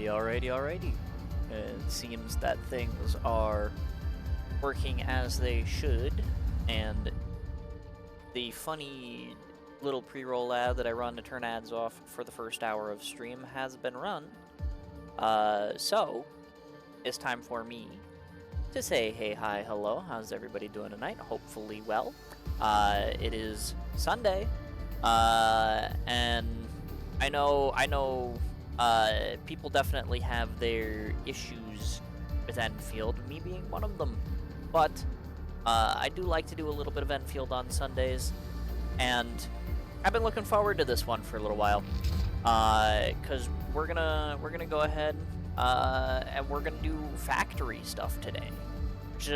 Alrighty. It seems that things are working as they should, and the funny little pre-roll ad that I run to turn ads off for the first hour of stream has been run. So it's time for me to say hey, hi, hello. How's everybody doing tonight? Hopefully well. It is Sunday, and I know. People definitely have their issues with Enfield, me being one of them. But I do like to do a little bit of Enfield on Sundays, and I've been looking forward to this one for a little while. Cause we're gonna go ahead and we're gonna do factory stuff today. Which,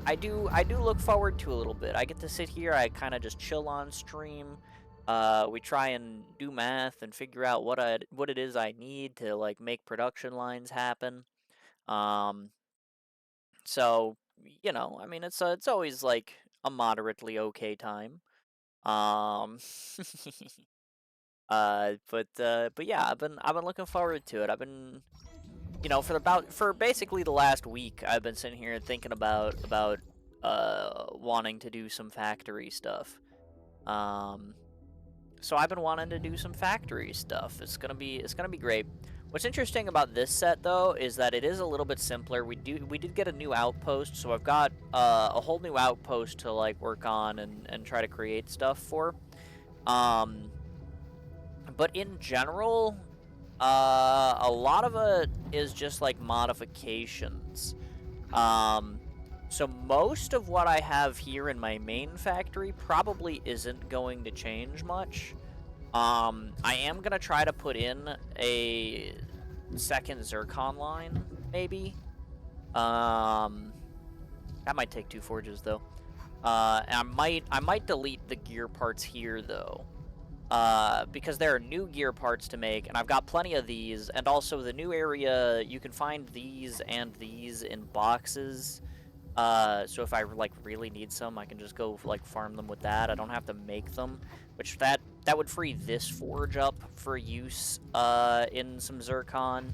I do look forward to a little bit. I get to sit here, I kind of just chill on stream. We try and do math and figure out what it is I need to make production lines happen. So it's always like a moderately okay time. But yeah, I've been looking forward to it. I've been for basically the last week I've been sitting here thinking about wanting to do some factory stuff. So I've been wanting to do some factory stuff. It's gonna be great. What's interesting about this set though is that it is a little bit simpler. We did get a new outpost, so I've got a whole new outpost to work on and try to create stuff for. But in general, a lot of it is just modifications. So most of what I have here in my main factory probably isn't going to change much. I am going to try to put in a second Zircon line, maybe. That might take 2 forges, though. And I might delete the gear parts here, though. Because there are new gear parts to make, and I've got plenty of these, and also the new area, you can find these and these in boxes. So if I really need some, I can just go farm them with that. I don't have to make them, which that would free this forge up for use in some Zircon,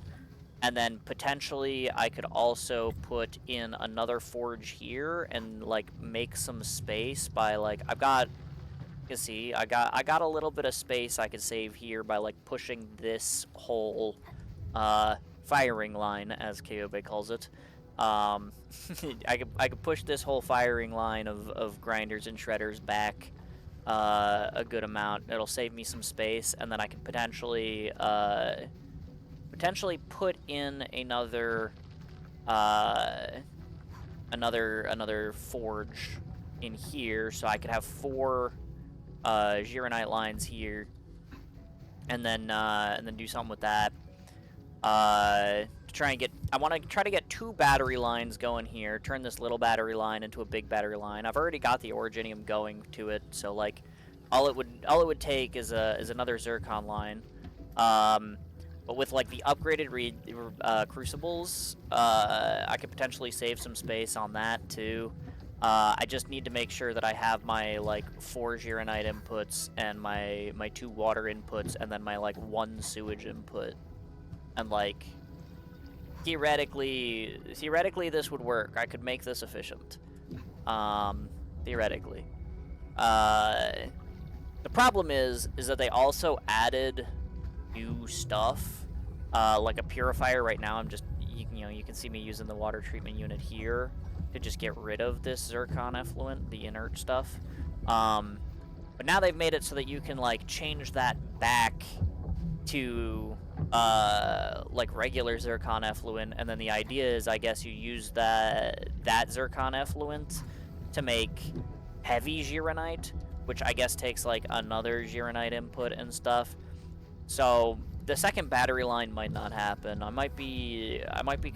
and then potentially I could also put in another forge here and make some space by I've got. You see, I got a little bit of space I could save here by pushing this whole firing line, as Kobe calls it. I could push this whole firing line of grinders and shredders back a good amount. It'll save me some space, and then I can potentially put in another forge in here, so I could have 4 Gironite lines here, and then do something with that. I want to try to get 2 battery lines going here. Turn this little battery line into a big battery line. I've already got the Originium going to it, so all it would take is another Zircon line. But with the upgraded crucibles, I could potentially save some space on that too. I just need to make sure that I have my 4 Gironite inputs and my 2 water inputs, and then my 1 sewage input. And theoretically this would work. I could make this efficient. Theoretically. The problem is that they also added new stuff. Like a purifier right now. You can see me using the water treatment unit here to just get rid of this Zircon effluent, the inert stuff. But now they've made it so that you can change that back to regular Zircon effluent, and then the idea is, I guess, you use that Zircon effluent to make heavy Gironite, which I guess takes another Gironite input and stuff. So the second battery line might not happen. I might be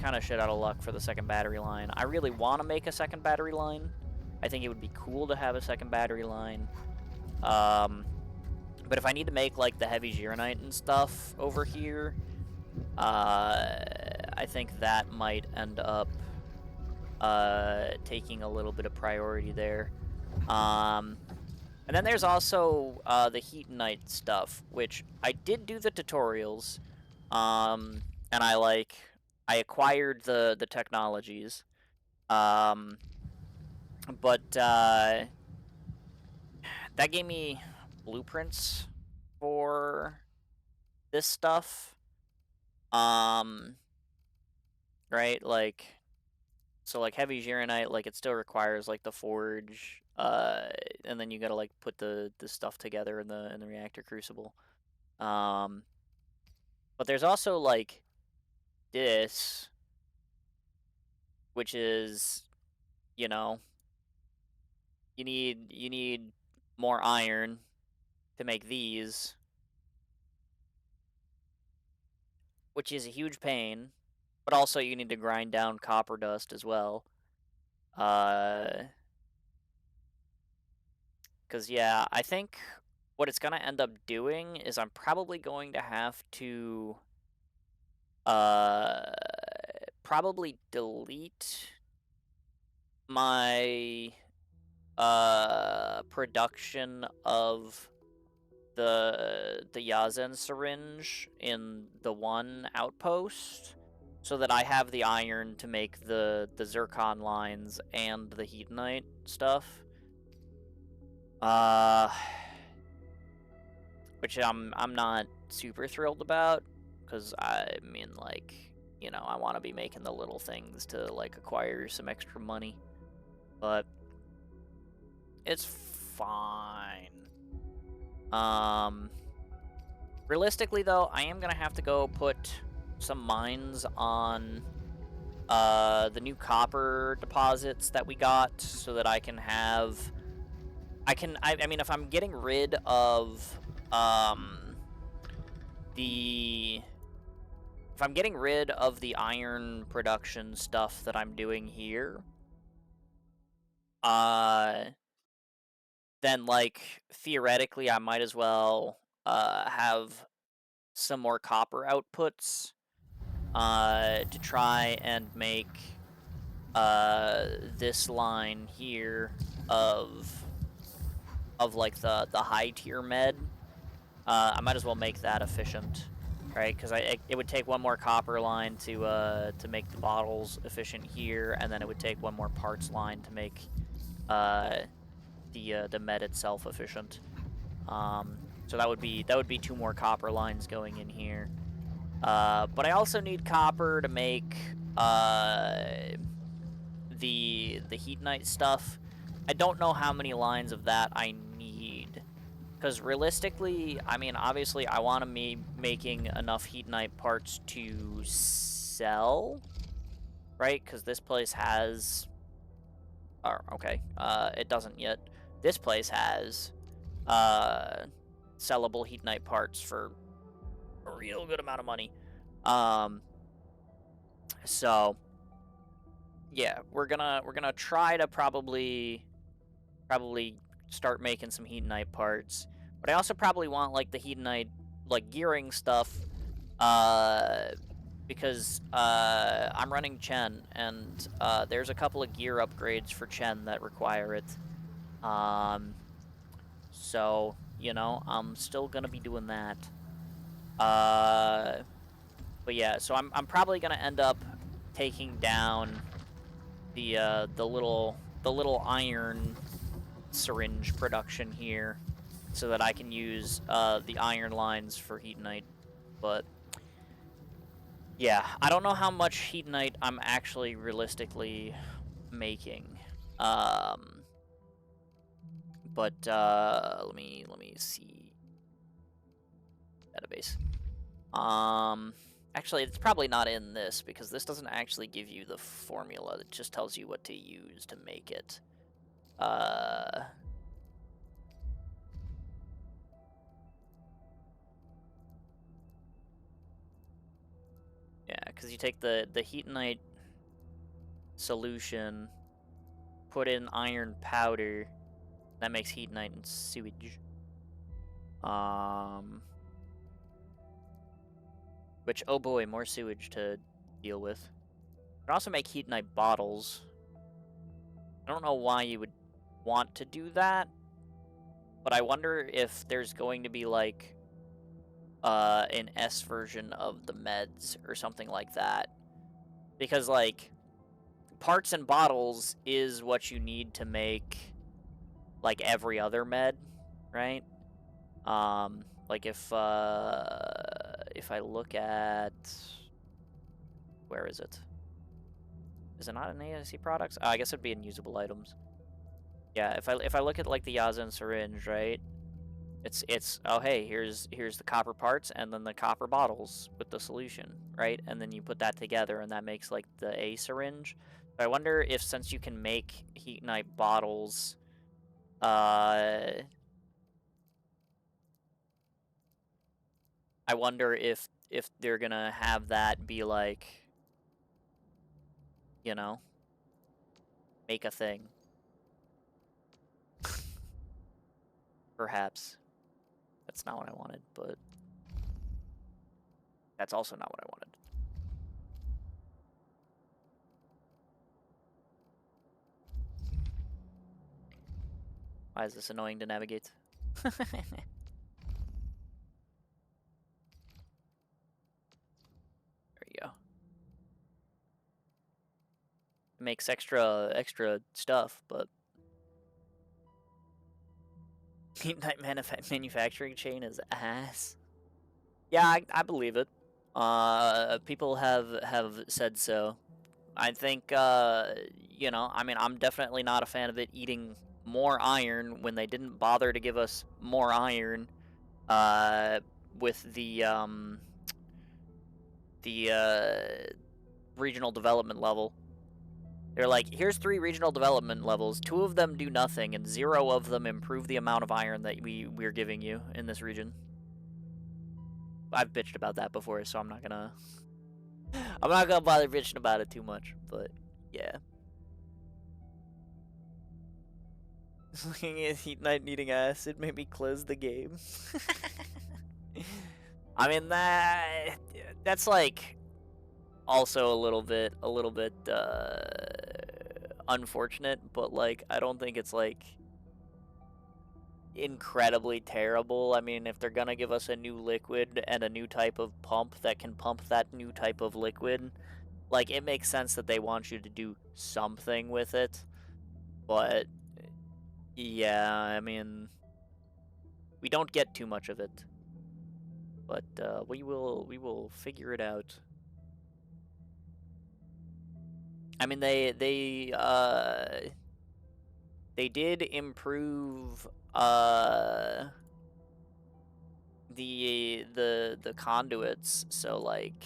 kind of shit out of luck for the second battery line. I really want to make a second battery line. I think it would be cool to have a second battery line. But if I need to make the heavy Gironite and stuff over here, I think that might end up taking a little bit of priority there. And then there's also the Heatonite stuff, which I did do the tutorials. And I acquired the technologies. But that gave me blueprints for this stuff. Right? Like, so like heavy Gironite, like it still requires like the forge, and then you gotta like put the stuff together in the reactor crucible. But there's also like this, which is, you know, you need more iron to make these, which is a huge pain. But also you need to grind down copper dust as well. Because yeah, I think what it's gonna end up doing is I'm probably going to have to uh probably delete my production of the Yazen syringe in the one outpost so that I have the iron to make the zircon lines and the heatnite stuff. Which I'm not super thrilled about, because I mean, like, you know, I want to be making the little things to like acquire some extra money, but it's fine. Realistically though, I am gonna have to go put some mines on the new copper deposits that we got so that I can have I mean, if I'm getting rid of the if I'm getting rid of the iron production stuff that I'm doing here, then like theoretically I might as well have some more copper outputs to try and make this line here of like the high tier med. I might as well make that efficient, right? Because it would take one more copper line to make the bottles efficient here, and then it would take one more parts line to make the med itself efficient. So that would be 2 more copper lines going in here. But I also need copper to make the heatnite stuff. I don't know how many lines of that I need, because realistically, I mean, obviously, I want to be making enough heatnite parts to sell, right? Because this place has... Oh, okay. It doesn't yet. This place has sellable heatnite parts for a real good amount of money. So yeah, we're gonna try to probably start making some heatnite parts. But I also probably want like the heatnite like gearing stuff, because I'm running Chen, and there's a couple of gear upgrades for Chen that require it. So you know, I'm still gonna be doing that. But yeah, so I'm probably gonna end up taking down the little iron syringe production here, so that I can use the iron lines for heatnite. But yeah, I don't know how much heatnite I'm actually realistically making. But let me see. Database. Actually, it's probably not in this, because this doesn't actually give you the formula. It just tells you what to use to make it. Yeah, because you take the heatnite solution, put in iron powder, that makes heatnite and sewage. Which, oh boy, more sewage to deal with. You can also make heatnite bottles. I don't know why you would want to do that, but I wonder if there's going to be, like, an S version of the meds or something like that. Because, like, parts and bottles is what you need to make, like, every other med, right? Like, if I look at... Where is it? Is it not in ASC products? I guess it'd be in usable items. Yeah, if I look at, like, the Yazen syringe, right? It's oh, hey, here's the copper parts and then the copper bottles with the solution, right? And then you put that together and that makes, like, the A syringe. But I wonder if, since you can make Heat Knight bottles, I wonder if they're gonna have that be, like, you know, make a thing. Perhaps. That's not what I wanted, but that's also not what I wanted. Why is this annoying to navigate? There you go. It makes extra stuff, but Heat Knight manufacturing chain is ass. Yeah, I believe it. People have said so. I think, you know, I mean, I'm definitely not a fan of it eating more iron when they didn't bother to give us more iron, with the regional development level. They're like, here's 3 regional development levels, 2 of them do nothing, and 0 of them improve the amount of iron that we're giving you in this region. I've bitched about that before, so I'm not gonna bother bitching about it too much, but yeah. Looking at Heat Knight needing acid made me close the game. I mean, that's like also a little bit unfortunate, but, like, I don't think it's, like, incredibly terrible. I mean, if they're gonna give us a new liquid and a new type of pump that can pump that new type of liquid, like, it makes sense that they want you to do something with it. But yeah, I mean, we don't get too much of it, but we will figure it out. I mean, they did improve the conduits, so, like,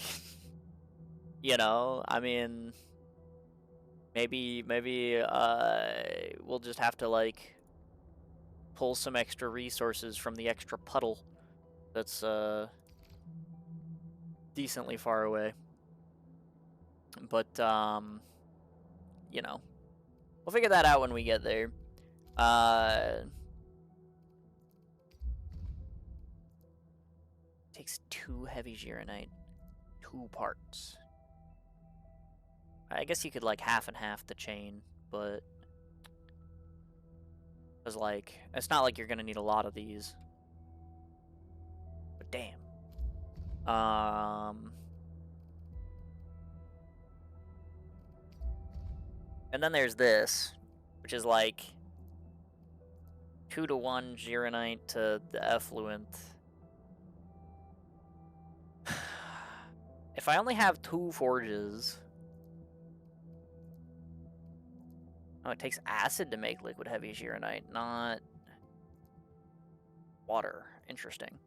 you know, I mean, maybe we'll just have to, like, pull some extra resources from the extra puddle that's decently far away. But you know, we'll figure that out when we get there. Takes 2 heavy Gironite, 2 parts. I guess you could, like, half and half the chain, but it's like, it's not like you're gonna need a lot of these. But damn. And then there's this, which is like 2-to-1 Gironite to the effluent. If I only have 2 forges... Oh, it takes acid to make liquid heavy Gironite, not water. Interesting.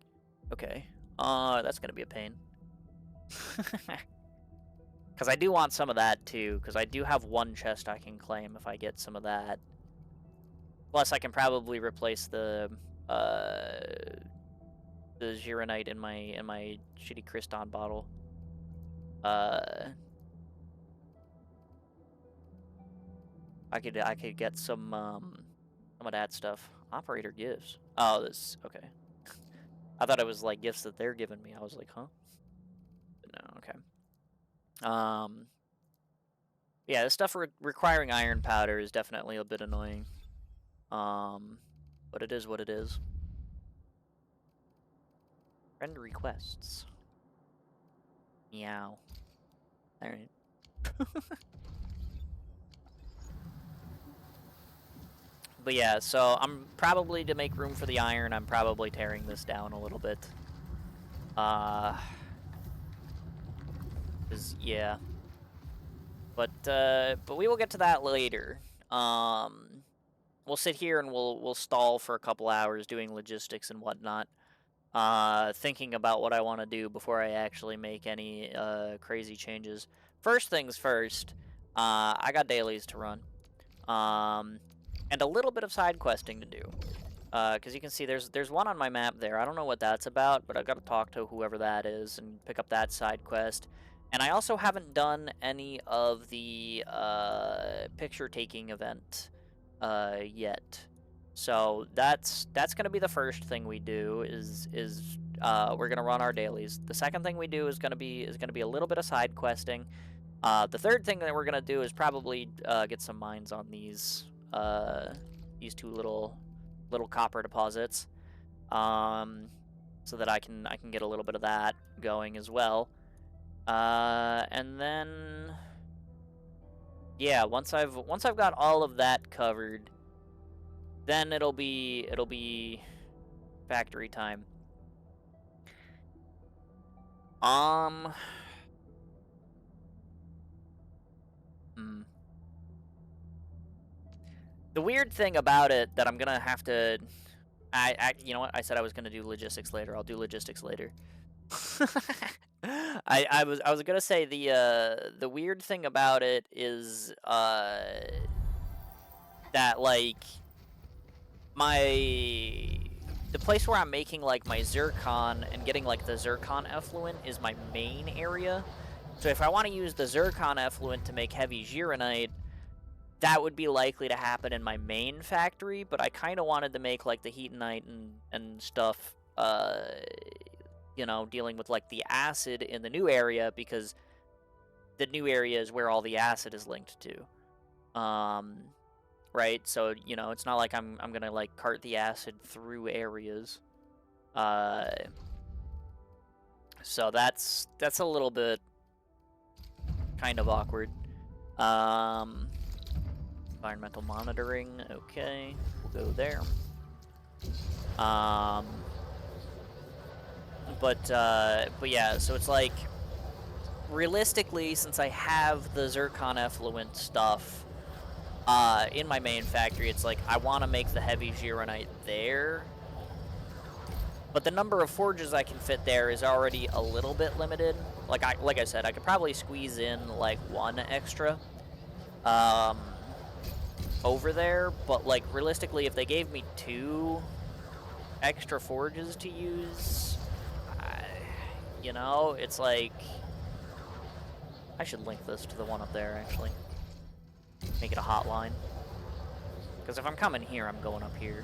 Okay. That's gonna be a pain. Because I do want some of that, too, because I do have 1 chest I can claim if I get some of that. Plus, I can probably replace the Gironite in my shitty Kriston bottle. I could get some of that stuff. Operator gifts. Oh, this, okay. I thought it was, like, gifts that they're giving me. I was like, huh? But no, okay. Yeah, this stuff requiring iron powder is definitely a bit annoying. But it is what it is. Friend requests. Meow. Alright. But yeah, so I'm probably, to make room for the iron, I'm probably tearing this down a little bit. 'Cause, yeah. But we will get to that later. We'll sit here and we'll stall for a couple hours doing logistics and whatnot. Thinking about what I want to do before I actually make any crazy changes. First things first, I got dailies to run. And a little bit of side questing to do. Because you can see there's one on my map there. I don't know what that's about, but I got to talk to whoever that is and pick up that side quest. And I also haven't done any of the picture taking event yet. So that's gonna be the first thing we do. Is we're gonna run our dailies. The second thing we do is gonna be a little bit of side questing. The third thing that we're gonna do is probably get some mines on these two little copper deposits, so that I can get a little bit of that going as well. And then, yeah, once I've got all of that covered, then it'll be factory time. The weird thing about it that I'm gonna have to, you know what? I said I was gonna do logistics later. I'll do logistics later. I was gonna say the weird thing about it is that, like, the place where I'm making, like, my zircon and getting, like, the zircon effluent is my main area. So if I want to use the zircon effluent to make heavy gironite, that would be likely to happen in my main factory, but I kind of wanted to make, like, the heatonite and stuff, you know, dealing with, like, the acid in the new area, because the new area is where all the acid is linked to. Right? So, you know, it's not like I'm gonna, like, cart the acid through areas. So that's a little bit kind of awkward. Environmental monitoring, okay, we'll go there. But yeah, so it's like, realistically, since I have the zircon effluent stuff in my main factory, it's like I want to make the heavy gironite there, but the number of forges I can fit there is already a little bit limited. Like I said, I could probably squeeze in, like, one extra over there, but, like, realistically, if they gave me 2 extra forges to use, you know, it's like, I should link this to the one up there, actually. Make it a hotline. Because if I'm coming here, I'm going up here.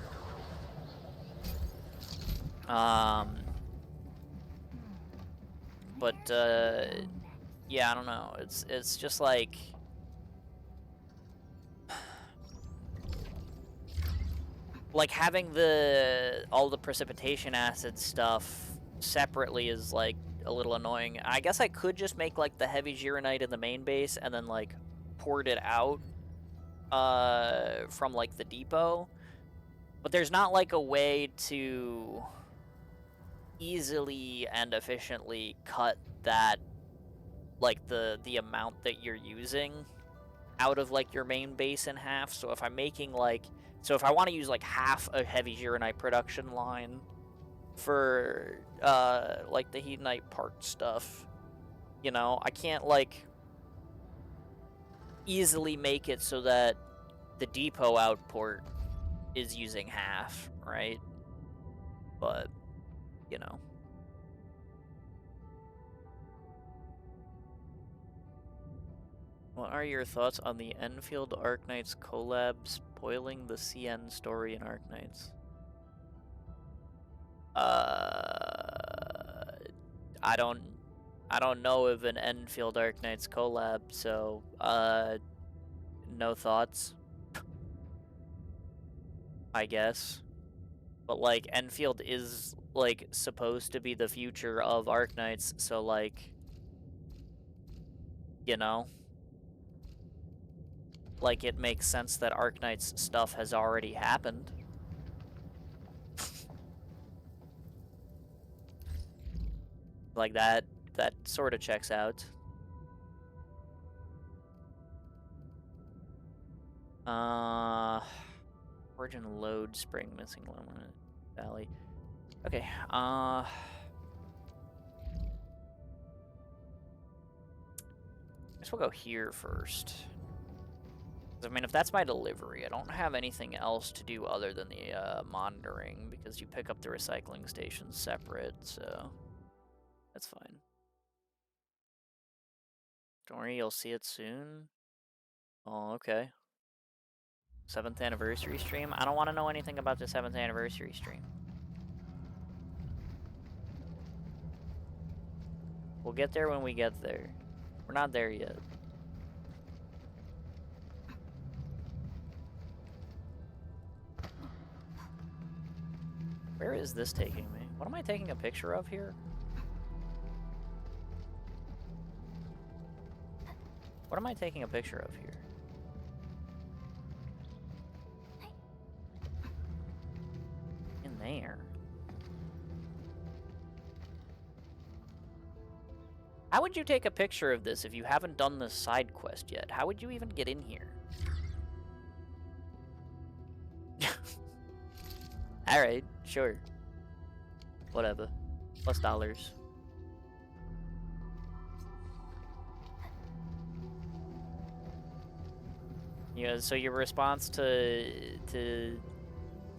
But, yeah, I don't know. It's just like, having all the precipitation acid stuff separately is, like, a little annoying. I guess I could just make, like, the heavy gironite in the main base and then, like, port it out from, like, the depot, but there's not, like, a way to easily and efficiently cut that, like, the amount that you're using out of, like, your main base in half. So if I'm making, like, so if I want to use, like, half a heavy gironite production line for like, the heatonite part stuff, you know, I can't, like, easily make it so that the depot output is using half, right? But, you know. What are your thoughts on the Enfield Arknights collab spoiling the CN story in Arknights? I don't know of an Enfield Arknights collab, so no thoughts. I guess. But, like, Enfield is, like, supposed to be the future of Arknights, so, like, you know? Like, it makes sense that Arknights stuff has already happened. Like, that sort of checks out. Origin load spring missing limit valley. Okay, guess we'll go here first. I mean, if that's my delivery, I don't have anything else to do other than the monitoring, because you pick up the recycling stations separate, so that's fine. Don't worry, you'll see it soon. Oh, okay. 7th anniversary stream? I don't want to know anything about the 7th anniversary stream. We'll get there when we get there. We're not there yet. Where is this taking me? What am I taking a picture of here? What am I taking a picture of here? In there. How would you take a picture of this if you haven't done this side quest yet? How would you even get in here? Alright, sure. Whatever. Plus dollars. Yeah, so your response to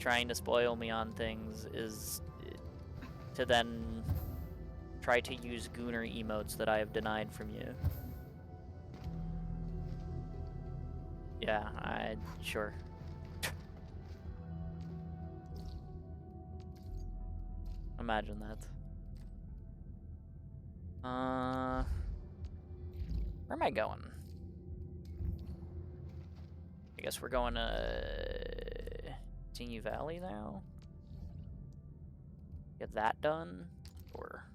trying to spoil me on things is to then try to use Gooner emotes that I have denied from you. Yeah, sure. Imagine that. Where am I going? I guess we're going to Tingy Valley now. Get that done, or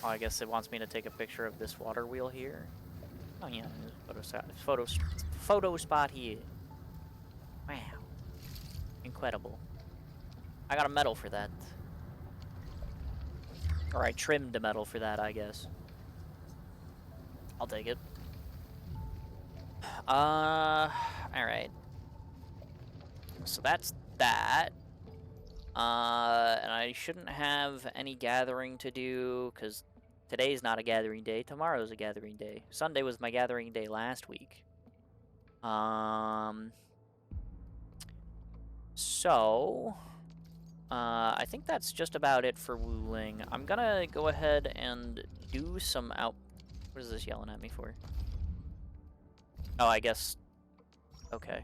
oh, I guess it wants me to take a picture of this water wheel here. Oh yeah, photo spot here. Wow, incredible. I got a medal for that. Or I trimmed a medal for that, I guess. I'll take it. Alright. So that's that. And I shouldn't have any gathering to do, because today's not a gathering day. Tomorrow's a gathering day. Sunday was my gathering day last week. So... I think that's just about it for Wuling. I'm gonna go ahead and do some out... What is this yelling at me for? Oh, I guess... Okay.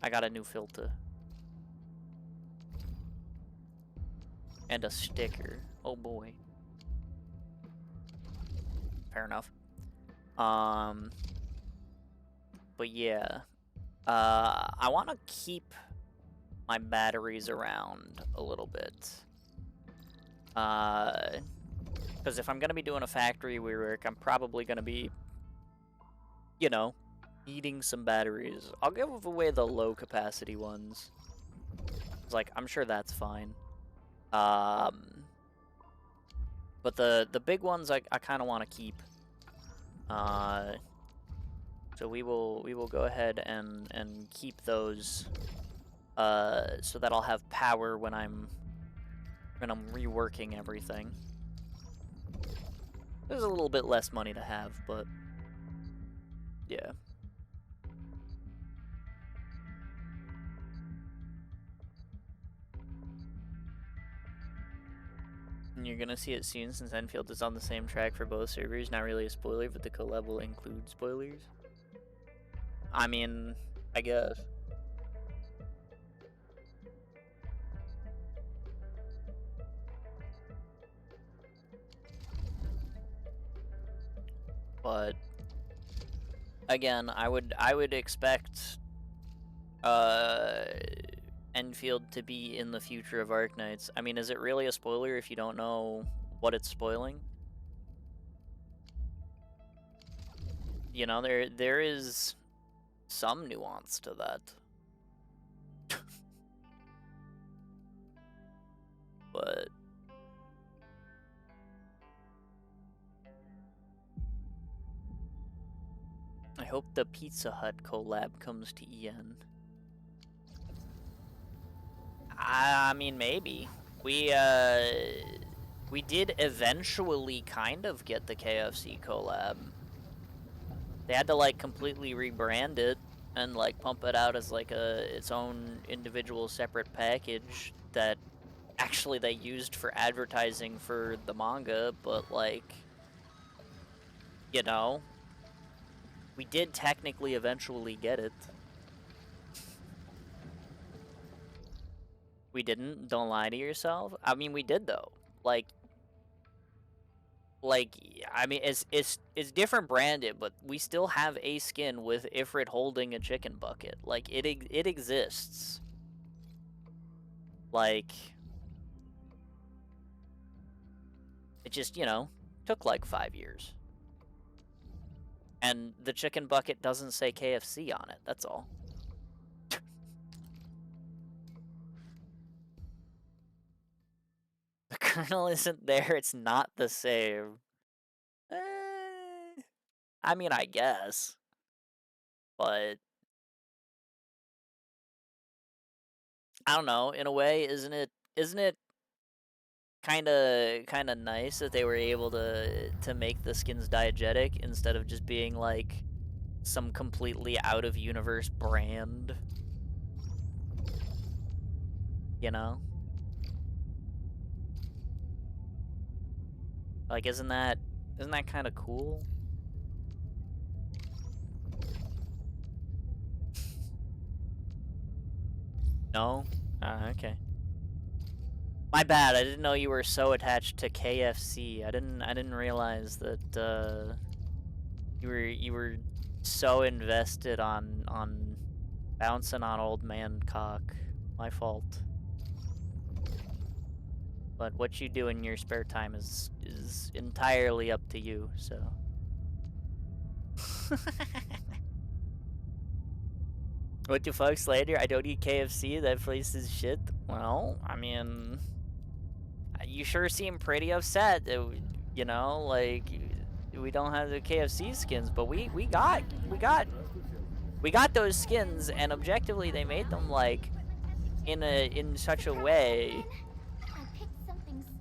I got a new filter. And a sticker. Oh boy. Fair enough. But yeah. I want to keep my batteries around a little bit. Because if I'm going to be doing a factory rework, I'm probably going to be, you know, needing some batteries. I'll give away the low capacity ones. Like, I'm sure that's fine. But the big ones I kind of want to keep. So we will go ahead and keep those. So that I'll have power when I'm reworking everything. There's a little bit less money to have, but yeah. And you're gonna see it soon since Enfield is on the same track for both servers. Not really a spoiler, but the collab will include spoilers. I mean, I guess. But again, I would expect Enfield to be in the future of Arknights. I mean, is it really a spoiler if you don't know what it's spoiling? You know, there is some nuance to that. But I hope the Pizza Hut collab comes to EN. I mean, maybe. We did eventually kind of get the KFC collab. They had to like completely rebrand it and like pump it out as like its own individual separate package that actually they used for advertising for the manga, but like, you know, we did technically eventually get it. We didn't? Don't lie to yourself. I mean, we did though. Like, I mean, it's different branded, but we still have a skin with Ifrit holding a chicken bucket. Like, it exists. Like, it just, you know, took like 5 years. And the chicken bucket doesn't say KFC on it, that's all. The kernel isn't there, it's not the same. I mean, I guess. But I don't know, in a way, isn't it kind of nice that they were able to make the skins diegetic instead of just being like some completely out of universe brand, you know? Like, isn't that kind of cool? No? Okay. My bad. I didn't know you were so attached to KFC. I didn't realize that you were so invested on bouncing on old man cock. My fault. But what you do in your spare time is entirely up to you, so. What the fuck, Slater? I don't eat KFC, that place is shit. Well, I mean, you sure seem pretty upset that, you know, like, we don't have the KFC skins, but we got those skins, and objectively they made them like in such a way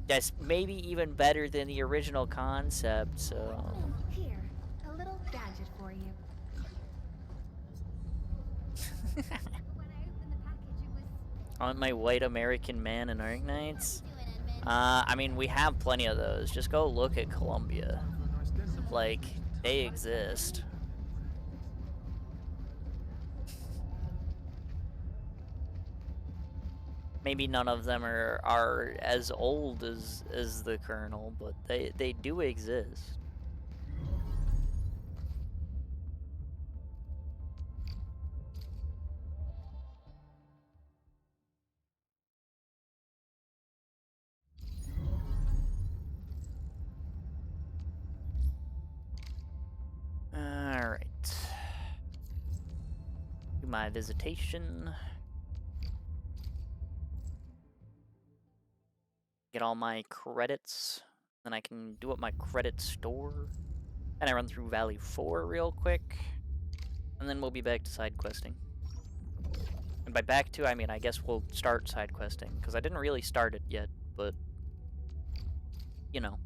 that's maybe even better than the original concept, so. Here, a little gadget for you. I want my white American man in Arknights. I mean, we have plenty of those. Just go look at Columbia. Like, they exist. Maybe none of them are as old as the Colonel, but they do exist. Alright. Do my visitation. Get all my credits. Then I can do up my credit store. And I run through Valley 4 real quick. And then we'll be back to side questing. And by back to, I mean, I guess we'll start side questing. Because I didn't really start it yet, but, you know.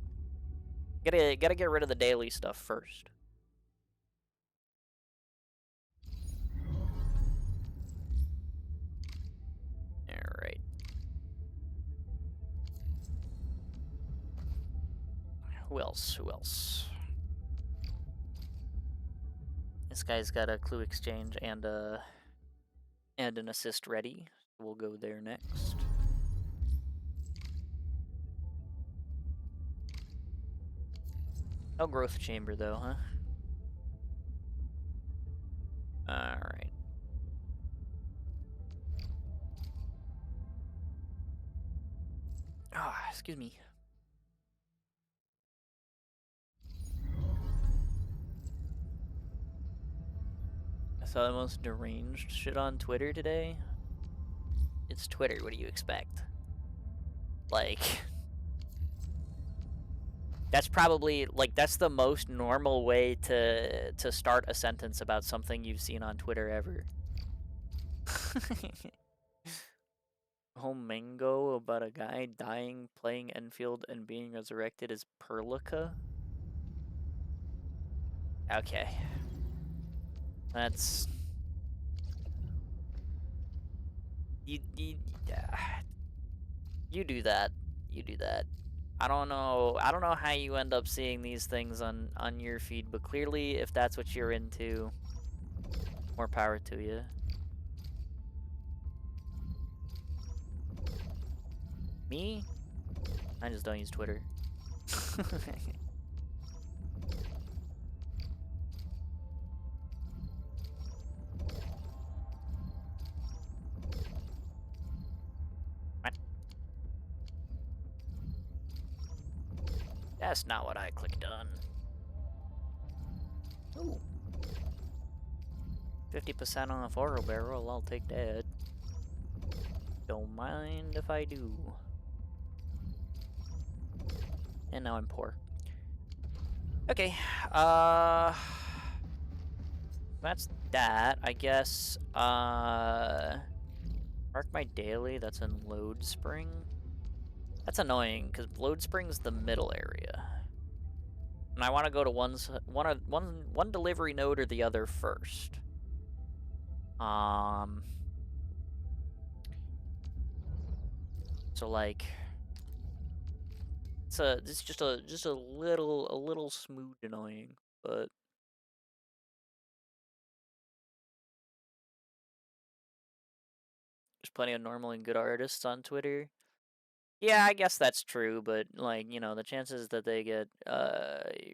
Gotta get rid of the daily stuff first. Alright. Who else? This guy's got a clue exchange and an assist ready. We'll go there next. No growth chamber though, huh? Excuse me. I saw the most deranged shit on Twitter today. It's Twitter, what do you expect? Like, that's probably, like, that's the most normal way to start a sentence about something you've seen on Twitter ever. Home mango about a guy dying, playing Enfield, and being resurrected as Perlica? Okay. That's... You do that. You do that. I don't know how you end up seeing these things on your feed, but clearly if that's what you're into, more power to you. Me? I just don't use Twitter. What? That's not what I clicked on. Ooh. 50% off Oro Barrel, I'll take that. Don't mind if I do. And now I'm poor. Okay, that's that, I guess. Mark my daily, that's in Load Spring. That's annoying, because Load Spring's the middle area. And I want to go to one delivery node or the other first. So like, it's just a little smooth annoying, but there's plenty of normal and good artists on Twitter. Yeah, I guess that's true, but like, you know, the chances that they get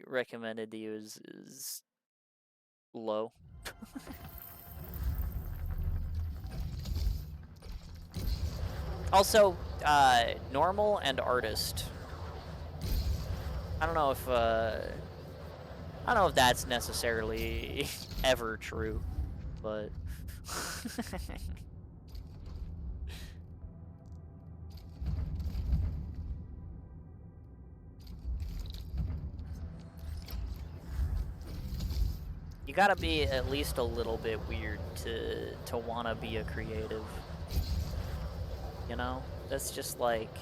recommended to you is low. Also, normal and artist. I don't know if that's necessarily ever true, but you gotta be at least a little bit weird to wanna be a creative. You know? That's just like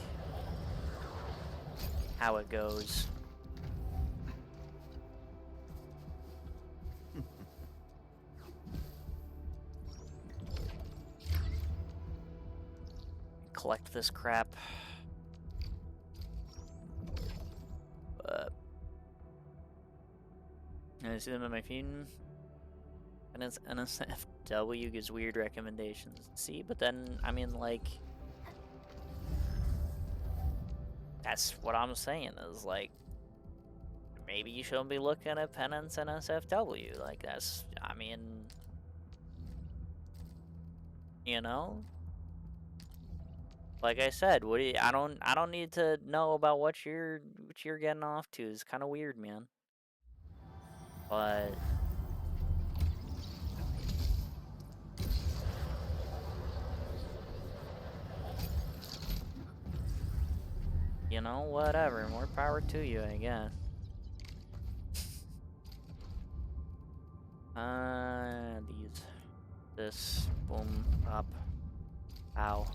how it goes. Collect this crap. I see them in my feed. And it's NSFW gives weird recommendations. See, but then, I mean, like, that's what I'm saying is, like, maybe you shouldn't be looking at Penance and SFW. Like, that's, I mean, you know? Like I said, what do you, I don't need to know about what you're getting off to. It's kind of weird, man. But you know, whatever. More power to you, I guess. This, boom, up, ow.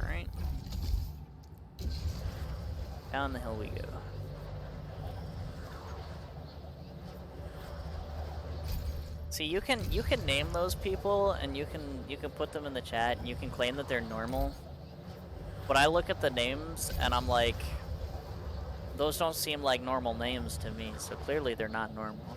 Alright. Down the hill we go. See, you can name those people and you can put them in the chat and you can claim that they're normal. But I look at the names and I'm like, those don't seem like normal names to me, so clearly they're not normal.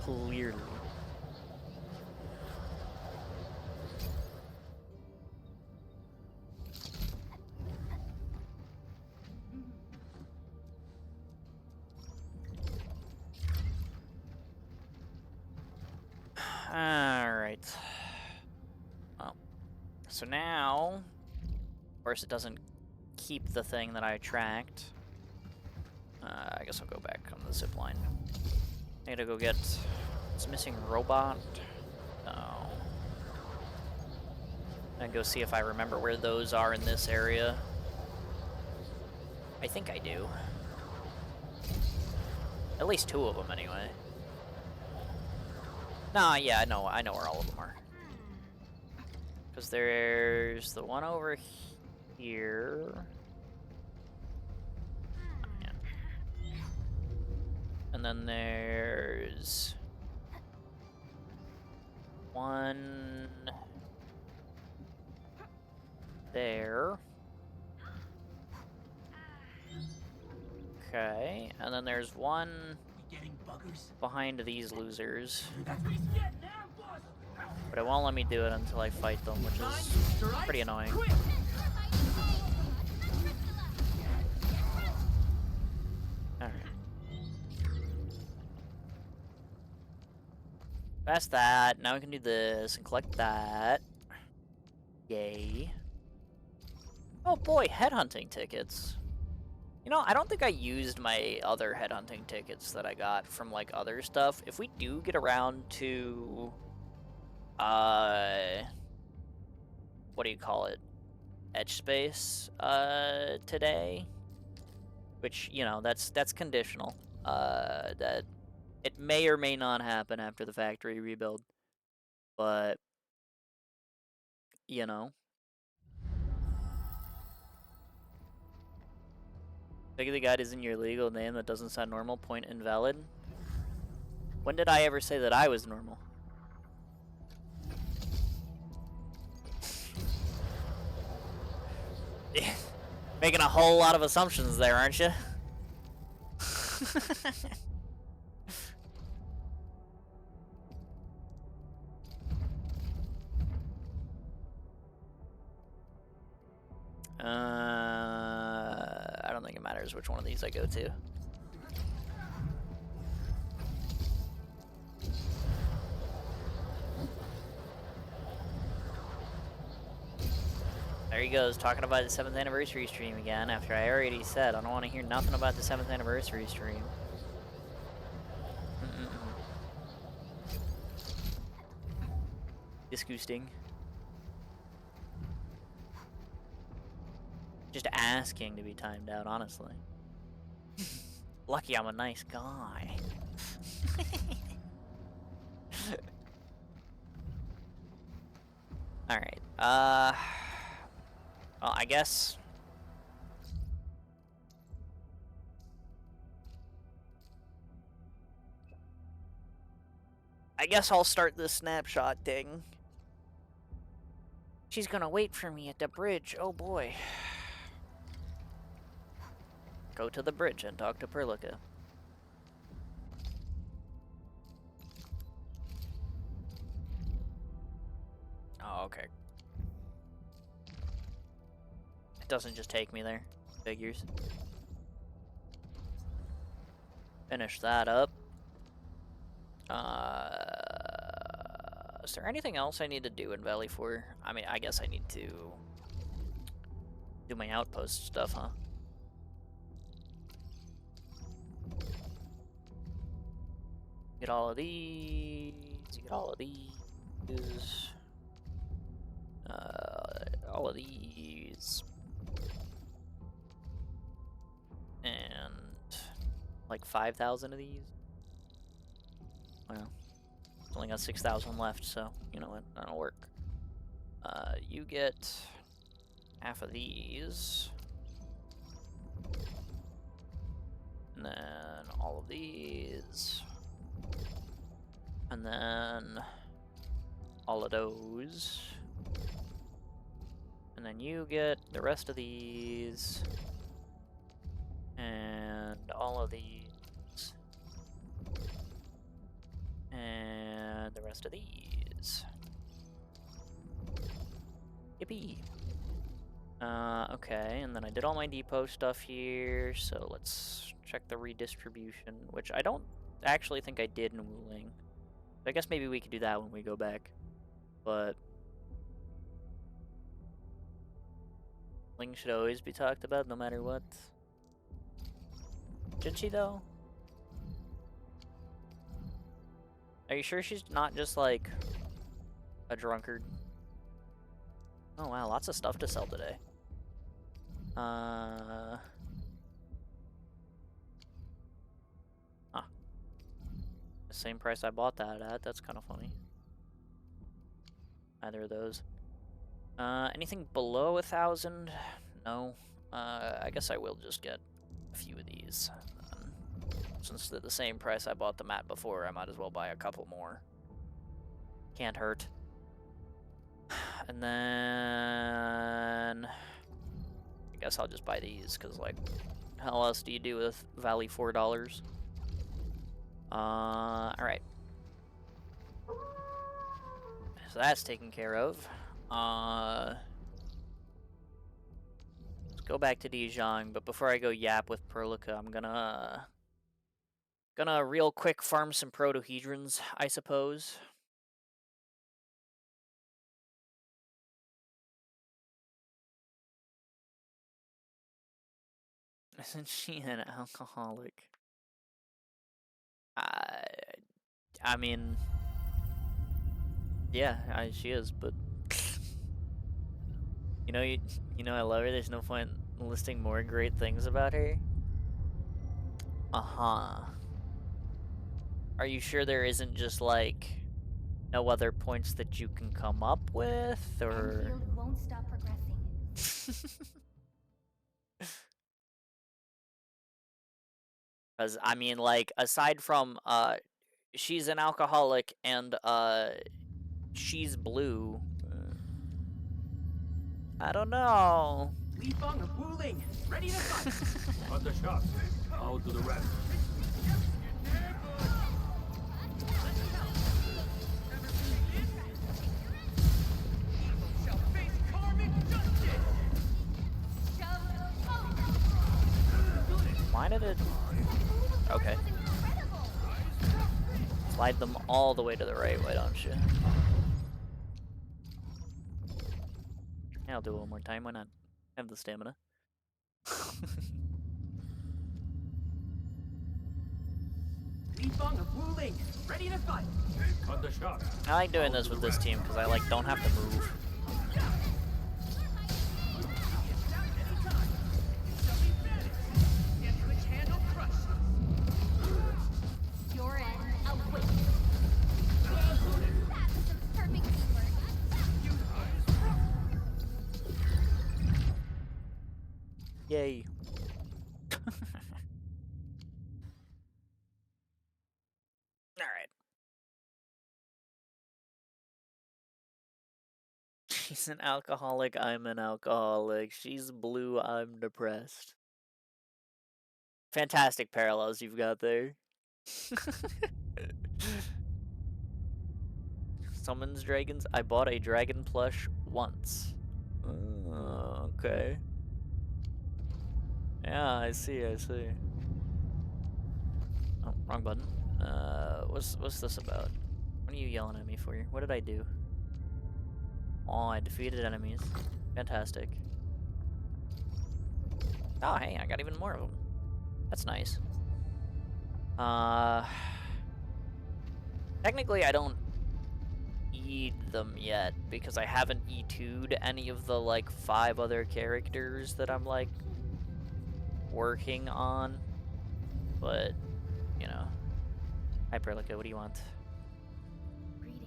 Clearly. Alright. Well, so now, of course it doesn't keep the thing that I tracked. I guess I'll go back on the zip line. I gotta go get this missing robot. No. And go see if I remember where those are in this area. I think I do. At least 2 of them, anyway. Nah, yeah, I know where all of them are. Because there's the one over here. Yeah. And then there's one there. Okay, and then there's one behind these losers. But it won't let me do it until I fight them, which is pretty annoying. Alright. That's that. Now we can do this and collect that. Yay. Oh boy, headhunting tickets. You know, I don't think I used my other headhunting tickets that I got from, like, other stuff. If we do get around to, what do you call it? Edge space, today. Which, you know, that's conditional. That it may or may not happen after the factory rebuild. But, you know. Legally Guide isn't your legal name. That doesn't sound normal. Point invalid. When did I ever say that I was normal? Making a whole lot of assumptions there, aren't you? I don't think it matters which one of these I go to. There he goes, talking about the 7th anniversary stream again, after I already said I don't want to hear nothing about the 7th anniversary stream. Disgusting. Just asking to be timed out, honestly. Lucky I'm a nice guy. Alright, well, I guess... I'll start this snapshot thing. She's gonna wait for me at the bridge, oh boy. Go to the bridge and talk to Perlica. Oh, okay. It doesn't just take me there. Figures. Finish that up. Is there anything else I need to do in Valley 4? I mean, I guess I need to do my outpost stuff, huh? Get all of these, get all of these, all of these, and like 5,000 of these. Well, it's only got 6,000 left, so you know what, that'll work. You get half of these, and then all of these. And then all of those. And then you get the rest of these. And all of these. And the rest of these. Yippee. Okay, and then I did all my depot stuff here, so let's check the redistribution, which I don't actually think I did in Wuling. I guess maybe we could do that when we go back. But Ling should always be talked about no matter what. Should she though? Are you sure she's not just like a drunkard? Oh wow, lots of stuff to sell today. Huh. The same price I bought that at, that's kind of funny. Either of those. Anything below 1,000? No. I guess I will just get a few of these. Since they're the same price I bought them at before, I might as well buy a couple more. Can't hurt. And then I guess I'll just buy these, because like, how else do you do with Valley $4? Alright. So that's taken care of. Let's go back to Dijon, but before I go yap with Perlica, I'm gonna real quick farm some protohedrons, I suppose. Isn't she an alcoholic? I mean, yeah, she is, but you know, I love her. There's no point listing more great things about her. Are you sure there isn't just like no other points that you can come up with, or? Enfield won't stop progressing. Because I mean, like, aside from she's an alcoholic and she's blue. I don't know. Li Feng of Wu Ling, ready to fight. On the shot. I'll do the rest. Shall face karmic justice. Why did it? Okay. Slide them all the way to the right, why don't you? Yeah, I'll do it one more time, why not? I have the stamina. Li Feng of Wu Ling, ready to fight. On the shot. I like doing this with this team because I like don't have to move. Your end awaits. That was a perfect teamwork. Yay. Alright. She's an alcoholic, I'm an alcoholic. She's blue, I'm depressed. Fantastic parallels you've got there. Summons dragons? I bought a dragon plush once. Okay. Yeah, I see. Oh, wrong button. What's this about? What are you yelling at me for? What did I do? Oh, I defeated enemies. Fantastic. Oh, hey, I got even more of them. That's nice. Technically, I don't need them yet because I haven't E2'd any of the like 5 other characters that I'm like working on. But, you know. Hi, Perlica, what do you want? Greetings.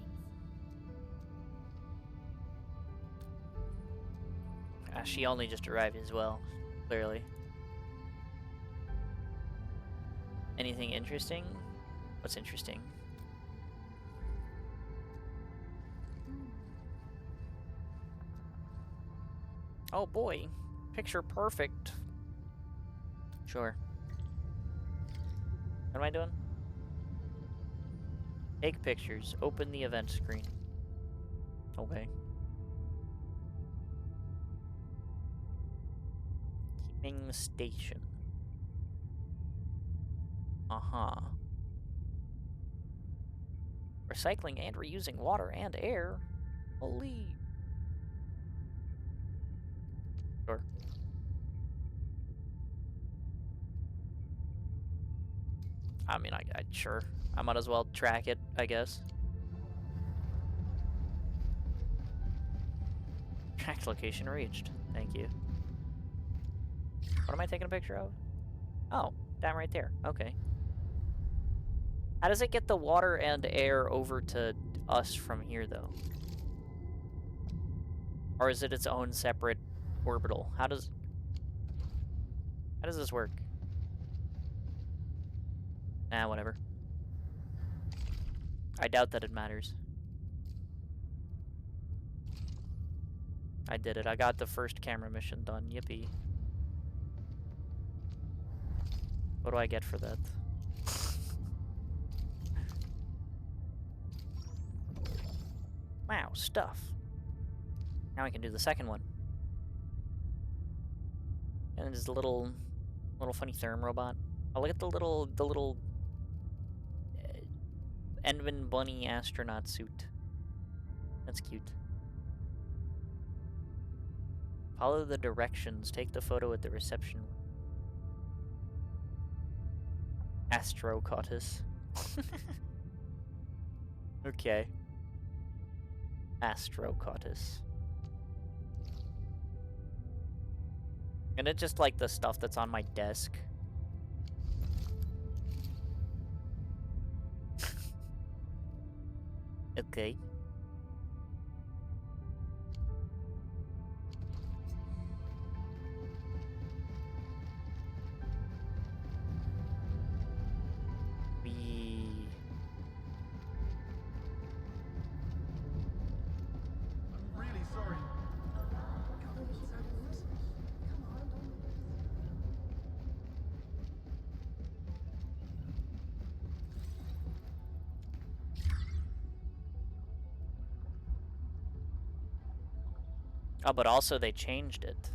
She only just arrived as well, clearly. Anything interesting? What's interesting? Oh boy, picture perfect. Sure. What am I doing? Take pictures. Open the event screen. Okay. Keeping station. Uh-huh. Recycling and reusing water and air. Holy. Sure. I mean, I sure. I might as well track it, I guess. Tracked location reached. Thank you. What am I taking a picture of? Oh, down right there. Okay. How does it get the water and air over to us from here, though? Or is it its own separate orbital? How does this work? Nah, whatever. I doubt that it matters. I did it. I got the first camera mission done. Yippee. What do I get for that? Wow, stuff. Now I can do the second one. And there's a little funny therm robot. Oh, look at the little Envin bunny astronaut suit. That's cute. Follow the directions. Take the photo at the reception. Astrocotus. Okay. Astrocotus. And it just like the stuff that's on my desk. Okay. I'm really sorry. Oh, but also they changed it.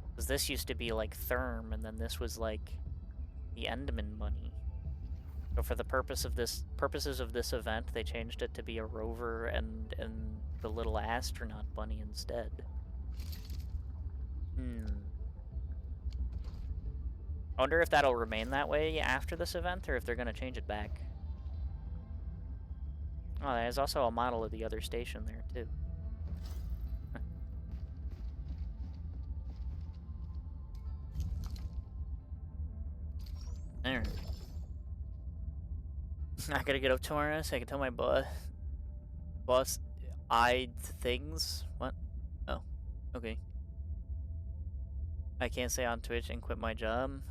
Because this used to be like Therm, and then this was like the Enderman bunny. So for the purposes of this event, they changed it to be a rover and the little astronaut bunny instead. I wonder if that'll remain that way after this event, or if they're gonna change it back. Oh, there's also a model of the other station there, too. There. I gotta get up tomorrow so I can tell my boss eyed things. What? Oh, okay. I can't stay on Twitch and quit my job.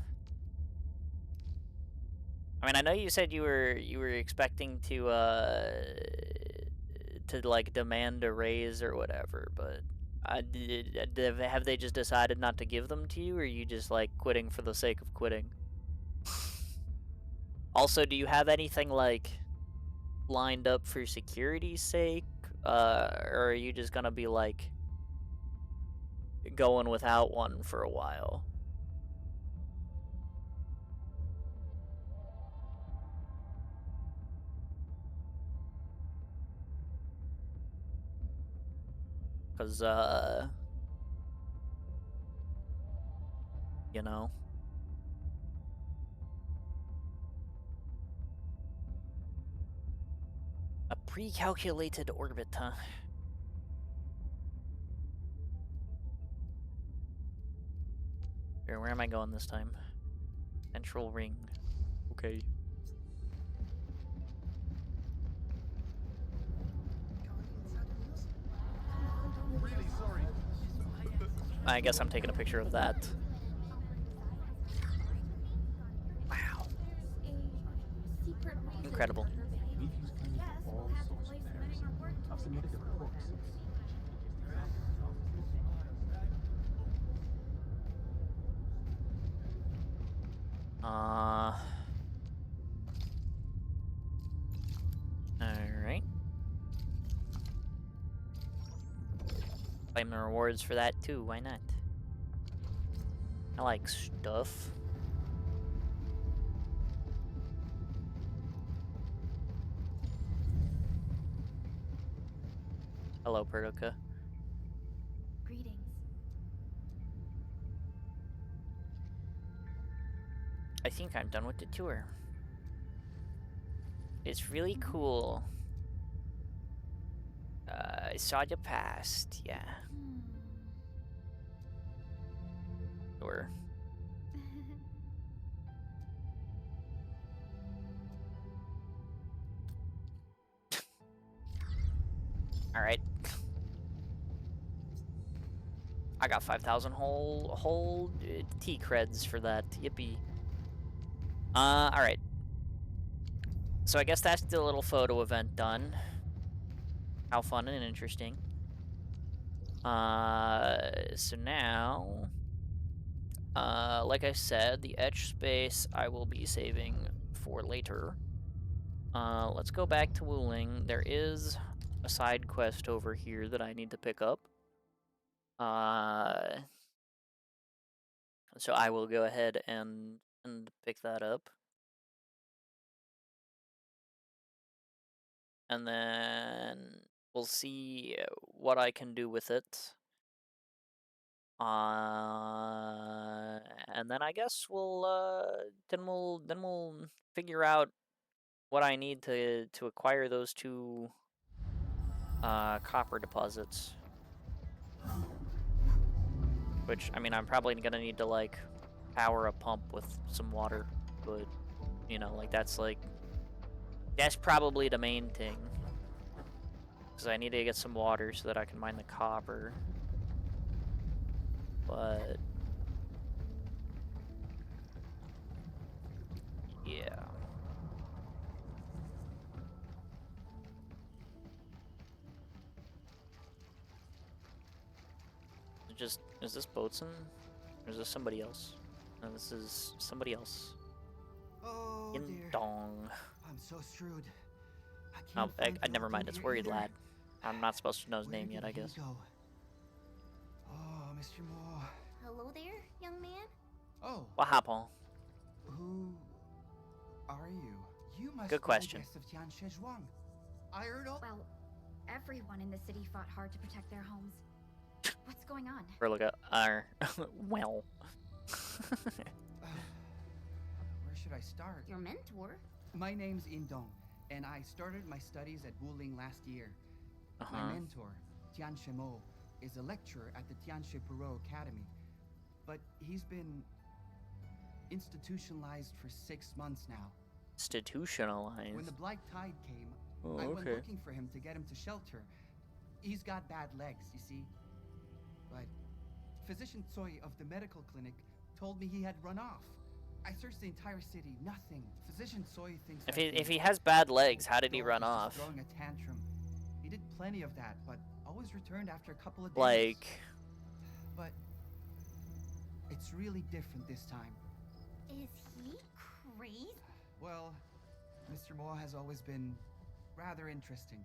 I mean, I know you said you were expecting to like demand a raise or whatever, but have they just decided not to give them to you, or are you just like quitting for the sake of quitting? Also, do you have anything like lined up for security's sake, or are you just gonna be like going without one for a while? Cause you know. A pre-calculated orbit, huh? Where am I going this time? Central ring. Okay. I'm really sorry. I guess I'm taking a picture of that. Wow. Incredible. I've submitted the reports. Alright. Claim the rewards for that too, why not? I like stuff. Hello, Perdoka. Greetings. I think I'm done with the tour. It's really cool. I saw you past, yeah. Sure. Alright. I got 5,000 whole T creds for that. Yippee. Alright. So I guess that's the little photo event done. How fun and interesting. So now, like I said, the etch space I will be saving for later. Let's go back to Wuling. There is a side quest over here that I need to pick up. So I will go ahead and pick that up. And then we'll see what I can do with it. And then I guess we'll figure out what I need to acquire those two copper deposits. Which, I mean, I'm probably gonna need to like power a pump with some water, but you know, like that's probably the main thing. Because I need to get some water so that I can mine the copper. But yeah. Is this Boatswain? Or is this somebody else? No, this is somebody else. Oh In dear. Dong. I'm so screwed. I Oh, can't find I never mind. Philip It's here Worried either. Lad. I'm not supposed to know his Where name yet, did I he guess. go? Oh, Mr. Moore. Hello there, young man. Oh, What happened? who are you? You must Good be question. the guest of Tian Shizhuang. I heard all. Well, everyone in the city fought hard to protect their homes. What's going on? Perliga. Well. Where should I start? Your mentor? My name's Indong, and I started my studies at Wuling last year. My mentor, Tian Shemo, is a lecturer at the Tianshi Puro Academy, but he's been institutionalized for 6 months now. Institutionalized. When the Blight Tide came, Oh, I went okay. looking for him to get him to shelter. He's got bad legs, you see. But Physician Tsui of the medical clinic told me he had run off. I searched the entire city, nothing. Physician Tsui thinks If he has bad legs, how did he dog run is just off? throwing a tantrum. He did plenty of that, but always returned after a couple of days. Like, But it's really different this time. Is he crazy? Well, Mr. Moore has always been rather interesting.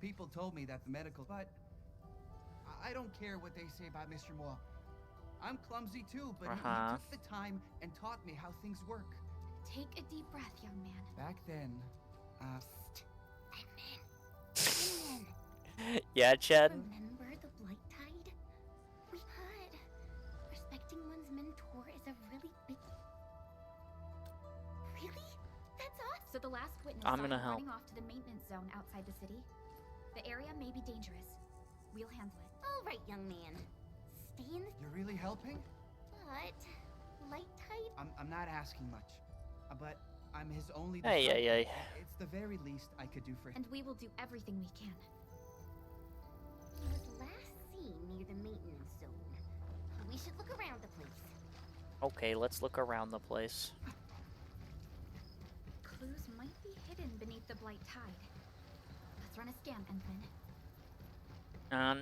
People told me that the medical, but I don't care what they say about Mr. Moore. I'm clumsy too, but he took the time and taught me how things work. Take a deep breath, young man. Back then, I'm in. yeah, Chad. Remember the Blight Tide? We heard. Respecting one's mentor is a really big... Really? That's awesome. So the last witness I'm saw gonna him help. running off to the maintenance zone outside the city. The area may be dangerous. We'll handle it. All right, young man. Stay in the... you're really helping? But... Light Tide? I'm not asking much, but I'm his only Hey, disciple. hey, hey. It's the very least I could do for him. And we will do everything we can. He was last seen near the maintenance zone. We should look around the place. Okay, let's look around the place. Clues might be hidden beneath the Blight Tide. Let's run a scan, Ensign.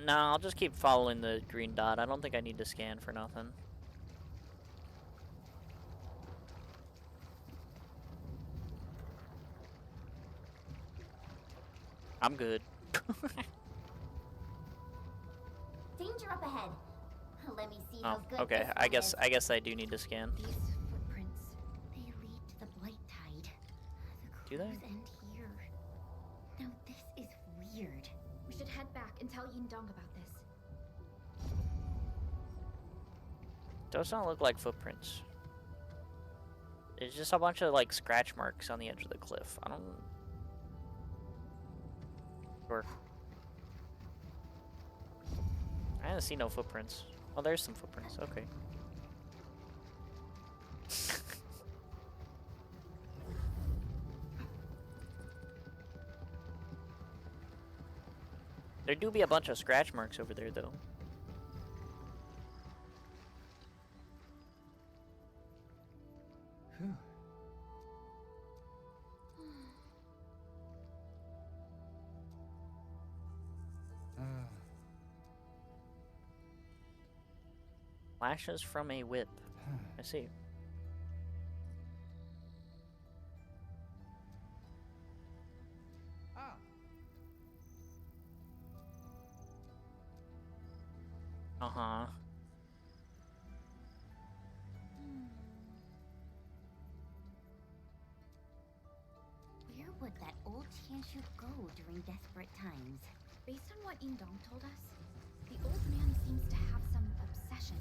No, I'll just keep following the green dot. I don't think I need to scan for nothing. I'm good. Danger up ahead. Let me see how Oh, good okay. this I one guess is. I guess I do need to scan. These footprints. They lead to the Blight Tide. Do The they? clues end here. Now this is weird. We should head back and tell Yin Dong about this. Those don't look like footprints. It's just a bunch of like scratch marks on the edge of the cliff. I don't. Sure. I didn't see no footprints. Oh, there's some footprints. Okay. There do be a bunch of scratch marks over there, though. Phew. Flashes from a whip. I see. Ah. Uh-huh. Where would that old Chanshu go during desperate times? Based on what Yin Dong told us, the old man seems to have some obsession.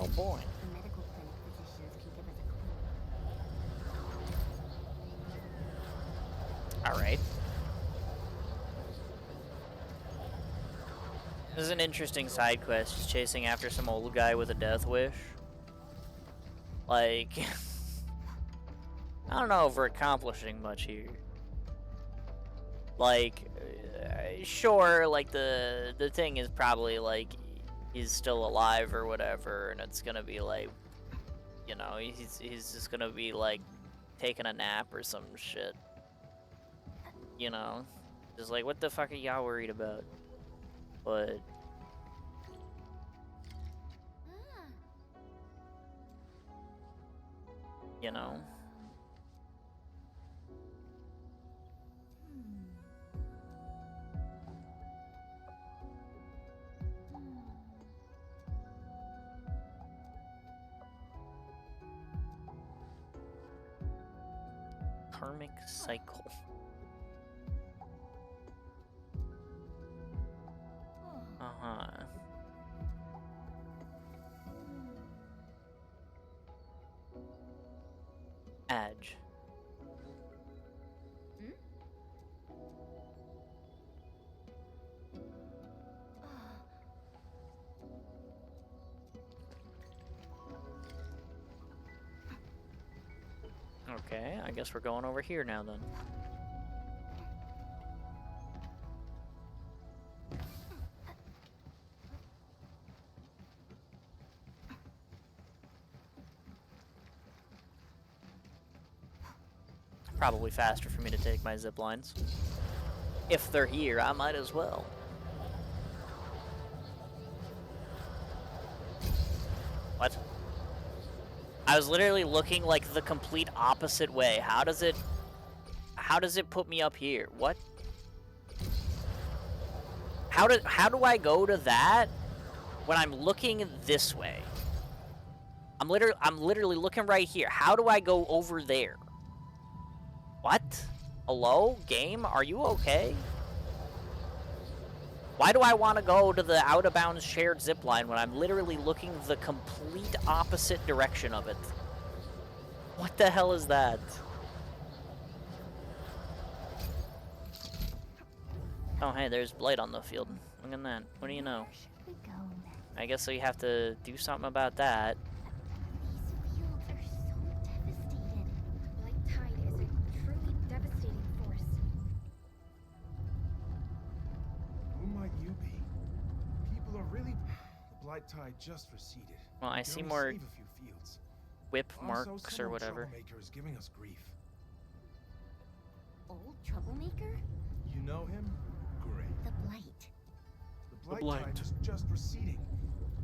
Oh boy. The medical clinic physicians can give us a clue. Alright. This is an interesting side quest, just chasing after some old guy with a death wish. Like, I don't know if we're accomplishing much here. Like, sure, like the thing is probably like he's still alive or whatever, and it's gonna be like, you know, he's just gonna be like taking a nap or some shit. You know, just like, what the fuck are y'all worried about? But you know, karmic cycle. Uh-huh. Edge. Okay, I guess we're going over here now then. Probably faster for me to take my zip lines. If they're here, I might as well. What? I was literally looking like the complete opposite way. How does it put me up here? What? How do I go to that when I'm looking this way? I'm literally looking right here. How do I go over there? What? Hello, game? Are you okay? Why do I want to go to the out-of-bounds shared zipline when I'm literally looking the complete opposite direction of it? What the hell is that? Oh, hey, there's Blade on the field. Look at that. What do you know? Where should we go next? I guess we have to do something about that. These fields are so devastated. Blight Tide is a truly devastating force. Who might you be? People are really... The Blight Tide just receded. Well, I We can see only more save a few fields. whip Also, marks some or old whatever. troublemaker is giving us grief. Old troublemaker? You know him? Great. The Blight. The Blight Blight. Tide was just receding.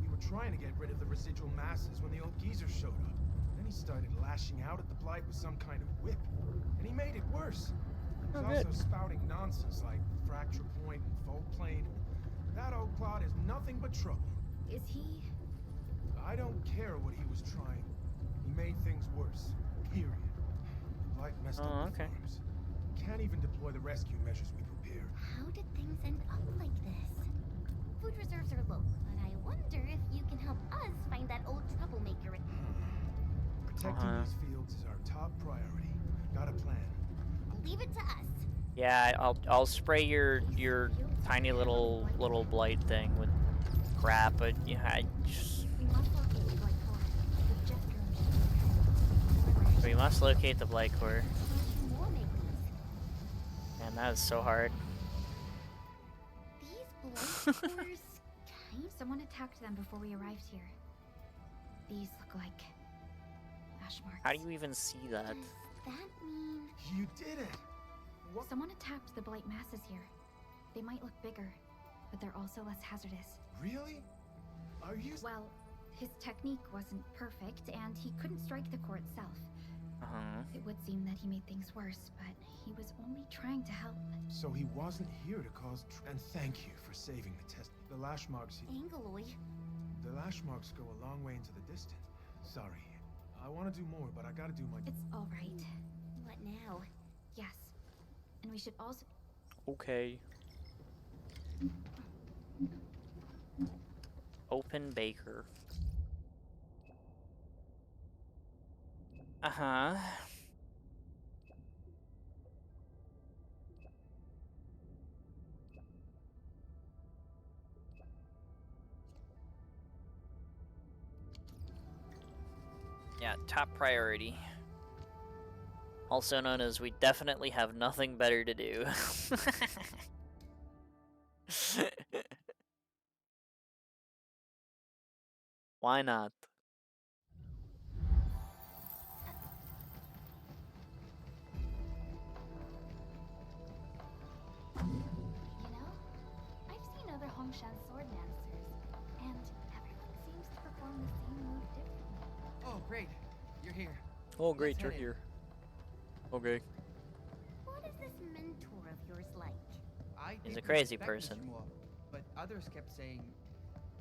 We were trying to get rid of the residual masses when the old geezer showed up. Then he started lashing out at the Blight with some kind of whip. And he made it worse. He was Oh, also good. spouting nonsense like fracture point and fault plane. That old clod is nothing but trouble. Is he... I don't care what he was trying. He made things worse. Period. The Blight messed Oh, up the okay. farms. can't even deploy the rescue measures we prepared. How did things end up like this? Food reserves are low, but I wonder if you can help us find that old troublemaker. Protecting these fields is our top priority. Got a plan. Leave it to us. Yeah, I'll spray your tiny little blight thing with crap, but yeah, We must locate the Blight Core. The jet drone should be we must locate the blight core. More make these. Man, that is so hard. These blight cores Someone attacked them before we arrived here. These look like lash marks. How do you even see that? Does that mean You did it! What? Someone attacked the blight masses here. They might look bigger, but they're also less hazardous. Really? Are you? Well, his technique wasn't perfect, and he couldn't strike the core itself. It would seem that he made things worse, but he was only trying to help. So he wasn't here to cause. And thank you for saving the test. The lash marks. Angaloid? The lash marks go a long way into the distance. Sorry, I want to do more, but I gotta do my. It's all right. What now? Yes. And we should also... Okay. Open Baker. Uh-huh. Yeah, top priority. Also known as we definitely have nothing better to do. Why not? You know, I've seen other Hongshan sword dancers, and everyone seems to perform the same move differently. Oh, great. You're here. Oh great, Let's you're head in. here. Okay. What is this mentor of yours like? I He's a didn't crazy expect person. Mr. Moore, but others kept saying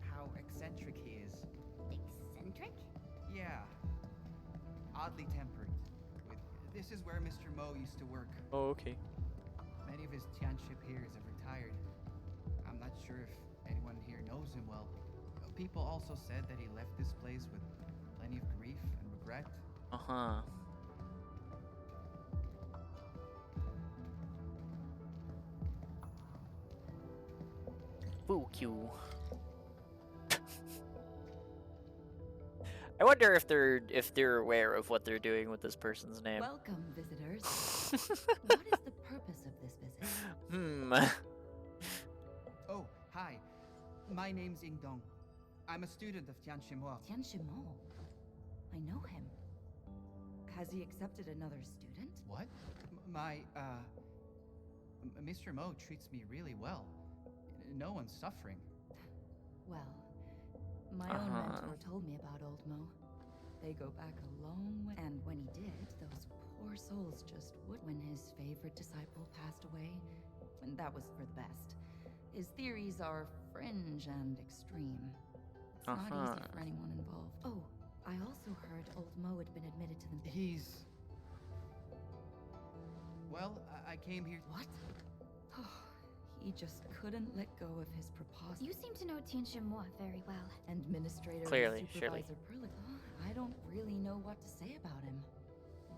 how eccentric he is. Eccentric? Yeah. Oddly tempered. This is where Mr. Mo used to work. Oh, okay. Many of his Tianshi peers have retired. I'm not sure if anyone here knows him well. People also said that he left this place with plenty of grief and regret. Uh-huh. Fuku. I wonder if they're aware of what they're doing with this person's name. Welcome, visitors. What is the purpose of this visit? Oh, hi. My name's Ying Dong. I'm a student of Tianshimo. Tian Shimo. I know him. Has he accepted another student? What? Mr. Mo treats me really well. No one's suffering. Well, my own mentor told me about old Mo. They go back a long way. And when he did, those poor souls just would. When his favorite disciple passed away, and that was for the best. His theories are fringe and extreme. It's not easy for anyone involved. Oh, I also heard old Mo had been admitted to the... He's... Well, I came here... What? Oh, he just couldn't let go of his preposterous... You seem to know Tianshimo very well. Administrator Clearly, and supervisor Perlick. I don't really know what to say about him.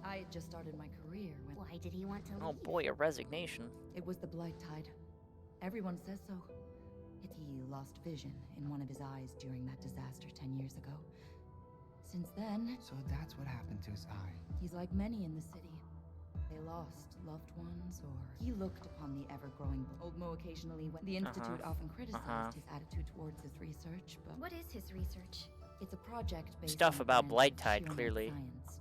I had just started my career when... Why did he want to leave? Oh boy, a resignation. It was the Blight Tide. Everyone says so. He lost vision in one of his eyes during that disaster 10 years ago. Since then, So that's what happened to his eye. he's like many in the city. They lost loved ones, or he looked upon the ever-growing... Old Mo occasionally went... The Institute often criticized his attitude towards his research, but... What is his research? It's a project based Stuff on about the Blight branch Tide, of sheer clearly. science.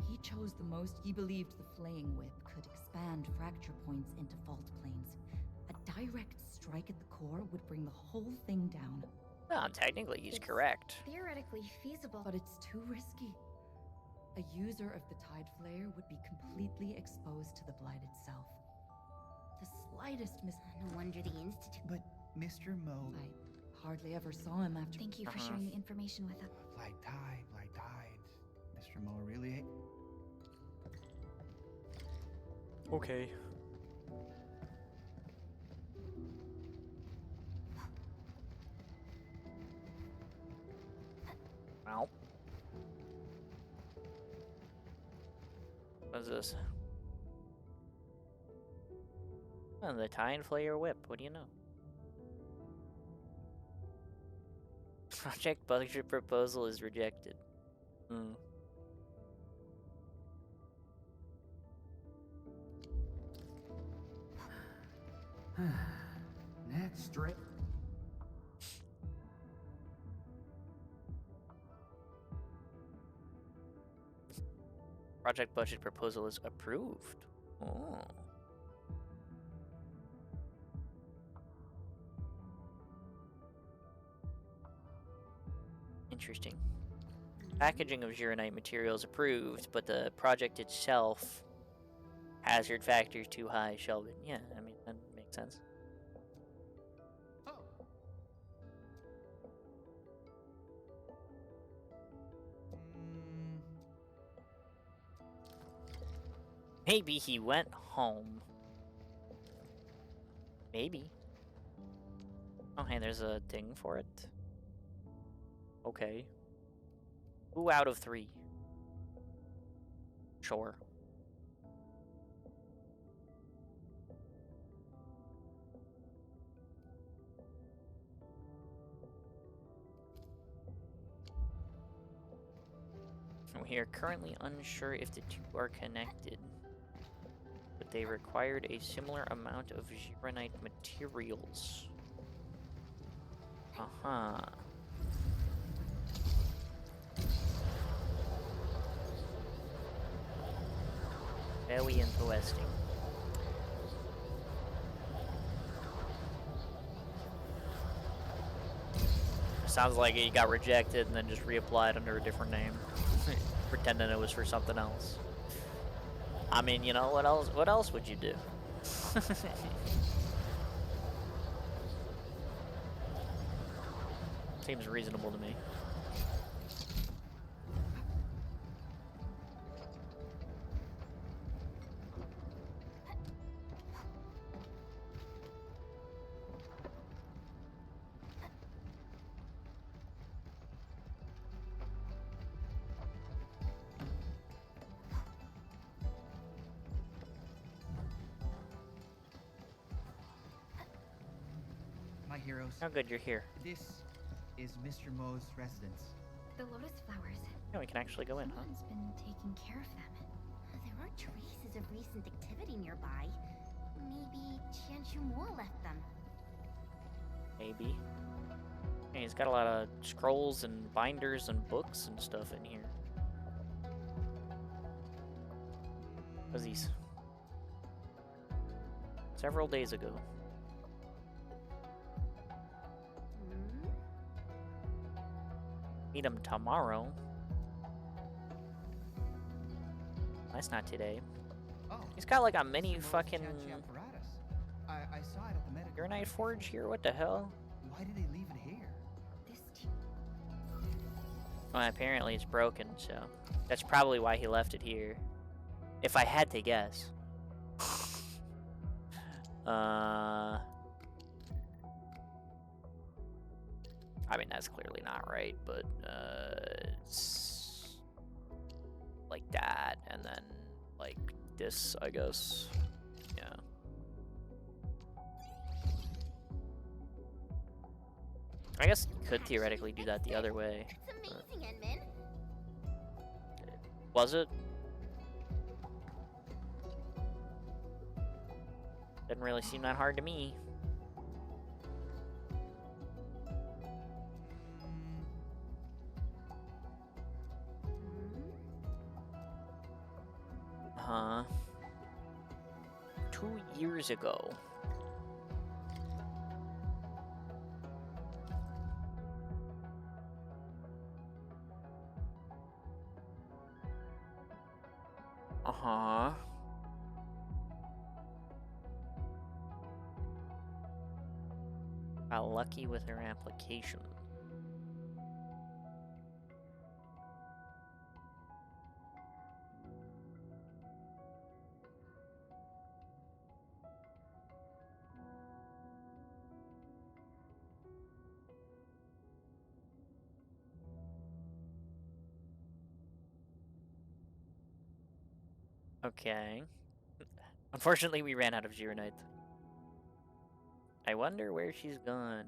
He chose the most. He believed the flaying whip could expand fracture points into fault planes. A direct strike at the core would bring the whole thing down. No, technically he's It's correct. Theoretically feasible. But it's too risky. A user of the Tide Flare would be completely exposed to the Blight itself. The slightest No wonder the Institute... But Mr. Mo... I hardly ever saw him after... Thank you for sharing the information with us. Blight Tide. Mr. Mo really... Okay. Ow. What is this? Oh, the tie and flayer whip. What do you know? Project budget proposal is rejected. Hmm. Net straight. Project budget proposal is approved. Oh. Interesting. Packaging of Zhurnite materials approved, but the project itself, hazard factor too high, shelved. Yeah, I mean, that makes sense. Oh. Mm, Maybe he went home. Maybe. Oh, hey, there's a thing for it. Okay. 2 out of 3. Sure. We are currently unsure if the two are connected, but they required a similar amount of Zhurnite materials. Uh-huh. Very interesting. Sounds like he got rejected and then just reapplied under a different name, pretending it was for something else. I mean, you know, what else? What else would you do? Seems reasonable to me. my heroes. How good you're here. This is Mr. Mo's residence. The lotus flowers. Yeah, we can actually go in, huh? Someone's been taking care of them. There are traces of recent activity nearby. Maybe Qianshu Mo left them. Maybe. Hey, he's got a lot of scrolls and binders and books and stuff in here. Was these several days ago? Hmm? Meet him tomorrow. That's not today. Oh, He's got like a Mr. mini Mo's fucking Qianqi apparatus. I saw it at the medical. Zhurnite clinic forge before. here. What the hell? Why did they leave it here? This Well, apparently it's broken, so that's probably why he left it here. If I had to guess. I mean, that's clearly not right, but it's like that, and then like this, I guess. Yeah. I guess you could theoretically do that the other way. It's amazing, Enmin. Was it? Didn't really seem that hard to me. Huh? 2 years ago. Uh-huh. Got lucky with her application. Okay. Unfortunately, we ran out of Gironite. I wonder where she's gone.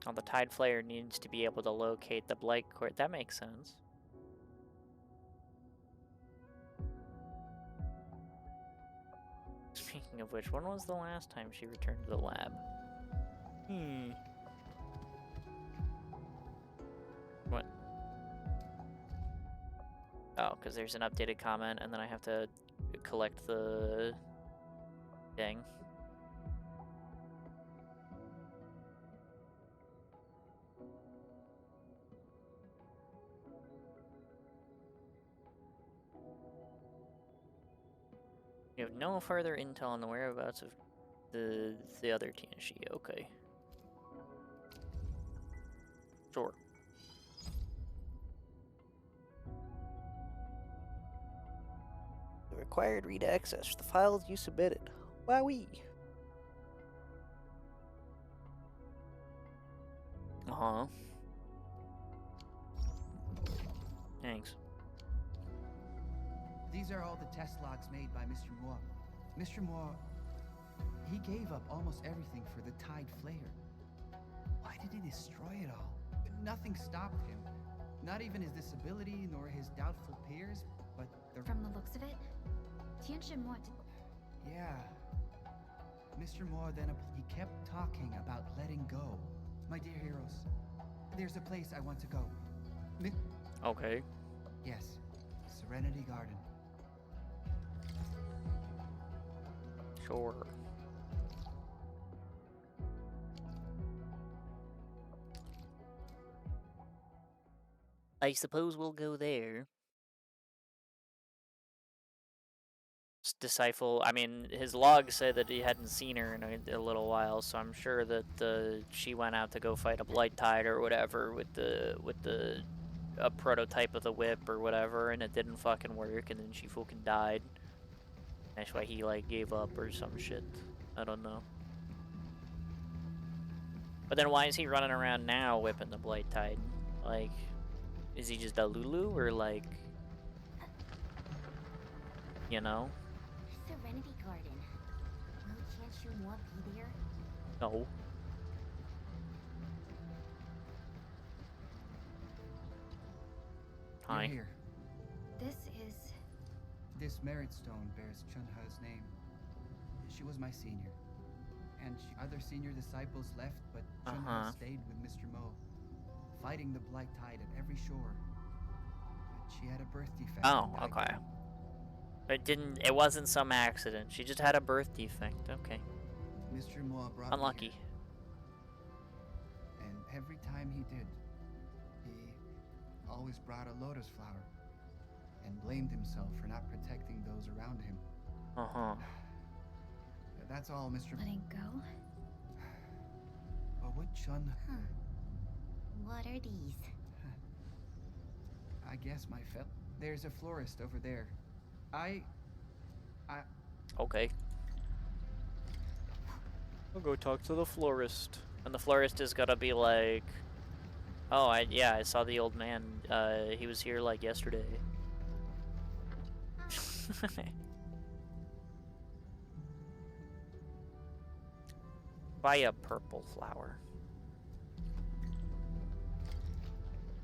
Oh, the Tide Flayer needs to be able to locate the Blight Court. That makes sense. Speaking of which, when was the last time she returned to the lab? What? Oh, because there's an updated comment, and then I have to collect the thing. You have no further intel on the whereabouts of the other Tianxi. Okay. Sure. The required read access for the files you submitted. Wowee. Uh-huh. Thanks. These are all the test logs made by Mr. Moore. Mr. Moore, he gave up almost everything for the Tide Flayer. Why did he destroy it all? Nothing stopped him. Not even his disability nor his doubtful peers, but the... From the looks of it, Tianxin Moore Yeah. Mr. Moore then, he kept talking about letting go. My dear heroes, there's a place I want to go. Okay. Yes, Serenity Garden. Sure. I suppose we'll go there. Disciple, I mean, his log said that he hadn't seen her in a little while, so I'm sure that she went out to go fight a Blight Tide or whatever with a prototype of the whip or whatever, and it didn't fucking work, and then she fucking died. That's why he like gave up or some shit. I don't know. But then why is he running around now whipping the Blight Tide? Like, is he just a Lulu or like, you know? Serenity Garden. Will Tianxin Moore be there? No. Hi. You're here. This is... This merit stone bears Chun-He's name. She was my senior. And other senior disciples left, but Chun-He stayed with Mr. Mo, fighting the Blight Tide at every shore. But she had a birth defect. Oh, okay. It wasn't some accident. She just had a birth defect. Okay. Mr. Mo brought me Unlucky. here. And every time he did, he always brought a lotus flower and blamed himself for not protecting those around him. Uh-huh. That's all, Mr. letting go? But what Chun... Huh. What are these? I guess my fel... There's a florist over there. Okay. I'll go talk to the florist. And the florist is gonna be like, oh, I saw the old man. He was here like yesterday. Buy a purple flower.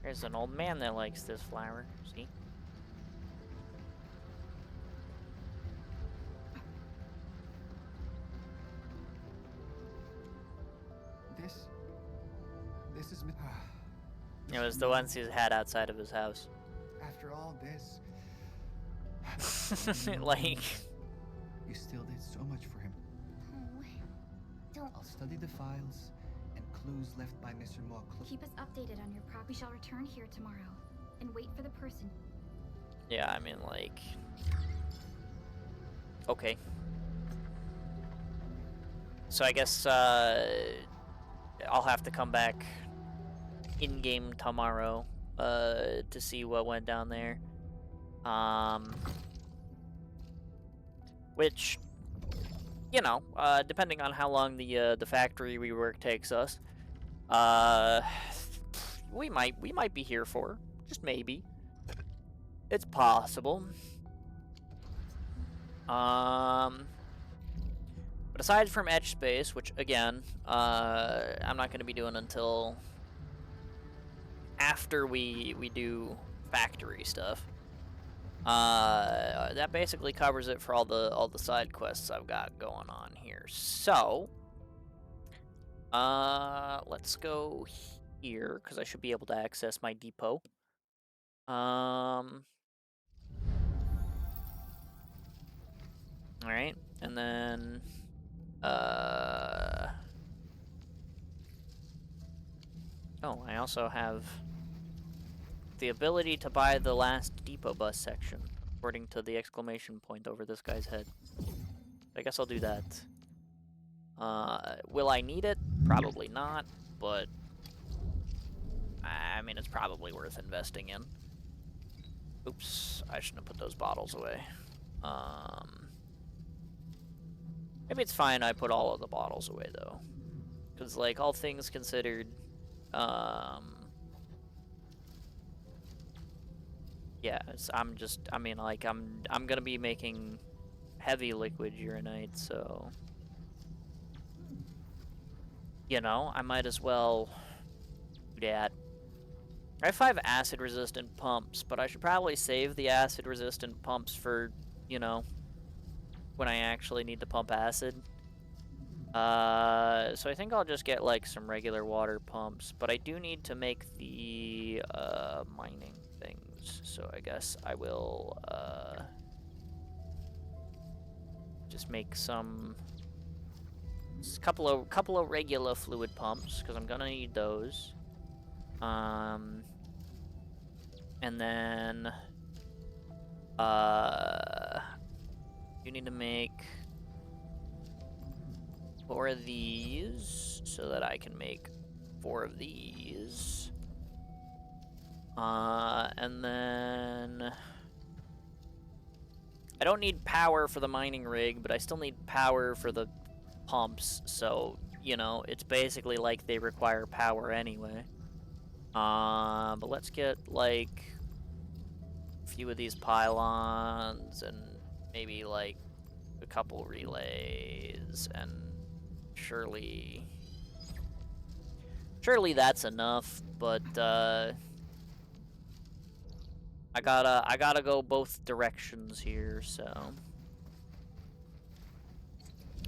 There's an old man that likes this flower. See? This is... It was the ones he had outside of his house. After all this... Like... You still did so much for him. Oh, don't... I'll study the files and clues left by Mr. Moore. Keep us updated on your prog. We shall return here tomorrow and wait for the person. Yeah, I mean, like... Okay. So I guess, I'll have to come back in-game tomorrow, to see what went down there. Which... you know, depending on how long the factory rework takes us, we might be here for, just maybe. It's possible. But aside from Etch Space, which again, I'm not going to be doing until after we do factory stuff. That basically covers it for all the side quests I've got going on here. So, let's go here because I should be able to access my depot. All right, and then oh, I also have the ability to buy the last depot bus section, according to the exclamation point over this guy's head. I guess I'll do that. Will I need it? Probably not, but I mean, it's probably worth investing in. Oops, I shouldn't have put those bottles away. Maybe it's fine I put all of the bottles away, though. Because, like, all things considered, yeah, I'm gonna be making heavy liquid uranite, so, you know, I might as well do that. I have 5 acid-resistant pumps, but I should probably save the acid-resistant pumps for, you know, when I actually need to pump acid. So I think I'll just get, like, some regular water pumps, but I do need to make the, mining things, so I guess I will, just make some... couple of regular fluid pumps, because I'm gonna need those. And then, you need to make 4 of these so that I can make 4 of these. And then I don't need power for the mining rig, but I still need power for the pumps, so, you know, it's basically like they require power anyway. But let's get, like, a few of these pylons and maybe, like, a couple relays, and surely that's enough, but, I gotta go both directions here, so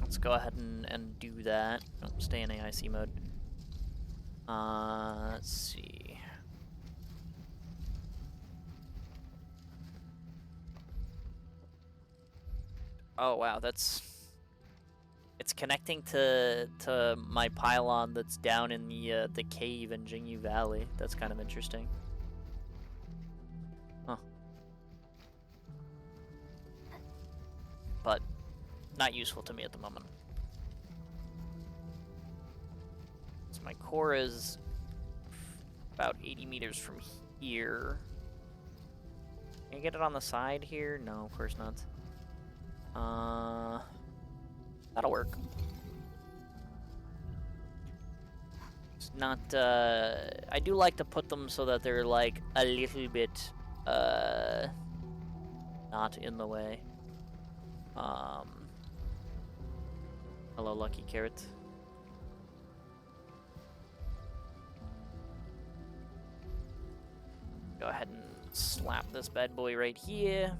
let's go ahead and do that. Oh, stay in AIC mode. Let's see. Oh wow, it's connecting to my pylon that's down in the cave in Jingyu Valley. That's kind of interesting. Huh. But not useful to me at the moment. So my core is about 80 meters from here. Can I get it on the side here? No, of course not. That'll work. It's not, I do like to put them so that they're, like, a little bit, not in the way. Hello, Lucky Carrot. Go ahead and slap this bad boy right here.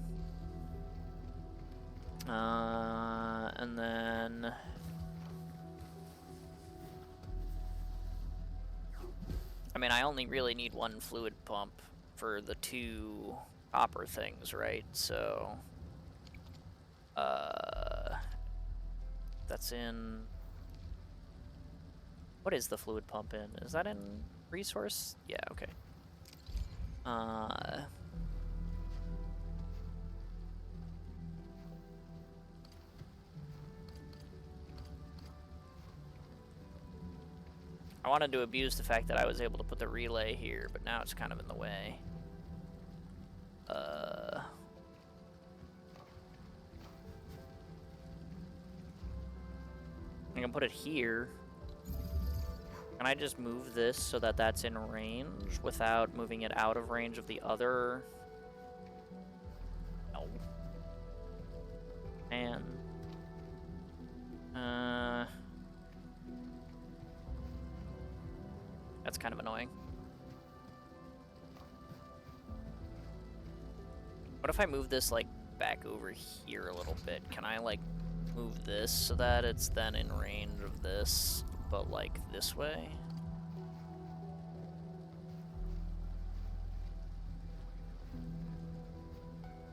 And then I mean, I only really need 1 fluid pump for the 2 copper things, right? So that's in... What is the fluid pump in? Is that in resource? Yeah, okay. I wanted to abuse the fact that I was able to put the relay here, but now it's kind of in the way. can put it here. Can I just move this so that that's in range without moving it out of range of the other? No. And that's kind of annoying. What if I move this like back over here a little bit? Can I like move this so that it's then in range of this, but like this way?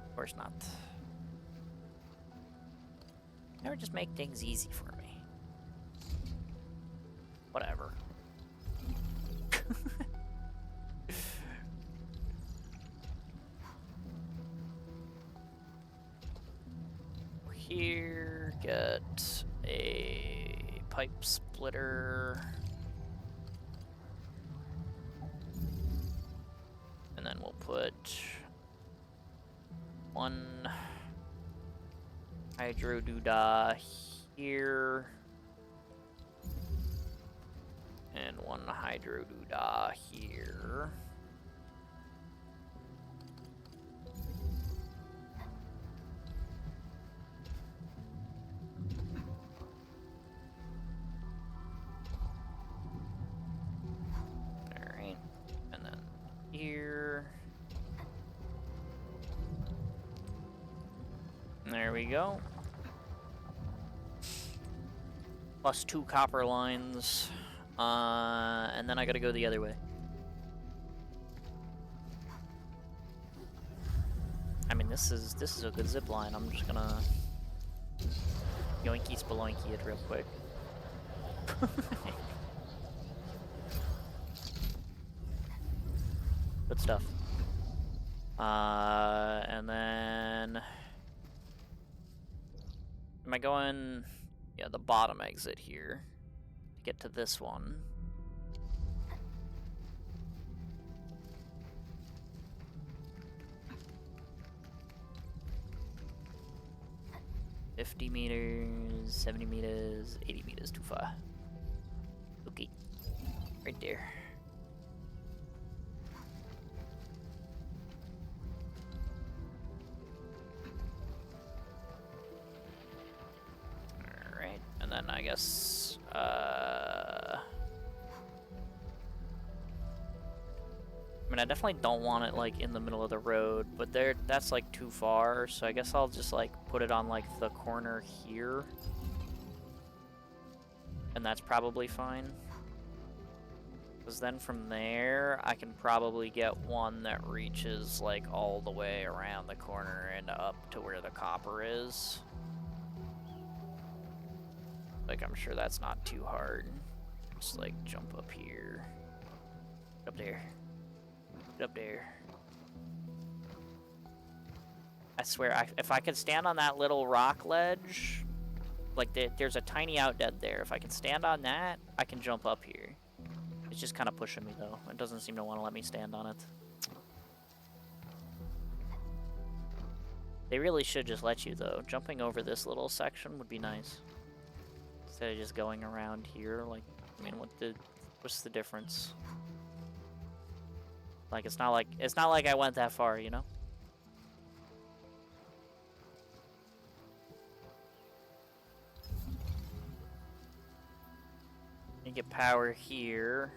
Of course not. Never just make things easy for me. Whatever. Here, get a pipe splitter. And then we'll put one hydro doodah here. And one hydro doodah here. Alright. And then here. There we go. Plus 2 copper lines. And then I gotta go the other way. I mean, this is a good zip line. I'm just gonna yoinky spelunky it real quick. Good stuff. And then am I going? Yeah, the bottom exit here to get to this one. $50 meters, 70 meters, 80 meters too far. Okay, right there. Alright, and then I guess, I mean, I definitely don't want it, like, in the middle of the road, but that's, like, too far, so I guess I'll just, like, put it on, like, the corner here. And that's probably fine. Because then from there, I can probably get one that reaches, like, all the way around the corner and up to where the copper is. Like, I'm sure that's not too hard. Just, like, jump up here. Up there. Up there. I swear, if I could stand on that little rock ledge, like there's a tiny outlet there. If I can stand on that, I can jump up here. It's just kind of pushing me though. It doesn't seem to want to let me stand on it. They really should just let you though. Jumping over this little section would be nice. Instead of just going around here, like, I mean, what's the difference? Like, it's not like I went that far, you know? You get power here.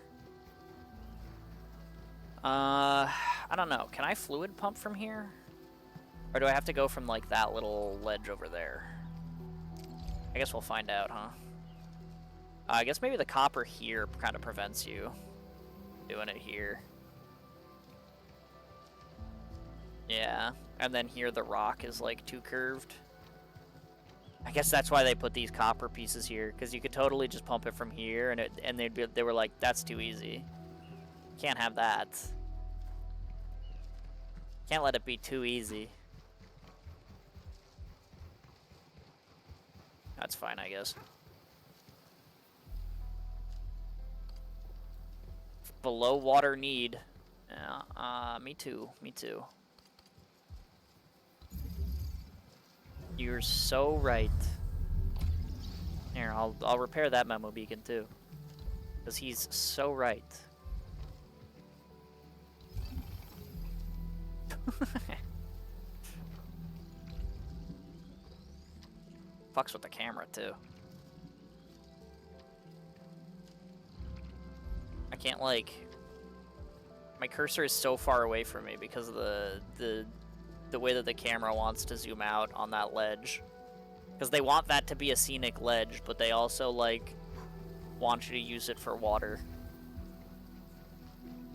I don't know. Can I fluid pump from here? Or do I have to go from, like, that little ledge over there? I guess we'll find out, huh? I guess maybe the copper here kind of prevents you doing it here. Yeah, and then here the rock is like too curved. I guess that's why they put these copper pieces here, because you could totally just pump it from here, and they were like, that's too easy. Can't have that. Can't let it be too easy. That's fine, I guess. Below water need. Yeah, me too. Me too. You're so right. Here, I'll repair that memo beacon too. Because he's so right. Fucks with the camera too. I can't like... My cursor is so far away from me because of the way that the camera wants to zoom out on that ledge. Because they want that to be a scenic ledge, but they also like want you to use it for water.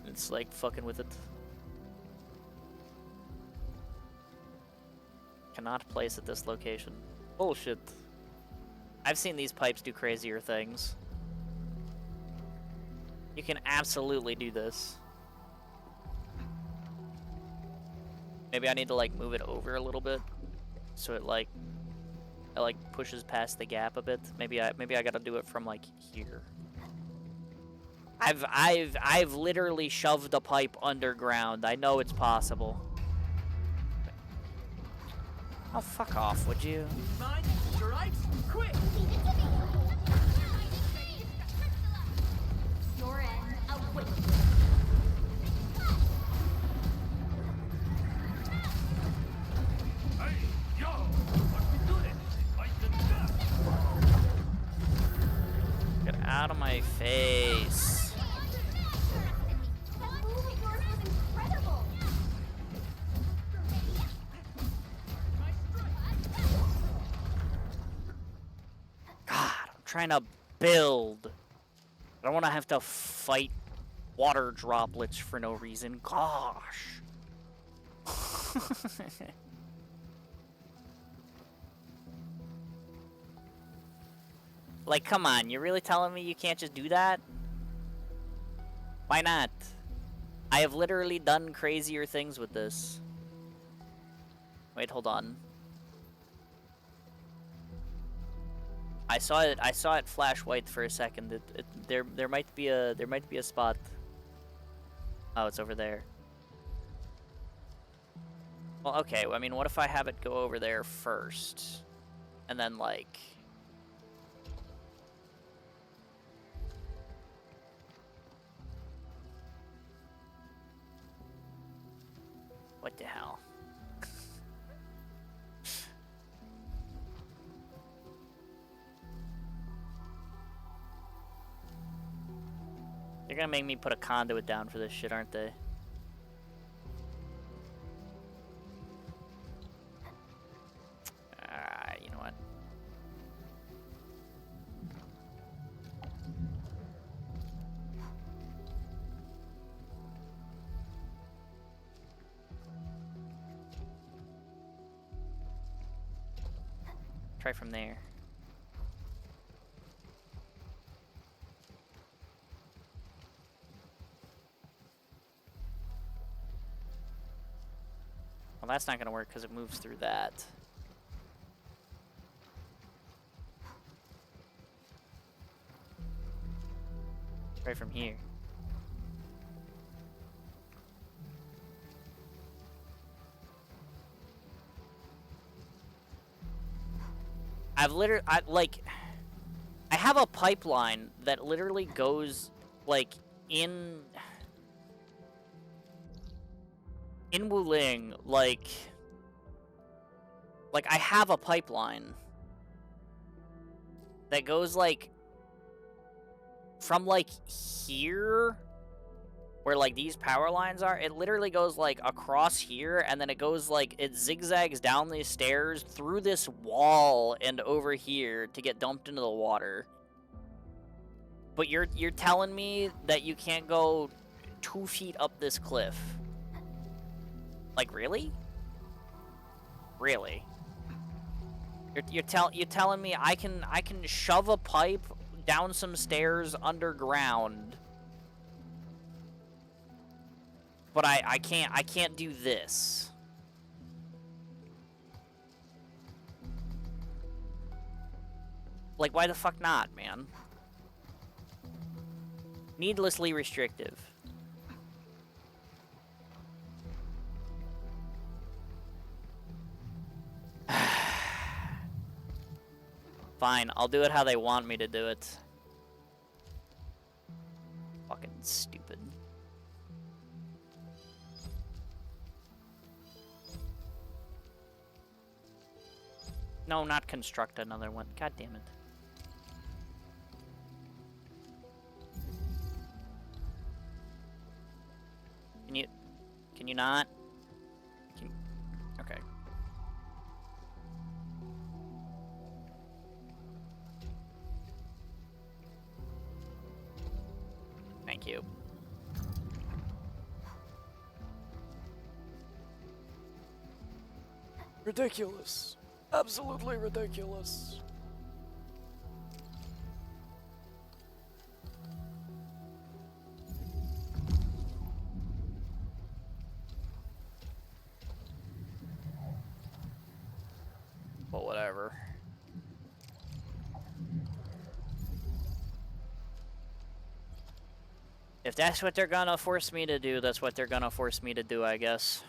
It's like fucking with it. Cannot place at this location. Bullshit. I've seen these pipes do crazier things. You can absolutely do this. Maybe I need to like move it over a little bit so it like pushes past the gap a bit. Maybe I gotta do it from like here. I've literally shoved a pipe underground. I know it's possible. Oh, fuck off, would you? Mine, your ice, quick! Your end awaits. Hey, yo! What we doing? Fight the duck! Get out of my face. That move of yours was incredible. God, I'm trying to build. I don't want to have to fight water droplets for no reason. Gosh. Like, come on, you're really telling me you can't just do that? Why not? I have literally done crazier things with this. Wait, hold on. I saw it flash white for a second. There might be a spot. Oh, it's over there. Well, okay. I mean, what if I have it go over there first, and then like. What the hell? They're gonna make me put a conduit down for this shit, aren't they? You know what? Try from there. Well, that's not gonna work because it moves through that. Right from here. I have a pipeline that literally goes, like, in Wuling, like, I have a pipeline that goes, like, from, like, here, where, like, these power lines are, it literally goes, like, across here, and then it goes, like, it zigzags down these stairs, through this wall, and over here to get dumped into the water. But you're telling me that you can't go 2 feet up this cliff? Like, really? Really? You're telling me I can shove a pipe down some stairs underground, but I can't do this. Like, why the fuck not, man? Needlessly restrictive. Fine, I'll do it how they want me to do it. Fucking stupid. No, not construct another one. God damn it. Can you not? Okay. Thank you. Ridiculous. Absolutely ridiculous. But whatever. If that's what they're gonna force me to do, that's what they're gonna force me to do, I guess.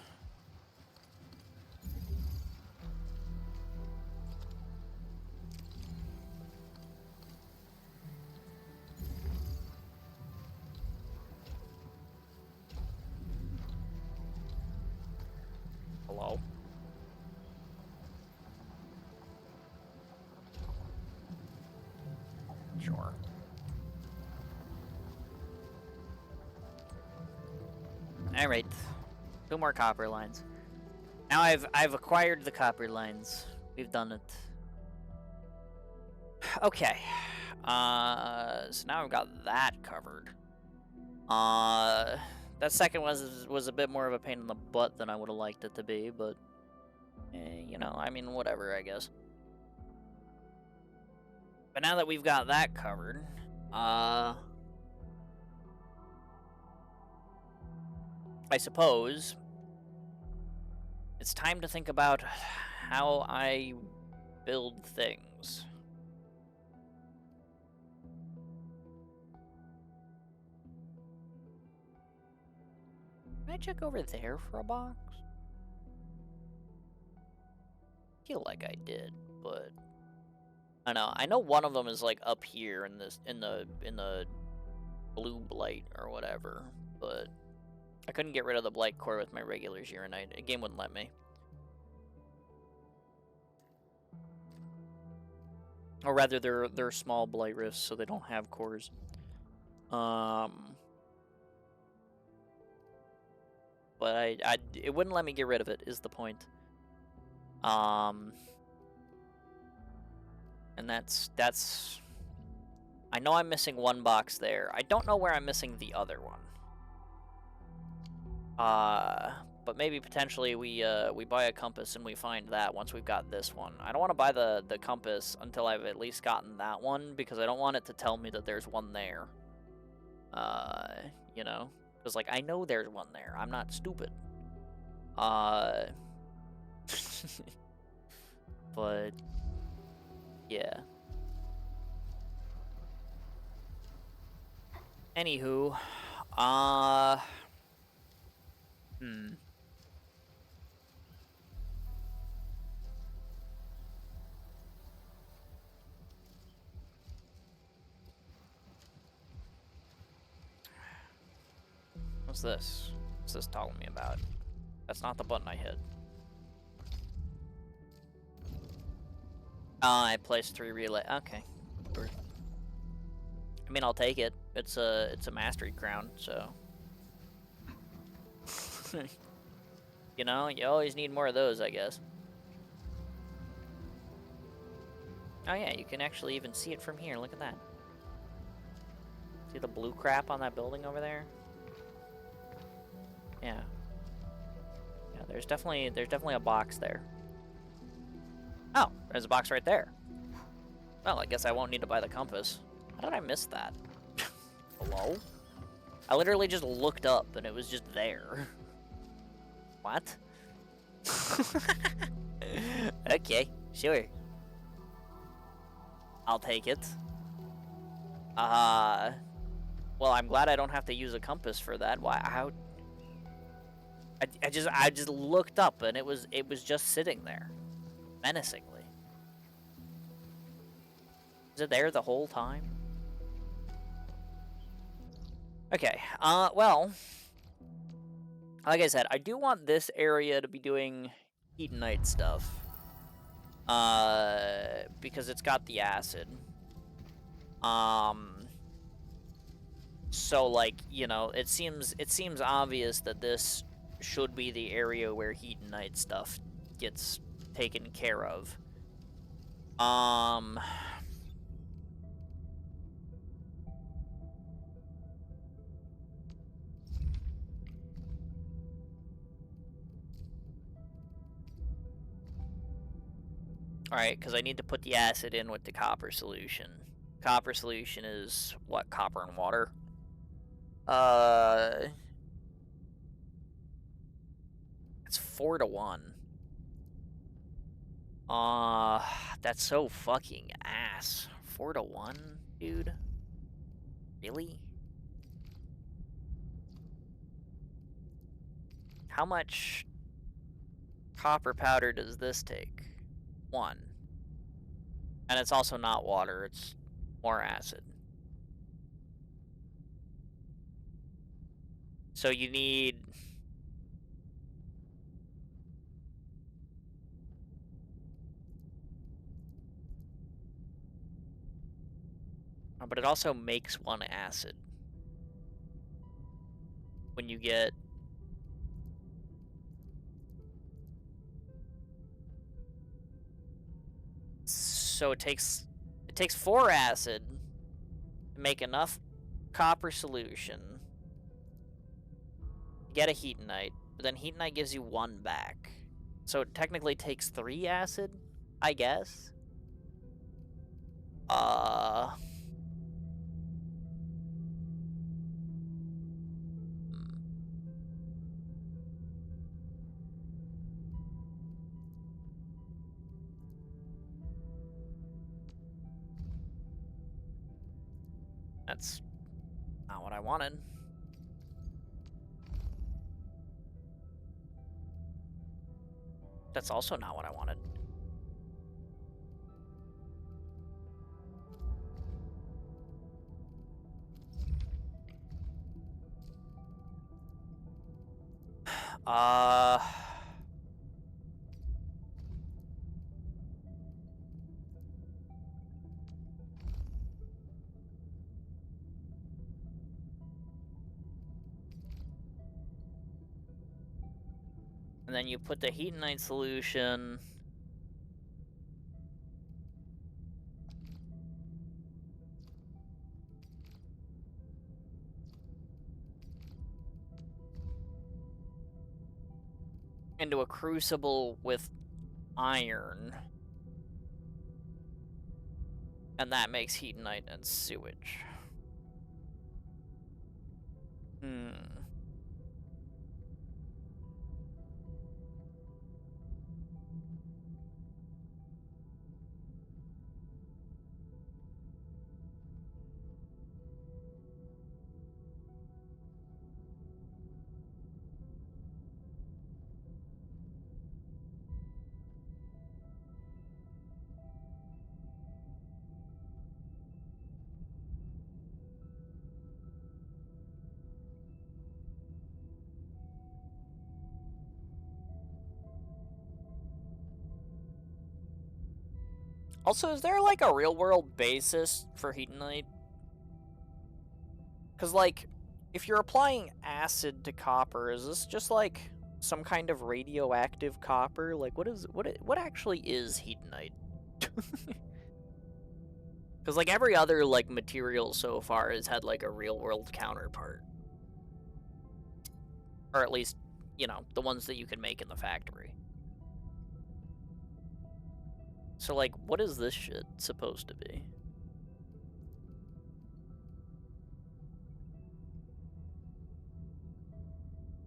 Hello? Sure. Alright. 2 more copper lines. Now I've acquired the copper lines. We've done it. Okay. So now I've got that covered. That second was a bit more of a pain in the butt than I would have liked it to be, but you know, I mean, whatever, I guess. But now that we've got that covered, I suppose it's time to think about how I build things. Can I check over there for a box? I feel like I did, but I don't know. I know one of them is like up here in this in the blue blight or whatever, but I couldn't get rid of the blight core with my regular Zhirronite. The game wouldn't let me. Or rather, they're small blight rifts, so they don't have cores. But it wouldn't let me get rid of it, is the point. And that's I know I'm missing one box there. I don't know where I'm missing the other one. But maybe potentially we buy a compass and we find that once we've got this one. I don't want to buy the compass until I've at least gotten that one, because I don't want it to tell me that there's one there. You know? Because, like, I know there's one there. I'm not stupid. But, yeah. Anywho, What's this? What's this telling me about? That's not the button I hit. I placed 3 relay. Okay. Sure. I mean, I'll take it. It's a mastery crown, so. You know, you always need more of those, I guess. Oh yeah, you can actually even see it from here. Look at that. See the blue crap on that building over there? Yeah. Yeah, there's definitely a box there. Oh, there's a box right there. Well, I guess I won't need to buy the compass. How did I miss that? Hello? I literally just looked up and it was just there. What? Okay, sure. I'll take it. Well, I'm glad I don't have to use a compass for that. Why? How? I just looked up and it was just sitting there, menacingly. Is it there the whole time? Okay, well, like I said, I do want this area to be doing Heatonite stuff. Because it's got the acid. So, like, you know, it seems obvious that this should be the area where Heatonite stuff gets taken care of. Alright, because I need to put the acid in with the copper solution. Copper solution is, what, copper and water? It's 4 to 1. That's so fucking ass. 4 to 1, dude? Really? How much copper powder does this take? 1. And it's also not water, it's more acid. So you need... Oh, but it also makes 1 acid. When you get... So it takes 4 acid to make enough copper solution to get a Heatonite, but then Heatonite gives you 1 back. So it technically takes 3 acid, I guess. That's not what I wanted. That's also not what I wanted. And then you put the Heatonite solution... into a crucible with iron. And that makes Heatonite and sewage. Also, is there, like, a real-world basis for Heatonite? Because, like, if you're applying acid to copper, is this just, like, some kind of radioactive copper? Like, what actually is Heatonite? Because, like, every other, like, material so far has had, like, a real-world counterpart. Or at least, you know, the ones that you can make in the factory. So, like, what is this shit supposed to be?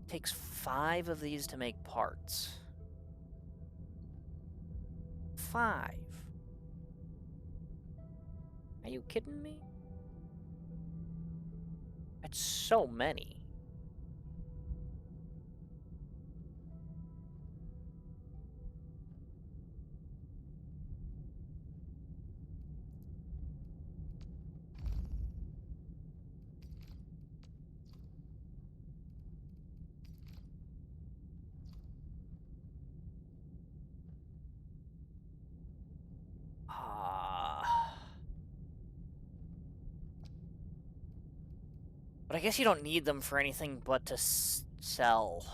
It takes 5 of these to make parts. 5. Are you kidding me? That's so many. guess you don't need them for anything but to sell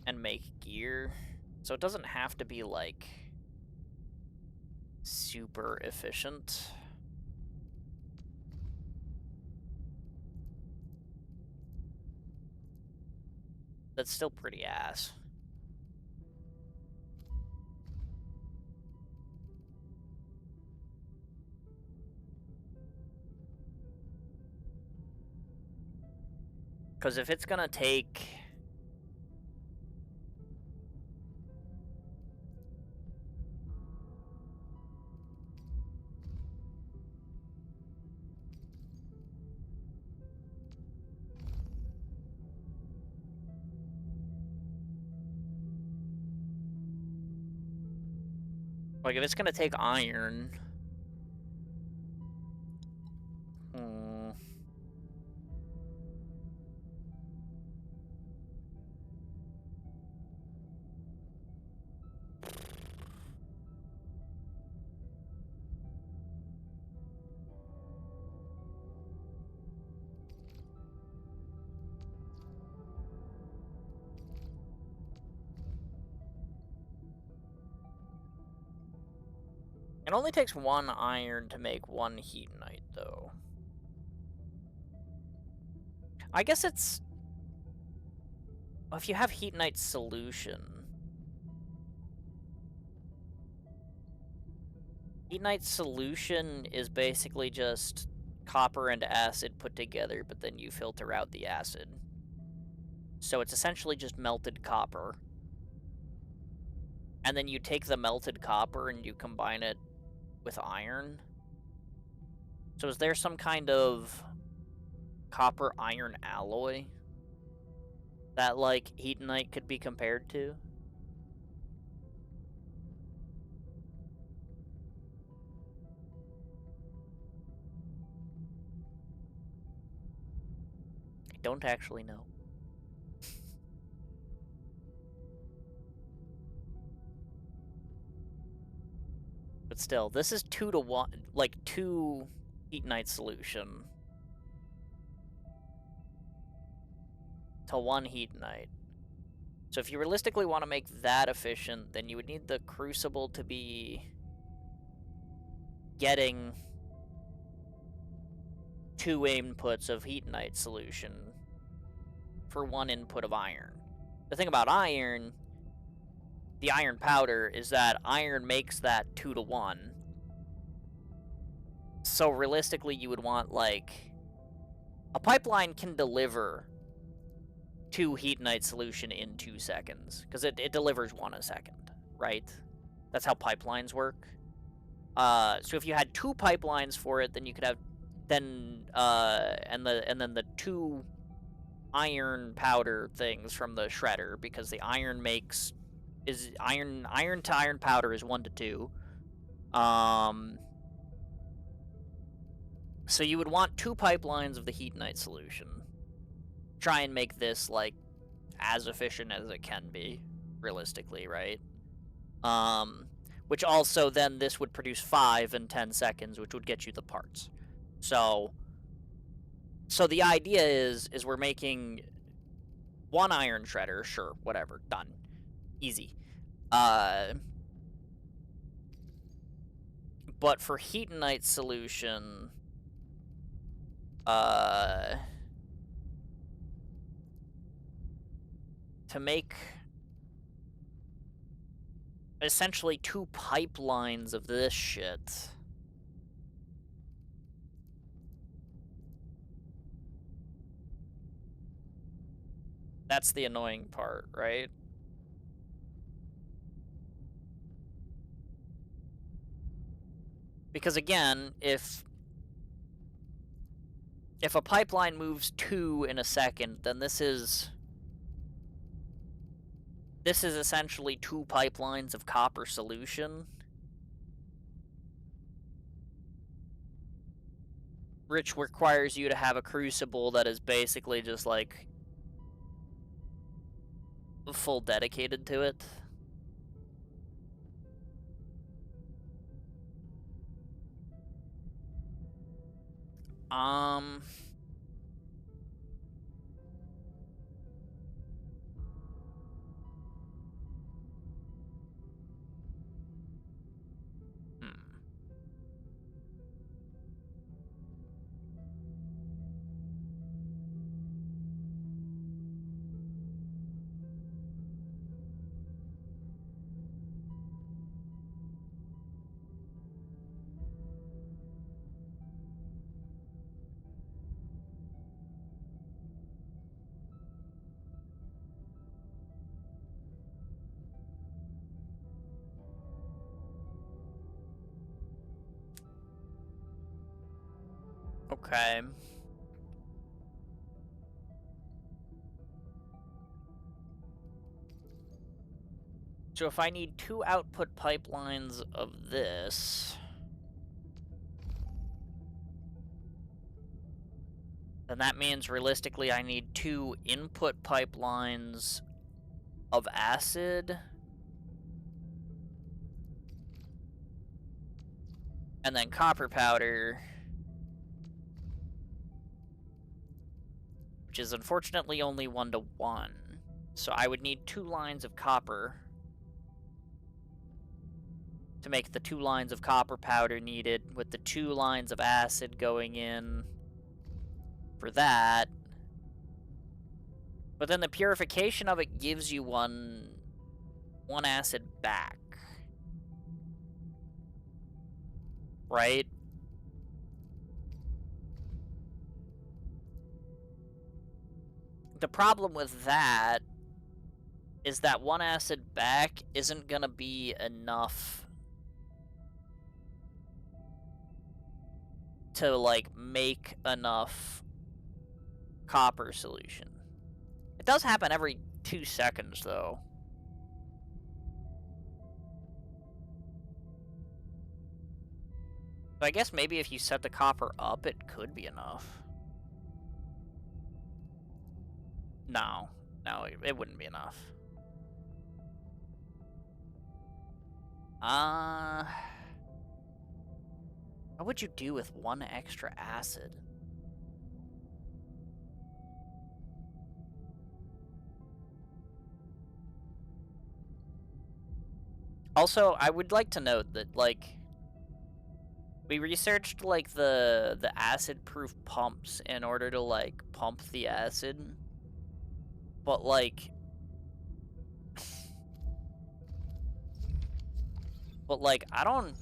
and make gear. So it doesn't have to be, like, super efficient. That's still pretty ass. Because if it's gonna take... Like, if it's gonna take iron... It only takes 1 iron to make 1 heatnite, though. I guess it's... Well, if you have heatnite solution... Heatnite solution is basically just copper and acid put together, but then you filter out the acid. So it's essentially just melted copper. And then you take the melted copper and you combine it with iron. So is there some kind of copper-iron alloy that, like, heatnite could be compared to? I don't actually know. But still, this is 2 to 1, like 2 heatnite solution to 1 heatnite. So if you realistically want to make that efficient, then you would need the crucible to be getting 2 inputs of heatnite solution for 1 input of iron. The thing about iron, the iron powder, is that iron makes that 2 to 1. So realistically, you would want, like... A pipeline can deliver 2 heatnite solution in 2 seconds, because it delivers 1 a second, right? That's how pipelines work. So if you had 2 pipelines for it, then you could have... Then, and then the 2 iron powder things from the shredder, because the iron makes... Iron to iron powder is 1 to 2. So you would want 2 pipelines of the heatnite solution. Try and make this, like, as efficient as it can be, realistically, right? Which also then this would produce 5 in 10 seconds, which would get you the parts. So the idea is we're making 1 iron shredder, sure, whatever, done. Easy. But for heatnite solution, to make essentially 2 pipelines of this shit. That's the annoying part, right? Because again, if a pipeline moves 2 in a second, then this is essentially 2 pipelines of copper solution. Which requires you to have a crucible that is basically just like full dedicated to it. Okay. So if I need 2 output pipelines of this, then that means realistically I need 2 input pipelines of acid. And then copper powder, which is unfortunately only 1-to-1. So I would need 2 lines of copper to make the 2 lines of copper powder needed, with the 2 lines of acid going in for that. But then the purification of it gives you one acid back. Right? The problem with that is that 1 acid back isn't gonna be enough to, like, make enough copper solution. It does happen every 2 seconds, though. So I guess maybe if you set the copper up, it could be enough. No, it wouldn't be enough. What would you do with 1 extra acid? Also, I would like to note that, like, we researched, like, the acid-proof pumps in order to, like, pump the acid. But, like... I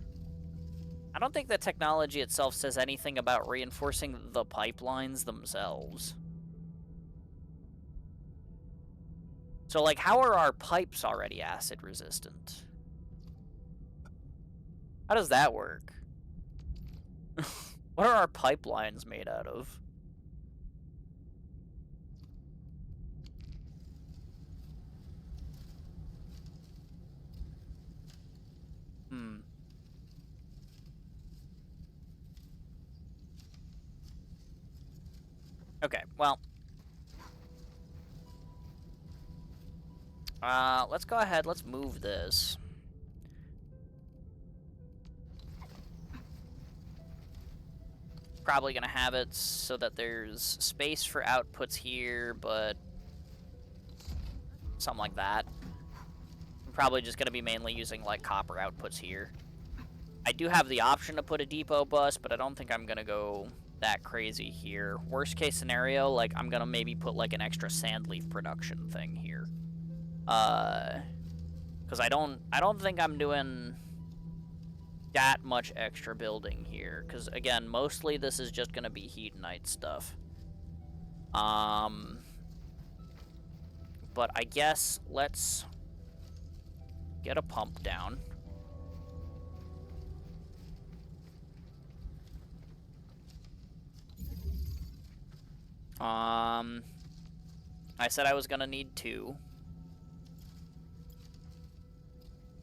don't think the technology itself says anything about reinforcing the pipelines themselves. So, like, how are our pipes already acid-resistant? How does that work? What are our pipelines made out of? Okay, well. Let's go ahead, let's move this. Probably gonna have it so that there's space for outputs here, but something like that. I'm probably just gonna be mainly using, like, copper outputs here. I do have the option to put a depot bus, but I don't think I'm gonna go that crazy here. Worst case scenario, like, I'm gonna maybe put, like, an extra sand leaf production thing here. Because I don't think I'm doing that much extra building here, because again, mostly this is just gonna be heat night stuff. But I guess let's get a pump down. I said I was gonna need 2.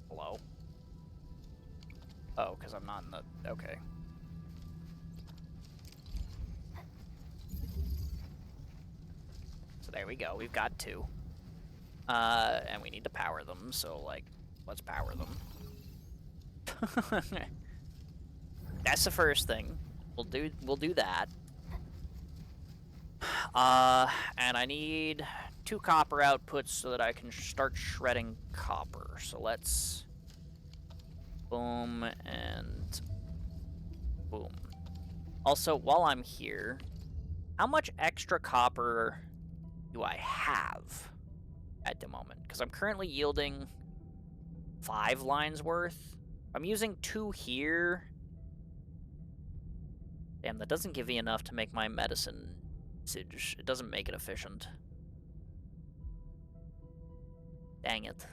Hello? Oh, because I'm not in the... Okay. So there we go. We've got 2. And we need to power them, so, like, let's power them. That's the first thing. We'll do that. And I need 2 copper outputs so that I can start shredding copper. So let's... boom, and boom. Also, while I'm here, how much extra copper do I have at the moment? Because I'm currently yielding 5 lines worth. I'm using 2 here. Damn, that doesn't give me enough to make my medicine usage. It doesn't make it efficient. Dang it.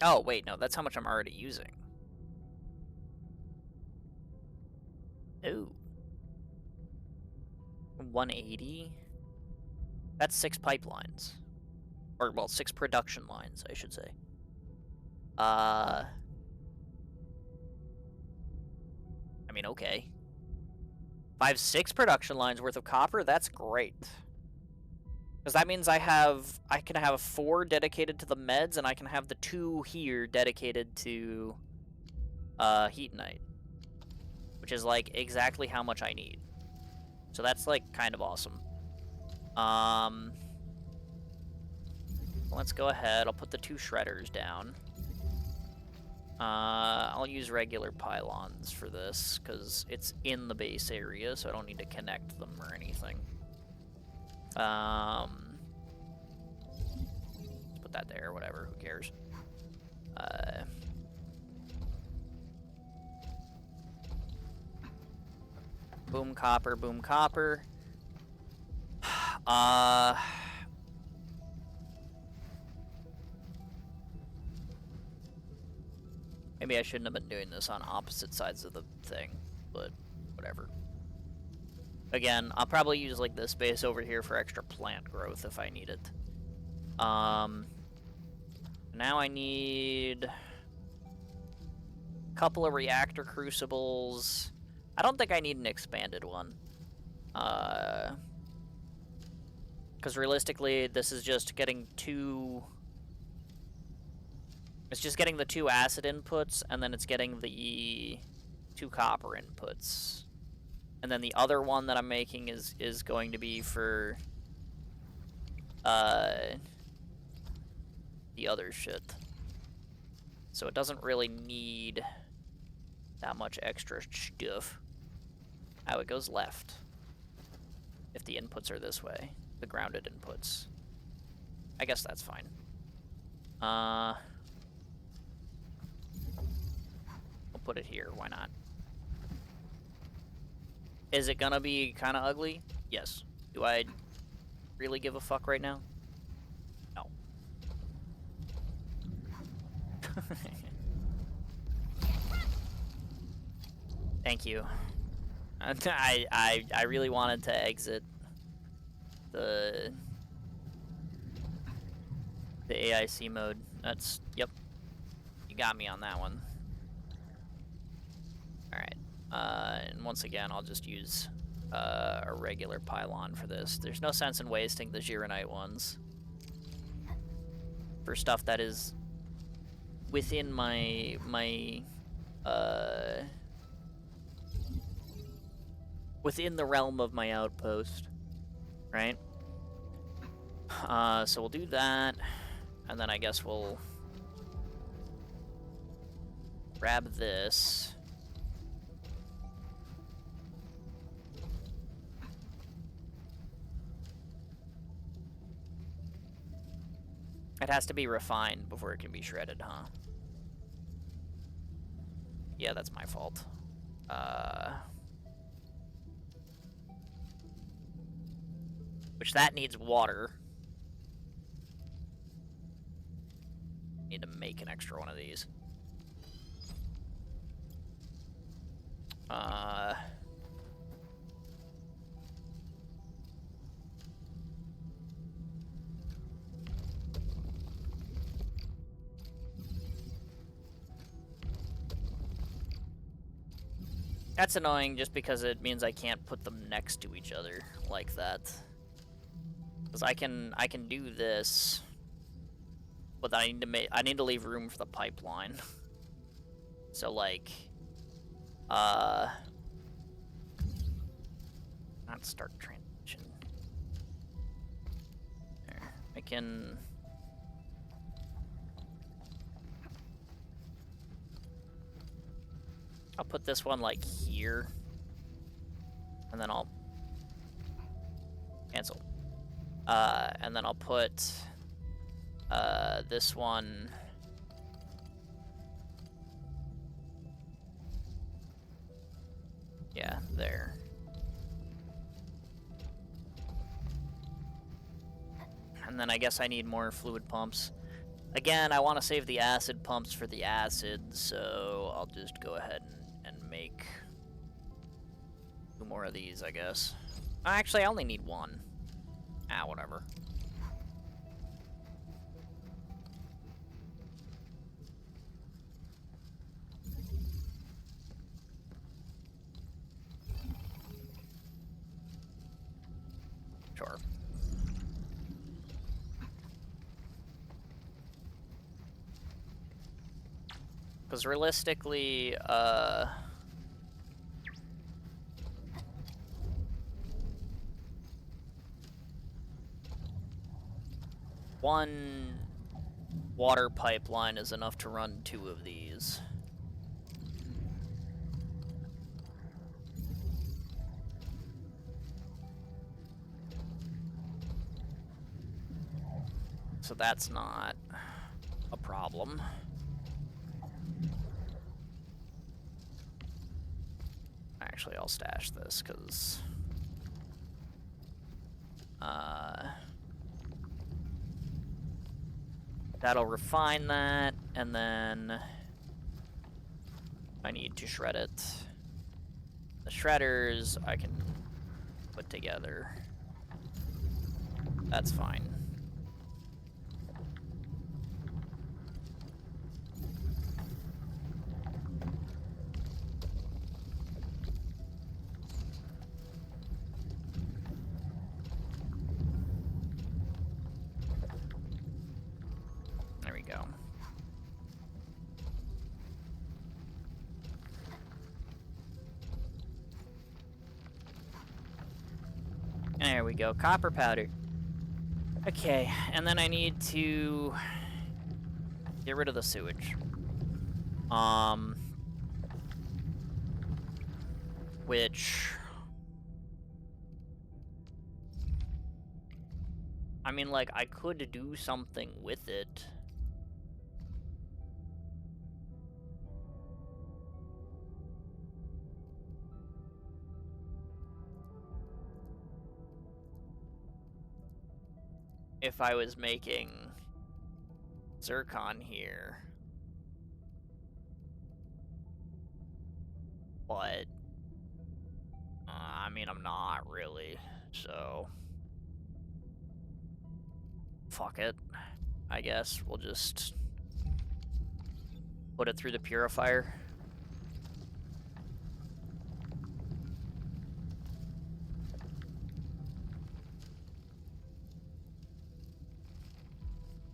Oh, wait, no, that's how much I'm already using. Ooh. 180? That's 6 pipelines. Or, well, 6 production lines, I should say. I mean, okay. 6 production lines worth of copper, that's great. Because that means I can have 4 dedicated to the meds, and I can have the 2 here dedicated to Heatonite. Which is, like, exactly how much I need. So that's, like, kind of awesome. Let's go ahead. I'll put the 2 shredders down. I'll use regular pylons for this, because it's in the base area, so I don't need to connect them or anything. Let's put that there, whatever, who cares. Boom copper, boom copper. Maybe I shouldn't have been doing this on opposite sides of the thing, but whatever. Again, I'll probably use like this space over here for extra plant growth if I need it. Now I need a couple of reactor crucibles. I don't think I need an expanded one. Because realistically, this is just getting 2... It's just getting the 2 acid inputs, and then it's getting the 2 copper inputs. And then the other one that I'm making is going to be for the other shit. So it doesn't really need that much extra stuff. Oh, it goes left. If the inputs are this way. The grounded inputs. I guess that's fine. We'll put it here, why not? Is it gonna be kinda ugly? Yes. Do I really give a fuck right now? No. Thank you. I really wanted to exit the AIC mode. That's, yep. You got me on that one. Alright. And once again, I'll just use a regular pylon for this. There's no sense in wasting the Gironite ones for stuff that is within my within the realm of my outpost, right? So we'll do that, and then I guess we'll grab this. It has to be refined before it can be shredded, huh? Yeah, that's my fault. Which that needs water. Need to make an extra one of these. That's annoying just because it means I can't put them next to each other like that. Because I can do this, but I need to leave room for the pipeline. So like, not start transition. There, I can. I'll put this one like here, and then I'll cancel. And then I'll put this one there. And then I guess I need more fluid pumps. Again, I want to save the acid pumps for the acid, so I'll just go ahead and make 2 more of these, I guess. Actually, I only need 1. Ah, whatever. Sure. Because realistically, one water pipeline is enough to run 2 of these. So that's not a problem. Actually, I'll stash this because that'll refine that, and then I need to shred it. The shredders I can put together. That's fine. There we go. There we go, copper powder. Okay, and then I need to get rid of the sewage. Which, I mean, like, I could do something with it. If I was making zircon here. But, I mean, I'm not really, so fuck it. I guess we'll just put it through the purifier.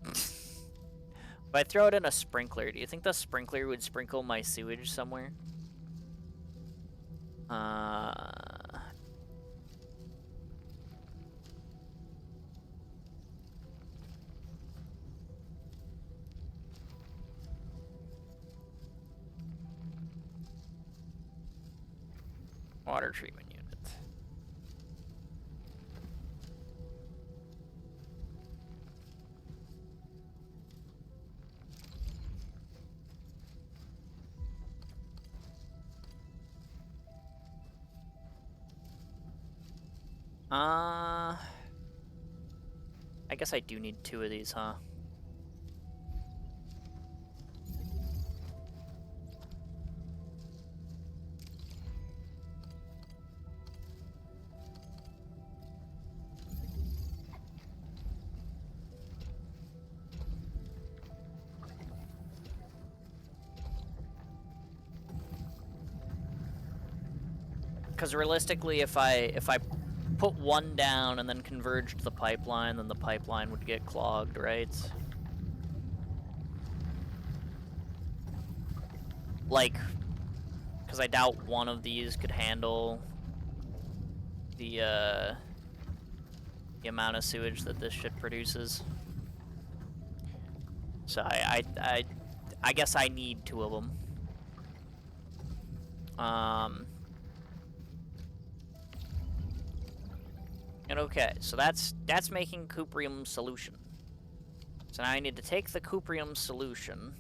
If I throw it in a sprinkler, do you think the sprinkler would sprinkle my sewage somewhere? Water treatment unit. I guess I do need 2 of these, huh? Because realistically, if I put 1 down and then converged the pipeline, then the pipeline would get clogged, right? Like, because I doubt one of these could handle the amount of sewage that this shit produces. So I guess I need 2 of them. And okay, so that's making cuprium solution. So now I need to take the cuprium solution,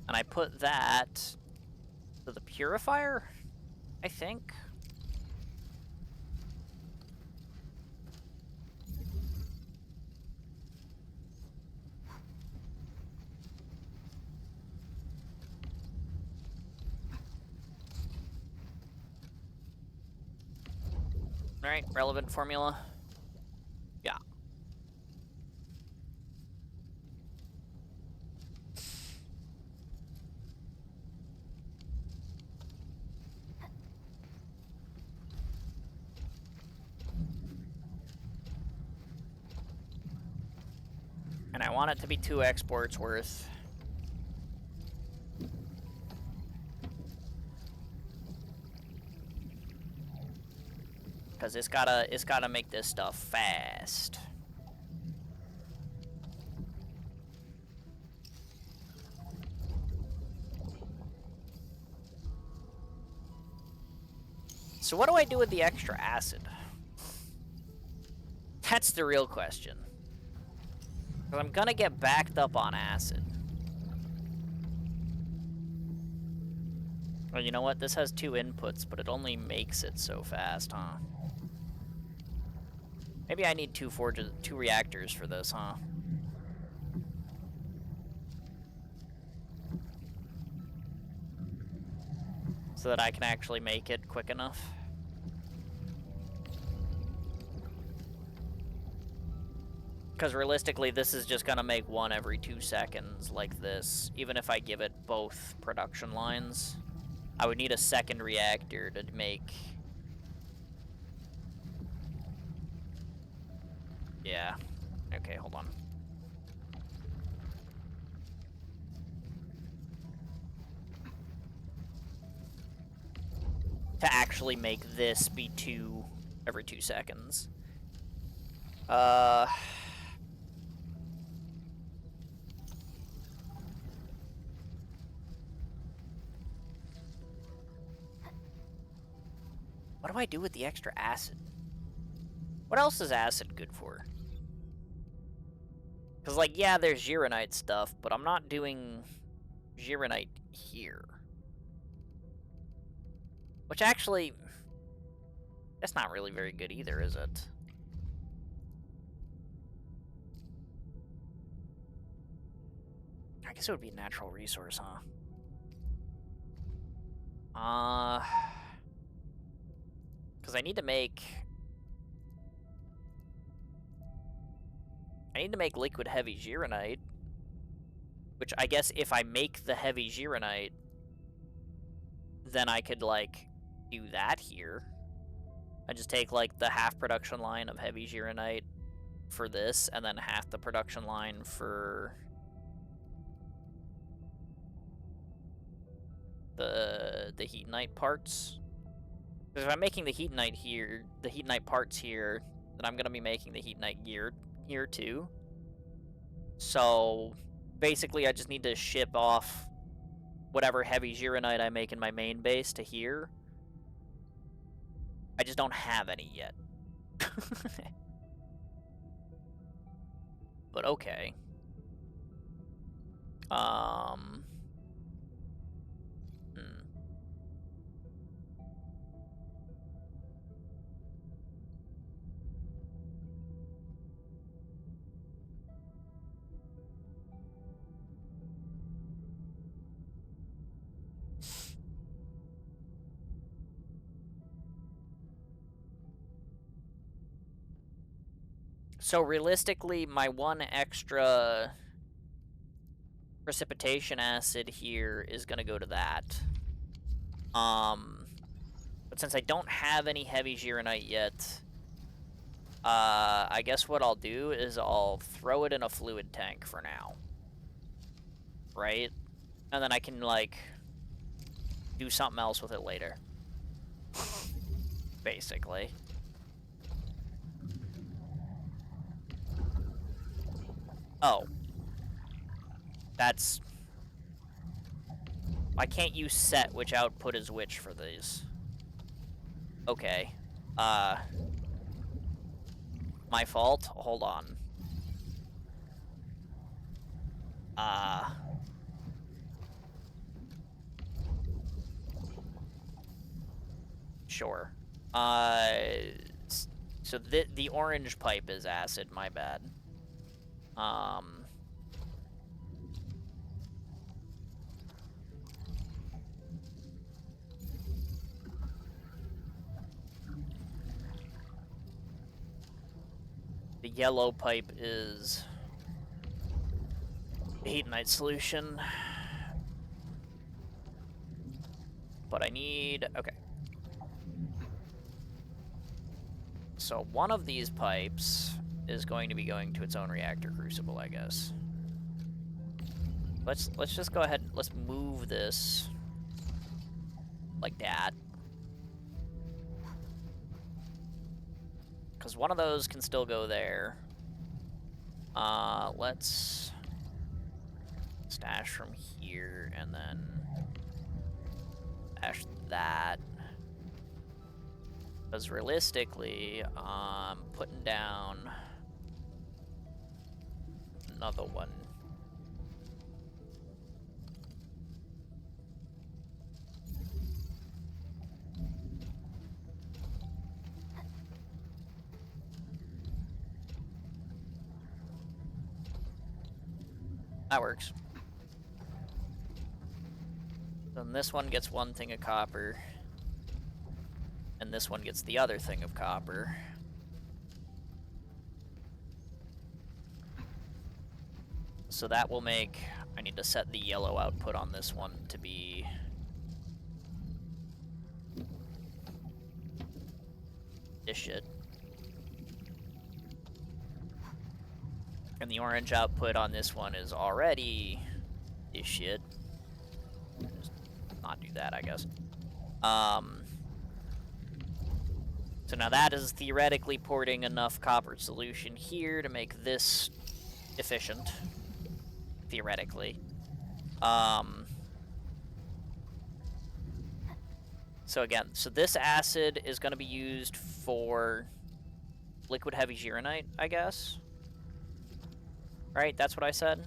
and I put that to the purifier, I think. Alright, relevant formula. Yeah. And I want it to be 2 exports worth. Because it's gotta make this stuff fast. So what do I do with the extra acid? That's the real question. Because I'm gonna get backed up on acid. Well, you know what? This has 2 inputs, but it only makes it so fast, huh? Maybe I need 2 reactors for this, huh? So that I can actually make it quick enough. Because realistically, this is just gonna make 1 every 2 seconds like this. Even if I give it both production lines, I would need a second reactor to make... Yeah. Okay, hold on. To actually make this be 2 every 2 seconds. What do I do with the extra acid? What else is acid good for? Because, like, yeah, there's Gironite stuff, but I'm not doing Gironite here. Which actually, that's not really very good either, is it? I guess it would be a natural resource, huh? Because I need to make liquid heavy Gironite, which I guess if I make the heavy Gironite, then I could, like, do that here. I just take, like, the half production line of heavy Gironite for this, and then half the production line for the Heatnite parts. Because if I'm making the Heatnite here, the Heatnite parts here, then I'm gonna be making the Heatnite gear here too. So basically I just need to ship off whatever heavy Gironite I make in my main base to here. I just don't have any yet. But okay. So realistically, my 1 extra precipitation acid here is gonna go to that. But since I don't have any heavy Gironite yet, I guess what I'll do is I'll throw it in a fluid tank for now. Right? And then I can, like, do something else with it later. Basically. Oh. That's... I can't use set which output is which for these. Okay. My fault? Hold on. Sure. So the orange pipe is acid, my bad. The yellow pipe is Heatonite solution. But I need... Okay. So one of these pipes is going to be going to its own reactor crucible, I guess. Let's just go ahead and let's move this like that. Because one of those can still go there. Let's stash from here and then stash that. Because realistically, putting down another one. That works. Then this one gets one thing of copper. And this one gets the other thing of copper. So that will make... I need to set the yellow output on this one to be... this shit. And the orange output on this one is already this shit. Just not do that, I guess. So now that is theoretically porting enough copper solution here to make this efficient. Theoretically. So again, so this acid is going to be used for liquid heavy Gironite, I guess. Right? That's what I said? Am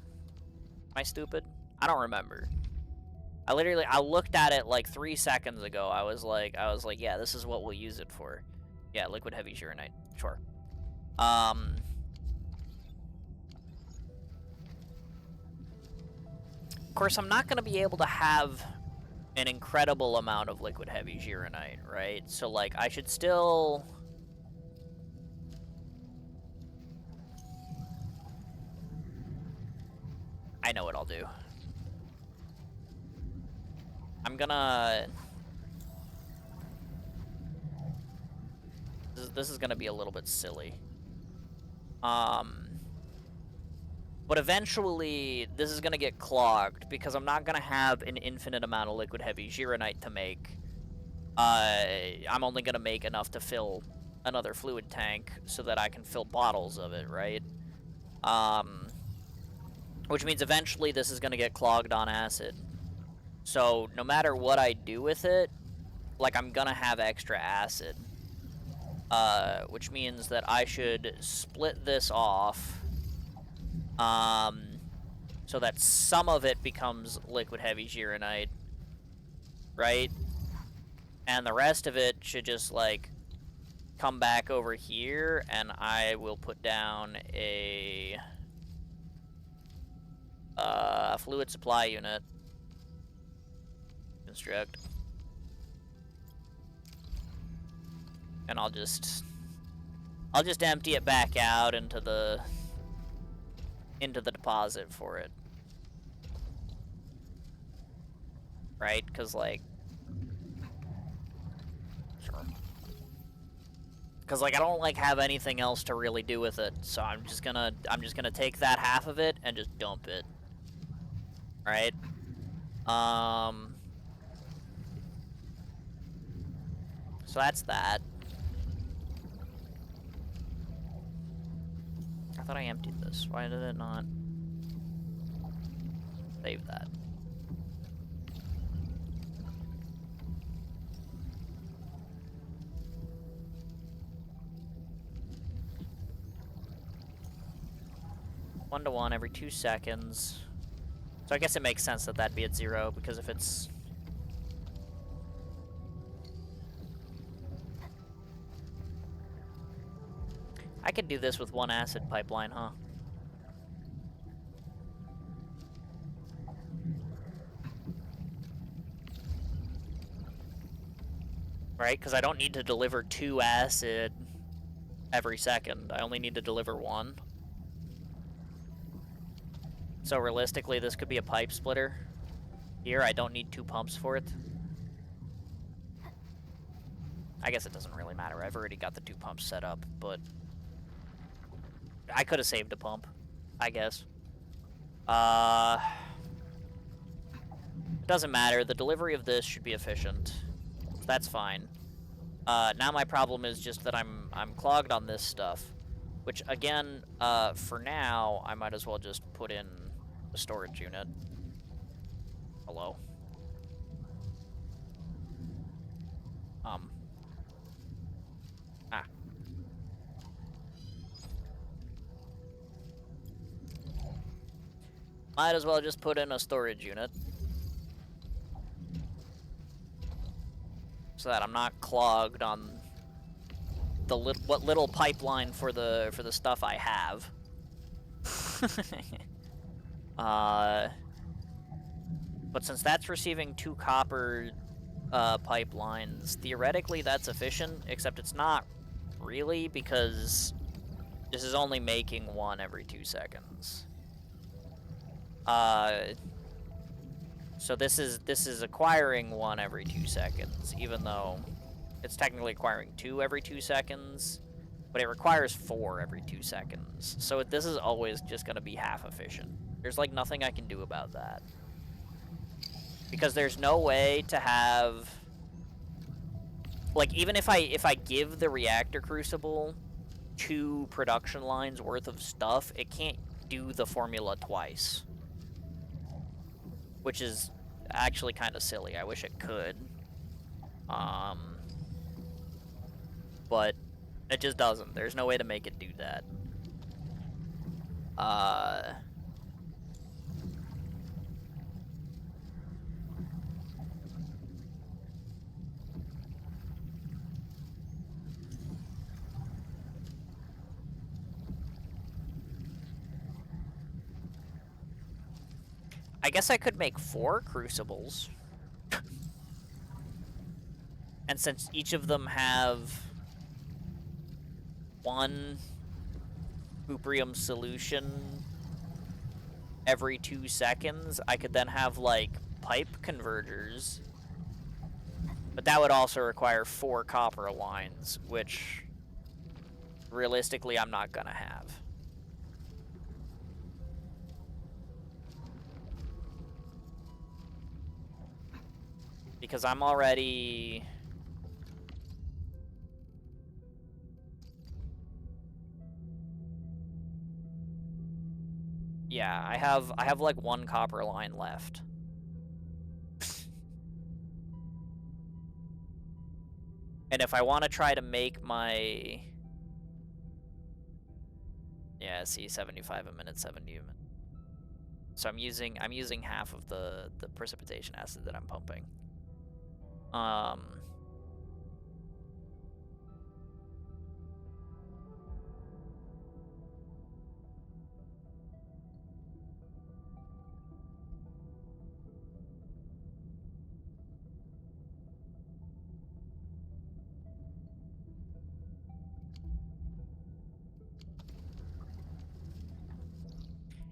I stupid? I don't remember. I looked at it like 3 seconds ago. I was like, yeah, this is what we'll use it for. Yeah, liquid heavy Gironite. Sure. Of course, I'm not going to be able to have an incredible amount of liquid heavy Gironite, right? So, like, I should still... I know what I'll do. I'm gonna... This is gonna be a little bit silly. But eventually, this is gonna get clogged, because I'm not gonna have an infinite amount of liquid heavy Gironite to make. I'm only gonna make enough to fill another fluid tank, so that I can fill bottles of it, right? Which means eventually this is gonna get clogged on acid. So, no matter what I do with it, like, I'm gonna have extra acid. Which means that I should split this off, so that some of it becomes liquid heavy Gironite, right? And the rest of it should just, like, come back over here, and I will put down a fluid supply unit. Construct. And I'll just empty it back out into the deposit for it. Right? Because, like, sure. Because, like, I don't, like, have anything else to really do with it, so I'm just gonna take that half of it and just dump it. Right? So that's that. I thought I emptied this. Why did it not save that? One to one every 2 seconds. So I guess it makes sense that that'd be at 0, because if it's... I could do this with one acid pipeline, huh? Right, because I don't need to deliver 2 acid every second. I only need to deliver one. So realistically, this could be a pipe splitter. Here, I don't need 2 pumps for it. I guess it doesn't really matter. I've already got the 2 pumps set up, but I could have saved a pump, I guess. Doesn't matter. The delivery of this should be efficient. That's fine. Now my problem is just that I'm clogged on this stuff, which again, for now, I might as well just put in a storage unit. Hello. Might as well just put in a storage unit. So that I'm not clogged on the what little pipeline for the stuff I have. But since that's receiving 2 copper pipelines, theoretically that's efficient, except it's not really, because this is only making 1 every 2 seconds. So this is acquiring 1 every 2 seconds, even though it's technically acquiring 2 every 2 seconds, but it requires 4 every 2 seconds. So this is always just gonna be half efficient. There's like nothing I can do about that. Because there's no way to have, like, even if I give the reactor crucible 2 production lines worth of stuff, it can't do the formula twice. Which is actually kind of silly. I wish it could. But it just doesn't. There's no way to make it do that. I guess I could make 4 crucibles. And since each of them have 1 Cuprium solution every 2 seconds, I could then have, like, pipe converters. But that would also require 4 copper lines, which realistically I'm not gonna have. Because I'm already... Yeah, I have like 1 copper line left. And if I want to try to make my... Yeah, see, 75 a minute, 70 a minute. So I'm using half of the precipitation acid that I'm pumping.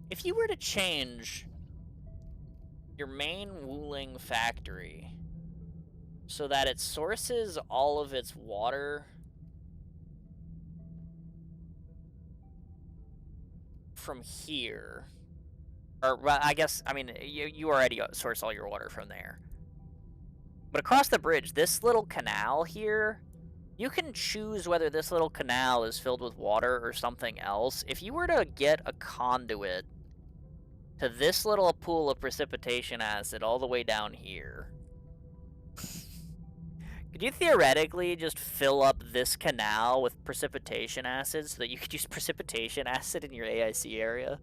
If you were to change your main Wuling factory so that it sources all of its water from here, or I guess, I mean, you already source all your water from there. But across the bridge, this little canal here, you can choose whether this little canal is filled with water or something else. If you were to get a conduit to this little pool of precipitation acid all the way down here, could you theoretically just fill up this canal with precipitation acid so that you could use precipitation acid in your AIC area?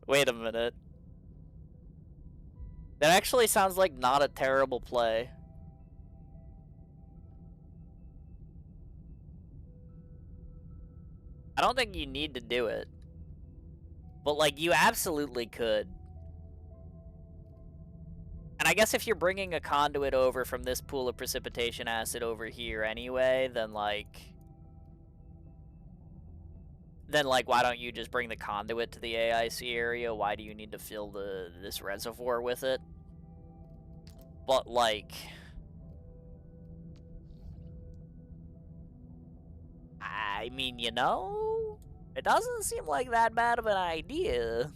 Wait a minute. That actually sounds like not a terrible play. I don't think you need to do it. But, like, you absolutely could. And And I guess if you're bringing a conduit over from this pool of precipitation acid over here anyway, then like, why don't you just bring the conduit to the AIC area? Why do you need to fill this reservoir with it? But like, I mean, you know, it doesn't seem like that bad of an idea.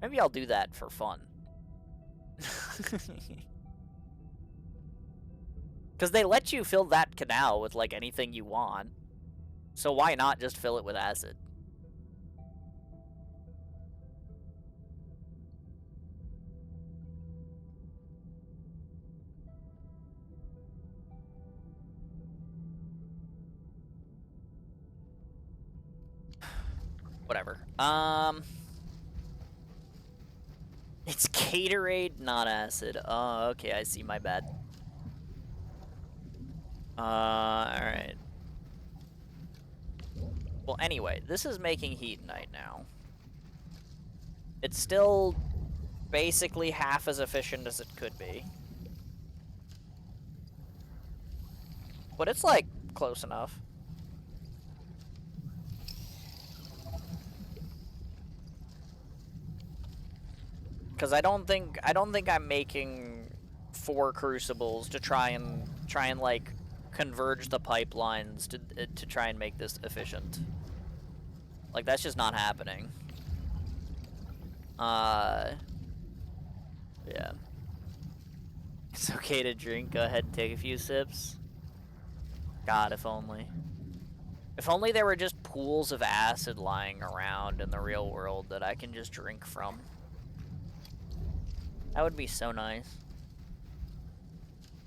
Maybe I'll do that for fun. Because they let you fill that canal with, like, anything you want. So why not just fill it with acid? Whatever. It's Gatorade, not acid. Oh, okay, I see, my bad. Alright. Well, anyway, this is making Heatonite now. It's still basically half as efficient as it could be. But it's, like, close enough. Because I don't think I'm making 4 crucibles to try and like converge the pipelines to try and make this efficient. Like, that's just not happening. Yeah. It's okay to drink. Go ahead and take a few sips. God, if only. If only there were just pools of acid lying around in the real world that I can just drink from. That would be so nice.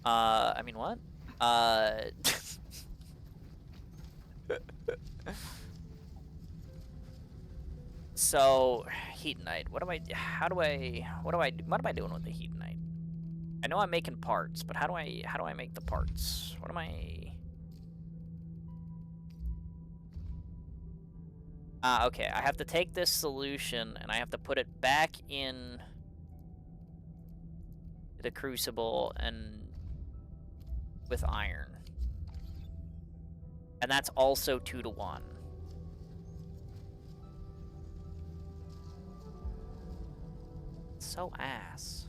I mean, what? So, Heatonite. What am I doing with the Heatonite? I know I'm making parts, but how do I make the parts? What am I... okay, I have to take this solution and I have to put it back in the crucible and with iron. And that's also 2 to 1. So ass.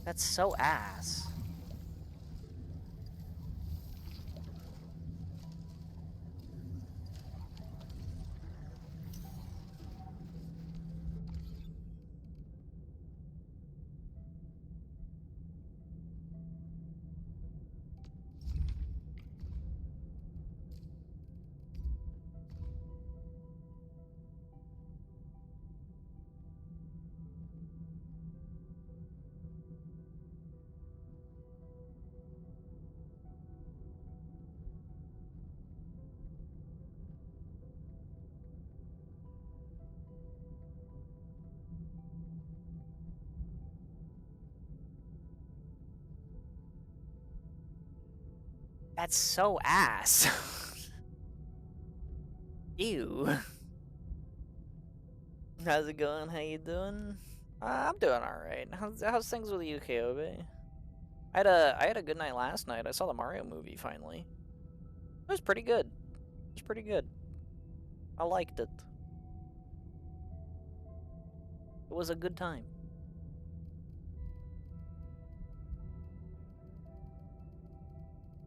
That's so ass. That's so ass. Ew. How's it going? How you doing? I'm doing alright. How's things with you, KOB? I had a good night last night. I saw the Mario movie finally. It was pretty good. It was pretty good. I liked it. It was a good time.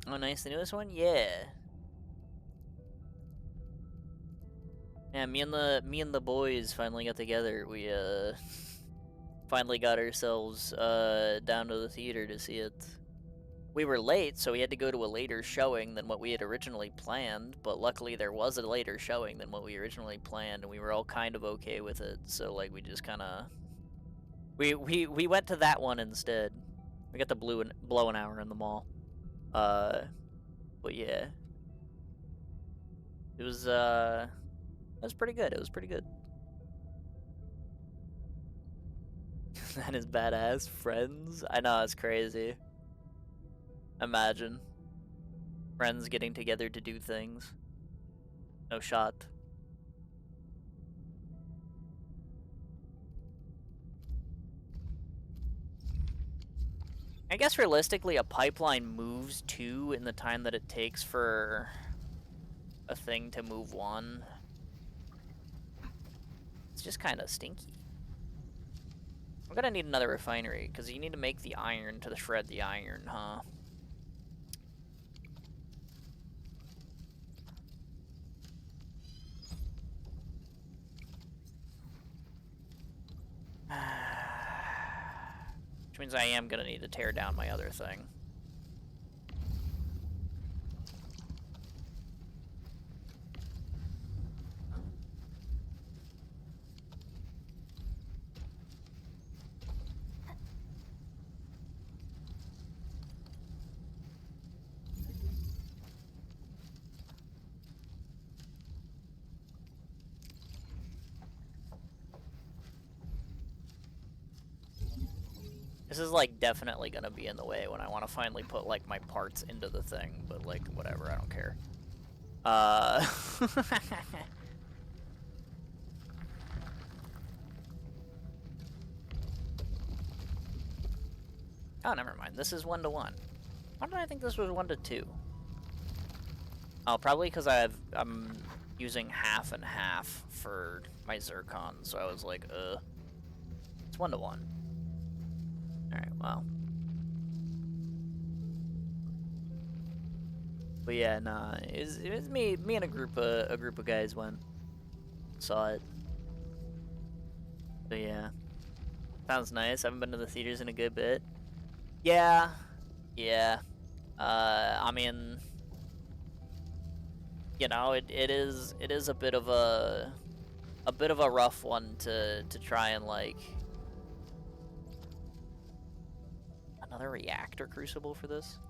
Oh, nice. The newest one? Yeah. Yeah, me and the boys finally got together. We finally got ourselves down to the theater to see it. We were late, so we had to go to a later showing than what we had originally planned, but luckily there was a later showing than what we originally planned, and we were all kind of okay with it. So like we just kind of we went to that one instead. We got the blow an hour in the mall. But yeah, it was pretty good. It was pretty good. That is badass. Friends? I know, it's crazy. Imagine. Friends getting together to do things. No shot. I guess realistically a pipeline moves 2 in the time that it takes for a thing to move 1. It's just kind of stinky. We're gonna need another refinery, because you need to make the iron to shred the iron, huh? Which means I am gonna need to tear down my other thing. This is like definitely gonna be in the way when I want to finally put like my parts into the thing, but like whatever, I don't care. Oh, never mind. This is 1 to 1. Why did I think this was 1 to 2? Oh, probably because I'm using half and half for my zircon, so I was like, it's 1 to 1. Alright, well. But yeah, nah, it was me and a group of guys went, saw it. But yeah, sounds nice. I haven't been to the theaters in a good bit. Yeah. I mean, you know, it is a bit of a rough one to try and like. Another reactor crucible for this?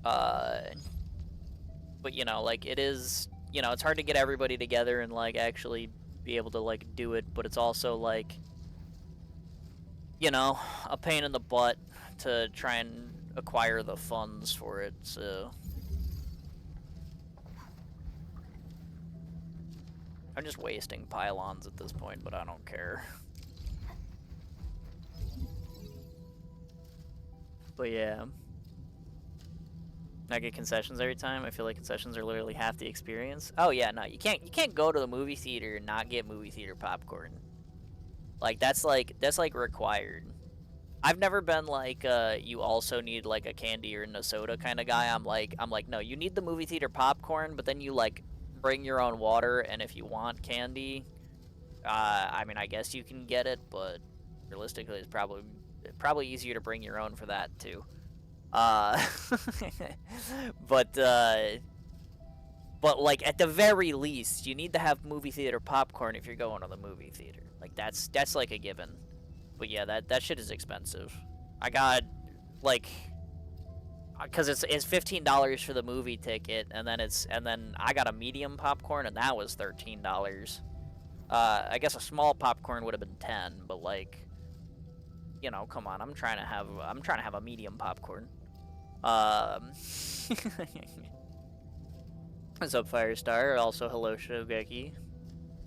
But you know, like it is, you know, it's hard to get everybody together and like actually be able to like do it, but it's also like, you know, a pain in the butt to try and acquire the funds for it, so. I'm just wasting pylons at this point, but I don't care. But yeah. I get concessions every time. I feel like concessions are literally half the experience. Oh yeah, no, you can't go to the movie theater and not get movie theater popcorn. Like that's like required. I've never been like you also need like a candy or a soda kind of guy. I'm like no, you need the movie theater popcorn, but then you like bring your own water, and if you want candy, I mean I guess you can get it, but realistically it's probably easier to bring your own for that too. But like at the very least, you need to have movie theater popcorn if you're going to the movie theater. Like that's like a given. But yeah, that shit is expensive. I got like, cause it's $15 for the movie ticket, and then I got a medium popcorn, and that was $13. I guess a small popcorn would have been 10, but like, you know, come on, I'm trying to have a medium popcorn. What's up, Firestar? Also, hello, Shogeki.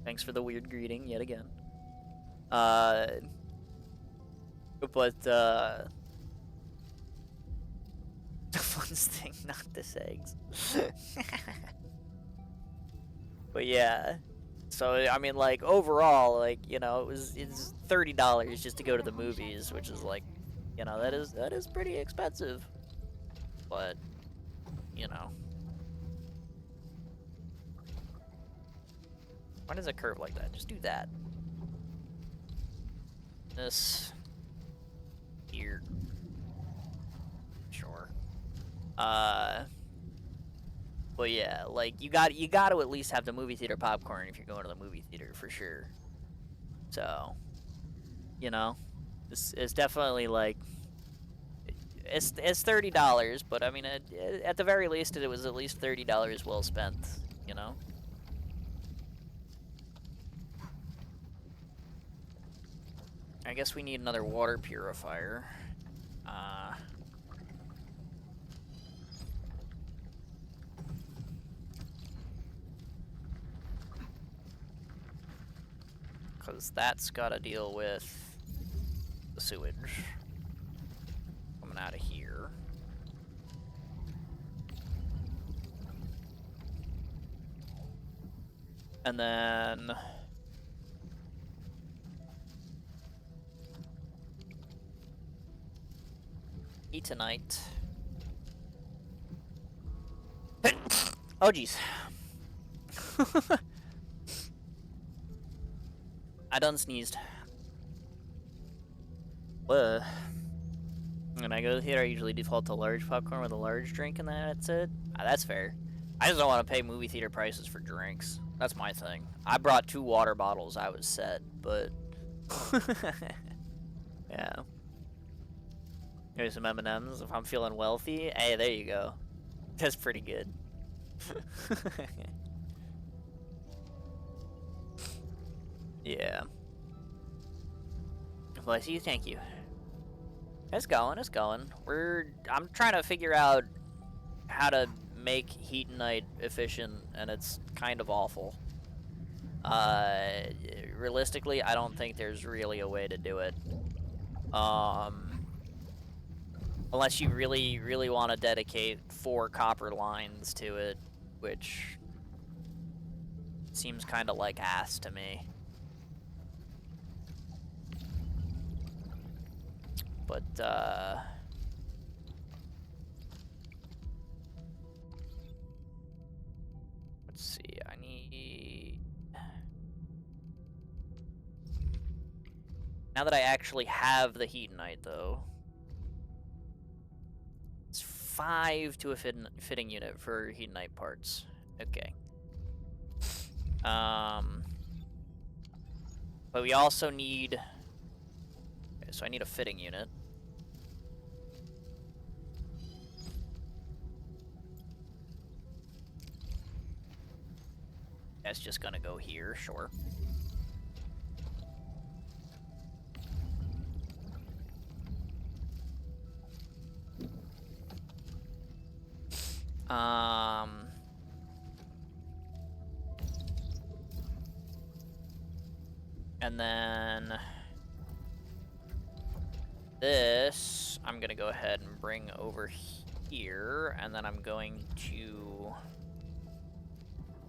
Thanks for the weird greeting yet again. But the funnest thing, not this eggs. But yeah. So I mean, like overall, like you know, it's $30 just to go to the movies, which is like, you know, that is pretty expensive. But you know, why does it curve like that? Just do that. This here, sure. But yeah, like you got to at least have the movie theater popcorn if you're going to the movie theater for sure. So, you know, it's definitely like it's $30, but I mean at the very least it was at least $30 well spent, you know. I guess we need another water purifier. Because that's got to deal with the sewage coming out of here. And then Etonite. Oh jeez. I done sneezed. When I go here, I usually default to large popcorn with a large drink, and that's it. That's fair. I just don't want to pay movie theater prices for drinks. That's my thing. I brought 2 water bottles. I was set, but yeah. Here's some M&Ms if I'm feeling wealthy. Hey, there you go. That's pretty good. Yeah. Bless you, thank you. It's going, it's going. I'm trying to figure out how to make Heatonite efficient, and it's kind of awful. Realistically, I don't think there's really a way to do it. Unless you really, really want to dedicate 4 copper lines to it, which seems kind of like ass to me. But, let's see, I need... Now that I actually have the Heatonite, though, it's 5 to a fitting unit for Heatonite parts. Okay. But we also need... Okay, so I need a fitting unit. That's just gonna go here, sure. And then this I'm gonna go ahead and bring over here, and then I'm going to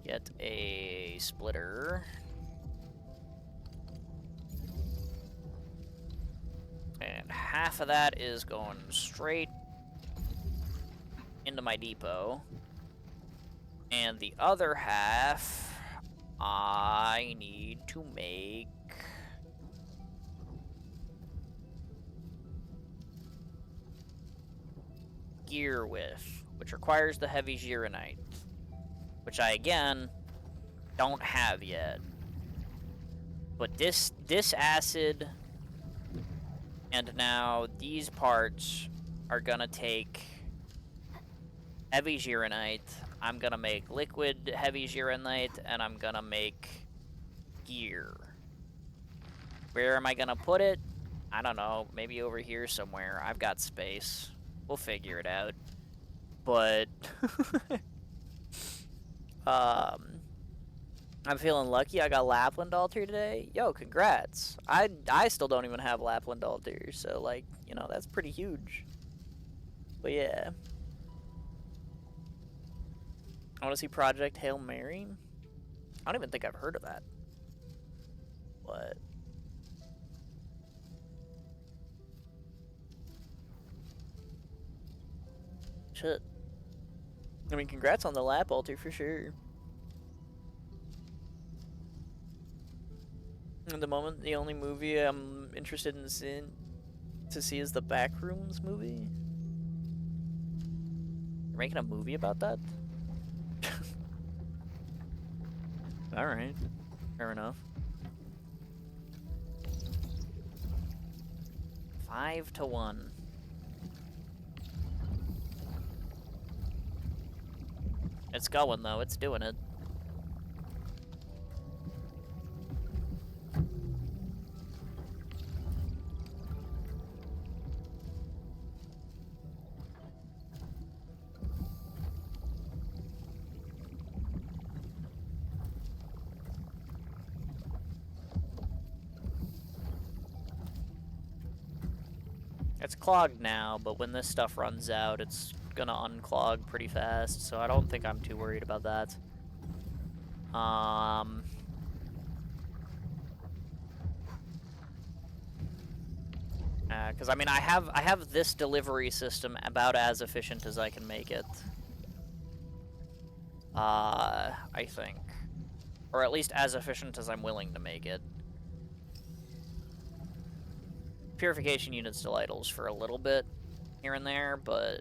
get a splitter. And half of that is going straight into my depot. And the other half, I need to make gear with, which requires the heavy Gironite, which I, again, don't have yet. But this acid and now these parts are gonna take heavy Gironite. I'm gonna make liquid heavy Gironite, and I'm gonna make gear. Where am I gonna put it? I don't know, maybe over here somewhere. I've got space. We'll figure it out. But I'm feeling lucky. I got Lapland Altar today. Yo, congrats. I still don't even have Lapland Altar, so like, you know, that's pretty huge. But yeah. I want to see Project Hail Mary. I don't even think I've heard of that. What? Shit. I mean, congrats on the lap altar for sure. At the moment, the only movie I'm interested in seeing is the Backrooms movie. You're making a movie about that? Alright. Fair enough. 5-1. It's going though, it's doing it. It's clogged now, but when this stuff runs out, it's gonna unclog pretty fast, so I don't think I'm too worried about that. Because I mean, I have this delivery system about as efficient as I can make it. I think, or at least as efficient as I'm willing to make it. Purification units still idles for a little bit here and there, but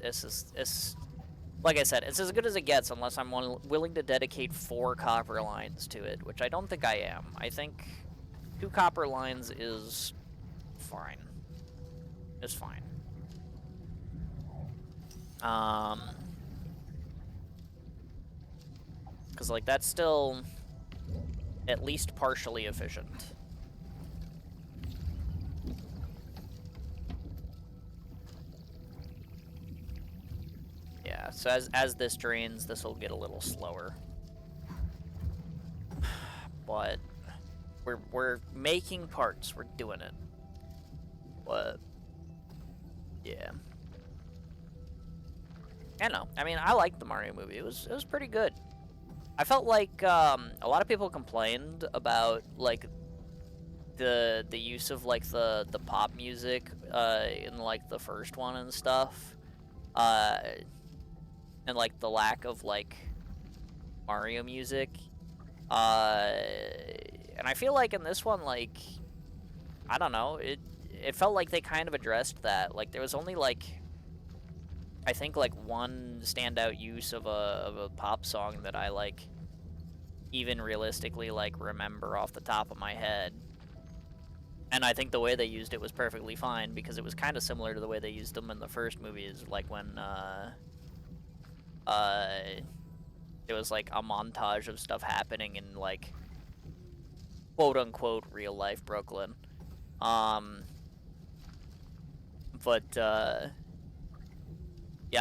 it's like I said, it's as good as it gets unless I'm willing to dedicate 4 copper lines to it, which I don't think I am. I think 2 copper lines is fine. It's fine. Because like that's still at least partially efficient. Yeah, so as this drains, this will get a little slower. But we're making parts, we're doing it. But yeah. I know. I mean, I liked the Mario movie. It was pretty good. I felt like a lot of people complained about like the use of like the pop music in like the first one and stuff. And like the lack of like Mario music. And I feel like in this one, like, I don't know, it felt like they kind of addressed that. Like there was only like, I think like one standout use of a pop song that I like even realistically like remember off the top of my head. And I think the way they used it was perfectly fine because it was kind of similar to the way they used them in the first movies, like when it was like a montage of stuff happening in like quote unquote real life Brooklyn. Yeah,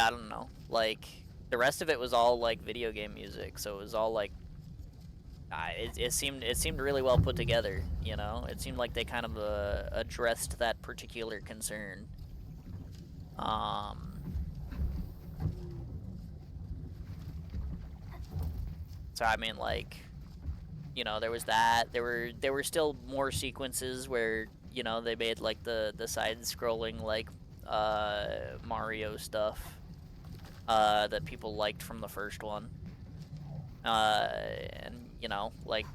I don't know. Like the rest of it was all like video game music, so it was all like it seemed really well put together, you know? It seemed like they kind of addressed that particular concern. So I mean, like, you know, there was that. There were still more sequences where, you know, they made like the side-scrolling like Mario stuff that people liked from the first one. And you know, like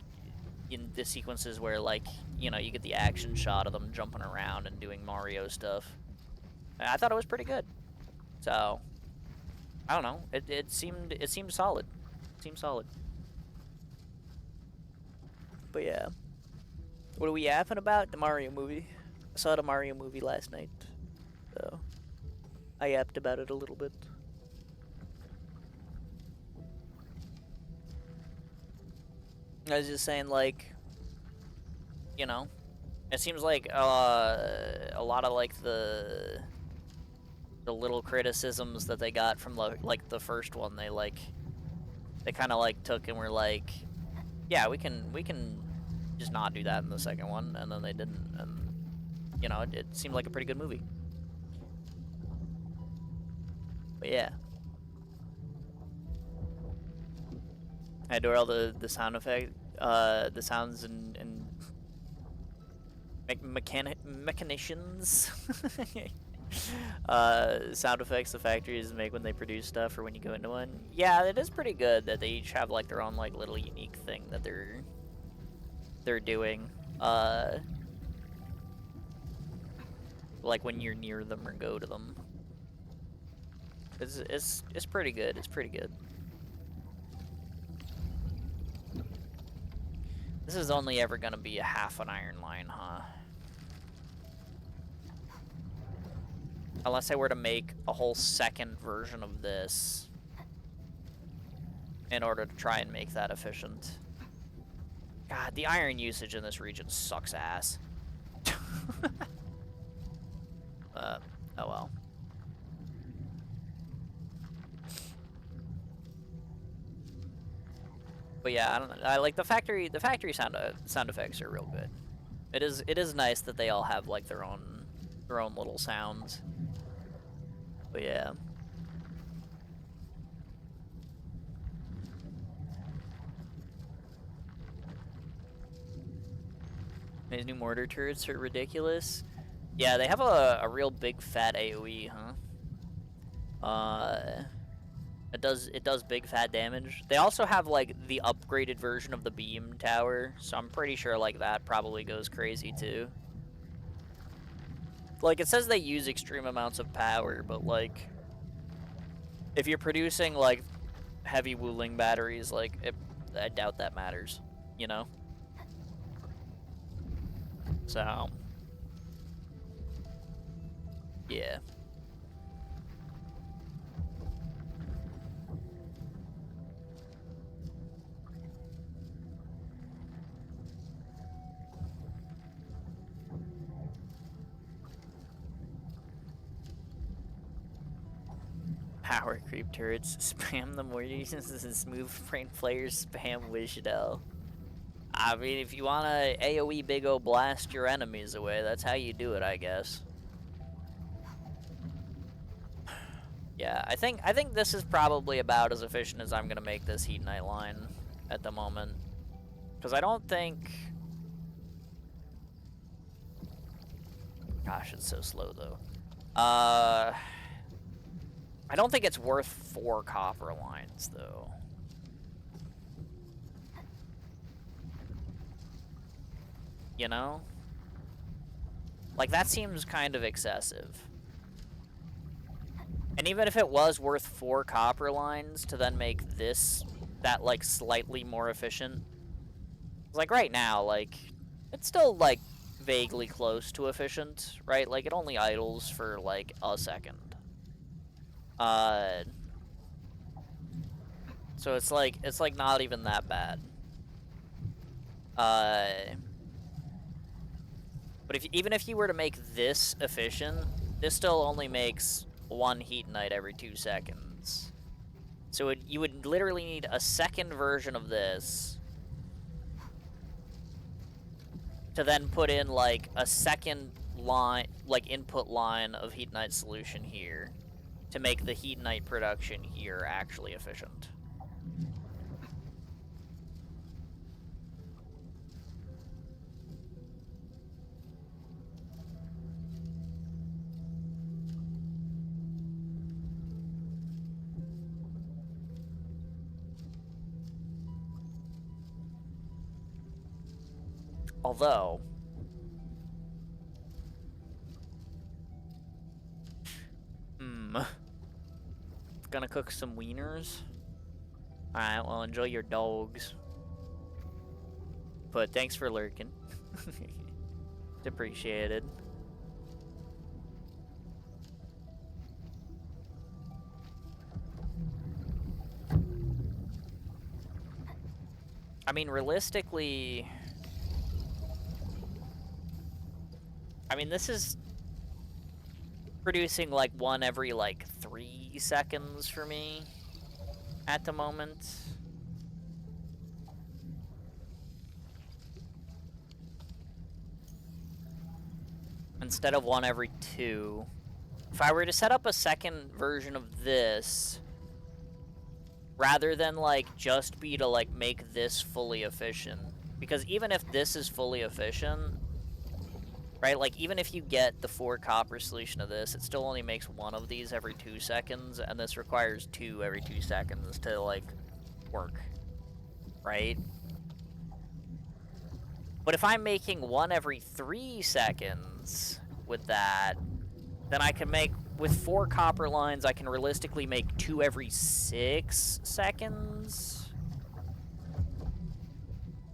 in the sequences where like, you know, you get the action shot of them jumping around and doing Mario stuff. I thought it was pretty good. So I don't know. It seemed solid. It seemed solid. But yeah. What are we yapping about? The Mario movie. I saw the Mario movie last night. So I yapped about it a little bit. I was just saying, like, you know, it seems like a lot of like the little criticisms that they got from like the first one, they kind of like took and were like, yeah, we can just not do that in the second one, and then they didn't, and you know, it seemed like a pretty good movie. But yeah. I adore all the sound effect, the sounds and mechanicians, sound effects the factories make when they produce stuff or when you go into one. Yeah, it is pretty good that they each have like their own like little unique thing that they're doing. Like when you're near them or go to them. It's pretty good. It's pretty good. This is only ever gonna be a half an iron line, huh? Unless I were to make a whole second version of this in order to try and make that efficient. God, the iron usage in this region sucks ass. Oh well. But yeah, I don't know. I like the factory sound effects are real good. It is nice that they all have like their own little sounds. But yeah. These new mortar turrets are ridiculous. Yeah, they have a real big fat AoE, huh? It does big fat damage. They also have like the upgraded version of the beam tower, so I'm pretty sure like that probably goes crazy too. Like, it says they use extreme amounts of power, but like if you're producing like heavy Wuling batteries, like I doubt that matters, you know? So yeah. Power creep turrets. Spam the more uses and smooth brain players spam Wishdell. I mean, if you want to AoE big O blast your enemies away, that's how you do it, I guess. Yeah, I think this is probably about as efficient as I'm gonna make this Heat Knight line at the moment, because I don't think. Gosh, it's so slow though. I don't think it's worth 4 copper lines, though. You know? Like, that seems kind of excessive. And even if it was worth 4 copper lines to then make that, like, slightly more efficient. Like, right now, like, it's still, like, vaguely close to efficient, right? Like, it only idles for, like, a second. So it's like not even that bad. But even if you were to make this efficient, this still only makes 1 Heat Knight every 2 seconds. So you would literally need a second version of this to then put in like a second line, like input line of Heat Knight solution here, to make the Heat Knight production here actually efficient. Although, gonna cook some wieners. Alright, well, enjoy your dogs. But thanks for lurking. It's appreciated. I mean, realistically, this is producing like 1 every like 3 seconds for me at the moment. Instead of 1 every 2. If I were to set up a second version of this, rather than like just be to like make this fully efficient, because even if this is fully efficient, right, like even if you get the 4 copper solution of this, it still only makes 1 of these every 2 seconds, and this requires 2 every 2 seconds to like work, right? But if I'm making 1 every 3 seconds with that, then I can make, with 4 copper lines, I can realistically make 2 every 6 seconds.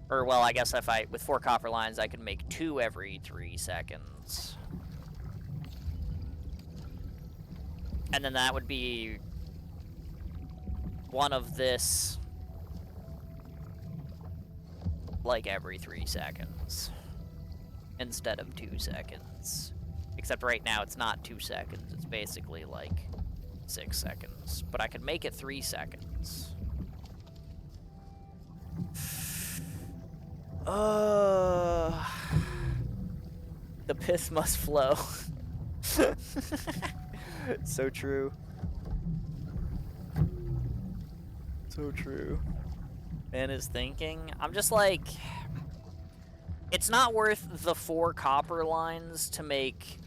Or, well, I guess with 4 copper lines, I can make 2 every 3 seconds. And then that would be 1 of this, like, every 3 seconds. Instead of 2 seconds. Except right now, it's not 2 seconds. It's basically, like, 6 seconds. But I could make it 3 seconds. The piss must flow. So true. So true. Man is thinking. I'm just like, it's not worth the 4 copper lines to make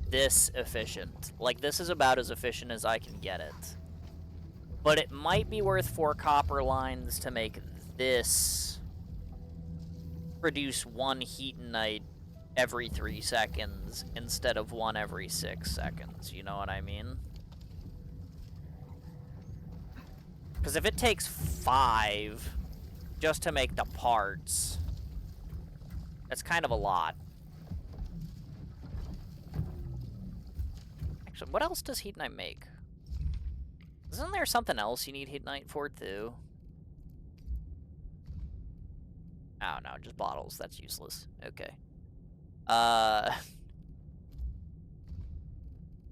this efficient. Like, this is about as efficient as I can get it. But it might be worth 4 copper lines to make this produce 1 Heatonite every 3 seconds instead of 1 every 6 seconds. You know what I mean? Because if it takes 5 just to make the parts, that's kind of a lot. Actually, what else does Heatonite make? Isn't there something else you need Heatonite for, too? Oh, no, just bottles. That's useless. Okay.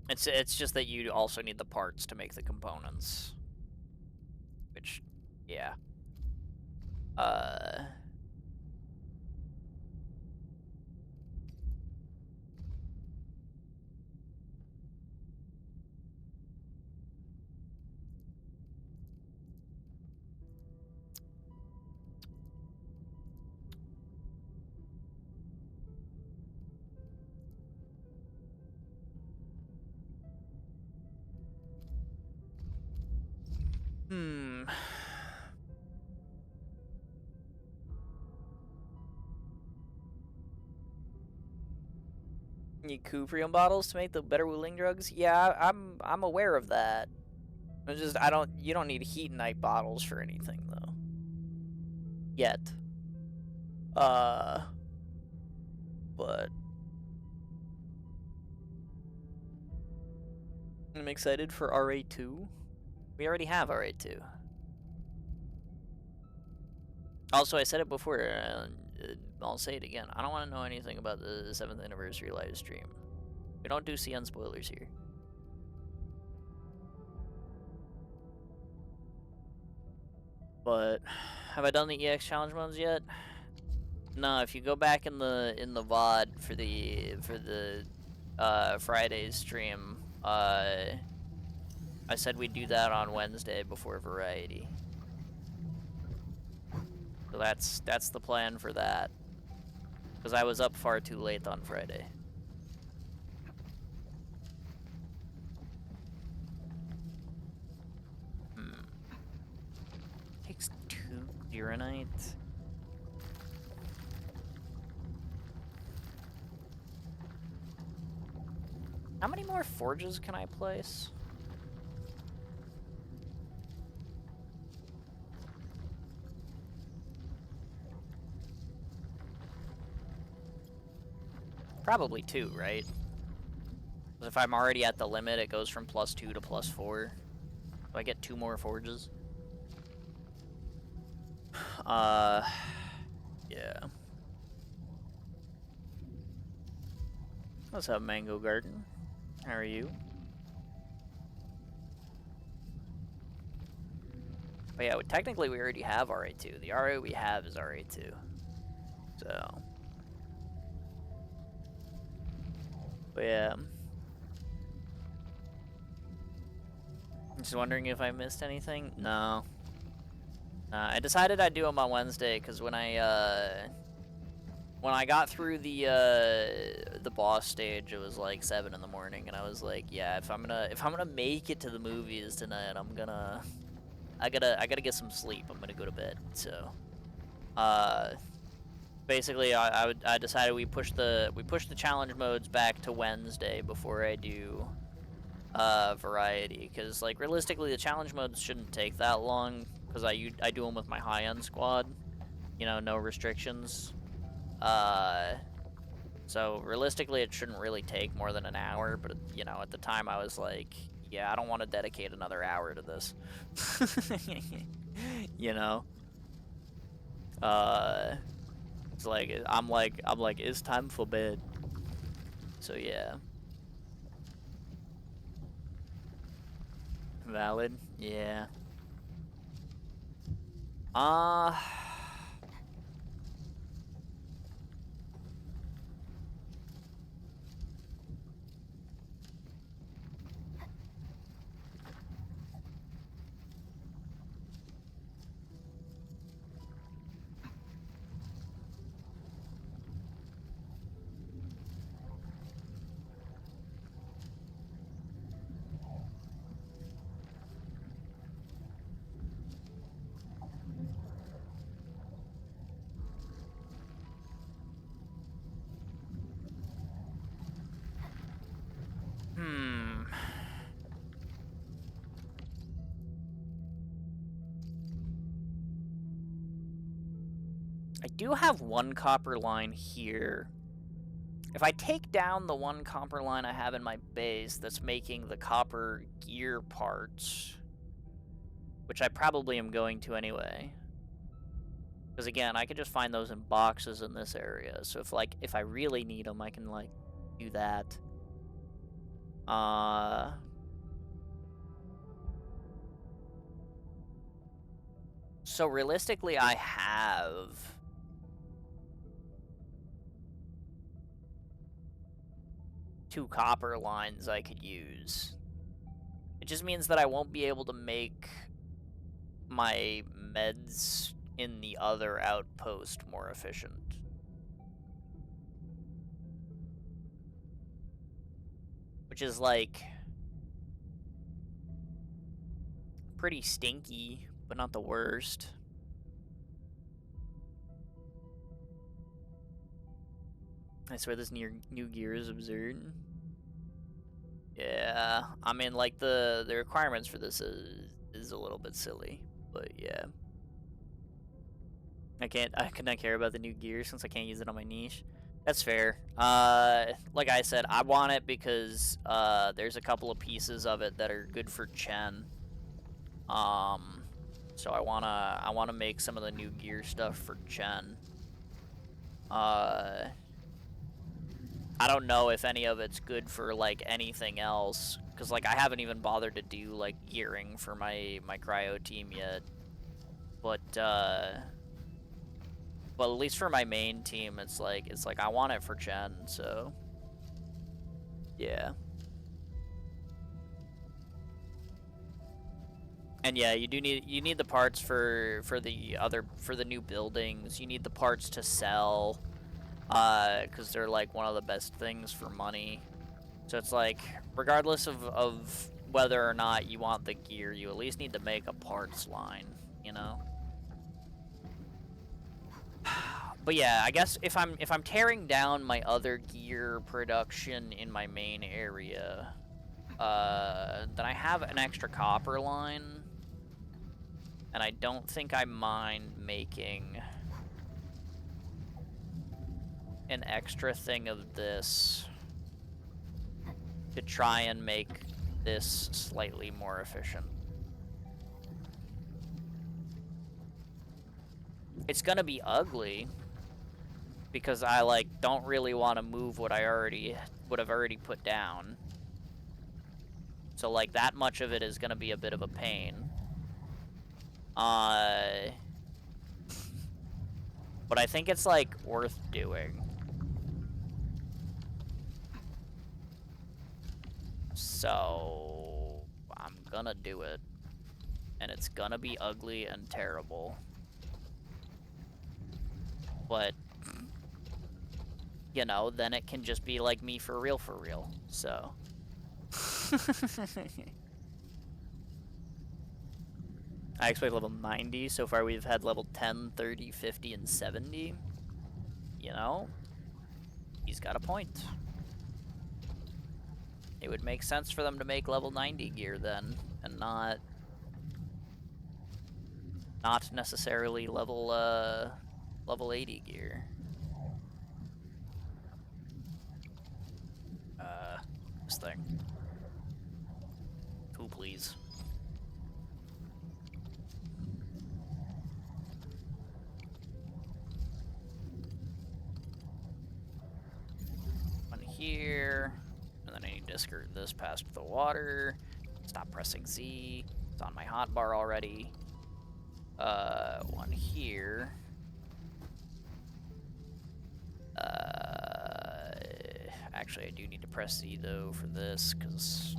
It's just that you also need the parts to make the components. Which, yeah. Need Cuprium bottles to make the better Wuling drugs? Yeah, I'm aware of that. It's just you don't need Heatonite bottles for anything though. Yet. But I'm excited for RA2. We already have RA2. Also, I said it before, I'll say it again. I don't want to know anything about the 7th anniversary live stream. We don't do CN spoilers here. But have I done the EX challenge modes yet? No, if you go back in the VOD for the Friday's stream, I said we'd do that on Wednesday before Variety. So that's the plan for that. Because I was up far too late on Friday. Takes 2 Uranite. How many more forges can I place? Probably 2, right? Because if I'm already at the limit, it goes from +2 to +4. Do I get 2 more forges? Yeah. What's up, Mango Garden? How are you? But yeah, technically we already have RA2. The RA we have is RA2. So... But yeah. Just wondering if I missed anything? No. I decided I'd do them on Wednesday because when I got through the boss stage, it was like 7 in the morning, and I was like, yeah, if I'm gonna make it to the movies tonight, I gotta get some sleep. I'm gonna go to bed. So, basically, I decided we push the challenge modes back to Wednesday before I do Variety, because like realistically the challenge modes shouldn't take that long because I do them with my high-end squad, you know, no restrictions. So realistically it shouldn't really take more than an hour, but you know, at the time I was like, yeah, I don't want to dedicate another hour to this. You know, it's like I'm like it's time for bed. So yeah. Valid? Yeah. I do have one copper line here. If I take down the one copper line I have in my base that's making the copper gear parts, which I probably am going to anyway. Because again, I can just find those in boxes in this area. So if I really need them, I can like do that. So realistically, I have 2 copper lines I could use. It just means that I won't be able to make my meds in the other outpost more efficient. Which is like pretty stinky, but not the worst. I swear this new gear is absurd. Yeah, I mean, like, the requirements for this is a little bit silly, but yeah. I could not care about the new gear since I can't use it on my niche. That's fair. Like I said, I want it because there's a couple of pieces of it that are good for Chen. So I wanna make some of the new gear stuff for Chen. I don't know if any of it's good for like anything else, because like I haven't even bothered to do like gearing for my cryo team yet. But at least for my main team, it's like I want it for Chen, so yeah. And yeah, you need the parts for the new buildings. You need the parts to sell, because they're like one of the best things for money. So it's like, regardless of whether or not you want the gear, you at least need to make a parts line, you know? But yeah, I guess if I'm tearing down my other gear production in my main area, then I have an extra copper line, and I don't think I mind making an extra thing of this to try and make this slightly more efficient. It's gonna be ugly, because I like don't really want to move what I would have already put down. So like that much of it is gonna be a bit of a pain. But I think it's like worth doing. So I'm gonna do it, and it's gonna be ugly and terrible. But you know, then it can just be like me for real, so. I expect level 90. So far we've had level 10, 30, 50, and 70. You know, he's got a point. It would make sense for them to make level 90 gear then, and not necessarily level 80 gear. This thing. 2, please. One here, and then I need to skirt this past the water. Stop pressing Z. It's on my hotbar already. One here. Actually, I do need to press Z though for this, because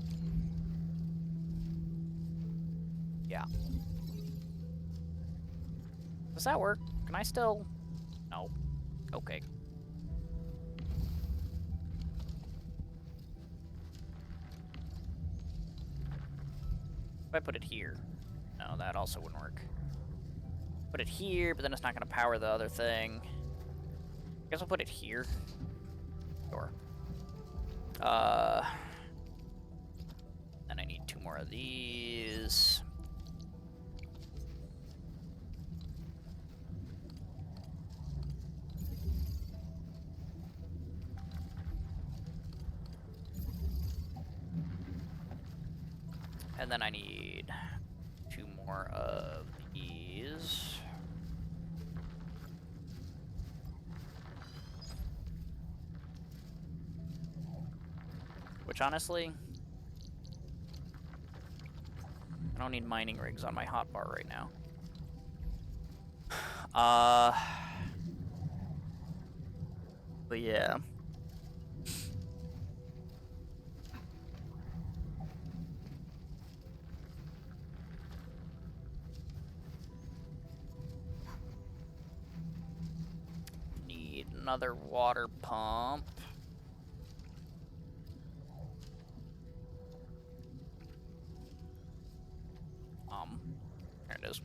yeah. Does that work? Can I still? No. Okay. If I put it here, no, that also wouldn't work. Put it here, but then it's not going to power the other thing. I guess I'll put it here. Sure. Then I need 2 more of these. And then I need 2 more of these. Which honestly, I don't need mining rigs on my hotbar right now. But yeah. Need another water pump. There it is.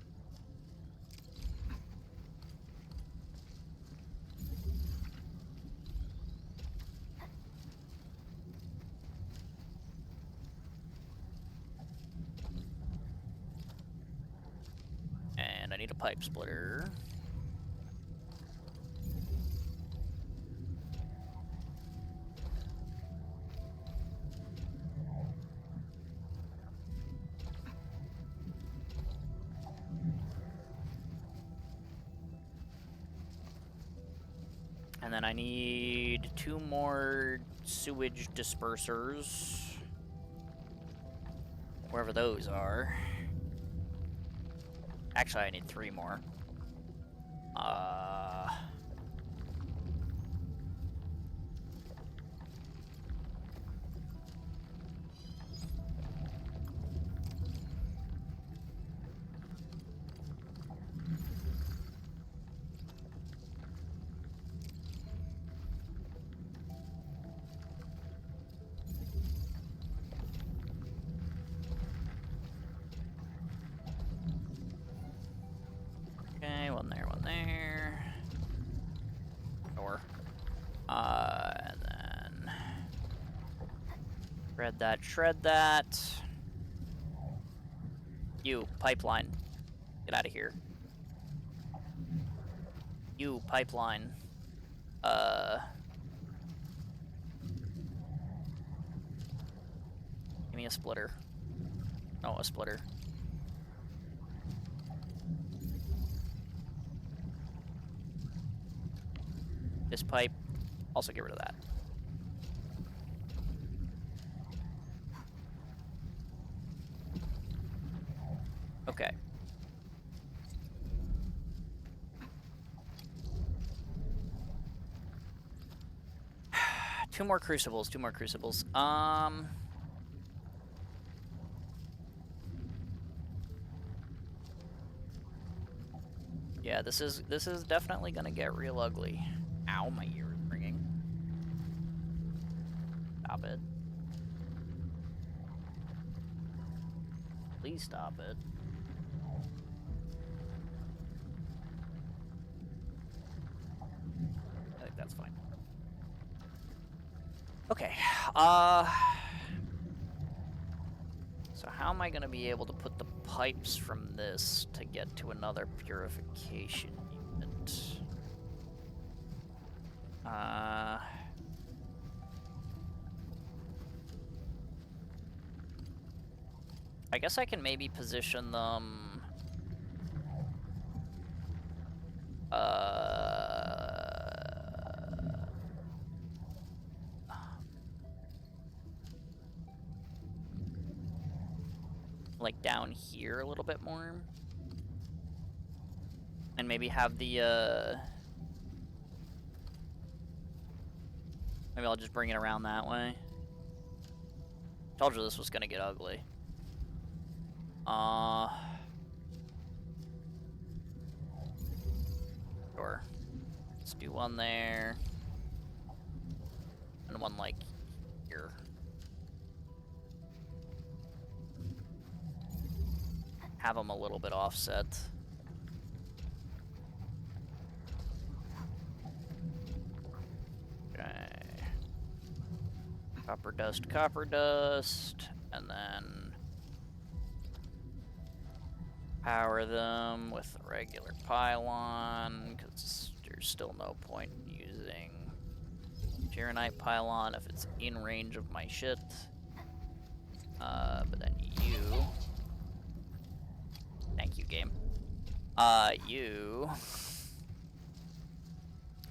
And I need a pipe splitter. And then I need 2 more sewage dispersers. Wherever those are. Actually, I need 3 more. Okay, one there, one there. Door. And then shred that. You, pipeline. Get out of here. You, pipeline. Give me a splitter. No, a splitter. This pipe, also get rid of that. Okay. Two more crucibles. Yeah, this is definitely gonna get real ugly. Ow, my ear is ringing. Stop it. Please stop it. I think that's fine. Okay, so how am I gonna be able to put the pipes from this to get to another purification unit? I guess I can maybe position them like down here a little bit more, and maybe have the maybe I'll just bring it around that way. Told you this was gonna get ugly. Sure. Let's do one there. And one like here. Have them a little bit offset. Okay. Copper dust, and then power them with a regular pylon, because there's still no point in using Tyranite pylon if it's in range of my shit. But then you You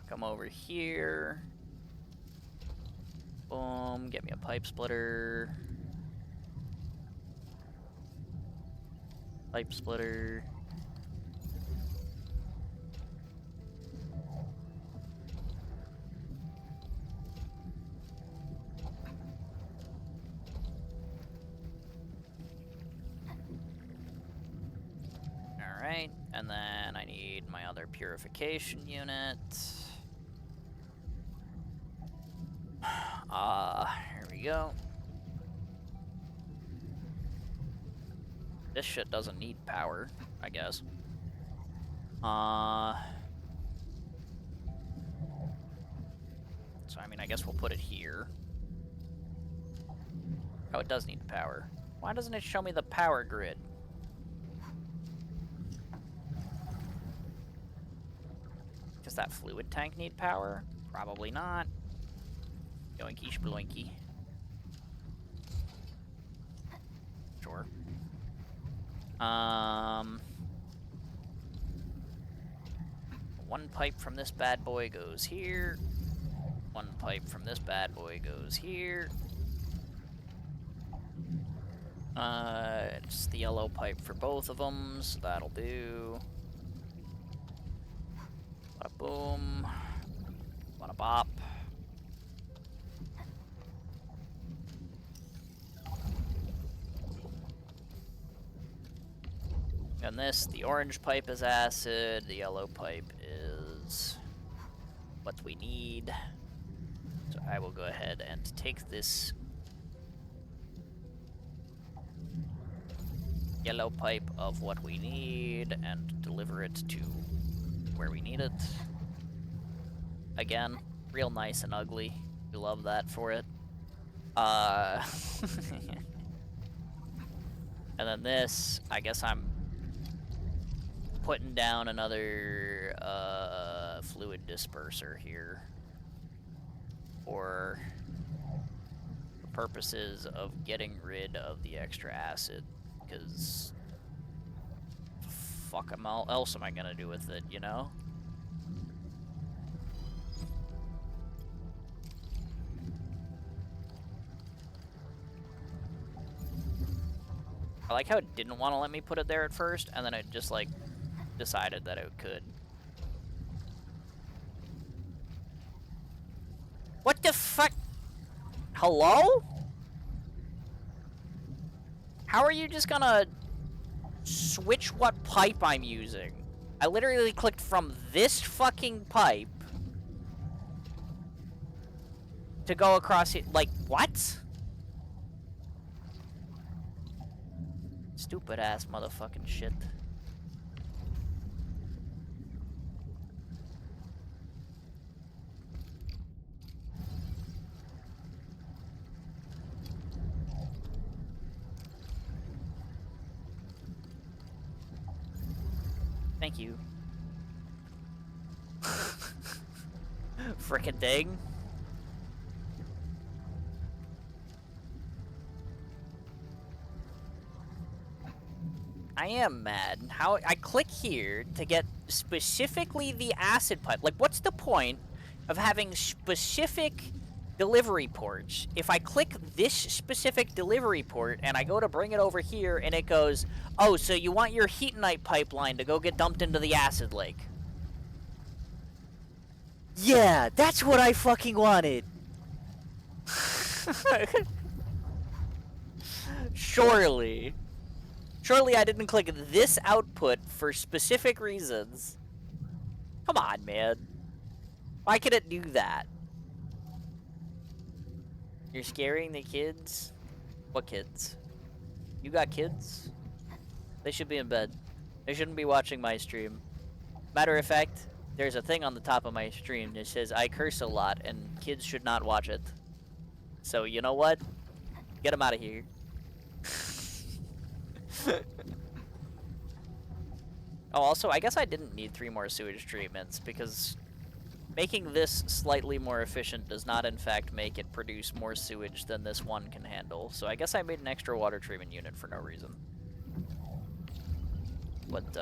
come over here. Boom, get me a pipe splitter. Pipe splitter. Alright, and then I need my other purification unit. Here we go. This shit doesn't need power, I guess. So I mean, I guess we'll put it here. Oh, it does need power. Why doesn't it show me the power grid? Does that fluid tank need power? Probably not. Yoinky sploinky. Sure. One pipe from this bad boy goes here. One pipe from this bad boy goes here. It's the yellow pipe for both of them, so that'll do. Bada boom. Bada bop. And this, the orange pipe is acid, the yellow pipe is what we need. So I will go ahead and take this yellow pipe of what we need and deliver it to where we need it. Again, real nice and ugly. We love that for it. And then this, I guess I'm putting down another fluid disperser here for the purposes of getting rid of the extra acid, because fuck else am I gonna do with it, you know? I like how it didn't want to let me put it there at first, and then it just like decided that it could. What the fuck? Hello? How are you just gonna switch what pipe I'm using? I literally clicked from this fucking pipe to go across it. Like, what? Stupid ass motherfucking shit. Thank you. Frickin' thing. I am mad. How I click here to get specifically the acid pipe. Like, what's the point of having specific delivery ports if I click this specific delivery port and I go to bring it over here and it goes, oh, so you want your heatonite pipeline to go get dumped into the acid lake? Yeah, that's what I fucking wanted. Surely I didn't click this output for specific reasons. Come on, man. Why could it do that? You're scaring the kids? What kids? You got kids? They should be in bed. They shouldn't be watching my stream. Matter of fact, there's a thing on the top of my stream that says I curse a lot and kids should not watch it. So, you know what? Get them out of here. Oh, also, I guess I didn't need 3 more sewage treatments, because making this slightly more efficient does not, in fact, make it produce more sewage than this one can handle. So I guess I made an extra water treatment unit for no reason. But,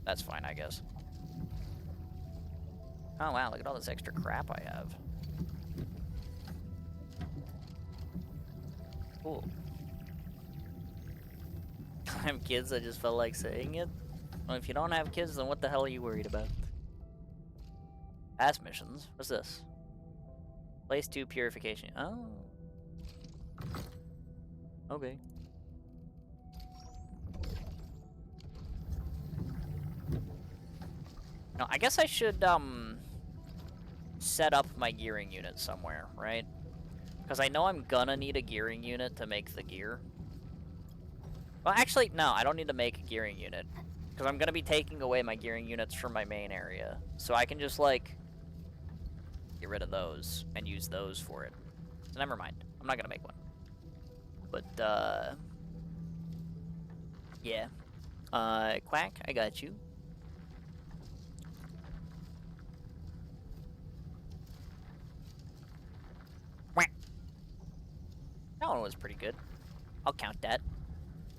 that's fine, I guess. Oh wow, look at all this extra crap I have. Cool. I have kids, I just felt like saying it. Well, if you don't have kids, then what the hell are you worried about? Past missions? What's this? Place 2 purification. Oh. Okay. No, I guess I should, set up my gearing unit somewhere, right? Because I know I'm gonna need a gearing unit to make the gear. Well, actually, no, I don't need to make a gearing unit. Because I'm gonna be taking away my gearing units from my main area. So I can just, like, get rid of those and use those for it. So never mind. I'm not gonna make one. But, yeah. Quack, I got you. Quack. That one was pretty good. I'll count that.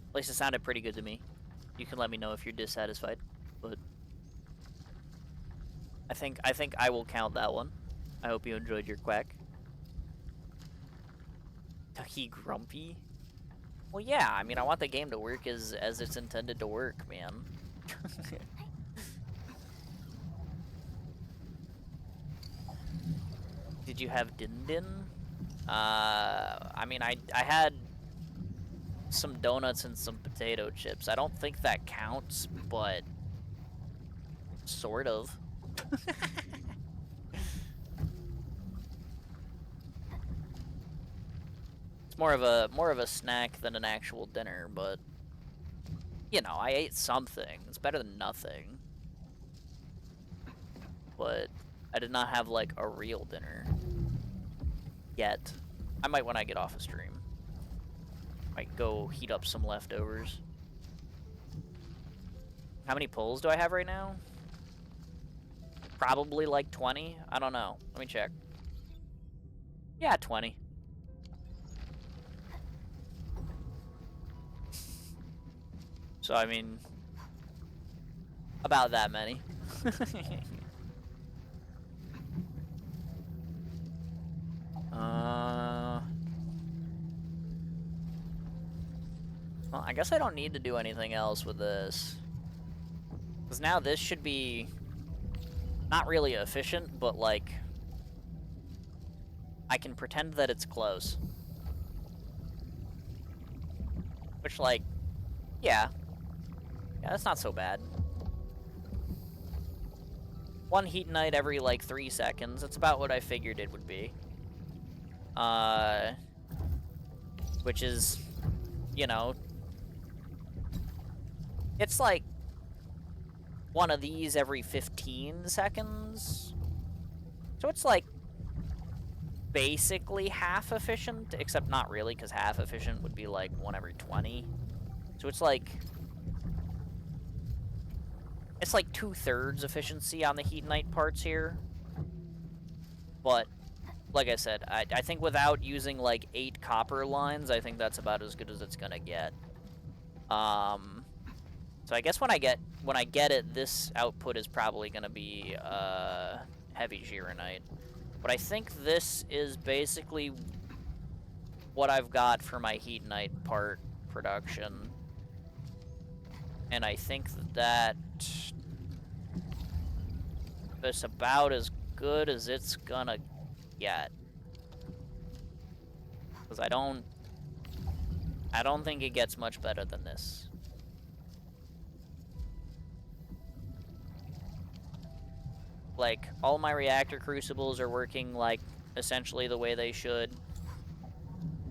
At least it sounded pretty good to me. You can let me know if you're dissatisfied, but I think I will count that one. I hope you enjoyed your quack. He grumpy? Well, yeah. I mean, I want the game to work as it's intended to work, man. Did you have Din Din? I mean, I had some donuts and some potato chips. I don't think that counts, but sort of. It's more of a snack than an actual dinner, but you know, I ate something. It's better than nothing. But I did not have like a real dinner yet. I might when I get off a stream. Might go heat up some leftovers. How many pulls do I have right now? Probably like 20. I don't know. Let me check. Yeah, 20. So, I mean, about that many. Well, I guess I don't need to do anything else with this. Because now this should be not really efficient, but like, I can pretend that it's close. Which, like, yeah. Yeah, that's not so bad. One heat night every, like, 3 seconds. That's about what I figured it would be. Which is, you know, it's like one of these every 15 seconds. So it's like basically half efficient, except not really, because half efficient would be like one every 20. So it's like 2/3 efficiency on the heat night parts here. But like I said, I think without using like 8 copper lines, I think that's about as good as it's gonna get. So I guess when I get it, this output is probably gonna be heavy Gironite. But I think this is basically what I've got for my heat night part production. And I think that it's about as good as it's gonna get. Because I don't think it gets much better than this. Like, all my reactor crucibles are working, like, essentially the way they should.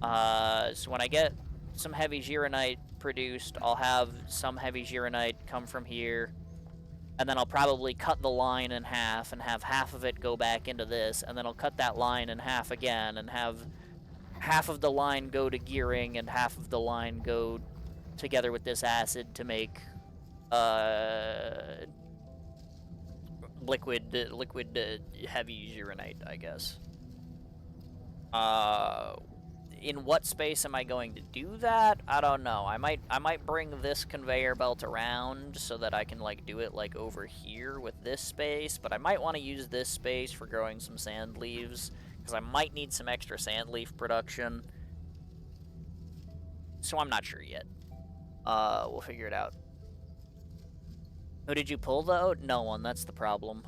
So when I get some heavy Gironite produced, I'll have some heavy Gironite come from here. And then I'll probably cut the line in half and have half of it go back into this. And then I'll cut that line in half again and have half of the line go to gearing and half of the line go together with this acid to make liquid heavy Gironite, I guess. in what space am I going to do that? I don't know. I might bring this conveyor belt around so that I can like do it like over here with this space, but I might want to use this space for growing some sand leaves because I might need some extra sand leaf production. So I'm not sure yet. We'll figure it out. Who did you pull though? No one, that's the problem.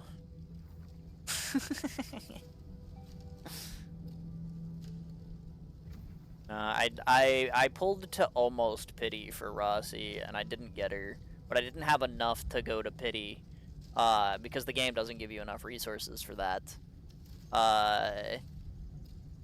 I pulled to almost pity for Rossi, and I didn't get her, but I didn't have enough to go to pity, because the game doesn't give you enough resources for that.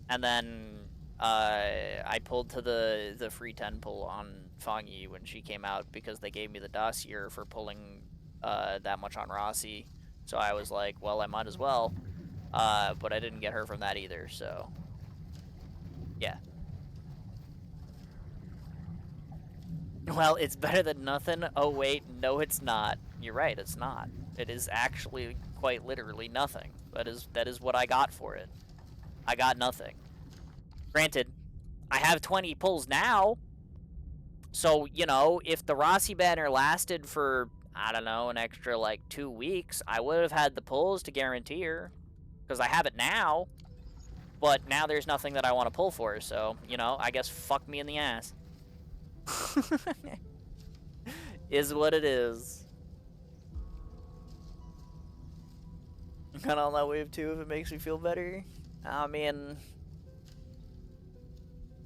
And then I pulled to the free 10 pull on Fangyi when she came out because they gave me the dossier for pulling that much on Rossi, so I was like, well, I might as well, but I didn't get her from that either, so yeah. Well, it's better than nothing. Oh, wait, no, it's not. You're right, it's not. It is actually quite literally nothing. That is what I got for it. I got nothing. Granted, I have 20 pulls now. So, you know, if the Rossi banner lasted for, I don't know, an extra, like, 2 weeks, I would have had the pulls to guarantee her. Because I have it now. But now there's nothing that I want to pull for, so, you know, I guess fuck me in the ass. Is what it is. Kind of on that wave too if it makes me feel better. I mean,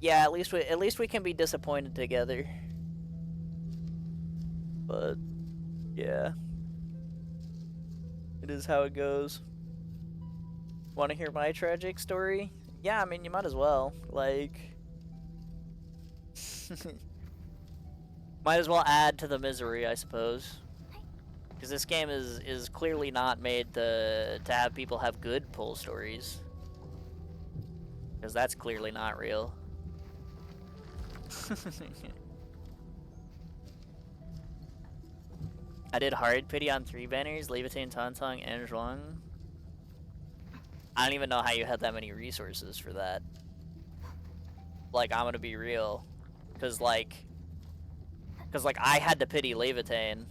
yeah, at least we can be disappointed together. But yeah, it is how it goes. Want to hear my tragic story? Yeah, I mean, you might as well. Like, might as well add to the misery, I suppose. Because this game is clearly not made to have people have good pull stories. Because that's clearly not real. I did hard pity on 3 banners, Levitain, Tauntaun, and Zhuang. I don't even know how you had that many resources for that. Like, I'm gonna be real. Because, like, I had to pity Levitain.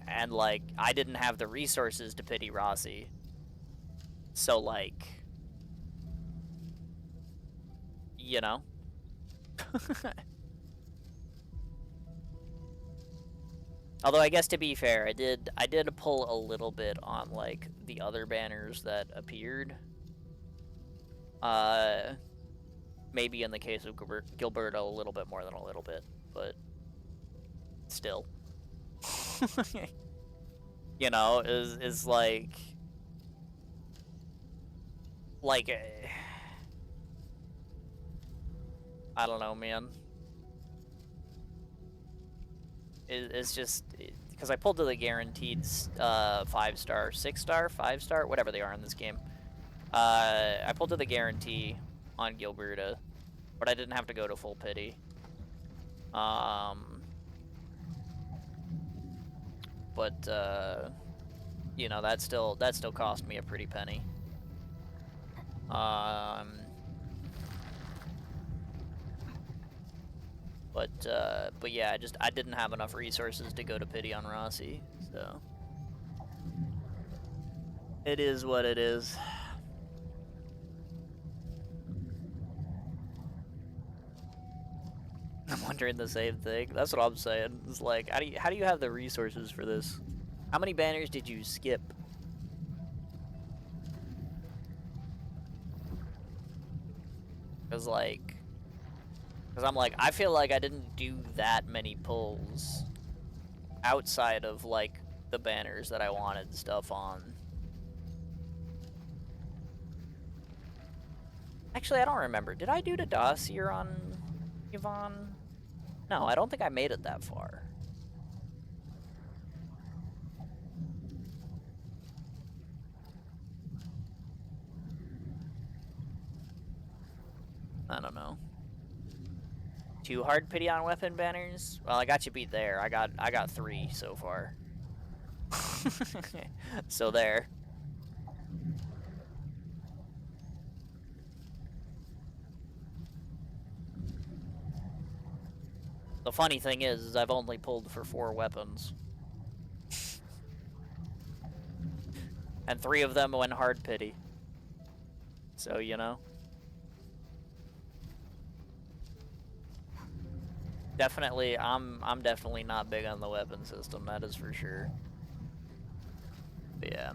And, like, I didn't have the resources to pity Rossi. So, like, you know? Although, I guess to be fair, I did pull a little bit on, like, the other banners that appeared. Maybe in the case of Gilberto, a little bit more than a little bit, but still. You know, is like I don't know, man. It's just because I pulled to the guaranteed 5-star, 6-star, 5-star, whatever they are in this game. I pulled to the guarantee on Gilberta, but I didn't have to go to full pity. But you know, that still cost me a pretty penny. But yeah, I didn't have enough resources to go to pity on Rossi, so it is what it is. I'm wondering the same thing. That's what I'm saying. It's like, how do you have the resources for this? How many banners did you skip? Because I'm like, I feel like I didn't do that many pulls outside of, like, the banners that I wanted stuff on. Actually, I don't remember. Did I do the dossier on Yvonne? No, I don't think I made it that far. I don't know. Too hard pity on weapon banners? Well, I got you beat there. I got 3 so far. So there. The funny thing is I've only pulled for 4 weapons. And 3 of them went hard pity. So, you know. Definitely, I'm definitely not big on the weapon system, that is for sure. But yeah,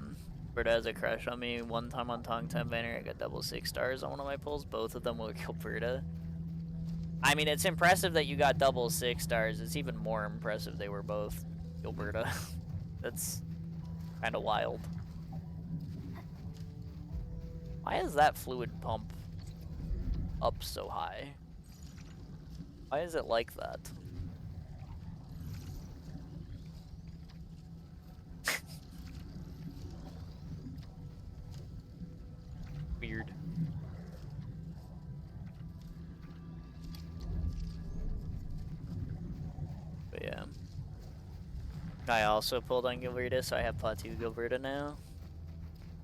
Berta has a crush on me. One time on Tong Time Banner, I got double 6 stars on one of my pulls. Both of them were Gilberta. I mean, it's impressive that you got double 6 stars. It's even more impressive they were both Gilberta. That's kind of wild. Why is that fluid pump up so high? Why is it like that? Weird. But yeah. I also pulled on Gilberta, so I have Plateau Gilberta now.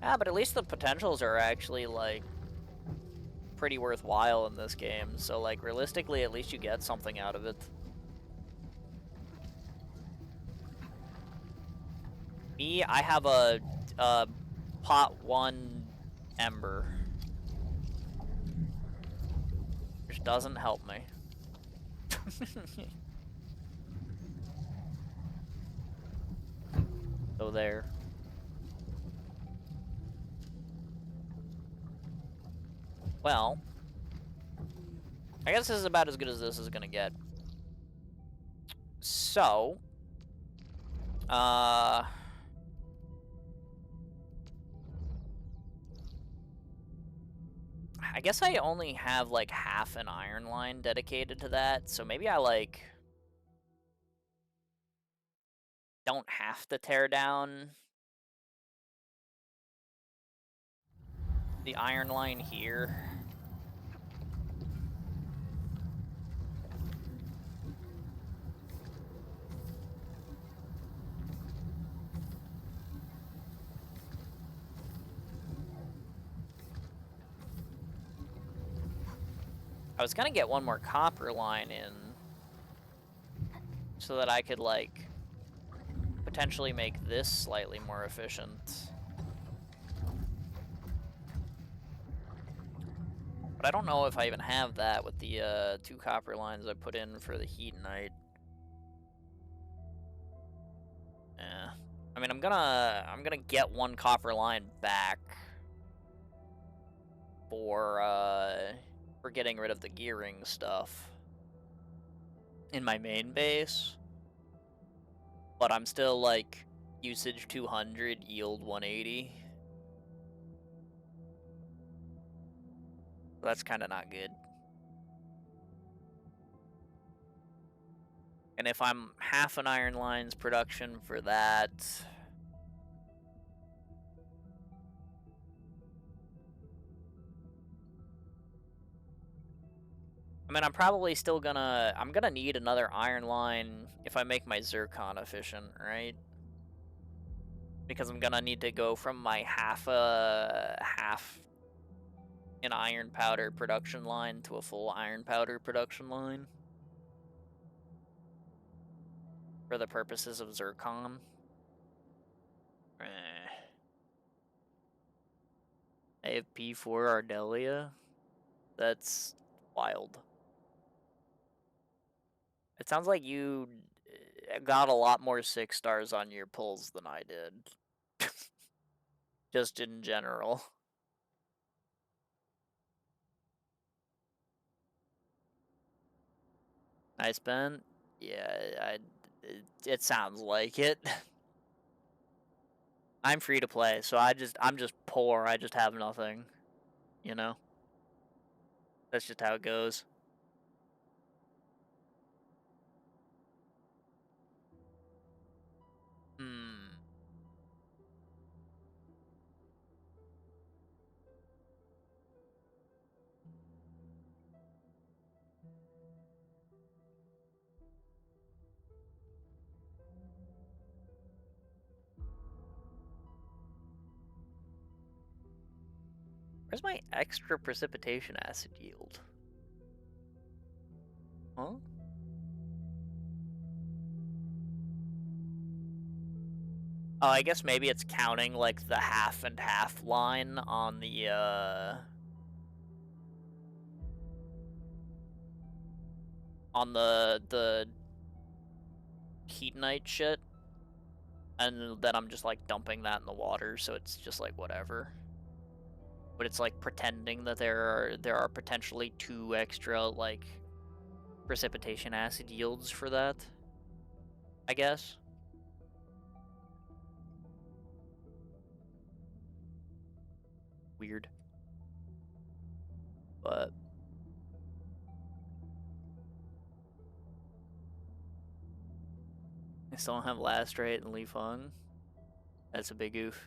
Ah, but at least the potentials are actually, like, pretty worthwhile in this game. So, like, realistically, at least you get something out of it. Me, I have a pot 1 Ember. Which doesn't help me. So there. Well, I guess this is about as good as this is gonna get. So, I guess I only have like half an iron line dedicated to that, so maybe I like don't have to tear down the iron line here. I was gonna get one more copper line in so that I could, like, potentially make this slightly more efficient. But I don't know if I even have that with the 2 copper lines I put in for the Heat Knight. Yeah. I mean, I'm gonna get 1 copper line back for getting rid of the gearing stuff in my main base. But I'm still, like, usage 200, yield 180. That's kind of not good. And if I'm half an iron line's production for that, I mean, I'm probably still gonna, I'm gonna need another iron line if I make my zircon efficient, right? Because I'm gonna need to go from my half an iron powder production line to a full iron powder production line for the purposes of zircon. I have P4 Ardelia. That's wild. It sounds like you got a lot more 6 stars on your pulls than I did. Just in general. I spent? Yeah, it sounds like it. I'm free to play, so I'm just poor. I just have nothing, you know? That's just how it goes. Where's my extra precipitation acid yield? Huh? Oh, I guess maybe it's counting, like, the half and half line on the, on the Heat Knight shit. And then I'm just, like, dumping that in the water, so it's just, like, whatever. But it's, like, pretending that there are potentially 2 extra, like, precipitation acid yields for that, I guess. Weird. But I still don't have Lastrate and Li Feng. That's a big oof.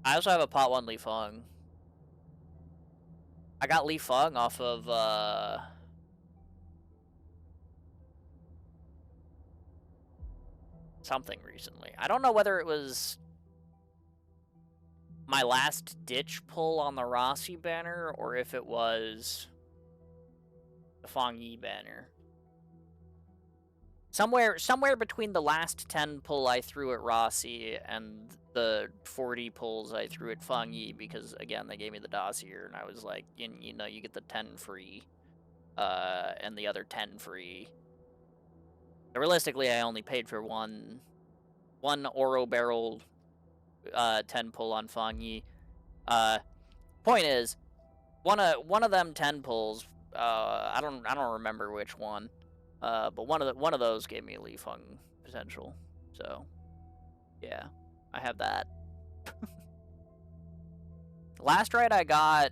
I also have a pot 1 Li Feng. I got Li Feng off of something recently. I don't know whether it was my last ditch pull on the Rossi banner or if it was the Feng Yi banner. Somewhere between the last 10 pull I threw at Rossi and the 40 pulls I threw at Feng Yi, because again they gave me the dossier and I was like, you know, you get the 10 free, and the other 10 free. But realistically, I only paid for one Oro barrel 10 pull on Feng Yi. Point is, one of them 10 pulls. I don't remember which one. But one of those gave me Li Feng potential. So, yeah, I have that. Last ride I got,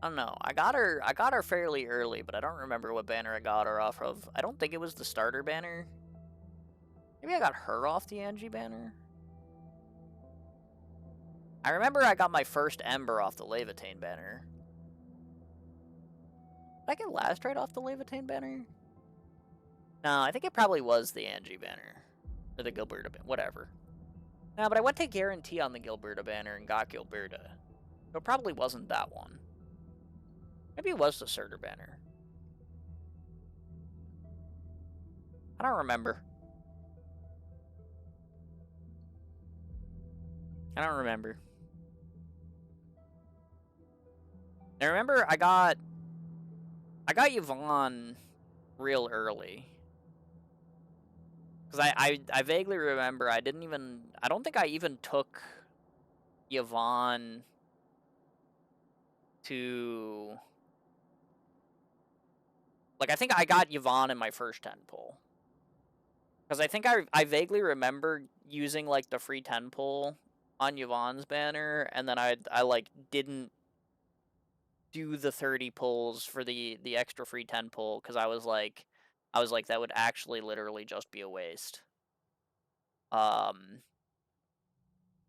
I don't know. I got her fairly early, but I don't remember what banner I got her off of. I don't think it was the starter banner. Maybe I got her off the Angie banner. I remember I got my first Ember off the Levitane banner. Did I get Lastrate off the Levitane banner? No, I think it probably was the Angie banner. Or the Gilberta banner, whatever. No, but I went to guarantee on the Gilberta banner and got Gilberta. So it probably wasn't that one. Maybe it was the Surtur banner. I don't remember. I don't remember. I remember I got Yvonne real early. Because I vaguely remember I don't think I even took Yvonne to... Like, I think I got Yvonne in my first 10 pull. Because I think I vaguely remember using, like, the free 10 pull on Yvonne's banner, and then I like, didn't do the 30 pulls for the extra free 10 pull, because I was like, that would actually literally just be a waste.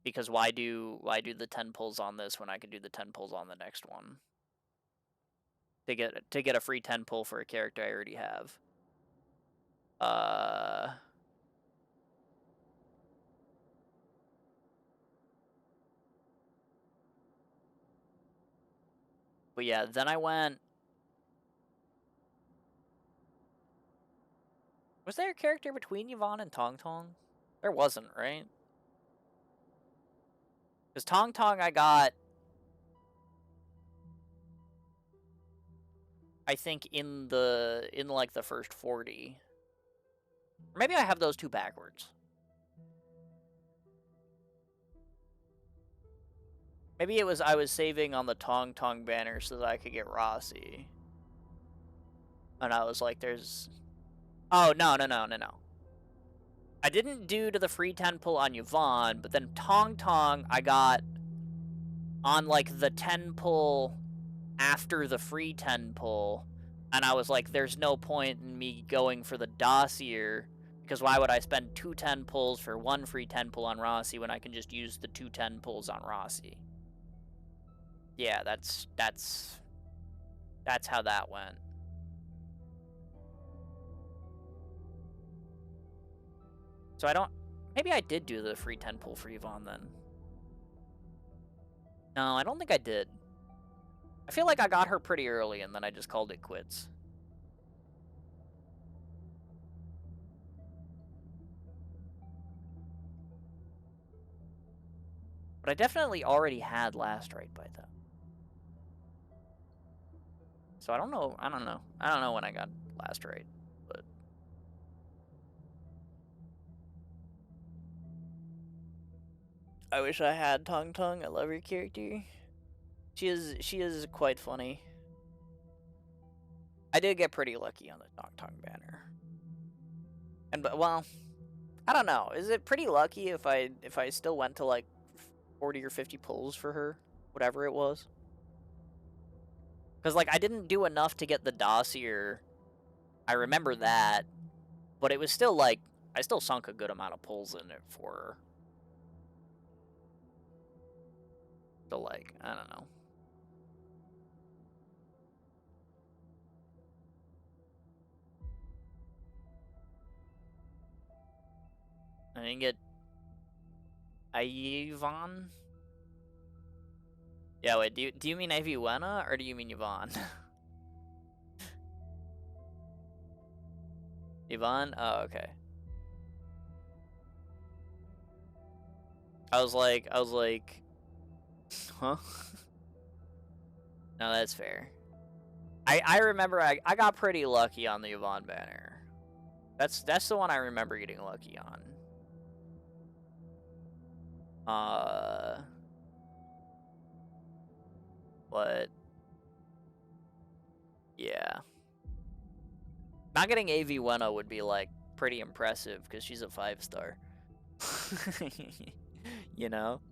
Because why do the 10 pulls on this when I could do the 10 pulls on the next one? To get a free 10 pull for a character I already have. But yeah, then I went... Was there a character between Yvonne and Tong Tong? There wasn't, right? Because Tong Tong I got... I think in like the first 40. Or maybe I have those two backwards. Maybe it was I was saving on the Tong Tong banner so that I could get Rossi. And I was like, there's... Oh, no. I didn't do to the free 10 pull on Yvonne, but then Tong Tong I got on, like, the 10 pull after the free 10 pull. And I was like, there's no point in me going for the dossier, because why would I spend 2 10 pulls for 1 free 10 pull on Rossi when I can just use the 2 10 pulls on Rossi? Yeah, that's how that went. So maybe I did do the free 10 pull for Yvonne then. No, I don't think I did. I feel like I got her pretty early and then I just called it quits. But I definitely already had Last Rite by then. So I don't know. I don't know when I got Last Rite, but I wish I had Tong Tong. I love her character. She is quite funny. I did get pretty lucky on the Tong Tong banner. And well, I don't know. Is it pretty lucky if I still went to like 40 or 50 pulls for her, whatever it was? Because, like, I didn't do enough to get the dossier. I remember that. But it was still, like, I still sunk a good amount of pulls in it for her. So, like, I don't know. I didn't get Yvonne? Yeah, wait, do you mean Aviwena, or do you mean Yvonne? Yvonne? Oh, okay. I was like, huh? No, that's fair. I remember I got pretty lucky on the Yvonne banner. That's the one I remember getting lucky on. But yeah, not getting Aviwena would be like pretty impressive because she's a 5-star. You know.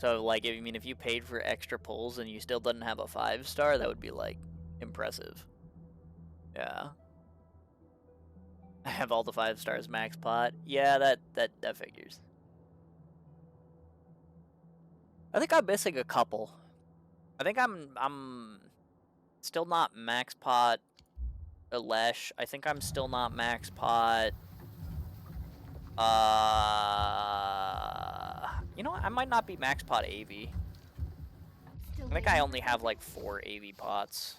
So like, if you paid for extra pulls and you still didn't have a 5-star, that would be like impressive. Yeah. I have all the 5 stars max pot. Yeah, that figures. I think I'm missing a couple. I think I'm still not max pot Elesh. I think I'm still not max pot. You know what? I might not be max pot AV. I think I only have like 4 AV pots.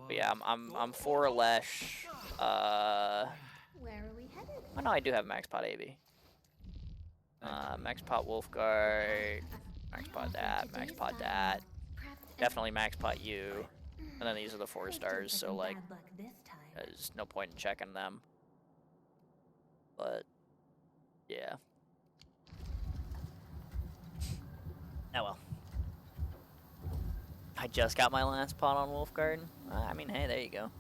But yeah, I'm 4 Elesh. Where are we headed? Oh no, I do have max pot AV. Max pot Wolfguard, max pot that, max pot that. Definitely max pot you. And then these are the 4 stars, so like, there's no point in checking them. But, yeah. Oh well. I just got my last pot on Wolfguard. I mean, hey, there you go.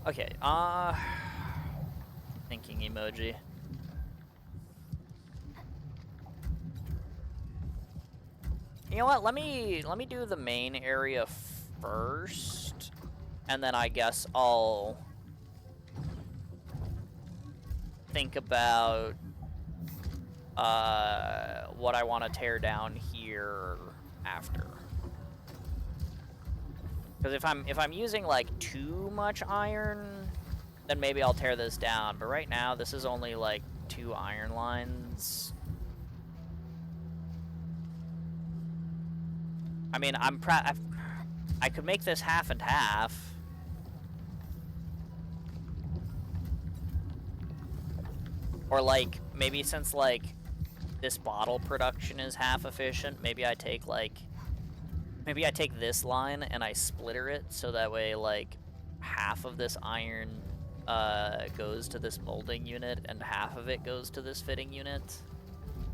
Okay, thinking emoji. You know what? Let me do the main area first, and then I guess I'll think about what I want to tear down here after. Because if I'm using like too much iron, then maybe I'll tear this down. But right now, this is only like 2 iron lines. I mean, I could make this half and half. Or like, maybe since like this bottle production is half efficient, maybe I take this line and I splitter it so that way like half of this iron goes to this molding unit and half of it goes to this fitting unit.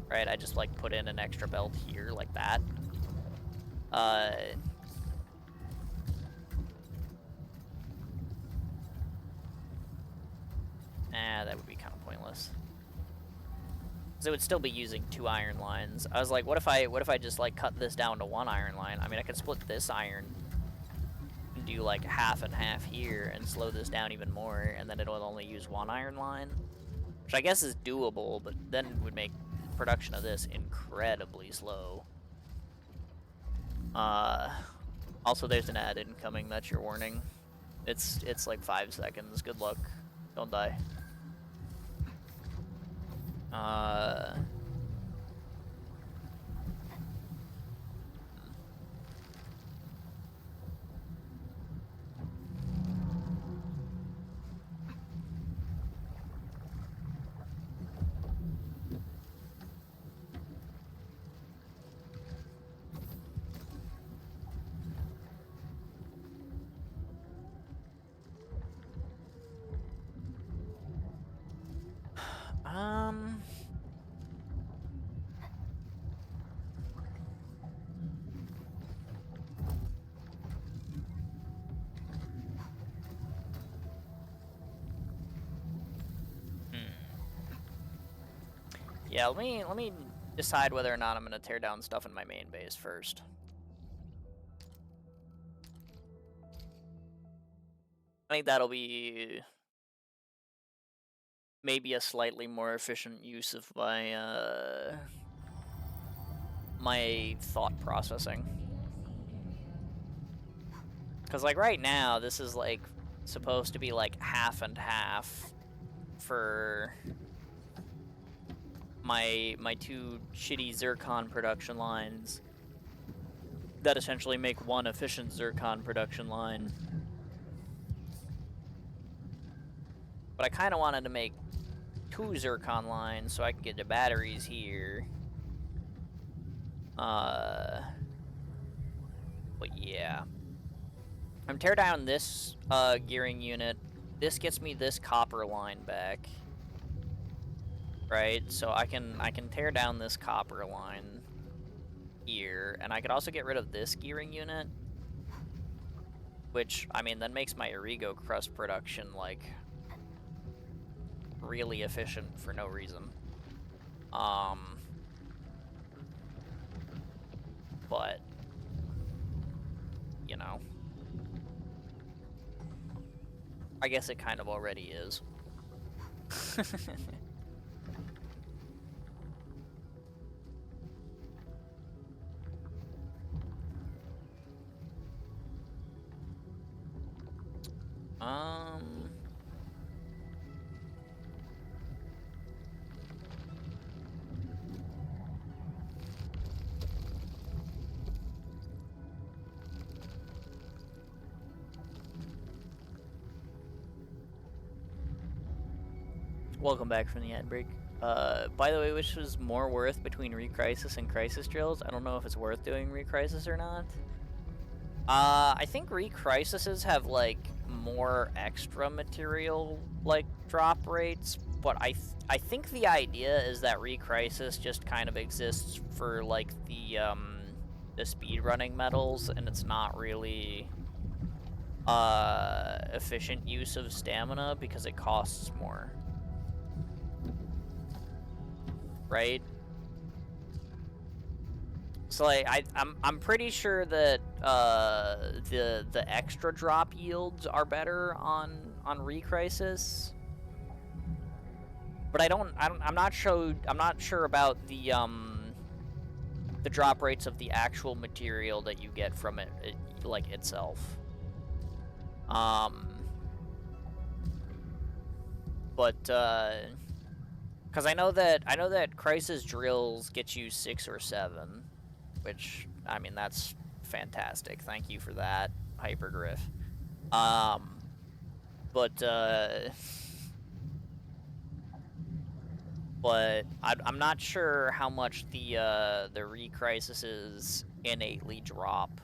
Right, I just like put in an extra belt here like that. That would be kind of pointless. Because it would still be using 2 iron lines. I was like, what if I just like cut this down to 1 iron line? I mean, I could split this iron and do like half and half here and slow this down even more, and then it'll only use 1 iron line, which I guess is doable, but then it would make production of this incredibly slow. Also, there's an ad incoming. That's your warning. It's like 5 seconds. Good luck. Don't die. Yeah, let me decide whether or not I'm gonna tear down stuff in my main base first. I think that'll be maybe a slightly more efficient use of my my thought processing. Because like right now, this is like supposed to be like half and half for my two shitty zircon production lines that essentially make one efficient zircon production line. But I kind of wanted to make 2 zircon lines so I can get the batteries here. But yeah. I'm tear down this gearing unit. This gets me this copper line back. Right? So I can tear down this copper line here, and I could also get rid of this gearing unit, which I mean then makes my Origo crust production like really efficient for no reason. But you know, I guess it kind of already is. Welcome back from the ad break. By the way, which was more worth between Recrisis and Crisis Drills? I don't know if it's worth doing Recrisis or not. I think Recrisises have, like, more extra material, like, drop rates, but I think the idea is that Recrisis just kind of exists for, like, the speedrunning metals, and it's not really efficient use of stamina because it costs more. Right? So like I'm pretty sure that the extra drop yields are better on Recrisis. But I'm not sure about the drop rates of the actual material that you get from it like itself. Because I know that Crisis Drills get you 6 or 7, which, I mean, that's fantastic. Thank you for that, Hypergriff. But I'm not sure how much the Recrisises innately drop.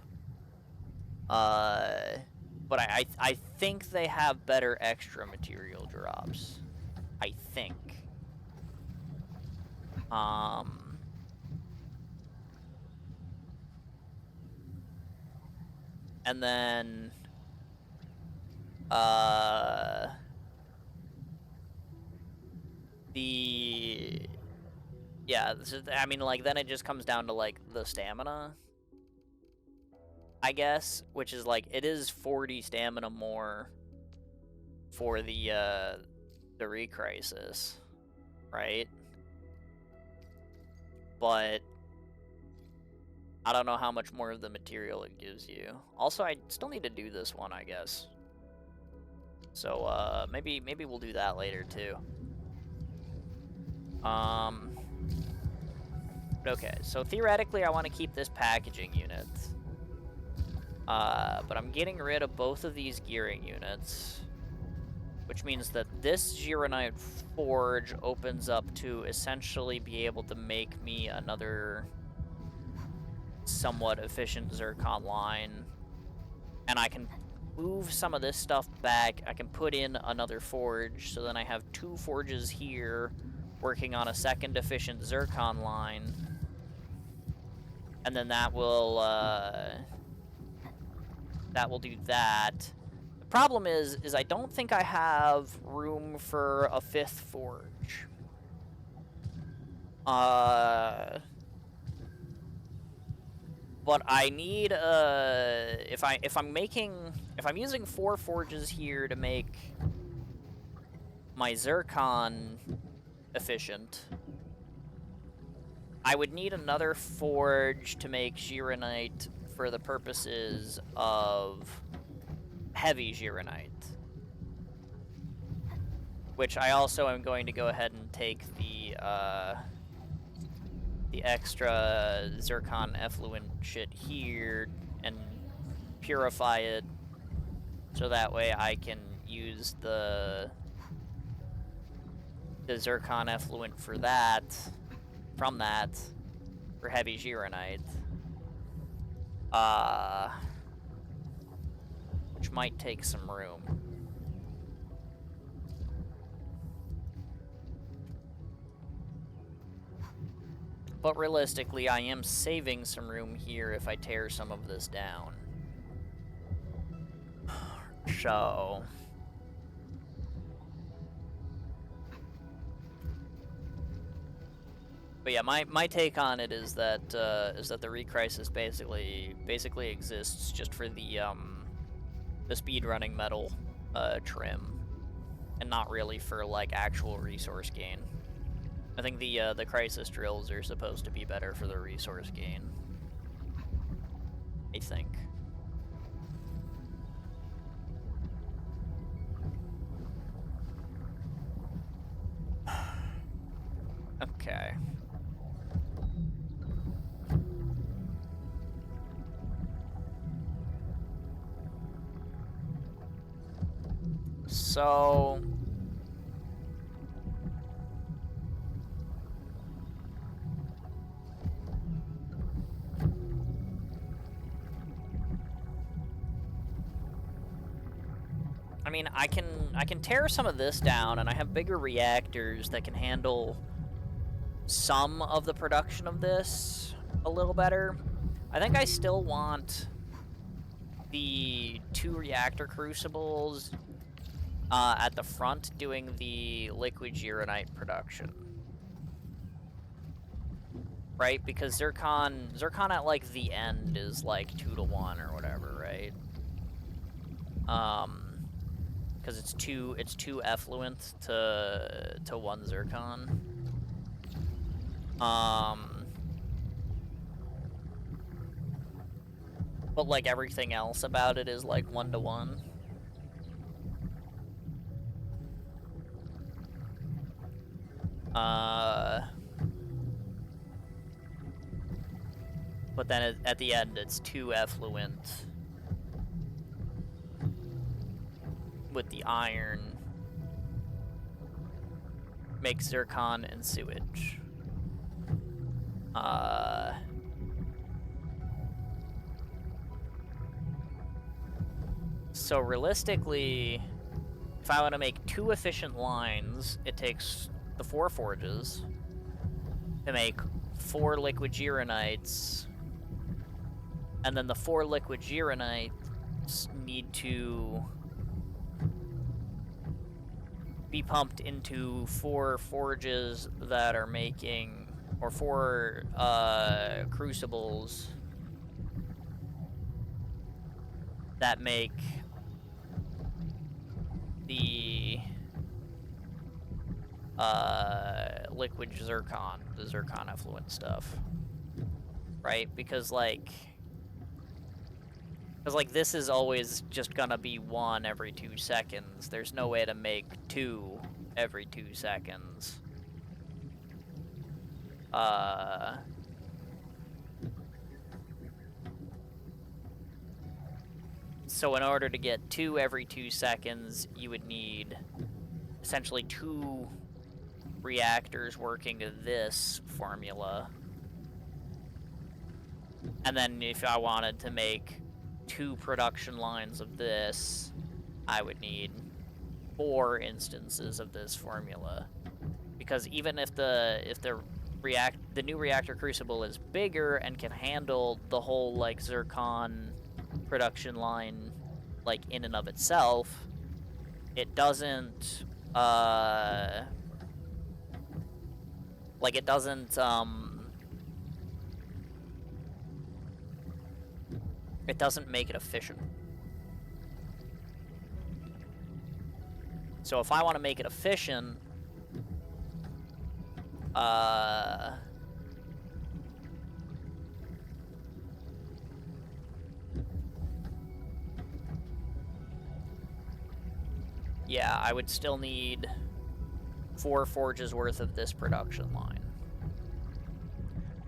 But I think they have better extra material drops. I think. And then, yeah, I mean, like, then it just comes down to, like, the stamina, I guess, which is, like, it is 40 stamina more for the Recrisis, right? But I don't know how much more of the material it gives you. Also, I still need to do this one, I guess. So, maybe we'll do that later, too. Okay, so theoretically, I want to keep this packaging unit. But I'm getting rid of both of these gearing units, which means that this Gironite forge opens up to essentially be able to make me another somewhat efficient zircon line. And I can move some of this stuff back. I can put in another forge, so then I have 2 forges here working on a second efficient zircon line. And then that will do that. The problem is I don't think I have room for a 5th forge. But I need if I'm using 4 forges here to make my zircon efficient, I would need another forge to make Gironite for the purposes of heavy Gironite. Which I also am going to go ahead and take the extra zircon effluent shit here and purify it, so that way I can use the zircon effluent for that, for heavy Gironite. Which might take some room. But realistically, I am saving some room here if I tear some of this down. So... But yeah, my take on it is that the Re-Crisis basically exists just for the speedrunning metal trim, and not really for like actual resource gain. I think the Crisis drills are supposed to be better for the resource gain. I think. Okay. So... I mean, I can tear some of this down, and I have bigger reactors that can handle some of the production of this a little better. I think I still want the 2 reactor crucibles at the front doing the liquid Gironite production. Right? Because zircon at like the end is like 2 to 1 or whatever, right? Because it's two effluent to 1 zircon. But like everything else about it is like 1 to 1. But then at the end it's 2 effluent with the iron, make zircon and sewage. So realistically, if I want to make 2 efficient lines, it takes the 4 forges to make 4 liquid Gironites, and then the 4 liquid Gironites need to be pumped into 4 forges that are making, or 4 crucibles that make the liquid zircon, the zircon effluent stuff, right? Because this is always just gonna be 1 every 2 seconds. There's no way to make 2 every 2 seconds. So in order to get 2 every 2 seconds, you would need essentially 2 reactors working to this formula. And then if I wanted to make 2 production lines of this, I would need 4 instances of this formula. Because even if the new reactor crucible is bigger and can handle the whole like zircon production line like in and of itself, it doesn't Like, it doesn't, it doesn't make it efficient. So if I want to make it efficient, yeah, I would still need 4 forges worth of this production line.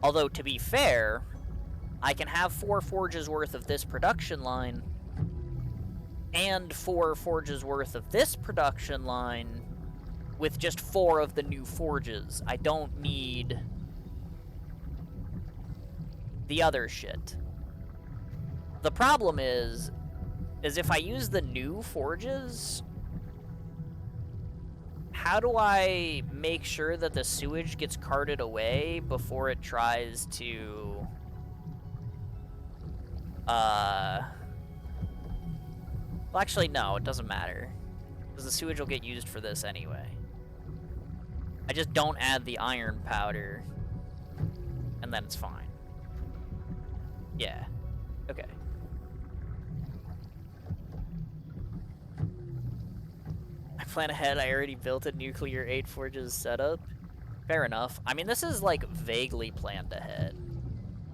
Although, to be fair, I can have 4 forges worth of this production line and 4 forges worth of this production line with just 4 of the new forges. I don't need the other shit. The problem is if I use the new forges, how do I make sure that the sewage gets carted away before it tries to, well, actually, no, it doesn't matter, because the sewage will get used for this anyway. I just don't add the iron powder, and then it's fine. Yeah. Okay. I plan ahead. I already built a nuclear 8 forges setup. Fair enough. I mean, this is, like, vaguely planned ahead.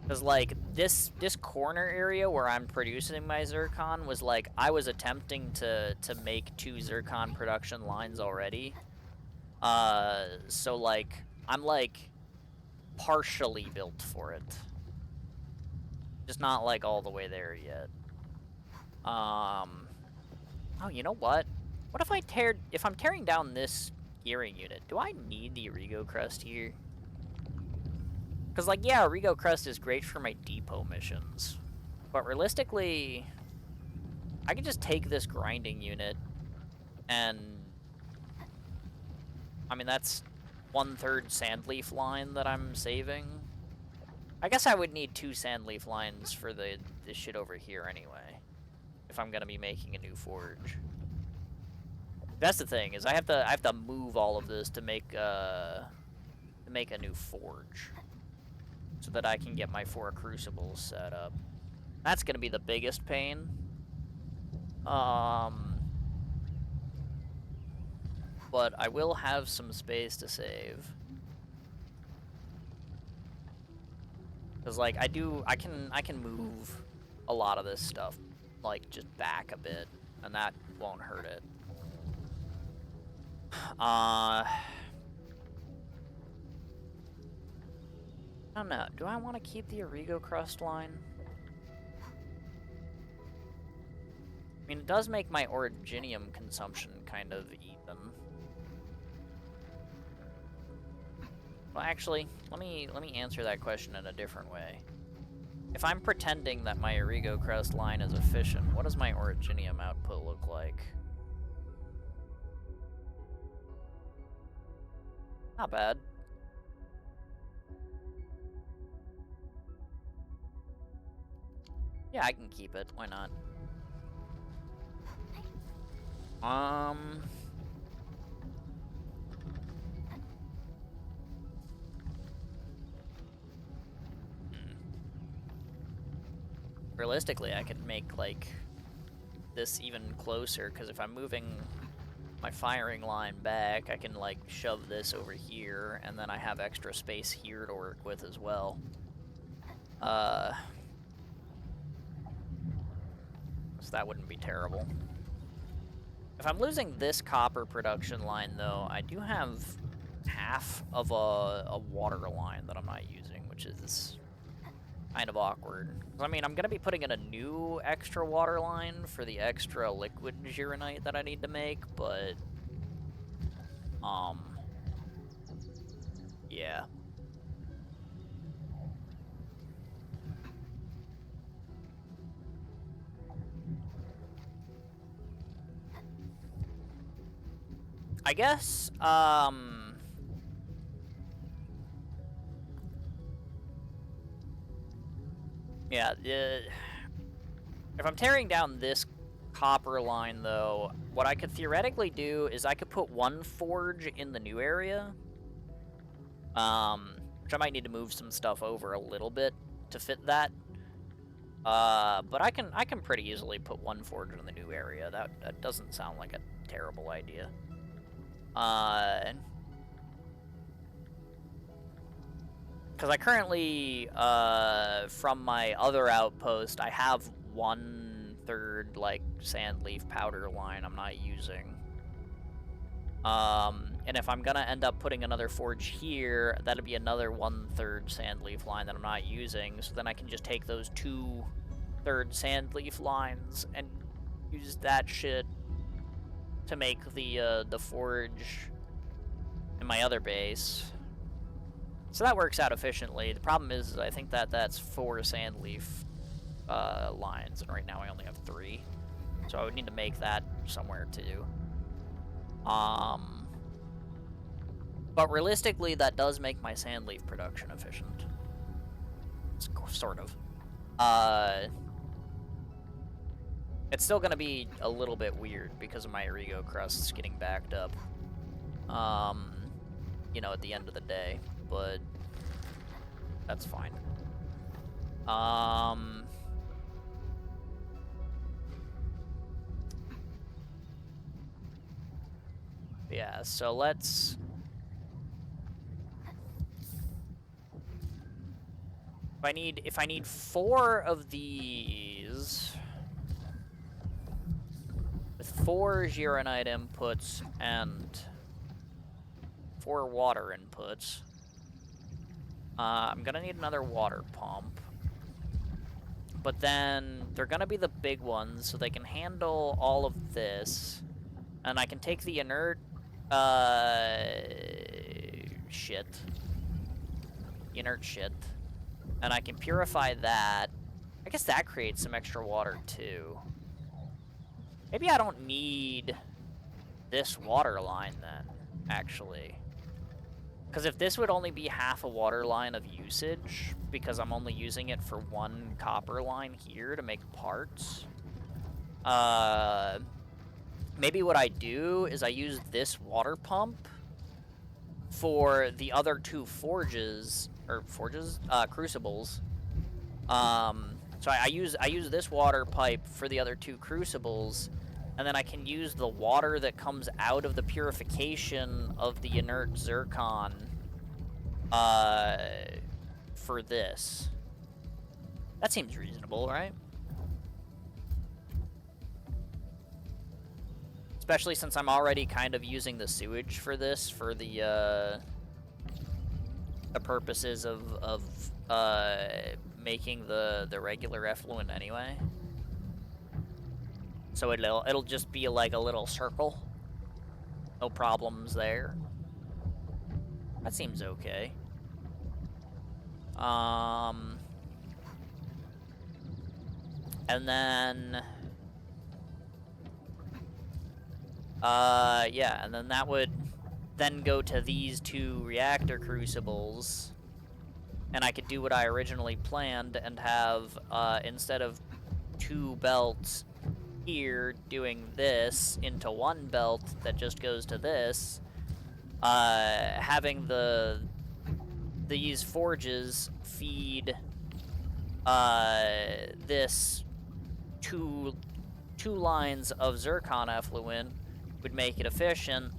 Because, like, this corner area where I'm producing my zircon was, like, I was attempting to make 2 zircon production lines already. So, like, I'm, like, partially built for it. Just not, like, all the way there yet. Oh, you know what? What if if I'm tearing down this gearing unit, do I need the Origo Crest here? Because, like, yeah, Origo Crest is great for my depot missions. But realistically, I could just take this grinding unit and... I mean, that's 1/3 sandleaf line that I'm saving. I guess I would need 2 sandleaf lines for this shit over here anyway, if I'm gonna be making a new forge. That's the thing, is I have to move all of this to make a new forge, so that I can get my 4 crucibles set up. That's gonna be the biggest pain. But I will have some space to save. Cause like I can move a lot of this stuff, like, just back a bit, and that won't hurt it. I don't know. Do I want to keep the Origo Crust line? I mean, it does make my originium consumption kind of even. Well, actually, let me answer that question in a different way. If I'm pretending that my Origo Crust line is efficient, what does my originium output look like? Not bad. Yeah, I can keep it. Why not? Realistically, I could make, like, this even closer, because if I'm moving my firing line back, I can, like, shove this over here, and then I have extra space here to work with as well. So that wouldn't be terrible. If I'm losing this copper production line, though, I do have half of a water line that I'm not using, which is kind of awkward. I mean, I'm going to be putting in a new extra water line for the extra liquid Gironite that I need to make, but... yeah. I guess, yeah, if I'm tearing down this copper line, though, what I could theoretically do is I could put 1 forge in the new area, Which I might need to move some stuff over a little bit to fit that. But I can pretty easily put one forge in the new area. That doesn't sound like a terrible idea. Because I currently, from my other outpost, I have 1/3 like sand leaf powder line I'm not using. And if I'm gonna end up putting another forge here, that'll be another 1/3 sand leaf line that I'm not using. So then I can just take those 2/3 sand leaf lines and use that shit to make the forge in my other base. So that works out efficiently. The problem is I think that's 4 sand leaf lines, and right now I only have 3. So I would need to make that somewhere too. But realistically, that does make my sand leaf production efficient. Sort of. It's still gonna be a little bit weird because of my Erigo crusts getting backed up. You know, at the end of the day, but that's fine. Yeah, so let's... If I need 4 of these with 4 Gironite inputs and 4 water inputs, I'm gonna need another water pump. But then they're gonna be the big ones, so they can handle all of this, and I can take the inert shit, and I can purify that. I guess that creates some extra water too. Maybe I don't need this water line then, actually. Because if this would only be half a water line of usage, because I'm only using it for 1 copper line here to make parts, maybe what I do is I use this water pump for the other 2 crucibles. So I use this water pipe for the other 2 crucibles, and then I can use the water that comes out of the purification of the inert zircon for this. That seems reasonable, right? Especially since I'm already kind of using the sewage for this for the purposes of making the regular effluent anyway. So it'll just be like a little circle. No problems there. That seems okay. And then yeah, and then that would then go to these 2 reactor crucibles, and I could do what I originally planned and have, instead of 2 belts here doing this into 1 belt that just goes to this, having these forges feed this two lines of zircon effluent would make it efficient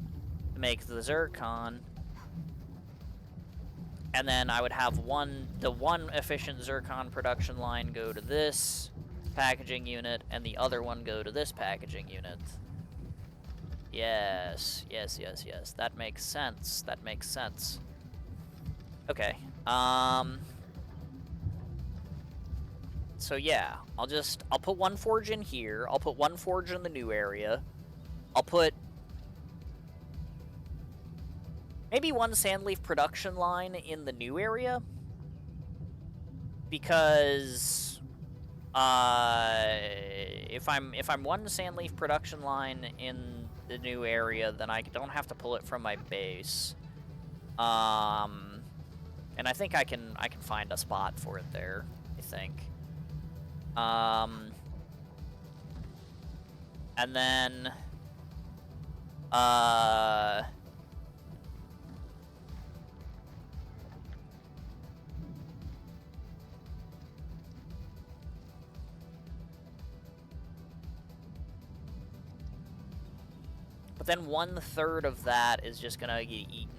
to make the zircon, and then I would have the one efficient zircon production line go to this packaging unit, and the other one go to this packaging unit. Yes. That makes sense. That makes sense. Okay. So yeah, I'll put 1 forge in here. I'll put 1 forge in the new area. I'll put maybe 1 sandleaf production line in the new area, because if I'm 1 sandleaf production line in the new area, then I don't have to pull it from my base. And I think I can find a spot for it there, I think. And then then 1/3 of that is just gonna get eaten.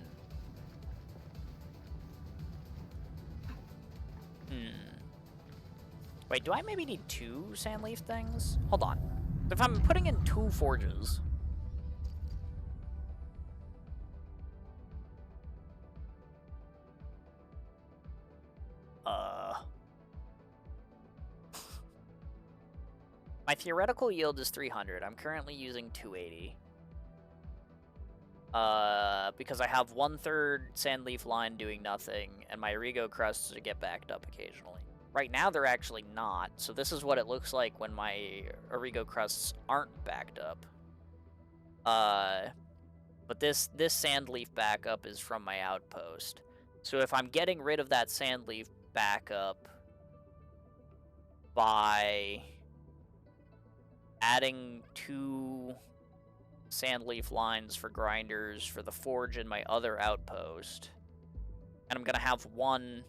Wait, do I maybe need 2 sandleaf things? Hold on. If I'm putting in 2 forges... My theoretical yield is 300. I'm currently using 280. Because I have 1/3 sandleaf line doing nothing, and my Origo crusts to get backed up occasionally. Right now, they're actually not, so this is what it looks like when my Origo crusts aren't backed up. But this sandleaf backup is from my outpost. So if I'm getting rid of that sandleaf backup by adding 2 sandleaf lines for grinders for the forge in my other outpost, and I'm gonna have 1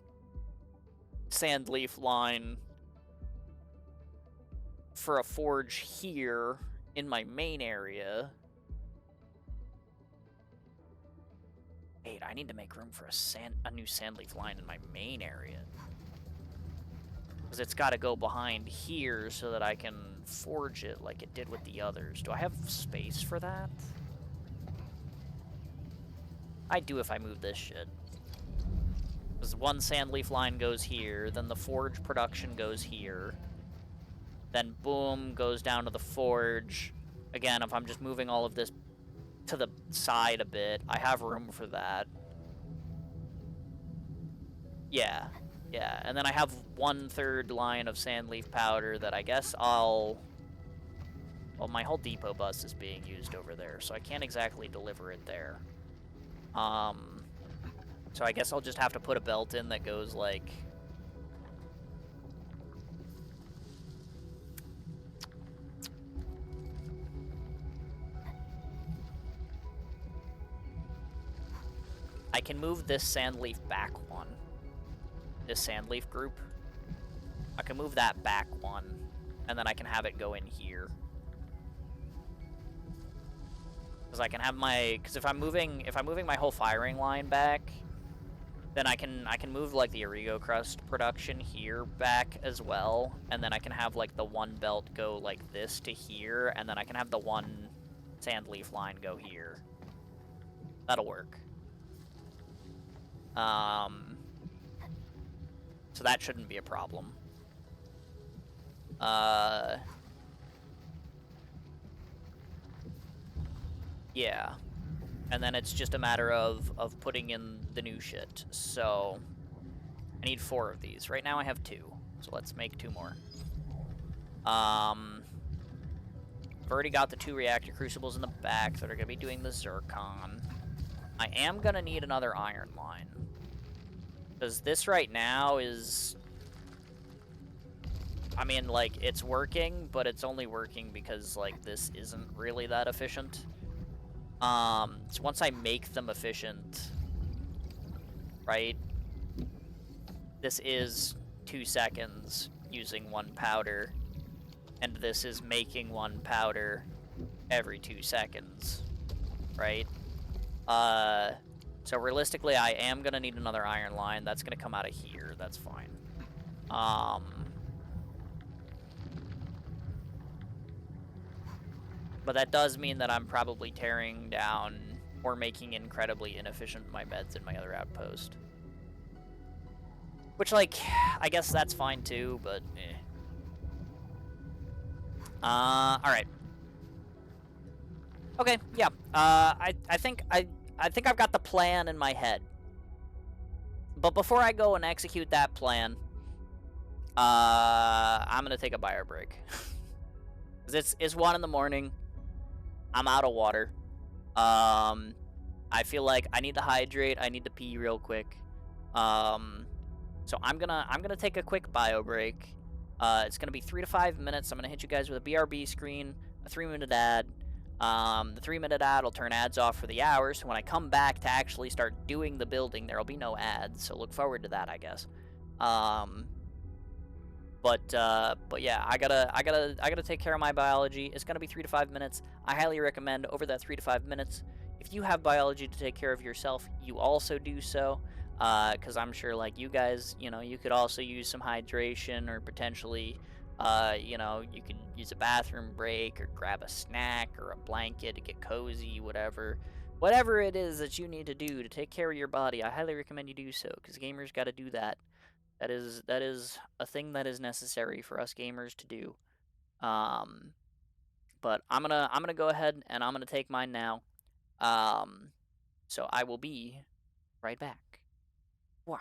sandleaf line for a forge here in my main area. Wait, I need to make room for a new sandleaf line in my main area. Because it's got to go behind here so that I can forge it like it did with the others. Do I have space for that? I do if I move this shit. Because 1 sandleaf line goes here, then the forge production goes here. Then boom, goes down to the forge. Again, if I'm just moving all of this to the side a bit, I have room for that. Yeah. Yeah, and then I have 1/3 line of sandleaf powder that I guess I'll... Well, my whole depot bus is being used over there, so I can't exactly deliver it there. So I guess I'll just have to put a belt in that goes, like... I can move this sandleaf back 1. This sandleaf group. I can move that back 1, and then I can have it go in here. Because I can have my... Because if I'm moving my whole firing line back, then I can move, like, the Origo crust production here back as well, and then I can have, like, the 1 belt go like this to here, and then I can have the 1 sandleaf line go here. That'll work. So that shouldn't be a problem. Yeah. And then it's just a matter of putting in the new shit. So I need 4 of these. Right now I have 2. So let's make 2 more. I've already got the 2 reactor crucibles in the back that are going to be doing the zircon. I am going to need another iron line. Because this right now is... I mean, like, it's working, but it's only working because, like, this isn't really that efficient. So once I make them efficient, right, this is 2 seconds using 1 powder, and this is making 1 powder every 2 seconds, right? So realistically, I am going to need another iron line. That's going to come out of here. That's fine. But that does mean that I'm probably tearing down or making incredibly inefficient my beds in my other outpost. Which, like, I guess that's fine too, but eh. Alright. Okay, yeah. I think I've got the plan in my head. But before I go and execute that plan, I'm gonna take a bio break. 'Cause it's 1 in the morning. I'm out of water. I feel like I need to hydrate. I need to pee real quick. So I'm gonna take a quick bio break. It's gonna be 3 to 5 minutes. I'm gonna hit you guys with a BRB screen, a 3-minute ad. The 3-minute ad will turn ads off for the hour, so when I come back to actually start doing the building, there'll be no ads, so look forward to that, I guess. But But yeah, I gotta take care of my biology. It's gonna be 3 to 5 minutes. I highly recommend over that 3 to 5 minutes, if you have biology to take care of yourself, you also do so. Because I'm sure, like you guys, you know, you could also use some hydration, or potentially, you know, you could use a bathroom break, or grab a snack or a blanket to get cozy, whatever it is that you need to do to take care of your body. I highly recommend you do so, because gamers got to do that. That is a thing that is necessary for us gamers to do. But I'm gonna go ahead and I'm gonna take mine now. So I will be right back. Wah.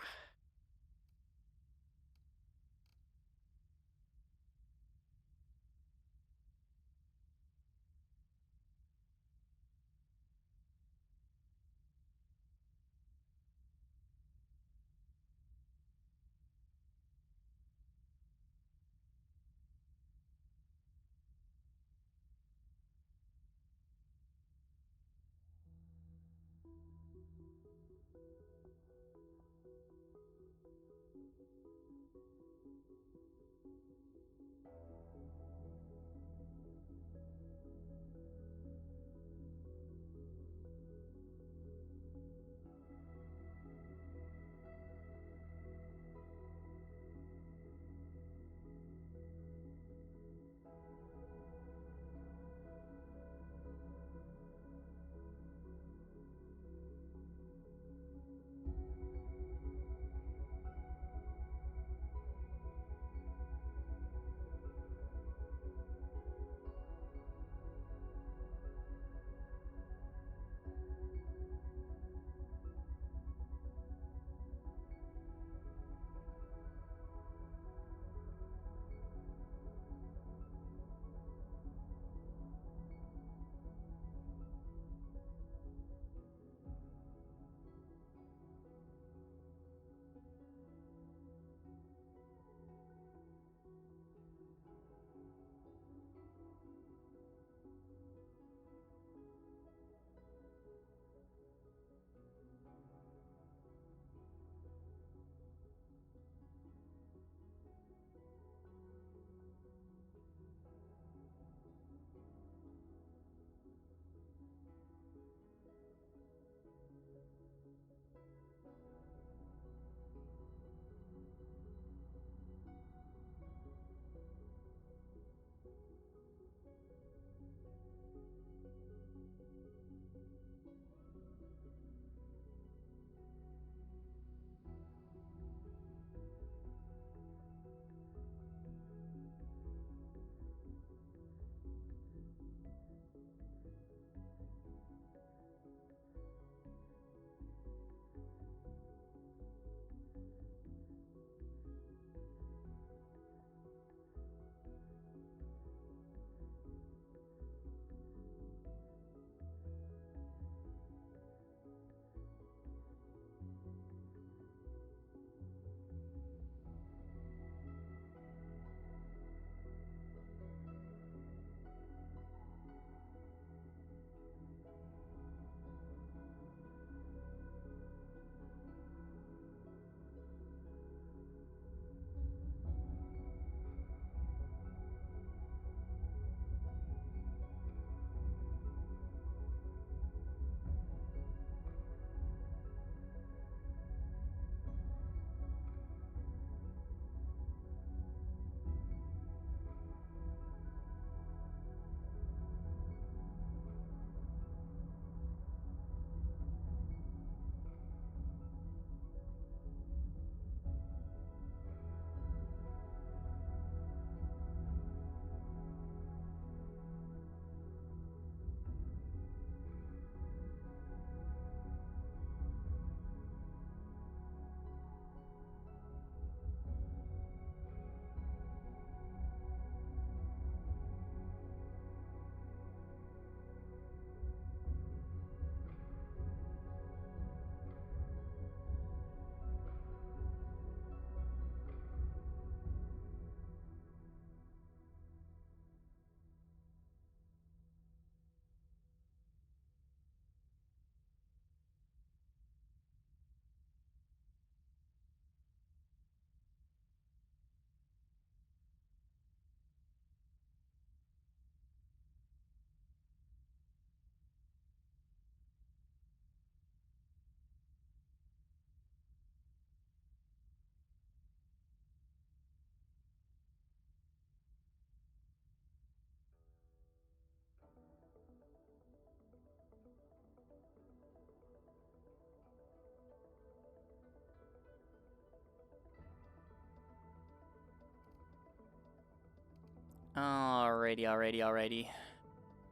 Alrighty.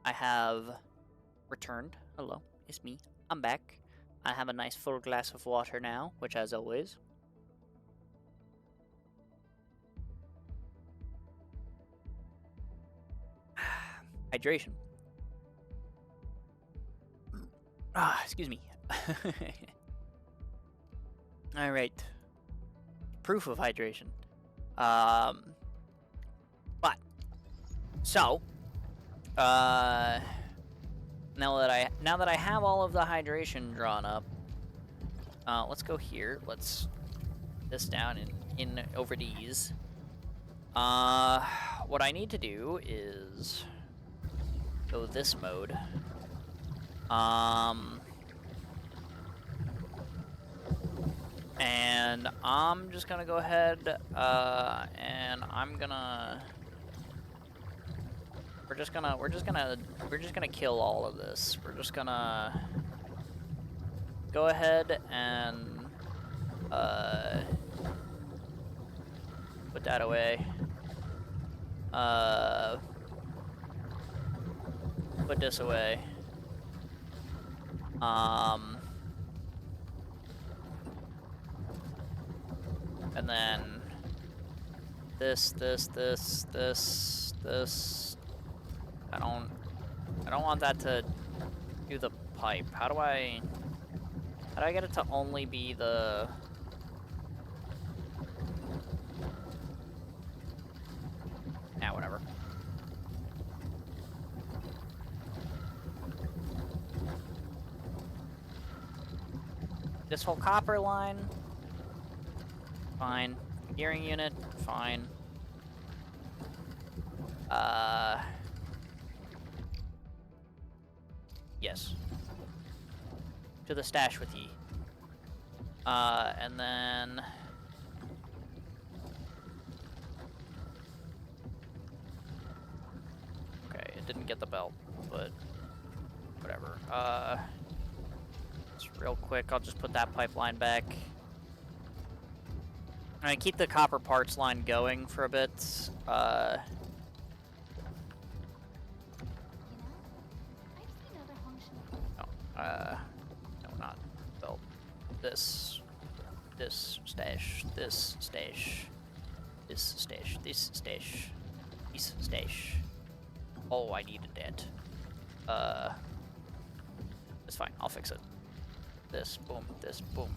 I have returned. Hello, it's me. I'm back. I have a nice full glass of water now, which as always. Hydration. Excuse me. Alright. Proof of hydration. But so now that I have all of the hydration drawn up, let's go here. Let's this down in over these. What I need to do is go this mode. And I'm just gonna go ahead, and we're just gonna kill all of this. We're just gonna go ahead and, put that away. Put this away. And then this. I don't want that to do the pipe. How do I get it to only be the... Nah, whatever. This whole copper line, fine. Gearing unit, fine. Yes. To the stash with ye. And then... Okay, it didn't get the belt, but whatever. Just real quick, I'll just put that pipeline back. I'm gonna keep the copper parts line going for a bit. No, not belt. This stash, this stash, this stash, this stash, this stash. Oh, I needed that. It's fine, I'll fix it. This, boom, this, boom.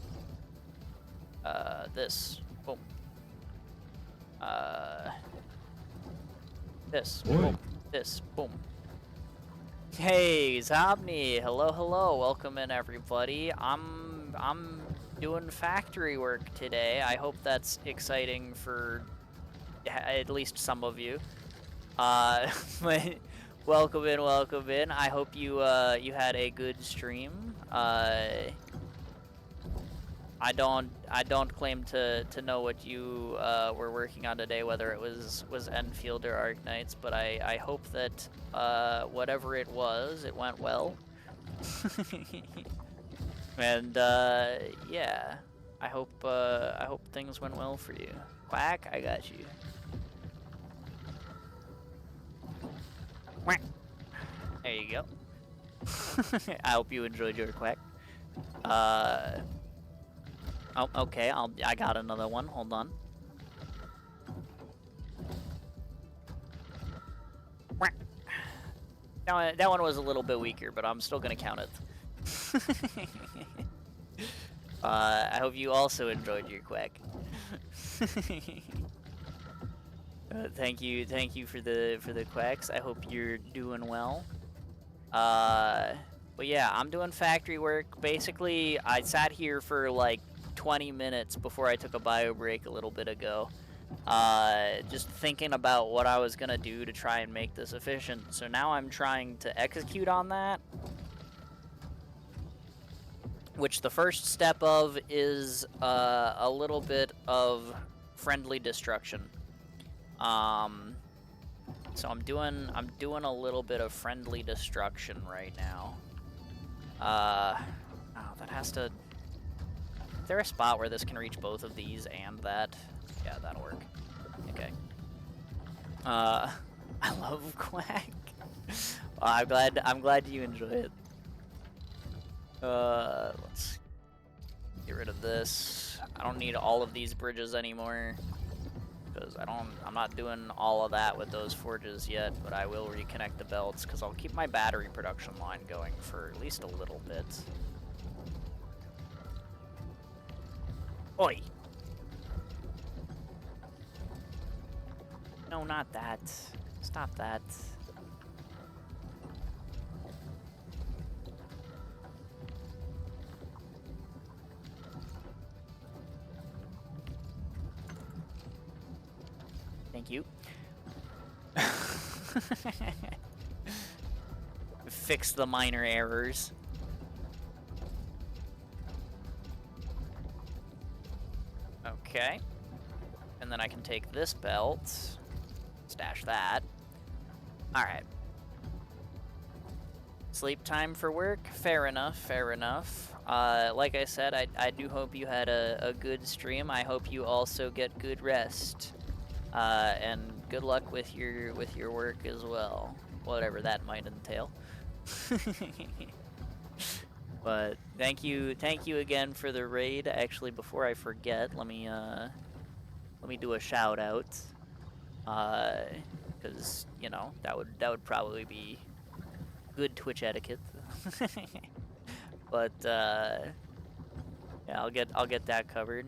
This, boom. This, boom, this, boom. Hey, Zobni, hello, welcome in everybody. I'm doing factory work today. I hope that's exciting for at least some of you. But welcome in. I hope you you had a good stream. I don't claim to know what you were working on today, whether it was Enfield or Arknights, but I hope that whatever it was, it went well. And yeah, I hope things went well for you. Quack, I got you. Quack. There you go. I hope you enjoyed your quack. Oh, okay, I got another one. Hold on. Now, that one was a little bit weaker, but I'm still gonna count it. I hope you also enjoyed your quack. Thank you for the quacks. I hope you're doing well. But yeah, I'm doing factory work. Basically, I sat here for like 20 minutes before I took a bio break a little bit ago, just thinking about what I was gonna do to try and make this efficient. So now I'm trying to execute on that, which the first step of is a little bit of friendly destruction. So I'm doing a little bit of friendly destruction right now. Oh, that has to... Is there a spot where this can reach both of these and that? Yeah, that'll work. Okay. I love Quack. Well, I'm glad you enjoy it. Let's get rid of this. I don't need all of these bridges anymore because I'm not doing all of that with those forges yet, but I will reconnect the belts because I'll keep my battery production line going for at least a little bit. Oi! No, not that. Stop that. Thank you. Fix the minor errors. Okay. And then I can take this belt, stash that. Alright. Sleep time for work? Fair enough, fair enough. Like I said, I do hope you had a good stream. I hope you also get good rest. And good luck with your work as well, whatever that might entail. But thank you again for the raid. Actually, before I forget, let me do a shout out, because you know that would probably be good Twitch etiquette. But yeah, I'll get that covered.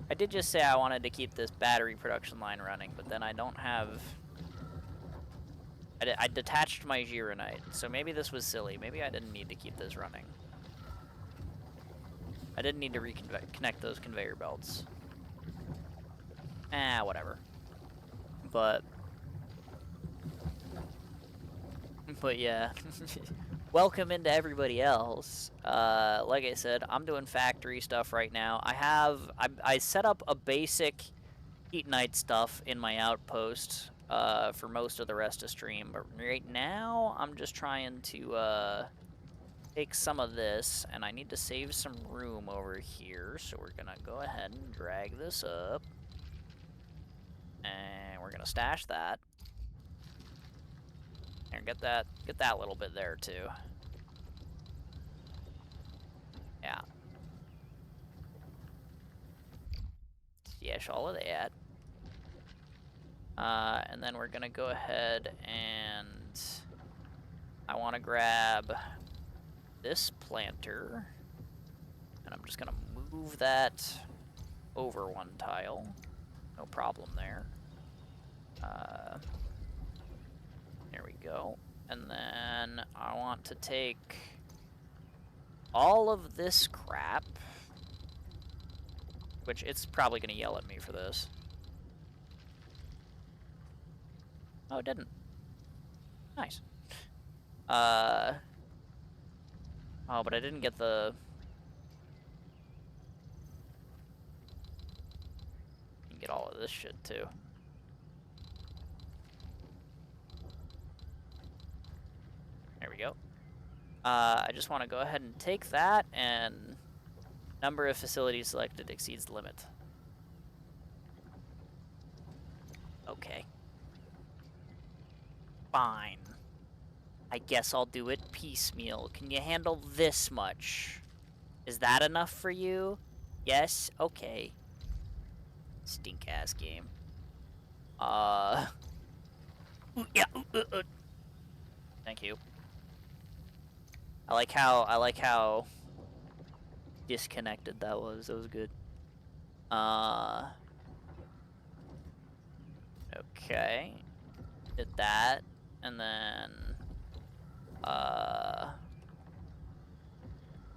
I did just say I wanted to keep this battery production line running, but then I don't have... I detached my Gironite, so maybe this was silly. Maybe I didn't need to keep this running. I didn't need to reconnect those conveyor belts. Whatever. But yeah. Welcome into everybody else. Like I said, I'm doing factory stuff right now. I set up a basic Heat Knight stuff in my outpost for most of the rest of stream, but right now I'm just trying to take some of this, and I need to save some room over here, so we're gonna go ahead and drag this up, and we're gonna stash that. And get that little bit there too. Yeah. Stash all of that. And then we're gonna go ahead and I want to grab this planter, and I'm just gonna move that over one tile. No problem there. There we go. And then I want to take all of this crap, which it's probably going to yell at me for this. Oh, it didn't. Nice. Oh, but I didn't get the... You can get all of this shit, too. There we go. I just want to go ahead and take that, and number of facilities selected exceeds the limit. Okay. Fine. I guess I'll do it piecemeal. Can you handle this much? Is that enough for you? Yes? Okay. Stink-ass game. Yeah. Thank you. I like how disconnected that was. That was good. Okay. Did that, and then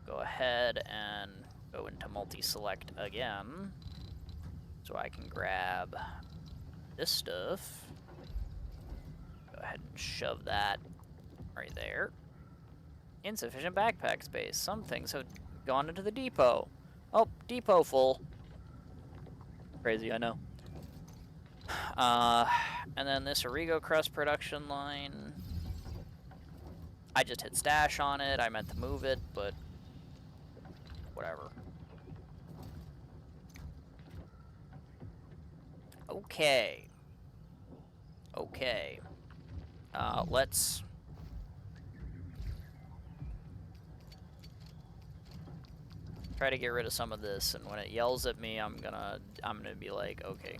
go ahead and go into multi-select again, so I can grab this stuff. Go ahead and shove that right there. Insufficient backpack space. Some things have gone into the depot. Oh, depot full. Crazy, I know. And then this Origo Crust production line. I just hit stash on it. I meant to move it, but whatever. Okay. Okay. Let's... try to get rid of some of this, and when it yells at me, I'm gonna be like, okay.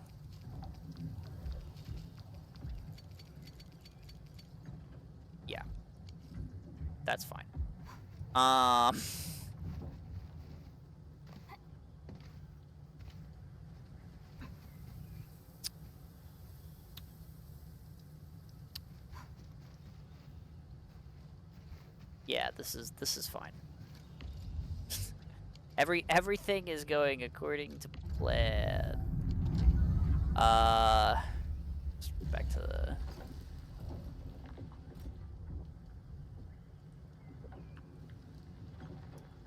Yeah. That's fine. Yeah, this is fine. Everything is going according to plan. Back to the...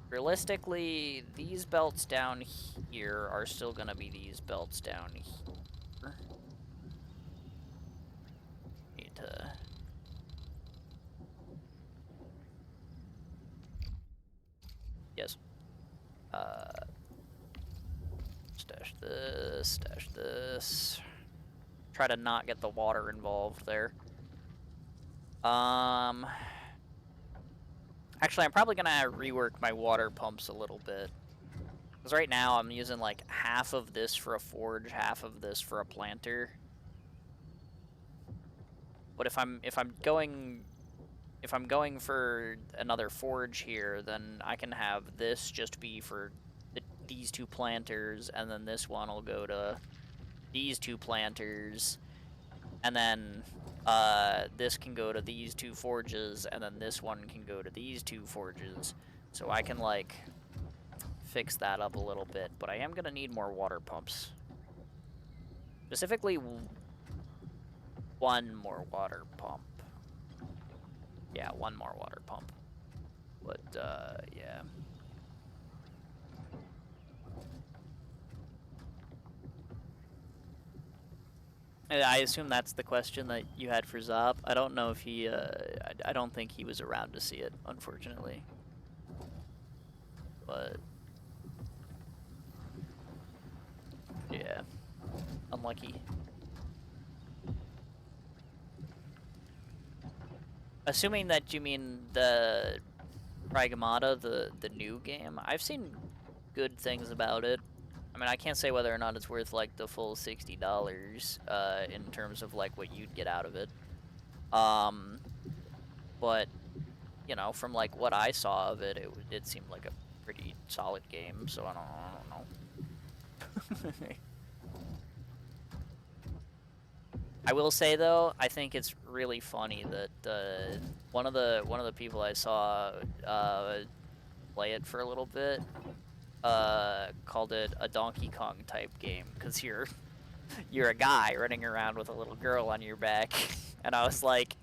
realistically, these belts down here are still gonna be these belts down here. Need to... yes. Stash this, stash this. Try to not get the water involved there. Actually, I'm probably gonna rework my water pumps a little bit. Because right now I'm using like half of this for a forge, half of this for a planter. But if I'm going for another forge here, then I can have this just be for these two planters, and then this one will go to these two planters, and then this can go to these two forges, and then this one can go to these two forges. So I can like fix that up a little bit, but I am gonna need more water pumps. Specifically, one more water pump. Yeah, one more water pump. But, yeah. I assume that's the question that you had for Zop. I don't know if he, I don't think he was around to see it, unfortunately. But... yeah. Unlucky. Assuming that you mean the Pragmata, the new game, I've seen good things about it. I mean, I can't say whether or not it's worth like the full $60 in terms of like what you'd get out of it. But you know, from like what I saw of it, it seemed like a pretty solid game. So I don't know. I will say though, I think it's really funny that one of the people I saw play it for a little bit called it a Donkey Kong type game, because you're a guy running around with a little girl on your back, and I was like,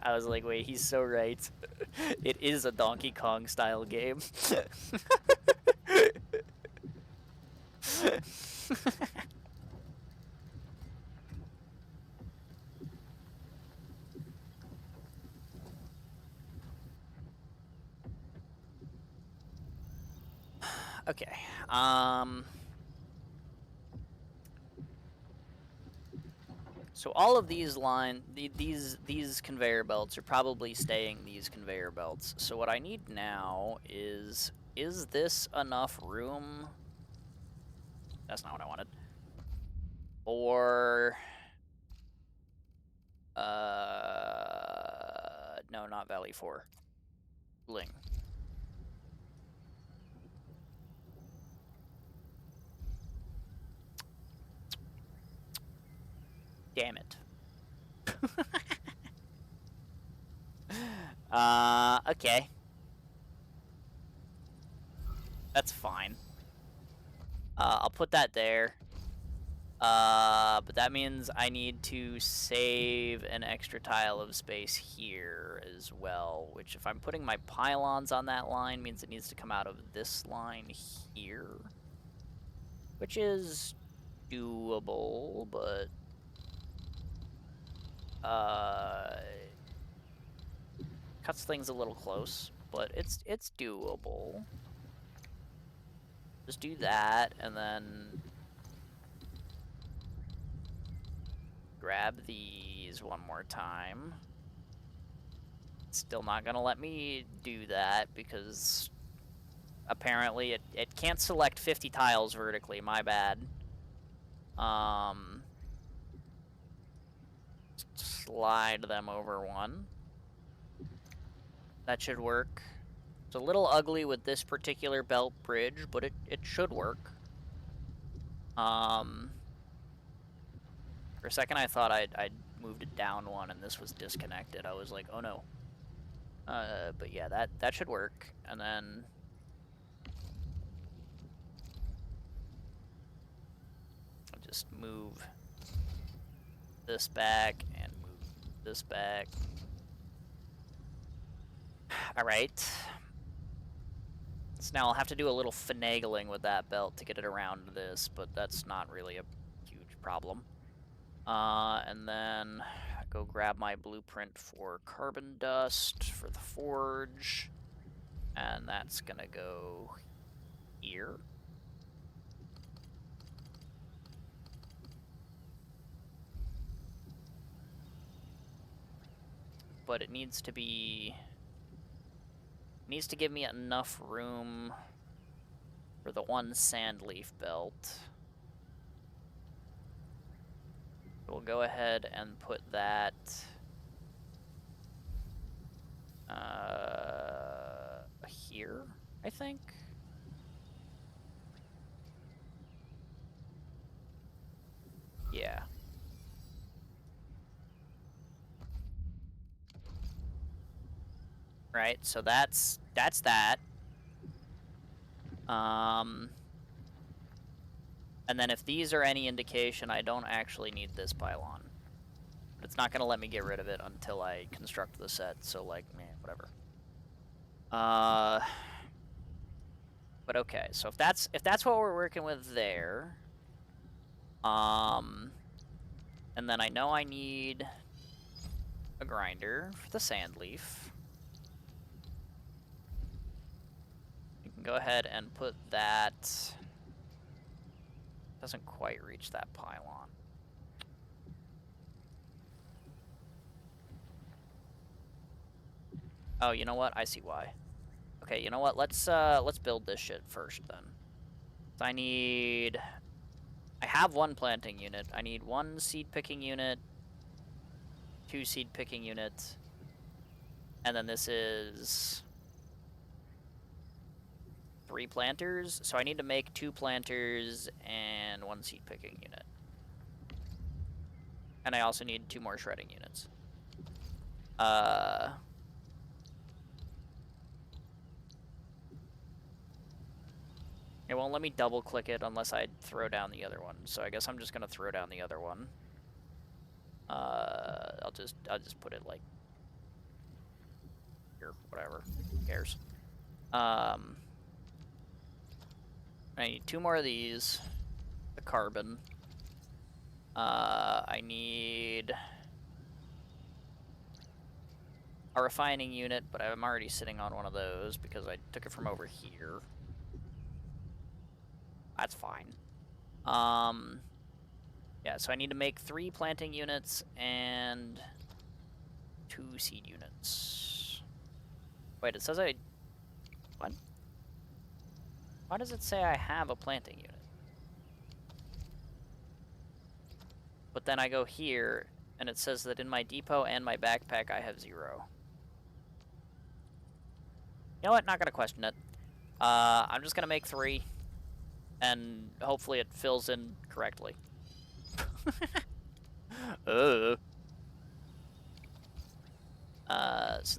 wait, he's so right. It is a Donkey Kong style game. Okay, so all of these these conveyor belts are probably staying these conveyor belts. So what I need now is this enough room? That's not what I wanted. Or, no, not Valley 4. Ling. Damn it. Okay. That's fine. I'll put that there. But that means I need to save an extra tile of space here as well, which if I'm putting my pylons on that line means it needs to come out of this line here, which is doable, but cuts things a little close, but it's doable. Just do that, and then grab these. these one more time. It's still not gonna let me do that because apparently it can't select 50 tiles vertically, my bad. Slide them over one. That should work. It's a little ugly with this particular belt bridge, but it should work. For a second I thought I'd moved it down one and this was disconnected. I was like, oh no. But yeah, that should work. And then I'll just move this back and move this back. Alright. So now I'll have to do a little finagling with that belt to get it around this, but that's not really a huge problem. And then go grab my blueprint for carbon dust for the forge, and that's gonna go here. But it needs to be... needs to give me enough room for the one sand leaf belt. We'll go ahead and put that here, I think. Yeah. Right, so that's that. And then if these are any indication, I don't actually need this pylon. But it's not going to let me get rid of it until I construct the set, so like, man, whatever. But okay, so if that's what we're working with there, and then I know I need a grinder for the sand leaf. You can go ahead and put that. Doesn't quite reach that pylon. Oh, you know what? I see why. Okay, you know what? Let's build this shit first then. So I have one planting unit. I need one seed picking unit, 2 seed picking units, and then this is 3 planters, so I need to make 2 planters and 1 seed picking unit. And I also need 2 more shredding units. It won't let me double click it unless I throw down the other one, so I guess I'm just gonna throw down the other one. I'll just put it like here, whatever. Who cares? I need 2 more of these. The carbon. I need a refining unit, but I'm already sitting on one of those because I took it from over here. That's fine. Yeah, so I need to make 3 planting units and 2 seed units. Wait, it says what? Why does it say I have a planting unit? But then I go here, and it says that in my depot and my backpack I have 0. You know what? Not gonna question it. I'm just gonna make 3, and hopefully it fills in correctly. So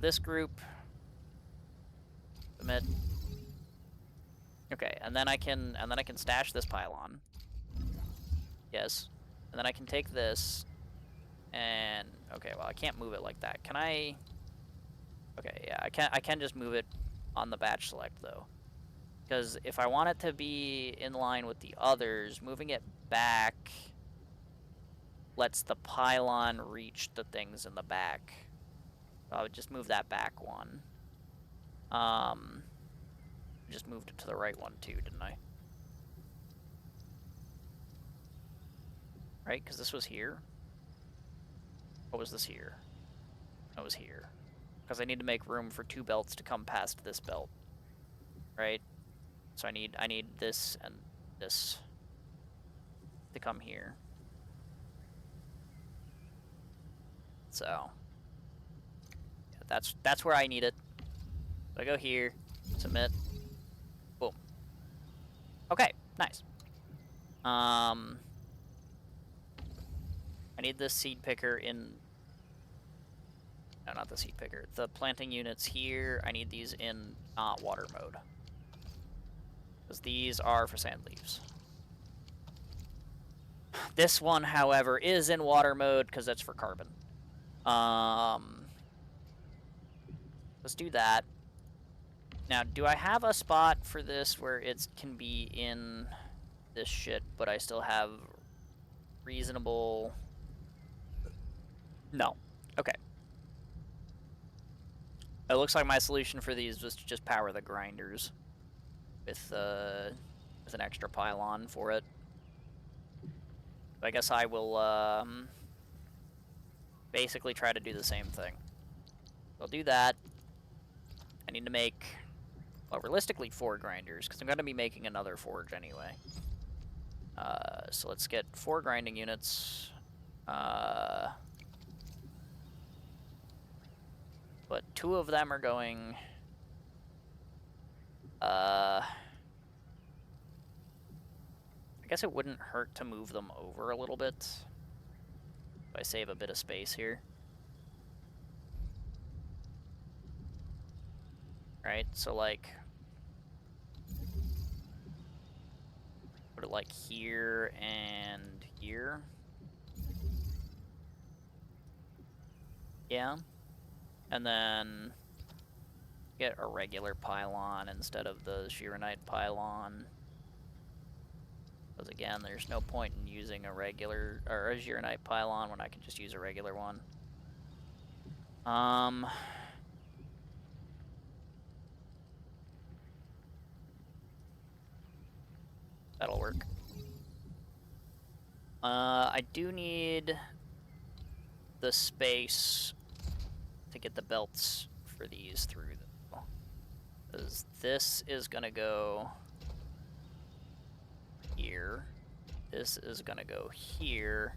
this group, submit. Okay, and then I can stash this pylon. Yes. And then I can take this and okay, well I can't move it like that. Can I? Okay, yeah, I can just move it on the batch select though. Because if I want it to be in line with the others, moving it back lets the pylon reach the things in the back. So I would just move that back one. Just moved it to the right one too, didn't I? Right, because this was here. What was this here? That was here. Because I need to make room for 2 belts to come past this belt. Right? So I need this and this to come here. So yeah, that's where I need it. So I go here, submit, boom. Okay, nice. I need this seed picker in. No, not the seed picker. The planting units here. I need these in not water mode. Because these are for sand leaves. This one, however, is in water mode because that's for carbon. Let's do that. Now, do I have a spot for this where it can be in this shit, but I still have reasonable... No. Okay. It looks like my solution for these was to just power the grinders with an extra pylon for it. I guess I will basically try to do the same thing. I'll do that. I need to make, well, realistically 4 grinders, because I'm going to be making another forge anyway. So let's get 4 grinding units. But 2 of them are going... I guess it wouldn't hurt to move them over a little bit. If I save a bit of space here. Right, so like... put it like here and here. Yeah. And then get a regular pylon instead of the Shiranite pylon. Because again, there's no point in using a regular, or a Shiranite pylon when I can just use a regular one. That'll work. I do need the space to get the belts for these through, though. Because this is gonna go here. This is gonna go here.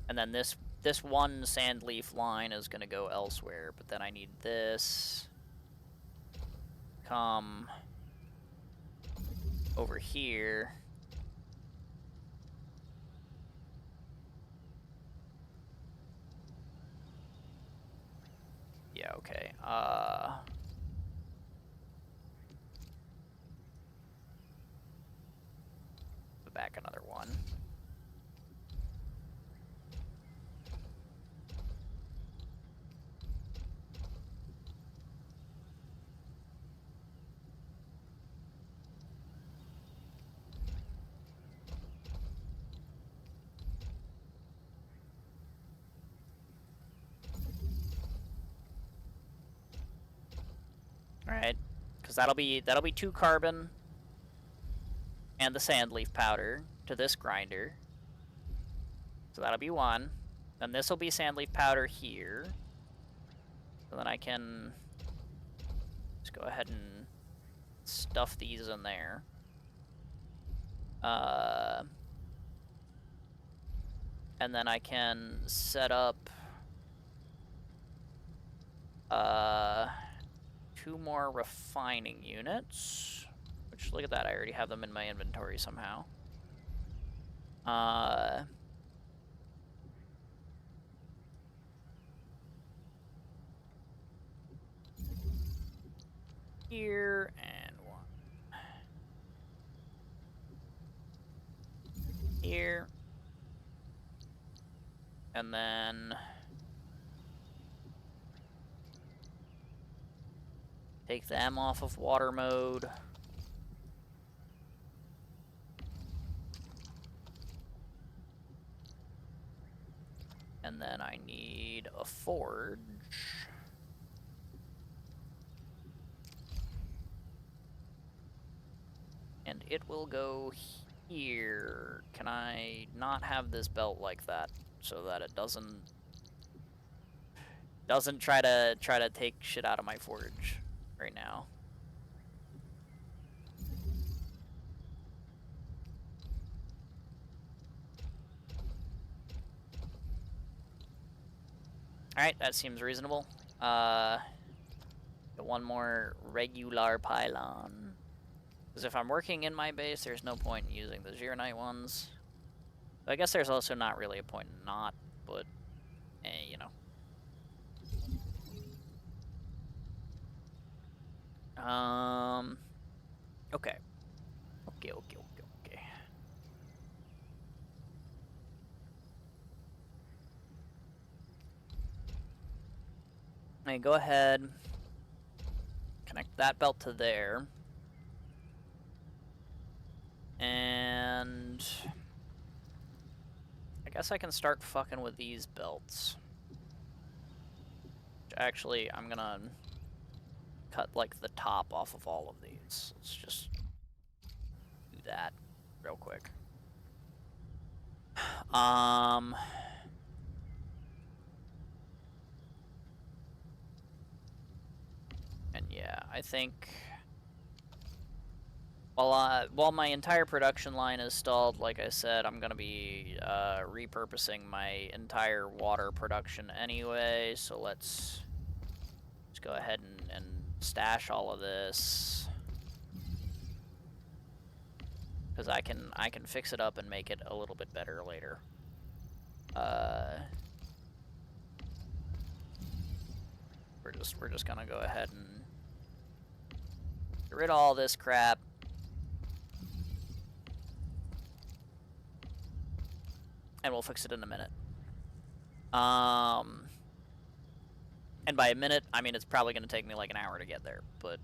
And then this one sand leaf line is gonna go elsewhere. But then I need this come over here. Yeah, okay. Put back another one. Alright, because that'll be 2 carbon and the sand leaf powder to this grinder. So that'll be 1. Then this will be sand leaf powder here. So then I can just go ahead and stuff these in there. And then I can set up 2 more refining units, which, look at that, I already have them in my inventory somehow. Here, and 1. Here. And then... take them off of water mode. And then I need a forge. And it will go here. Can I not have this belt like that so that it doesn't doesn't try to take shit out of my forge right now. Alright, that seems reasonable. Get one more regular pylon. Because if I'm working in my base, there's no point in using the Zirnite ones. I guess there's also not really a point in not, but, you know. Okay. Okay. Hey, go ahead. Connect that belt to there. And I guess I can start fucking with these belts. Actually, I'm gonna cut like the top off of all of these. Let's just do that real quick. And yeah, I think while my entire production line is stalled, like I said, I'm gonna be repurposing my entire water production anyway. So let's go ahead and stash all of this, because I can fix it up and make it a little bit better later. We're just gonna go ahead and get rid of all this crap. And we'll fix it in a minute. And by a minute, I mean it's probably gonna take me like an hour to get there, but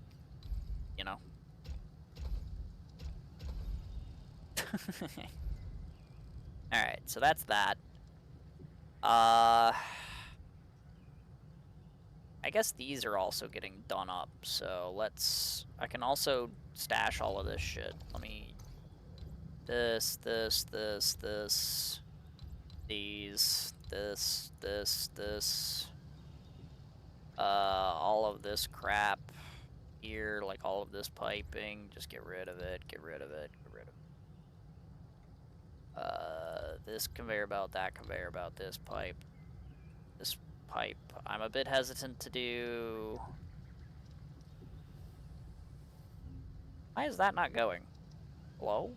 you know. Alright, so that's that. I guess these are also getting done up, so I can also stash all of this shit. Let me, this, these, this, all of this crap here, like all of this piping, just get rid of it. This conveyor belt, that conveyor belt, this pipe. I'm a bit hesitant to do. Why is that not going? Hello?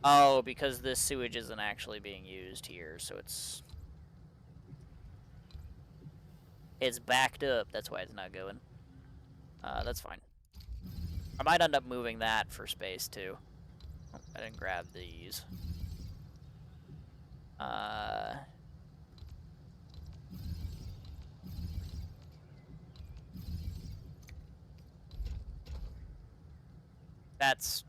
Oh, because this sewage isn't actually being used here, so it's backed up. That's why it's not going. That's fine. I might end up moving that for space too. Oh, I didn't grab these. That's...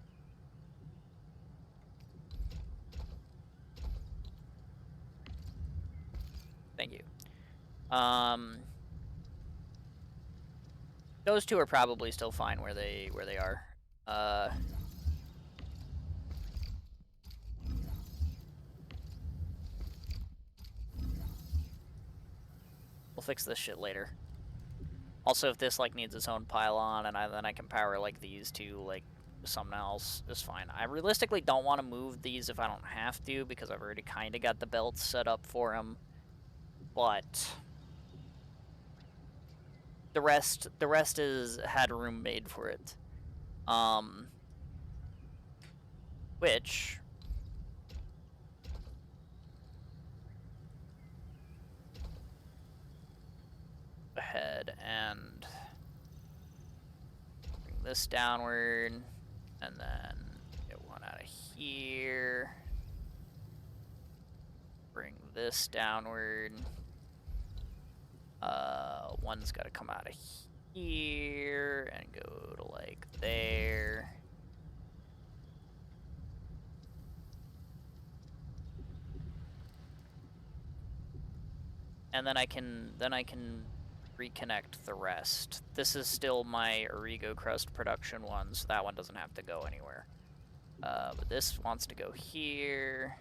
Thank you. Those two are probably still fine where they are. We'll fix this shit later. Also, if this like needs its own pylon, and then I can power like these two like something else, is fine. I realistically don't want to move these if I don't have to, because I've already kind of got the belts set up for them. But the rest had room made for it. Which ahead and bring this downward, and then get one out of here. Bring this downward. One's got to come out of here and go to like there. And then I can reconnect the rest. This is still my Origo Crust production one, so that one doesn't have to go anywhere. But this wants to go here.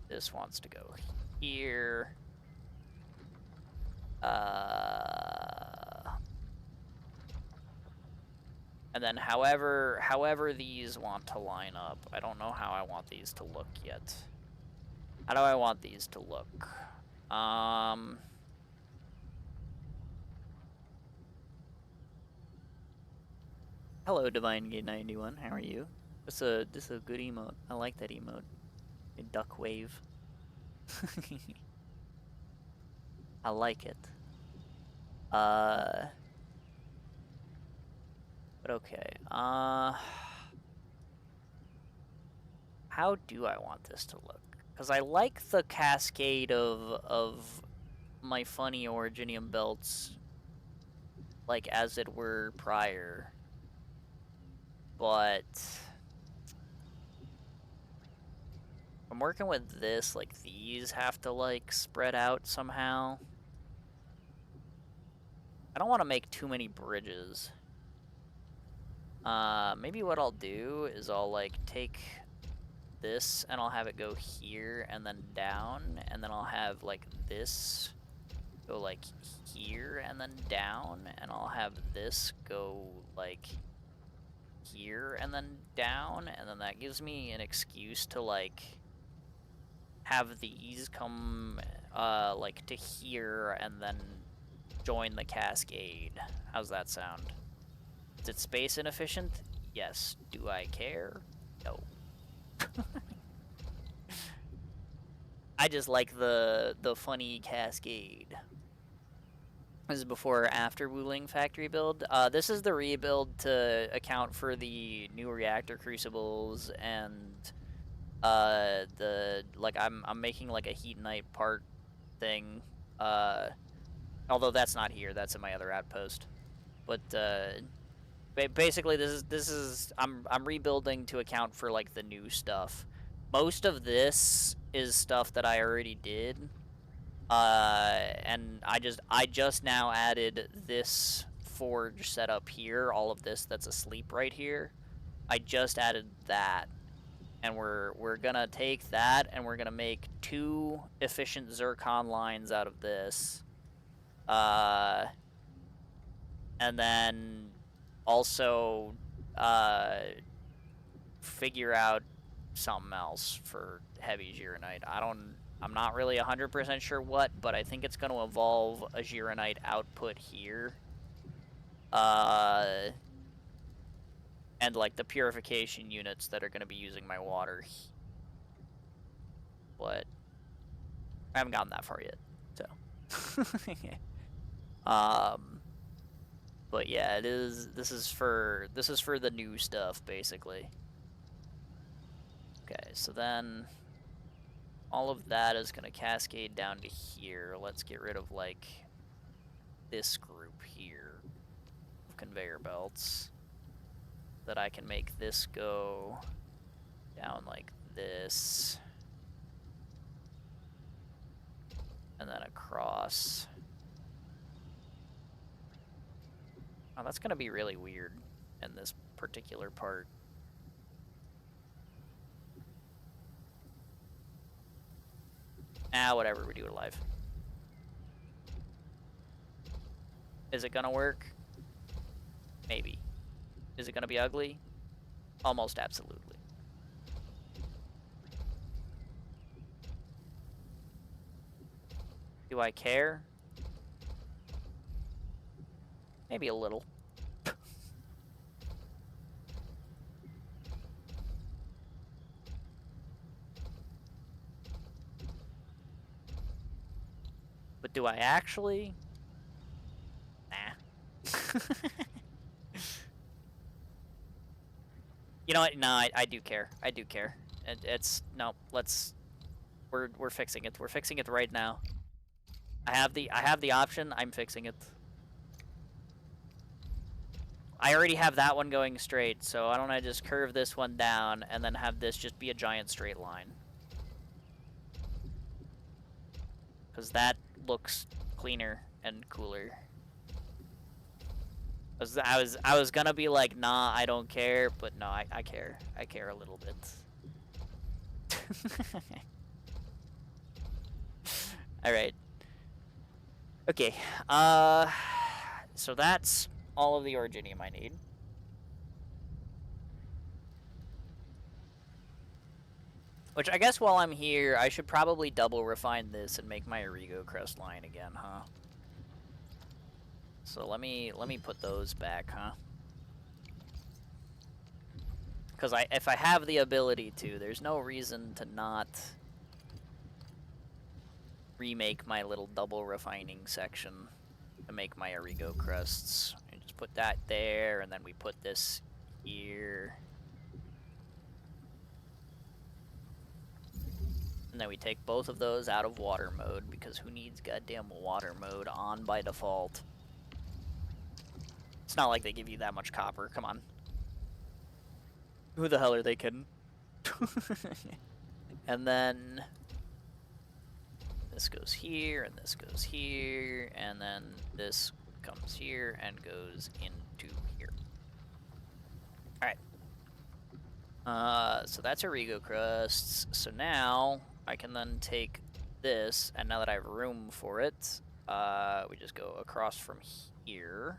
This wants to go here. And then however these want to line up. I don't know how I want these to look yet. How do I want these to look? Hello, DivineGate91. How are you? This a good emote. I like that emote. A duck wave. I like it. But okay. How do I want this to look? Because I like the cascade of my funny Originium belts, like as it were prior. But I'm working with this, like these have to like spread out somehow. I don't want to make too many bridges. Maybe what I'll do is I'll like take this and I'll have it go here and then down, and then I'll have like this go like here and then down, and I'll have this go like here and then down, and then that gives me an excuse to like have these come like to here and then join the cascade. How's that sound? Is it space inefficient? Yes. Do I care? No. I just like the funny cascade. This is before or after Wuling factory build. This is the rebuild to account for the new reactor crucibles and the like I'm making like a Heat Knight part thing. Although that's not here, that's in my other outpost. But basically this is I'm rebuilding to account for like the new stuff. Most of this is stuff that I already did. And I just now added this forge setup here, all of this that's asleep right here. I just added that, and we're gonna take that and we're gonna make 2 efficient zircon lines out of this, and then also figure out something else for heavy Gironite. I'm not really 100% sure what, but I think it's going to involve a Gironite output here. And like the purification units that are going to be using my water. But I haven't gotten that far yet, so. But yeah, this is for the new stuff basically. Okay, so then all of that is going to cascade down to here. Let's get rid of, like, this group here of conveyor belts. That I can make this go down like this. And then across. Oh, that's going to be really weird in this particular part. Whatever, we do it live. Is it gonna work? Maybe. Is it gonna be ugly? Almost absolutely. Do I care? Maybe a little. But do I actually? Nah. You know what? No, I do care. I do care. It's no. We're fixing it. We're fixing it right now. I have the option. I'm fixing it. I already have that one going straight, so why don't I just curve this one down and then have this just be a giant straight line? Because that looks cleaner and cooler. I was gonna be like, nah, I don't care, but no, I care. I care a little bit. Alright. Okay, so that's all of the originium I need. Which I guess while I'm here, I should probably double refine this and make my Origo crest line again, huh? So let me put those back, huh? Because if I have the ability to, there's no reason to not remake my little double refining section to make my Origo crests. And just put that there, and then we put this here. And then we take both of those out of water mode, because who needs goddamn water mode on by default? It's not like they give you that much copper, come on. Who the hell are they kidding? And then this goes here, and this goes here, and then this comes here and goes into here. Alright. So that's Origo crusts. So now I can then take this, and now that I have room for it, we just go across from here.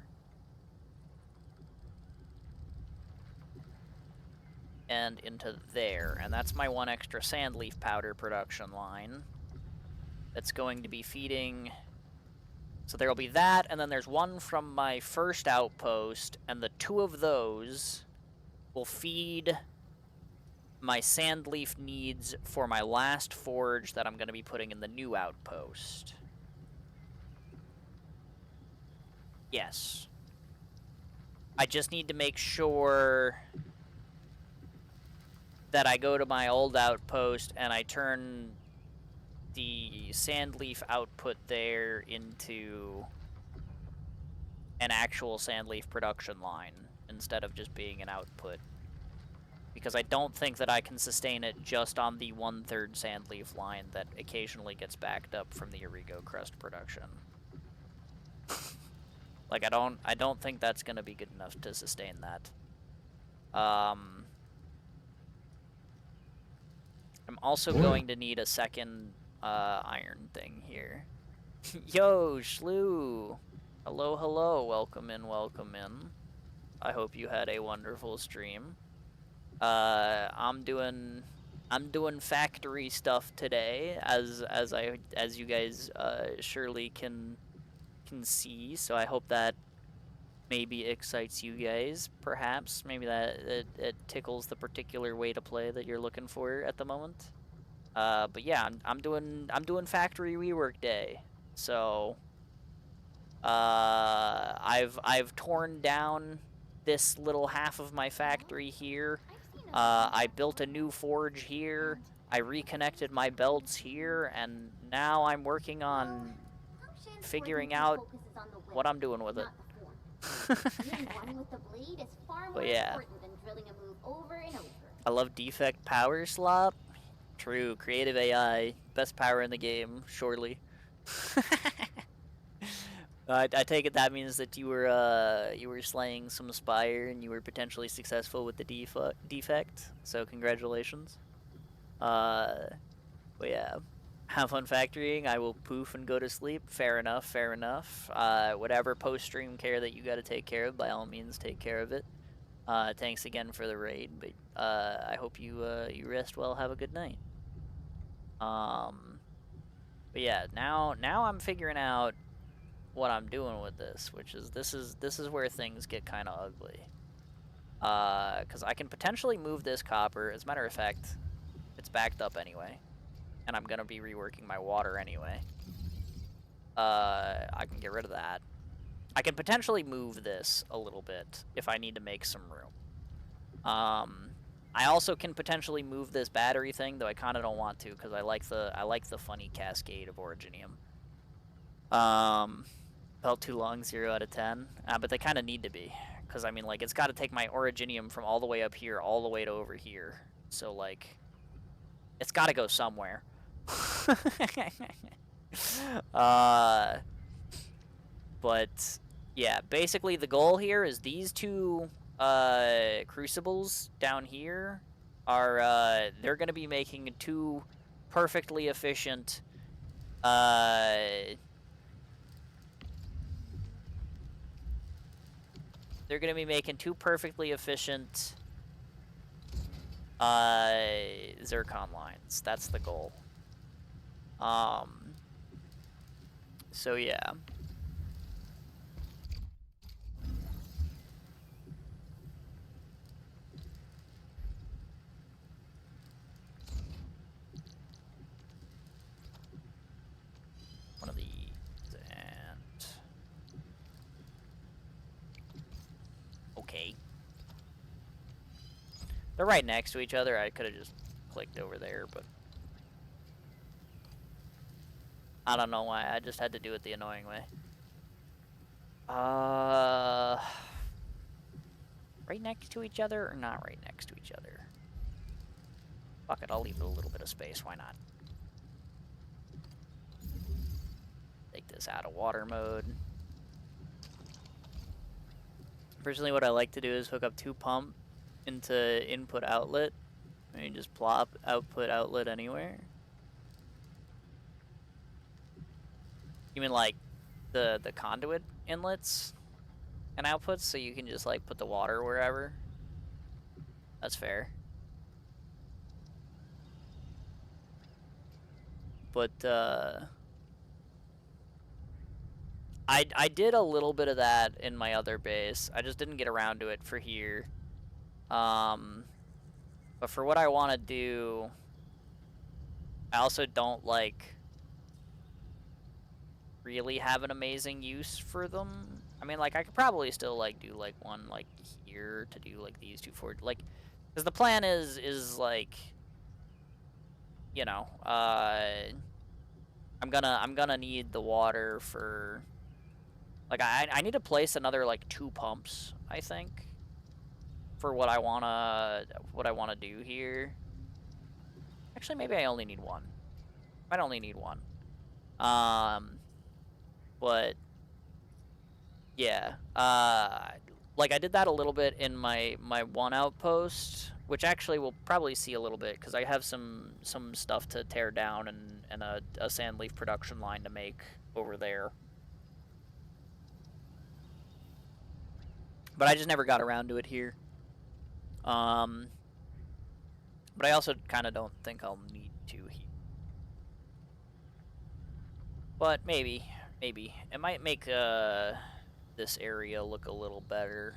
And into there, and that's my one extra sand leaf powder production line that's going to be feeding. So there will be that, and then there's one from my first outpost, and the two of those will feed my sand leaf needs for my last forge that I'm going to be putting in the new outpost. Yes. I just need to make sure that I go to my old outpost and I turn the sand leaf output there into an actual sand leaf production line instead of just being an output. Because I don't think that I can sustain it just on the 1/3 sand leaf line that occasionally gets backed up from the Origo crust production. Like, I don't think that's gonna be good enough to sustain that. I'm also going to need a second iron thing here. Yo, Shlu! Hello, hello. Welcome in, welcome in. I hope you had a wonderful stream. I'm doing factory stuff today, as you guys surely can see. So I hope that maybe excites you guys, perhaps. Maybe that it tickles the particular way to play that you're looking for at the moment. But yeah, I'm doing factory rework day. So I've torn down this little half of my factory here. I built a new forge here. I reconnected my belts here, and now I'm working on figuring out what I'm doing with it. But yeah, I love defect power slop. True, creative AI, best power in the game, surely. I take it that means that you were slaying some Spire and you were potentially successful with the defect. So congratulations. But yeah. Have fun factorying. I will poof and go to sleep. Fair enough, fair enough. Whatever post-stream care that you gotta take care of, by all means, take care of it. Thanks again for the raid, but I hope you rest well. Have a good night. But yeah, now I'm figuring out what I'm doing with this, which is this is where things get kind of ugly. Because I can potentially move this copper. As a matter of fact, it's backed up anyway. And I'm gonna be reworking my water anyway. I can get rid of that. I can potentially move this a little bit if I need to make some room. I also can potentially move this battery thing, though I kind of don't want to because I like the funny cascade of Originium. Felt too long, 0 out of 10. But they kind of need to be, because I mean, like, it's got to take my Originium from all the way up here all the way to over here. So like, it's got to go somewhere. But yeah, basically the goal here is these two crucibles down here are they're gonna be making two perfectly efficient they're gonna be making 2 perfectly efficient zircon lines. That's the goal. So yeah. One of these and okay. They're right next to each other. I could have just clicked over there, but I don't know why. I just had to do it the annoying way. Right next to each other or not right next to each other? Fuck it, I'll leave it a little bit of space. Why not? Take this out of water mode. Personally, what I like to do is hook up 2 pump into input outlet, and you just plop output outlet anywhere. You mean like the conduit inlets and outputs, so you can just like put the water wherever? That's fair. But I did a little bit of that in my other base. I just didn't get around to it for here. But for what I want to do, I also don't like really have an amazing use for them. I mean, like, I could probably still like do like one like here to do like these 2 forward, like, because the plan is like, you know, I'm gonna need the water for, like, I need to place another like 2 pumps, I think, for what I wanna do here. Actually, maybe I only need 1. Might only need 1. But yeah, like I did that a little bit in my 1 outpost, which actually we'll probably see a little bit because I have some stuff to tear down and a sand leaf production line to make over there. But I just never got around to it here. But I also kind of don't think I'll need to here. But maybe. It might make this area look a little better.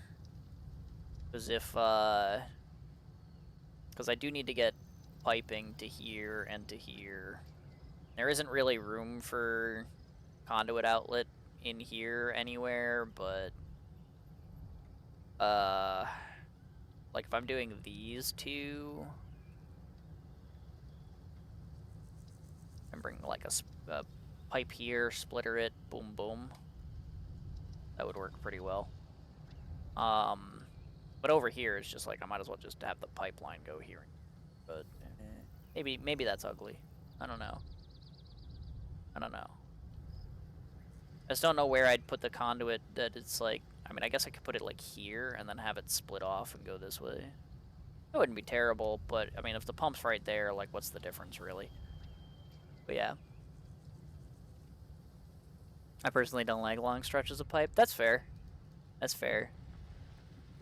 Because because I do need to get piping to here and to here. There isn't really room for conduit outlet in here anywhere, but like if I'm doing these 2 and bring like a pipe here, splitter it, boom boom, that would work pretty well. But over here it's just like I might as well just have the pipeline go here, but maybe that's ugly. I don't know. I just don't know where I'd put the conduit that it's like, I mean, I guess I could put it like here and then have it split off and go this way. It wouldn't be terrible, but I mean, if the pump's right there, like, what's the difference really? But yeah. I personally don't like long stretches of pipe. That's fair. That's fair.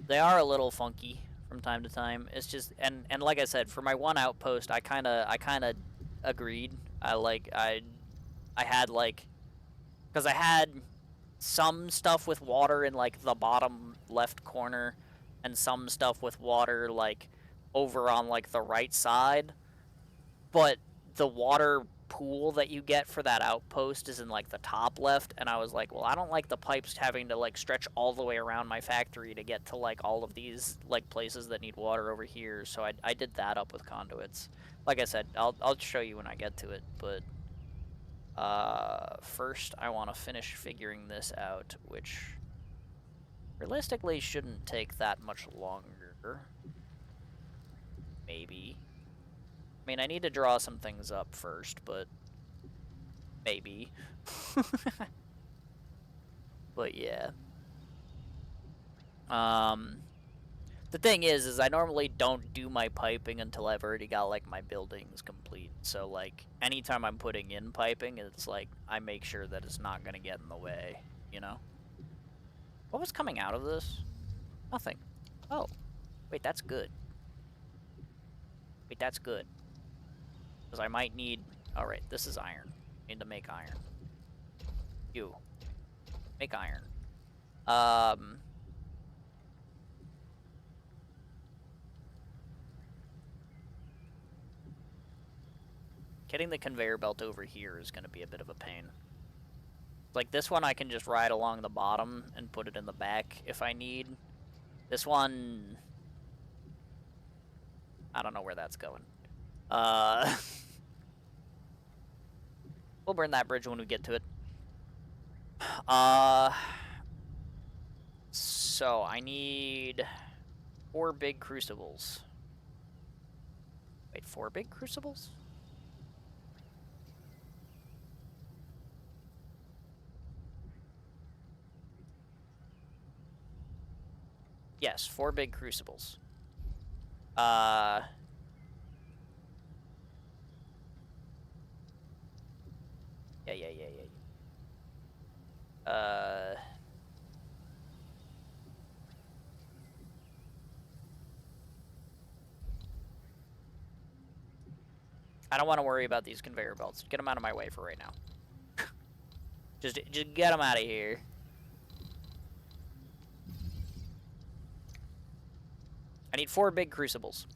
They are a little funky from time to time. It's just, and like I said, for my 1 outpost, I kind of agreed. I had like, because I had some stuff with water in like the bottom left corner and some stuff with water like over on like the right side, but the water pool that you get for that outpost is in like the top left, and I was like, well, I don't like the pipes having to like stretch all the way around my factory to get to like all of these like places that need water over here, so I did that up with conduits. Like I said, I'll show you when I get to it, but first I want to finish figuring this out, which realistically shouldn't take that much longer. Maybe. I mean, I need to draw some things up first, but maybe. But yeah. The thing is I normally don't do my piping until I've already got like my buildings complete. So like anytime I'm putting in piping, it's like I make sure that it's not gonna get in the way, you know? What was coming out of this? Nothing. Oh. Wait, that's good. Wait, that's good. Because I might need... Alright, this is iron. Need to make iron. You. Make iron. Getting the conveyor belt over here is going to be a bit of a pain. Like, this one I can just ride along the bottom and put it in the back if I need. This one... I don't know where that's going. We'll burn that bridge when we get to it. So, I need 4 big crucibles. Wait, 4 big crucibles? Yes, 4 big crucibles. Yeah. I don't want to worry about these conveyor belts. Get them out of my way for right now. just get them out of here. I need 4 big crucibles.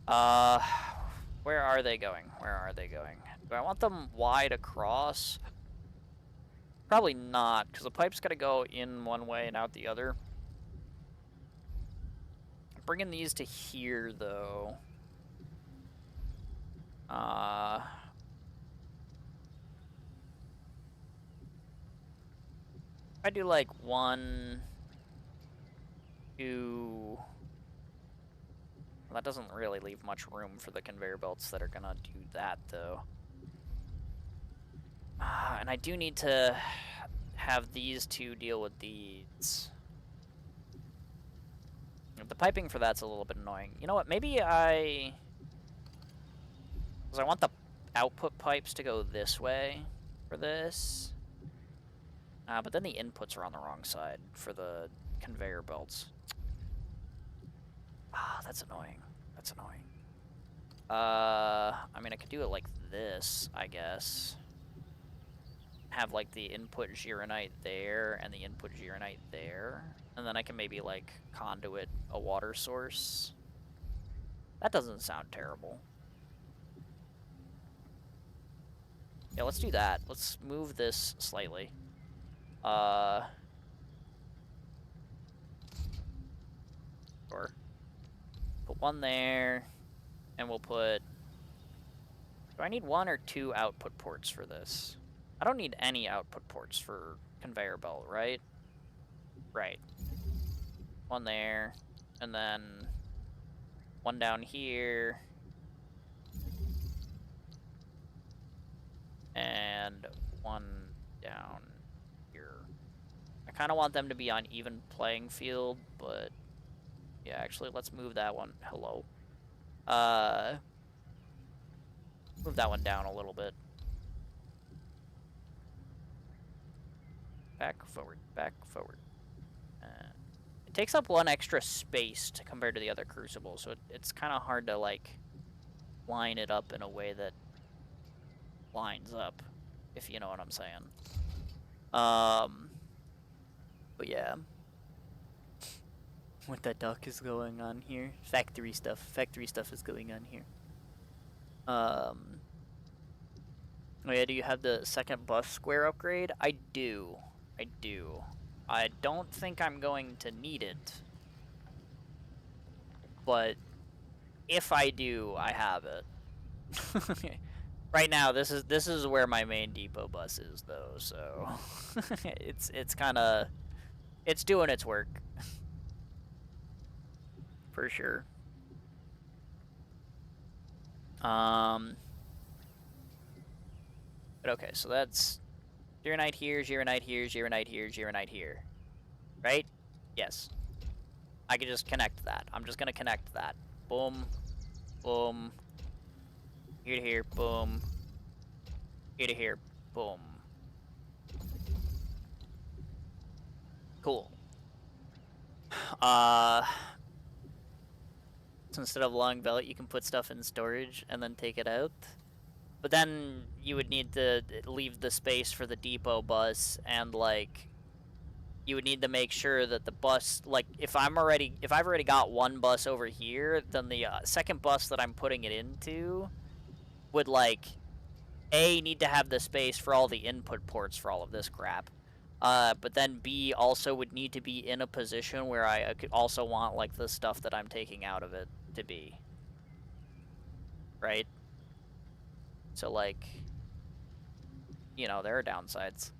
Where are they going? Where are they going? Do I want them wide across? Probably not, because the pipe's got to go in one way and out the other. I'm bringing these to here, though. I do like 1, 2... Well, that doesn't really leave much room for the conveyor belts that are gonna do that, though. And I do need to have these 2 deal with these. The piping for that's a little bit annoying. You know what? Maybe because I want the output pipes to go this way for this. But then the inputs are on the wrong side for the conveyor belts. Ah, that's annoying. That's annoying. I mean, I could do it like this, I guess. Have, like, the input Gironite there and the input Gironite there. And then I can maybe, like, conduit a water source. That doesn't sound terrible. Yeah, let's do that. Let's move this slightly. Sure. Put 1 there, and we'll put... Do I need 1 or 2 output ports for this? I don't need any output ports for conveyor belt, right? Right. 1 there, and then 1 down here, and 1 down here. I kind of want them to be on even playing field, but yeah, actually, let's move that one. Hello. Move that one down a little bit. Back, forward, back, forward. It takes up 1 extra space compared to the other crucibles, so it's kind of hard to, like, line it up in a way that lines up, if you know what I'm saying. But yeah. What the duck is going on here? Factory stuff. Factory stuff is going on here. Oh yeah, do you have the second bus square upgrade? I do. I do. I don't think I'm going to need it. But if I do, I have it. Right now, this is where my main depot bus is, though, so it's kind of doing its work. For sure. But okay, so that's Gironite here, Gironite here, Gironite here, Gironite here. Right? Yes. I can just connect that. I'm just gonna connect that. Boom. Boom. Here to here. Boom. Here to here. Boom. Cool. So instead of long belt, you can put stuff in storage and then take it out. But then you would need to leave the space for the depot bus, and like you would need to make sure that the bus, like if I've already got one bus over here, then the second bus that I'm putting it into would like need to have the space for all the input ports for all of this crap. But then B also would need to be in a position where I could also want like the stuff that I'm taking out of it to be. Right? So like, you know, there are downsides.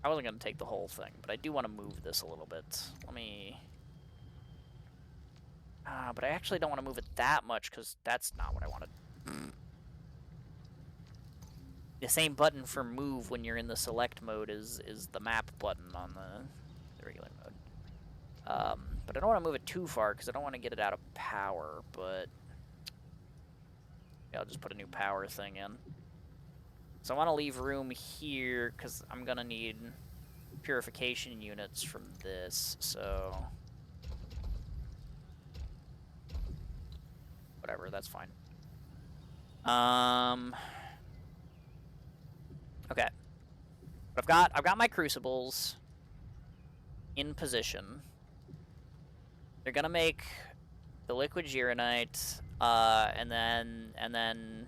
I wasn't gonna take the whole thing, but I do want to move this a little bit. Let me... but I actually don't want to move it that much, because that's not what I wanted. The same button for move when you're in the select mode is the map button on the regular mode. But I don't want to move it too far, because I don't want to get it out of power, but... yeah, I'll just put a new power thing in. So I want to leave room here, because I'm going to need purification units from this, so... whatever, that's fine. Okay. But I've got my crucibles in position. They're gonna make the liquid Gironite, and then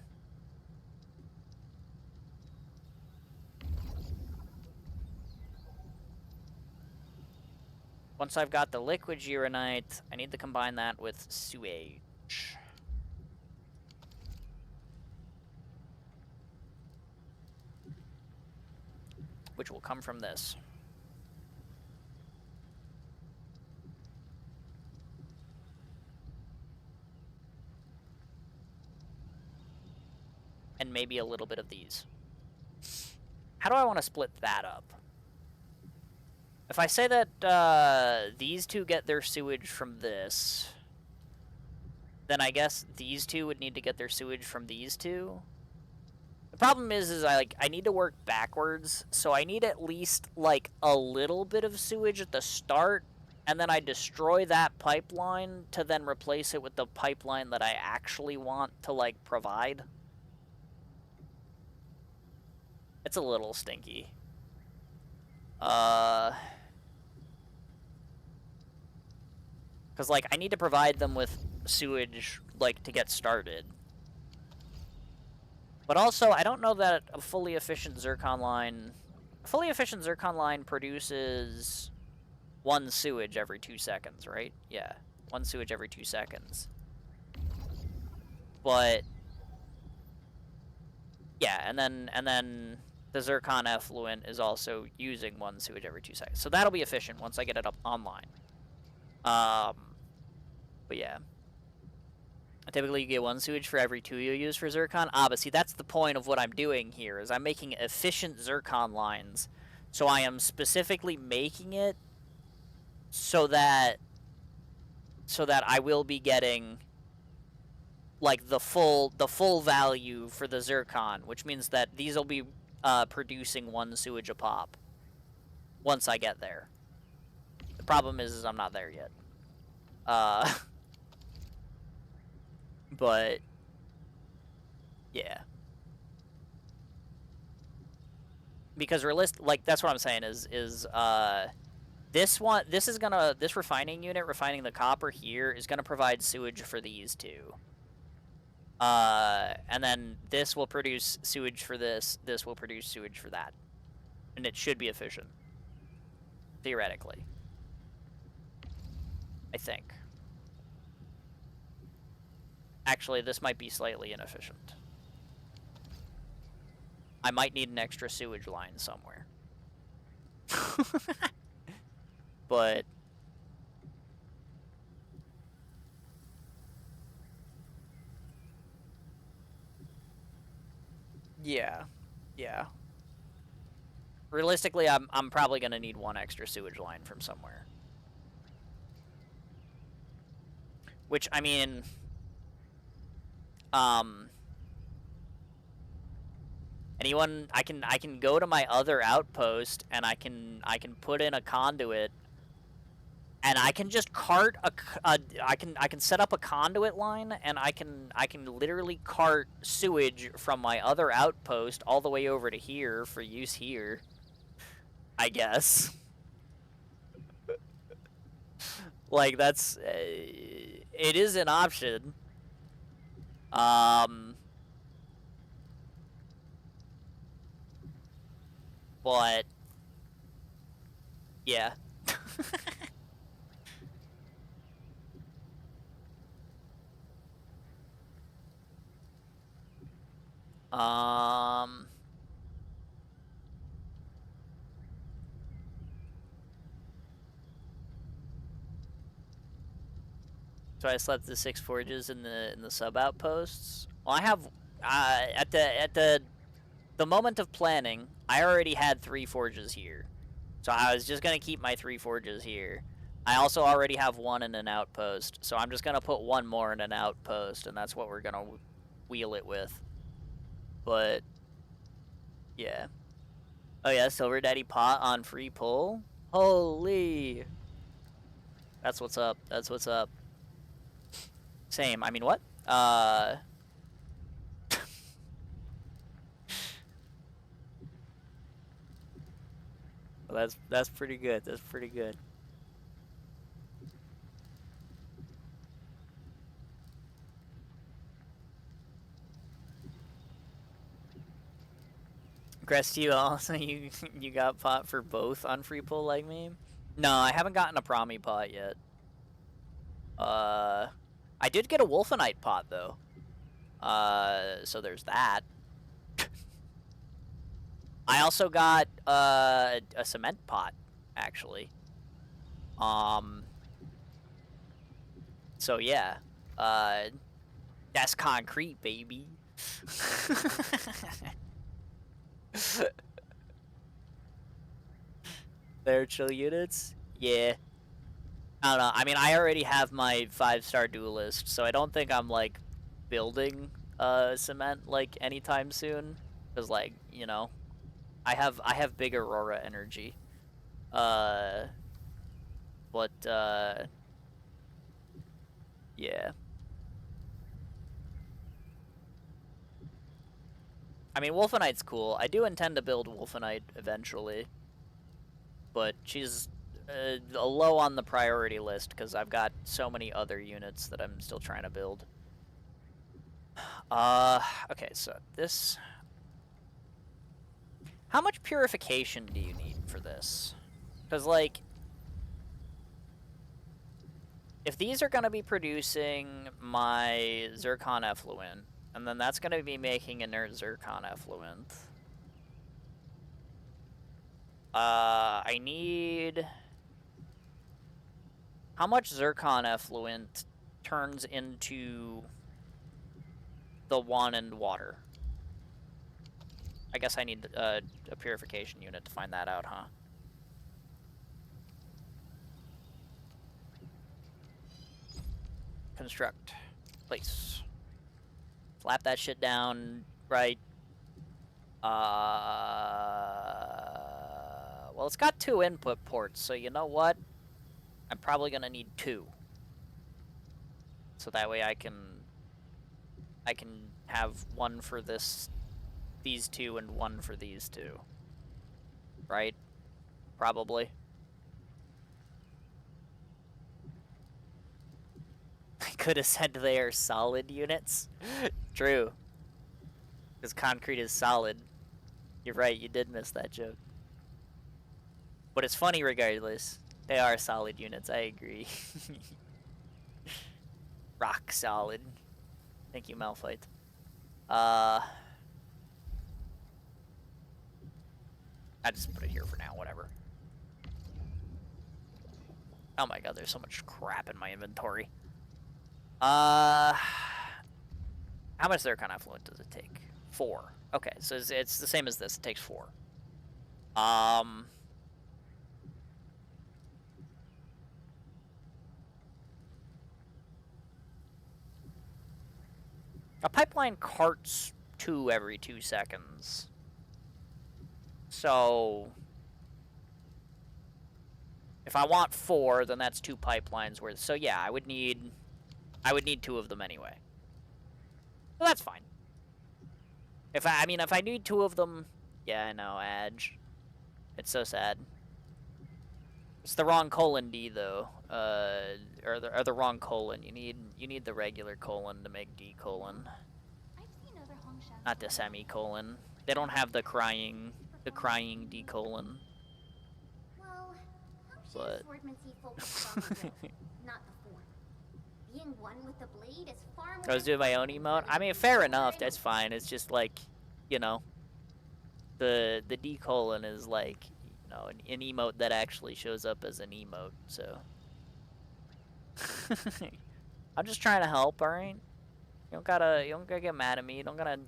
once I've got the liquid Gironite, I need to combine that with sewage. Which will come from this. And maybe a little bit of these. How do I want to split that up? If I say that these two get their sewage from this, then I guess these two would need to get their sewage from these two. The problem is I need to work backwards, so I need at least like a little bit of sewage at the start, and then I destroy that pipeline to then replace it with the pipeline that I actually want to like provide. It's a little stinky. Because like I need to provide them with sewage like to get started. But also, I don't know that a fully efficient zircon line produces one sewage every 2 seconds, right? Yeah, one sewage every 2 seconds. But yeah, and then the zircon effluent is also using one sewage every 2 seconds. So that'll be efficient once I get it up online. But yeah. Typically, you get one sewage for every 2 you use for zircon. But see, that's the point of what I'm doing here, is I'm making efficient zircon lines. So I am specifically making it so that I will be getting like the full value for the zircon, which means that these will be producing one sewage a pop once I get there. The problem is I'm not there yet. But yeah, because that's what I'm saying is this refining unit refining the copper here is gonna provide sewage for these two, and then this will produce sewage for this will produce sewage for that, and it should be efficient theoretically, I think. Actually, this might be slightly inefficient. I might need an extra sewage line somewhere. But yeah. Realistically, I'm probably gonna need one extra sewage line from somewhere. Which, I mean, Anyone, I can go to my other outpost and I can put in a conduit, and I can just cart I can set up a conduit line, and I can literally cart sewage from my other outpost all the way over to here for use here, I guess. Like, that's it is an option. But yeah. So I slept the 6 forges in the sub outposts. Well, I have at the moment of planning, I already had 3 forges here, so I was just gonna keep my 3 forges here. I also already have 1 in an outpost, so I'm just gonna put 1 more in an outpost, and that's what we're gonna wheel it with. But yeah. Oh yeah, Silver Daddy pot on free pull. Holy. That's what's up. That's what's up. Same. I mean, what? That's pretty good. That's pretty good. Congrats to you also. You got pot for both on free pull like me? No, I haven't gotten a Promi pot yet. I did get a Wolfenite pot though. So there's that. I also got a cement pot, actually. So yeah, that's concrete, baby. They're chill units? Yeah. I don't know. I mean, I already have my 5-star duelist, so I don't think I'm, like, building cement, like, anytime soon. Because, like, you know, I have big Aurora energy. But, yeah. I mean, Wolfenite's cool. I do intend to build Wolfenite eventually. But she's low on the priority list because I've got so many other units that I'm still trying to build. Okay, so this... How much purification do you need for this? Because, like... If these are going to be producing my Zircon effluent, and then that's going to be making inert Zircon effluent... I need... How much Zircon effluent turns into the one in water? I guess I need a purification unit to find that out, huh? Construct. Place. Slap that shit down, right? Well, it's got 2 input ports, so you know what? I'm probably gonna need 2. So that way I can have 1 for these 2 and 1 for these 2. Right? Probably. I could have said they are solid units. True. Because concrete is solid. You're right, you did miss that joke. But it's funny regardless. They are solid units, I agree. Rock solid. Thank you, Malphite. I just put it here for now, whatever. Oh my god, there's so much crap in my inventory. How much Zircon effluent does it take? 4. Okay, so it's the same as this. It takes 4. A pipeline carts 2 every 2 seconds. So if I want 4, then that's 2 pipelines worth. So yeah, I would need 2 of them anyway. So that's fine. If I need 2 of them, yeah, I know, Adge. It's so sad. It's the wrong colon D though, or the wrong colon. You need the regular colon to make D colon, not the semicolon. They don't have the crying D colon. Well, But swordsmancy focuses on the will, not the form. Being one with the blade is far more. I was doing my own emote. I mean, fair enough. That's fine. It's just like, you know, the D colon is like, you know, an emote that actually shows up as an emote. So I'm just trying to help. All right. You don't gotta get mad at me. You don't gotta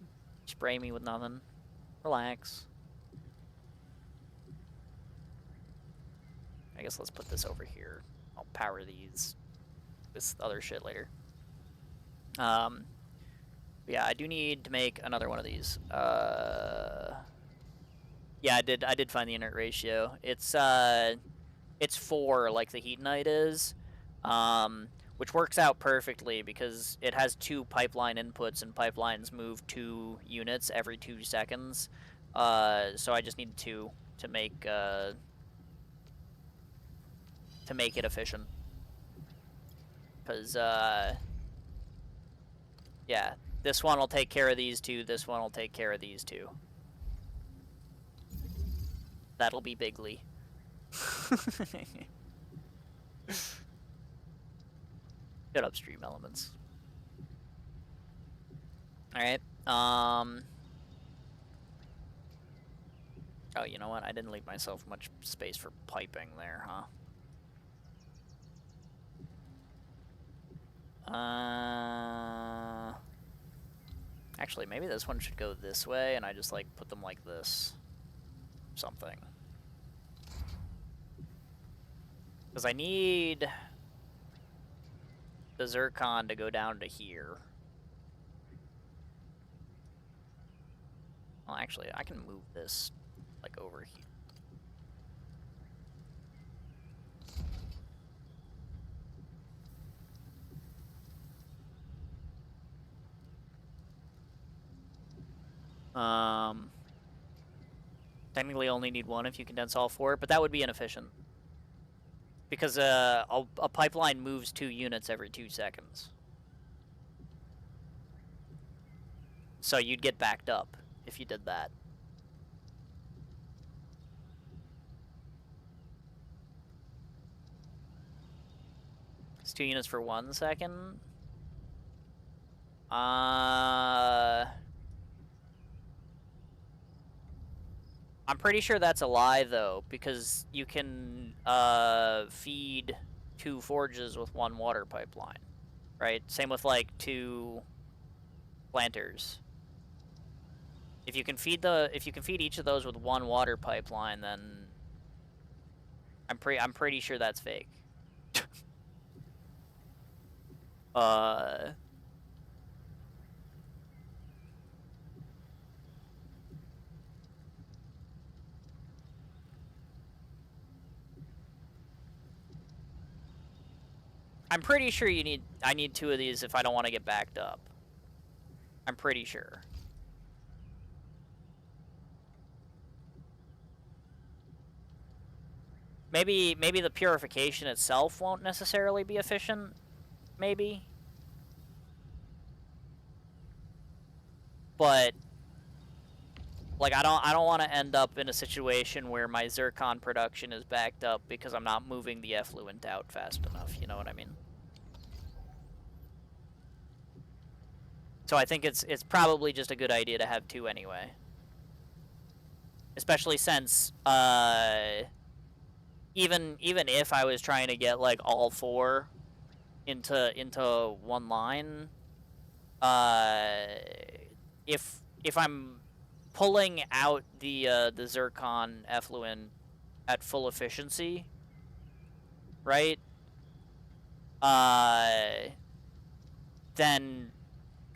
spray me with nothing. Relax. I guess let's put this over here. I'll power this other shit later. Yeah, I do need to make another one of these. Yeah, I did find the inert ratio. It's 4 like the Heat Knight is, which works out perfectly because it has 2 pipeline inputs and pipelines move 2 units every 2 seconds. So I just need 2 to make it efficient. Because yeah, this one will take care of these 2. This one will take care of these 2. That'll be bigly. Good upstream elements. Alright, oh, you know what? I didn't leave myself much space for piping there, huh? Actually, maybe this one should go this way, and I just, like, put them like this. Something. Because I need the Zircon to go down to here. Well, actually, I can move this, like, over here. Technically only need 1 if you condense all 4, but that would be inefficient. Because a pipeline moves 2 units every 2 seconds. So you'd get backed up if you did that. It's 2 units for 1 second. I'm pretty sure that's a lie, though, because you can feed 2 forges with 1 water pipeline, right? Same with, like, 2 planters. If you can feed each of those with 1 water pipeline, then I'm pretty sure that's fake. I'm pretty sure I need 2 of these if I don't want to get backed up. I'm pretty sure. Maybe the purification itself won't necessarily be efficient. Maybe. But like I don't want to end up in a situation where my Zircon production is backed up because I'm not moving the effluent out fast enough, you know what I mean? So I think it's probably just a good idea to have 2 anyway. Especially since even if I was trying to get like all 4 into 1 line, if I'm pulling out the Zircon effluent at full efficiency, right? Then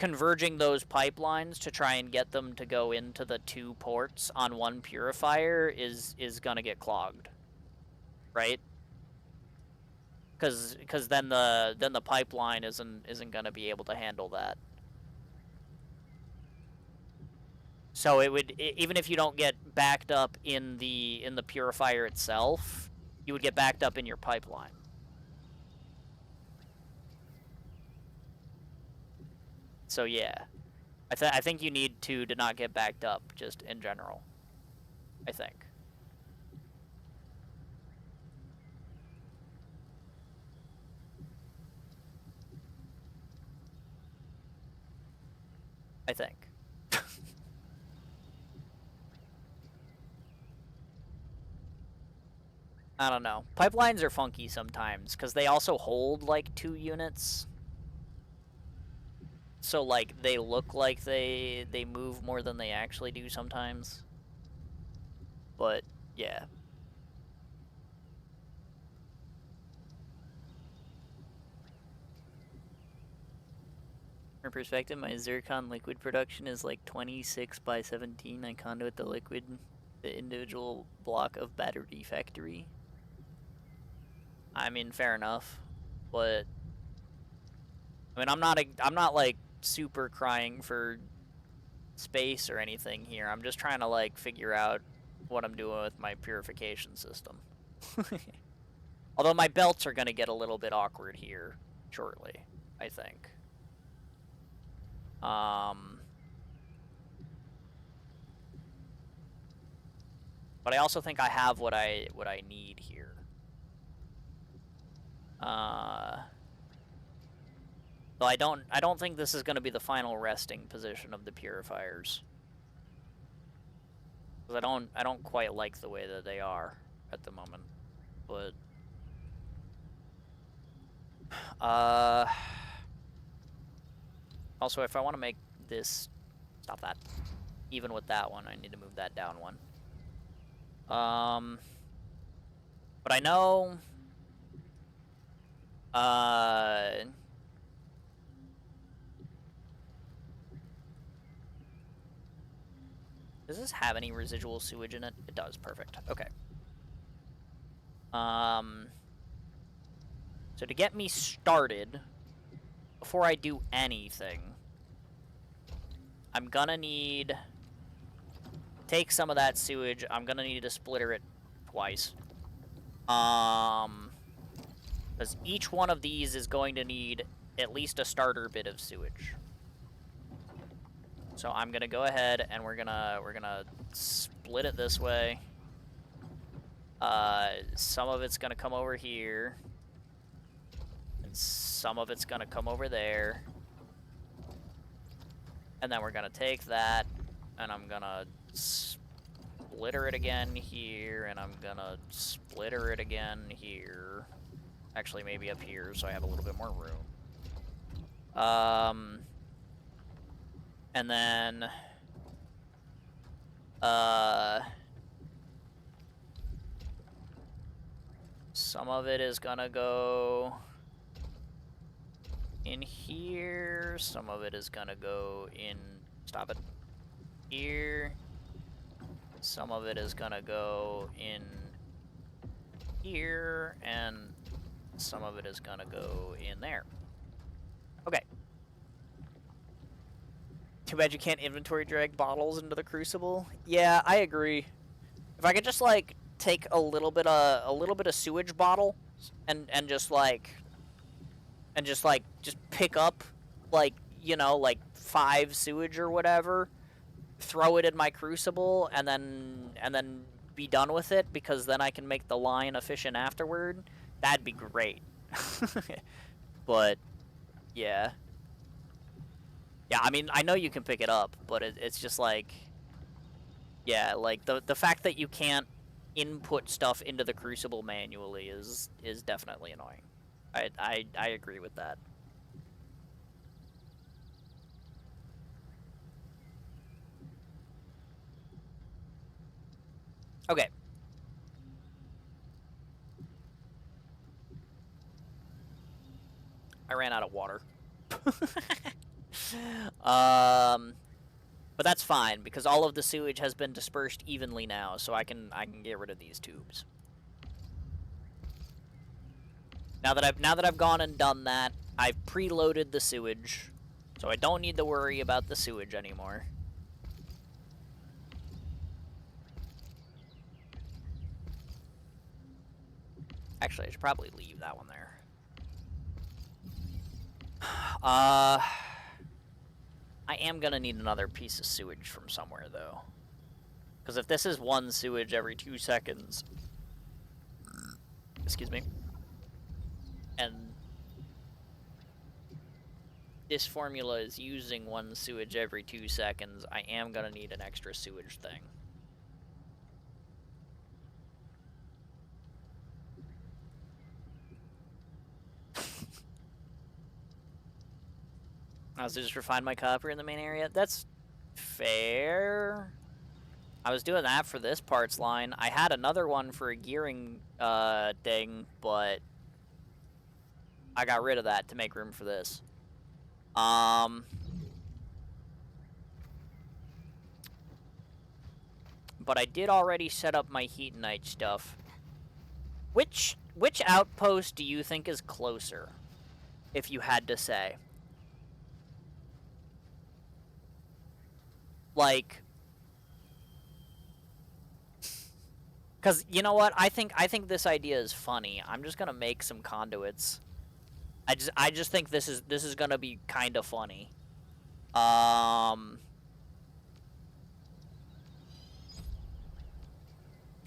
converging those pipelines to try and get them to go into the 2 ports on one purifier is gonna get clogged, right? Because then the pipeline isn't gonna be able to handle that. So it would, even if you don't get backed up in the purifier itself, you would get backed up in your pipeline. So yeah, I think you need to not get backed up, just in general. I think. I don't know. Pipelines are funky sometimes, because they also hold, like, 2 units. So, like, they look like they move more than they actually do sometimes. But, yeah. For perspective, my zircon liquid production is like 26 by 17. I conduit the liquid, the individual block of battery factory. I mean, fair enough, but I mean, I'm not like super crying for space or anything here. I'm just trying to like figure out what I'm doing with my purification system. Although my belts are gonna get a little bit awkward here shortly, I think. But I also think I have what I need here. Though I don't think this is going to be the final resting position of the purifiers. Because I don't quite like the way that they are at the moment. But also, if I want to make this, stop that. Even with that one, I need to move that down one. But I know, does this have any residual sewage in it? It does, perfect, okay. So to get me started, before I do anything, I'm gonna need, take some of that sewage, I'm gonna need to splitter it twice. Because each one of these is going to need at least a starter bit of sewage. So I'm gonna go ahead and we're gonna split it this way. Some of it's gonna come over here. And some of it's gonna come over there. And then we're gonna take that, and I'm gonna splitter it again here, and I'm gonna splitter it again here. Actually, maybe up here, so I have a little bit more room. And then, some of it is gonna go in here, some of it is gonna go in, stop it, here, some of it is gonna go in here, and some of it is gonna go in there. Okay. Too bad you can't inventory drag bottles into the Crucible. Yeah, I agree. If I could just like take a little bit of sewage bottle and just pick up like, you know, like 5 sewage or whatever, throw it in my Crucible, and then be done with it, because then I can make the line efficient afterward. That'd be great. But yeah. Yeah, I mean, I know you can pick it up, but it's just like, yeah, like the fact that you can't input stuff into the Crucible manually is definitely annoying. I agree with that. Okay. I ran out of water. But that's fine because all of the sewage has been dispersed evenly now, so I can get rid of these tubes. Now that I've gone and done that, I've preloaded the sewage, so I don't need to worry about the sewage anymore. Actually, I should probably leave that one there. I am gonna need another piece of sewage from somewhere, though. Because if this is one sewage every 2 seconds... Excuse me. And... this formula is using one sewage every 2 seconds, I am gonna need an extra sewage thing. I was just refine my copper in the main area. That's fair. I was doing that for this parts line. I had another one for a gearing thing, but I got rid of that to make room for this. But I did already set up my Heat Knight stuff. Which outpost do you think is closer, if you had to say? Like, because you know what? I think this idea is funny. I'm just gonna make some conduits. I just think this is gonna be kind of funny. And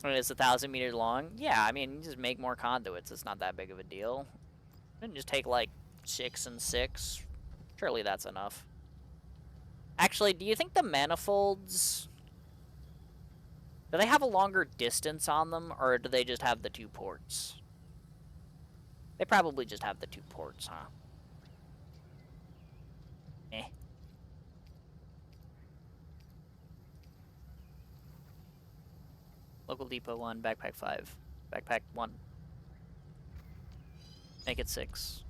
it's 1,000 meters long. Yeah, I mean, you just make more conduits. It's not that big of a deal. And just take like 6 and 6. Surely that's enough. Actually, do you think the manifolds... do they have a longer distance on them, or do they just have the 2 ports? They probably just have the 2 ports, huh? Eh. Local depot 1, backpack 5. Backpack 1. Make it 6.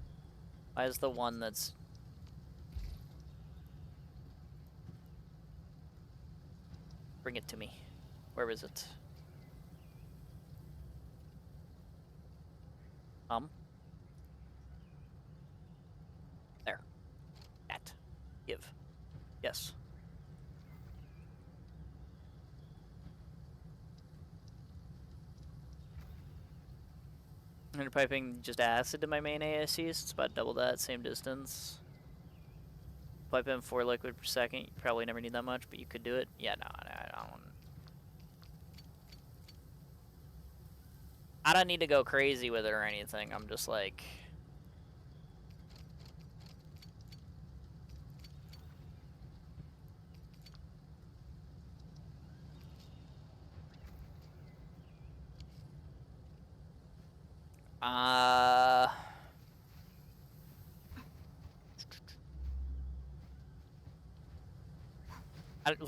Why is the one that's... bring it to me. Where is it? There. At. Give. Yes. Underpiping just acid to my main ASCs. It's about double that, same distance. Pipe in 4 liquid per second. You probably never need that much, but you could do it. Yeah, no, I don't need to go crazy with it or anything. I'm just like...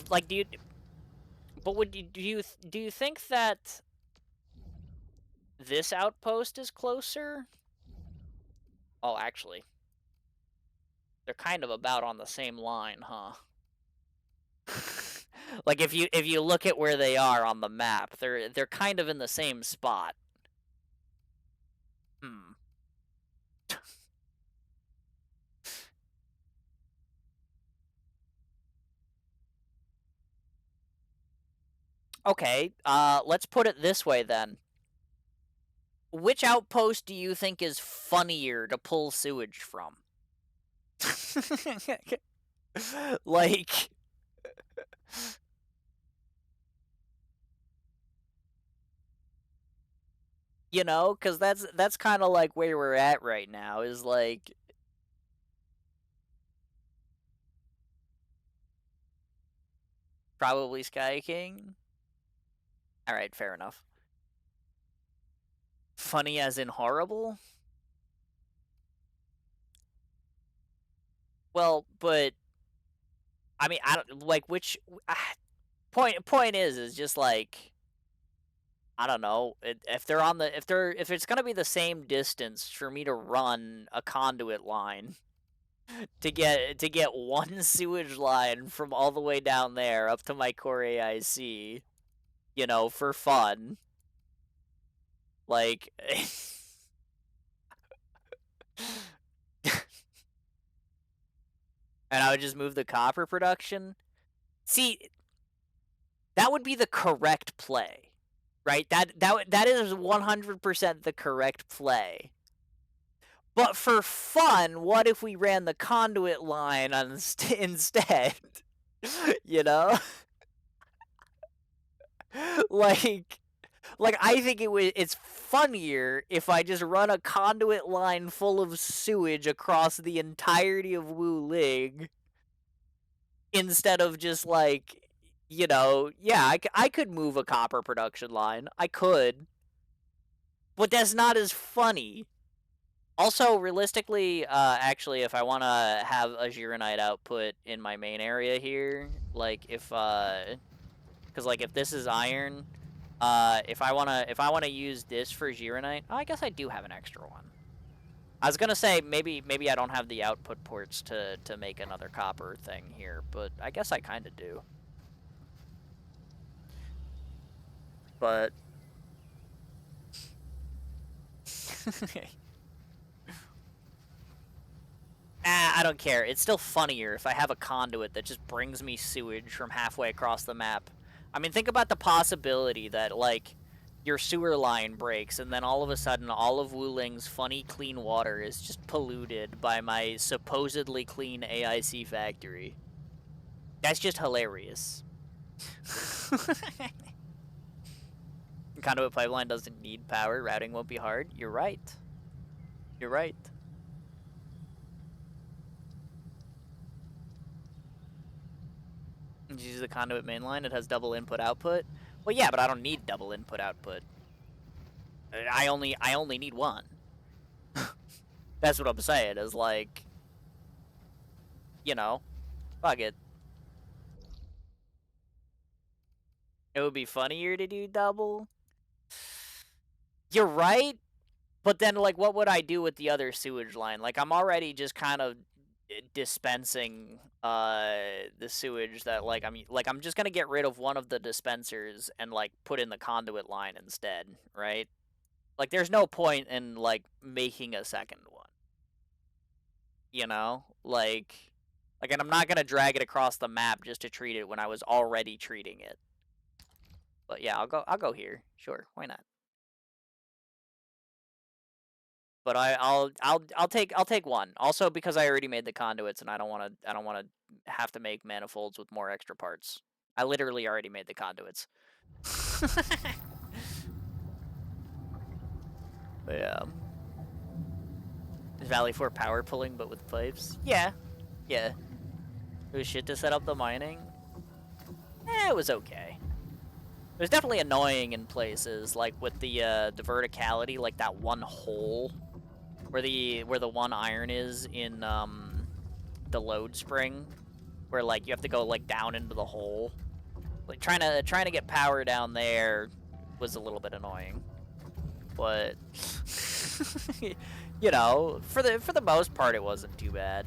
like, do you... but would you... do you think that... this outpost is closer? Oh, actually. They're kind of about on the same line, huh? Like, if you look at where they are on the map, they're kind of in the same spot. Okay, let's put it this way then. Which outpost do you think is funnier to pull sewage from? Like... you know, because that's kind of like where we're at right now, is like... probably Sky King? Alright, fair enough. Funny as in horrible? Well, but... I mean, I don't... like, which... point is just like... I don't know. If they're on the... if it's gonna be the same distance for me to run a conduit line to get one sewage line from all the way down there up to my core AIC, you know, for fun. Like, and I would just move the copper production. See, that would be the correct play, right? That is 100% the correct play. But for fun, what if we ran the conduit line on instead? You know? like I think it's funnier if I just run a conduit line full of sewage across the entirety of Wu Ling instead of just like, you know, yeah, I could move a copper production line. I could. But that's not as funny. Also, realistically, actually, if I want to have a Gironite output in my main area here, like if, because like if this is iron, if I wanna use this for Gironite, oh, I guess I do have an extra one. I was gonna say maybe I don't have the output ports to make another copper thing here, but I guess I kind of do. But I don't care. It's still funnier if I have a conduit that just brings me sewage from halfway across the map. I mean, think about the possibility that, like, your sewer line breaks, and then all of a sudden all of Wu Ling's funny clean water is just polluted by my supposedly clean AIC factory. That's just hilarious. Conduit pipeline doesn't need power. Routing won't be hard. You're right. You're right. Use the conduit mainline. It has double input output. Well, yeah, but I don't need double input output. I only need one. That's what I'm saying. Is like, you know, fuck it. It would be funnier to do double. You're right, but then like, what would I do with the other sewage line? Like, I'm already just kind of dispensing the sewage that I'm just gonna get rid of one of the dispensers and like put in the conduit line instead, right? Like there's no point in like making a second one, you know, like and I'm not gonna drag it across the map just to treat it when I was already treating it. But yeah, I'll go here, sure, why not? But I'll take one. Also because I already made the conduits and I don't want to have to make manifolds with more extra parts. I literally already made the conduits. But yeah. Is Valley 4 power pulling but with pipes? Yeah. Yeah. It was shit to set up the mining. It was okay. It was definitely annoying in places, like with the verticality, like that one hole where the one iron is in the load spring, where like you have to go like down into the hole. Like trying to get power down there was a little bit annoying, but you know, for the most part, it wasn't too bad.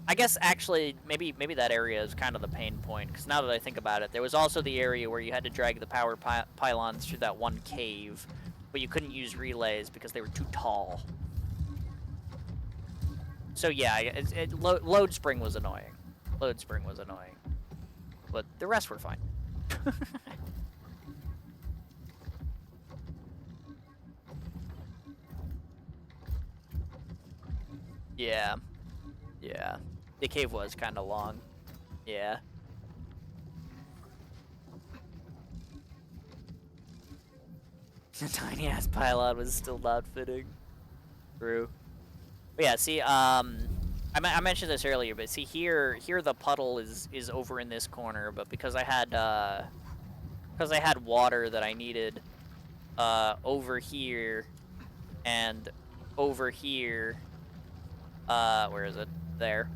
I guess actually maybe that area is kind of the pain point, because now that I think about it, there was also the area where you had to drag the power pylons through that one cave, but you couldn't use relays because they were too tall. So yeah, load spring was annoying. Load spring was annoying, but the rest were fine. Yeah. Yeah. The cave was kind of long. Yeah. The tiny ass pylon was still not fitting. True. But yeah, see, I mentioned this earlier, but see here the puddle is over in this corner, but because I had water that I needed over here and over here, where is it? There.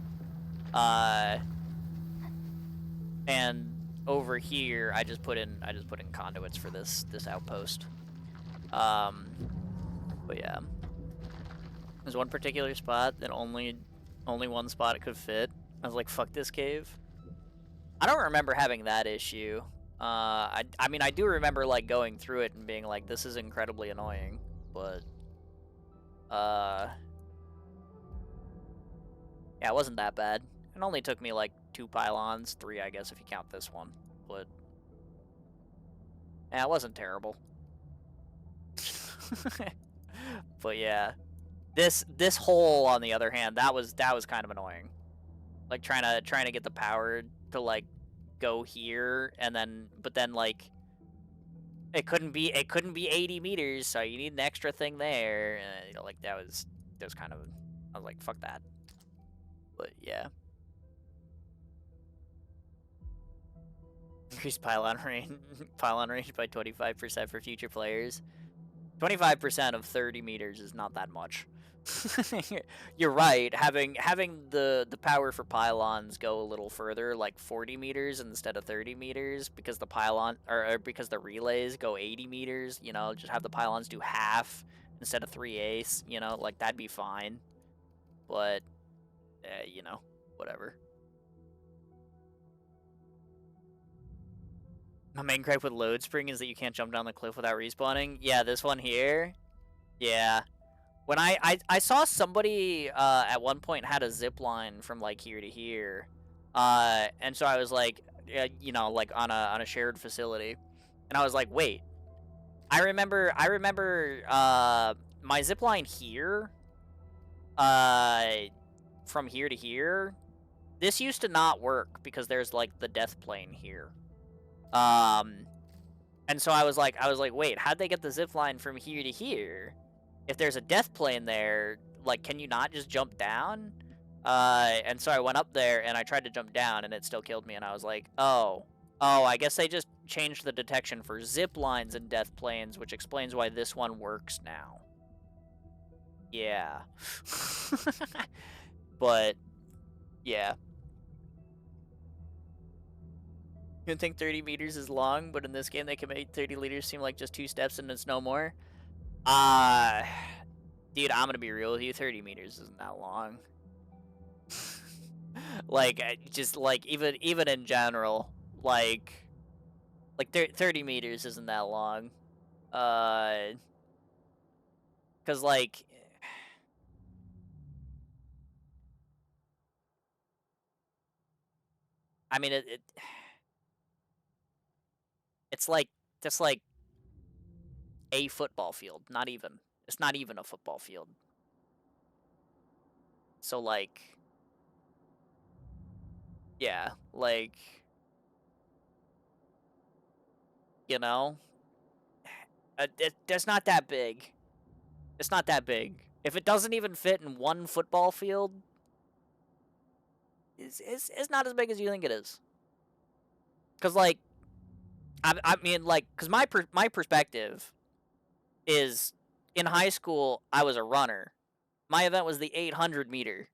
And over here, I just put in conduits for this outpost. But yeah. There's one particular spot that only one spot it could fit. I was like, fuck this cave. I don't remember having that issue. I mean, I do remember, like, going through it and being like, this is incredibly annoying, but, yeah, it wasn't that bad. It only took me, like, 2 pylons, 3, I guess, if you count this one, but, yeah, it wasn't terrible. But, yeah. This hole, on the other hand, that was kind of annoying. Like, trying to get the power to, like, go here, and then, but then, like, it couldn't be 80 meters, so you need an extra thing there. You know, like, that was kind of, I was like, fuck that. But yeah, increase pylon range by 25% for future players. 25% of 30 meters is not that much. You're right. Having the power for pylons go a little further, like 40 meters instead of 30 meters, because the pylon or because the relays go 80 meters. You know, just have the pylons do half instead of 3/8. You know, like that'd be fine. But you know, whatever. My main gripe with Load Spring is that you can't jump down the cliff without respawning. Yeah, this one here. Yeah. When I saw somebody at one point had a zip line from like here to here, and so I was like, you know, like on a shared facility, and I was like, wait, I remember my zip line here, from here to here. This used to not work because there's like the death plane here, and so I was like, wait, how'd they get the zip line from here to here? If there's a death plane there, like, can you not just jump down? And so I went up there and I tried to jump down and it still killed me. And I was like, oh, I guess they just changed the detection for zip lines and death planes, which explains why this one works now. Yeah. But, yeah. You would think 30 meters is long, but in this game they can make 30 liters seem like just 2 steps and it's no more. Dude, I'm gonna be real with you, 30 meters isn't that long. Like, just, like, even in general, like 30 meters isn't that long. Cause, like, I mean, it's like, just like, a football field, not even. It's not even a football field. So, like, yeah, like, you know, it's not that big. It's not that big. If it doesn't even fit in one football field, it's not as big as you think it is. Cause, like, I mean, like, cause my perspective is, in high school, I was a runner. My event was the 800 meter.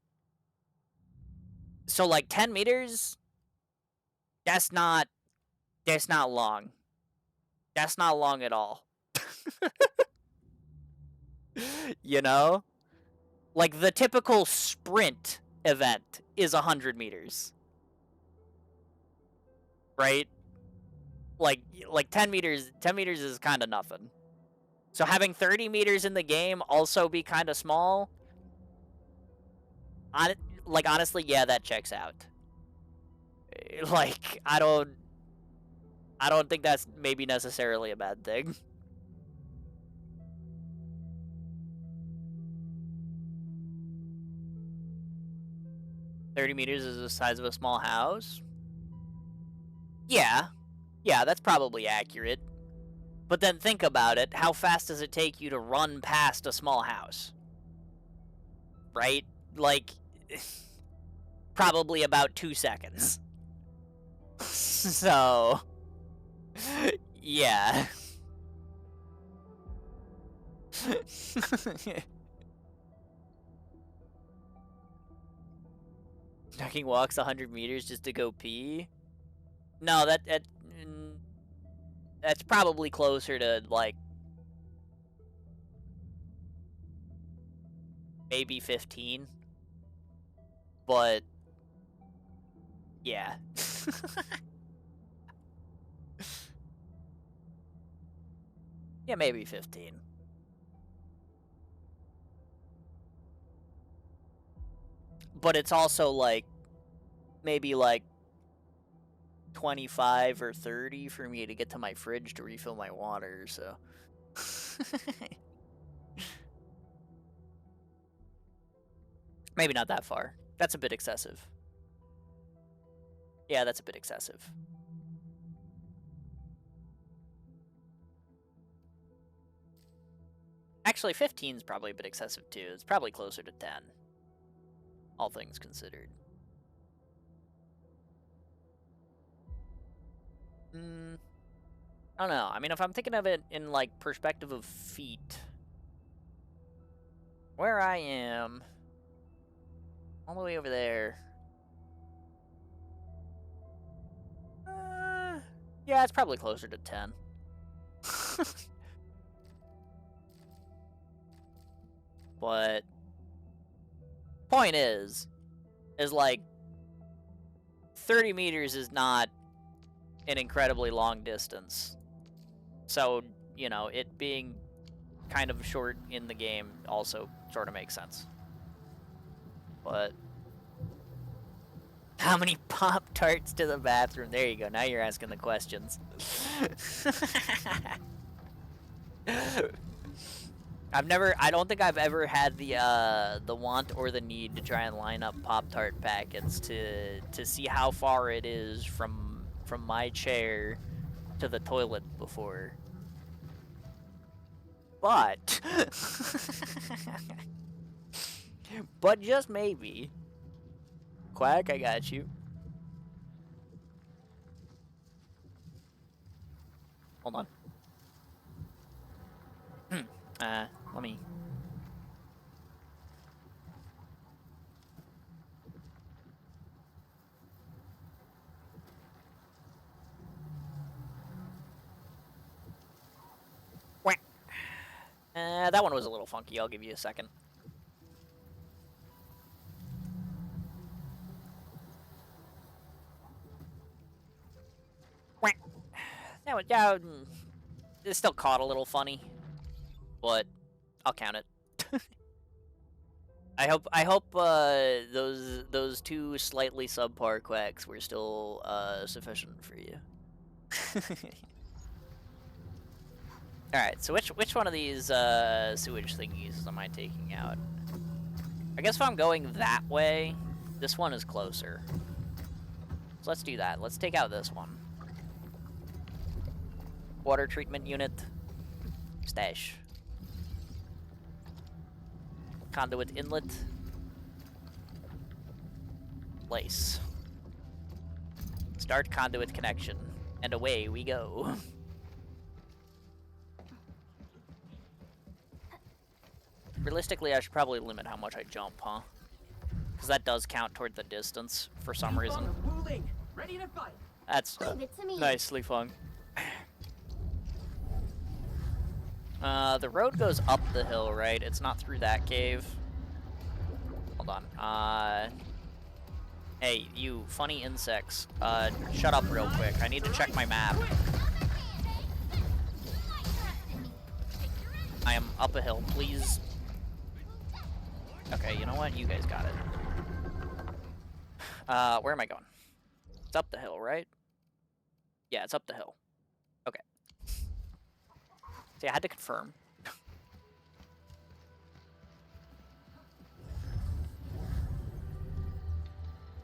So, like, 10 meters, that's not long. That's not long at all. You know? Like, the typical sprint event is 100 meters. Right? Like 10 meters is kind of nothing. So having 30 meters in the game also be kind of small, like, honestly, yeah, that checks out. Like, I don't think that's maybe necessarily a bad thing. $30 meters is the size of a small house? Yeah, that's probably accurate. But then think about it, how fast does it take you to run past a small house? Right? Like, probably about 2 seconds. So, yeah. Ducking walks 100 meters just to go pee? No, that's probably closer to, like, maybe 15. But yeah. Yeah, maybe 15. But it's also like maybe like 25 or 30 for me to get to my fridge to refill my water, so maybe not that far. That's a bit excessive. Yeah, that's a bit excessive. Actually, 15 is probably a bit excessive too. It's probably closer to 10, all things considered. I don't know. I mean, if I'm thinking of it in, like, perspective of feet, where I am, all the way over there, yeah, it's probably closer to 10. But point is like 30 meters is not an incredibly long distance. So, you know, it being kind of short in the game also sort of makes sense. But how many Pop-Tarts to the bathroom? There you go. Now you're asking the questions. I don't think I've ever had the want or the need to try and line up Pop-Tart packets to see how far it is from my chair to the toilet before. But but just maybe. Quack, I got you. Hold on. Let me... that one was a little funky. I'll give you a second. That was, yeah, it still caught a little funny, but I'll count it. I hope those two slightly subpar quacks were still sufficient for you. All right, so which one of these sewage thingies am I taking out? I guess if I'm going that way, this one is closer. So let's do that. Let's take out this one. Water treatment unit. Stash. Conduit inlet. Place. Start conduit connection. And away we go. Realistically, I should probably limit how much I jump, huh? Because that does count toward the distance for some reason. Ready to fight. That's Leave it to me. nicely fun. The road goes up the hill, right? It's not through that cave. Hold on. Hey, you funny insects. Shut up real quick. I need to check my map. I am up a hill, please. Okay, you know what? You guys got it. Where am I going? It's up the hill, right? Yeah, it's up the hill. Okay. See, I had to confirm.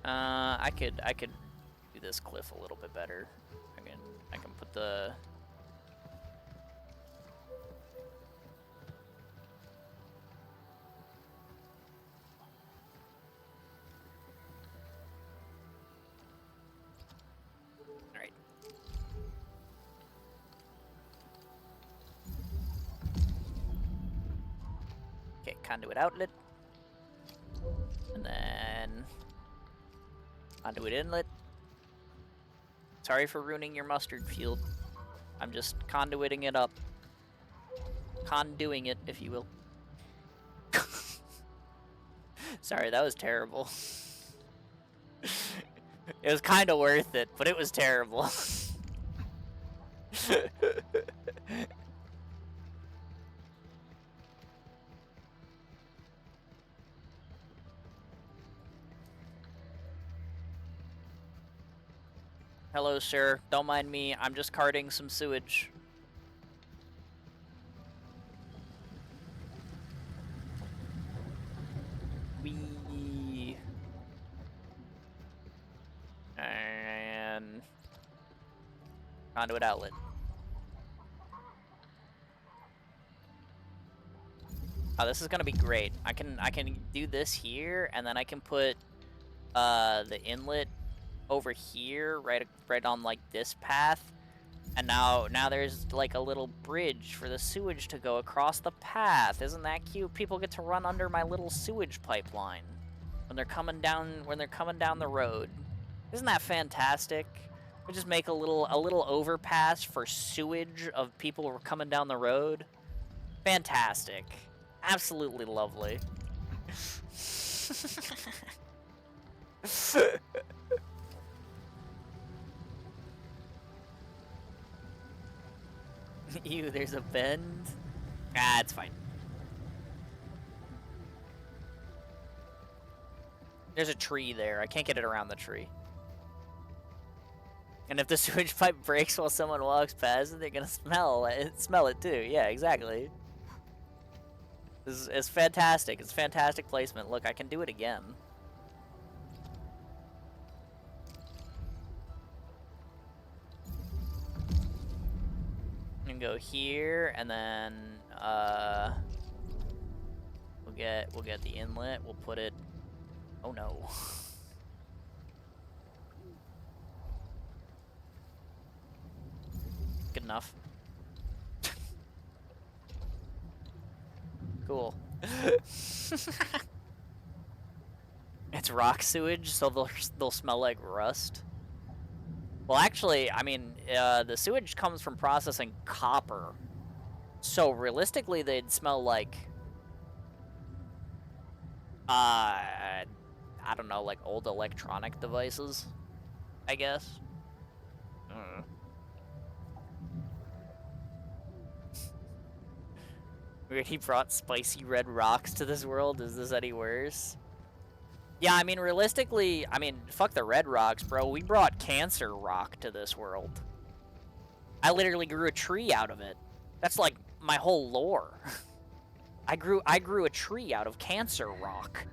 I could do this cliff a little bit better. I can put the... Alright. Okay, conduit outlet. And then... conduit inlet. Sorry for ruining your mustard field. I'm just conduiting it up. Conduing it, if you will. Sorry, that was terrible. It was kind of worth it, but it was terrible. Hello, sir. Don't mind me. I'm just carting some sewage. Wee. And conduit outlet. Oh, this is gonna be great. I can do this here, and then I can put the inlet over here, right on like this path, and now there's like a little bridge for the sewage to go across the path. Isn't that cute? People get to run under my little sewage pipeline when they're coming down the road. Isn't that fantastic? We just make a little overpass for sewage of people who are coming down the road. Fantastic. Absolutely lovely. Ew, there's a bend? Ah, it's fine. There's a tree there. I can't get it around the tree. And if the sewage pipe breaks while someone walks past it, they're gonna smell it too. Yeah, exactly. This is fantastic. It's fantastic placement. Look, I can do it again. And go here, and then we'll get the inlet. We'll put it. Oh no. Good enough. Cool. It's rock sewage, so they'll smell like rust. Well, actually, I mean, the sewage comes from processing copper, so realistically, they'd smell like, I don't know, like old electronic devices, I guess. He brought spicy red rocks to this world. Is this any worse? Yeah, I mean, realistically, fuck the red rocks, bro. We brought cancer rock to this world. I literally grew a tree out of it. That's like my whole lore. I grew a tree out of cancer rock.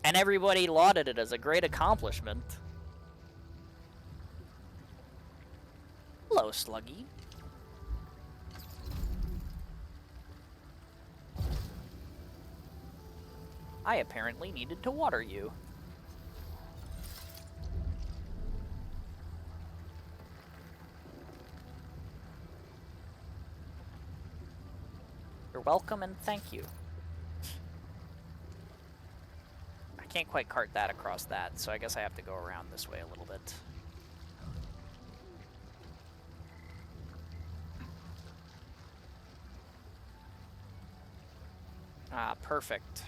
And everybody lauded it as a great accomplishment. Hello, Sluggy. I apparently needed to water you. You're welcome and thank you. I can't quite cart that across that, so I guess I have to go around this way a little bit. Ah, perfect.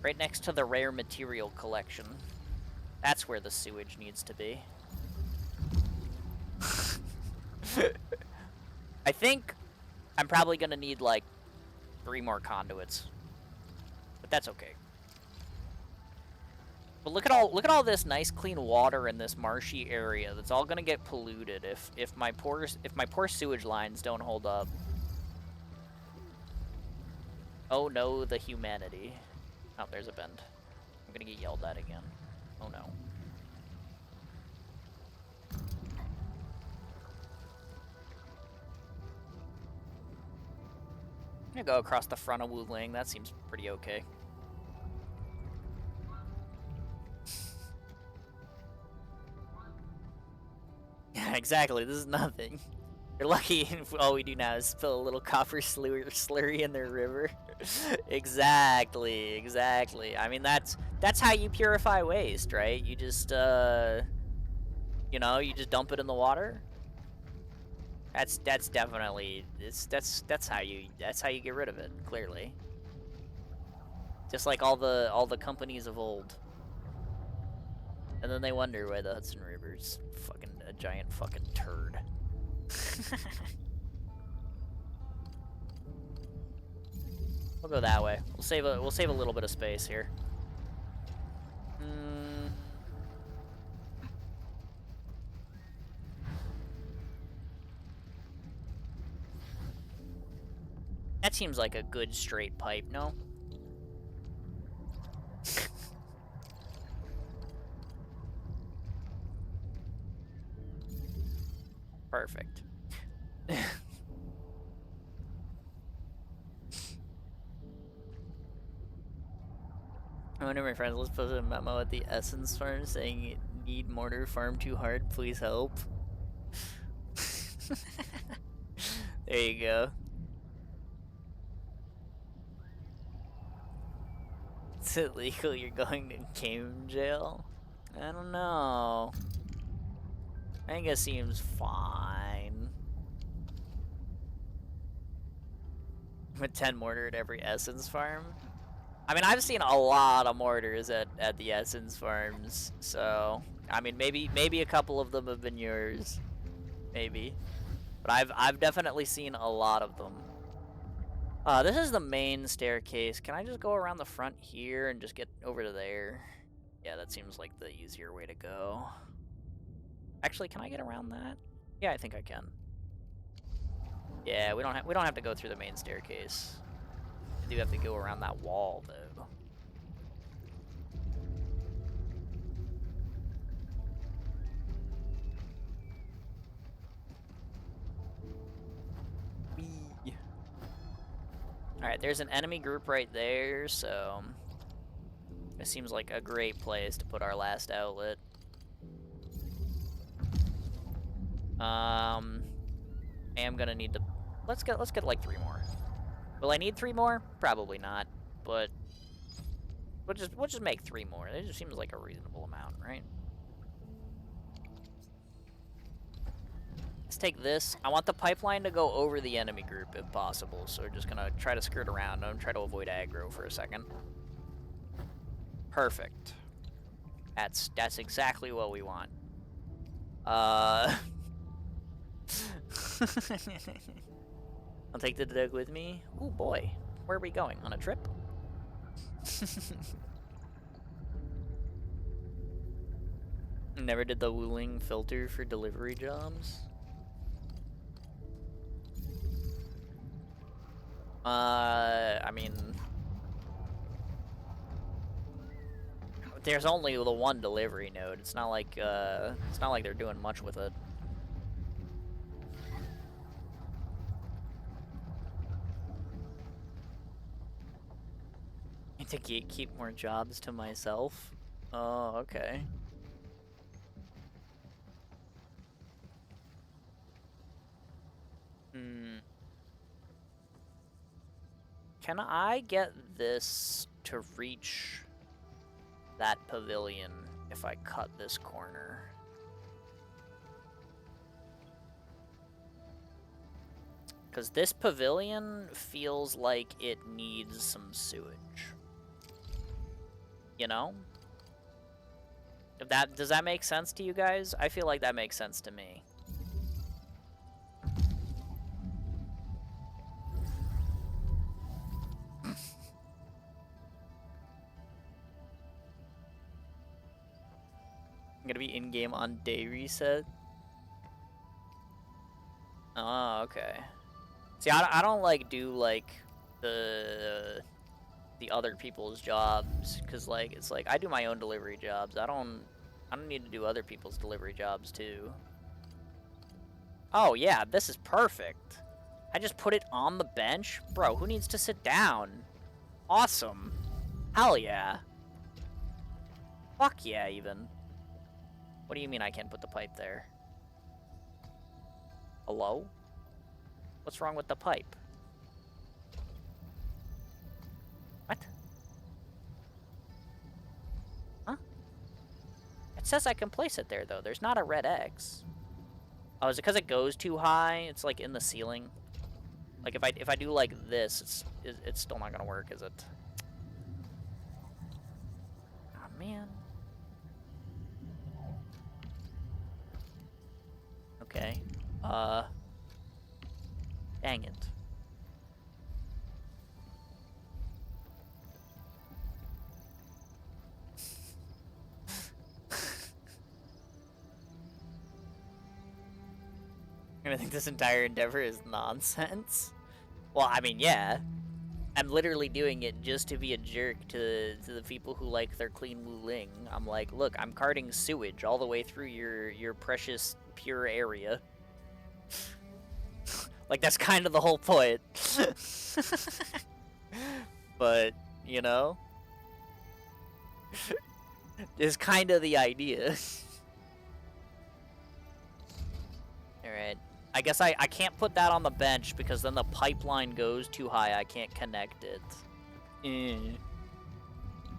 Right next to the rare material collection. That's where the sewage needs to be. I think I'm probably gonna need like 3 more conduits. But that's okay. But look at all this nice clean water in this marshy area that's all gonna get polluted if my poor sewage lines don't hold up. Oh no, the humanity. Oh, there's a bend. I'm gonna get yelled at again. Oh no. I'm gonna go across the front of Wu Ling. That seems pretty okay. Yeah, exactly. This is nothing. You're lucky if all we do now is spill a little copper slurry in their river. Exactly. I mean, that's how you purify waste, right? You just, you know, you just dump it in the water. That's definitely that's how you get rid of it, clearly. Just like all the companies of old. And then they wonder why the Hudson River's fucking a giant fucking turd. We'll go that way. We'll save a little bit of space here. That seems like a good straight pipe, no? Perfect. One of my friends, let's post a memo at the Essence Farm saying, need mortar, farm too hard, please help. There you go. Is it legal you're going to game jail? I don't know. I think it seems fine. With 10 mortar at every Essence Farm. I mean, I've seen a lot of mortars at the Essence Farms, so I mean, maybe a couple of them have been yours, maybe, but I've definitely seen a lot of them. This is the main staircase. Can I just go around the front here and just get over to there? Yeah, that seems like the easier way to go. Actually, can I get around that? Yeah, I think I can. Yeah, we don't have to go through the main staircase. I do have to go around that wall, though. Alright, there's an enemy group right there, so it seems like a great place to put our last outlet. I am gonna need to let's get like 3 more. Will I need 3 more? Probably not, but we'll just make 3 more. It just seems like a reasonable amount, right? Let's take this. I want the pipeline to go over the enemy group if possible, so we're just gonna try to skirt around them, try to avoid aggro for a second. Perfect. That's exactly what we want. I'll take the dog with me. Ooh, boy. Where are we going? On a trip? Never did the Wuling filter for delivery jobs. I mean, there's only the one delivery node. It's not like they're doing much with it. To keep more jobs to myself. Oh, okay. Can I get this to reach that pavilion if I cut this corner? Because this pavilion feels like it needs some sewage. You know? Does that make sense to you guys? I feel like that makes sense to me. I'm gonna be in-game on day reset. Oh, okay. See, I don't like do like the other people's jobs, because like it's like I do my own delivery jobs. I don't need to do other people's delivery jobs too. Oh yeah, this is perfect. I just put it on the bench. Bro, who needs to sit down? Awesome. Hell yeah. Fuck yeah, even. What do you mean I can't put the pipe there? Hello? What's wrong with the pipe? What? Huh? It says I can place it there, though. There's not a red X. Oh, is it because it goes too high? It's like in the ceiling. Like if I do like this, it's still not gonna work, is it? Oh man. Okay. Dang it. I think this entire endeavor is nonsense. Well, I mean, yeah. I'm literally doing it just to be a jerk to the people who like their clean Wuling. I'm like, look, I'm carting sewage all the way through your precious pure area. Like, that's kind of the whole point. But, you know, is kind of the idea. Alright. I guess I can't put that on the bench because then the pipeline goes too high. I can't connect it.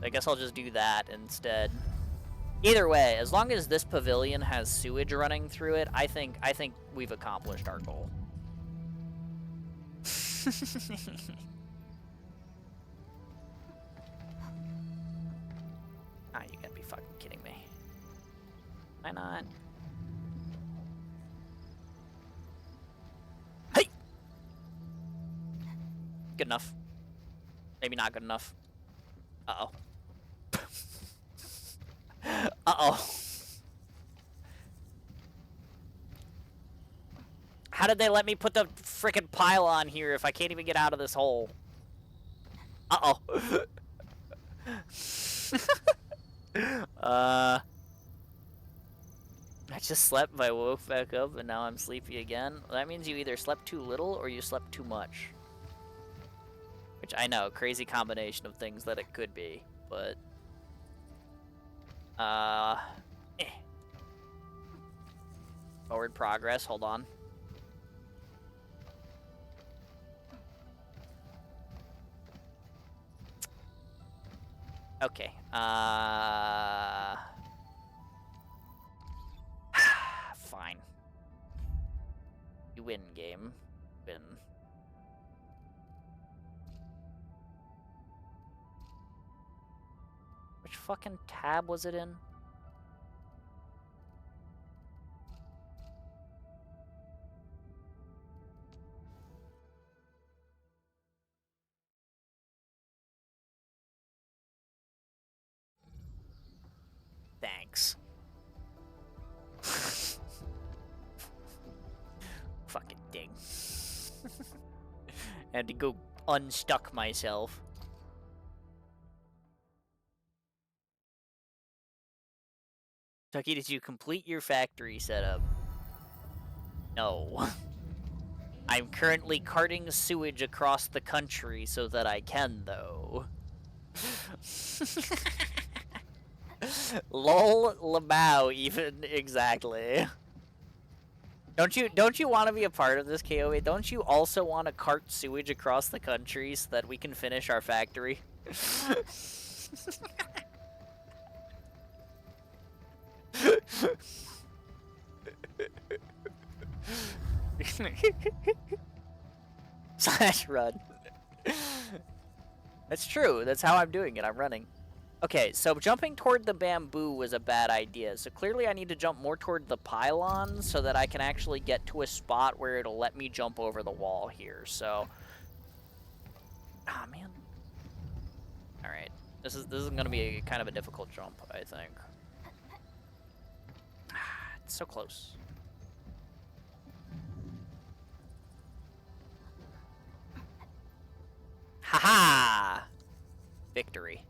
I guess I'll just do that instead. Either way, as long as this pavilion has sewage running through it, I think we've accomplished our goal. Ah, you gotta be fucking kidding me. Why not? Hey! Good enough. Maybe not good enough. Uh-oh. Uh-oh. How did they let me put the frickin' pylon here if I can't even get out of this hole? Uh-oh. I just slept, but I woke back up, and now I'm sleepy again. That means you either slept too little or you slept too much. Which I know, crazy combination of things that it could be, but... Forward progress, hold on. Okay, fine. You win, game. Win. Which fucking tab was it in? Thanks. Fucking ding. I had to go unstuck myself. Tucky, did you complete your factory setup? No. I'm currently carting sewage across the country so that I can, though. Lol, Lamau, even, exactly. Don't you want to be a part of this, KOA? Don't you also want to cart sewage across the country so that we can finish our factory? Slash run. That's true. That's how I'm doing it. I'm running. Okay, so jumping toward the bamboo was a bad idea. So clearly I need to jump more toward the pylon so that I can actually get to a spot where it'll let me jump over the wall here. So, ah, man. All right, this is gonna be a kind of a difficult jump, I think. It's so close. Haha! Victory.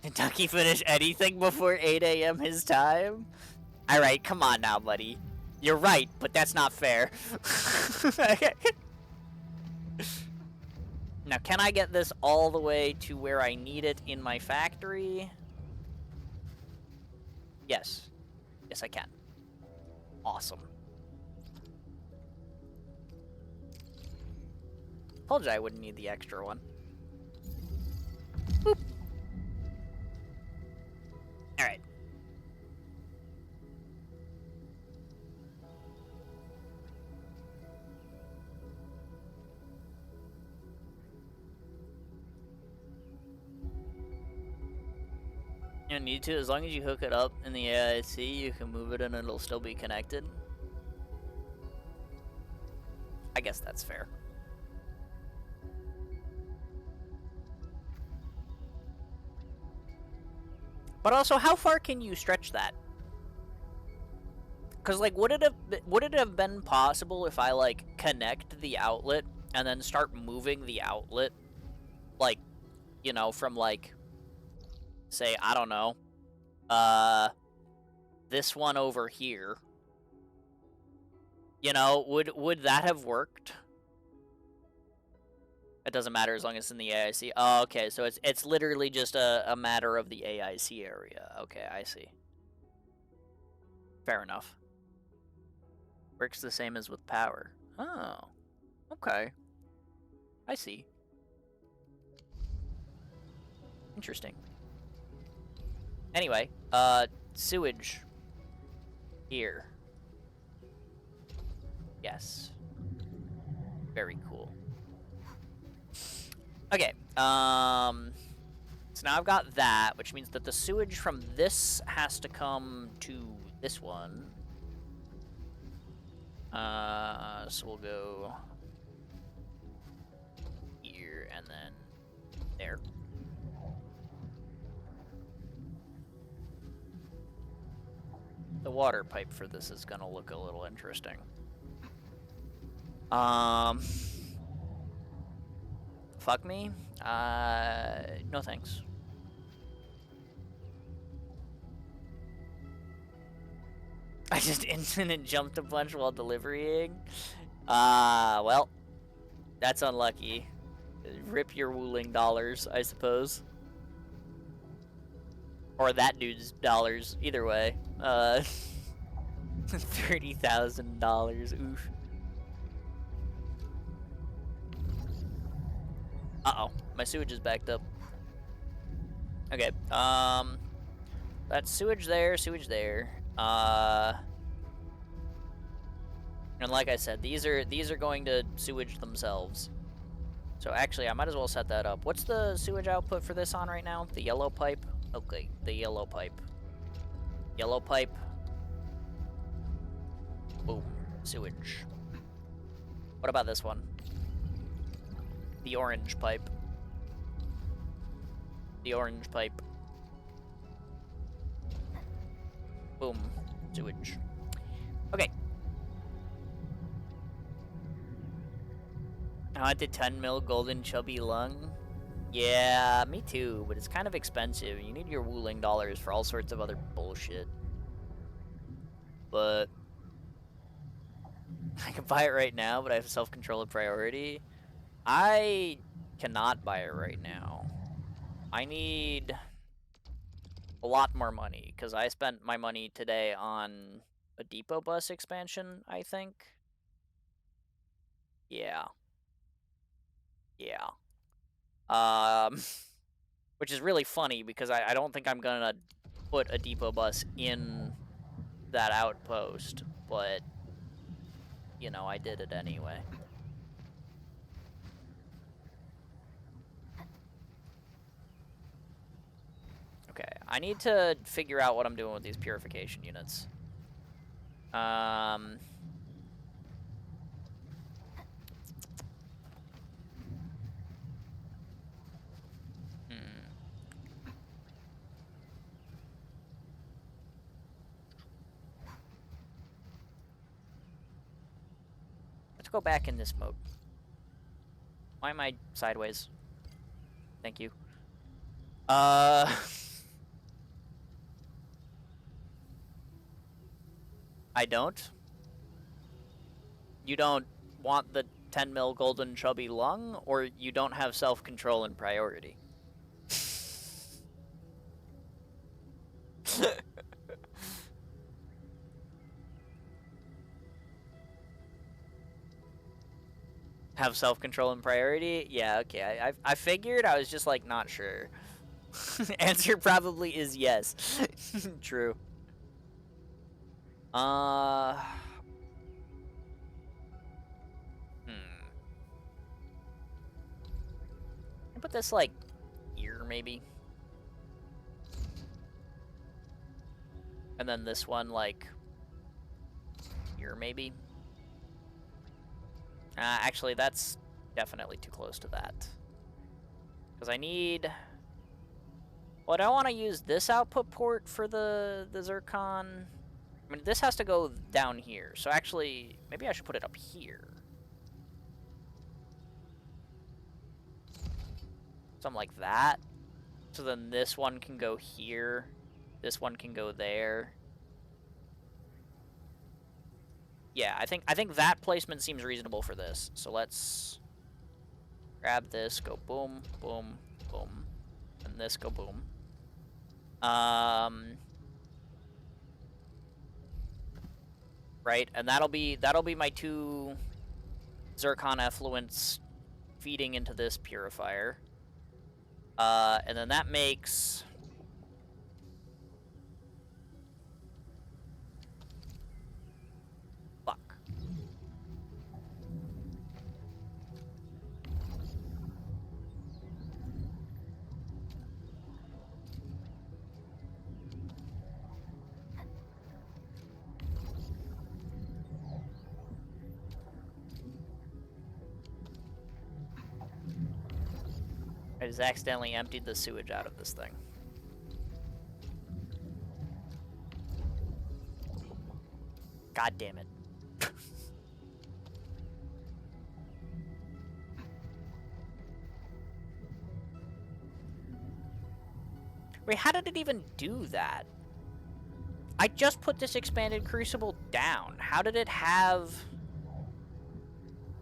Did Ducky finish anything before 8 a.m. his time? Alright, come on now, buddy. You're right, but that's not fair. Now, can I get this all the way to where I need it in my factory? Yes. Yes, I can. Awesome. Told you I wouldn't need the extra one. Boop. gonna need to. As long as you hook it up in the AIC, you can move it and it'll still be connected. I guess that's fair. But also, how far can you stretch that? Because, like, would it have been possible if I, like, connect the outlet and then start moving the outlet, like, you know, from, like, say, I don't know, this one over here. You know, would that have worked? It doesn't matter as long as it's in the AIC. Oh, okay, so it's literally just a matter of the AIC area. Okay, I see. Fair enough. Works the same as with power. Oh, okay. I see. Interesting. Anyway, sewage. Here. Yes. Very cool. Okay, so now I've got that, which means that the sewage from this has to come to this one. So we'll go here and then there. The water pipe for this is gonna look a little interesting. Fuck me? No thanks. I just infinite jumped a bunch while delivering. Well, that's unlucky. Rip your Wuling dollars, I suppose. Or that dude's dollars, either way. $30,000, oof. Uh-oh, my sewage is backed up. Okay, that's sewage there, sewage there. And like I said, these are going to sewage themselves. So actually, I might as well set that up. What's the sewage output for this on right now? The yellow pipe? Okay, the yellow pipe. Yellow pipe. Boom, sewage. What about this one? The orange pipe. The orange pipe. Boom. Sewage. Okay. I want the 10 mil golden chubby lung. Yeah, me too, but it's kind of expensive. You need your Wuling dollars for all sorts of other bullshit. But I can buy it right now, but I have self-control and priority. I cannot buy it right now. I need a lot more money, because I spent my money today on a depot bus expansion, I think. Yeah. Yeah. Which is really funny, because I don't think I'm gonna put a depot bus in that outpost, but, you know, I did it anyway. Okay, I need to figure out what I'm doing with these purification units. Let's go back in this mode. Why am I sideways? Thank you. I don't. You don't want the 10 mil golden chubby lung, or you don't have self-control and priority? Have self-control and priority? Yeah, okay. I figured. I was just, like, not sure. Answer probably is yes. True. I put this, like, here, maybe. And then this one, like, here, maybe? Actually, that's definitely too close to that. Because I need... Well, do I want to use this output port for the Zircon? I mean, this has to go down here. So actually, maybe I should put it up here. Something like that. So then this one can go here. This one can go there. Yeah, I think that placement seems reasonable for this. So let's grab this, go boom, boom, boom, and this go boom. Right, and that'll be my 2 Zircon effluents feeding into this purifier. And then that makes... Fuck. I just accidentally emptied the sewage out of this thing. God damn it. Wait, how did it even do that? I just put this expanded crucible down. How did it have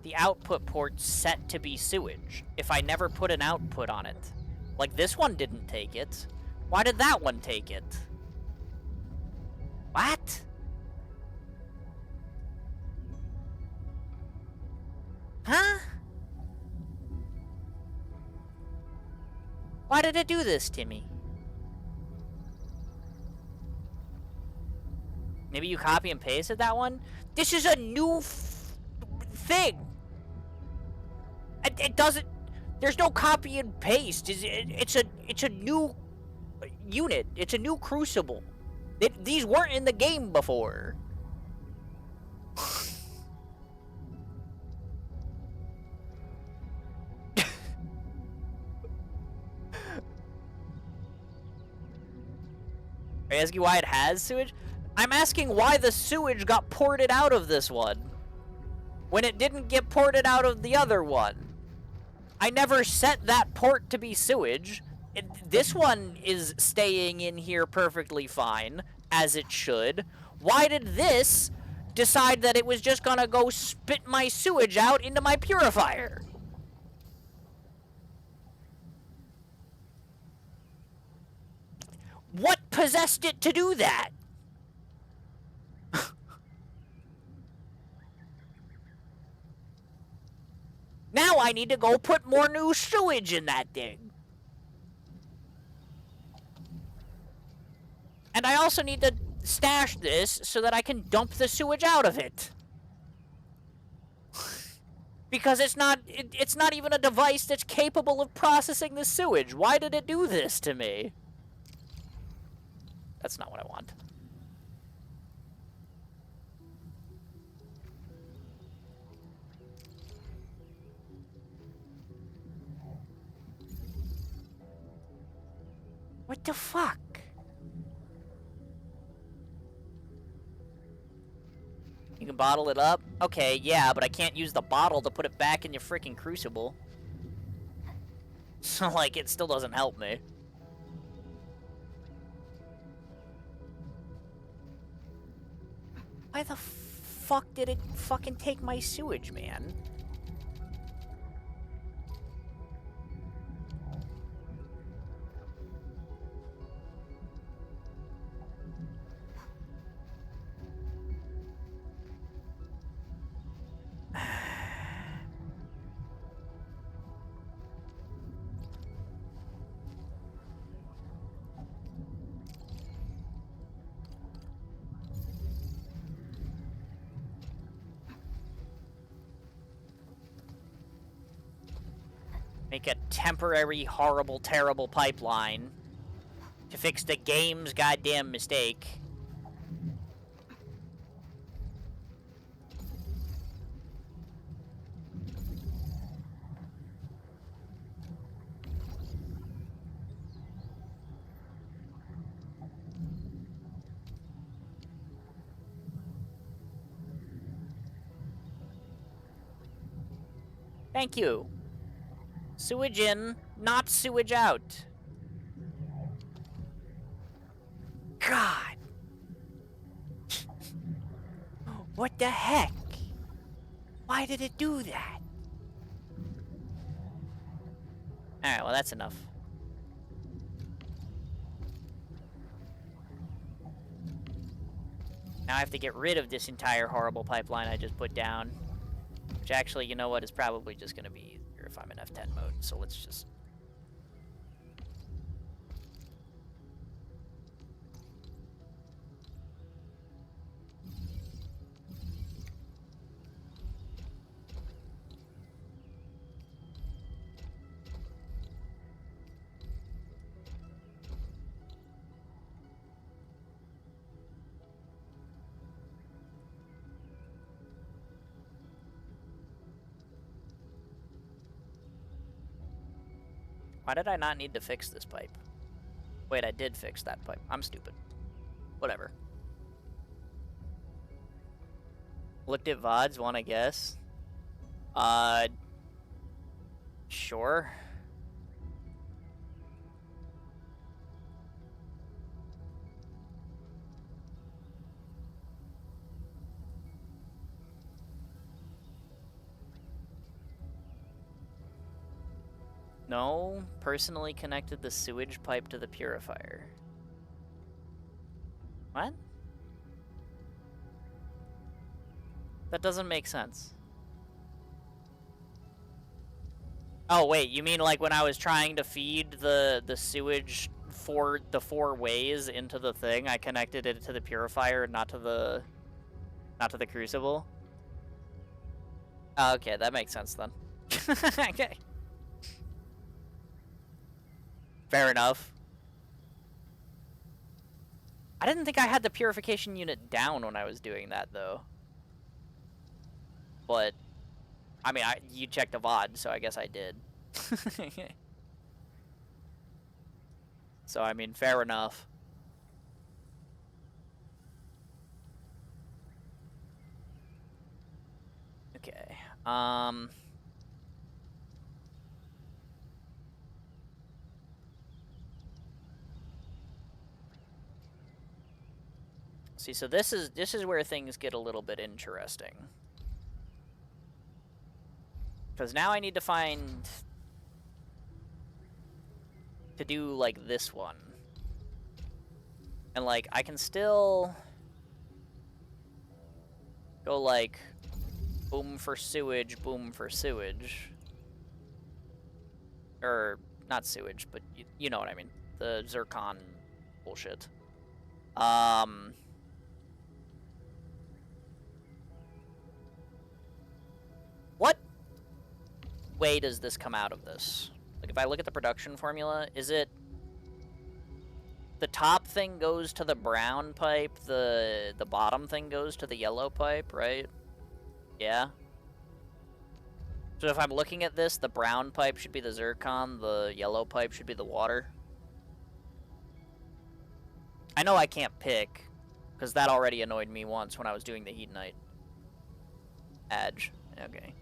the output port set to be sewage if I never put an output on it? Like, this one didn't take it. Why did that one take it? What? Huh? Why did it do this to me? Maybe you copy and pasted that one? This is a new thing! It doesn't... There's no copy and paste. It's a new unit. It's a new crucible. These weren't in the game before. Are you asking why it has sewage? I'm asking why the sewage got ported out of this one when it didn't get ported out of the other one. I never set that port to be sewage. This one is staying in here perfectly fine, as it should. Why did this decide that it was just gonna go spit my sewage out into my purifier? What possessed it to do that? Now I need to go put more new sewage in that thing. And I also need to stash this so that I can dump the sewage out of it. Because it's not even a device that's capable of processing the sewage. Why did it do this to me? That's not what I want. What the fuck? You can bottle it up? Okay, yeah, but I can't use the bottle to put it back in your freaking crucible. So, like, it still doesn't help me. Why the fuck did it fucking take my sewage, man? Make a temporary, horrible, terrible pipeline to fix the game's goddamn mistake. Thank you. Sewage in, not sewage out. God. What the heck? Why did it do that? Alright, well that's enough. Now I have to get rid of this entire horrible pipeline I just put down. Which actually, you know what, is probably just going to be easier if I'm in F10 mode. So let's just... Why did I not need to fix this pipe? Wait, I did fix that pipe. I'm stupid. Whatever. Looked at VODs, wanna guess? Sure. No, personally connected the sewage pipe to the purifier. What? That doesn't make sense. Oh wait, you mean like when I was trying to feed the sewage for the 4 ways into the thing, I connected it to the purifier, not to the crucible? Oh, okay, that makes sense then. Okay. Fair enough. I didn't think I had the purification unit down when I was doing that, though. But, I mean, you checked the VOD, so I guess I did. So, I mean, fair enough. Okay, see, so this is where things get a little bit interesting. Because now I need to find... to do, like, this one. And, like, I can still... go, like, boom for sewage, boom for sewage. Or, not sewage, but you know what I mean. The zircon bullshit. What way does this come out of this? Like, if I look at the production formula, is it... the top thing goes to the brown pipe, the bottom thing goes to the yellow pipe, right? Yeah? So if I'm looking at this, the brown pipe should be the zircon, the yellow pipe should be the water. I know I can't pick, because that already annoyed me once when I was doing the Heat Knight. Edge. Okay.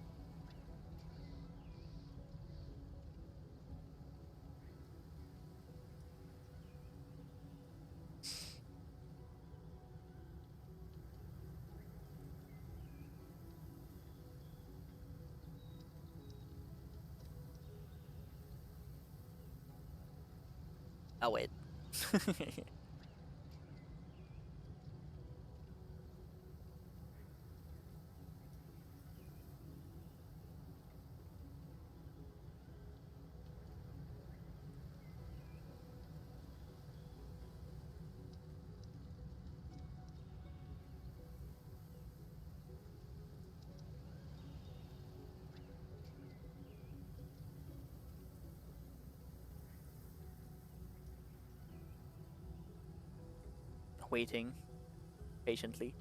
Oh, wait. Waiting patiently.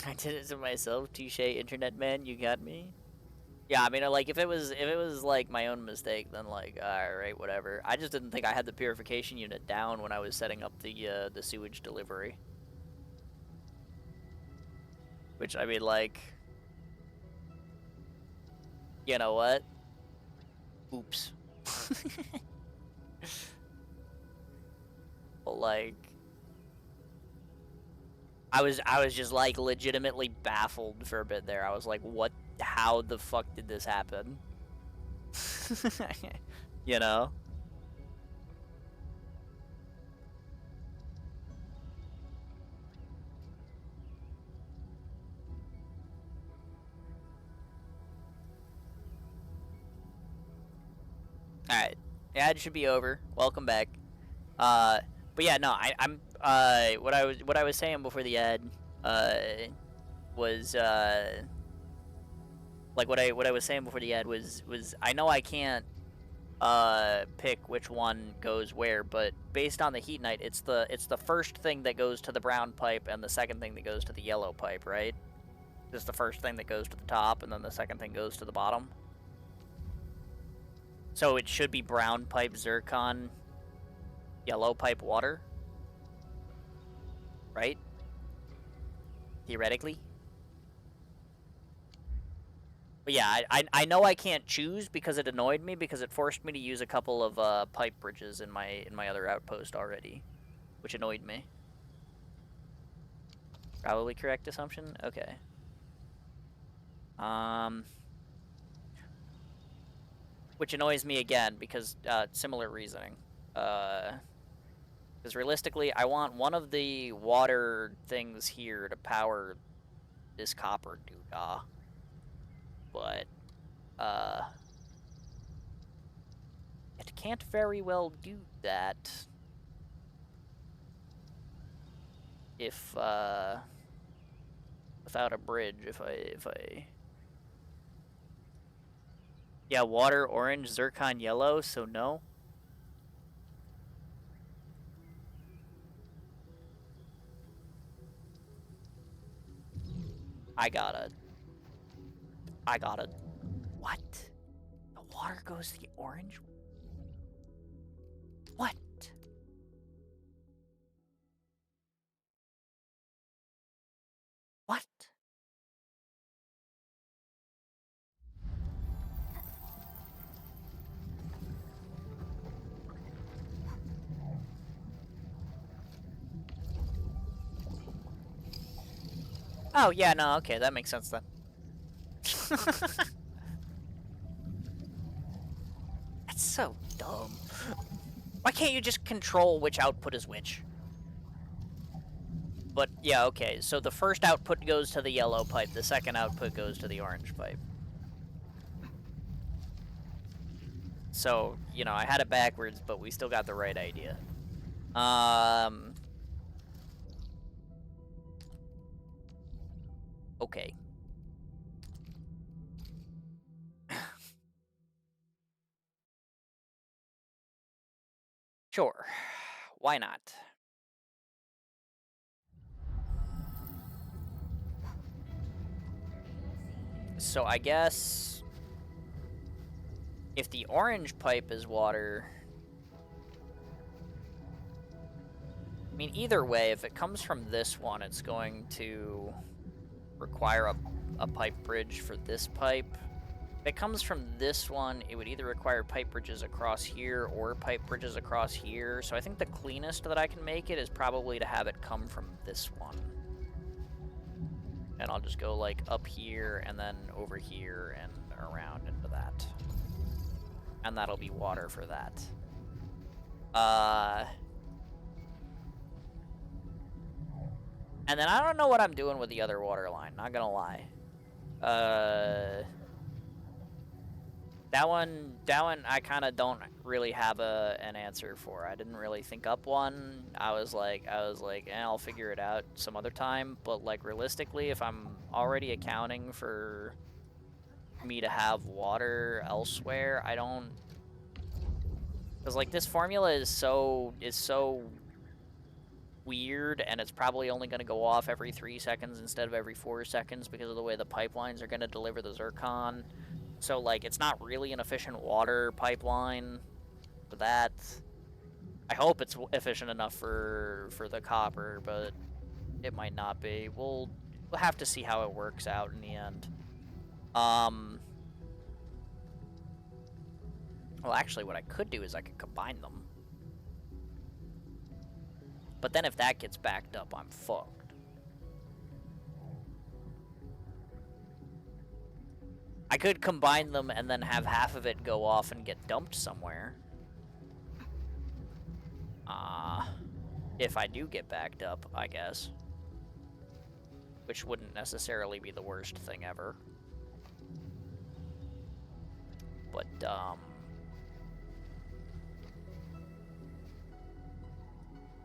I did it to myself. Touche, internet man, you got me. Yeah, I mean, like, if it was like my own mistake, then like, alright, whatever. I just didn't think I had the purification unit down when I was setting up the sewage delivery. Which, I mean, like, you know what? Oops. But, like, I was just, like, legitimately baffled for a bit there. I was like, what? How the fuck did this happen? You know? Alright. Yeah, it should be over. Welcome back. But yeah, no, I'm what I was saying before the ad was like what I was saying before the ad was I know I can't pick which one goes where, but based on the Heat Knight, it's the first thing that goes to the brown pipe and the second thing that goes to the yellow pipe, right? It's the first thing that goes to the top and then the second thing goes to the bottom. So it should be brown pipe zircon, yellow pipe water, right? Theoretically. But yeah, I know I can't choose because it annoyed me because it forced me to use a couple of pipe bridges in my other outpost already, which annoyed me. Probably correct assumption? Okay. Which annoys me again because similar reasoning. Because realistically, I want one of the water things here to power this copper doodah. But, it can't very well do that if, without a bridge, if I... Yeah, water, orange, zircon, yellow, so no. I gotta... What? The water goes to the orange? What? What? Oh, yeah, no, okay, that makes sense then. That's so dumb. Why can't you just control which output is which? But, yeah, okay, so the first output goes to the yellow pipe, the second output goes to the orange pipe. So, you know, I had it backwards, but we still got the right idea. Okay. Sure. Why not? So I guess if the orange pipe is water, I mean, either way, if it comes from this one, it's going to require a pipe bridge for this pipe. If it comes from this one, it would either require pipe bridges across here or pipe bridges across here. So I think the cleanest that I can make it is probably to have it come from this one. And I'll just go, like, up here and then over here and around into that. And that'll be water for that. And then I don't know what I'm doing with the other water line, not gonna lie. That one I kind of don't really have an answer for. I didn't really think up one. I was like, I'll figure it out some other time. But, like, realistically, if I'm already accounting for me to have water elsewhere, I don't... Because, like, this formula is so weird, and it's probably only going to go off every 3 seconds instead of every 4 seconds because of the way the pipelines are going to deliver the zircon. So, like, it's not really an efficient water pipeline for that. I hope it's efficient enough for the copper, but it might not be. We'll have to see how it works out in the end. Well, actually, what I could do is I could combine them. But then if that gets backed up, I'm fucked. I could combine them and then have half of it go off and get dumped somewhere. If I do get backed up, I guess. Which wouldn't necessarily be the worst thing ever. But,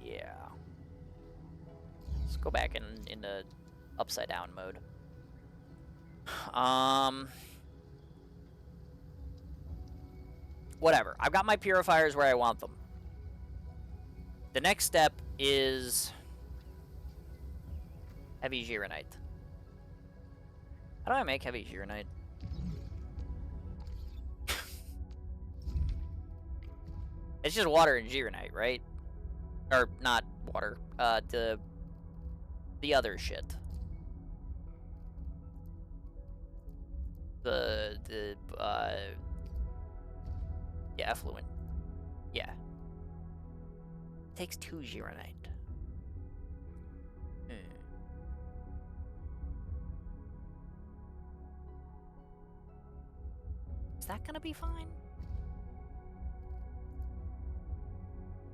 yeah. Let's go back into upside down mode. Whatever. I've got my purifiers where I want them. The next step is heavy Gironite. How do I make heavy Gironite? It's just water and Gironite, right? Or not water. The other shit. Yeah, effluent. Yeah. Takes 2 Gironite. Is that gonna be fine?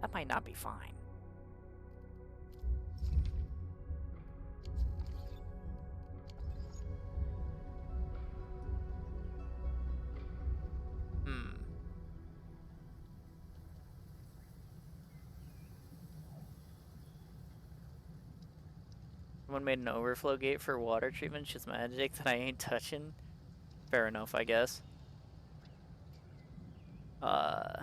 That might not be fine. Someone made an overflow gate for water treatment, just magic that I ain't touching. Fair enough, I guess. But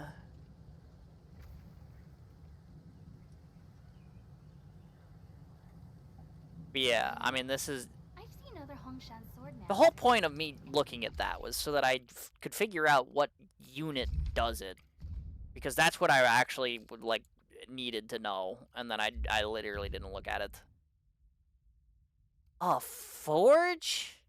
yeah, I mean, this is... I've seen other Hongshan sword The whole point of me looking at that was so that I could figure out what unit does it. Because that's what I actually would, like, needed to know. And then I literally didn't look at it. A forge?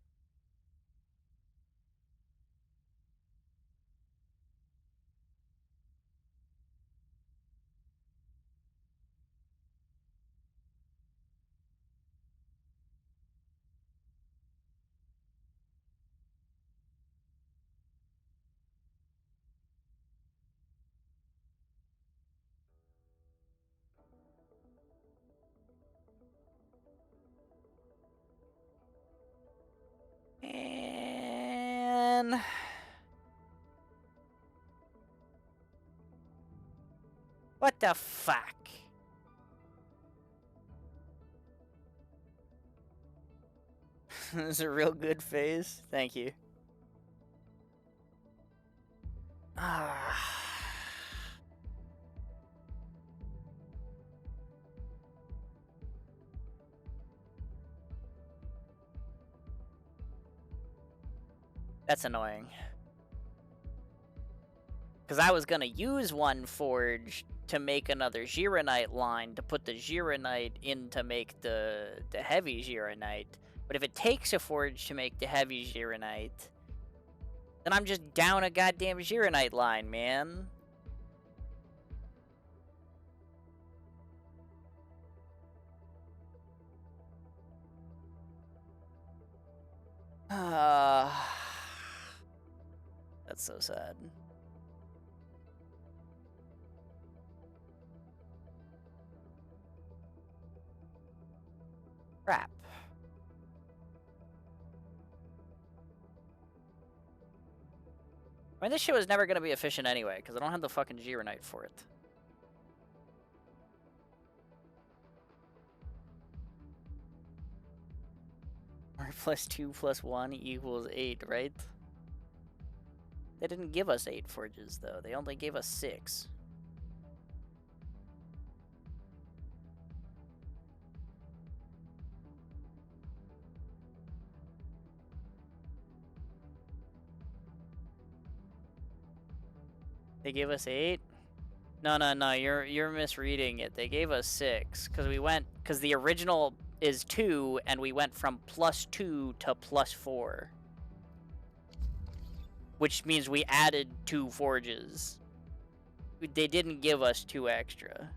And... what the fuck? This is a real good phase. Thank you. That's annoying. Because I was going to use one forge to make another Gironite line to put the Gironite in to make the heavy Gironite. But if it takes a forge to make the heavy Gironite, then I'm just down a goddamn Gironite line, man. That's so sad. Crap. I mean, this shit was never going to be efficient anyway, because I don't have the fucking Gironite for it. R plus 2 plus 1 equals 8, right? They didn't give us 8 forges, though. They only gave us 6. They gave us 8? No, you're misreading it. They gave us 6, because the original is 2, and we went from +2 to +4. Which means we added 2 forges. They didn't give us 2 extra.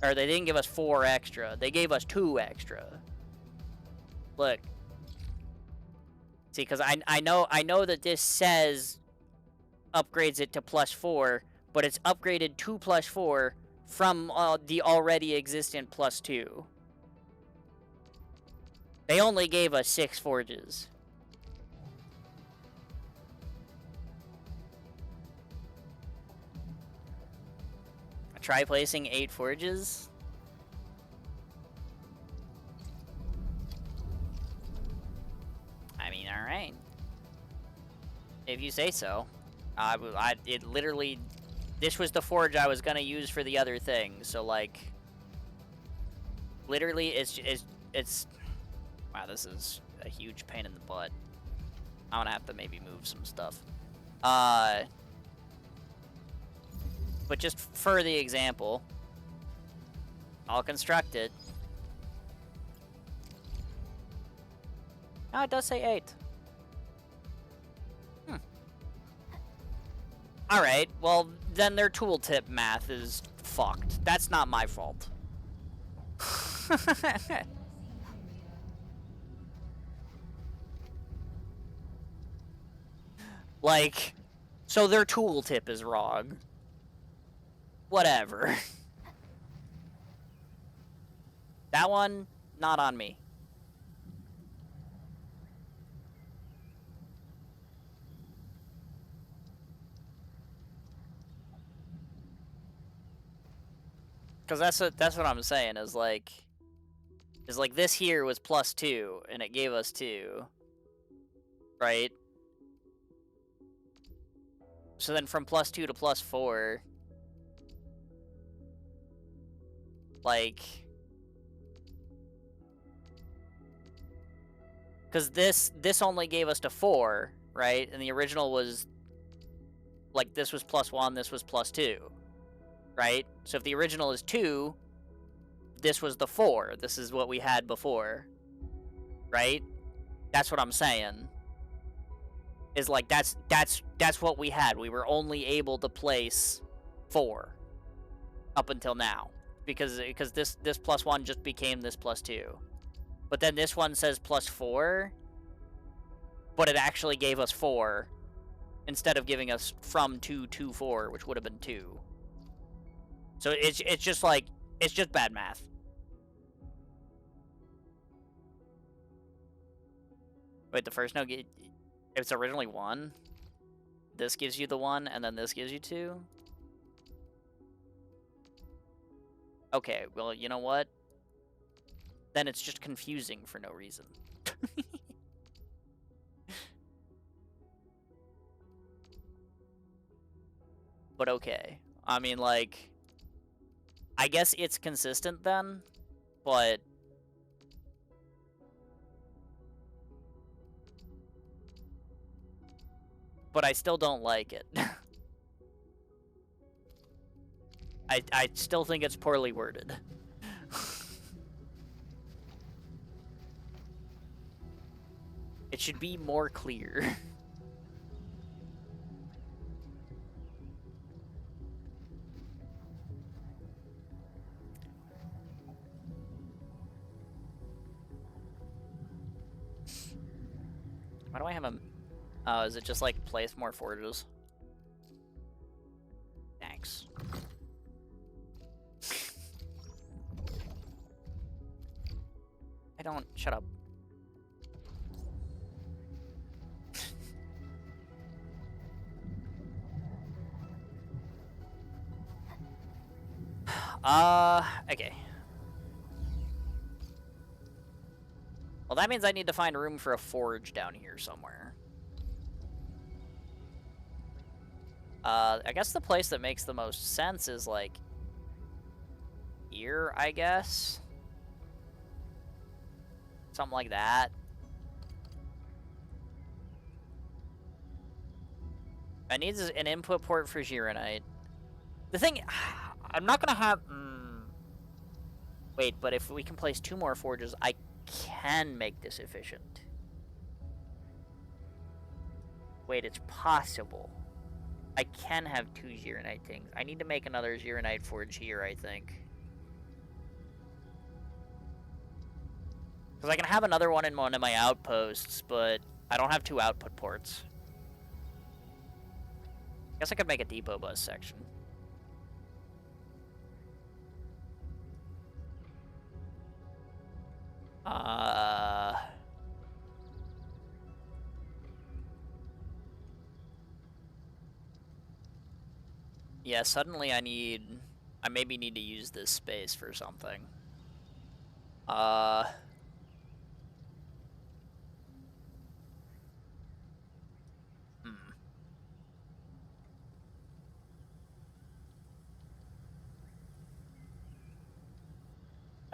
Or they didn't give us 4 extra. They gave us 2 extra. Look. See, because I know that this says upgrades it to +4, but it's upgraded to +4 from the already existent +2. They only gave us 6 forges. Try placing 8 forges? I mean, alright. If you say so. It literally... This was the forge I was gonna use for the other thing, so like... Literally, it's... Wow, this is a huge pain in the butt. I'm gonna have to maybe move some stuff. But just for the example, I'll construct it. Oh, it does say 8. Alright, well, then their tooltip math is fucked. That's not my fault. Like, so their tooltip is wrong. Whatever. That one, not on me. Because that's what I'm saying is like this here was +2 and it gave us 2, right? So then from +2 to +4, like, because this only gave us to 4, right? And the original was like this was +1, this was +2. Right? So if the original is 2, this was the 4. This is what we had before. Right? That's what I'm saying. Is like that's what we had. We were only able to place 4 up until now. Because this +1 just became this +2. But then this one says +4, but it actually gave us 4 instead of giving us from 2 to 4, which would have been 2. So it's just like, it's just bad math. Wait, the first note, it's originally 1. This gives you the 1, and then this gives you 2. Okay, well, you know what? Then it's just confusing for no reason. But okay. I mean, like... I guess it's consistent then, but... But I still don't like it. I still think it's poorly worded. It should be more clear. Why do I have a... Oh, is it just like place more forges? Thanks. I don't... Shut up. Okay. Well, that means I need to find room for a forge down here somewhere. I guess the place that makes the most sense is, like, here, I guess? Something like that. I need an input port for Gironite. The thing, I'm not gonna have. Wait, but if we can place 2 more forges, I can make this efficient. Wait, it's possible. I can have 2 Gironite things. I need to make another Gironite forge here, I think. Because I can have another one in one of my outposts, but I don't have 2 output ports. Guess I could make a depot bus section. Yeah, suddenly I maybe need to use this space for something.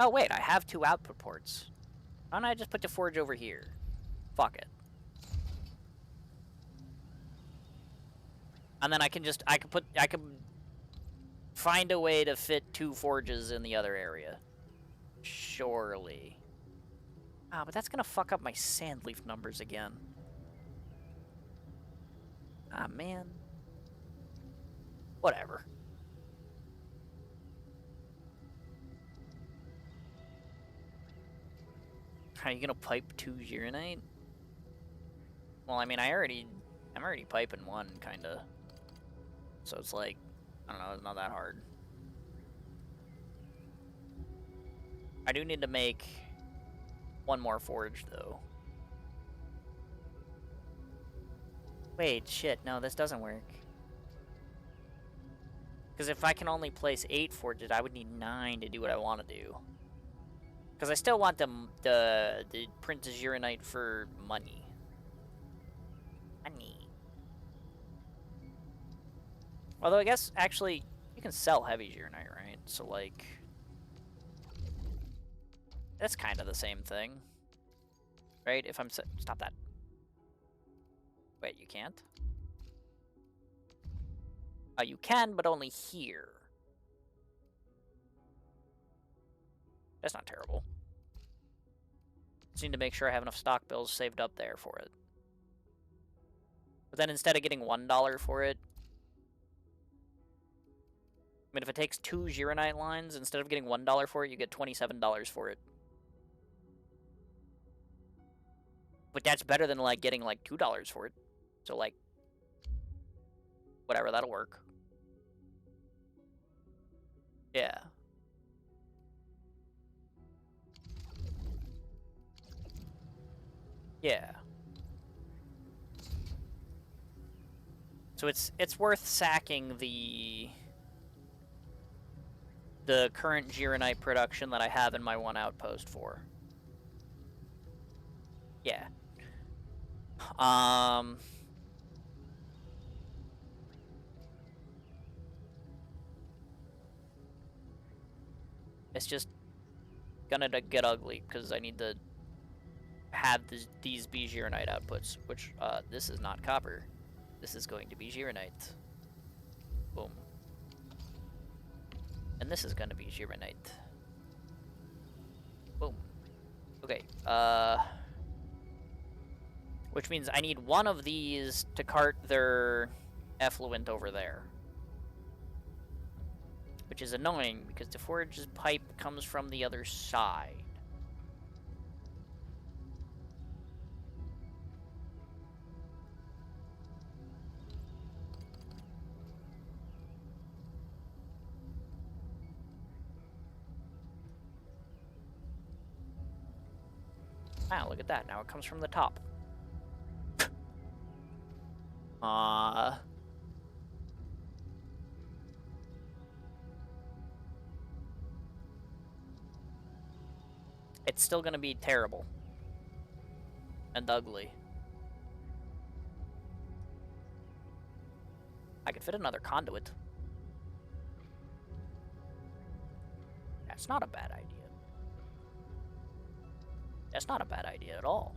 Oh, wait, I have 2 output ports. Why don't I just put the forge over here? Fuck it. And then I can find a way to fit 2 forges in the other area. Surely. Ah, but that's gonna fuck up my sandleaf numbers again. Ah, man. Whatever. Are you gonna pipe 2 Gironite? Well, I mean, I'm already piping 1, kinda. So it's like, I don't know, it's not that hard. I do need to make 1 more forge, though. Wait, shit, no, this doesn't work. Because if I can only place 8 forges, I would need 9 to do what I want to do. Because I still want the Princess Gironite for money. Money. Although I guess, actually, you can sell heavy Gironite, right? So, like... that's kind of the same thing. Right? If I'm... Stop that. Wait, you can't? Oh, you can, but only here. That's not terrible. Just need to make sure I have enough stock bills saved up there for it. But then instead of getting $1 for it... I mean, if it takes 2 Gironite lines, instead of getting $1 for it, you get $27 for it. But that's better than, like, getting, like, $2 for it. So, like... whatever, that'll work. Yeah. Yeah. So it's worth sacking the current Gironite production that I have in my 1 outpost for. Yeah. It's just gonna get ugly because I need to have these be Gironite outputs, which this is not copper. This is going to be Gironite. Boom. And this is going to be Gironite. Boom. Okay, which means I need 1 of these to cart their effluent over there. Which is annoying, because the forge's pipe comes from the other side. Wow, look at that. Now it comes from the top. It's still gonna be terrible. And ugly. I could fit another conduit. That's not a bad idea. That's not a bad idea at all.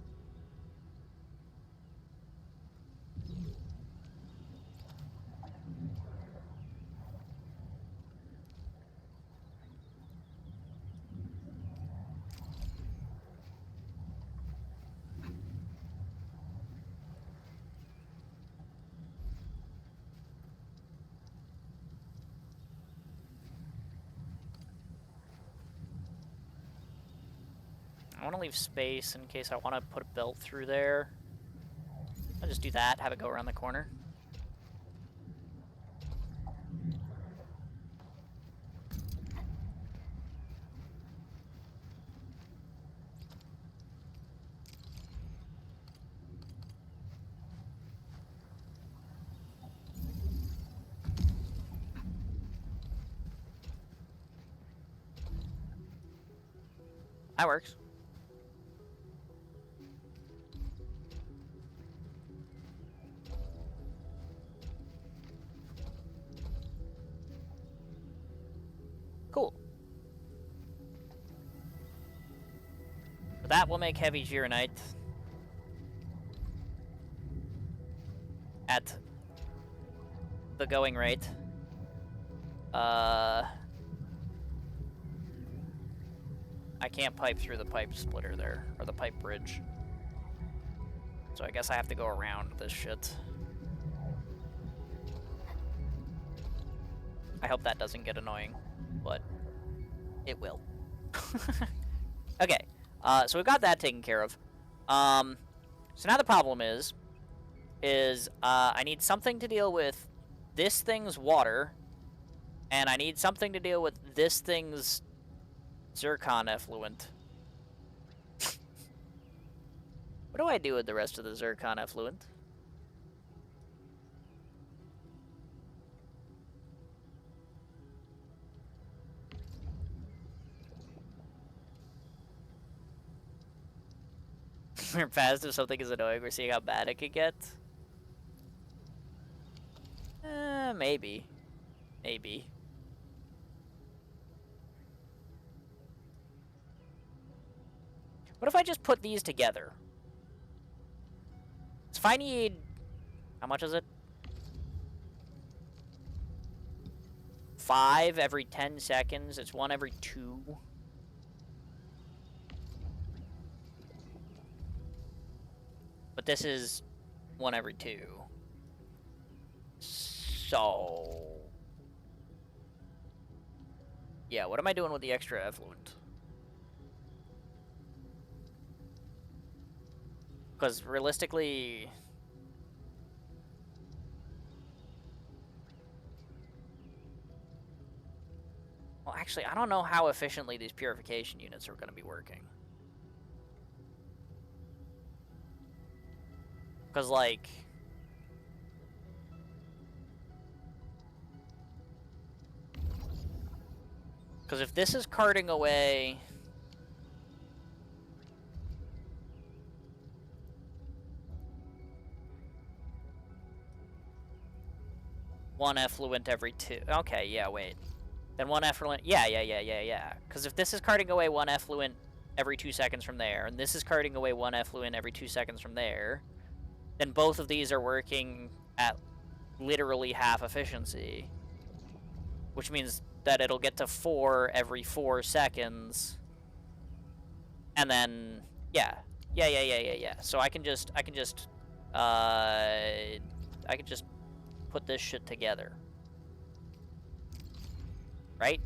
I want to leave space in case I want to put a belt through there. I'll just do that, have it go around the corner. That works. Cool. That will make heavy Gironite at the going rate. I can't pipe through the pipe splitter there, or the pipe bridge. So I guess I have to go around this shit. I hope that doesn't get annoying, but it will. Okay, so we've got that taken care of. So now the problem is I need something to deal with this thing's water, and I need something to deal with this thing's zircon effluent. What do I do with the rest of the zircon effluent? We're fast if something is annoying. We're seeing how bad it could get. Maybe. Maybe. What if I just put these together? So if I need... How much is it? 5 every 10 seconds. It's 1 every 2. But this is 1 every 2. So... Yeah, what am I doing with the extra effluent? Because realistically... Well, actually, I don't know how efficiently these purification units are going to be working. Because, like... Because if this is carting away... one effluent every 2. Okay, yeah, wait. Then 1 effluent... Yeah. Because if this is carting away 1 effluent every 2 seconds from there, and this is carting away 1 effluent every 2 seconds from there, then both of these are working at literally half efficiency. Which means that it'll get to 4 every 4 seconds. And then... Yeah. So I can just put this shit together. Right?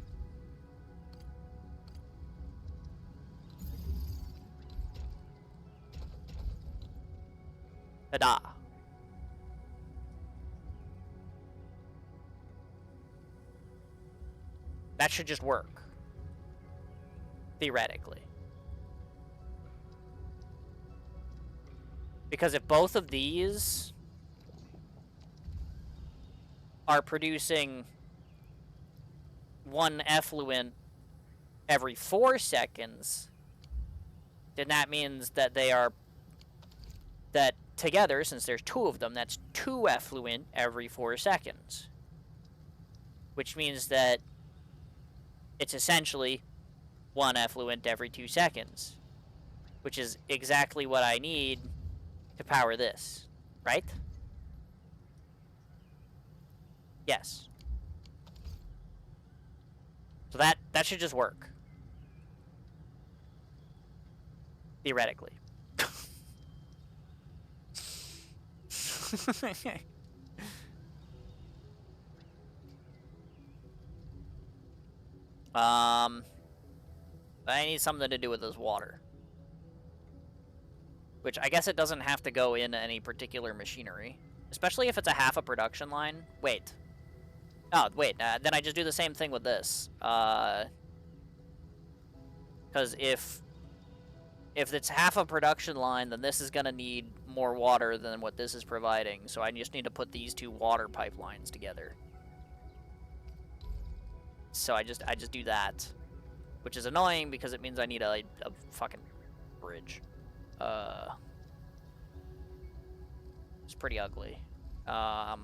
Ta-da. That should just work. Theoretically. Because if both of these are producing 1 effluent every 4 seconds, then that means that they are... That together, since there's 2 of them, that's 2 effluent every 4 seconds. Which means that it's essentially 1 effluent every 2 seconds. Which is exactly what I need to power this, right? Yes. So that should just work. Theoretically. I need something to do with this water. Which I guess it doesn't have to go in any particular machinery. Especially if it's a half a production line. Wait. Oh, wait. Then I just do the same thing with this. Because if it's half a production line, then this is going to need more water than what this is providing. So I just need to put these two water pipelines together. So I just do that. Which is annoying because it means I need a fucking bridge. It's pretty ugly. I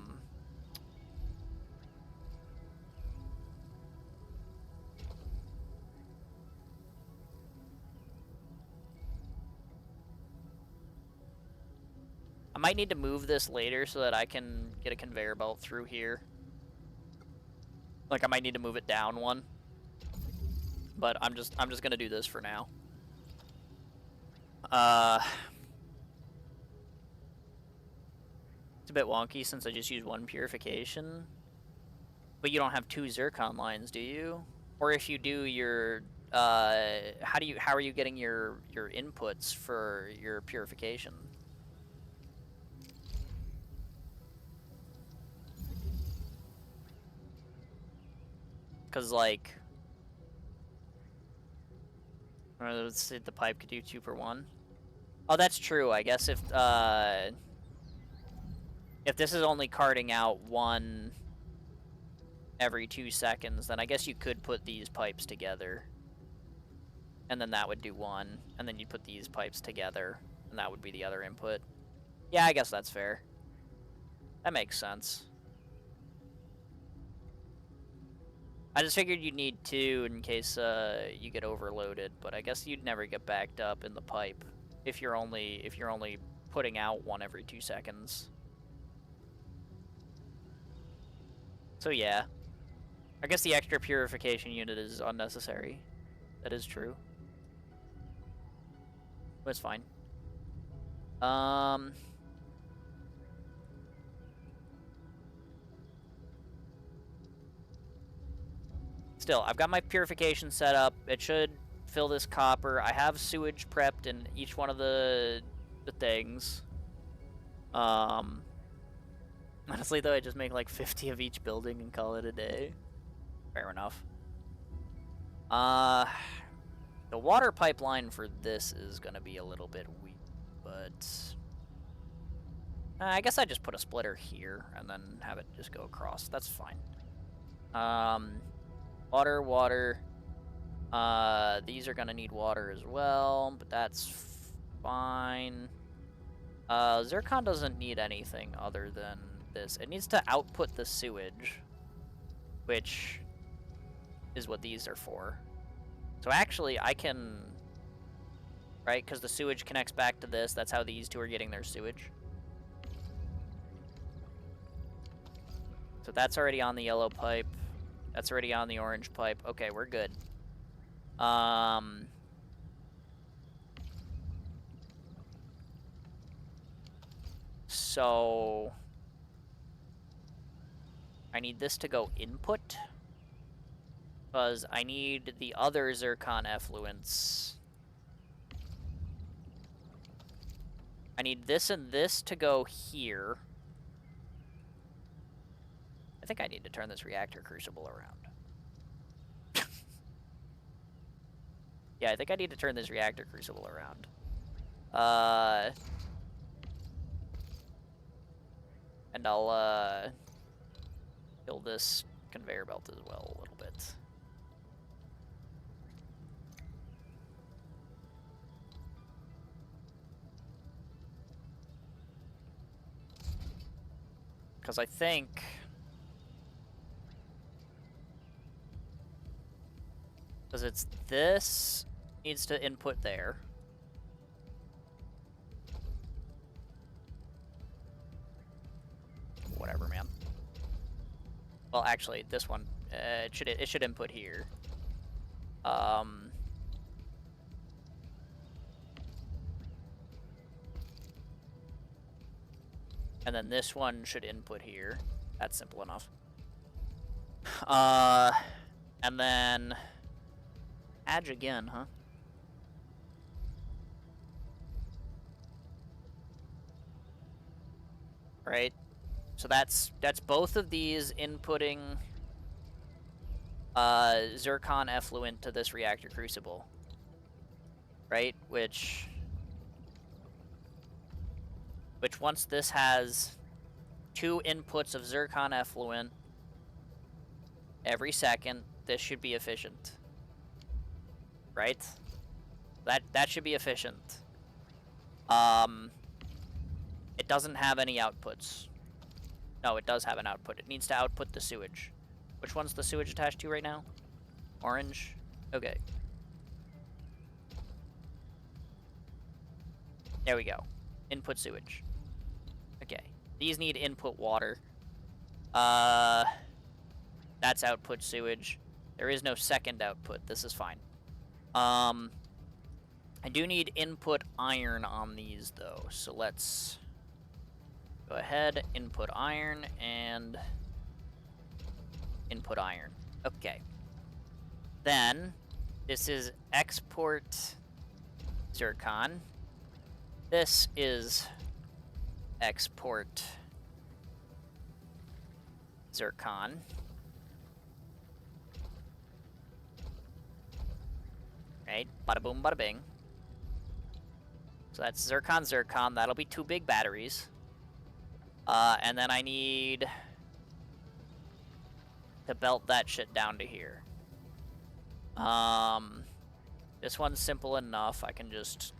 might need to move this later so that I can get a conveyor belt through here. Like I might need to move it down one. But I'm just gonna do this for now. It's a bit wonky since I just used one purification. But you don't have two zircon lines, do you? Or if you do, your how are you getting your inputs for your purification? Cause like, let's see, the pipe could do 2 per 1. Oh, that's true. I guess if this is only carting out 1 every 2 seconds, then I guess you could put these pipes together, and then that would do 1, and then you put these pipes together, and that would be the other input. Yeah, I guess that's fair. That makes sense. I just figured you'd need 2 in case you get overloaded, but I guess you'd never get backed up in the pipe if you're only putting out 1 every 2 seconds. So yeah, I guess the extra purification unit is unnecessary. That is true. But it's fine. Still, I've got my purification set up. It should fill this copper. I have sewage prepped in each one of the things. Honestly, though, I just make like 50 of each building and call it a day. Fair enough. The water pipeline for this is gonna be a little bit weak, but I guess I just put a splitter here and then have it just go across. That's fine. Water. These are gonna need water as well, but that's fine. Zircon doesn't need anything other than this. It needs to output the sewage, which is what these are for. So actually, I can... Right, because the sewage connects back to this. That's how these two are getting their sewage. So that's already on the yellow pipe. That's already on the orange pipe. Okay, we're good. So I need this to go input, because I need the other zircon effluents. I need this and this to go here. I think I need to turn this reactor crucible around. Yeah, I think I need to turn this reactor crucible around. And I'll, fill this conveyor belt as well a little bit. Because I think... Because it's this needs to input there. Whatever, man. Well, actually, this one it should input here. And then this one should input here. That's simple enough. And then Adge again, huh? right? So that's both of these inputting zircon effluent to this reactor crucible, right? Which once this has 2 inputs of zircon effluent every second, this should be efficient, right? That should be efficient. It doesn't have any outputs. No, it does have an output. It needs to output the sewage. Which one's the sewage attached to right now? Orange? Okay. There we go. Input sewage. Okay. These need input water. That's output sewage. There is no second output. This is fine. I do need input iron on these, though. So let's go ahead, input iron, and input iron. Okay. Then, this is export zircon. This is export zircon. Right? Bada boom, bada bing. So that's zircon, zircon. That'll be 2 big batteries. And then I need to belt that shit down to here. This one's simple enough. I can just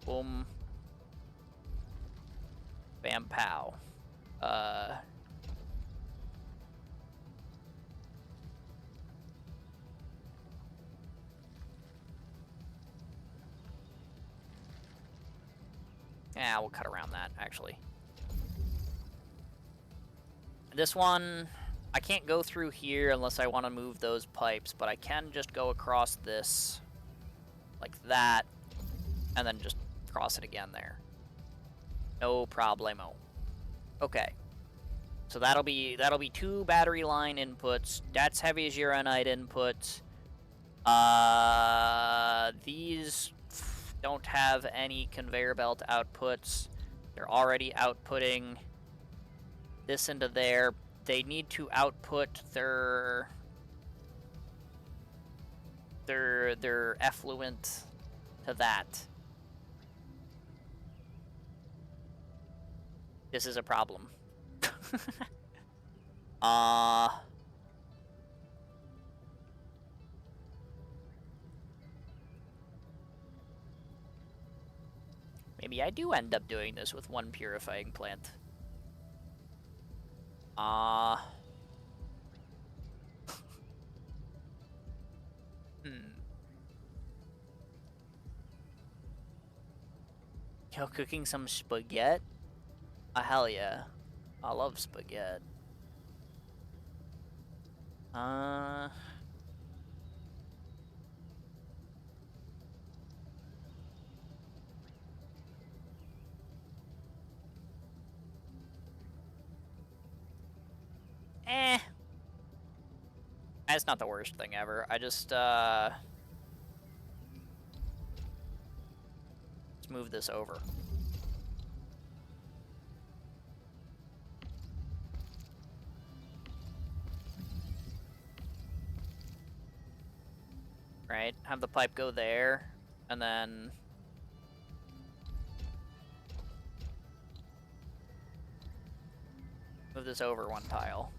boom, bam, pow. Yeah, we'll cut around that, actually. This one, I can't go through here unless I want to move those pipes, but I can just go across this like that, and then just cross it again there. No problemo. Okay. So that'll be 2 battery line inputs. That's heavy uranite inputs. These don't have any conveyor belt outputs. They're already outputting this into there. They need to output their effluent to that. This is a problem. Maybe I do end up doing this with 1 purifying plant. Yo, cooking some spaghetti? Hell yeah. I love spaghetti. It's not the worst thing ever. I just, let's move this over. Right? Have the pipe go there, and then move this over 1 tile.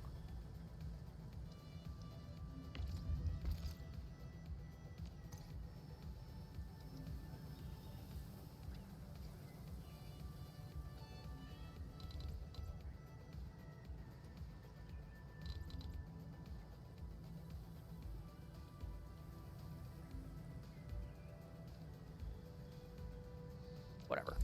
Whatever.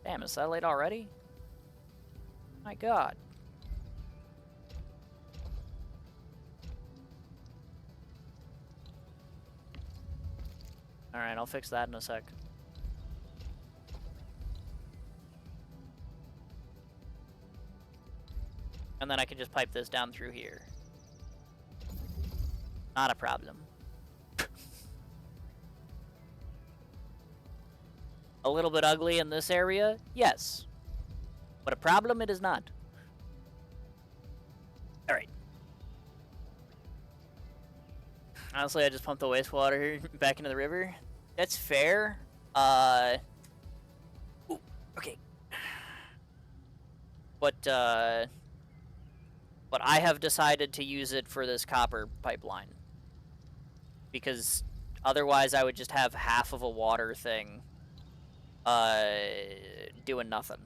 Damn, is that late already? My god. Alright, I'll fix that in a sec. And then I can just pipe this down through here. Not a problem. A little bit ugly in this area? Yes. But a problem it is not. Alright. Honestly, I just pumped the wastewater back into the river. That's fair. Ooh, okay. But I have decided to use it for this copper pipeline. Because otherwise I would just have half of a water thing doing nothing.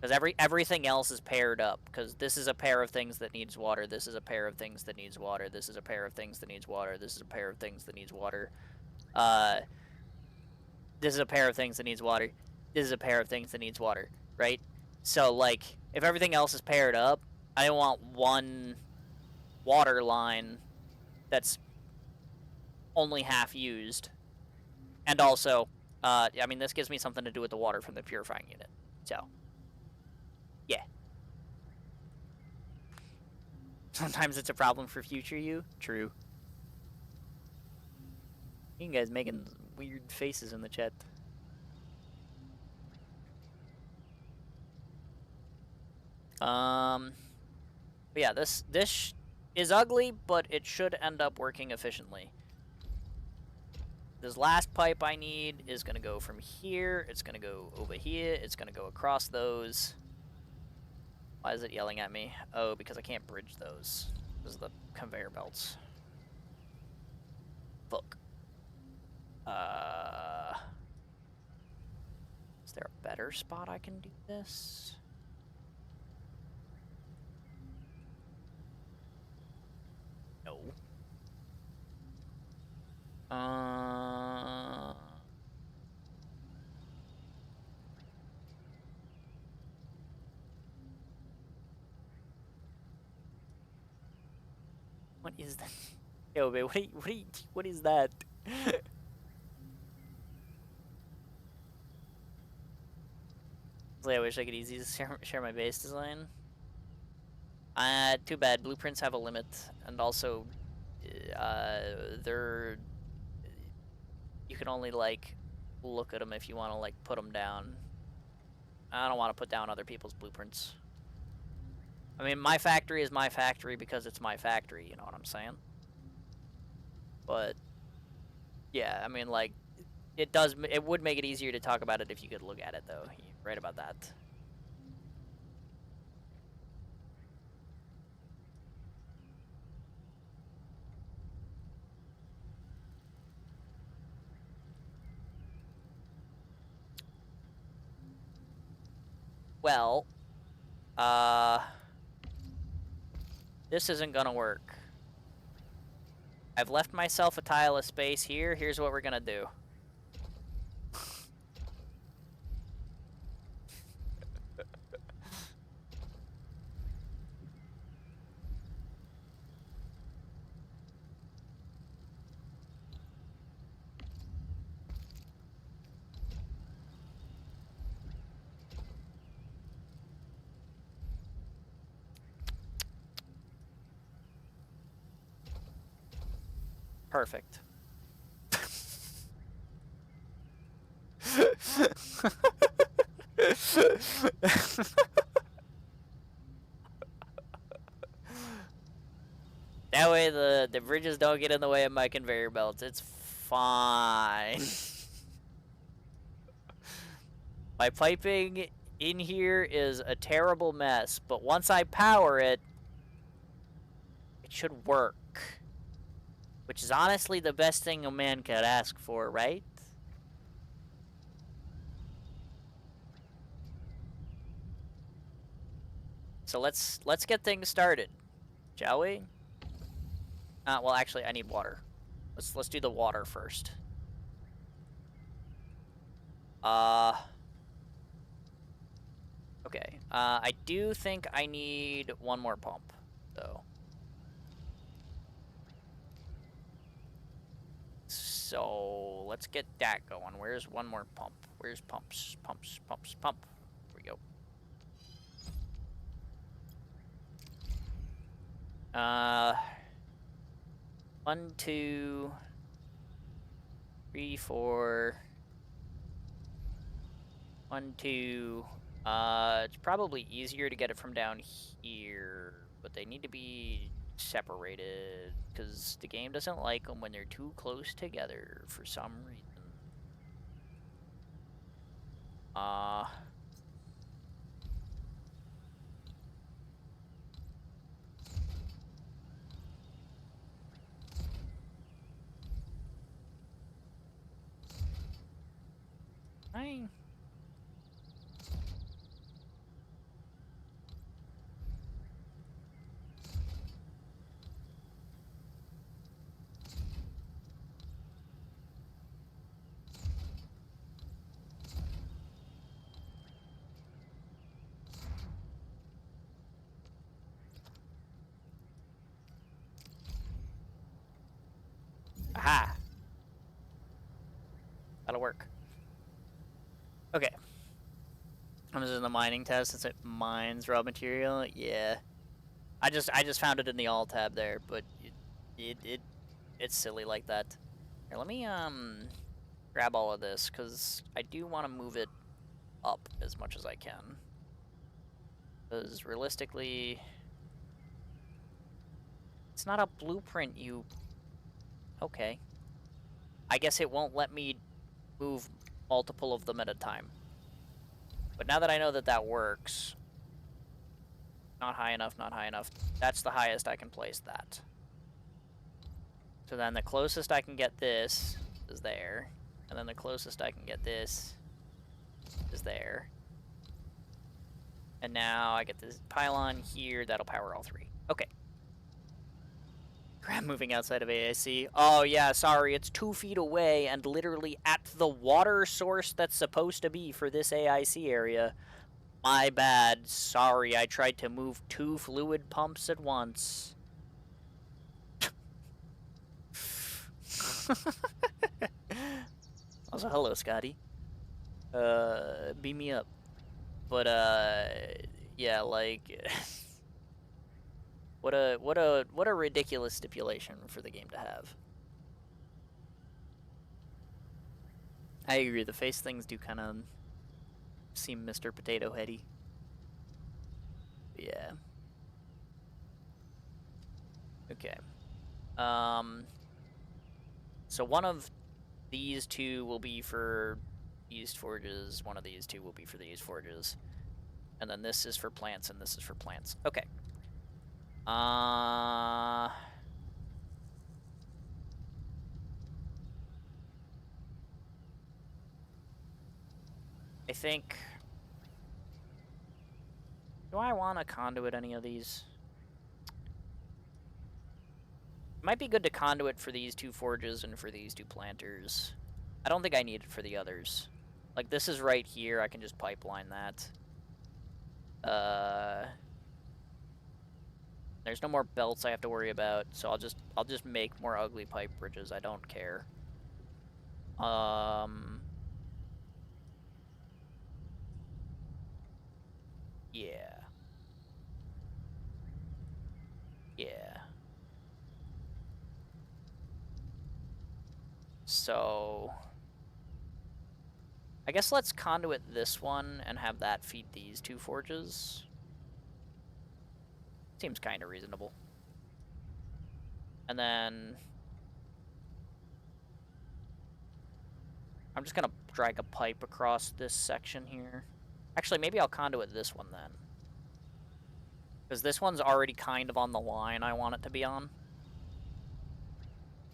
Because everything else is paired up. Because this is a pair of things that needs water. This is a pair of things that needs water. This is a pair of things that needs water. This is a pair of things that needs water. This is a pair of things that needs water. This is a pair of things that needs water. Right? So, like, if everything else is paired up, I don't want one water line that's only half used. And also, I mean, this gives me something to do with the water from the purifying unit. So, yeah. Sometimes it's a problem for future you. True. You guys making weird faces in the chat. But yeah, this is ugly, but it should end up working efficiently. This last pipe I need is going to go from here. It's going to go over here. It's going to go across those. Why is it yelling at me? Oh, because I can't bridge those. This is the conveyor belts. Fuck. Is there a better spot I can do this? No. What is that? Yo, man, what is that? I wish I could easily share my base design. Too bad. Blueprints have a limit, and also, they're... You can only, like, look at them if you want to, like, put them down. I don't want to put down other people's blueprints. I mean, my factory is my factory because it's my factory, you know what I'm saying? But, yeah, I mean, like, it would make it easier to talk about it if you could look at it, though. You're right about that. Well, this isn't gonna work. I've left myself a tile of space here. Here's what we're gonna do. Perfect. That way the bridges don't get in the way of my conveyor belts. It's fine. My piping in here is a terrible mess, but once I power it, it should work. Which is honestly the best thing a man could ask for, right? So let's get things started, shall we? Well, actually, I need water. Let's do the water first. Okay. I do think I need one more pump, though. So let's get that going. Where's one more pump? Where's pumps? Pump. Here we go. 1, 2, 3, 4. 1, 2. It's probably easier to get it from down here, but they need to be separated because the game doesn't like them when they're too close together for some reason. Fine. Aha! That'll work. Okay. This is the mining test. It's it mines raw material. Yeah. I just found it in the all tab there, but it's silly like that. Here, let me grab all of this because I do want to move it up as much as I can. Because realistically, it's not a blueprint. You okay? I guess it won't let me move multiple of them at a time. But now that I know that that works, not high enough, not high enough. That's the highest I can place that. So then the closest I can get this is there. And then the closest I can get this is there. And now I get this pylon here. That'll power all three. Okay. Crap moving outside of AIC. Oh, yeah, sorry. It's 2 feet away and literally at the water source that's supposed to be for this AIC area. My bad. Sorry, I tried to move 2 fluid pumps at once. Also, hello, Scotty. Beam me up. But, yeah, like... What a ridiculous stipulation for the game to have. I agree, the face things do kind of seem Mr. Potato Heady. Yeah. Okay. So one of these two will be for East Forges, one of these two will be for the East Forges. And then this is for plants, and this is for plants. Okay. I think... Do I want to conduit any of these? It might be good to conduit for these 2 forges and for these 2 planters. I don't think I need it for the others. Like, this is right here. I can just pipeline that. There's no more belts I have to worry about, so I'll just make more ugly pipe bridges. I don't care. Yeah. Yeah. So I guess let's conduit this one and have that feed these 2 forges. Seems kind of reasonable. And then I'm just gonna drag a pipe across this section here. Actually, maybe I'll conduit this one then. Because this one's already kind of on the line I want it to be on.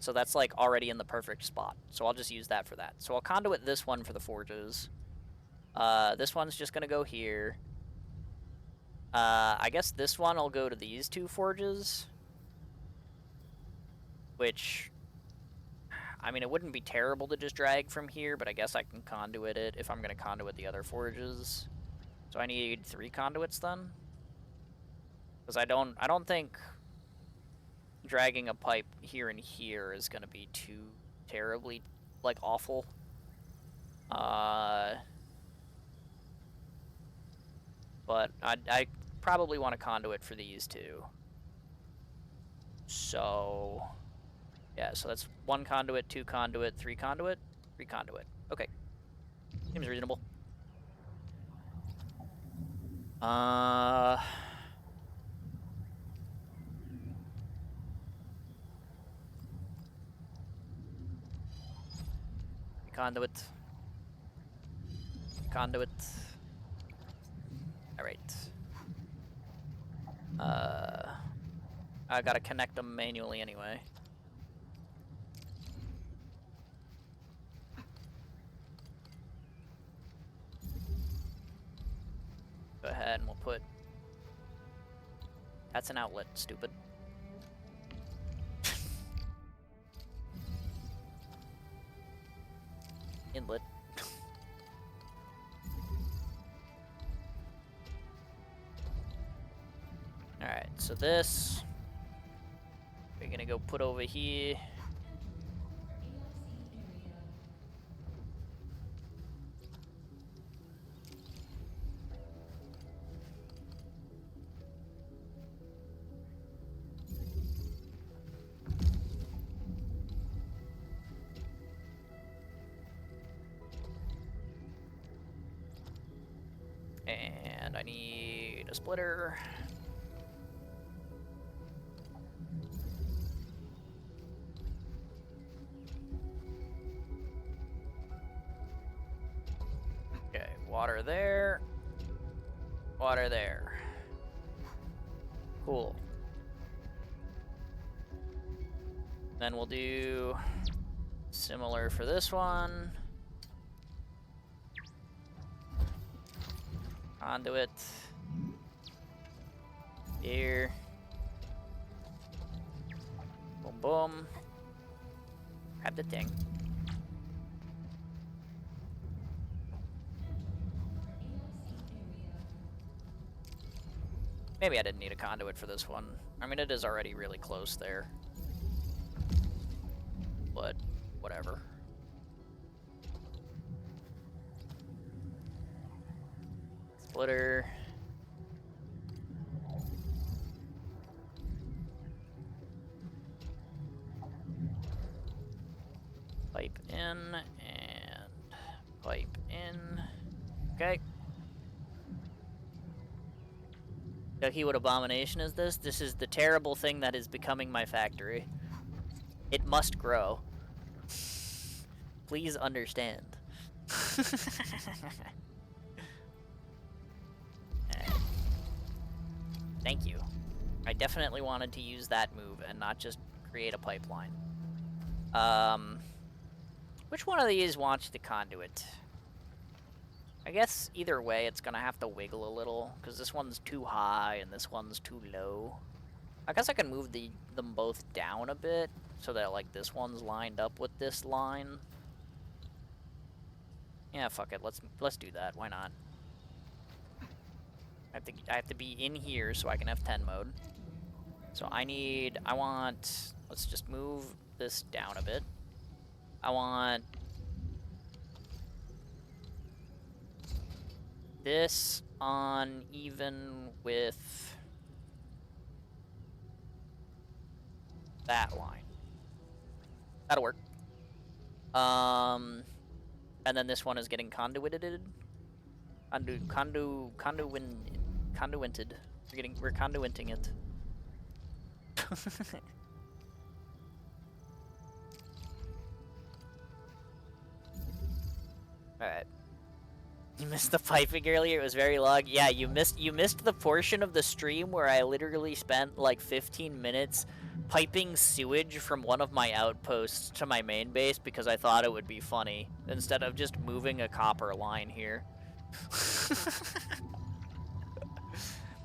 So that's like already in the perfect spot. So I'll just use that for that. So I'll conduit this one for the forges. This one's just gonna go here. I guess this one will go to these 2 forges. Which, I mean, it wouldn't be terrible to just drag from here, but I guess I can conduit it if I'm going to conduit the other forges. So I need 3 conduits then? Because I don't think dragging a pipe here and here is going to be too terribly, like, awful. But I probably want to conduit for these 2. So, yeah, so that's 1 conduit, 2 conduit, 3 conduit, 3 conduit. Okay. Seems reasonable. Conduit. Conduit. Alright. I gotta connect them manually anyway. Go ahead and we'll put... That's an outlet, stupid. Inlet. Alright, so this we're gonna go put over here. And I need a splitter. Okay, water there. Water there. Cool. Then we'll do similar for this one. Conduit. Here. Boom, boom. Grab the thing. Maybe I didn't need a conduit for this one. I mean, it is already really close there. But, whatever. Splitter. Pipe in and pipe in. Okay. Ducky, what abomination is this? This is the terrible thing that is becoming my factory. It must grow. Please understand. Thank you. I definitely wanted to use that move and not just create a pipeline. Which one of these wants the conduit? I guess either way it's gonna have to wiggle a little, because this one's too high and this one's too low. I guess I can move them both down a bit, so that like this one's lined up with this line. Yeah, fuck it, let's do that, why not? I have to be in here so I can have 10 mode. So I want, let's just move this down a bit. I want this on even with that line. That'll work. And then this one is getting conduited. Conduited. We're conduiting it. Alright. You missed the piping earlier, it was very long. Yeah, you missed the portion of the stream where I literally spent like 15 minutes piping sewage from one of my outposts to my main base because I thought it would be funny, instead of just moving a copper line here.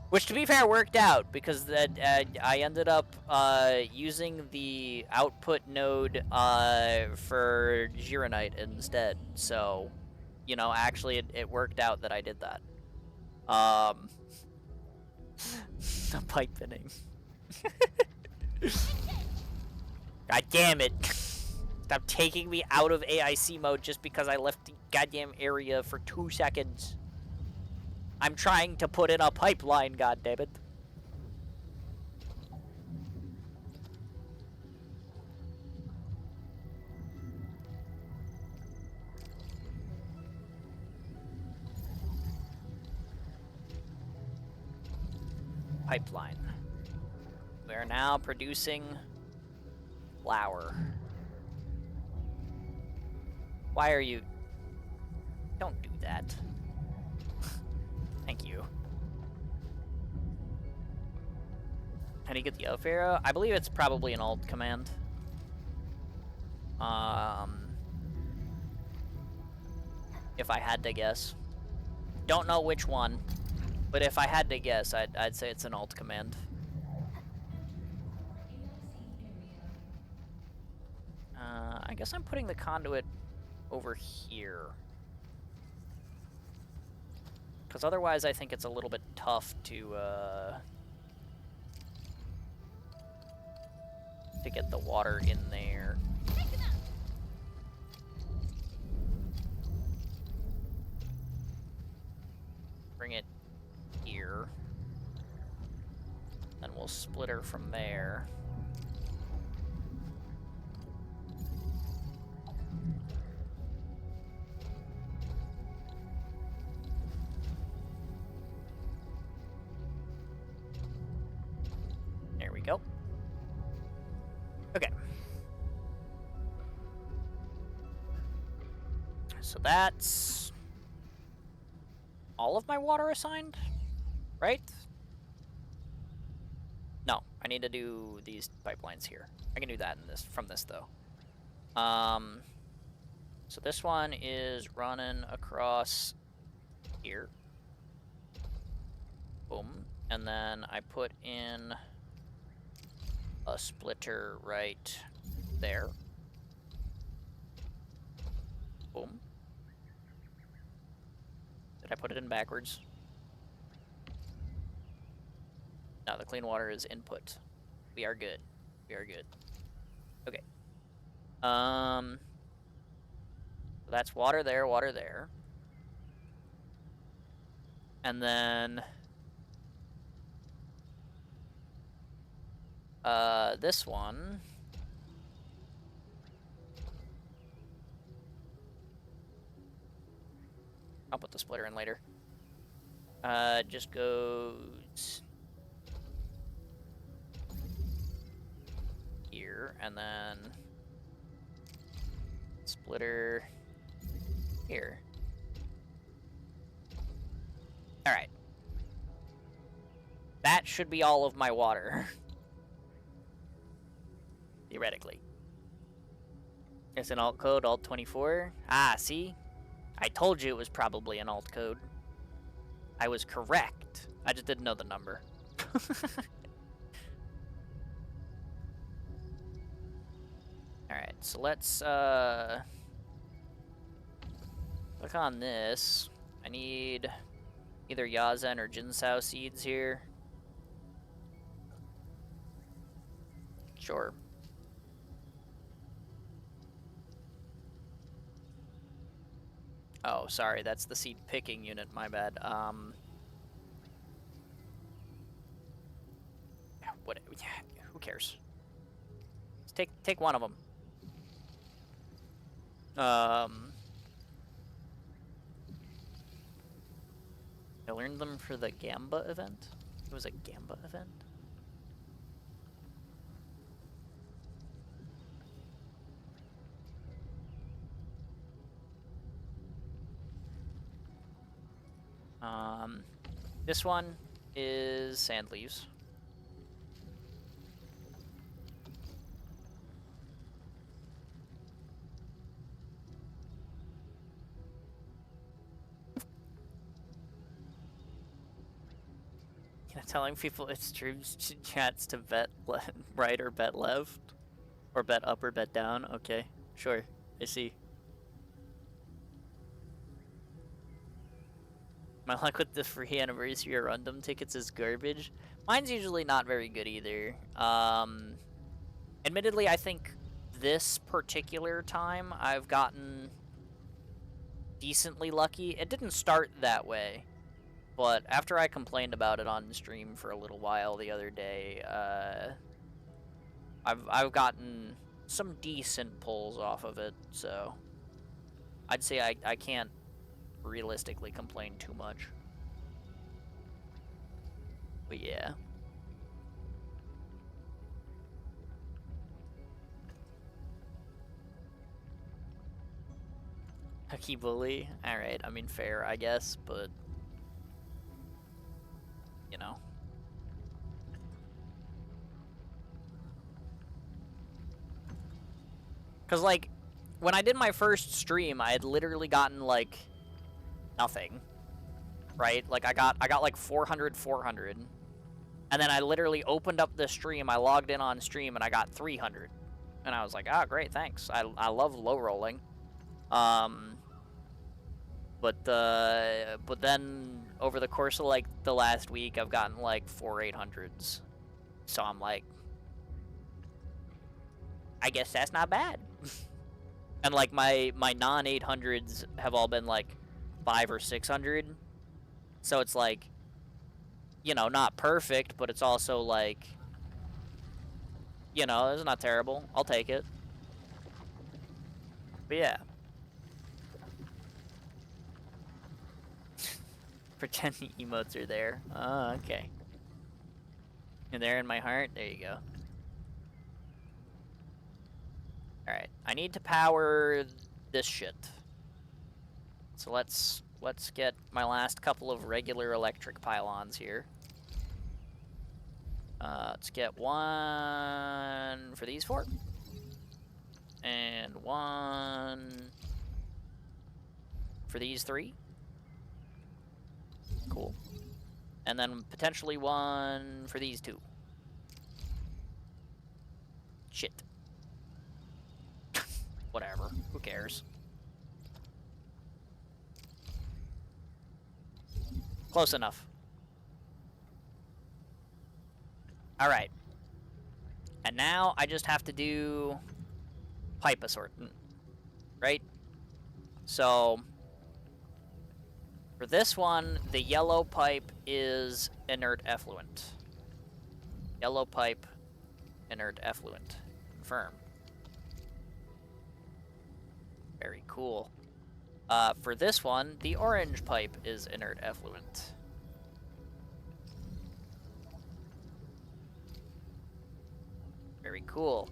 Which, to be fair, worked out, because I ended up using the output node for Gironite instead. So, you know, actually it worked out that I did that. The piping. God damn it. Stop taking me out of AIC mode just because I left the goddamn area for 2 seconds. I'm trying to put in a pipeline, goddammit. pipeline. We are now producing flour. Why are you... Don't do that. Thank you. How do you get the up arrow? I believe it's probably an alt command. If I had to guess. Don't know which one, but if I had to guess, I'd say it's an alt command. I guess I'm putting the conduit over here. Because otherwise I think it's a little bit tough to get the water in there. Bring it here. Then we'll split her from there. There we go. Okay. So that's all of my water assigned, right? No, I need to do these pipelines here. I can do that in this from this though. So this one is running across here. Boom. And then I put in a splitter right there. Boom. Did I put it in backwards? No, the clean water is input. We are good. We are good. Okay. That's water there, water there. And then this one I'll put the splitter in later. Just goes here, and then splitter here. Alright. That should be all of my water. Theoretically. It's an alt code, alt 24. Ah, see? I told you it was probably an alt code. I was correct. I just didn't know the number. Alright, so let's look on this. I need either Yazen or Jinsao seeds here. Sure. Oh, sorry, that's the seed picking unit, my bad. What? Yeah, who cares? Let's take one of them. I learned them for the Gamba event. It was a Gamba event. This one is sand leaves. Telling people it's streams chats to bet right or bet left, or bet up or bet down. Okay, sure, I see. My luck with the free anniversary or random tickets is garbage. Mine's usually not very good either. Admittedly, I think this particular time I've gotten decently lucky. It didn't start that way. But after I complained about it on stream for a little while the other day, I've gotten some decent pulls off of it, so I'd say I can't realistically complain too much. But yeah. Lucky bully. Alright, I mean, fair, I guess, but... You know. Because, like, when I did my first stream, I had literally gotten, like, nothing. Right? Like, I got like 400. And then I literally opened up the stream, I logged in on stream, and I got 300. And I was like, ah, great, thanks. I love low rolling. But then over the course of like the last week, I've gotten like 4 800s. So I'm like, I guess that's not bad. And like my non 800s have all been like 500 or 600. So it's like, you know, not perfect, but it's also like, you know, it's not terrible. I'll take it. But yeah. Pretend the emotes are there. Oh, okay. You're there in my heart? There you go. Alright, I need to power this shit. So let's get my last couple of regular electric pylons here. Let's get one for these 4. And one for these 3. Cool. And then potentially one for these 2. Shit. Whatever. Who cares? Close enough. Alright. And now I just have to do pipe assortment. Right? So for this one, the yellow pipe is inert effluent. Yellow pipe, inert effluent. Confirm. Very cool. For this one, the orange pipe is inert effluent. Very cool.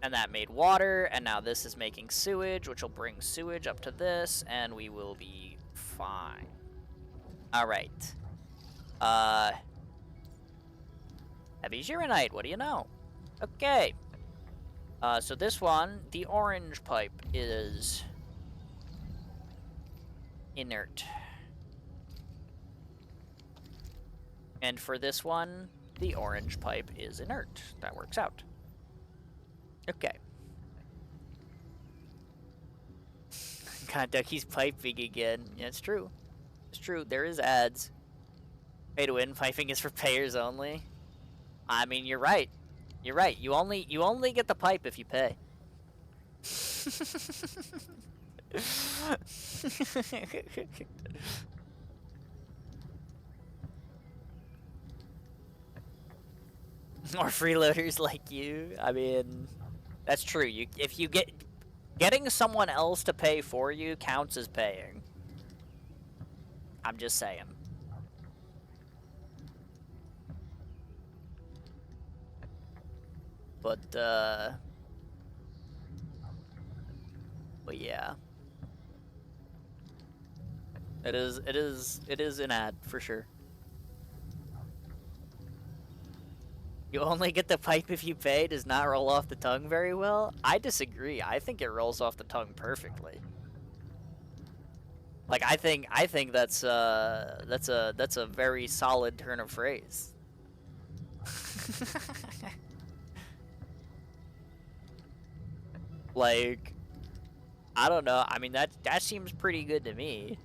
And that made water, and now this is making sewage, which will bring sewage up to this, and we will be fine. Alright. Heavy Gironite, what do you know? Okay. So this one, the orange pipe is inert. And for this one, the orange pipe is inert. That works out. Okay. God, Ducky's piping again. Yeah, it's true. It's true. There is ads. Pay to win. Piping is for payers only. I mean, you're right. You're right. You only get the pipe if you pay. More freeloaders like you. I mean, that's true. If you getting someone else to pay for you counts as paying. I'm just saying. But yeah. It is an ad for sure. You only get the pipe if you pay does not roll off the tongue very well. I disagree. I think it rolls off the tongue perfectly. Like I think that's a very solid turn of phrase. Like, I don't know. I mean that seems pretty good to me.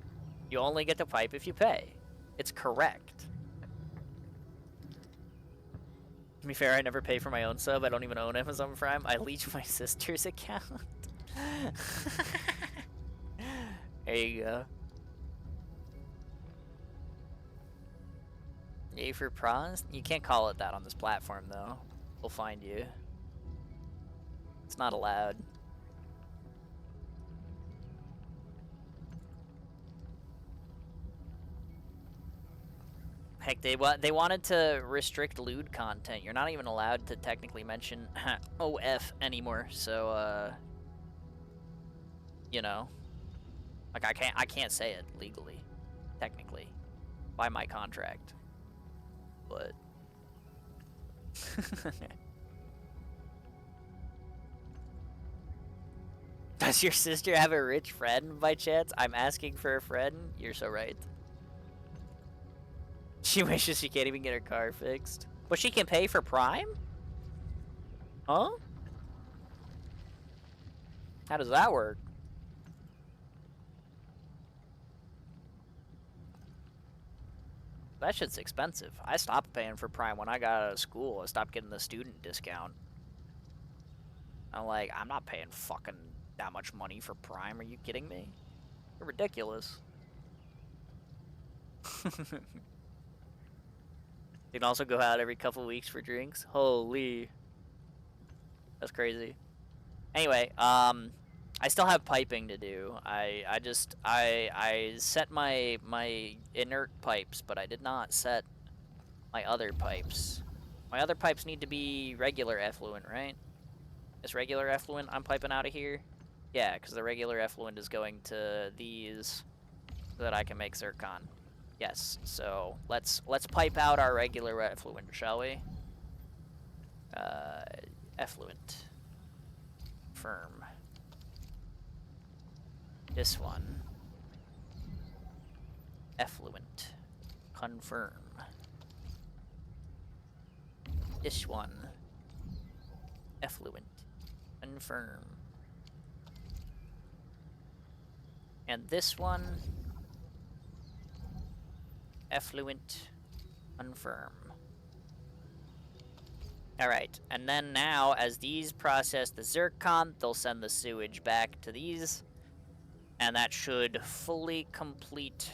You only get the pipe if you pay. It's correct. To be fair, I never pay for my own sub. I don't even own Amazon Prime. I leech my sister's account. There you go. Yay for prawns? You can't call it that on this platform, though. We'll find you. It's not allowed. Heck, they wanted to restrict lewd content. You're not even allowed to technically mention OF anymore. So, you know, like I can't say it legally, technically, by my contract. But does your sister have a rich friend by chance? I'm asking for a friend. You're so right. She wishes she can't even get her car fixed. But she can pay for Prime? Huh? How does that work? That shit's expensive. I stopped paying for Prime when I got out of school. I stopped getting the student discount. I'm like, I'm not paying fucking that much money for Prime. Are you kidding me? You're ridiculous. You can also go out every couple weeks for drinks. Holy. That's crazy. Anyway, I still have piping to do. I set my inert pipes, but I did not set my other pipes. My other pipes need to be regular effluent, right? Is regular effluent I'm piping out of here? Yeah, because the regular effluent is going to these so that I can make zircon. Yes, so let's pipe out our regular effluent, shall we? Effluent. Firm. This one. Effluent. Confirm. This one. Effluent. Confirm. And this one. Effluent. Confirm. Alright, and then now, as these process the zircon, they'll send the sewage back to these. And that should fully complete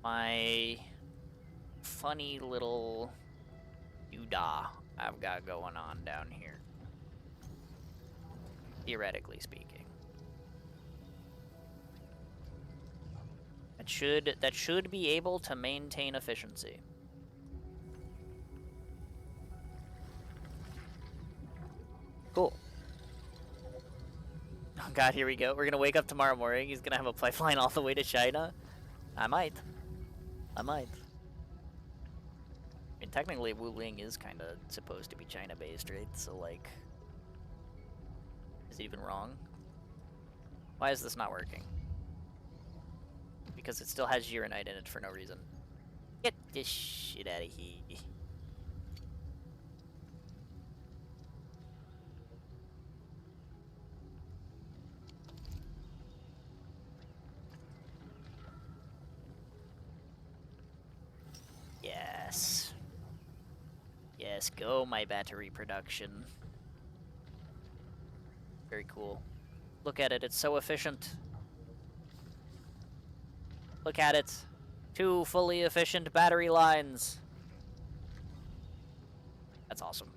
my funny little doodah I've got going on down here. Theoretically speaking. That should be able to maintain efficiency. Cool. Oh god, here we go. We're gonna wake up tomorrow morning. He's gonna have a pipeline all the way to China. I might. I mean, technically, Wuling is kind of supposed to be China-based, right? So, like, is it even wrong? Why is this not working? Because it still has Uranite in it for no reason. Get this shit out of here. Yes. Yes, go my battery production. Very cool. Look at it, it's so efficient. Look at it. 2 fully efficient battery lines. That's awesome.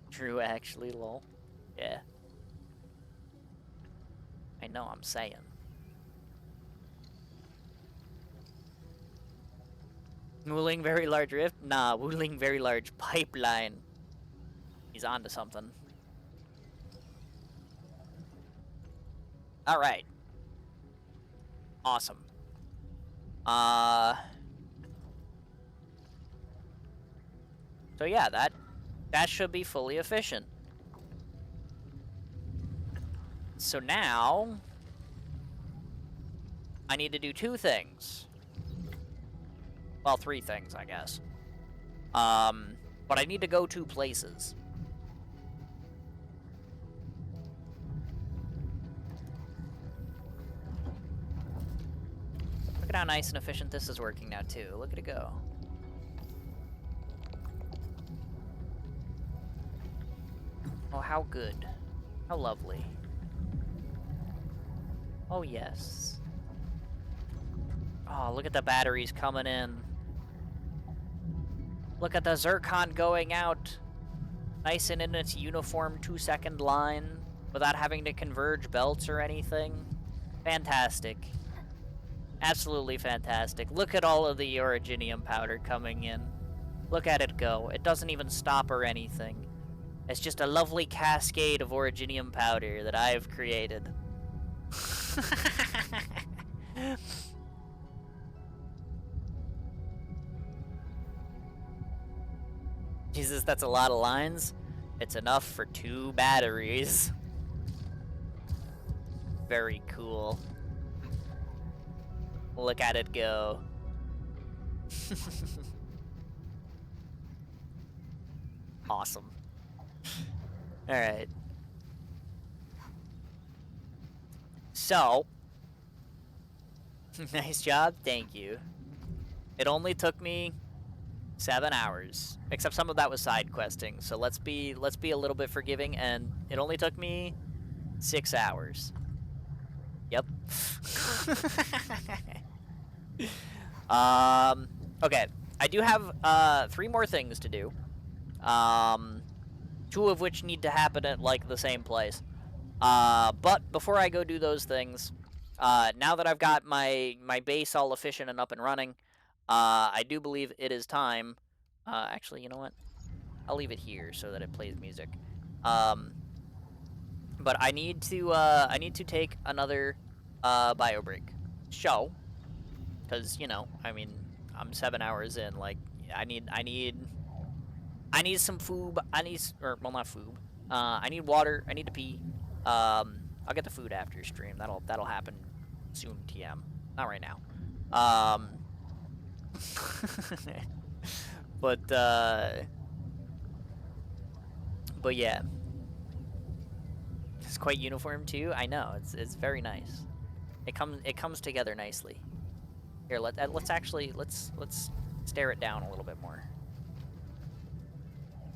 True, actually, lol. Yeah. I know, I'm saying. Wuling very large rift? Nah, Wuling very large pipeline. He's onto something. Alright. Awesome. So yeah, that should be fully efficient. So now I need to do 2 things. Well, 3 things, I guess. But I need to go 2 places. Look at how nice and efficient this is working now, too. Look at it go. Oh, how good. How lovely. Oh, yes. Oh, look at the batteries coming in. Look at the zircon going out. Nice and in its uniform 2-second line. without having to converge belts or anything. Fantastic. Absolutely fantastic. Look at all of the Originium powder coming in. Look at it go. It doesn't even stop or anything. It's just a lovely cascade of Originium powder that I've created. Jesus, that's a lot of lines. It's enough for 2 batteries. Very cool. Look at it go. Awesome. Alright. So. Nice job, thank you. It only took me 7 hours. Except some of that was side questing, so let's be a little bit forgiving, and it only took me 6 hours. Yep. Okay. I do have 3 more things to do. 2 of which need to happen at like the same place. But before I go do those things, now that I've got my base all efficient and up and running, I do believe it is time. Actually, you know what? I'll leave it here so that it plays music. But I need to take another bio break. So, because you know, I mean, I'm 7 hours in. Like, I need some food. Well, not food. I need water. I need to pee. I'll get the food after stream. That'll happen soon. TM. Not right now. But yeah. It's quite uniform too. I know. It's very nice. It comes together nicely. Here, let's stare it down a little bit more.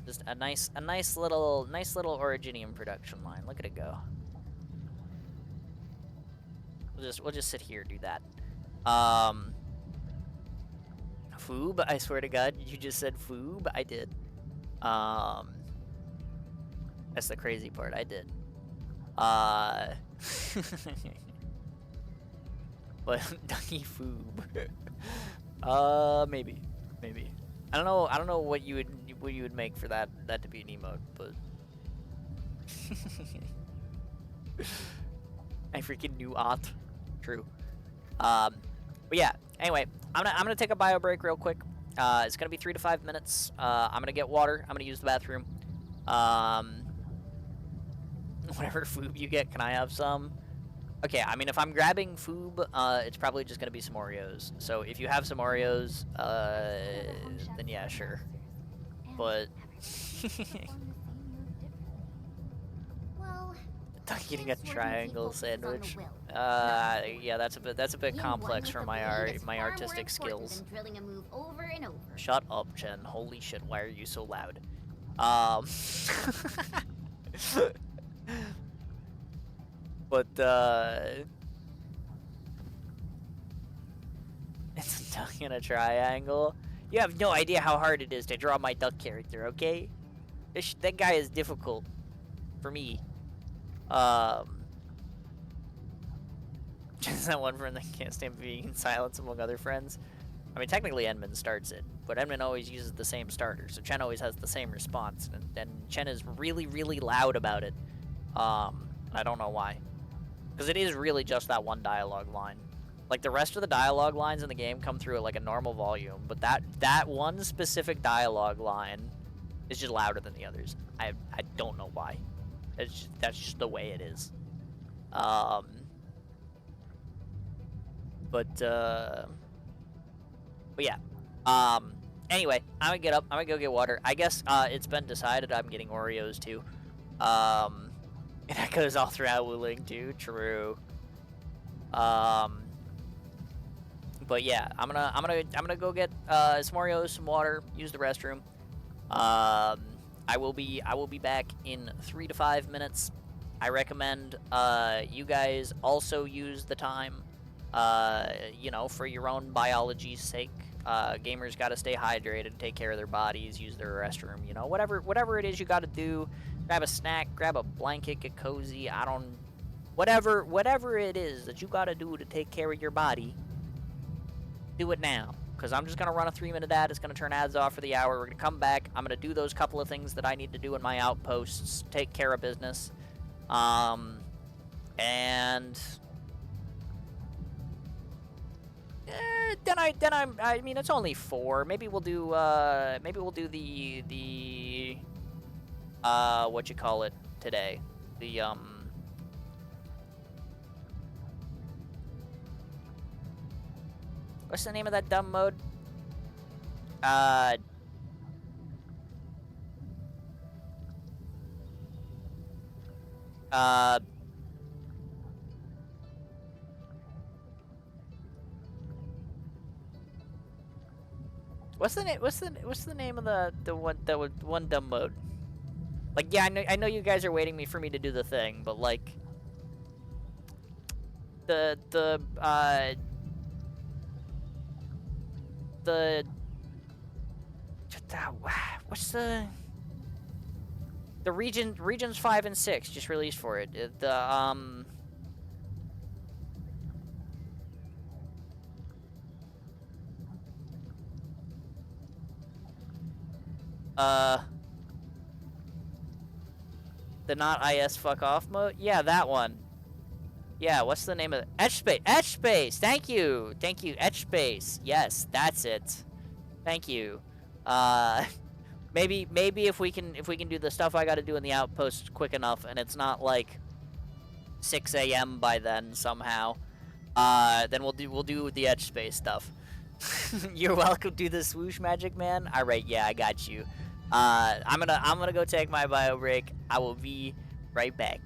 Just a nice little Originium production line. Look at it go. We'll just sit here and do that. Foob, I swear to God, you just said foob. I did. That's the crazy part. I did. But Ducky Foob. Maybe. I don't know what you would make for that to be an emote, but I freaking knew Ot. True. But yeah. Anyway, I'm gonna take a bio break real quick. It's gonna be 3 to 5 minutes. I'm gonna get water. I'm gonna use the bathroom. Whatever food you get, can I have some? Okay, I mean, if I'm grabbing food, it's probably just gonna be some Oreos. So if you have some Oreos, then yeah, sure. But eating a triangle sandwich. Yeah, that's a bit complex for my artistic skills. Shut up, Chen. Holy shit, why are you so loud? But it's a duck in a triangle. You have no idea how hard it is to draw my duck character, okay? That guy is difficult for me. Just that one friend that can't stand being in silence among other friends. I mean, technically Edmund starts it, but Edmund always uses the same starter, so Chen always has the same response, and Chen is really, really loud about it. I don't know why. Because it is really just that one dialogue line. Like, the rest of the dialogue lines in the game come through at, like, a normal volume, but that one specific dialogue line is just louder than the others. I don't know why. That's just the way it is. But yeah. Anyway, I'm gonna get up. I'm gonna go get water. I guess it's been decided I'm getting Oreos too. And that goes all throughout Wuling too. True. But yeah, I'm gonna go get some Oreos, some water, use the restroom. I will be back in 3 to 5 minutes. I recommend you guys also use the time, you know, for your own biology's sake. Gamers got to stay hydrated, take care of their bodies, use their restroom, you know, whatever it is you got to do Grab a snack, grab a blanket, get cozy. I don't... Whatever it is that you gotta do to take care of your body, do it now. Because I'm just gonna run a 3-minute ad. It's gonna turn ads off for the hour. We're gonna come back. I'm gonna do those couple of things that I need to do in my outposts. Take care of business. And... I mean, it's only 4. Maybe we'll do the what you call it today? The, what's the name of that dumb mode? What's the name of the one dumb mode? Like, yeah, I know you guys are waiting for me to do the thing, but like the what's the regions 5 and 6 just released for it. The not IS fuck off mode? Yeah, that one. Yeah, what's the name of it? Etch Space. Etch Space. Thank you. Etch Space. Yes, that's it. Thank you. Maybe if we can do the stuff I got to do in the outpost quick enough, and it's not like 6 a.m. by then somehow, then we'll do the Etch Space stuff. You're welcome to the swoosh magic, man. All right, yeah, I got you. I'm gonna go take my bio break. I will be right back.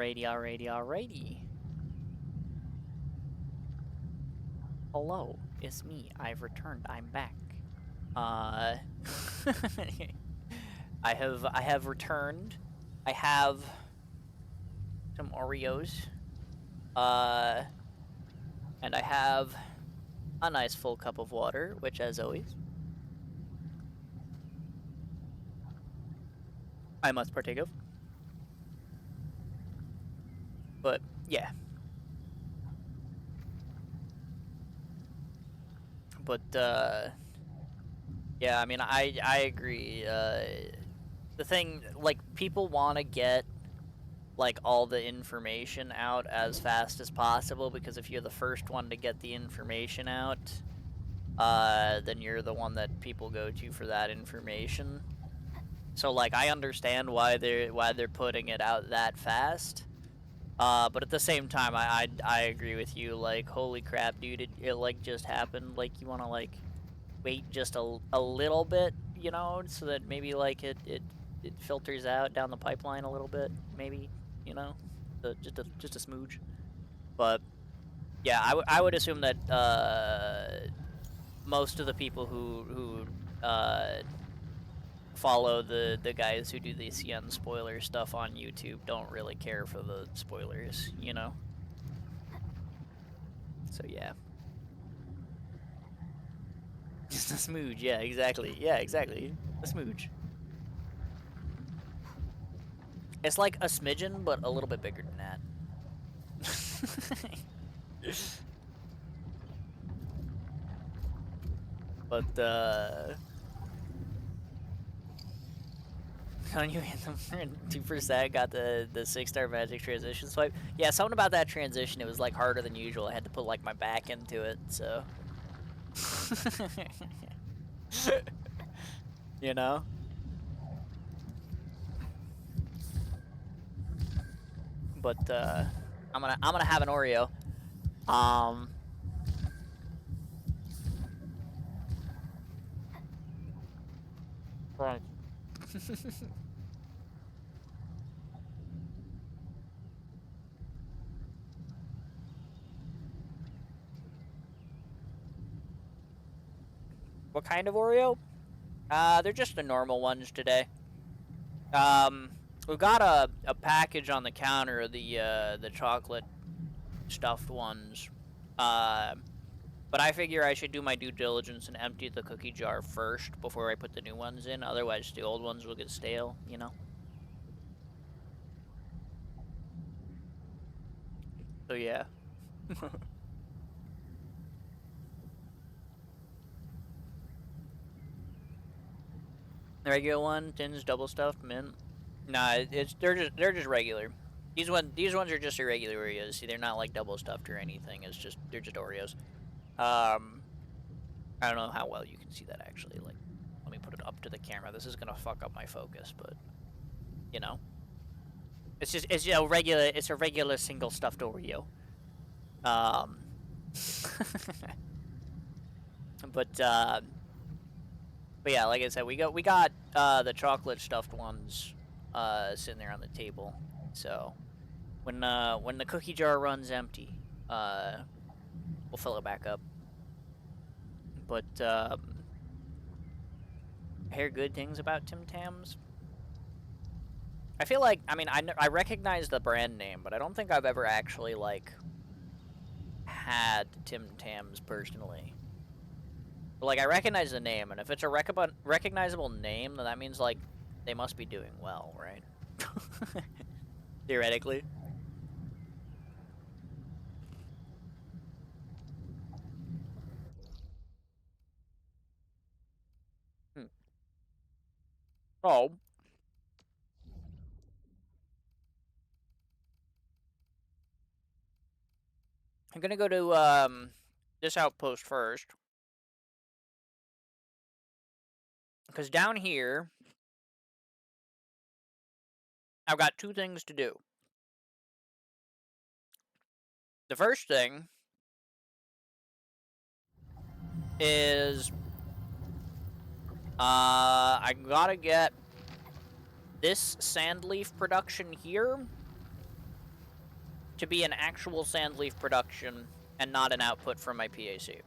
Alrighty. Hello, it's me. I've returned. I'm back. I have returned. I have some Oreos. And I have a nice full cup of water, which, as always, I must partake of. But yeah. But yeah, I mean, I agree. The thing, like, people want to get like all the information out as fast as possible, because if you're the first one to get the information out, then you're the one that people go to for that information. So like, I understand why they're putting it out that fast. But at the same time, I agree with you. Like, holy crap, dude, it like just happened. Like, you want to like wait just a little bit, you know, so that maybe like it filters out down the pipeline a little bit, maybe, you know, just a smooge. But yeah, I would assume that most of the people who follow the guys who do the CN spoiler stuff on YouTube don't really care for the spoilers, you know? So yeah. Just a smooge, yeah, exactly. Yeah, exactly. A smooge. It's like a smidgen, but a little bit bigger than that. But, on you hit them 2%, got the 6-star magic transition swipe. Yeah, something about that transition, it was like harder than usual. I had to put like my back into it, so. You know? But I'm gonna have an Oreo. Right. What kind of Oreo? They're just the normal ones today. We've got a package on the counter of the chocolate stuffed ones. But I figure I should do my due diligence and empty the cookie jar first before I put the new ones in. Otherwise, the old ones will get stale, you know? So yeah. The regular one, Tins double stuffed mint. Nah, they're just regular. These ones are just irregular Oreos. See, they're not like double stuffed or anything. They're just Oreos. I don't know how well you can see that actually. Like, let me put it up to the camera. This is gonna fuck up my focus, but you know, it's a regular single stuffed Oreo. But yeah, like I said, we got the chocolate stuffed ones sitting there on the table. So when the cookie jar runs empty, we'll fill it back up. But I hear good things about Tim Tams. I feel like, I mean, I recognize the brand name, but I don't think I've ever actually like had Tim Tams personally. But, like, I recognize the name, and if it's a recognizable name, then that means like they must be doing well, right? Theoretically. Oh. I'm gonna go to this outpost first. Because down here, I've got two things to do. The first thing is I gotta get this Sandleaf production here to be an actual Sandleaf production and not an output from my PAC.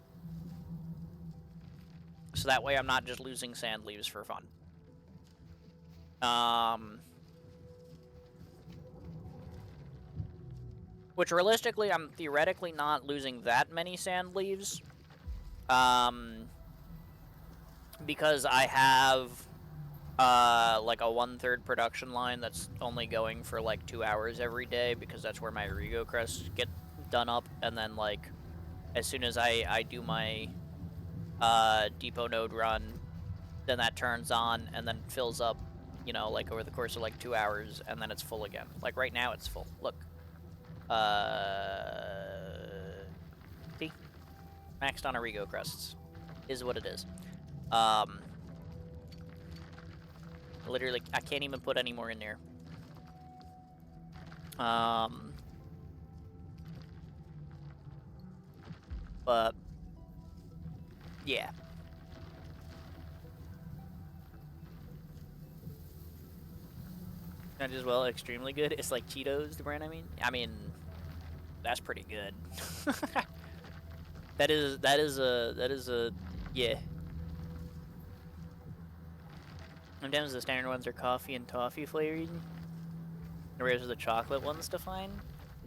So that way I'm not just losing sand leaves for fun. Which realistically, I'm theoretically not losing that many sand leaves. Because I have like a 1/3 production line that's only going for like 2 hours every day, because that's where my Rego crests get done up, and then like as soon as I do my depot node run, then that turns on and then fills up, you know, like over the course of like 2 hours, and then it's full again. Like right now it's full. Look. See? Maxed on Rego crests is what it is. Literally, I can't even put any more in there. But yeah. Not just well, extremely good. It's like Cheetos, the brand. I mean, that's pretty good. that is a yeah. Sometimes the standard ones are coffee and toffee flavored, whereas the chocolate ones define.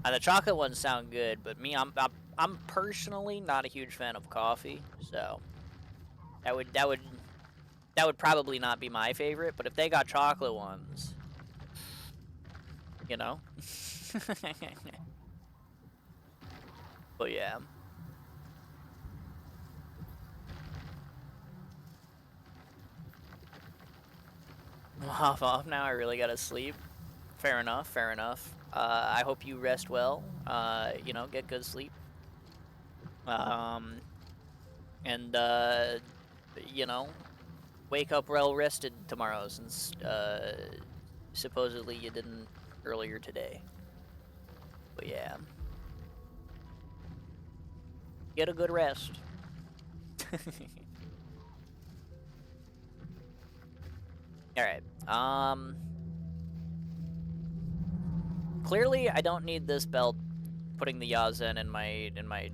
The chocolate ones sound good, but me, I'm personally not a huge fan of coffee, so that would probably not be my favorite. But if they got chocolate ones, you know. But yeah. Hop off now, I really gotta sleep. Fair enough, fair enough. I hope you rest well. You know, get good sleep. And, you know, wake up well rested tomorrow, since, supposedly you didn't earlier today. But yeah. Get a good rest. Alright, clearly I don't need this belt putting the Yazen in my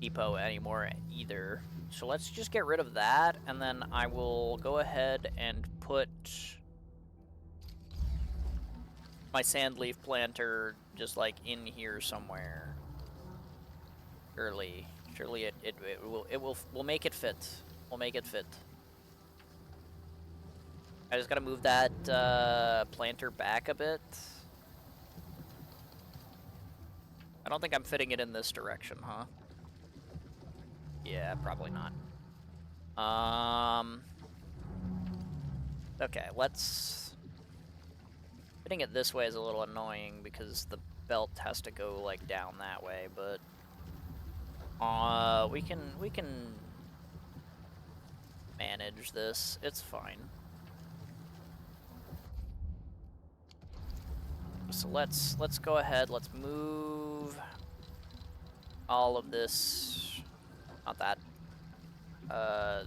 depot anymore either. So let's just get rid of that, and then I will go ahead and put my sandleaf planter just like in here somewhere. Surely we'll make it fit. We'll make it fit. I just gotta move that planter back a bit. I don't think I'm fitting it in this direction, huh? Yeah, probably not. Okay, let's... Fitting it this way is a little annoying because the belt has to go like down that way, but we can manage this. It's fine. So let's go ahead. Let's move all of this. Not that.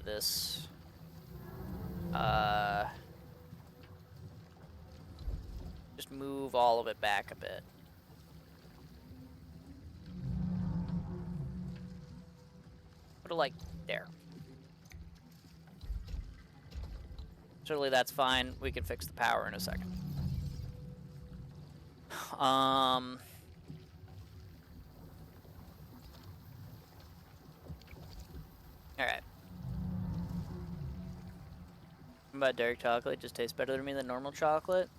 This. Just move all of it back a bit. Put it like there. Certainly that's fine. We can fix the power in a second. Alright. About dark chocolate, just tastes better to me than normal chocolate.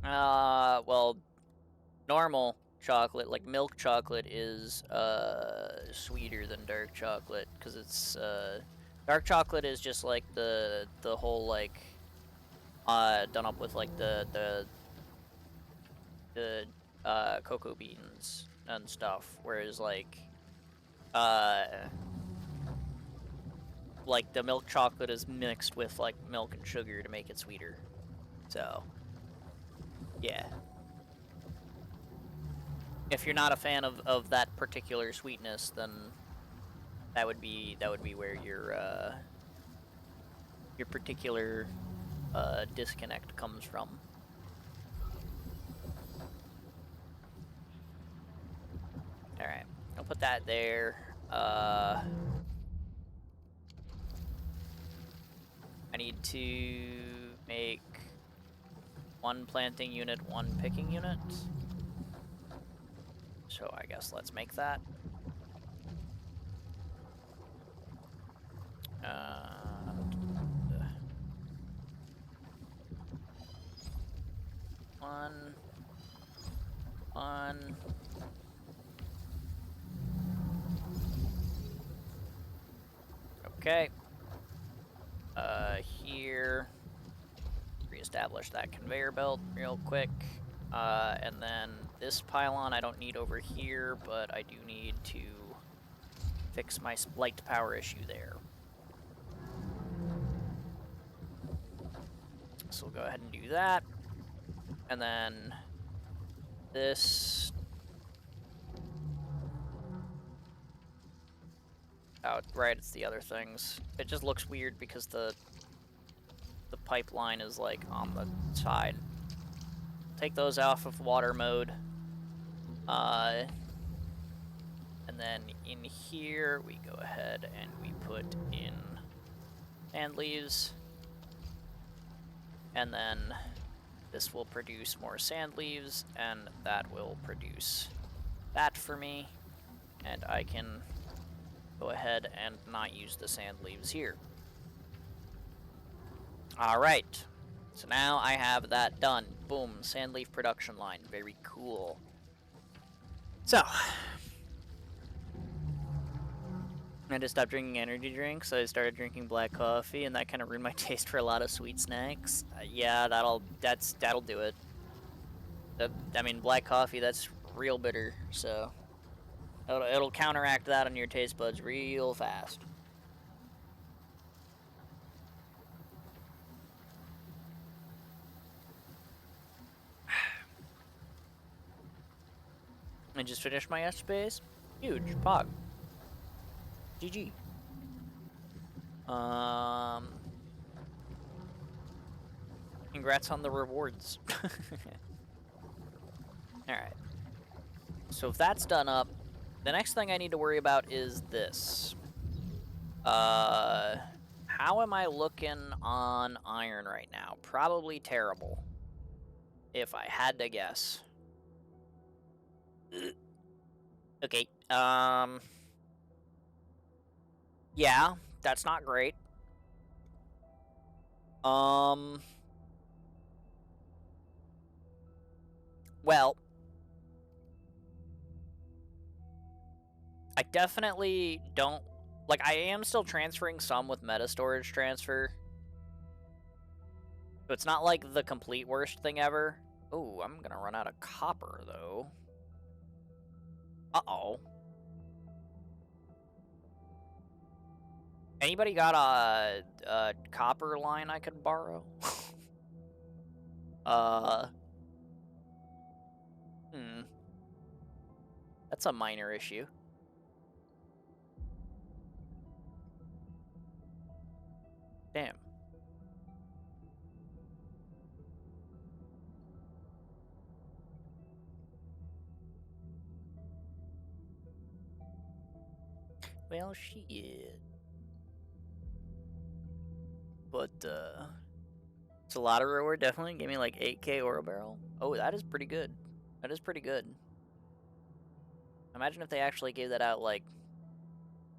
Well, normal chocolate, like milk chocolate, is sweeter than dark chocolate, because it's dark chocolate is just like the whole like done up with like the cocoa beans and stuff, whereas like the milk chocolate is mixed with like milk and sugar to make it sweeter. So yeah, if you're not a fan of that particular sweetness, then that would be where your particular disconnect comes from. put that there. I need to make 1 planting unit, 1 picking unit. So I guess let's make that. One. Okay. Here. Reestablish that conveyor belt real quick. And then this pylon I don't need over here, but I do need to fix my light power issue there. So we'll go ahead and do that. And then this. Oh, right, it's the other things. It just looks weird because the pipeline is like on the side. Take those off of water mode. And then in here we go ahead and we put in sand leaves. And then this will produce more sand leaves, and that will produce that for me. And I can go ahead and not use the sand leaves here. Alright, so now I have that done. Boom, sand leaf production line. Very cool. So, I just stopped drinking energy drinks. I started drinking black coffee, and that kind of ruined my taste for a lot of sweet snacks. Yeah, that'll do it. I mean, black coffee, that's real bitter, so it'll counteract that on your taste buds real fast. I just finished my S-Space. Huge. Pog. GG. Congrats on the rewards. Alright. So if that's done up, the next thing I need to worry about is this. How am I looking on iron right now? Probably terrible. If I had to guess. Okay, yeah, that's not great. Well, I definitely don't, like, I am still transferring some with meta storage transfer. So it's not like the complete worst thing ever. Oh, I'm gonna run out of copper, though. Uh-oh. Anybody got a copper line I could borrow? That's a minor issue. Damn. Well, shit. But, it's a lot of reward, definitely. Gave me like 8k ore barrel. Oh, that is pretty good. That is pretty good. Imagine if they actually gave that out, like,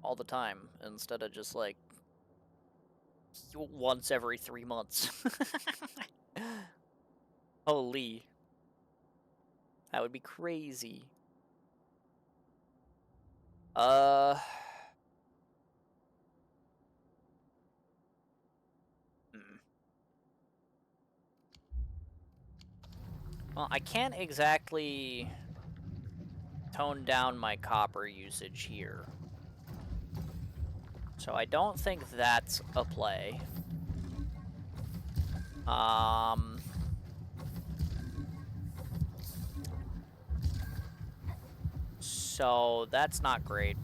all the time, instead of just, like, once every 3 months. Holy. That would be crazy. Well, I can't exactly tone down my copper usage here. So I don't think that's a play. So that's not great.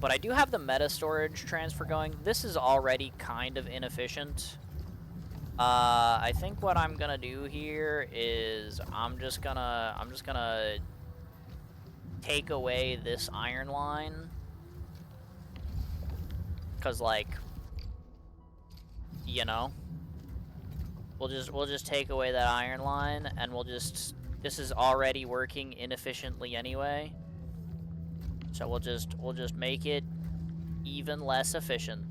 But I do have the meta storage transfer going. This is already kind of inefficient. I think what I'm gonna do here is I'm just gonna take away this iron line. Cause like, you know, we'll just take away that iron line, and this is already working inefficiently anyway. So we'll just make it even less efficient.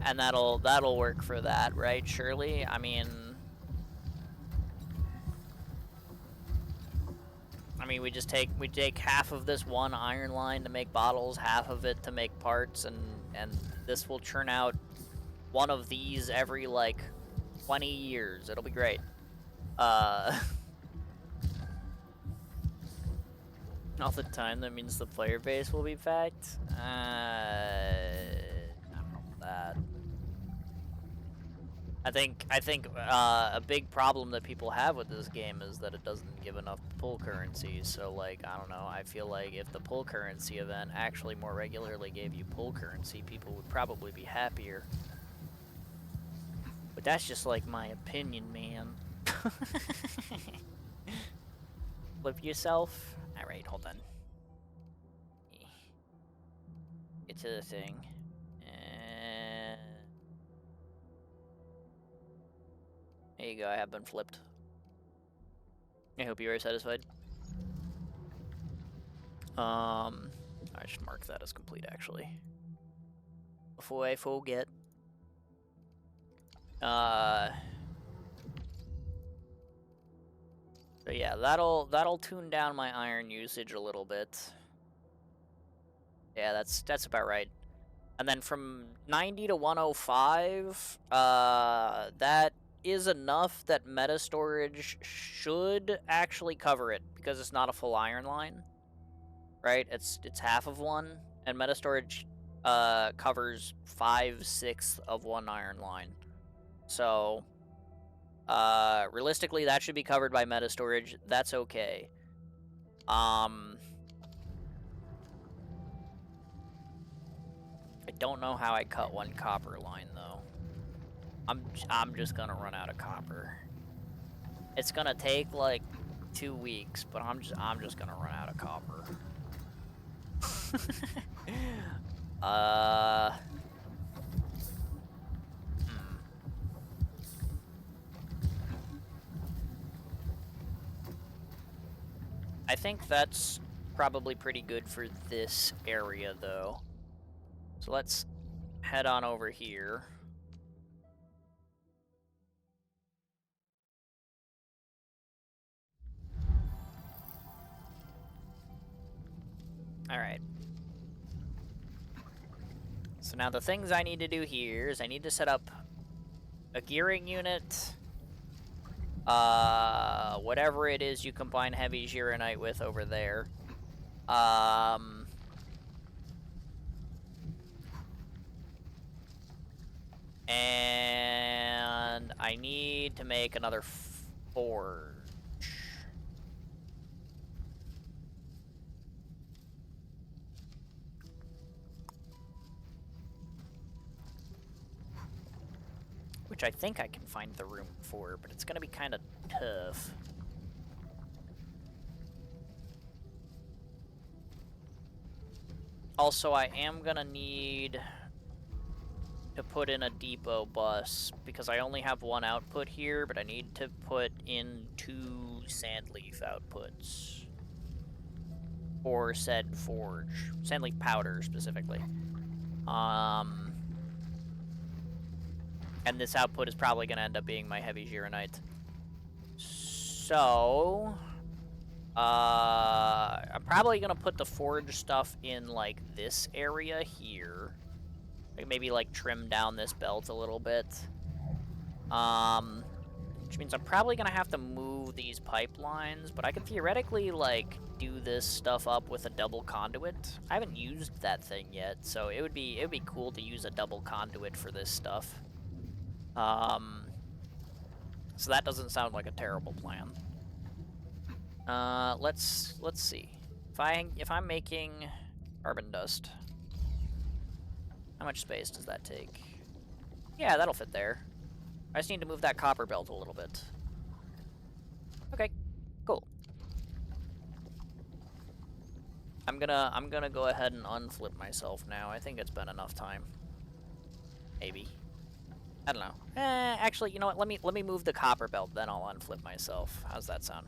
And that'll work for that, right? Surely? I mean, we take half of this one iron line to make bottles, half of it to make parts, and this will churn out one of these every like 20 years. It'll be great. All the time, that means the player base will be packed. I don't know about that. I think a big problem that people have with this game is that it doesn't give enough pull currency. So like, I don't know, I feel like if the pull currency event actually more regularly gave you pull currency, people would probably be happier. But that's just like my opinion, man. Flip yourself. Alright, hold on. Get to the thing. There you go, I have been flipped. I hope you are satisfied. I should mark that as complete, actually. Before I forget. So yeah, that'll tune down my iron usage a little bit. Yeah, that's about right. And then from 90 to 105, that is enough that meta storage should actually cover it, because it's not a full iron line, right? It's half of one, and meta storage covers 5/6 of one iron line. So realistically, that should be covered by meta storage. That's okay. I don't know how I cut one copper line though. I'm just gonna run out of copper. It's gonna take like 2 weeks, but I'm just gonna run out of copper. I think that's probably pretty good for this area though. So let's head on over here. Alright. So now the things I need to do here is I need to set up a gearing unit. Whatever it is you combine heavy Gironite with over there. And I need to make another forge. Which I think I can find the room for, but it's gonna be kind of tough. Also, I am gonna need to put in a depot bus, because I only have one output here, but I need to put in 2 sandleaf outputs for said forge. Sandleaf powder, specifically. And this output is probably going to end up being my heavy Gironite. So I'm probably going to put the forge stuff in, like, this area here. Like, maybe, like, trim down this belt a little bit. Which means I'm probably going to have to move these pipelines, but I could theoretically, like, do this stuff up with a double conduit. I haven't used that thing yet, so it would be cool to use a double conduit for this stuff. So that doesn't sound like a terrible plan. Let's see. If I'm making carbon dust, how much space does that take? Yeah, that'll fit there. I just need to move that copper belt a little bit. Okay, cool. I'm gonna go ahead and unflip myself now. I think it's been enough time. Maybe. I don't know. Actually, you know what? Let me move the copper belt, then I'll unflip myself. How's that sound?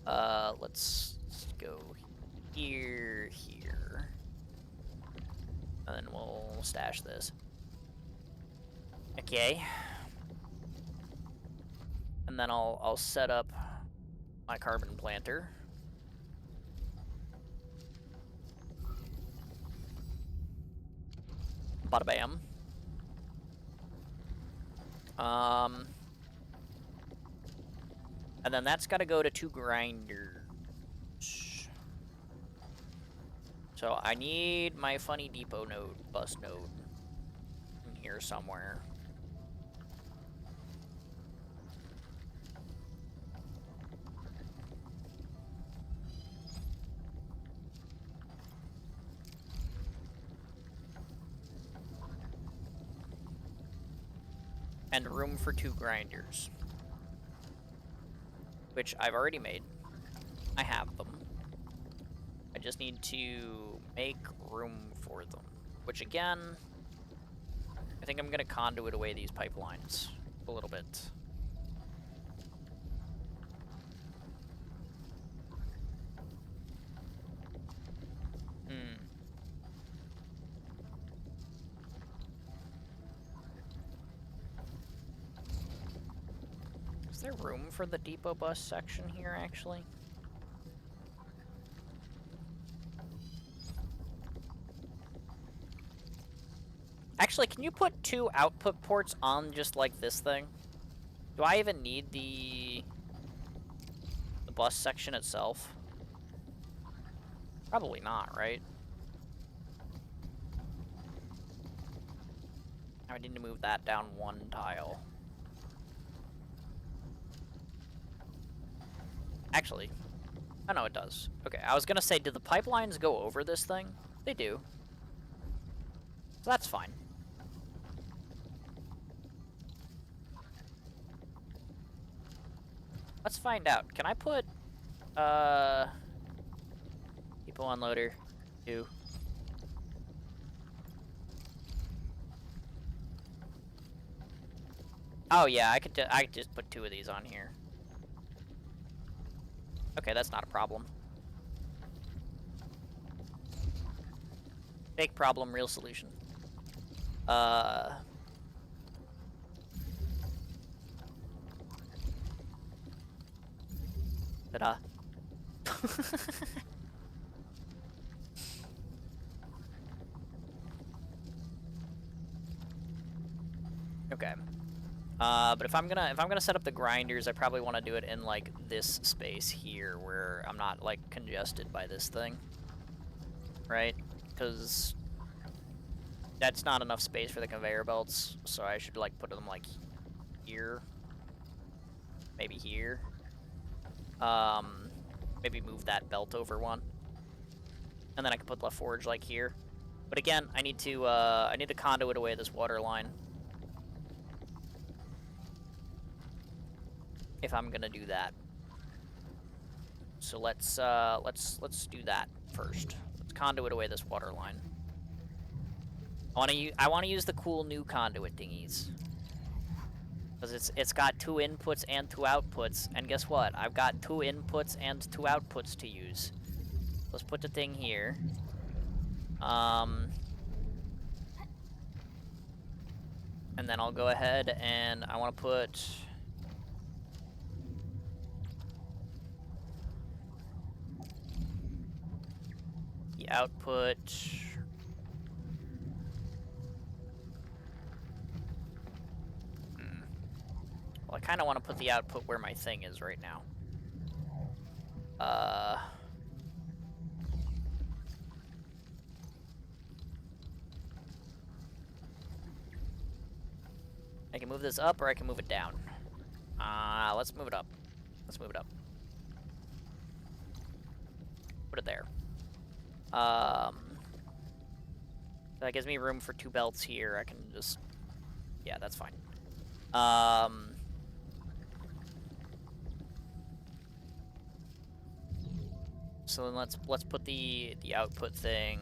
Let's go here, and then we'll stash this. Okay. And then I'll set up my carbon planter. Bada bam. And then that's got to go to 2 grinders. So I need my funny depot node, bus node, in here somewhere. And room for 2 grinders. Which I've already made. I have them. I just need to make room for them. Which again, I think I'm gonna conduit away these pipelines a little bit. Is there room for the depot bus section here, actually? Actually, can you put 2 output ports on just like this thing? Do I even need the bus section itself? Probably not, right? I need to move that down 1 tile. Actually, oh no, it does. Okay, I was gonna say, do the pipelines go over this thing? They do. So that's fine. Let's find out. Can I put, depot unloader 2? Oh yeah, I could just put 2 of these on here. Okay, that's not a problem. Fake problem, real solution. Ta-da. Okay. But if I'm gonna set up the grinders, I probably want to do it in like this space here, where I'm not like congested by this thing, right? Because that's not enough space for the conveyor belts, so I should like put them like here, maybe here. Maybe move that belt over 1, and then I can put LaForge like here. But again, I need to conduit away this water line if I'm gonna do that. So let's do that first. Let's conduit away this water line. I want to use the cool new conduit thingies, because it's got 2 inputs and 2 outputs, and guess what? I've got 2 inputs and 2 outputs to use. Let's put the thing here. And then I'll go ahead and I want to put the output. Well, I kind of want to put the output where my thing is right now. I can move this up or I can move it down. Let's move it up. Let's move it up. Put it there. That gives me room for 2 belts here. I can just... Yeah, that's fine. So then let's put the output thing.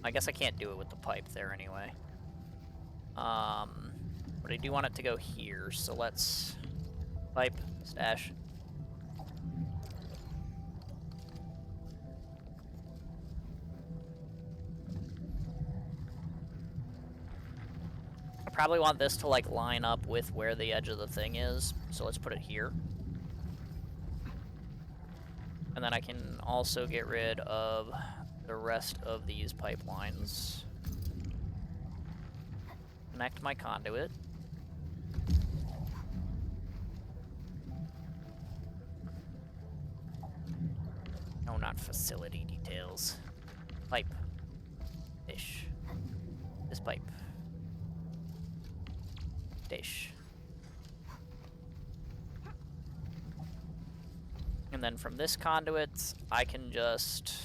I guess I can't do it with the pipe there anyway. But I do want it to go here, so let's pipe stash. I probably want this to like line up with where the edge of the thing is, so let's put it here. And then I can also get rid of the rest of these pipelines. Connect my conduit. No, not facility details. Pipe. Dish. This pipe. Dish. And then from this conduit, I can just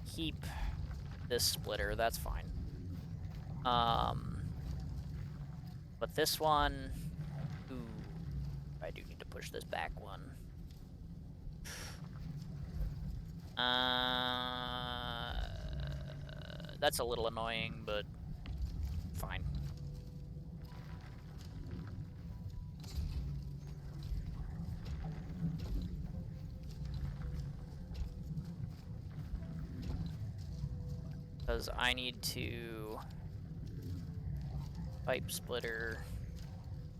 keep this splitter, that's fine. But this one, ooh, I do need to push this back one. That's a little annoying, but fine. Because I need to pipe splitter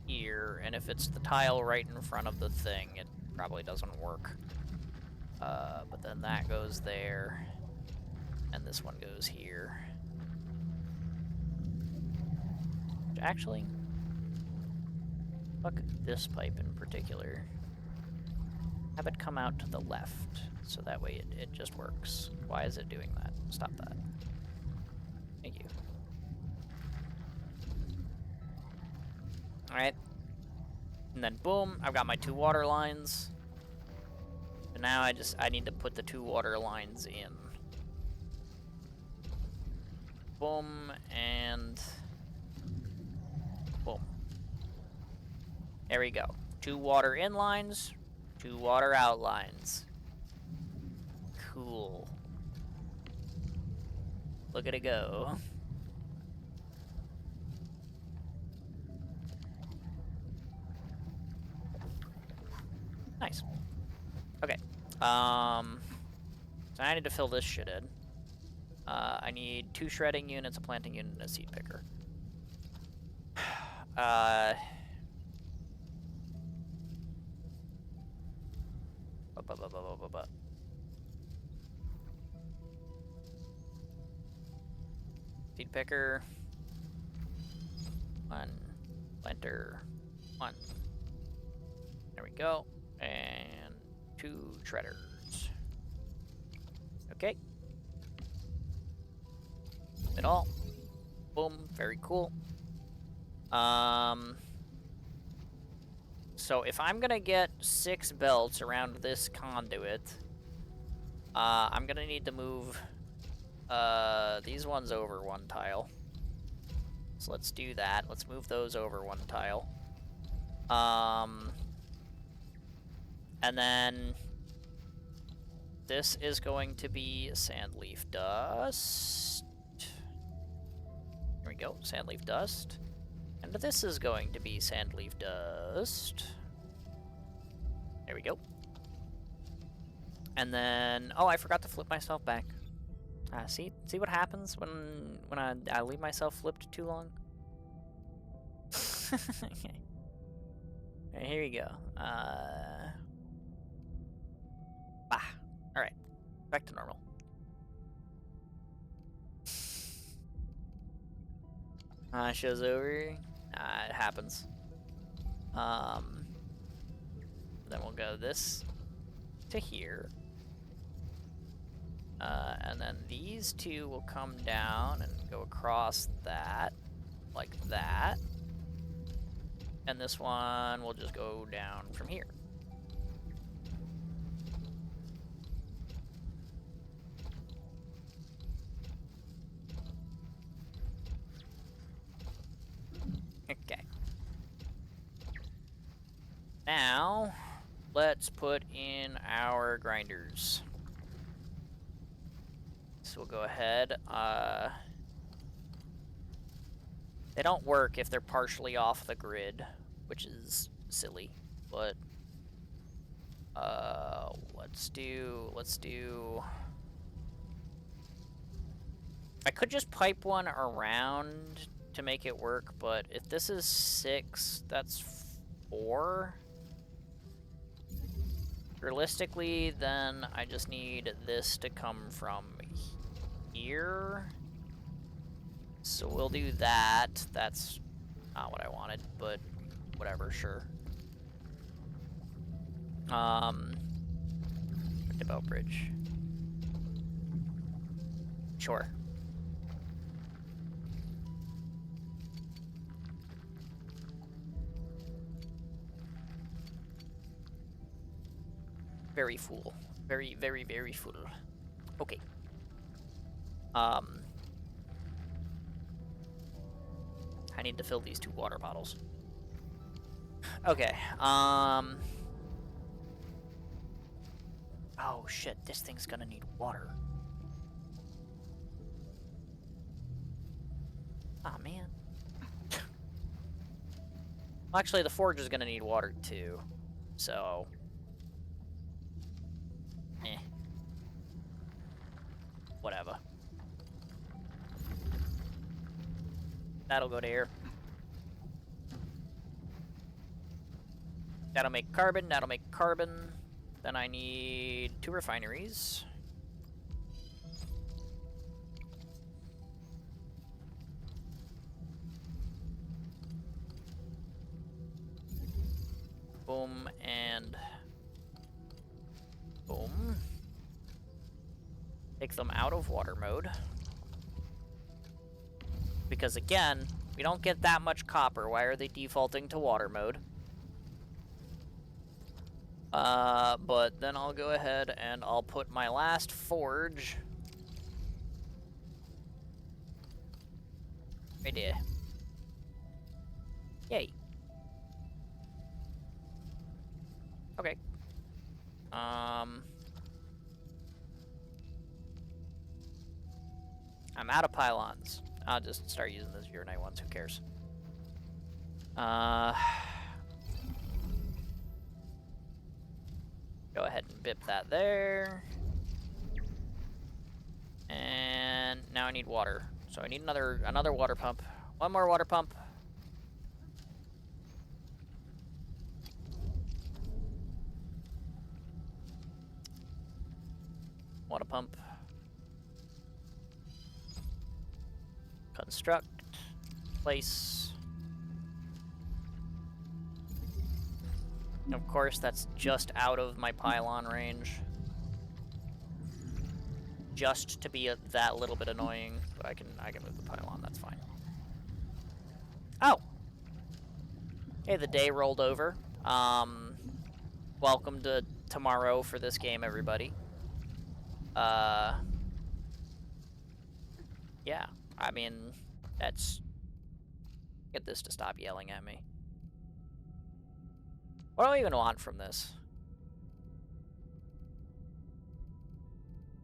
here, and if it's the tile right in front of the thing, it probably doesn't work. But then that goes there, and this one goes here. Actually, fuck this pipe in particular. Have it come out to the left, so that way it just works. Why is it doing that? Stop that. Thank you. Alright. And then boom, I've got my 2 water lines. And now I need to put the 2 water lines in. Boom, and boom. There we go. 2 water in lines, 2 water out lines. Cool. Look at it go. Nice. Okay. So I need to fill this shit in. I need 2 shredding units, a planting unit, and a seed picker. Seed picker. 1. Planter. 1. There we go. And 2 shredders. Okay. It all. Boom. Very cool. So if I'm gonna get 6 belts around this conduit, I'm gonna need to move these ones over 1 tile. So let's do that. Let's move those over 1 tile. And then this is going to be sandleaf dust. Here we go, sandleaf dust. And this is going to be sandleaf dust. There we go. And then, oh, I forgot to flip myself back. See what happens when I leave myself flipped too long? Okay. Alright, here we go. Alright. Back to normal. Show's over. It happens. Then we'll go this to here. And then these 2 will come down and go across that, like that. And this one will just go down from here. Okay. Now, let's put in our grinders. So we'll go ahead. They don't work if they're partially off the grid, which is silly, but let's do I could just pipe one around to make it work, but if this is 6, that's 4. Realistically, then I just need this to come from here. So we'll do that. That's not what I wanted, but whatever, sure. The boat bridge. Sure. Very full. Very, very, very full. Okay. I need to fill these 2 water bottles. Okay, oh shit, this thing's gonna need water. Aw, man. Well, actually, the forge is gonna need water too, so... Whatever. That'll go to here. That'll make carbon, that'll make carbon. Then I need 2 refineries. Boom, and boom. Take them out of water mode. Because again, we don't get that much copper. Why are they defaulting to water mode? But then I'll go ahead and I'll put my last forge right there. Yay. Okay. I'm out of pylons. I'll just start using those Uranite ones, who cares? Go ahead and bip that there. And now I need water. So I need another water pump. One more water pump. Water pump. Construct. Place. Of course, that's just out of my pylon range. Just to be that little bit annoying, but I can move the pylon. That's fine. Oh, hey, the day rolled over. Welcome to tomorrow for this game, everybody. Yeah, I mean, that's... Get this to stop yelling at me. What do I even want from this?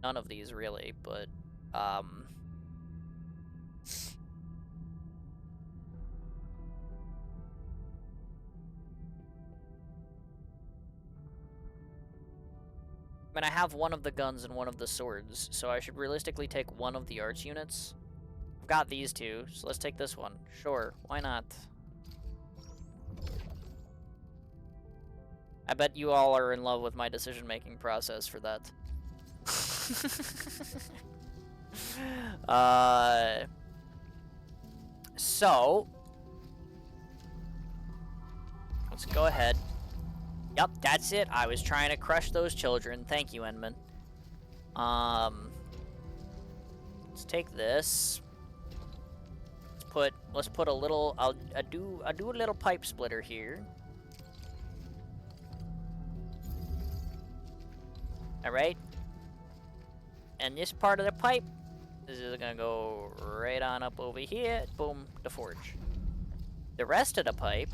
None of these, really, but, I mean, I have one of the guns and one of the swords, so I should realistically take one of the arts units. I've got these 2, so let's take this one. Sure, why not? I bet you all are in love with my decision-making process for that. So let's go ahead. Yep, that's it. I was trying to crush those children. Thank you, Enman. Let's take this. Let's put a little. I'll do a little pipe splitter here. All right. And this part of the pipe, this is gonna go right on up over here. Boom, the forge. the rest of the pipe,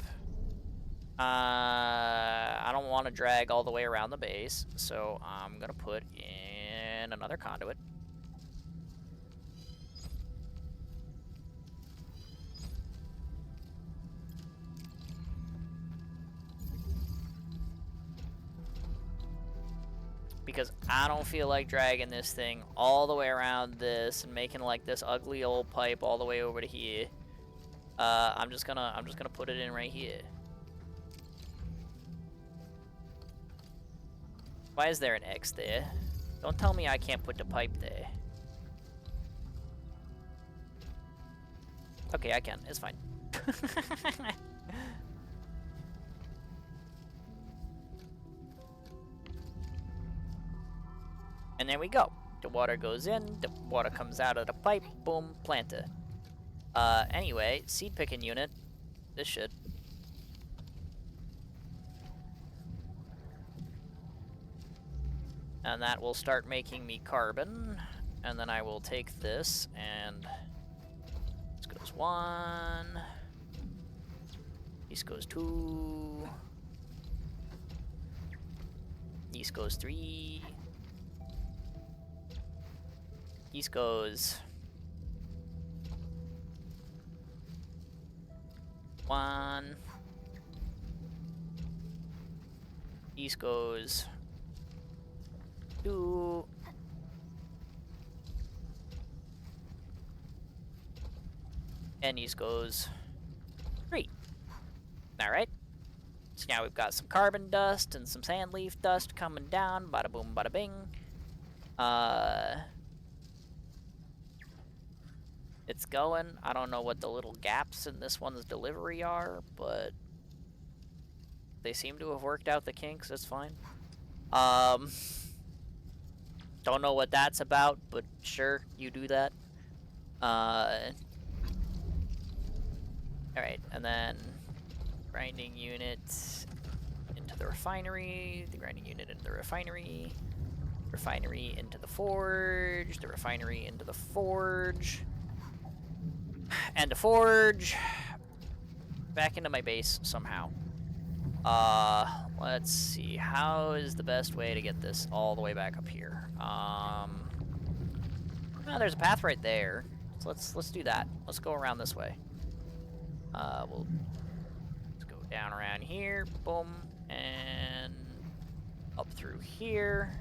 I don't want to drag all the way around the base, so I'm gonna put in another conduit. Because I don't feel like dragging this thing all the way around this and making like this ugly old pipe all the way over to here. I'm just gonna put it in right here. Why is there an X there? Don't tell me I can't put the pipe there. Okay, I can. It's fine. And there we go. The water goes in, the water comes out of the pipe, boom, planter. Anyway, seed picking unit. This should. And that will start making me carbon. And then I will take this and this goes 1. This goes 2. This goes 3. This goes 1. This goes 2. And these goes 3. Alright. So now we've got some carbon dust and some sand leaf dust coming down. Bada boom, bada bing. It's going. I don't know what the little gaps in this one's delivery are, but they seem to have worked out the kinks. It's fine. Don't know what that's about, but sure, you do that. Alright, and then grinding unit into the refinery, the grinding unit into the refinery, refinery into the forge, the refinery into the forge, and the forge back into my base somehow. Let's see, how is the best way to get this all the way back up here? Oh, there's a path right there. So let's do that. Let's go around this way. Let's go down around here, boom, and up through here.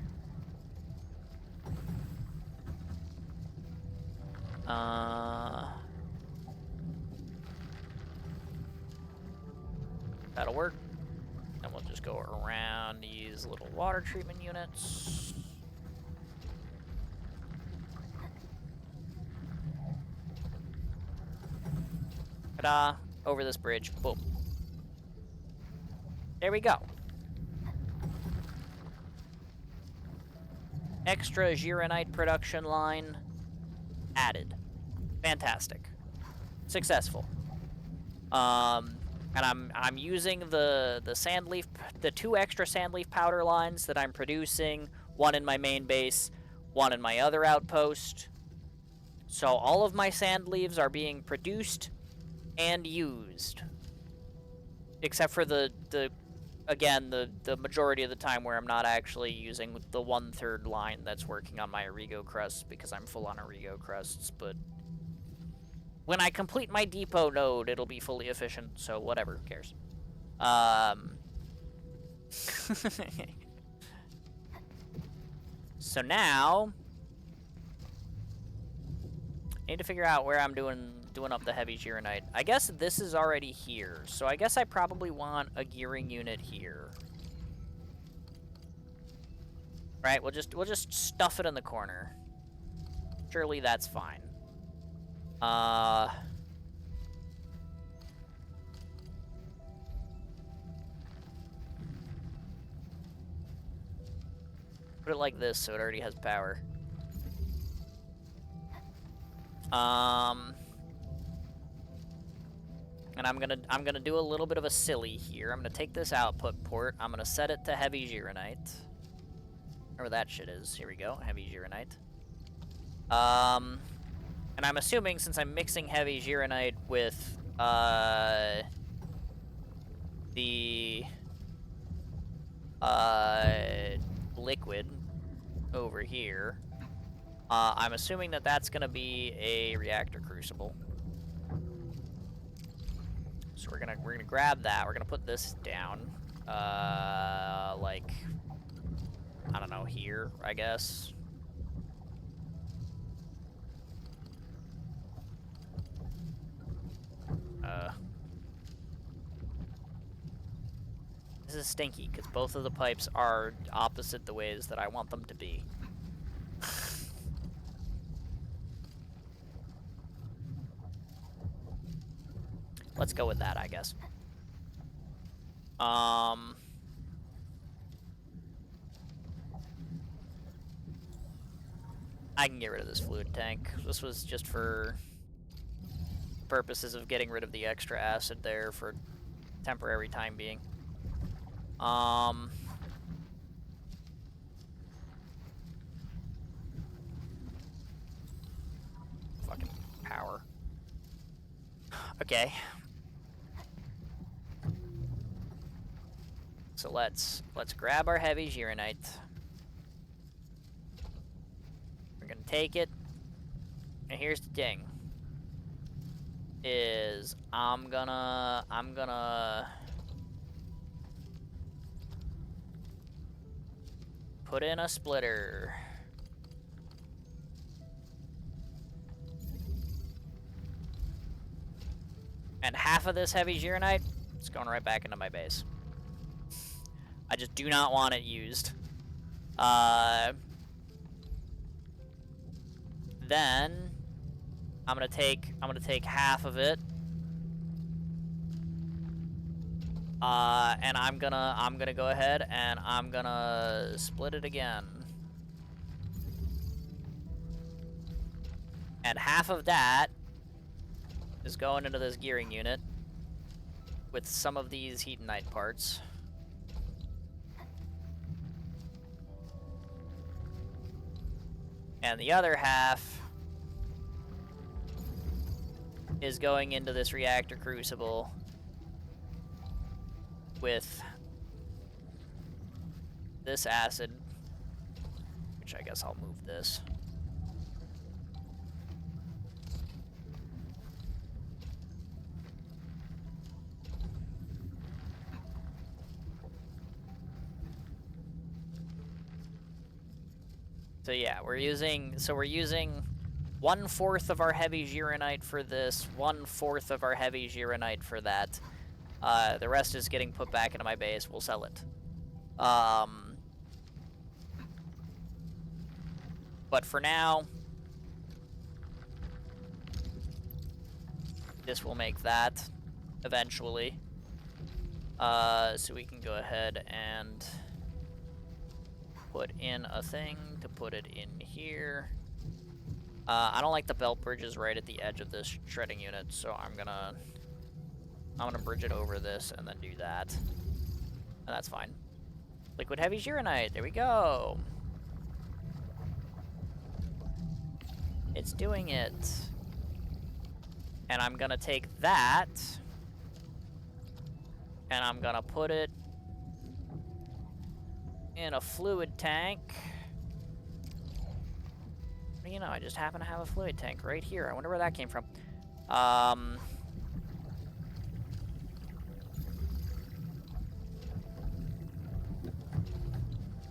That'll work. And we'll just go around these little water treatment units. Ta-da! Over this bridge. Boom. There we go. Extra Gironite production line added. Fantastic. Successful. And I'm using the sand leaf, the 2 extra sand leaf powder lines that I'm producing, 1 in my main base, 1 in my other outpost. So all of my sand leaves are being produced and used, except for the majority of the time where I'm not actually using the 1/3 line that's working on my Origo crusts because I'm full on Origo crusts, but when I complete my depot node, it'll be fully efficient, so whatever, who cares? So now, I need to figure out where I'm doing up the heavy Gironite. I guess this is already here, so I guess I probably want a gearing unit here. Right, we'll just stuff it in the corner. Surely that's fine. Put it like this so it already has power. And I'm gonna do a little bit of a silly here. I'm gonna take this output port. I'm gonna set it to heavy Gironite. Where that shit is. Here we go, heavy Gironite. And I'm assuming since I'm mixing heavy Gironite with liquid over here. I'm assuming that that's gonna be a reactor crucible. So we're gonna grab that. We're gonna put this down, like, I don't know, here, I guess. This is stinky because both of the pipes are opposite the ways that I want them to be. Let's go with that, I guess. I can get rid of this fluid tank. This was just for purposes of getting rid of the extra acid there for temporary time being. Fucking power. Okay. So let's grab our heavy Gironite. We're gonna take it, and here's the thing: is I'm gonna put in a splitter. And half of this heavy Gironite is going right back into my base. I just do not want it used. Then I'm gonna take half of it. And I'm gonna go ahead and I'm gonna split it again. And half of that is going into this gearing unit with some of these Heatonite parts. And the other half is going into this reactor crucible with this acid, which I guess I'll move this. So yeah, we're using 1/4 of our heavy Gironite for this, 1/4 of our heavy Gironite for that. The rest is getting put back into my base. We'll sell it. But for now, this will make that eventually. So we can go ahead and put in a thing to put it in here. I don't like the belt bridges right at the edge of this shredding unit, so I'm gonna bridge it over this and then do that. And that's fine. Liquid heavy Gironite, there we go. It's doing it. And I'm gonna take that and I'm gonna put it in a fluid tank. You know, I just happen to have a fluid tank right here. I wonder where that came from.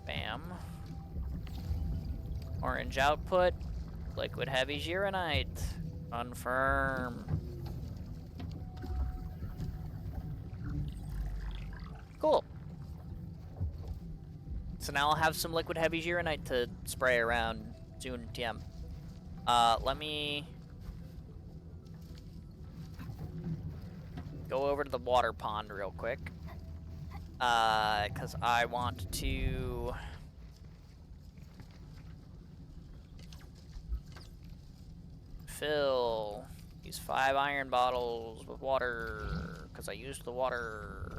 Bam. Orange output. Liquid heavy Gironite. Confirm. Cool. So now I'll have some liquid heavy Gironite to spray around soon, TM. Let me go over to the water pond real quick. Because I want to fill these 5 iron bottles with water, because I used the water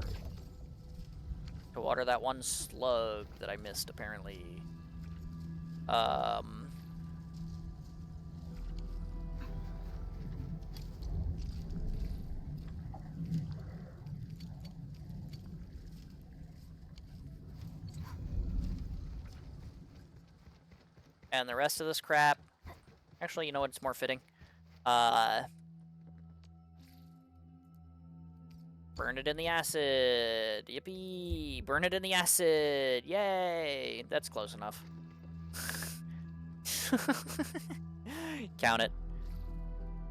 to water that one slug that I missed, apparently. And the rest of this crap... Actually, you know what's more fitting? Burn it in the acid. Yippee! Burn it in the acid. Yay! That's close enough. Count it.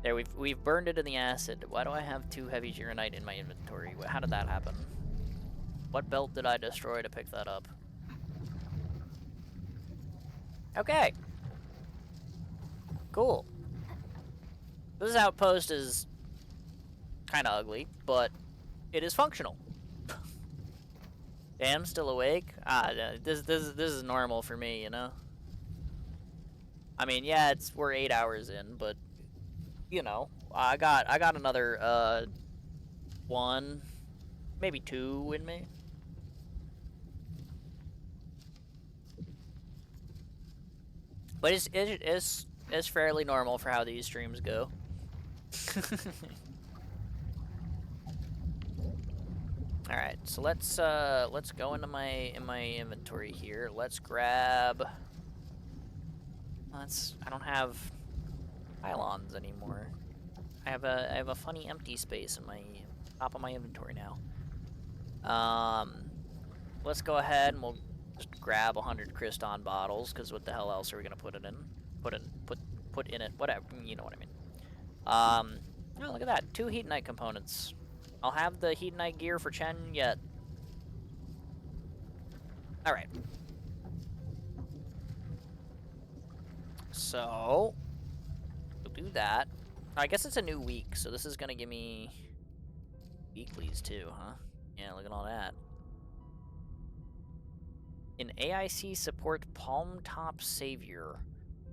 There, we've burned it in the acid. Why do I have 2 heavy Gironite in my inventory? How did that happen? What belt did I destroy to pick that up? Okay. Cool. This outpost is kind of ugly, but it is functional. Damn, still awake? This is normal for me, you know. I mean, yeah, we're 8 hours in, but you know, I got another 1, maybe 2 in me. But it's fairly normal for how these streams go. All right, so let's go into my inventory here. Let's grab. I don't have pylons anymore. I have a funny empty space in my top of my inventory now. Let's go ahead and we'll just grab 100 Kriston bottles, because what the hell else are we gonna put it in? Put in it, whatever, you know what I mean. Oh, look at that, 2 Heatnite components. I'll have the Heatnite gear for Chen yet. All right. So we'll do that. I guess it's a new week, so this is gonna give me weeklies too, huh? Yeah, look at all that. In AIC support Palm Top Savior,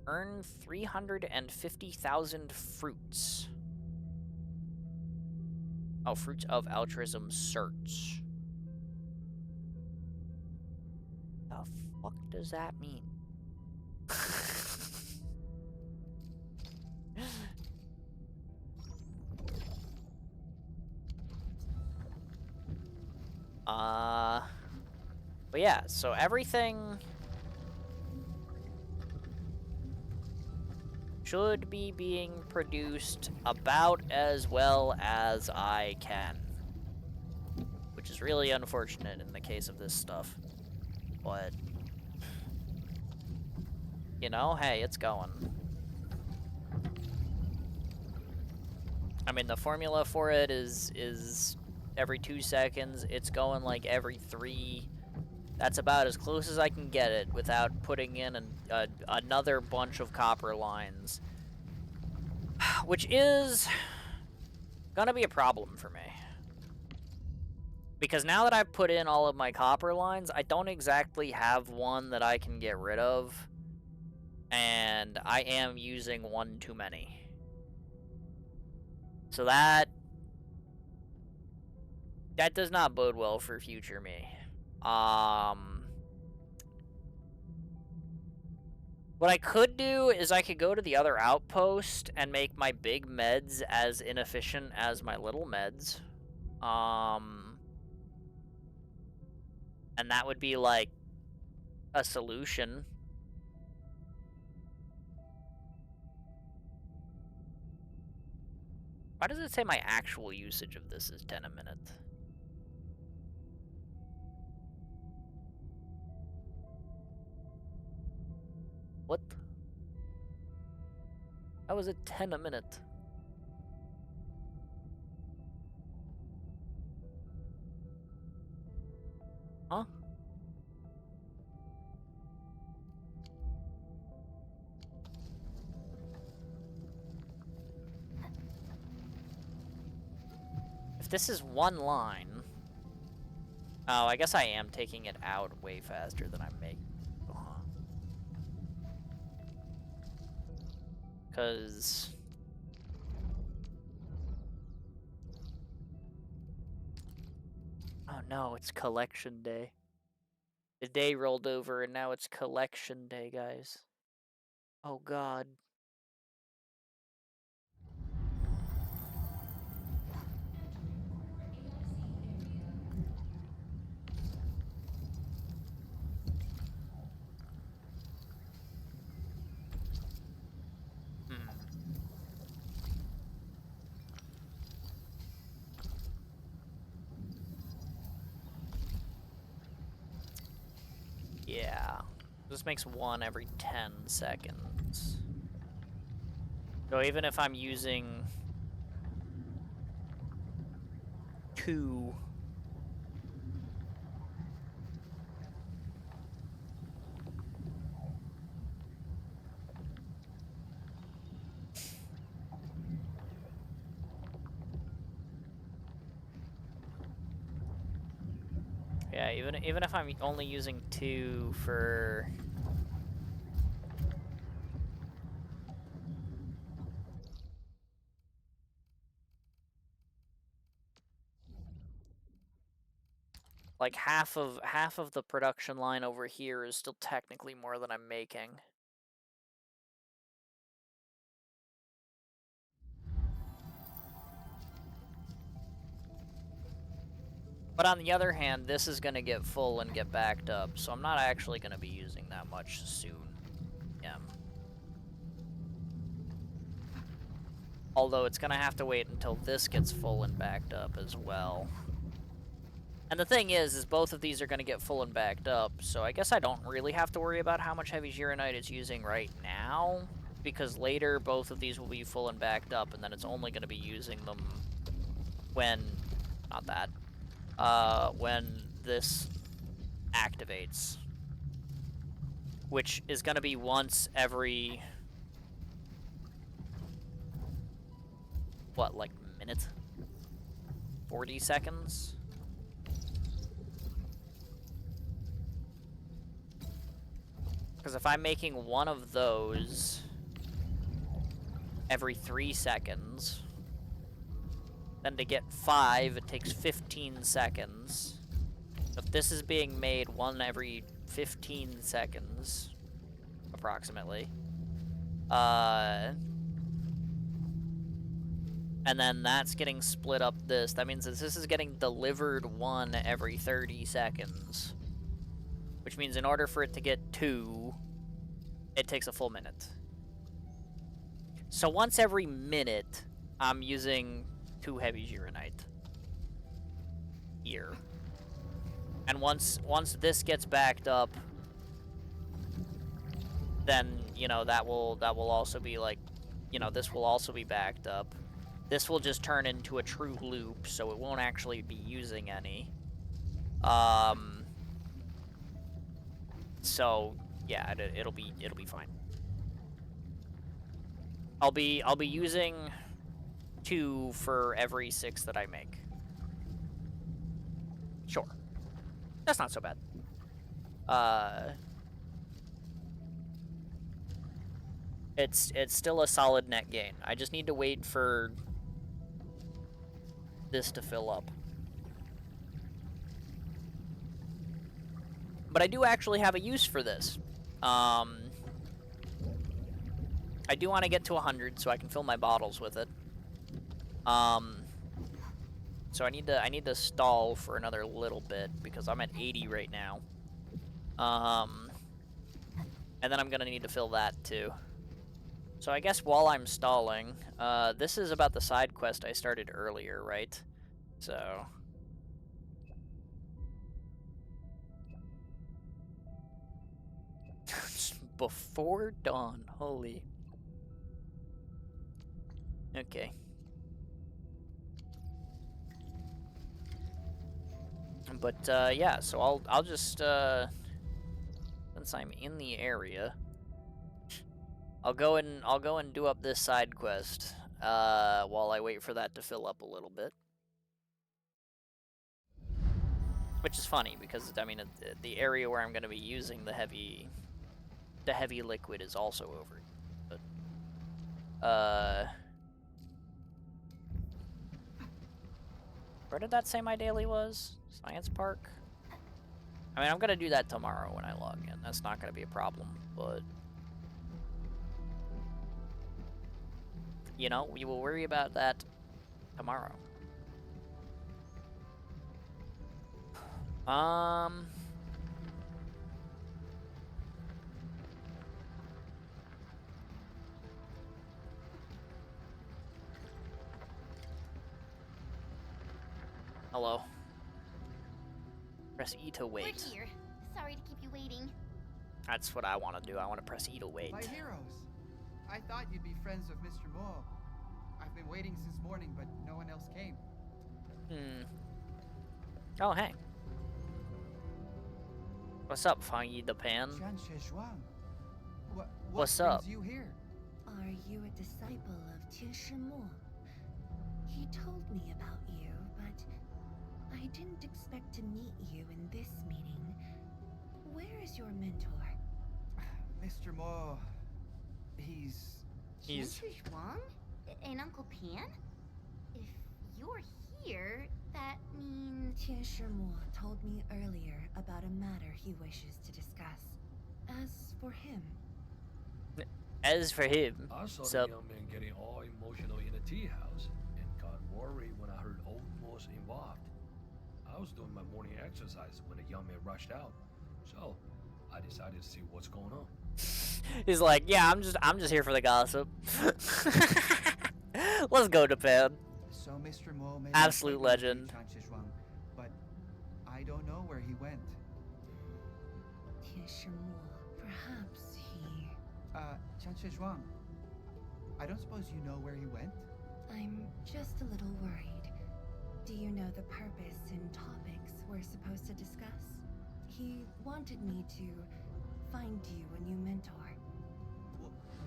earn 350,000 fruits. Oh, fruits of altruism certs. The fuck does that mean? But yeah, so everything should be being produced about as well as I can. Which is really unfortunate in the case of this stuff. But, you know, hey, it's going. I mean, the formula for it is every 2 seconds. It's going like every 3. That's about as close as I can get it without putting in another bunch of copper lines. Which is gonna be a problem for me. Because now that I've put in all of my copper lines, I don't exactly have one that I can get rid of. And I am using one too many. So that does not bode well for future me. What I could do is I could go to the other outpost and make my big meds as inefficient as my little meds. And that would be like a solution. Why does it say my actual usage of this is 10 a minute? What? How is it 10 a minute? Huh? If this is one line... Oh, I guess I am taking it out way faster than I'm making. Because... Oh no, it's collection day. The day rolled over and now it's collection day, guys. Oh god. Yeah. This makes 1 every 10 seconds. So even if I'm using 2... Yeah, even if I'm only using 2 for... Like half of the production line over here is still technically more than I'm making. But on the other hand, this is going to get full and get backed up, so I'm not actually going to be using that much soon. Yeah. Although it's going to have to wait until this gets full and backed up as well. And the thing is both of these are going to get full and backed up, so I guess I don't really have to worry about how much heavy Gironite it's using right now, because later both of these will be full and backed up, and then it's only going to be using them when... not that. When this activates, which is going to be once every, what, like minute? 40 seconds? Because if I'm making one of those every 3 seconds, then to get 5, it takes 15 seconds. If this is being made 1 every 15 seconds, approximately, and then that's getting split up this, that means that this is getting delivered 1 every 30 seconds. Which means in order for it to get 2, it takes a full minute. So once every minute, I'm using 2 heavy Gironite here, and once this gets backed up, then you know that will also be like, you know, this will also be backed up. This will just turn into a true loop, so it won't actually be using any. So yeah, it'll be fine. I'll be using 2 for every 6 that I make. Sure. That's not so bad. It's still a solid net gain. I just need to wait for this to fill up. But I do actually have a use for this. I do want to get to 100 so I can fill my bottles with it. So I need to stall for another little bit because I'm at 80 right now. And then I'm gonna need to fill that too. So I guess while I'm stalling, this is about the side quest I started earlier, right? So before dawn, holy. Okay. But yeah, so I'll just since I'm in the area, I'll go and do up this side quest while I wait for that to fill up a little bit. Which is funny because I mean the area where I'm going to be using the heavy liquid is also over. But where did that say my daily was? Science Park? I mean, I'm gonna do that tomorrow when I log in. That's not gonna be a problem, but you know, we will worry about that tomorrow. Hello. Press E to wait. We're here. sorry to keep you waiting. That's what I want to do. I want to press E to wait. My heroes. I thought you'd be friends with Mr. Mo. I've been waiting since morning, but no one else came. Oh, hey. What's up, Fangi the Pan? Qian Zhuang. What What's brings up? you here? Are you a disciple of Tianshi Mo? He told me about you, but I didn't expect to meet you in this meeting. Where is your mentor? Mr. Mo. He's Qianshi Zhuang? And Uncle Pan? If you're here, that means... Tianshi Mo told me earlier about a matter he wishes to discuss. As for him, As for him, I saw so the young man getting all emotional in a tea house and got worried when I heard Old was involved. I was doing my morning exercise when a young man rushed out, so I decided to see what's going on. he's like, yeah, I'm just here for the gossip. Let's go, Japan. so Mr. Mo made an Absolute appointment with legend. Qian Zhuang, but I don't know where he went. Tianshi Mo, perhaps he... Qian Zhuang. I don't suppose you know where he went? I'm just a little worried. Do you know the purpose and topics we're supposed to discuss? He wanted me to find you a new mentor.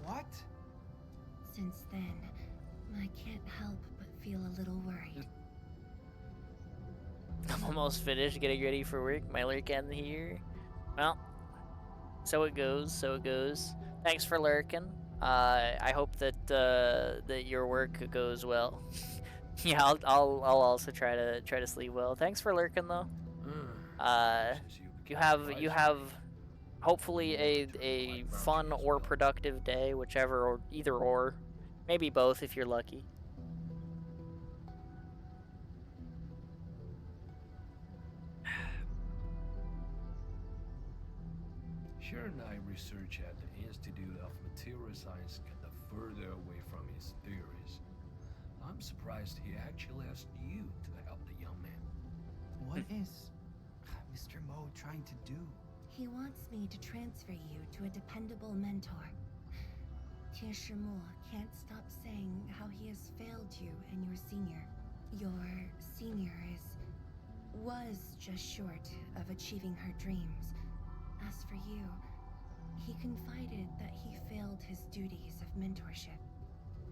What? Since then, I can't help but feel a little worried. I'm almost finished getting ready for work. My lurkin here. Well, so it goes. So it goes. Thanks for lurking. I hope that that your work goes well. Yeah, I'll also try to sleep well. Thanks for lurking though. You have hopefully a fun or productive day, whichever, or either or, maybe both if you're lucky. Sharon and I research at the Institute of Material Science get further away from his theories. I'm surprised he actually asked you to help the young man. What is Mr. Mo trying to do? He wants me to transfer you to a dependable mentor. Tianshi Mo can't stop saying how he has failed you and your senior. Your senior was just short of achieving her dreams. As for you, he confided that he failed his duties of mentorship.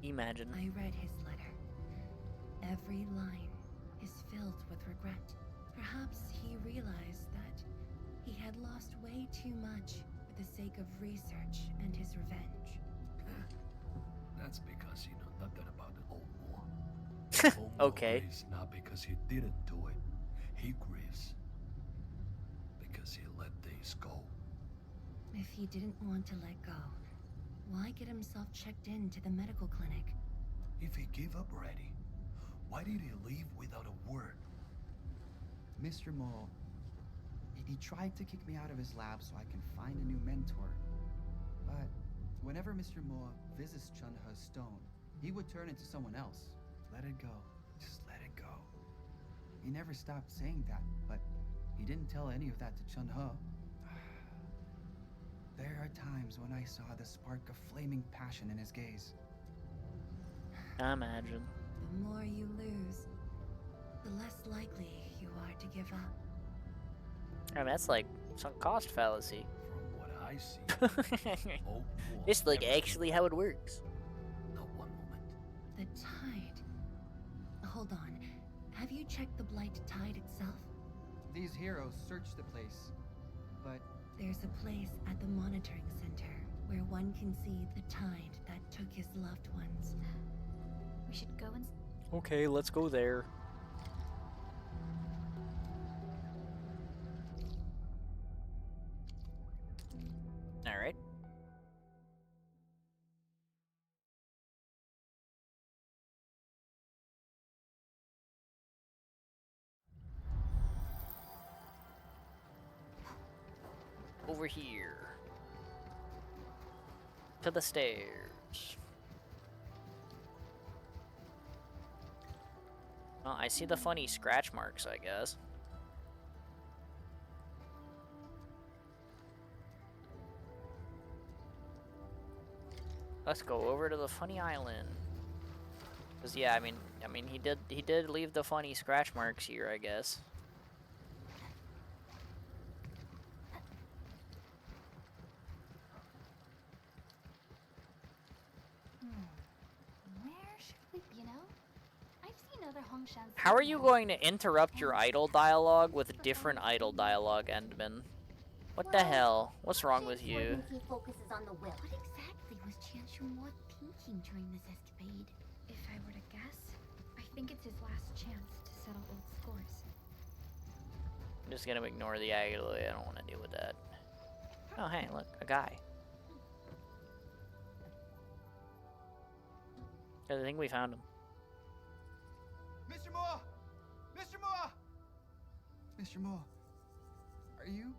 Imagine. I read his letter. Every line is filled with regret. Perhaps he realized that he had lost way too much for the sake of research and his revenge. That's because you know nothing about the old war. Old Mo Okay. grieves not because he didn't do it. He grieves because he let things go. If he didn't want to let go, why get himself checked into the medical clinic? If he gave up already, why did he leave without a word? Mr. Mo, he tried to kick me out of his lab so I can find a new mentor. But whenever Mr. Mo visits Chunhe's stone, he would turn into someone else. Let it go. Just let it go. He never stopped saying that, but he didn't tell any of that to Chunhe. There are times when I saw the spark of flaming passion in his gaze. I imagine. The more you lose, the less likely you are to give up. I mean, that's like sunk cost fallacy. From what I see, Old War It's like never actually how it works. Not one moment. The tide. Hold on. Have you checked the Blight Tide itself? These heroes searched the place, but There's a place at the monitoring center where one can see the tide that took his loved ones. We should go and... Okay, let's go there. All right. Over here. To the stairs. Well, I see the funny scratch marks, I guess. Let's go over to the funny island. Cause yeah, I mean he did leave the funny scratch marks here, I guess. Where should we, you know? I've seen other Hongshan. How are you going to interrupt your idle dialogue with a different idle dialogue, Endman? What the hell? What's wrong with you? He focuses on the will. What exactly was Qianshu thinking during this escapade? If I were to guess, I think it's his last chance to settle old scores. I'm just gonna ignore the idle. I don't want to deal with that. Oh, hey, look, a guy. I think we found him. Mr. Moore! Mr. Moore! Mr. Moore, are you?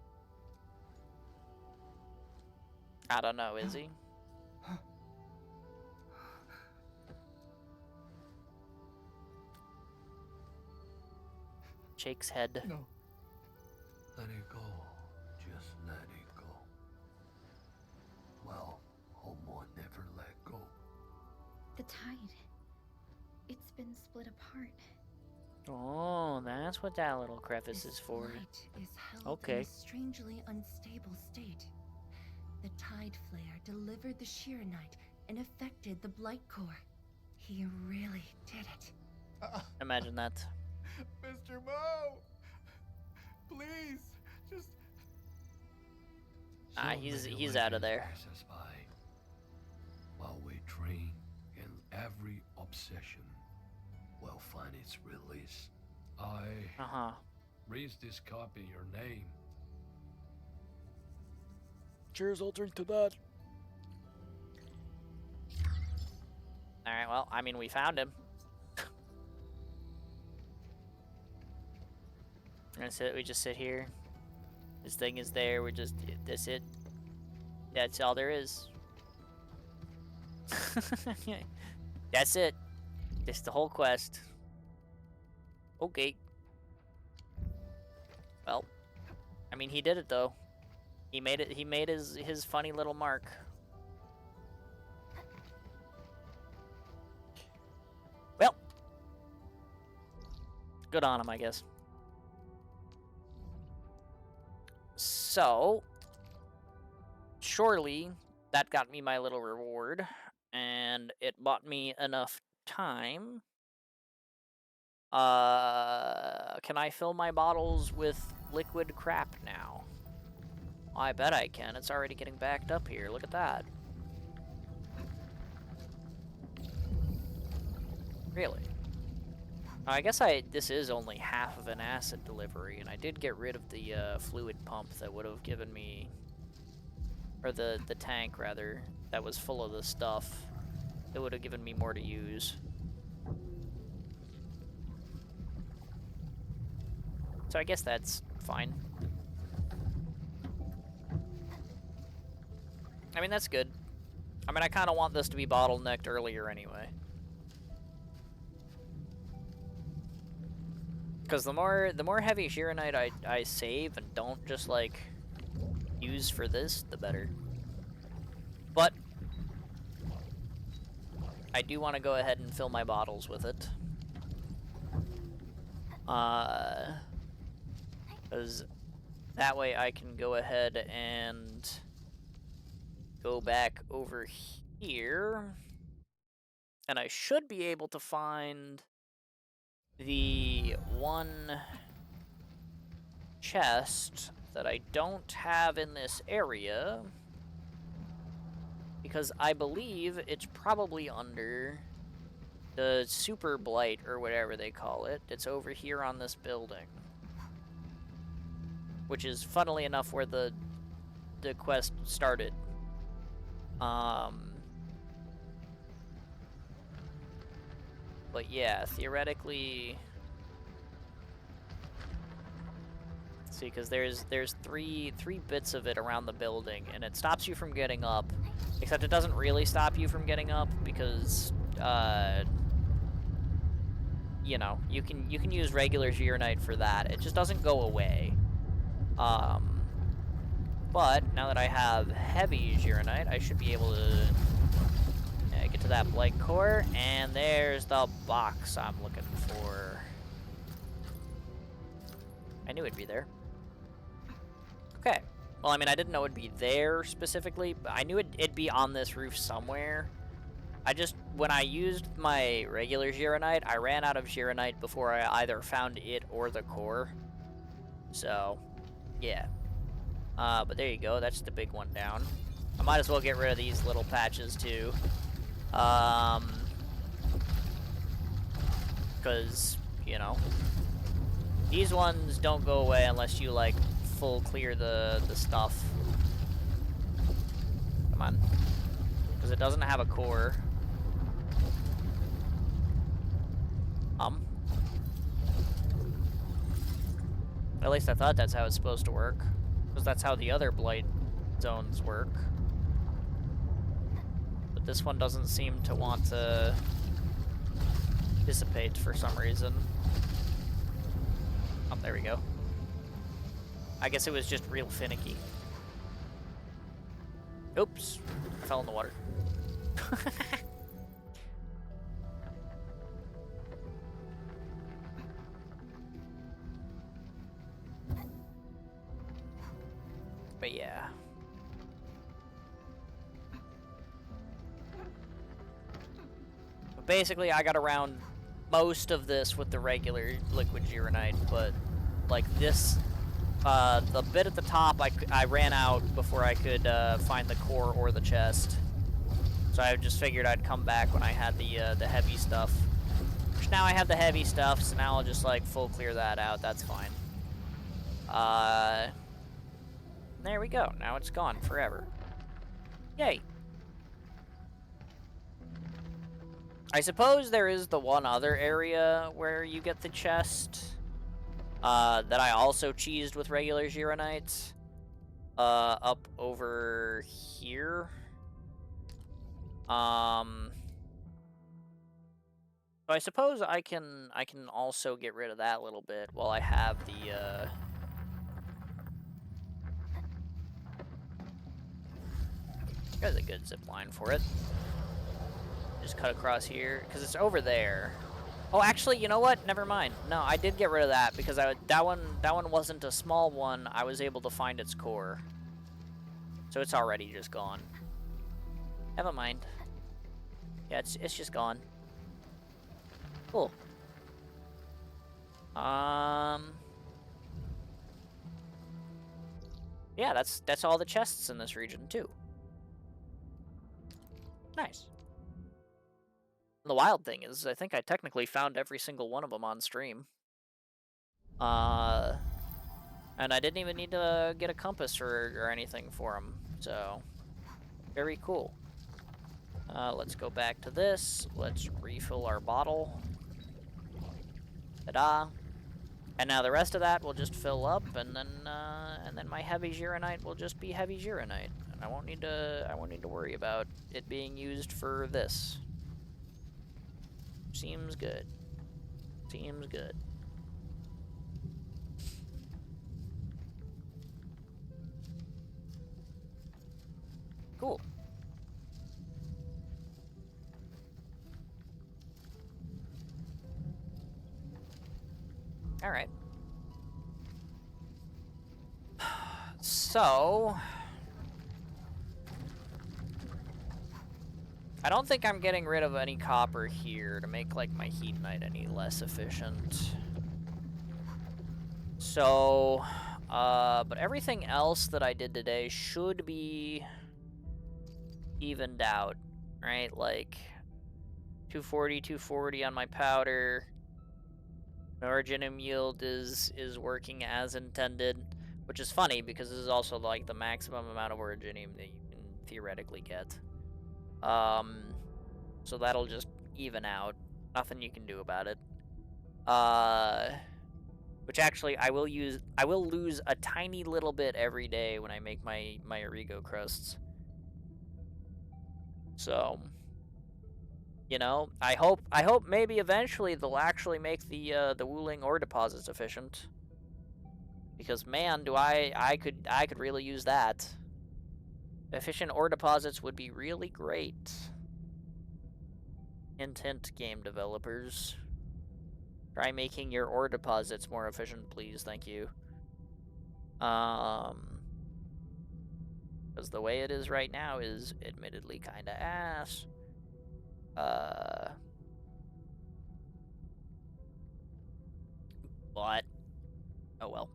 I don't know, is he? Shakes head. No. Let it go. Just let it go. Well, Homo never let go. The tide. It's been split apart. Oh, that's what that little crevice is for. Light is held in a strangely unstable state. The tide flare delivered the Shiranite and affected the Blight Core. He really did it. Imagine that. Mr. Mo! Please, just... He's out of there. Passes by. While we train, and every obsession will find its release. I raise this copy in your name. Cheers, I'll drink to that. Alright, well, I mean, we found him. That's it, we just sit here. This thing is there, we're just, that's it. That's all there is. That's it. That's the whole quest. Okay. Well, I mean, he did it though. He made it. He made his funny little mark. Well, good on him, I guess. So, surely that got me my little reward, and it bought me enough time. Can I fill my bottles with liquid crap now? I bet I can. It's already getting backed up here. Look at that. Really? I guess this is only half of an acid delivery, and I did get rid of the fluid pump that would have given me, or the tank rather, that was full of the stuff. It would have given me more to use. So I guess that's fine. I mean, that's good. I mean, I kind of want this to be bottlenecked earlier anyway. Because the more heavy Shiranite I save and don't just, like, use for this, the better. But I do want to go ahead and fill my bottles with it. Because that way I can go ahead and go back over here, and I should be able to find the one chest that I don't have in this area, because I believe it's probably under the Super Blight, or whatever they call it. It's over here on this building, which is, funnily enough, where the quest started. But yeah, theoretically, see, because there's three bits of it around the building, and it stops you from getting up, except it doesn't really stop you from getting up, because you know, you can use regular Shiranite for that. It just doesn't go away. But now that I have heavy Shiranite, I should be able to to that Blight Core, and there's the box I'm looking for. I knew it'd be there. Okay. Well, I mean, I didn't know it'd be there specifically, but I knew it'd be on this roof somewhere. When I used my regular Gironite, I ran out of Gironite before I either found it or the core. So, yeah. But there you go, that's the big one down. I might as well get rid of these little patches too. Because, you know, these ones don't go away unless you, like, full clear the stuff. Come on. Because it doesn't have a core. At least I thought that's how it's supposed to work. Because that's how the other Blight zones work. But this one doesn't seem to want to dissipate for some reason. Oh, there we go. I guess it was just real finicky. Oops. I fell in the water. But yeah. But basically, I got around most of this with the regular liquid Gironite, but like this, the bit at the top, I ran out before I could find the core or the chest. So I just figured I'd come back when I had the heavy stuff. Which now I have the heavy stuff, so now I'll just like full clear that out. That's fine. There we go. Now it's gone forever. Yay. I suppose there is the one other area where you get the chest that I also cheesed with regular Gironites. Up over here. So I suppose I can also get rid of that little bit while I have the There's a good zip line for it. Just cut across here, because it's over there. Oh, actually, you know what? Never mind. No, I did get rid of that, because that one wasn't a small one. I was able to find its core. So it's already just gone. Never mind. Yeah, it's just gone. Cool. Yeah, that's all the chests in this region, too. Nice. The wild thing is, I think I technically found every single one of them on stream. And I didn't even need to get a compass or anything for them, so very cool. Let's go back to this. Let's refill our bottle. Ta-da! And now the rest of that will just fill up, and then my heavy Gironite will just be heavy Gironite. I won't need to worry about it being used for this. Seems good. Seems good. Cool. All right. So I don't think I'm getting rid of any copper here to make, like, my Heat Knight any less efficient. So, but everything else that I did today should be evened out, right? Like, 240 on my powder. Originium yield is working as intended, which is funny because this is also, like, the maximum amount of Originium that you can theoretically get. So that'll just even out. Nothing you can do about it. Which actually I will lose a tiny little bit every day when I make my Origo crusts. So, you know, I hope maybe eventually they'll actually make the Wuling ore deposits efficient. Because man, I could really use that. Efficient ore deposits would be really great. Hint, hint, game developers. Try making your ore deposits more efficient, please. Thank you. Because the way it is right now is admittedly kind of ass. But, oh well.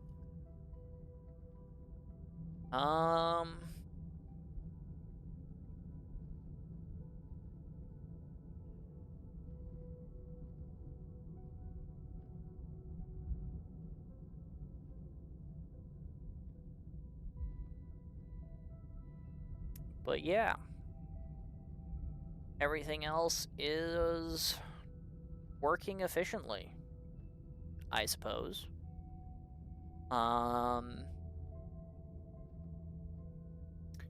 But yeah. Everything else is working efficiently, I suppose.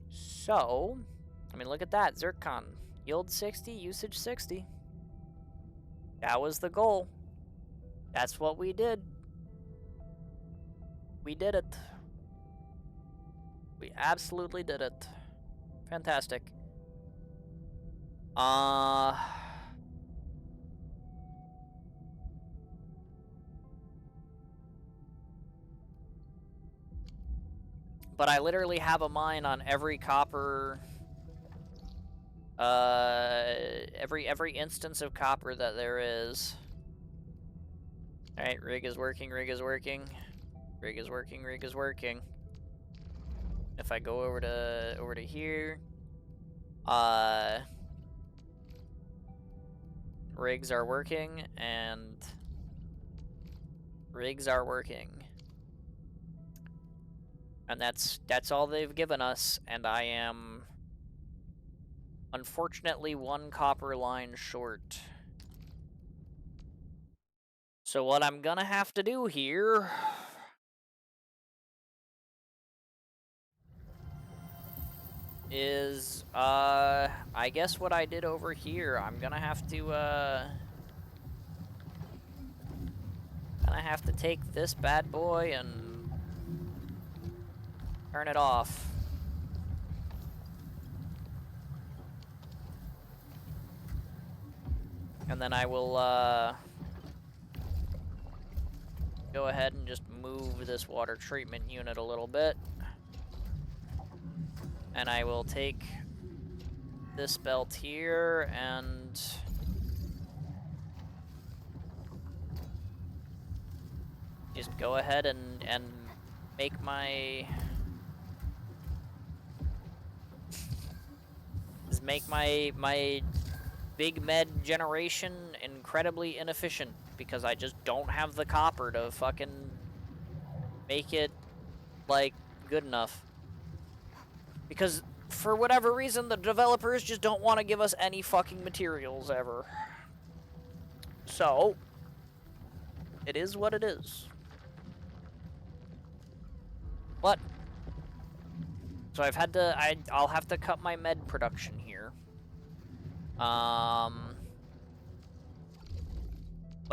So, I mean, look at that, Zircon. Yield 60, usage 60. That was the goal. That's what we did. We did it. We absolutely did it. Fantastic. But I literally have a mine on every copper, every instance of copper that there is. Alright, rig is working, rig is working. Rig is working, rig is working. If I go over to here, rigs are working, and rigs are working. And that's all they've given us, and I am unfortunately one copper line short. So what I'm gonna have to do here is, I guess what I did over here. I'm gonna have to take this bad boy and turn it off. And then I will, go ahead and just move this water treatment unit a little bit. And I will take this belt here and just go ahead and make my big med generation incredibly inefficient because I just don't have the copper to fucking make it like good enough. Because for whatever reason the developers just don't want to give us any fucking materials ever. So it is what it is. But so I'll have to cut my med production here. But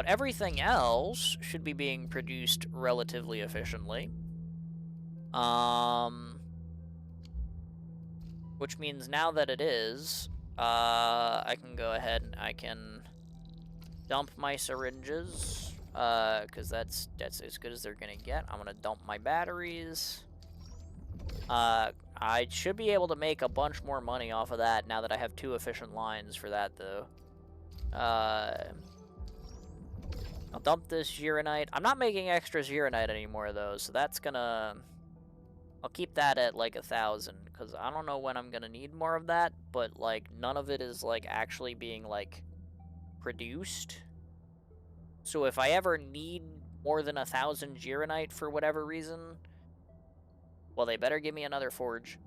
everything else should be being produced relatively efficiently. Which means now that it is, I can go ahead and I can dump my syringes, because that's as good as they're gonna get. I'm gonna dump my batteries. I should be able to make a bunch more money off of that now that I have 2 efficient lines for that, though. I'll dump this Gironite. I'm not making extra Gironite anymore, though, so that's gonna... I'll keep that at, like, 1,000, because I don't know when I'm gonna need more of that, but, like, none of it is, like, actually being, like, produced. So if I ever need more than 1,000 Gironite for whatever reason... Well, they better give me another forge.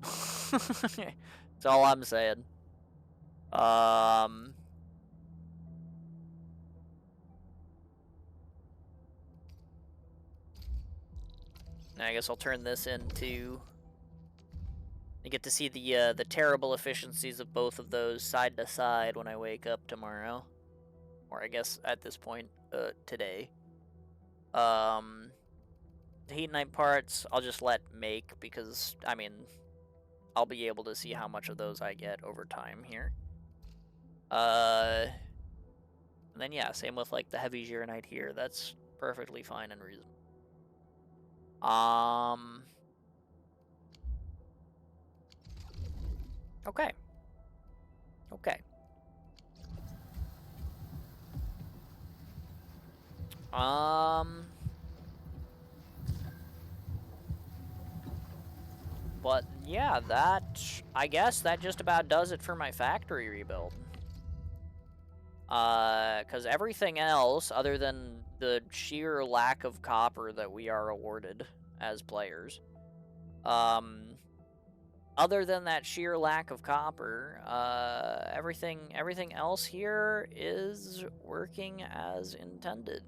That's all I'm saying. I guess I'll turn this into... I get to see the terrible efficiencies of both of those side to side when I wake up tomorrow. Or I guess at this point, today. The Heat Knight parts, I'll just let make, because, I mean, I'll be able to see how much of those I get over time here. And then yeah, same with like the heavy Gironite here. That's perfectly fine and reasonable. Okay. Okay. But yeah, I guess that just about does it for my factory rebuild. Because everything else, other than the sheer lack of copper that we are awarded as players, other than that sheer lack of copper, everything else here is working as intended.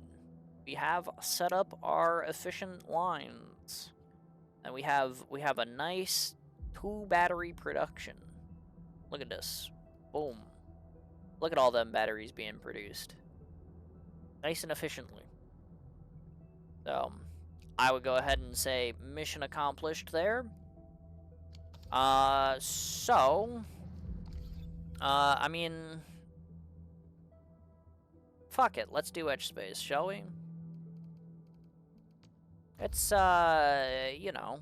We have set up our efficient lines, and we have a nice 2-battery production. Look at this. Boom. Look at all them batteries being produced. Nice and efficiently. So, I would go ahead and say mission accomplished there. I mean, fuck it. Let's do edge space, shall we? It's, you know,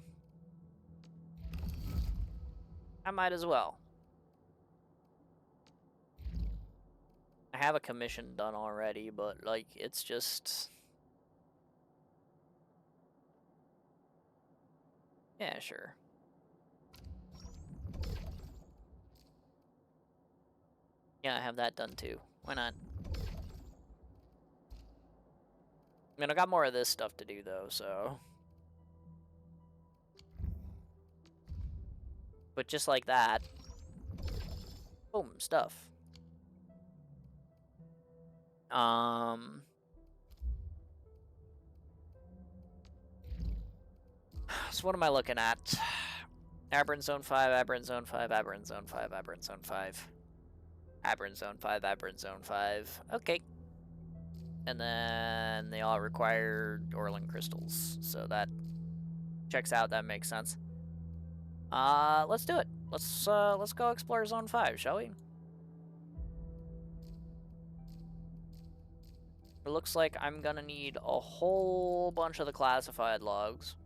I might as well. I have a commission done already, but, like, it's just... Yeah, sure. Yeah, I have that done too. Why not? I mean, I got more of this stuff to do, though, so... But just like that... Boom, stuff. So what am I looking at? Aberrant Zone 5, Aberrant Zone 5, Aberrant Zone 5, Aberrant Zone 5. Aberrant Zone 5, Aberrant Zone 5. Okay. And then they all require Orlin crystals. So that checks out, that makes sense. Let's do it. Let's go explore Zone 5, shall we? It looks like I'm gonna need a whole bunch of the classified logs.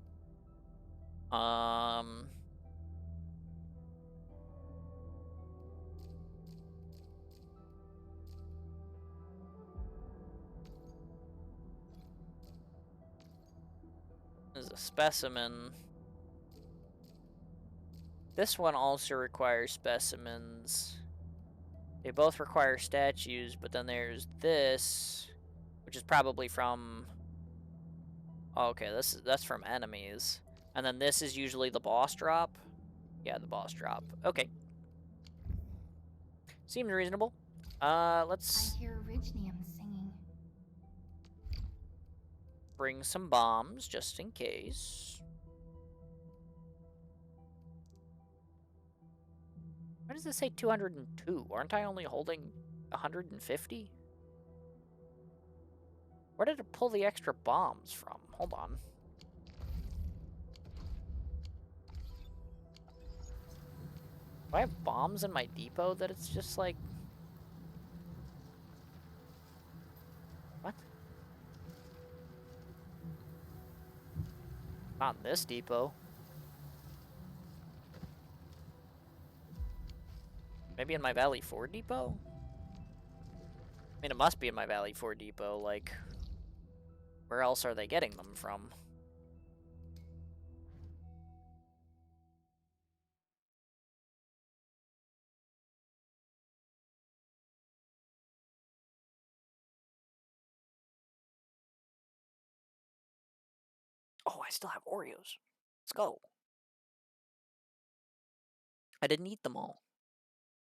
There's a specimen. This one also requires specimens. They both require statues, but then there's this, which is probably from... Oh, okay, that's from enemies. And then this is usually the boss drop. Yeah, the boss drop. Okay. Seems reasonable. Let's... I hear Rignium singing. Bring some bombs, just in case. Why does it say 202? Aren't I only holding 150? Where did it pull the extra bombs from? Hold on. Do I have bombs in my depot that it's just like... What? Not in this depot. Maybe in my Valley 4 depot? I mean, it must be in my Valley 4 depot, like... Where else are they getting them from? Oh, I still have Oreos. Let's go. I didn't eat them all.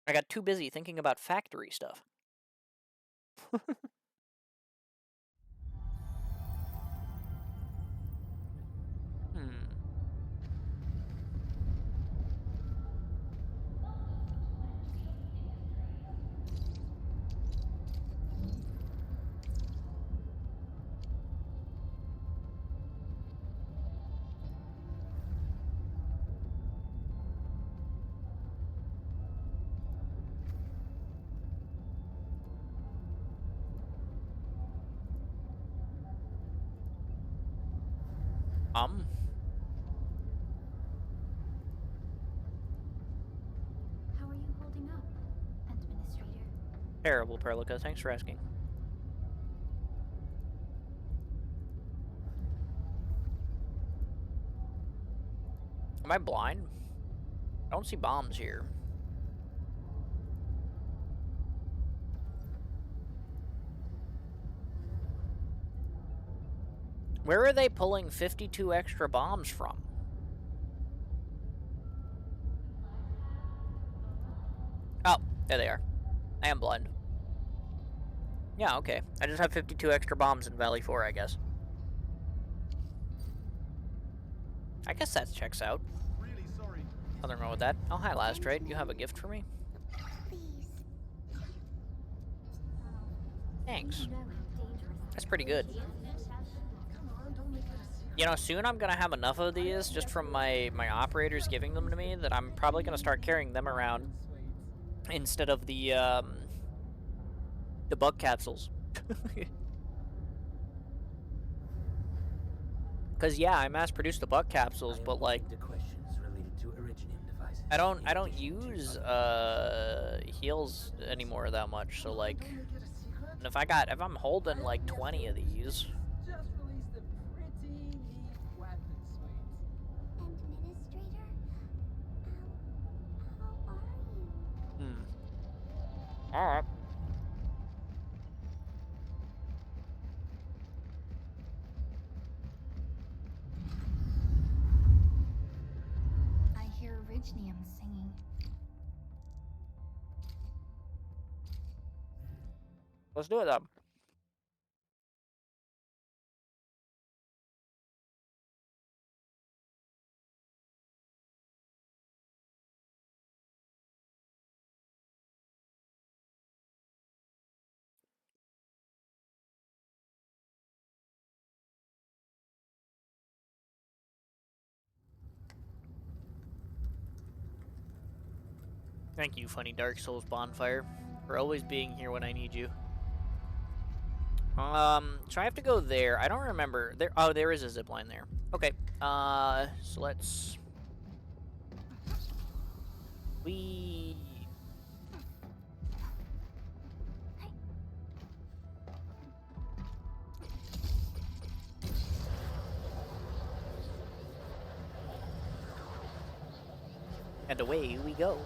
I got too busy thinking about factory stuff. How are you holding up, Administrator? Terrible, Perlica. Thanks for asking. Am I blind? I don't see bombs here. Where are they pulling 52 extra bombs from? Oh, there they are. I am blind. Yeah, okay. I just have 52 extra bombs in Valley 4, I guess. I guess that checks out. Really sorry. Nothing wrong with that. Oh, hi, Lastrade. You have a gift for me? Please. Thanks. That's pretty good. You know, soon I'm gonna have enough of these just from my operators giving them to me that I'm probably gonna start carrying them around instead of the bug capsules. Cause yeah, I mass produced the bug capsules, but like I don't use heals anymore that much. So like, if I'm holding like 20 of these. Alright. I hear Orignium singing. Let's do it then. Thank you, Funny Dark Souls Bonfire, for always being here when I need you. So I have to go there. I don't remember. Oh, there is a zipline there. Okay. So let's... And away we go.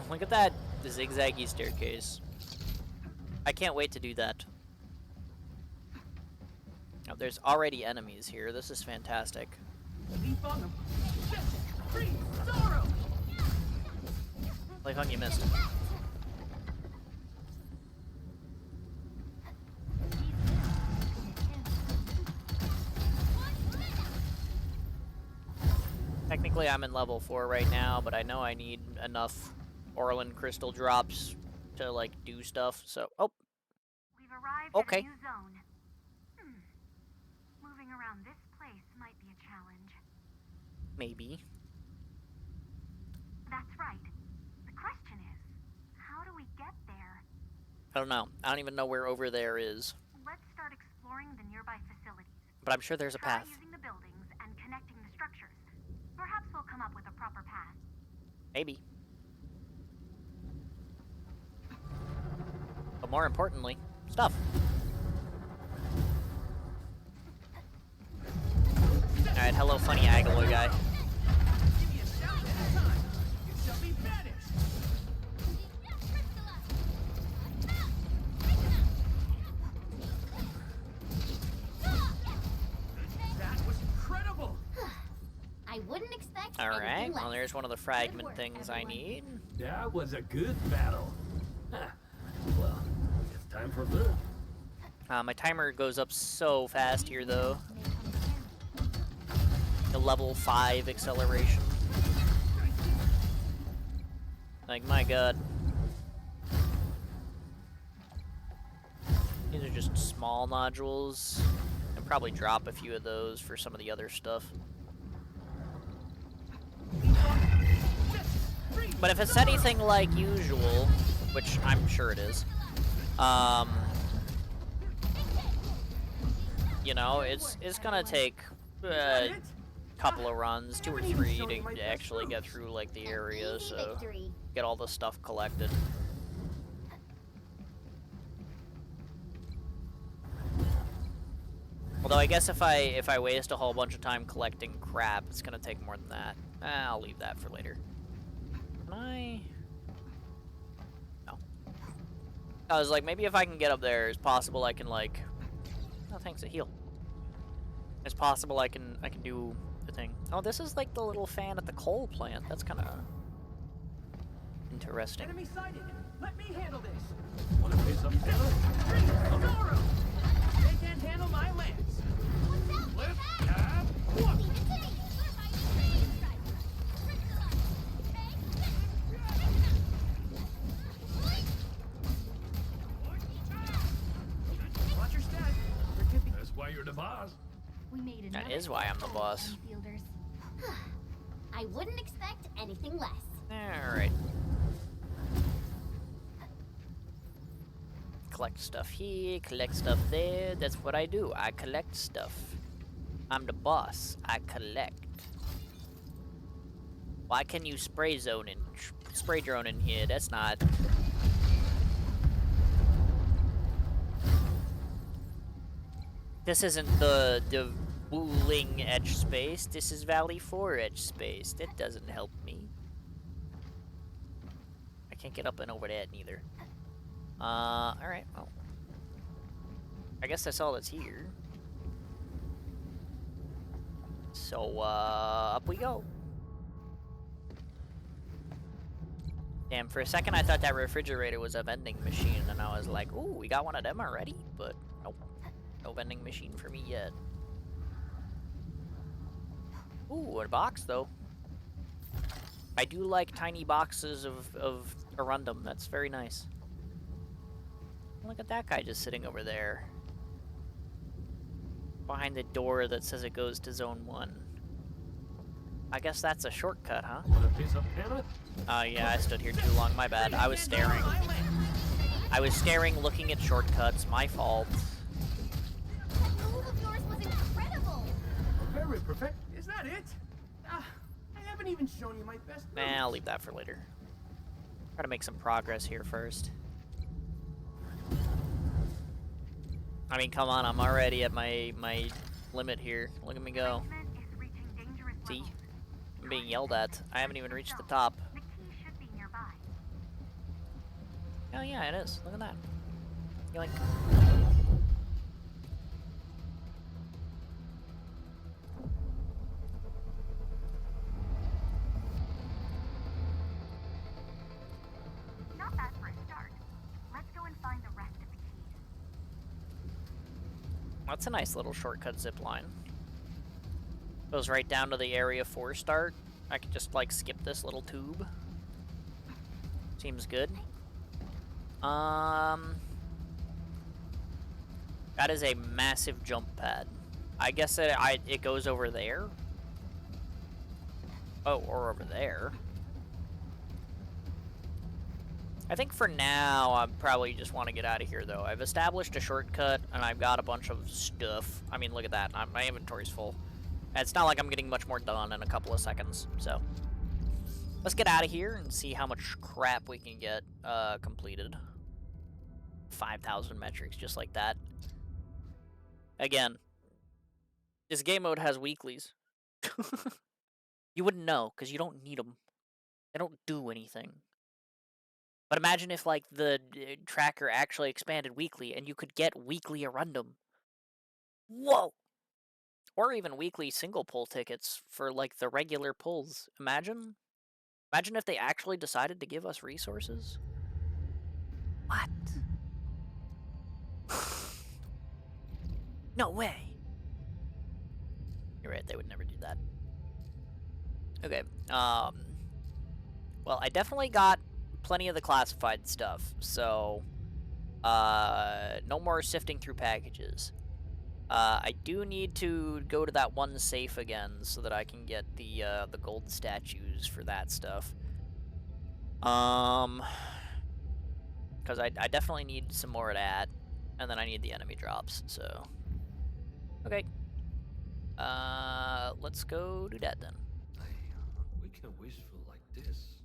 Look at that zigzaggy staircase. I can't wait to do that. Oh, there's already enemies here. This is fantastic. Leifung, you missed. Technically, I'm in level 4 right now, but I know I need enough Orlan crystal drops to like do stuff. So, oh, we've arrived okay. at a new zone. Moving around this place might be a challenge. Maybe. That's right. The question is, how do we get there? I don't know. I don't even know where over there is. Let's start exploring the nearby facilities. But I'm sure there's a path. Try using the buildings and connecting the structures. Perhaps we'll come up with a proper path. Maybe. But more importantly, stuff. Alright, hello funny Agaloy guy. That was incredible! I wouldn't expect Alright, well there's one of the fragment things I need. That was a good battle. Huh. Well, it's time for bed. My timer goes up so fast here though. The level 5 acceleration. Like, my god. These are just small nodules. I'll probably drop a few of those for some of the other stuff. But if it's anything like usual, which I'm sure it is, you know, it's gonna take a couple of runs, 2 or 3, to actually get through like the area, so get all the stuff collected. Although I guess if I waste a whole bunch of time collecting crap, it's gonna take more than that. I'll leave that for later. Can I? No. I was like, maybe if I can get up there, it's possible I can like. Oh, thanks, a heal. It's possible I can do the thing. Oh, this is like the little fan at the coal plant. That's kind of interesting. Enemy sighted. Let me handle this. Wanna play some piano? Zorro! They can't handle my lance. Flip, tab, one. Watch your step. There could be. That's why you're the boss. We made That is why I'm the boss. Fielders. I wouldn't expect anything less. Alright. Collect stuff here, collect stuff there. That's what I do. I collect stuff. I'm the boss. I collect. Why can you spray drone in here? That's not. This isn't the Wuling edge space. This is Valley 4 edge space. That doesn't help me. I can't get up and over that neither. Alright, well. I guess that's all that's here. So, up we go. Damn, for a second I thought that refrigerator was a vending machine, and I was like, ooh, we got one of them already? But, nope. No vending machine for me yet. Ooh, a box, though. I do like tiny boxes of Arundum. That's very nice. Look at that guy just sitting over there. Behind the door that says it goes to Zone 1. I guess that's a shortcut, huh? Wanna play some piano? Yeah, I stood here too long. My bad. I was staring. I was staring, looking at shortcuts. My fault. That move of yours was incredible. Very perfect. Is that it? I haven't even shown you my best. Nah, I'll leave that for later. Try to make some progress here first. I mean, come on, I'm already at my limit here. Look at me go. See? I'm being yelled at. I haven't even reached the top. The key should be nearby. Oh yeah, it is. Look at that. Yoink. Not bad for a start. Let's go and find the rest of the keys. That's a nice little shortcut zip line. Goes right down to the Area 4 start. I could just, like, skip this little tube. Seems good. That is a massive jump pad. I guess it goes over there. Oh, or over there. I think for now, I probably just want to get out of here, though. I've established a shortcut, and I've got a bunch of stuff. I mean, look at that. My inventory's full. It's not like I'm getting much more done in a couple of seconds, so. Let's get out of here and see how much crap we can get completed. 5,000 metrics, just like that. Again, this game mode has weeklies. You wouldn't know, because you don't need them. They don't do anything. But imagine if, like, the tracker actually expanded weekly, and you could get weekly Arundum. Whoa! Or even weekly single pull tickets for, like, the regular pulls. Imagine? Imagine if they actually decided to give us resources. What? No way! You're right, they would never do that. Okay, well, I definitely got plenty of the classified stuff, so no more sifting through packages. I do need to go to that one safe again so that I can get the gold statues for that stuff. Because I definitely need some more of that, and then I need the enemy drops, so. Okay. Let's go do that then. We can wishful like this.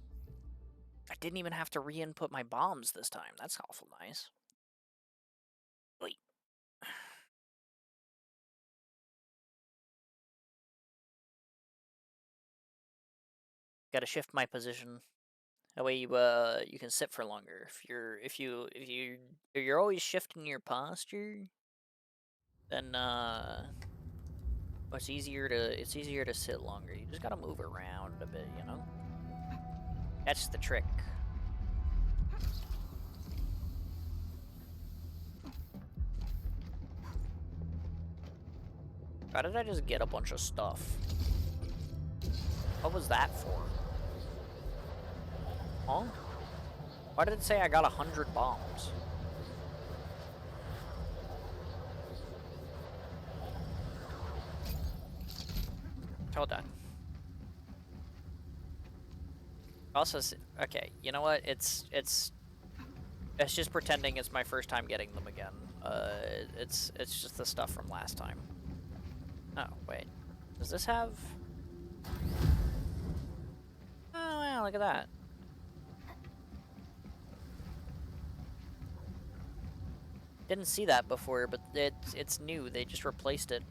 I didn't even have to re-input my bombs this time. That's awful nice. Wait. Gotta shift my position. That way you can sit for longer. If you're always shifting your posture, then it's easier to sit longer. You just gotta move around a bit, you know? That's the trick. Why did I just get a bunch of stuff? What was that for? Huh? Why did it say I got 100 bombs? Hold on. Also, okay, you know what? It's just pretending it's my first time getting them again. It's just the stuff from last time. Oh, wait. Does this have... Oh, wow, look at that. Didn't see that before, but it's new. They just replaced it.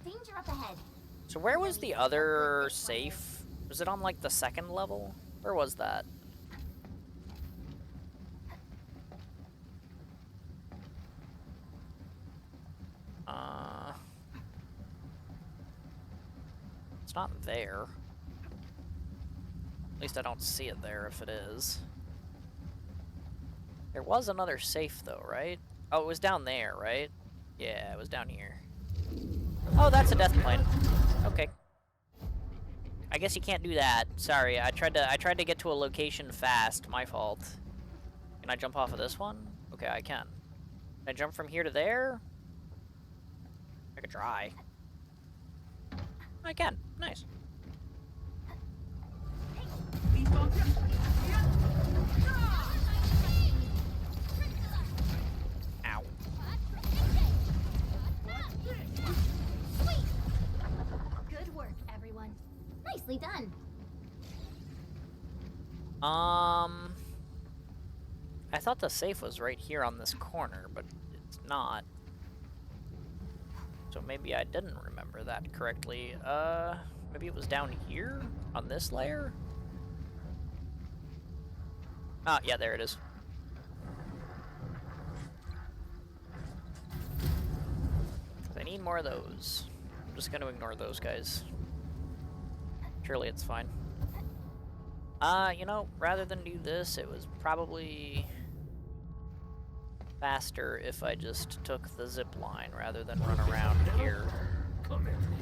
Danger up ahead. So where was the other safe? Was it on, like, the second level? Where was that? It's not there. At least I don't see it there if it is. There was another safe though, right? Oh, it was down there, right? Yeah, it was down here. Oh, that's a death plane. Okay. I guess you can't do that. Sorry, I tried to get to a location fast. My fault. Can I jump off of this one? Okay, I can. Can I jump from here to there? I could try. I can. Nice. Ow. Good work, everyone. Nicely done. I thought the safe was right here on this corner, but it's not. So maybe I didn't remember that correctly. Maybe it was down here on this layer? Ah, yeah, there it is. I need more of those. I'm just gonna ignore those guys. Surely it's fine. You know, rather than do this, it was probably faster if I just took the zip line rather than run around here. Come at me.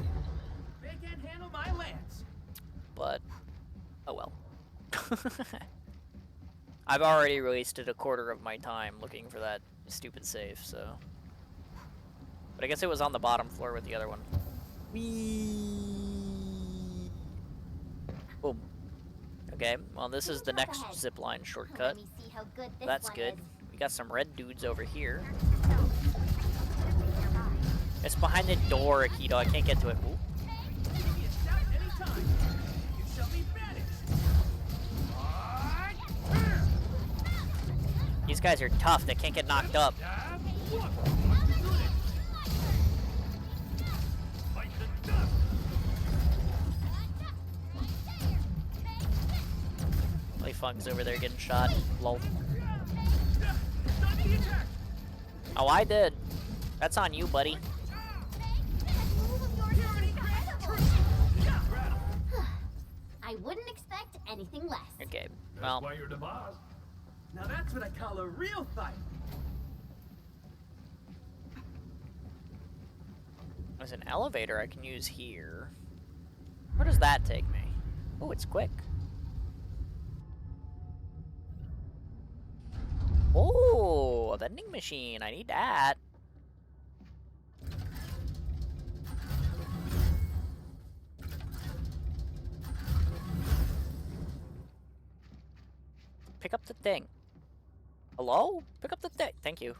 They can't handle my lance. But, oh well. I've already wasted a quarter of my time looking for that stupid safe, so. But I guess it was on the bottom floor with the other one. Whee! Boom. Okay, well this is the next zipline shortcut. Let me see how good this That's one good. is. We got some red dudes over here. It's behind the door, Akito. I can't get to it. Ooh. Give me a shout anytime. You shall be banished. These guys are tough. They can't get knocked up. Funk's over there getting shot. Lol. Oh, I did. That's on you, buddy. I wouldn't expect anything less. Okay, well. That's why you're the boss. Now that's what I call a real fight. There's an elevator I can use here. Where does that take me? Oh, it's quick. Oh, a vending machine. I need that. Pick up the thing. Hello? Pick up the thing. Thank you.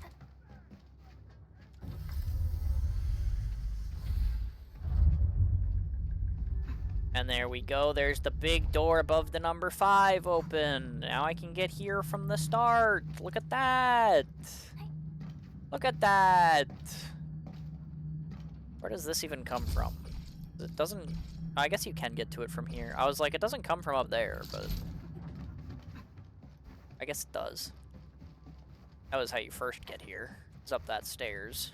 And there we go. There's the big door above the number 5 open. Now I can get here from the start. Look at that. Look at that. Where does this even come from? It doesn't... I guess you can get to it from here. I was like, it doesn't come from up there, but... I guess it does. That was how you first get here. It's up that stairs.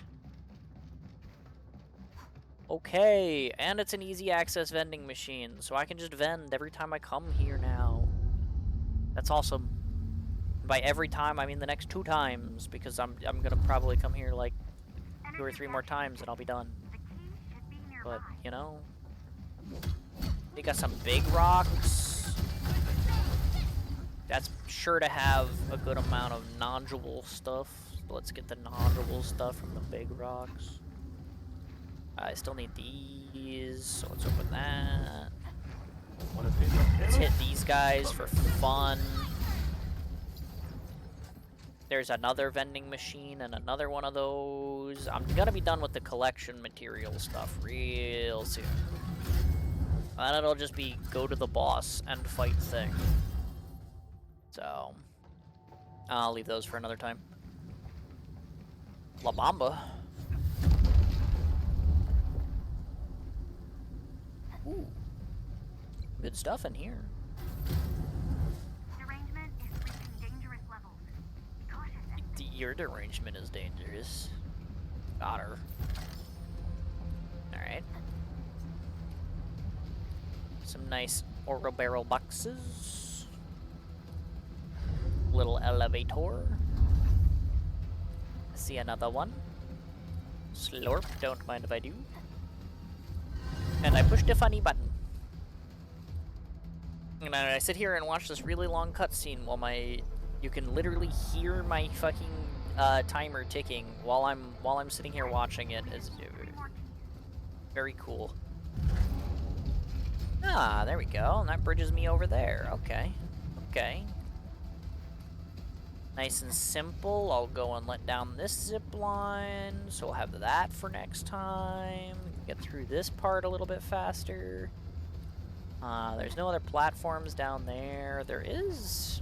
Okay, and it's an easy access vending machine, so I can just vend every time I come here now. That's awesome. By every time, I mean the next 2 times, because I'm gonna probably come here like 2 or 3 more times and I'll be done. But, you know, they got some big rocks. That's sure to have a good amount of nodule stuff. Let's get the nodule stuff from the big rocks. I still need these, so let's open that. Let's hit these guys for fun. There's another vending machine and another one of those. I'm gonna be done with the collection material stuff real soon. And it'll just be go to the boss and fight thing. So, I'll leave those for another time. La Bamba. Ooh. Good stuff in here. Derangement is reaching dangerous levels. Be cautious. Your derangement is dangerous. Got her. Alright. Some nice oro barrel boxes. Little elevator. See another one. Slurp, don't mind if I do. And I pushed a funny button. And I sit here and watch this really long cutscene while you can literally hear my fucking timer ticking while I'm sitting here watching it. It's very cool. Ah, there we go. And that bridges me over there. Okay. Okay. Nice and simple. I'll go and let down this zip line, so we'll have that for next time. Get through this part a little bit faster. There's no other platforms down there. There is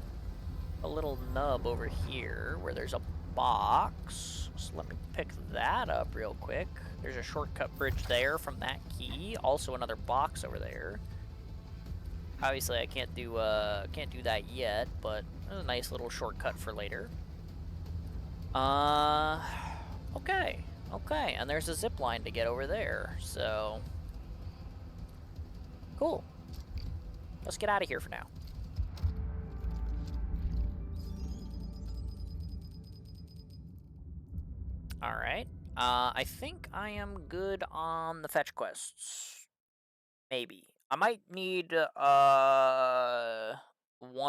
a little nub over here where there's a box. So let me pick that up real quick. There's a shortcut bridge there from that key. Also another box over there. Obviously, I can't do that yet, but there's a nice little shortcut for later. Okay, okay, and there's a zip line to get over there, so cool. Let's get out of here for now. All right, I think I am good on the fetch quests. Maybe. I might need 1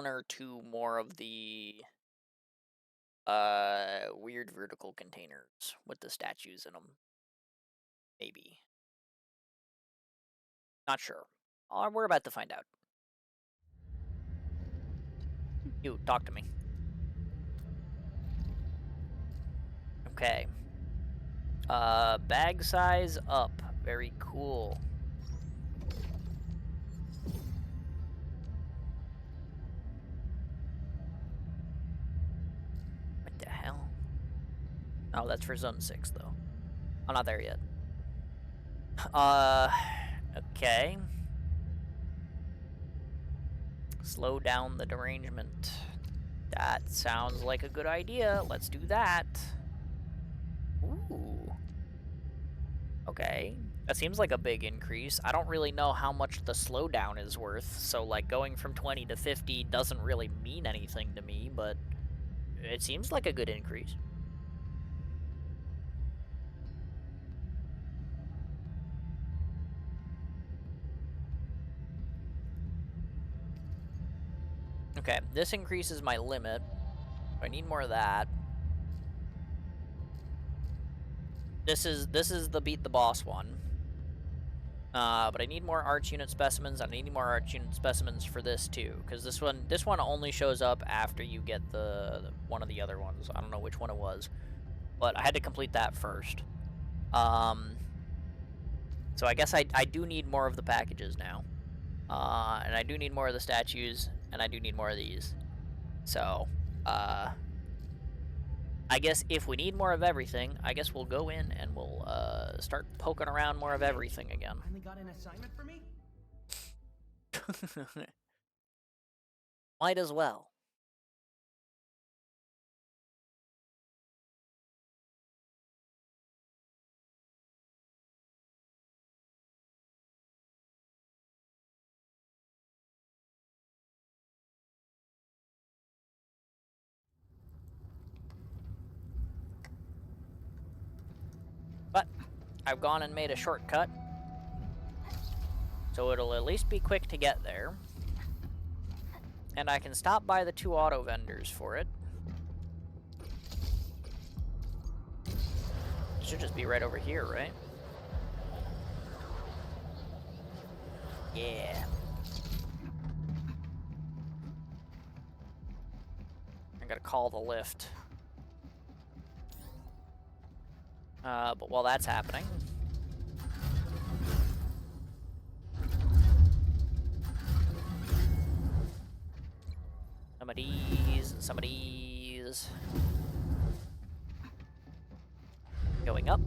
or 2 more of the weird vertical containers with the statues in them. Maybe. Not sure. We're about to find out. You, talk to me. Okay. Bag size up. Very cool. What the hell? Oh, that's for Zone 6, though. I'm not there yet. Okay. Slow down the derangement. That sounds like a good idea. Let's do that. Ooh. Okay. That seems like a big increase. I don't really know how much the slowdown is worth, so like going from 20 to 50 doesn't really mean anything to me, but it seems like a good increase. Okay, this increases my limit. I need more of that. This is the beat the boss one. But I need more arch unit specimens. I need more arch unit specimens for this too, because this one only shows up after you get the one of the other ones. I don't know which one it was, but I had to complete that first. So I guess I do need more of the packages now. And I do need more of the statues, and I do need more of these. So, I guess if we need more of everything, I guess we'll go in and we'll start poking around more of everything again. Finally got an assignment for me? Might as well. But I've gone and made a shortcut, so it'll at least be quick to get there. And I can stop by the 2 auto vendors for it. It should just be right over here, right? Yeah. I gotta call the lift. But while that's happening... some of these, and some of these. Going up.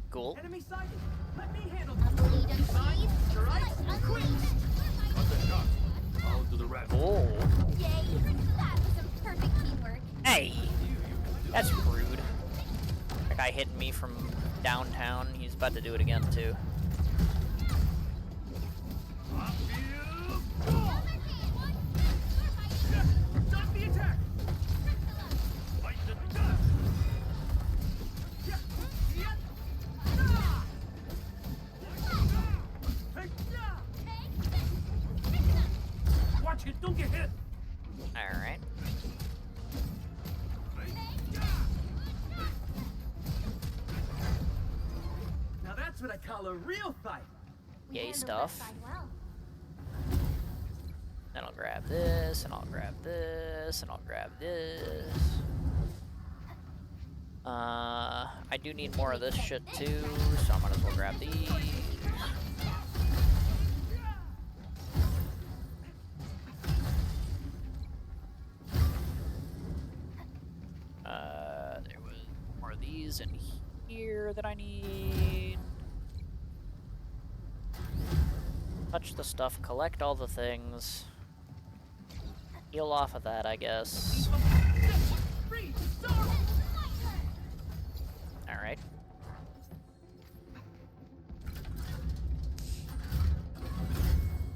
Cool. Enemy sighted! Let me handle Unleash this! Design, strike, quick! Cut the shot. I'll do the rest. Oh. Yay! That was some perfect teamwork. Hey! That's rude. That guy hitting me from downtown. He's about to do it again, too. Stop the attack! Watch it, don't get hit! Alright. Now that's what I call a real fight! We Yay handled stuff. that side well. Then I'll grab this, and I'll grab this, and I'll grab this. I do need more of this shit too, so I might as well grab these. There was more of these in here that I need. Touch the stuff, collect all the things. Heal off of that, I guess. Alright.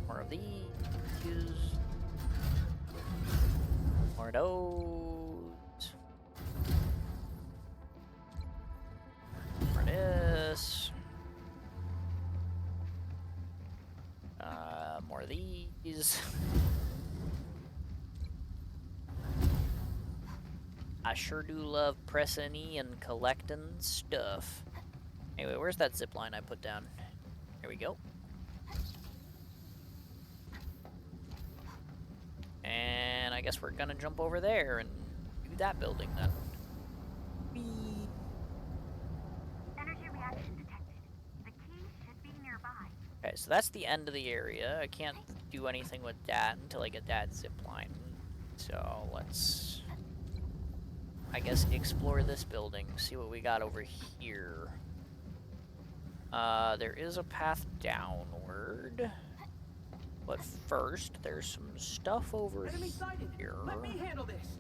More of these. More of those. More of this. More of these. I sure do love pressing E and collecting stuff. Anyway, where's that zip line I put down? Here we go. And I guess we're gonna jump over there and do that building then. Whee. Energy reaction detected. The key should be nearby. Okay, so that's the end of the area. I can't do anything with that until I get that zip line. So let's, I guess, explore this building, see what we got over here. There is a path downward. But first, there's some stuff over Enemy sighted! here. Let me handle this!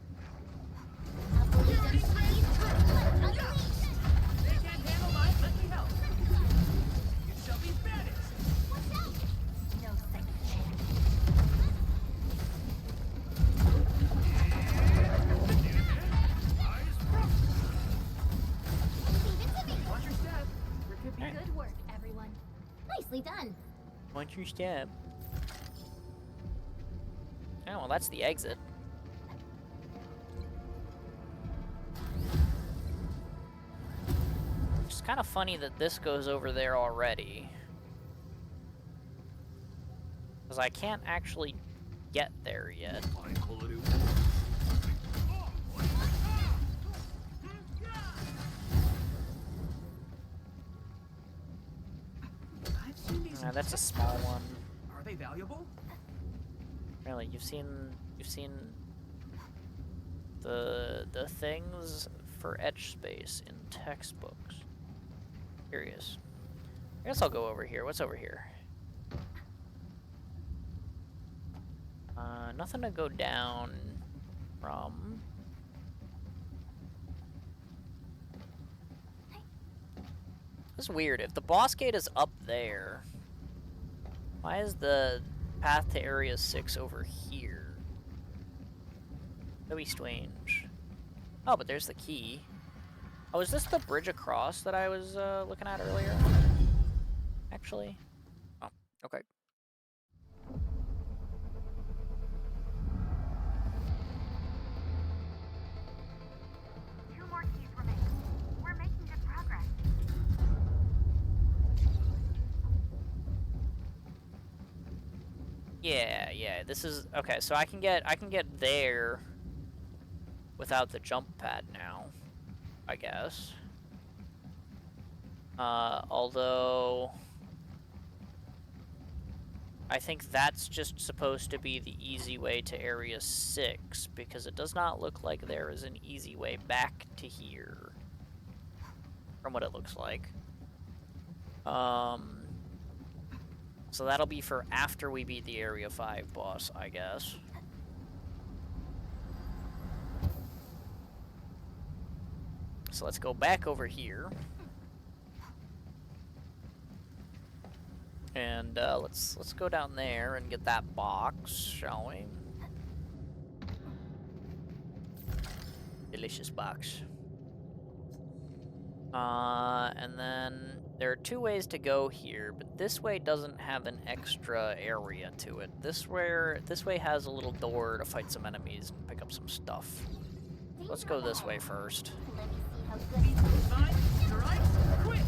Unleash. They can't handle mine, let me help! You shall be banished! No second chance. Watch your step! There could be Good work, everyone. Nicely done. Watch your step. Oh, well, that's the exit. It's kind of funny that this goes over there already. Because I can't actually get there yet. that's a small one. Are they valuable? Really, you've seen the things for etch space in textbooks. Curious. I guess I'll go over here. What's over here? Nothing to go down from. It's weird. If the boss gate is up there, why is the path to Area 6 over here? That'd be strange. Oh, but there's the key. Oh, is this the bridge across that I was looking at earlier? Actually? Oh, okay. Yeah, this is okay, so I can get there without the jump pad now, I guess. Although I think that's just supposed to be the easy way to Area 6, because it does not look like there is an easy way back to here, from what it looks like. So that'll be for after we beat the Area 5 boss, I guess. So let's go back over here. And let's go down there and get that box, shall we? Delicious box. And then there are two ways to go here, but this way doesn't have an extra area to it. This way has a little door to fight some enemies and pick up some stuff. Let's go this way first. Let me see how good it is. Fine, you're right. Quick!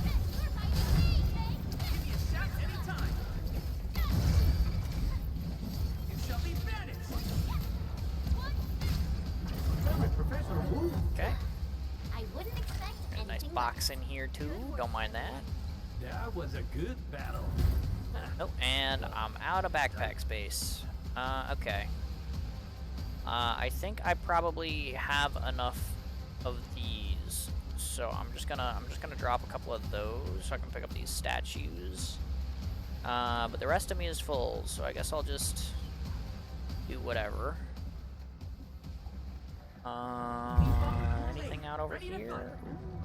Give me a shot anytime. You shall be banished. Professor Wu. Okay. I wouldn't expect anything. Nice box in here too. Don't mind that. That was a good battle. Nope, and I'm out of backpack space. Okay. I think I probably have enough of these, so I'm just gonna drop a couple of those so I can pick up these statues. But the rest of me is full, so I guess I'll just do whatever. Anything out over here?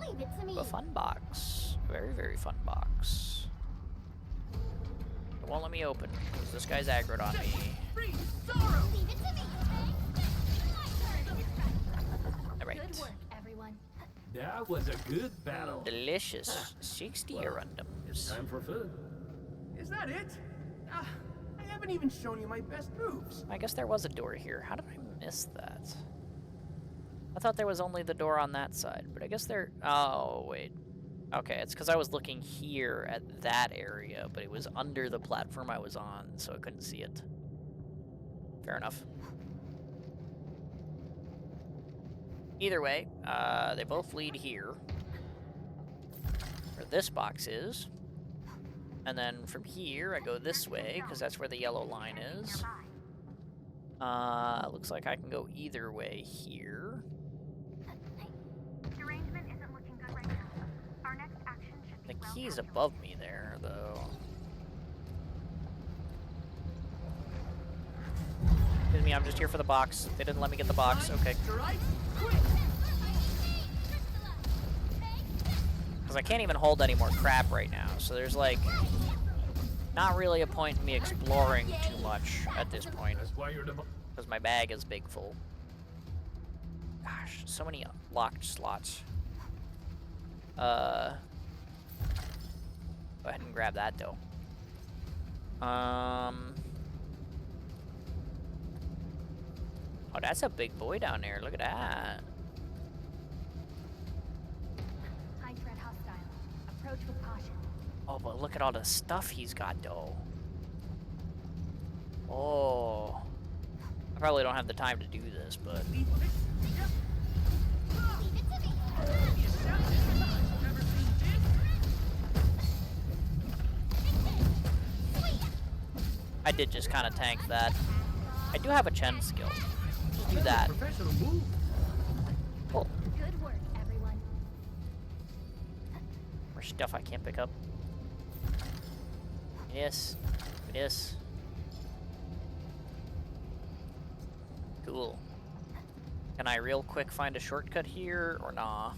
Leave it to me. A fun box. Very, very fun box. It won't let me open because this guy's aggroed on me. Free sorrow. Leave it to me. Alright. Good work, everyone. That was a good battle. Delicious. 60 It's randoms. time for food. Is that it? I haven't even shown you my best moves. I guess there was a door here. How did I miss that? I thought there was only the door on that side, but I guess there... Oh, wait. Okay, it's because I was looking here at that area, but it was under the platform I was on, so I couldn't see it. Fair enough. Either way, they both lead here, where this box is. And then from here, I go this way, because that's where the yellow line is. Looks like I can go either way here. The arrangement isn't looking good right now. Our next action should The be well key's calculated. above me there, though. Excuse me, I'm just here for the box. They didn't let me get the box. Okay. You're right. Quick! Because I can't even hold any more crap right now, so there's, like, not really a point in me exploring too much at this point. That's why you're the. Because my bag is big full. Gosh, so many locked slots. Go ahead and grab that, though. Oh, that's a big boy down there. Look at that. High threat hostile. Approach with caution. Oh, but look at all the stuff he's got, though. Oh. I probably don't have the time to do this, but... Leave it to me. did just kind of tank that. I do have a Chen skill. Just do that. Professional move. Cool. Good work, everyone. More stuff I can't pick up. Yes. Yes. Cool. Can I real quick find a shortcut here, or nah?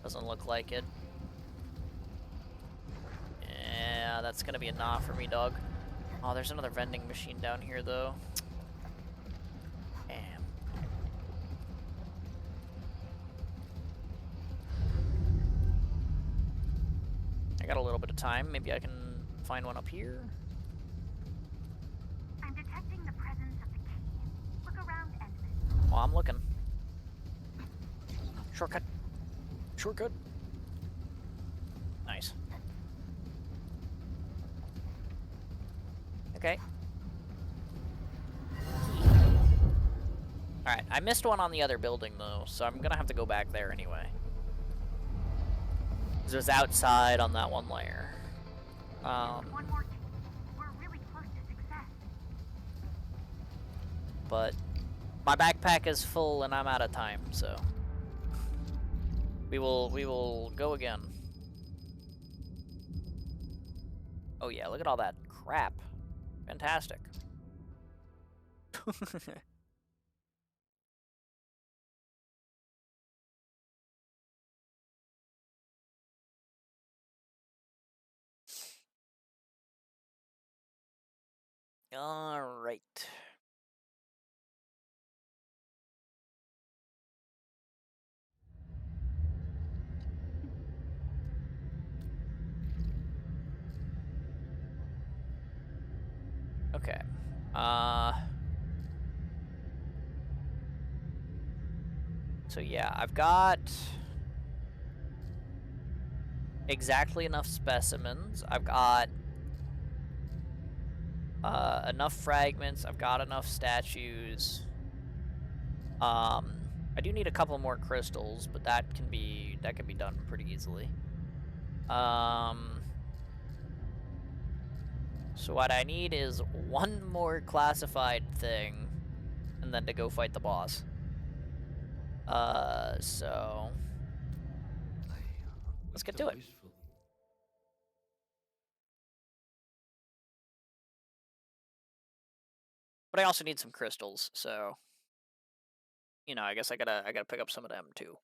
Doesn't look like it. Yeah, that's gonna be a nah for me, dog. Oh, there's another vending machine down here, though. Damn. I got a little bit of time. Maybe I can find one up here. I'm detecting the presence of the key. Look around, Ensign. Well, I'm looking. Shortcut. Shortcut. Nice. Okay. Alright, I missed one on the other building, though, so I'm gonna have to go back there anyway. It was outside on that one layer. One more key. We're really close to success. But my backpack is full and I'm out of time, so we will go again. Oh yeah, look at all that crap. Fantastic. All right. Okay. So yeah, I've got exactly enough specimens. I've got enough fragments. I've got enough statues. I do need a couple more crystals, but that can be done pretty easily. So what I need is one more classified thing, and then to go fight the boss. So let's get to it. But I also need some crystals, so you know, I guess I gotta pick up some of them too.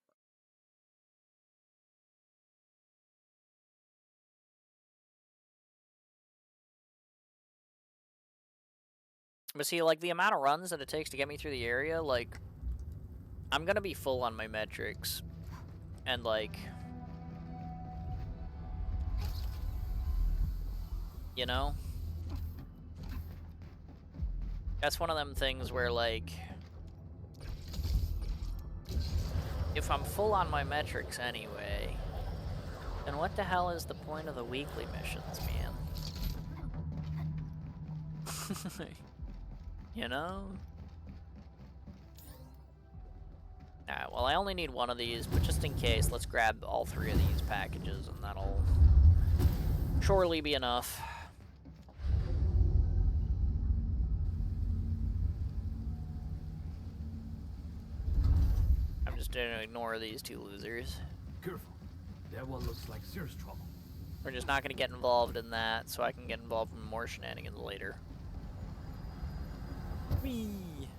But see, like, the amount of runs that it takes to get me through the area, like, I'm gonna be full on my metrics. And, like, you know? That's one of them things where, like, if I'm full on my metrics anyway, then what the hell is the point of the weekly missions, man? You know? Alright, well, I only need one of these, but just in case, let's grab all three of these packages, and that'll surely be enough. I'm just gonna ignore these two losers. Careful. That one looks like serious trouble. We're just not gonna get involved in that, so I can get involved in more shenanigans later. Whee!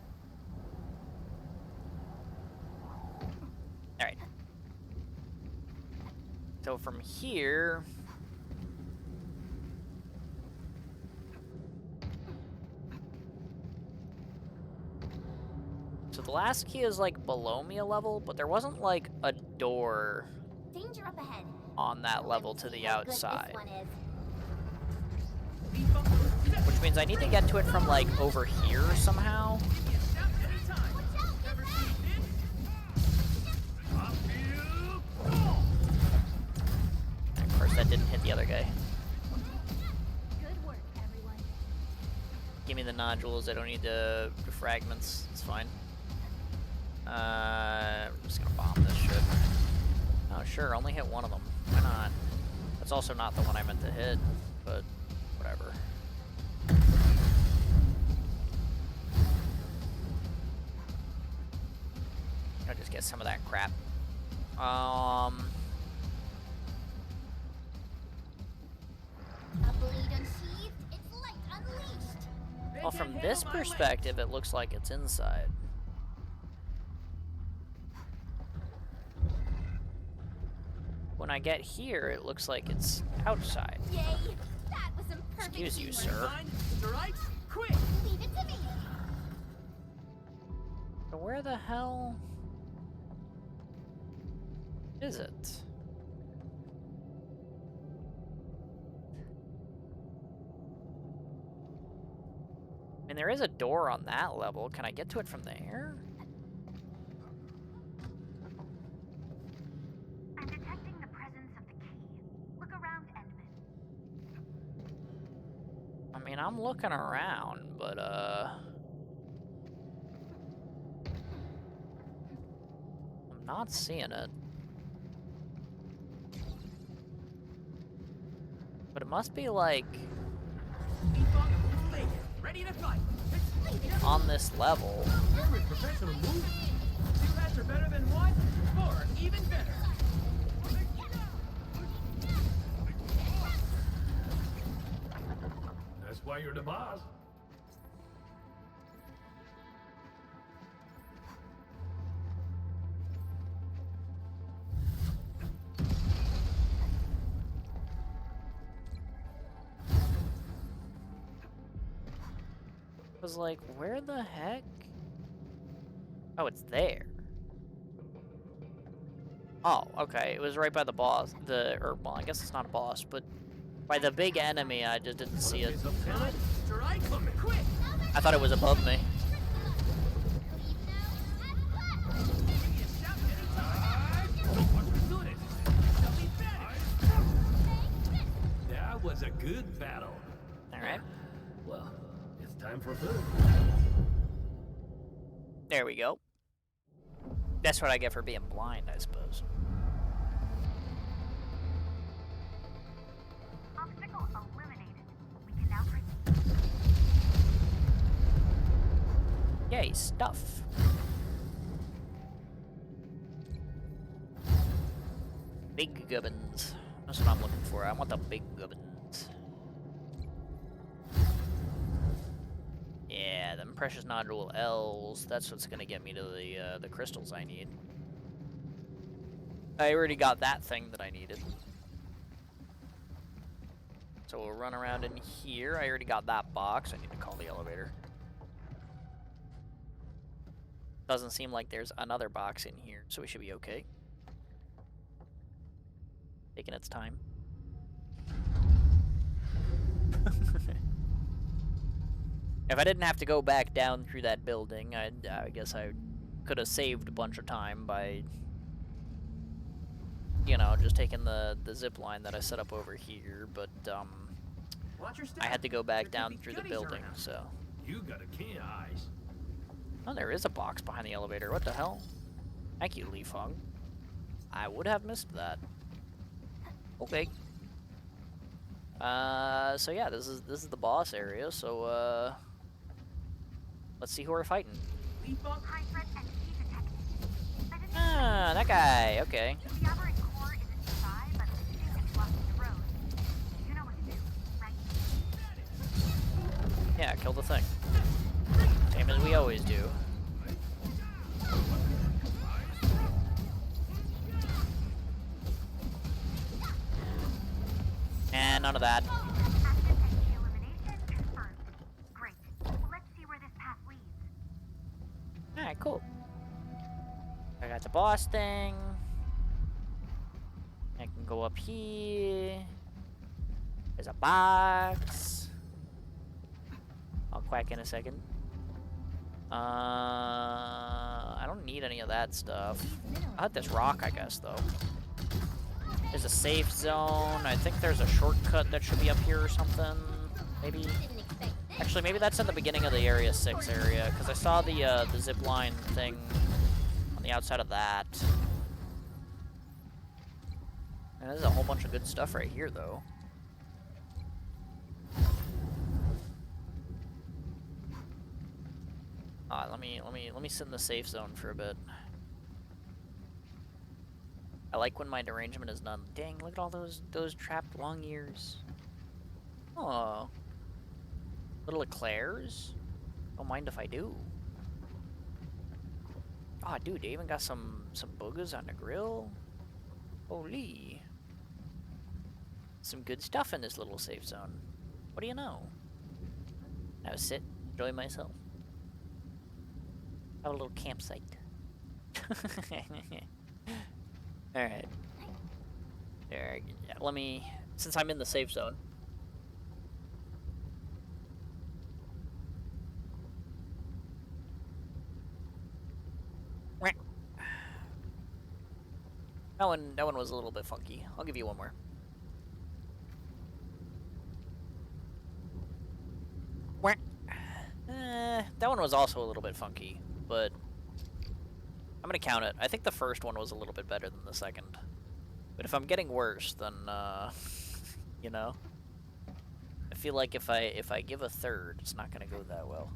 Alright. So from here... So the last key is like below me a level, but there wasn't like a door Danger up ahead. on that level to the How good outside. this one is. Which means I need to get to it from like over here somehow. Of course that didn't hit the other guy. Good work, everyone. Give me the nodules, I don't need the fragments, it's fine. I'm just gonna bomb this shit. Oh sure, only hit one of them. Why not? That's also not the one I meant to hit, but whatever. I'll just get some of that crap. A blade unsheathed, its light unleashed. Well, from this perspective, it looks like it's inside. When I get here, it looks like it's outside. Yay! That was some perfect Excuse you, teamwork. sir. Mr. Right? Quick! Leave it to me. So where the hell is it? I mean, there is a door on that level. Can I get to it from there? I'm detecting the presence of the key. Look around, Edmund. I mean, I'm looking around, but, I'm not seeing it. But it must be, like, Ready to fight. on this level. Very professional move. 2 hats are better than 1, 4 even better. That's why you're the boss. I was like, where the heck? Oh, it's there. Oh, okay. It was right by the boss. Or, well, I guess it's not a boss, but by the big enemy, I just didn't see it. Mr. Right? Quick! I thought it was above me. That was a good battle. Alright. Well, it's time for food. There we go. That's what I get for being blind, I suppose. Obstacle eliminated. We can now proceed. Yay, stuff. Big gubbins. That's what I'm looking for. I want the big gubbins. Yeah, them precious nodule L's. That's what's gonna get me to the crystals I need. I already got that thing that I needed. So we'll run around in here. I already got that box. I need to call the elevator. Doesn't seem like there's another box in here, so we should be okay. Taking its time. If I didn't have to go back down through that building, I guess I could have saved a bunch of time by, you know, just taking the zip line that I set up over here, but Watch your step. I had to go back There could down be through the goodies building, around. so. You got a keen eyes. Oh, there is a box behind the elevator. What the hell? Thank you, Lee Fung. I would have missed that. Okay. So yeah, this is the boss area, so let's see who we're fighting. High threat and key detected. Ah, that guy, okay. The aberrant core isn't nearby, but the ship is blocking the road. You know what to do, right? Yeah, kill the thing. Same as we always do. And none of that. Active entity elimination confirmed. Great. Let's see where this path leads. Alright, cool. I got the boss thing. I can go up here. There's a box. I'll quack in a second. I don't need any of that stuff. I'll hit this rock, I guess, though. There's a safe zone. I think there's a shortcut that should be up here or something. Maybe. Actually, maybe that's in the beginning of the Area 6 area, because I saw the zip line thing on the outside of that. And there's a whole bunch of good stuff right here, though. Let me sit in the safe zone for a bit. I like when my derangement is none. Dang, look at all those trapped long ears. Oh. Little eclairs? Don't mind if I do. Oh, dude, they even got some boogers on the grill. Holy. Some good stuff in this little safe zone. What do you know? Now sit, enjoy myself. Have a little campsite. Alright. There, yeah, let me, since I'm in the safe zone. That one was a little bit funky. I'll give you one more. That one was also a little bit funky, but I'm gonna count it. I think the first one was a little bit better than the second. But if I'm getting worse, then, you know, I feel like if I give a third, it's not gonna go that well.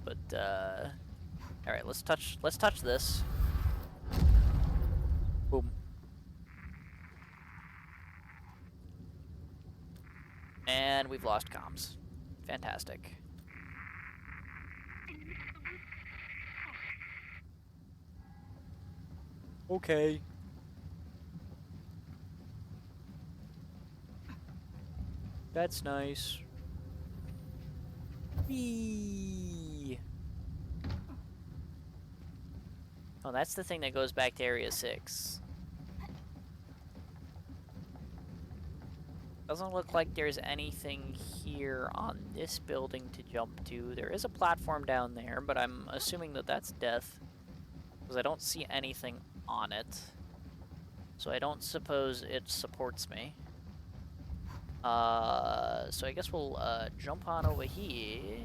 But, all right, let's touch this. Boom. And we've lost comms. Fantastic. Okay. That's nice. Whee! Oh, that's the thing that goes back to Area 6. Doesn't look like there's anything here on this building to jump to. There is a platform down there, but I'm assuming that that's death, because I don't see anything on it. So I don't suppose it supports me. So I guess we'll jump on over here.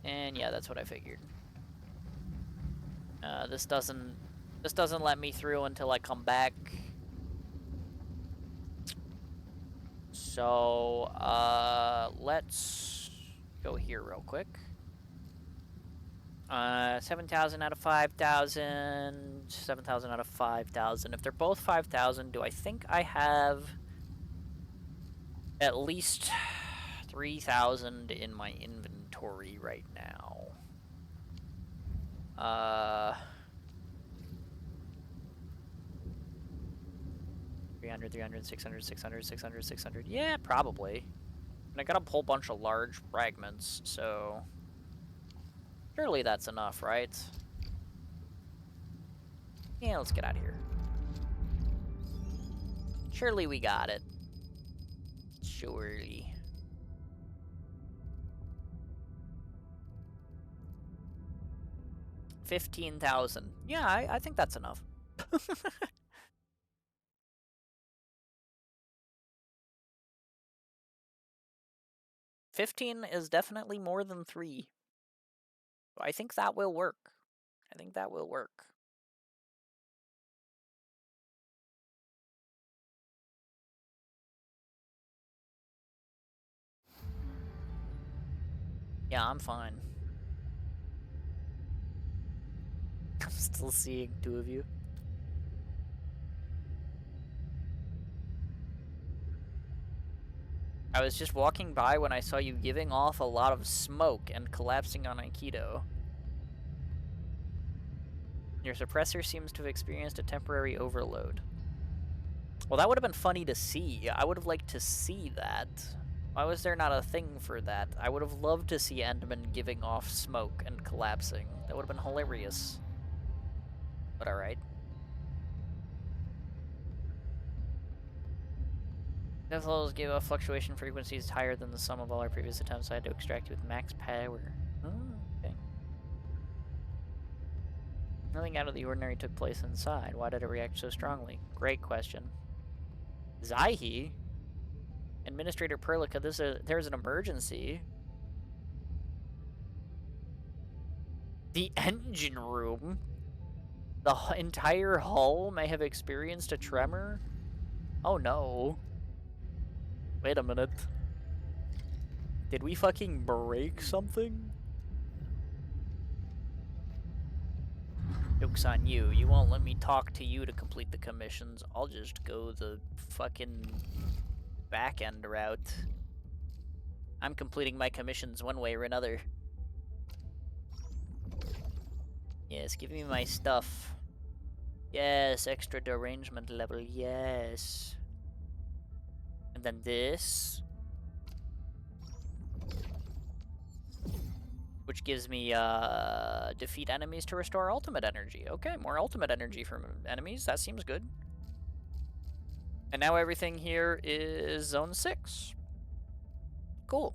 And yeah, that's what I figured. This doesn't let me through until I come back. So let's go here real quick. 7,000 out of 5,000, 7,000 out of 5,000. If they're both 5,000, do I think I have at least 3,000 in my inventory right now? 300, 300, 600, 600, 600, 600. Yeah, probably. And I got a whole bunch of large fragments, so surely that's enough, right? Yeah, let's get out of here. Surely we got it. Surely. $15,000. Yeah, I think that's enough. 15 is definitely more than 3. I think that will work. I think that will work. Yeah, I'm fine. I'm still seeing 2 of you. I was just walking by when I saw you giving off a lot of smoke and collapsing on Aikido. Your suppressor seems to have experienced a temporary overload. Well, that would have been funny to see. I would have liked to see that. Why was there not a thing for that? I would have loved to see Enderman giving off smoke and collapsing. That would have been hilarious. But alright. Death levels gave off fluctuation frequencies higher than the sum of all our previous attempts. I had to extract you with max power. Oh, okay. Nothing out of the ordinary took place inside. Why did it react so strongly? Great question. Zaihi? Administrator Perlica, there's an emergency. The engine room? The entire hull may have experienced a tremor? Oh no. Wait a minute. Did we fucking break something? Joke's on you. You won't let me talk to you to complete the commissions. I'll just go the fucking back end route. I'm completing my commissions one way or another. Yes, give me my stuff. Yes, extra derangement level, yes. And then this. Which gives me, defeat enemies to restore ultimate energy. Okay, more ultimate energy from enemies. That seems good. And now everything here is Zone 6. Cool.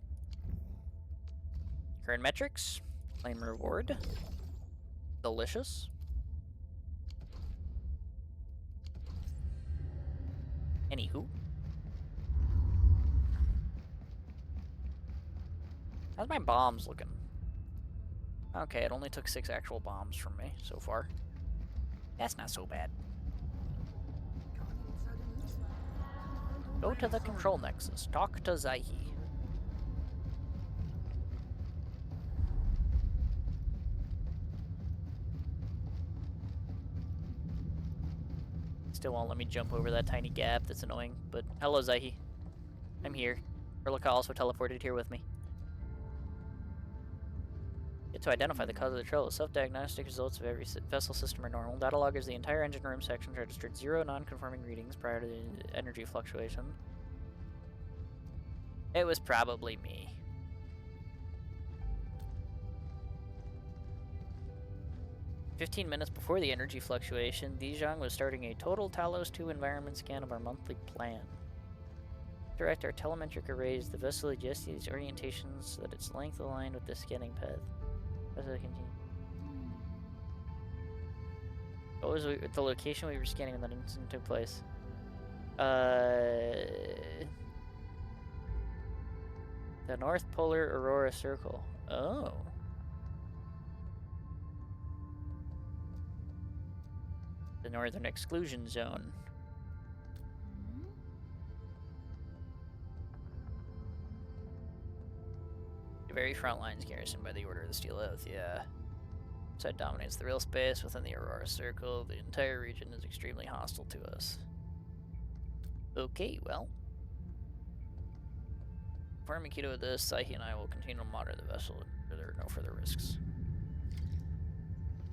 Current metrics. Claim reward. Delicious. Anywho. How's my bombs looking? Okay, it only took 6 actual bombs from me so far. That's not so bad. Go to the control nexus. Talk to Zaihi. Still won't let me jump over that tiny gap. That's annoying. But hello, Zaihi. I'm here. Erlika also teleported here with me. Get to identify the cause of the trouble. Self-diagnostic results of every vessel system are normal. Data log is the entire engine room section registered 0 non-conforming readings prior to the energy fluctuation. It was probably me. "15 minutes before the energy fluctuation, Dijon was starting a total Talos 2 environment scan of our monthly plan. Direct our telemetric arrays. The vessel adjusts these orientations so that its length aligned with the scanning path. What was the location we were scanning when that incident took place? The North Polar Aurora Circle. Oh. The Northern Exclusion Zone. The very front lines garrisoned by the Order of the Steel Oath, yeah. Side dominates the real space within the Aurora Circle. The entire region is extremely hostile to us. Okay, well. For Mikito with this, Zaihi and I will continue to monitor the vessel so there are no further risks.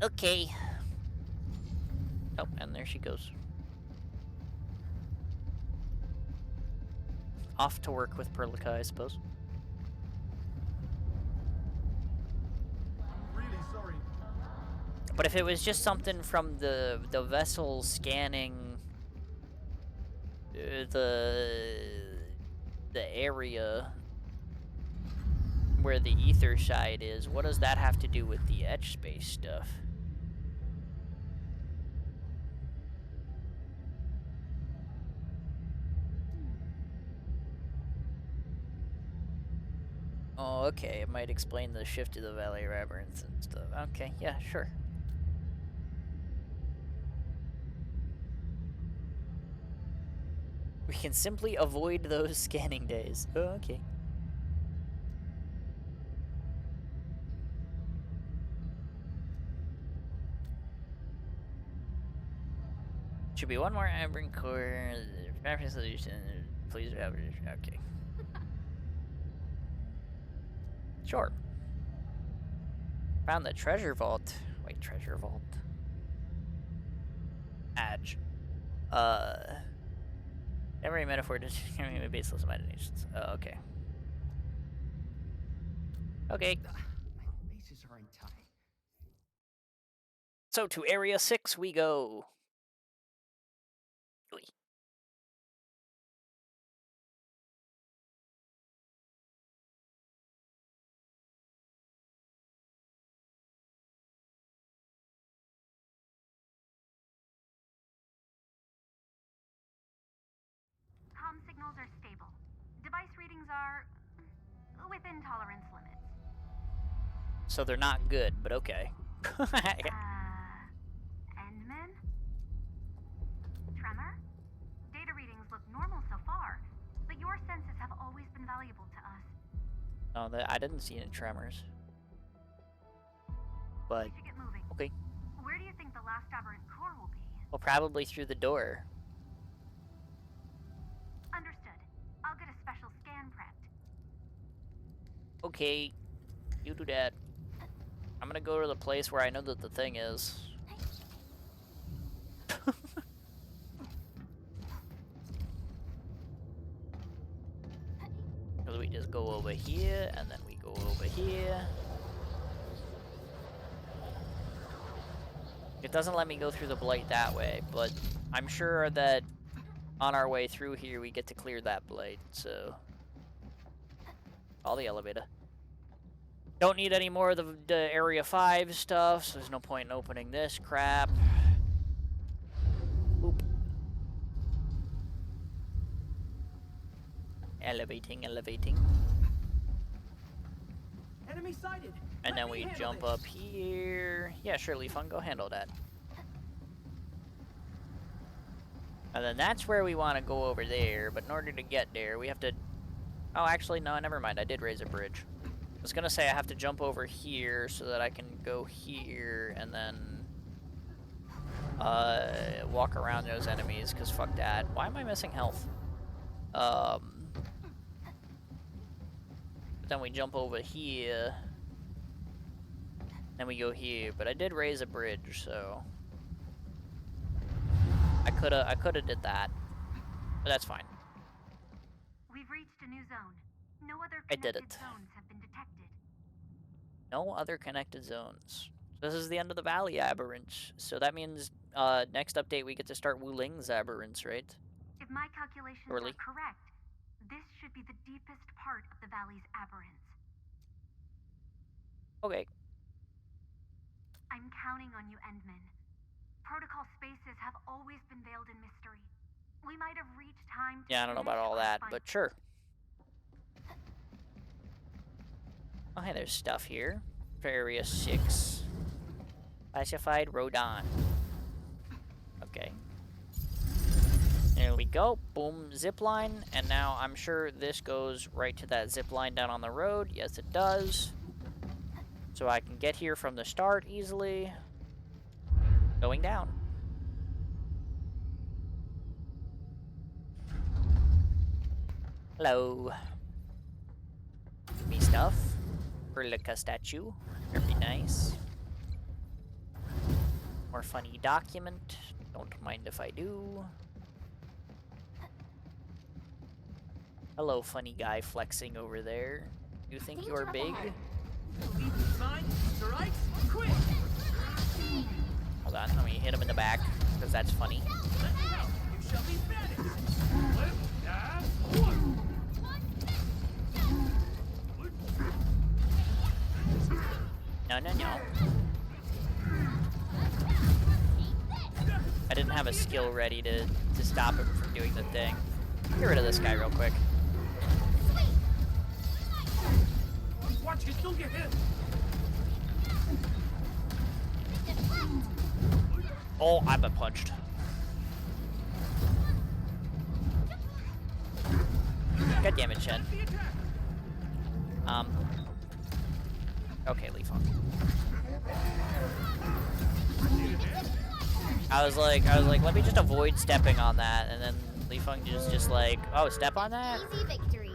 Okay. Oh, and there she goes. Off to work with Perlica, I suppose. I'm really sorry. But if it was just something from the vessel scanning the area where the ether side is, what does that have to do with the etch space stuff? Oh, okay, it might explain the shift to the Valley Labyrinth and stuff. Okay, yeah, sure. We can simply avoid those scanning days. Oh, okay. Should be one more Iron Core. Solution. Please have it. Okay. Sure. Found the treasure vault. Wait, treasure vault. Adge. Every metaphor just baseless imaginations. Oh, okay. Okay. My laces are untied. So to Area 6 we go. Oy. Comm signals are stable. Device readings are within tolerance limits. So they're not good, but okay. Endman? Tremor? Data readings look normal so far, but your senses have always been valuable to us. No, I didn't see any tremors. But We should get moving. okay. Where do do you think the last aberrant core will be? Well, probably through the door. Understood. I'll get a special scan prepped. Okay, you do that. I'm gonna go to the place where I know that the thing is. Because we just go over here, and then we go over here. It doesn't let me go through the blight that way, but I'm sure that on our way through here we get to clear that blight, so... All the elevator. Don't need any more of the Area 5 stuff, so there's no point in opening this crap. Oop. Elevating, elevating. Enemy sighted. And Let then me we handle jump this. up here. Yeah, sure, Leafung, go handle that. And then that's where we want to go over there, but in order to get there, we have to... Oh, actually, no, never mind, I did raise a bridge. I was gonna say I have to jump over here so that I can go here and then... walk around those enemies, because fuck that. Why am I missing health? But then we jump over here. Then we go here, but I did raise a bridge, so I coulda did that, but that's fine. We've reached a new zone. No other I did connected it. zones have been detected. No other connected zones. This is the end of the Valley Aberrants, so that means next update we get to start Wuling's Aberrants, right? If my calculations Surely. are correct, this should be the deepest part of the valley's aberrants. Okay. I'm counting on you, Endman. Protocol spaces have always been veiled in mystery. We might have reached time to Yeah, I don't know about finish all our that, fight. but sure. Oh, hey, there's stuff here. For Area 6. Classified Rodon. Okay. There we go. Boom, zipline. And now I'm sure this goes right to that zipline down on the road. Yes, it does. So I can get here from the start easily. Going down. Hello. Give me stuff. Perlica statue. Very nice. More funny document. Don't mind if I do. Hello, funny guy flexing over there. You think you're big? Leave behind, the right, quick! Hold on, let me hit him in the back, because that's funny. Let me help. You shall be banished. Flip, dab, one. No, no, no. I didn't have a skill ready to stop him from doing the thing. Get rid of this guy real quick. Watch it, don't get hit. Oh, I've been punched. God damn it, Shen. Okay, Leafung. I was like, let me just avoid stepping on that, and then Leafung just like, oh, step on that? Easy victory.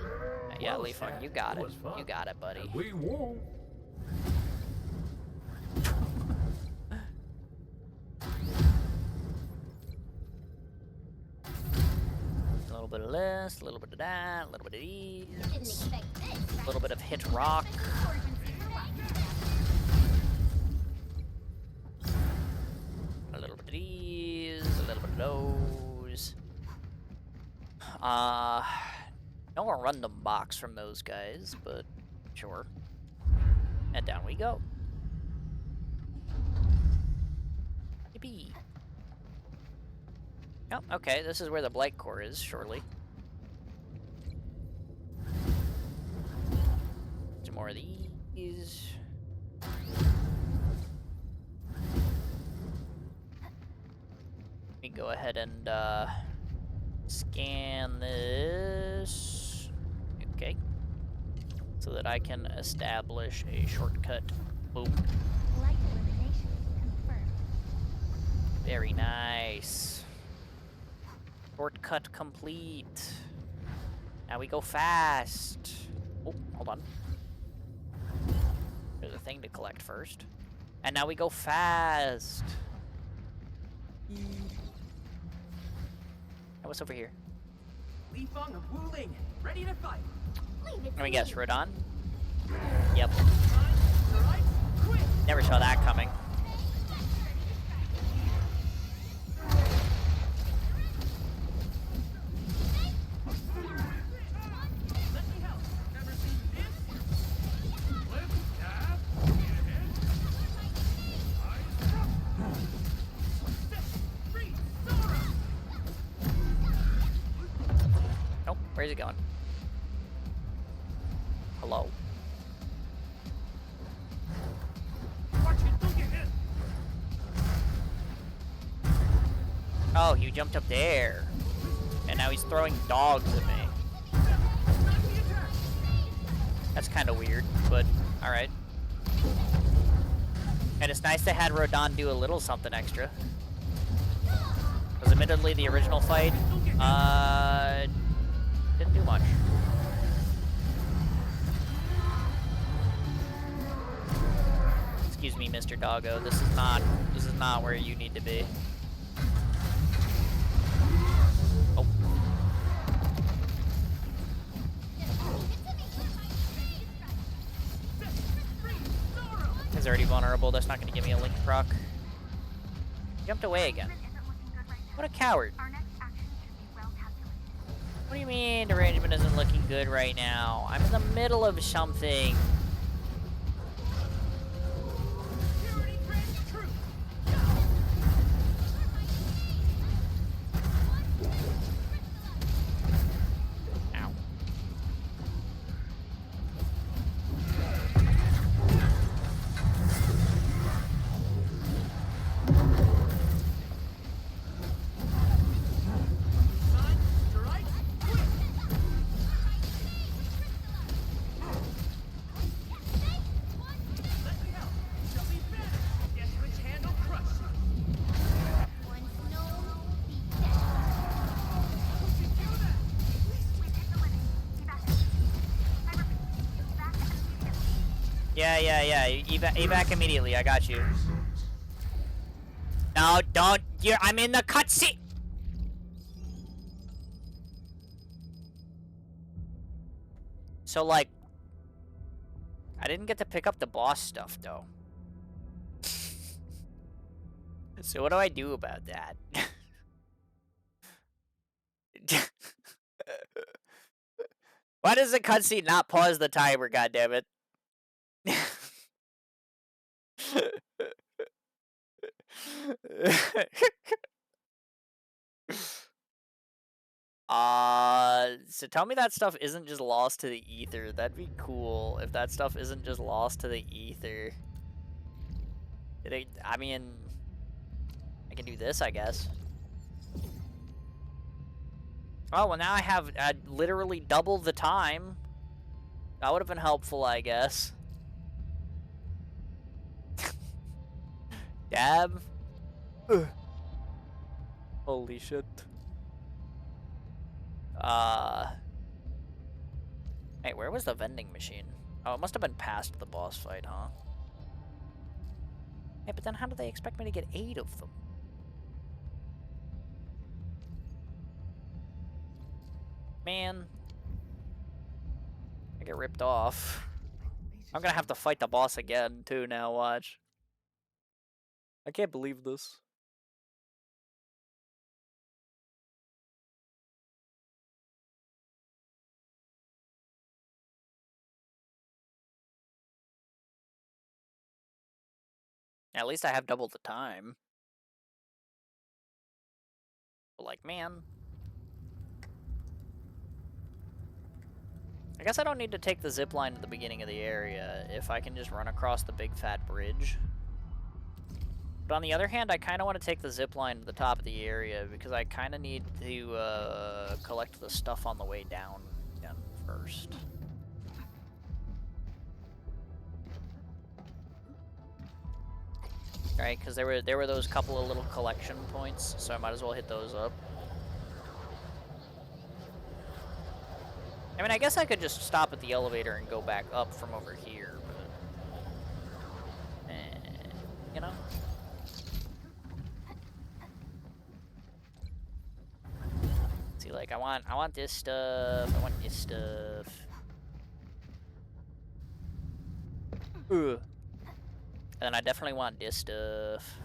Yeah, Leafung, you got it. You got it, buddy. We won't. A little bit of this, a little bit of that, a little bit of these. Didn't expect this, A little bit of hit rock. A little bit of these, a little bit of those. No random box from those guys, but sure. And down we go. Yippee. Oh, okay, this is where the Blight Core is, surely. Some more of these. We go ahead and scan this. Okay. So that I can establish a shortcut. Boom. Light elimination confirmed. Very nice. Shortcut complete. Now we go fast. Oh, hold on. There's a thing to collect first. And now we go fast. And what's over here? Li Feng of Wuling, ready to fight. Let me guess, Rodon? Yep. Never saw that coming. Nope, where's he going? Hello? Oh, you jumped up there. And now he's throwing dogs at me. That's kind of weird, but alright. And it's nice they had Rodon do a little something extra. Because admittedly, the original fight, didn't do much. Excuse me, Mr. Doggo. This is not where you need to be. Oh. He's already vulnerable. That's not going to give me a link proc. Jumped away again. What a coward. What do you mean arrangement isn't looking good right now? I'm in the middle of something. Ow. Yeah. Evac immediately. I got you. No, don't. I'm in the cutscene. So, like, I didn't get to pick up the boss stuff, though. So what do I do about that? Why does the cutscene not pause the timer, goddammit? So tell me that stuff isn't just lost to the ether. That'd be cool if that stuff isn't just lost to the ether. I mean, I can do this, I guess. Oh, well now I have literally double the time. That would have been helpful, I guess. Dab. Holy shit. Hey, where was the vending machine? Oh, it must have been past the boss fight, huh? Hey, but then how do they expect me to get 8 of them? Man. I get ripped off. I'm gonna have to fight the boss again, too, now, watch. I can't believe this. At least I have double the time. But like, man. I guess I don't need to take the zip line at the beginning of the area if I can just run across the big fat bridge. But on the other hand, I kind of want to take the zip line to the top of the area because I kind of need to collect the stuff on the way down again first. right? Because there were those couple of little collection points, so I might as well hit those up. I mean, I guess I could just stop at the elevator and go back up from over here, but you know. See, like I want this stuff. I want this stuff. Ugh. And I definitely want this stuff.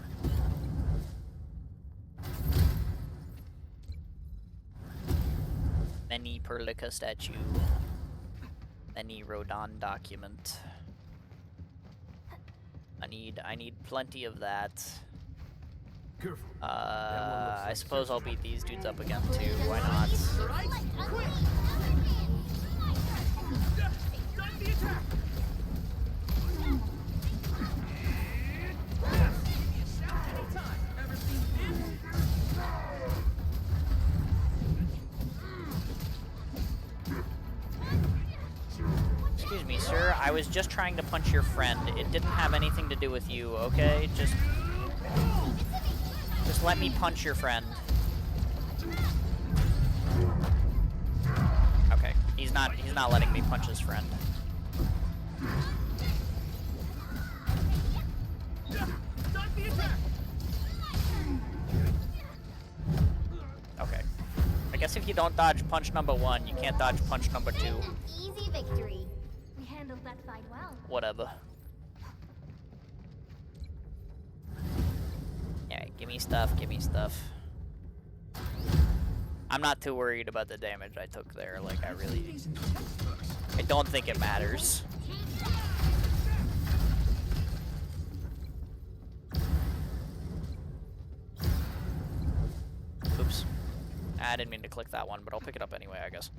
Any Perlica statue. Any Rodon document. I need plenty of that. Careful. I suppose I'll beat these dudes up again too. Why not? Excuse me, sir. I was just trying to punch your friend. It didn't have anything to do with you, okay? Just let me punch your friend. Okay. He's not letting me punch his friend. Okay. I guess if you don't dodge punch number 1, you can't dodge punch number 2. Easy victory. We handled that fight well. Whatever. Yeah, give me stuff, give me stuff. I'm not too worried about the damage I took there. Like, I don't think it matters. Oops. I didn't mean to click that one, but I'll pick it up anyway, I guess.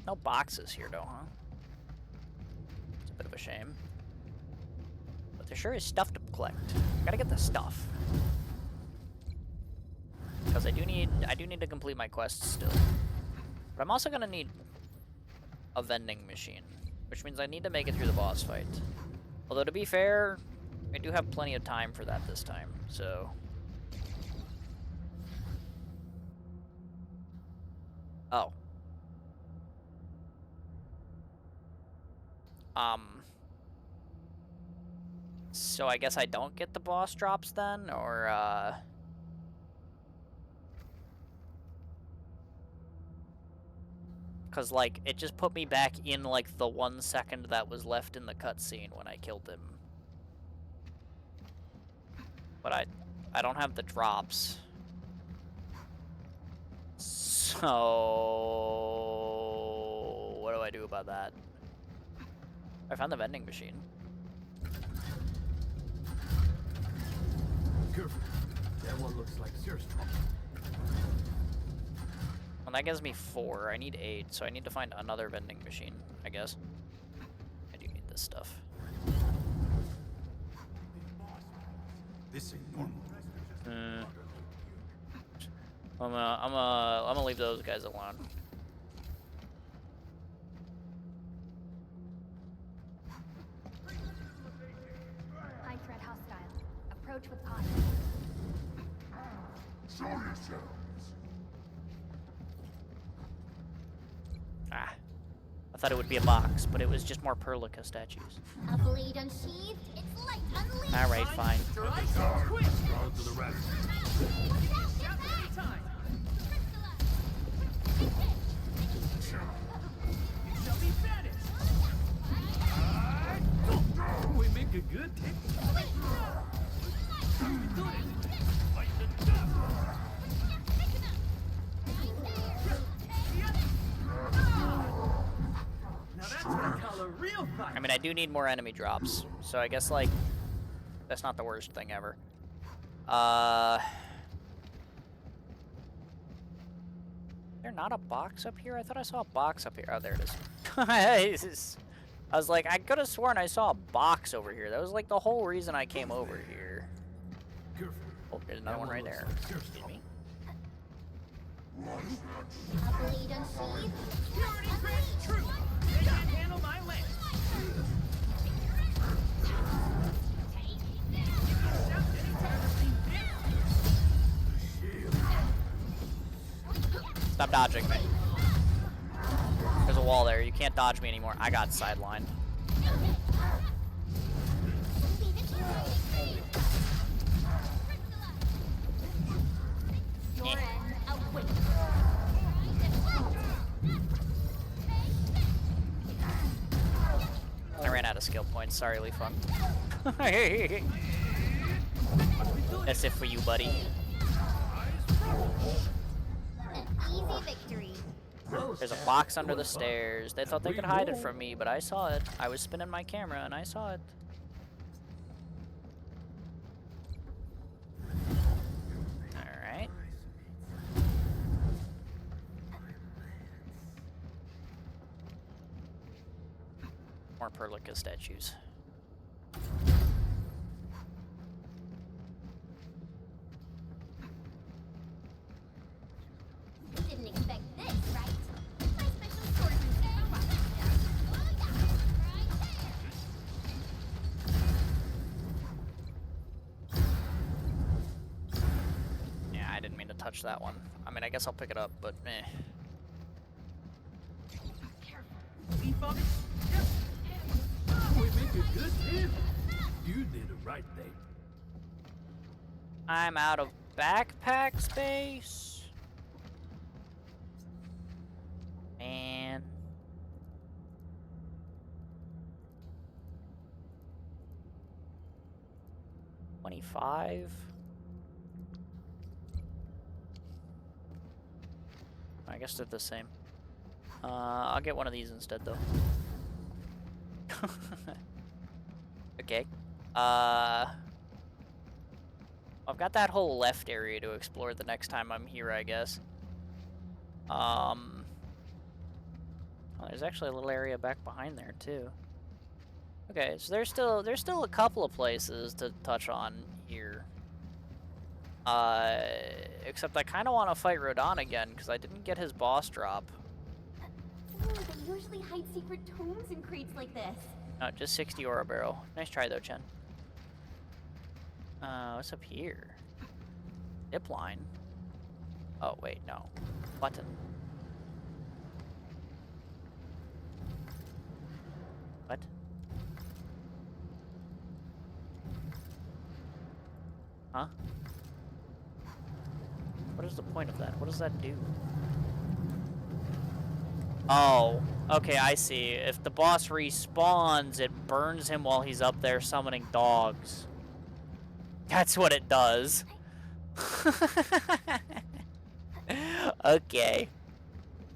No boxes here, though, huh? It's a bit of a shame. But there sure is stuff to collect. Gotta get the stuff. Because I do need to complete my quests still. But I'm also gonna need a vending machine, which means I need to make it through the boss fight. Although, to be fair, I do have plenty of time for that this time, so... Oh. So I guess I don't get the boss drops then, or, Because, like, it just put me back in, like, the 1 second that was left in the cutscene when I killed him. But I don't have the drops. So... what do I do about that? I found the vending machine. Careful. That one looks like serious trouble. Well, that gives me 4. I need 8, so I need to find another vending machine, I guess. I do need this stuff. This ain't normal. I'm gonna leave those guys alone. High threat hostile. Approach with caution. Show yourselves. Ah. I thought it would be a box, but it was just more Perlica statues. A blade unsheathed, it's light unleashed. Alright, fine. Quick! Run to the rest. Time! You shall be banished! We make a good hit. Now that's what I call a real fight! I mean, I do need more enemy drops, so I guess, like, that's not the worst thing ever. Is there not a box up here? I thought I saw a box up here. Oh, there it is. I was like, I could have sworn I saw a box over here. That was like the whole reason I came over here. Careful. Oh, there's another one right there. Excuse me. A blade unsheathed, Purity grants true! They can't handle my lance! Stop dodging me. There's a wall there. You can't dodge me anymore. I got sidelined. I ran out of skill points. Sorry, Lee Fun. That's it for you, buddy. Easy victory. There's a box under the stairs. They thought they could hide it from me, but I saw it. I was spinning my camera and I saw it. Alright. More Perlica statues. You didn't expect this, right? My special swordsmanship brought this down. Yeah, I didn't mean to touch that one. I mean, I guess I'll pick it up, but meh. Defunk? We make a good team. You did the right thing. I'm out of backpack space. Man. $25. I guess they're the same. I'll get one of these instead, though. Okay. I've got that whole left area to explore the next time I'm here, I guess. Oh, there's actually a little area back behind there too. Okay, so there's still a couple of places to touch on here. Except I kind of want to fight Rodon again because I didn't get his boss drop. Ooh, they usually hide secret tomes in crates like this. No, just 60 Aura Barrel. Nice try though, Chen. What's up here? Zip line. Oh wait, no. Button. What? Huh? What is the point of that? What does that do? Oh, okay, I see. If the boss respawns, it burns him while he's up there summoning dogs. That's what it does. Okay.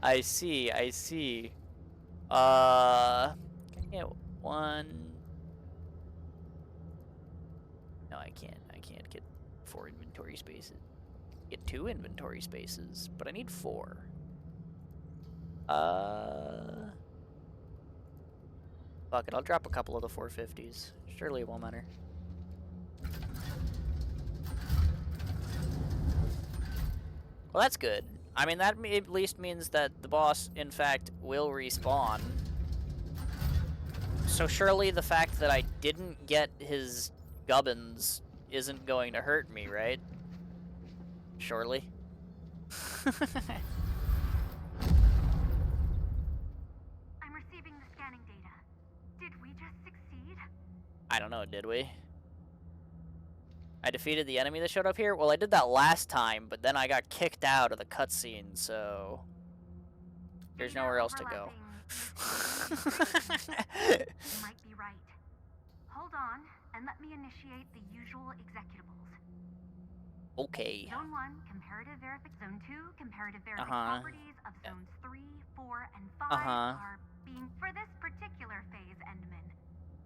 I see, I see. Can I get one? No, I can't. I can't get 4 inventory spaces. Get 2 inventory spaces, but I need 4. Fuck it, I'll drop a couple of the 450s. Surely it won't matter. Well, that's good. I mean, that at least means that the boss, in fact, will respawn. So surely the fact that I didn't get his gubbins isn't going to hurt me, right? Surely. I'm receiving the scanning data. Did we just succeed? I don't know, did we? I defeated the enemy that showed up here? Well, I did that last time, but then I got kicked out of the cutscene, so... There's nowhere else to go. You might be right. Hold on, and let me initiate the usual executables. Okay. Zone 1, comparative verification. Zone 2, comparative Uh-huh. properties of zones 3, 4, and 5 are being for this particular phase, Endman.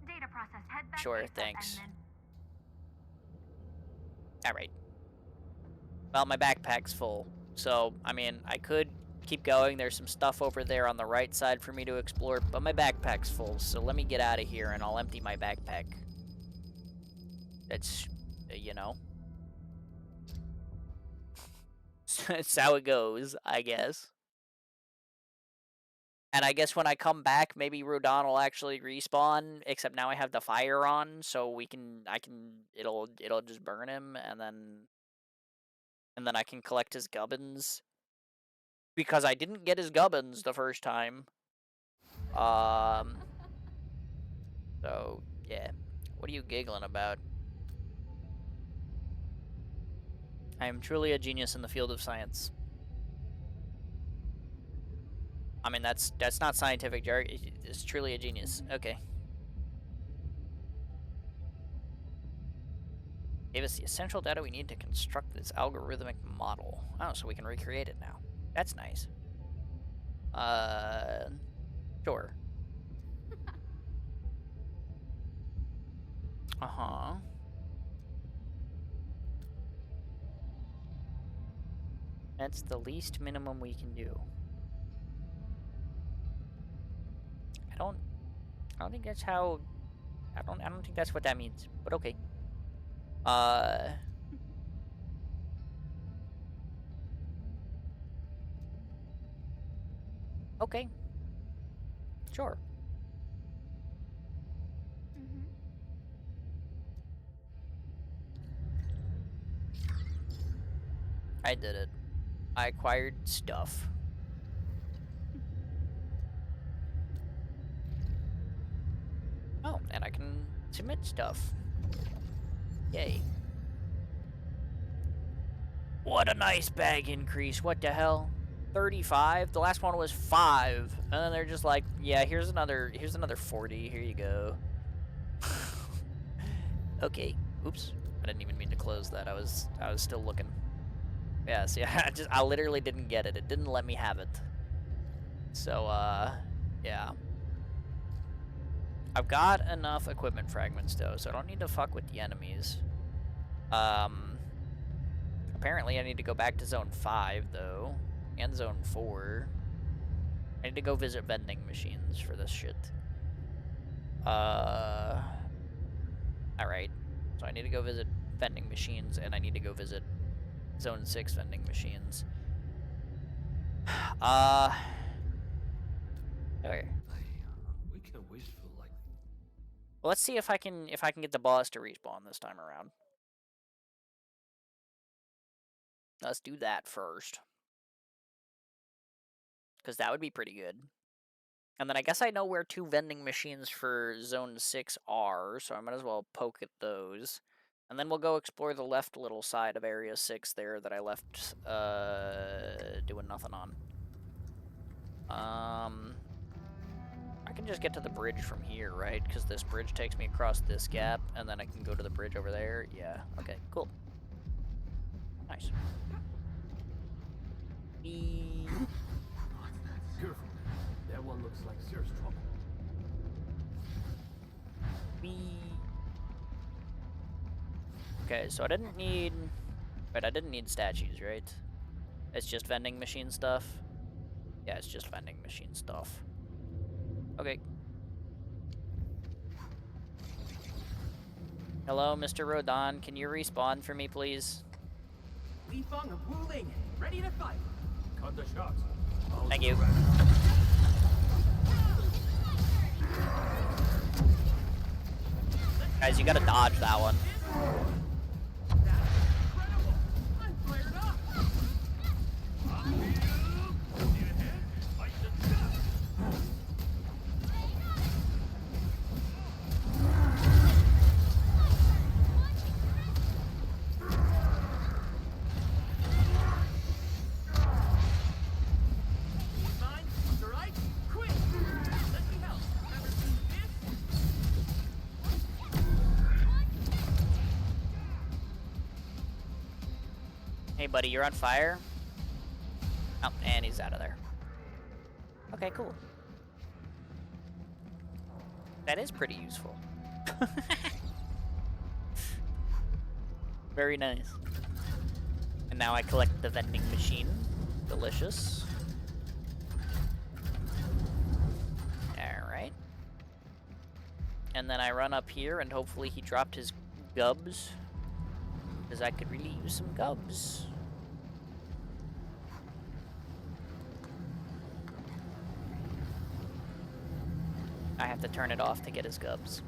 Data process head back. Sure, ASAP, thanks. Endman. Alright. Well, my backpack's full. So, I mean, I could keep going. There's some stuff over there on the right side for me to explore, but my backpack's full. So let me get out of here and I'll empty my backpack. That's, you know. That's how it goes, I guess. And I guess when I come back, maybe Rodon will actually respawn, except now I have the fire on, so it'll just burn him, and then I can collect his gubbins. Because I didn't get his gubbins the first time. So, yeah. What are you giggling about? I am truly a genius in the field of science. I mean, that's not scientific jargon. It's truly a genius. Okay. Gave us the essential data we need to construct this algorithmic model. Oh, so we can recreate it now. That's nice. Sure. Uh-huh. That's the least minimum we can do. I don't think that's how... I don't think that's what that means, but okay. Okay. Sure. I did it. I acquired stuff. Oh, and I can submit stuff. Yay. What a nice bag increase. What the hell? 35? The last one was 5. And then they're just like, yeah, here's another 40. Here you go. Okay. Oops. I didn't even mean to close that. I was still looking. Yeah, see, I literally didn't get it. It didn't let me have it. So, yeah. I've got enough equipment fragments, though, so I don't need to fuck with the enemies. Apparently I need to go back to Zone 5, though. And Zone 4. I need to go visit vending machines for this shit. Alright. So I need to go visit vending machines, and I need to go visit Zone 6 vending machines. Okay. We can wish for like. Well, let's see if I can get the boss to respawn this time around. Let's do that first. Because that would be pretty good. And then I guess I know where 2 vending machines for Zone 6 are, so I might as well poke at those. And then we'll go explore the left little side of Area 6 there that I left doing nothing on. I can just get to the bridge from here, right? Because this bridge takes me across this gap, and then I can go to the bridge over there. Yeah, okay, cool. Nice. Careful. That one looks like serious trouble. Okay, so I didn't need... Wait, I didn't need statues, right? It's just vending machine stuff? Yeah, it's just vending machine stuff. Okay. Hello, Mr. Rodon. Can you respawn for me, please? Li Feng of Wu Ling, ready to fight. Cut the shots. Thank you. Guys, you gotta dodge that one. I'm flared up. Fine, it's all right. Quick, let me help. Ever seen this? Hey, buddy, you're on fire? Oh, and he's out of there. Okay, cool. That is pretty useful. Very nice. And now I collect the vending machine. Delicious. Alright. And then I run up here and hopefully he dropped his gubs. Because I could really use some gubs. I have to turn it off to get his gubs.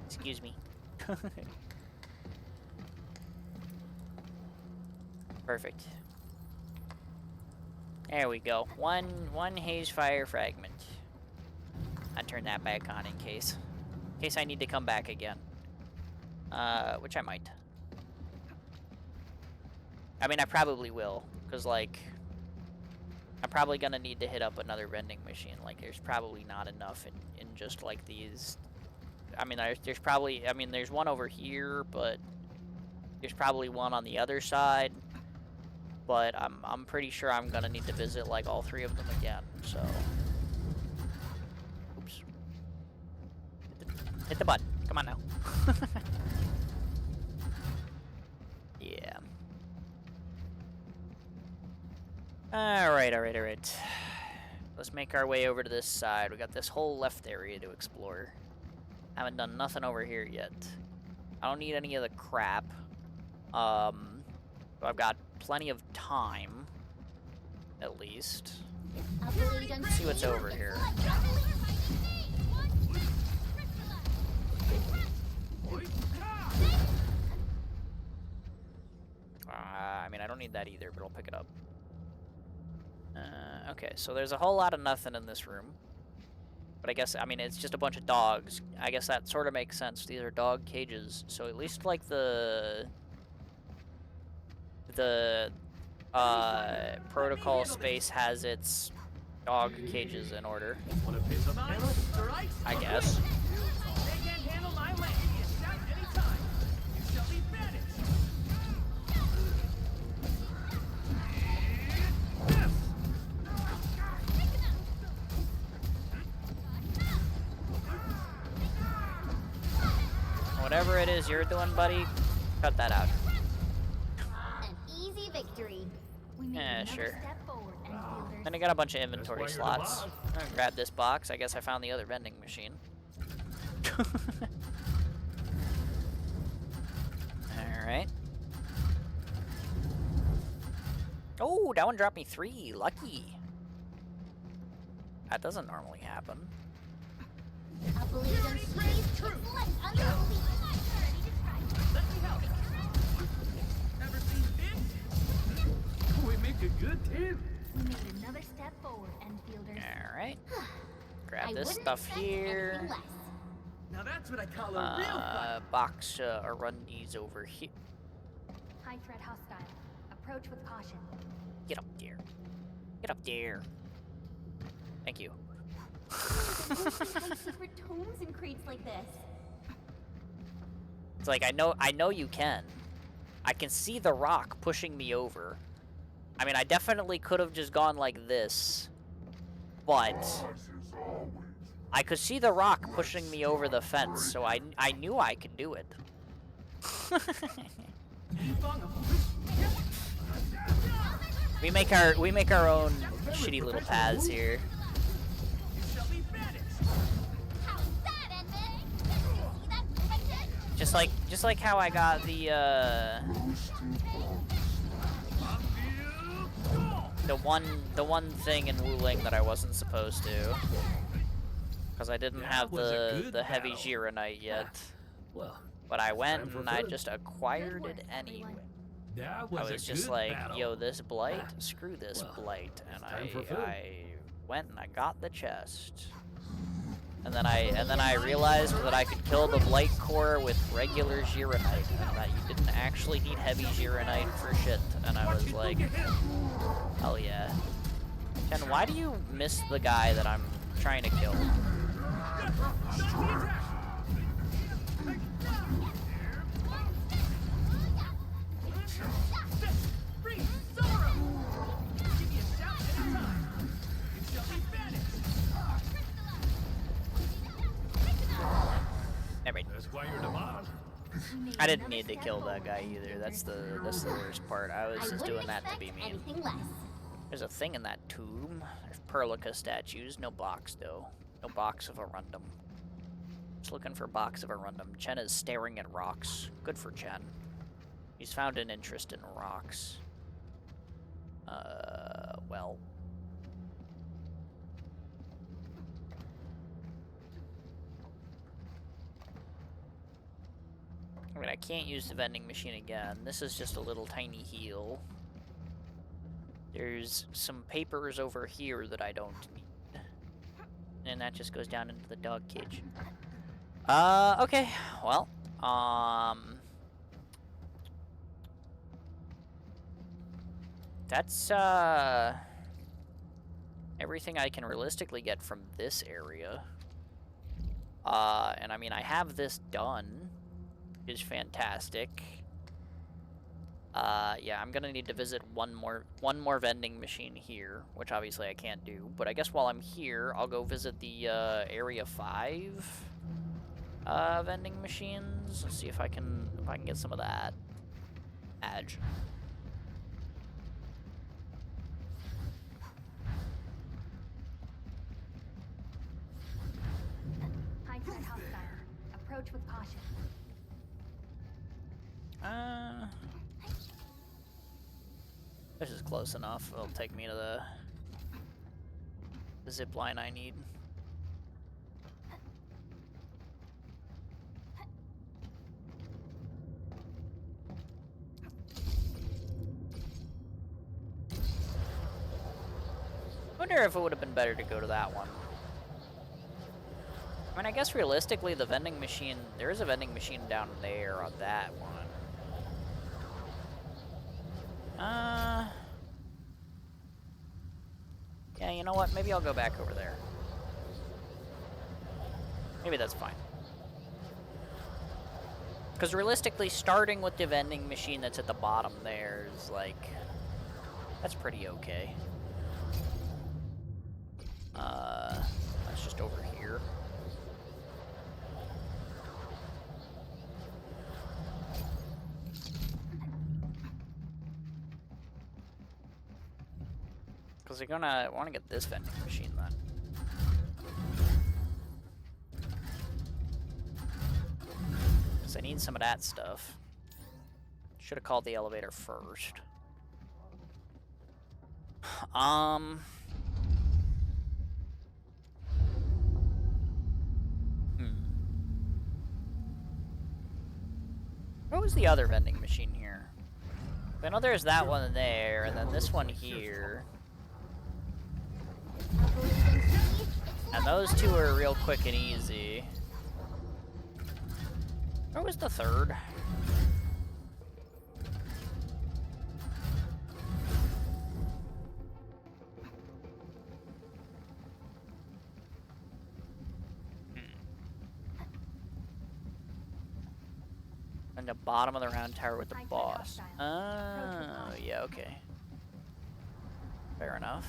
Excuse me. Perfect. There we go. One haze fire fragment. I turn that back on in case I need to come back again. Which I might. I mean, I probably will, cause like, I'm probably gonna need to hit up another vending machine. Like, there's probably not enough in just like these. I mean, there's probably, I mean, there's one over here, but there's probably one on the other side. But I'm pretty sure I'm gonna need to visit like all three of them again. So, oops. Hit the button. Come on now. Yeah. Alright. Let's make our way over to this side. We got this whole left area to explore. Haven't done nothing over here yet. I don't need any of the crap. But I've got plenty of time, at least. Let's see what's over here. I mean, I don't need that either, but I'll pick it up. Okay, so there's a whole lot of nothing in this room. But I guess, I mean, it's just a bunch of dogs. I guess that sort of makes sense. These are dog cages. So at least, like, the protocol space has its dog cages in order. I guess. Whatever it is you're doing, buddy, cut that out. An easy victory. Yeah, sure. Then I got a bunch of inventory slots. I'm gonna grab this box. I guess I found the other vending machine. Alright. Oh, that one dropped me 3. Lucky. That doesn't normally happen. I believe in space. Let's unleash. Let me help. Ever seen this? We make a good team. We made another step forward, Enfielders. Alright. Grab this stuff here. Now that's what I call a real fight. Box Arundis over here. High threat hostile. Approach with caution. Get up there. Get up there. Thank you. Secret tomes in crates like this. It's like, I know you can. I can see the rock pushing me over. I mean, I definitely could have just gone like this, but I could see the rock pushing me over the fence, so I knew I could do it. we make our own shitty little paths here. Just like how I got the one thing in Wuling that I wasn't supposed to, because I didn't have the heavy Gironite yet. Well, but I went and I just acquired it anyway. I was just like, yo, this blight, screw this blight, and I went and I got the chest. And then I realized that I could kill the blight core with regular Gironite, and that you didn't actually need heavy Gironite for shit. And I was like, hell yeah. Ken, why do you miss the guy that I'm trying to kill? I didn't need to kill that guy either. That's the worst part. I was just doing that to be mean. There's a thing in that tomb. There's Perlica statues. No box though. No box of Arundum. Just looking for box of Arundum. Chen is staring at rocks. Good for Chen. He's found an interest in rocks. Well. I mean, I can't use the vending machine again. This is just a little tiny heal. There's some papers over here that I don't need. And that just goes down into the dog cage. Okay. Well, that's, everything I can realistically get from this area. And I mean, I have this done, which is fantastic. Yeah, I'm gonna need to visit one more vending machine here, which obviously I can't do. But I guess while I'm here, I'll go visit the Area 5 vending machines. Let's see if I can get some of that. Edge. Hindsight hostile. Approach with caution. This is close enough. It'll take me to the zip line I need. I wonder if it would have been better to go to that one. I mean, I guess realistically, the vending machine, there is a vending machine down there on that one. Yeah, you know what? Maybe I'll go back over there. Maybe that's fine. Because realistically, starting with the vending machine that's at the bottom there is like, that's pretty okay. That's just over here. Because they're gonna want to get this vending machine then. Because I need some of that stuff. Should have called the elevator first. What was the other vending machine here? I know there's that one there, and then this one here. And those two are real quick and easy. Where was the third? And the bottom of the round tower with the boss. Oh, yeah, okay. Fair enough.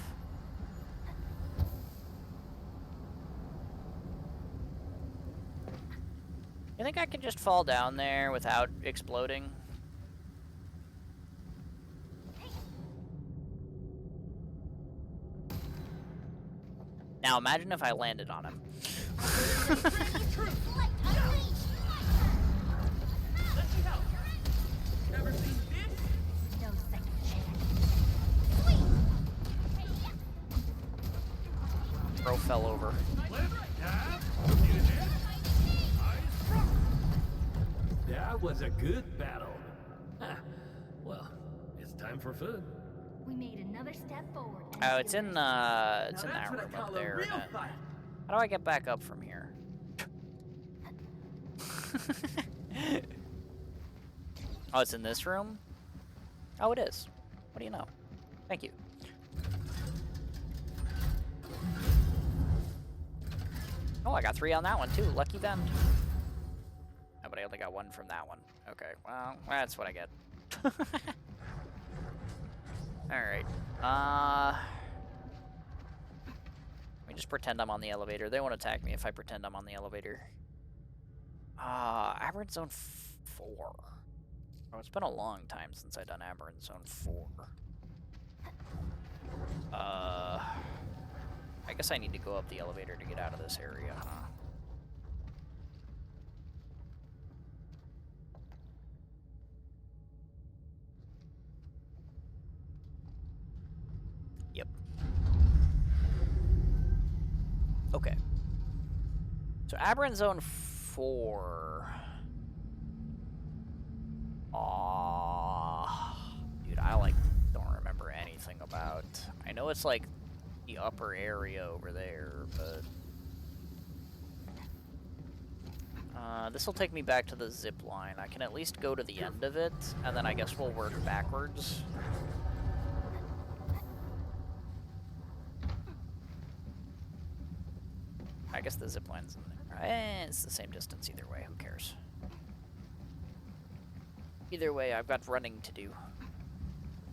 You think I can just fall down there without exploding? Now imagine if I landed on him. Bro fell over. That was a good battle. Well, it's time for food. We made another step forward. Oh, it's in that room up there. How do I get back up from here? Oh, it's in this room? Oh, it is. What do you know? Thank you. Oh, I got 3 on that one, too. Lucky them. Oh, but I only got 1 from that one. Okay, well, that's what I get. Alright. Let me just pretend I'm on the elevator. They won't attack me if I pretend I'm on the elevator. Aberrant Zone 4. Oh, it's been a long time since I've done Aberrant Zone 4. I guess I need to go up the elevator to get out of this area, huh? Yep. Okay. So Aberrant Zone 4. Dude, I don't remember anything. anything about. I know it's like the upper area over there, but... this will take me back to the zip line. I can at least go to the end of it, and then I guess we'll work backwards. I guess the zip line's in there. It's the same distance either way. Who cares? Either way, I've got running to do.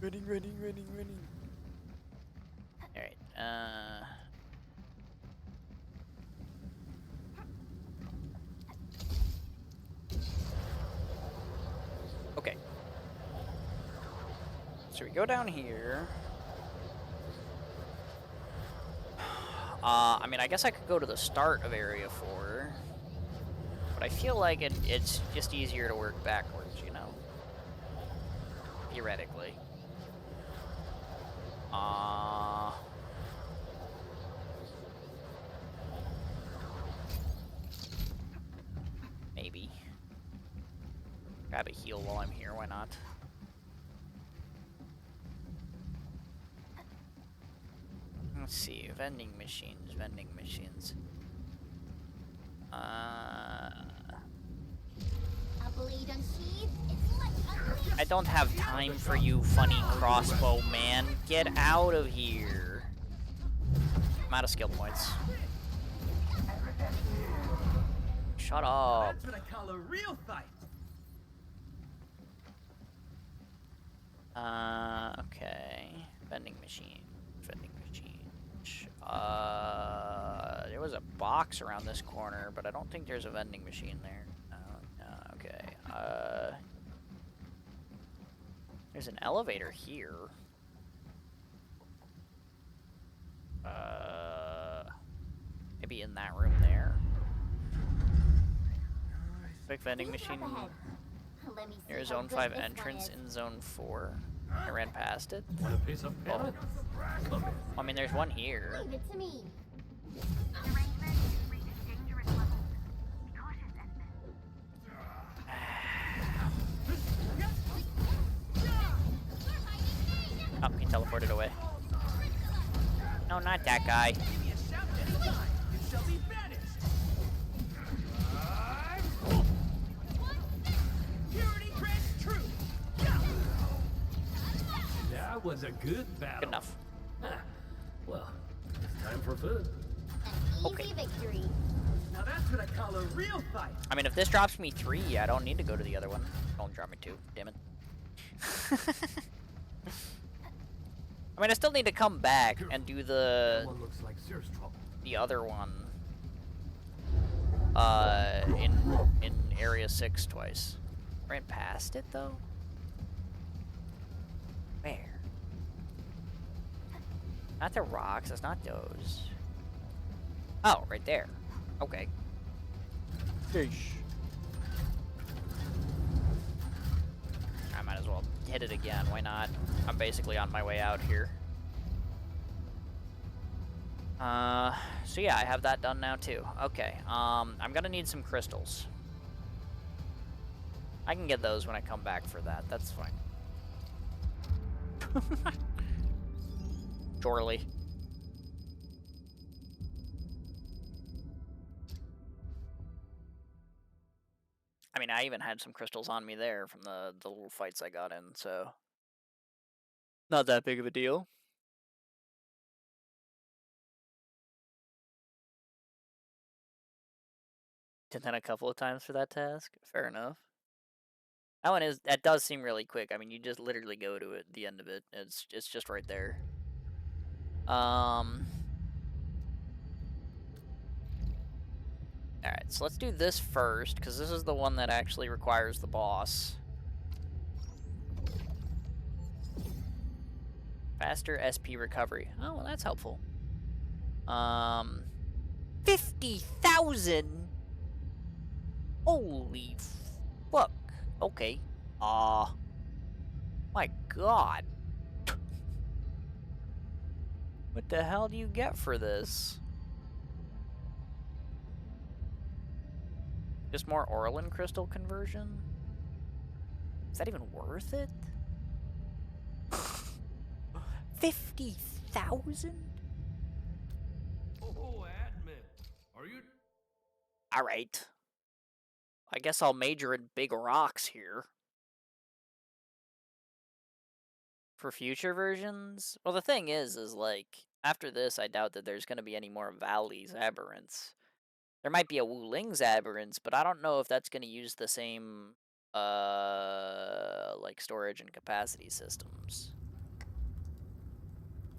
Running. Alright, okay. So we go down here. I mean, I guess I could go to the start of Area 4. But I feel like it's just easier to work backwards, you know? Theoretically. Maybe. Grab a heal while I'm here, why not? Let's see, vending machines. I don't have time for you, funny crossbow man. Get out of here. I'm out of skill points. Shut up. That's what I call a real fight. Okay. Vending machine. There was a box around this corner, but I don't think there's a vending machine there. Okay. There's an elevator here. Maybe in that room there. Quick vending machine. Here's Zone 5 entrance in Zone 4. I ran past it. Want a piece of pepper? Come here. I mean, there's one here. Leave it to me. Derangement is reaching dangerous levels. Be cautious, Edmund. Oh, he teleported away. No, not that guy. Give me a shout anytime. It shall be banished. Purity grants truth. That was a good battle. Good enough. Well, it's time for food. Easy Okay. victory. Now that's what I call a real fight. I mean, if this drops me 3, I don't need to go to the other one. Don't drop me 2. Damn it. I mean, I still need to come back and do That one looks like serious trouble. the other one. In Area 6 twice. Ran past it, though? Where? Not the rocks, it's not those. Oh, right there. Okay. Fish. I might as well hit it again, why not? I'm basically on my way out here. So yeah, I have that done now too. Okay, I'm gonna need some crystals. I can get those when I come back for that, that's fine. Surely. I mean, I even had some crystals on me there from the little fights I got in, so... Not that big of a deal. Did that a couple of times for that task? Fair enough. That does seem really quick. I mean, you just literally go to it, the end of it. It's just right there. Alright, so let's do this first, because this is the one that actually requires the boss. Faster SP recovery. Oh, well, that's helpful. 50,000? Holy fuck. Okay. My god. What the hell do you get for this? Just more Orlin crystal conversion? Is that even worth it? 50,000? Oh, admin. Are you... Alright. I guess I'll major in big rocks here. For future versions? Well, the thing is like, after this, I doubt that there's going to be any more Valley's Aberrants. There might be a Wuling's Aberrants, but I don't know if that's going to use the same, like, storage and capacity systems.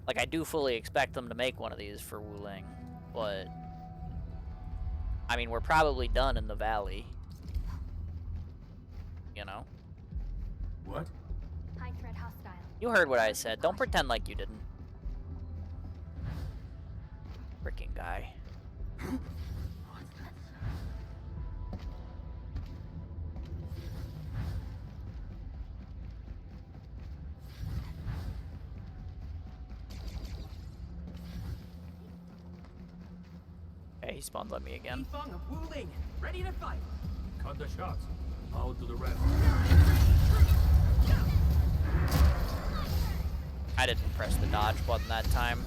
Like, I do fully expect them to make one of these for Wuling, but... I mean, we're probably done in the Valley. You know? What? High threat hostile. You heard what I said. Don't pretend like you didn't. Freaking guy. Okay, he spawns on me again. Yifeng of Wuling, ready to fight. Cut the shots. I'll do the rest. I didn't press the dodge button that time.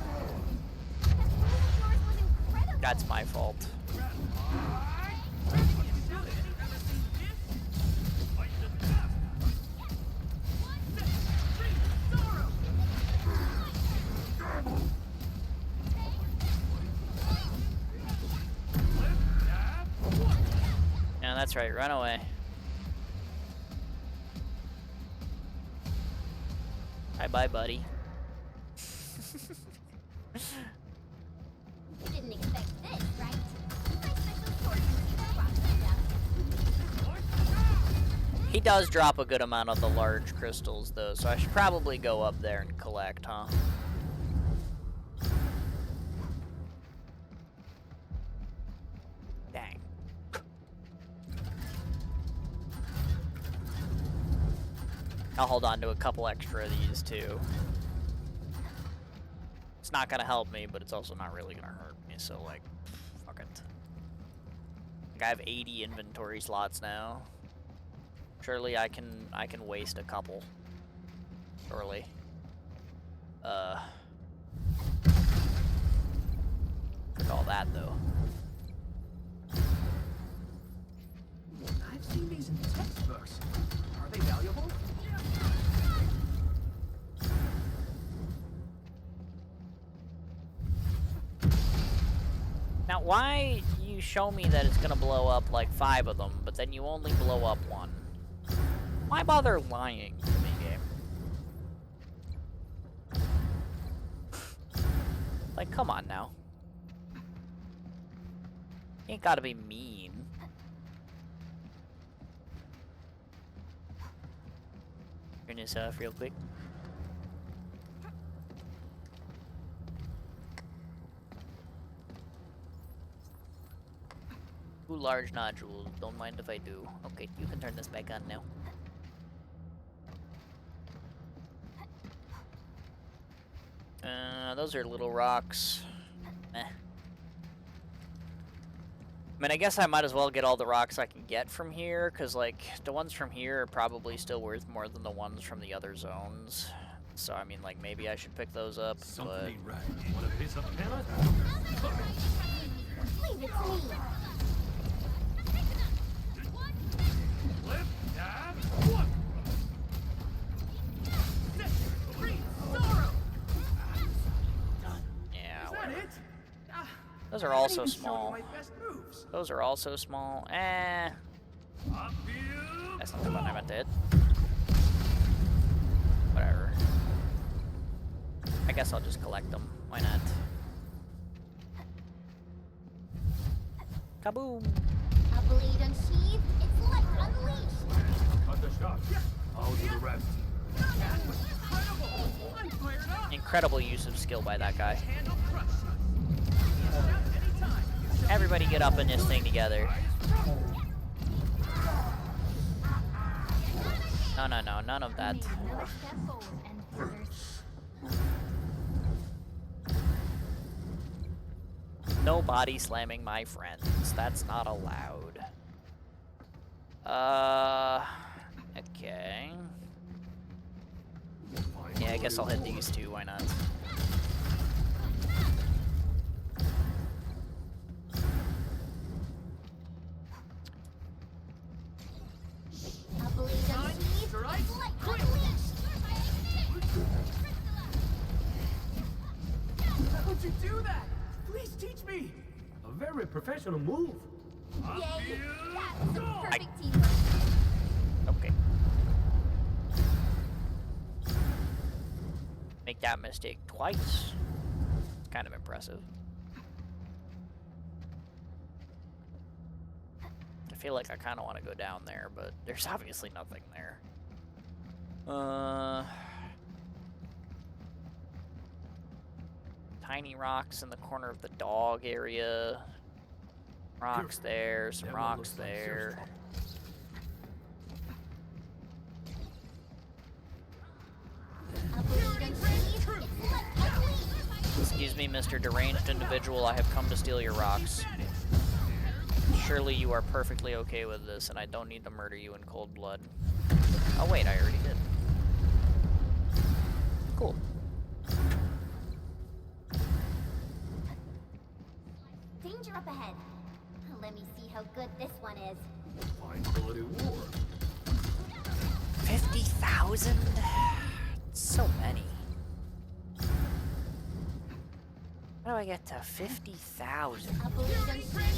That's my fault. Yeah, that's right. Run away. Bye-bye, buddy. You didn't expect this, right? My special sword can see the rocks down. He does drop a good amount of the large crystals, though, so I should probably go up there and collect, huh? Dang. I'll hold on to a couple extra of these, too. It's not gonna help me, but it's also not really gonna hurt me, so, like, fuck it. Like, I have 80 inventory slots now. Surely I can waste a couple. Surely. Look all that, though. I've seen these in textbooks. Are they valuable? Now, why you show me that it's gonna blow up like 5 of them, but then you only blow up 1? Why bother lying to me, game? Like, come on now. You ain't gotta be mean. Turn this off real quick. Two large nodules. Don't mind if I do. Okay, you can turn this back on now. Those are little rocks. Eh. I mean, I guess I might as well get all the rocks I can get from here, because, like, the ones from here are probably still worth more than the ones from the other zones. So, I mean, like, maybe I should pick those up, Something but... ain't right. Want a piece of Hannah? Leave it to me. Flip, dab, one. Yeah, Is that whatever. it? Those are I also didn't even show you small. my best moves. Those are also small. Eh. Up you That's not the button I meant to hit. Whatever. I guess I'll just collect them. Why not? Kaboom! A blade unsheathed, its light unleashed. Cut the shot. I'll do the rest. That was incredible. I'm fired up. Incredible use of skill by that guy. Handle crush. Anytime. Everybody get up in this thing together. No, no, no, none of that. Make another step forward, Endfielders. No body slamming my friends. That's not allowed. Okay. Yeah, I guess I'll hit these two. Why not? me! A very professional move. Yay! That's some perfect teamwork. Okay. Make that mistake twice. It's kind of impressive. I feel like I kind of want to go down there, but there's obviously nothing there. Tiny rocks in the corner of the dog area. Rocks there, some rocks there. Excuse me, Mr. Deranged Individual, I have come to steal your rocks. Surely you are perfectly okay with this, and I don't need to murder you in cold blood. Oh wait, I already did. Cool. Danger up ahead. Let me see how good this one is. Fine bloody war. 50,000? So many. How do I get to 50,000? Let's unleash!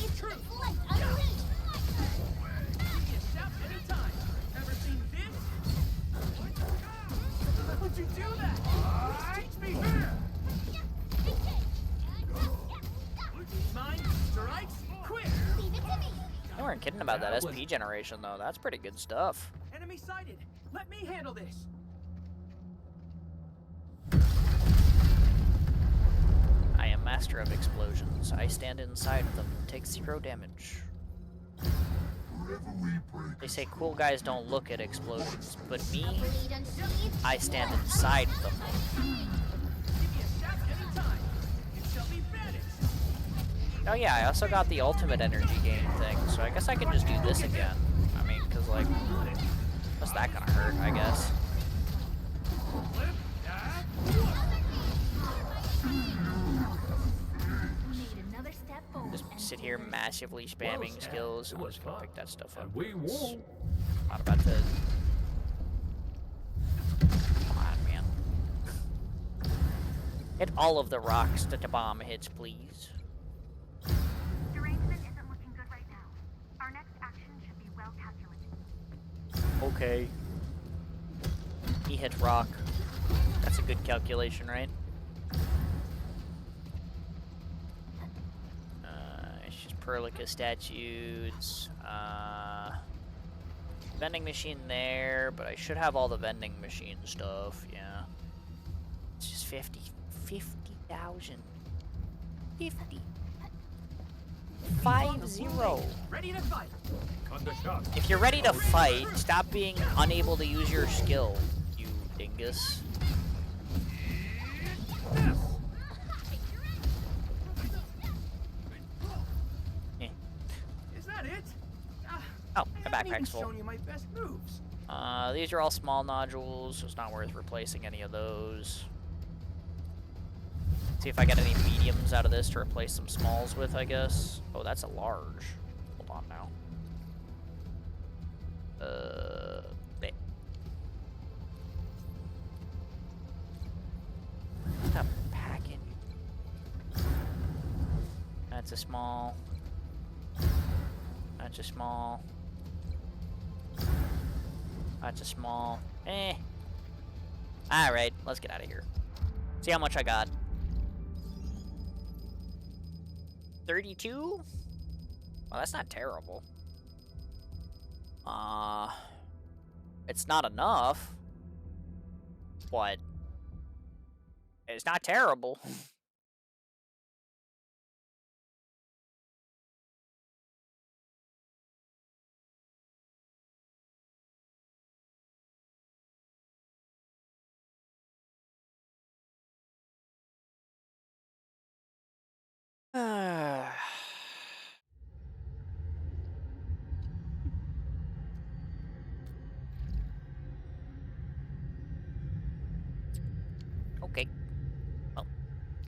Ever seen this? Would you do that? Teach me here! Mine strikes quick! Leave it to me! They weren't kidding about that SP generation, though. That's pretty good stuff. Enemy sighted! Let me handle this! I am master of explosions. I stand inside of them and take 0 damage. They say cool guys don't look at explosions, but me, I stand inside them. Oh yeah, I also got the ultimate energy gain thing, so I guess I can just do this again. I mean, cause like, what's that gonna hurt, I guess? Just sit here massively spamming skills. I'm just gonna pick that stuff up. We won't. Not about to. Come on, man. Hit all of the rocks that the bomb hits, please. Derangement isn't looking good right now. Our next action should be well calculated. Okay. He hit rock. That's a good calculation, right? It's just Perlica statues. Vending machine there, but I should have all the vending machine stuff, yeah. It's just 50,000. 50. 50. Ready to fight! If you're ready to fight, stop being unable to use your skill, you dingus. Is that it? Oh, my backpack's full. Showing you my best moves. These are all small nodules, so it's not worth replacing any of those. See if I get any mediums out of this to replace some smalls with, I guess. Oh, that's a large. Hold on now. There. What's a packet? That's a small. That's a small. That's a small. Eh. Alright, let's get out of here. See how much I got. 32? Well, that's not terrible. It's not enough, but it's not terrible. Okay. Well,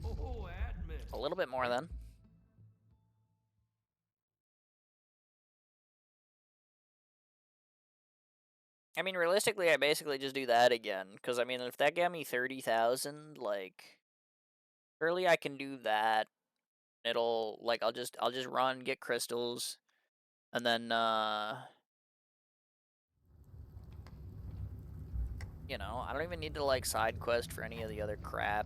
Oh, admin. a little bit more then. I mean, realistically, I basically just do that again. Because, I mean, if that got me 30,000, like, surely I can do that It'll like I'll just run, get crystals, and then you know, I don't even need to like side quest for any of the other crap.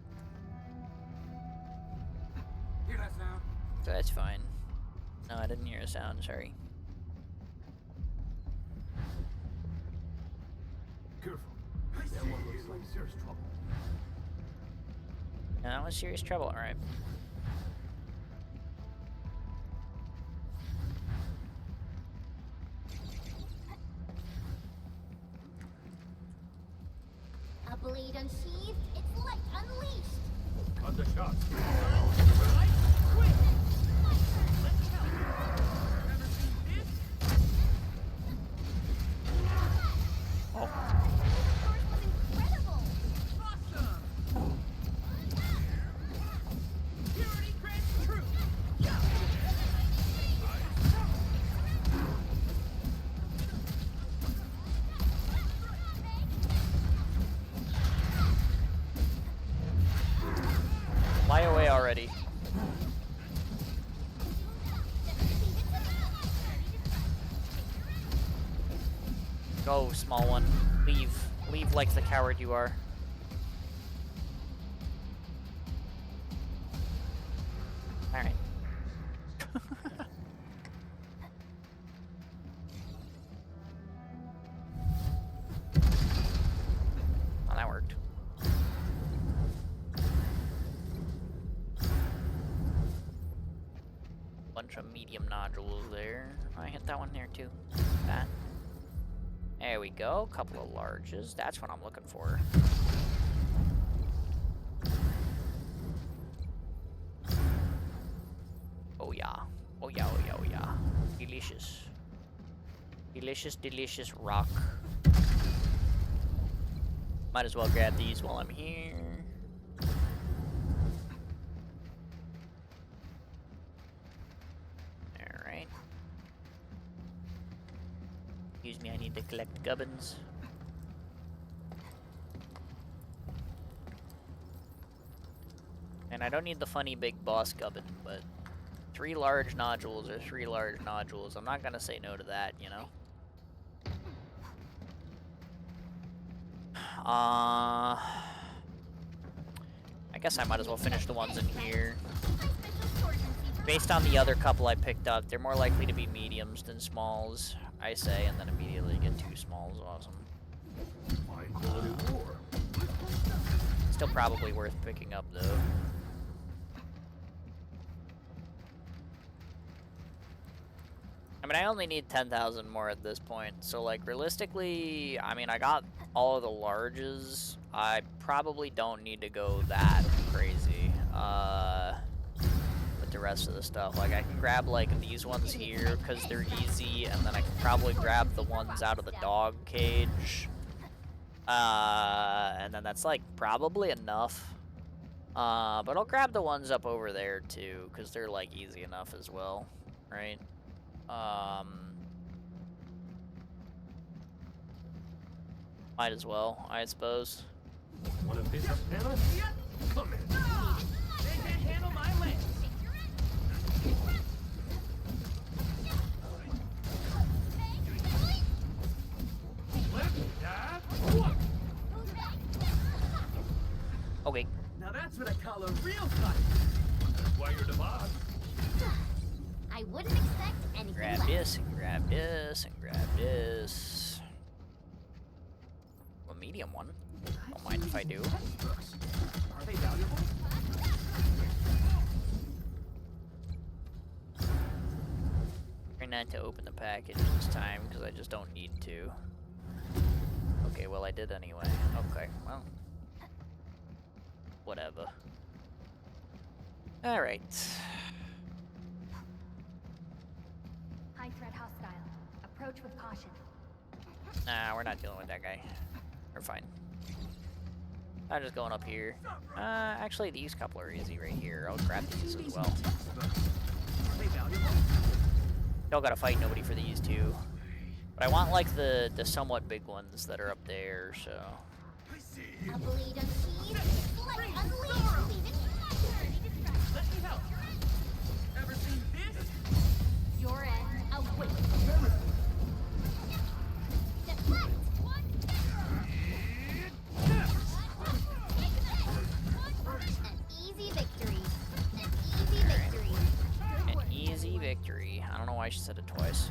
Hear that sound? So that's fine. No, I didn't hear a sound, sorry. Careful. That one looks like serious trouble. No, that was serious trouble, alright. A blade unsheathed, its light unleashed. Cut the shot. Fly away already. Go, small one. Leave. Leave like the coward you are. Alright. Well, that worked. Bunch of medium nodules there. I hit that one there too. That. There we go. Couple of larges. That's what I'm looking for. Oh yeah. Oh yeah, oh yeah, oh yeah. Delicious. Delicious, delicious rock. Might as well grab these while I'm here. Alright. Excuse me, I need to collect gubbins. And I don't need the funny big boss gubbin, but 3 large nodules are 3 large nodules. I'm not gonna say no to that, you know? I guess I might as well finish the ones in here. Based on the other couple I picked up, they're more likely to be mediums than smalls, I say, and then immediately get 2 smalls. Awesome. Fine quality war. Still probably worth picking up, though. I mean, I only need 10,000 more at this point, so, like, realistically, I mean, I got all of the larges. I probably don't need to go that crazy, with the rest of the stuff. Like, I can grab, like, these ones here, because they're easy, and then I can probably grab the ones out of the dog cage. And then that's, like, probably enough. But I'll grab the ones up over there, too, because they're, like, easy enough as well, right? Might as well, I suppose. Want a piece of Hannah? Come in. They can't handle my legs. Okay. Now that's what I call a real fight. That's why you're the boss. I wouldn't expect anything Grab less. this, and grab this, and grab this. A medium one. Don't mind if I do. Are they valuable? Try not to open the package this time, because I just don't need to. Okay, well I did anyway. Okay, well. Whatever. Alright. High threat hostile. Approach with caution. Nah, we're not dealing with that guy. We're fine. I'm just going up here. Actually, these couple are easy right here. I'll grab these as well. Are they valuable? Don't gotta fight nobody for these two. But I want, like, the somewhat big ones that are up there, so... A blade unsheathed, light unleashed. Let me help. Your end awaits. Deflect! An easy victory. An easy victory. An easy victory. I don't know why she said it twice.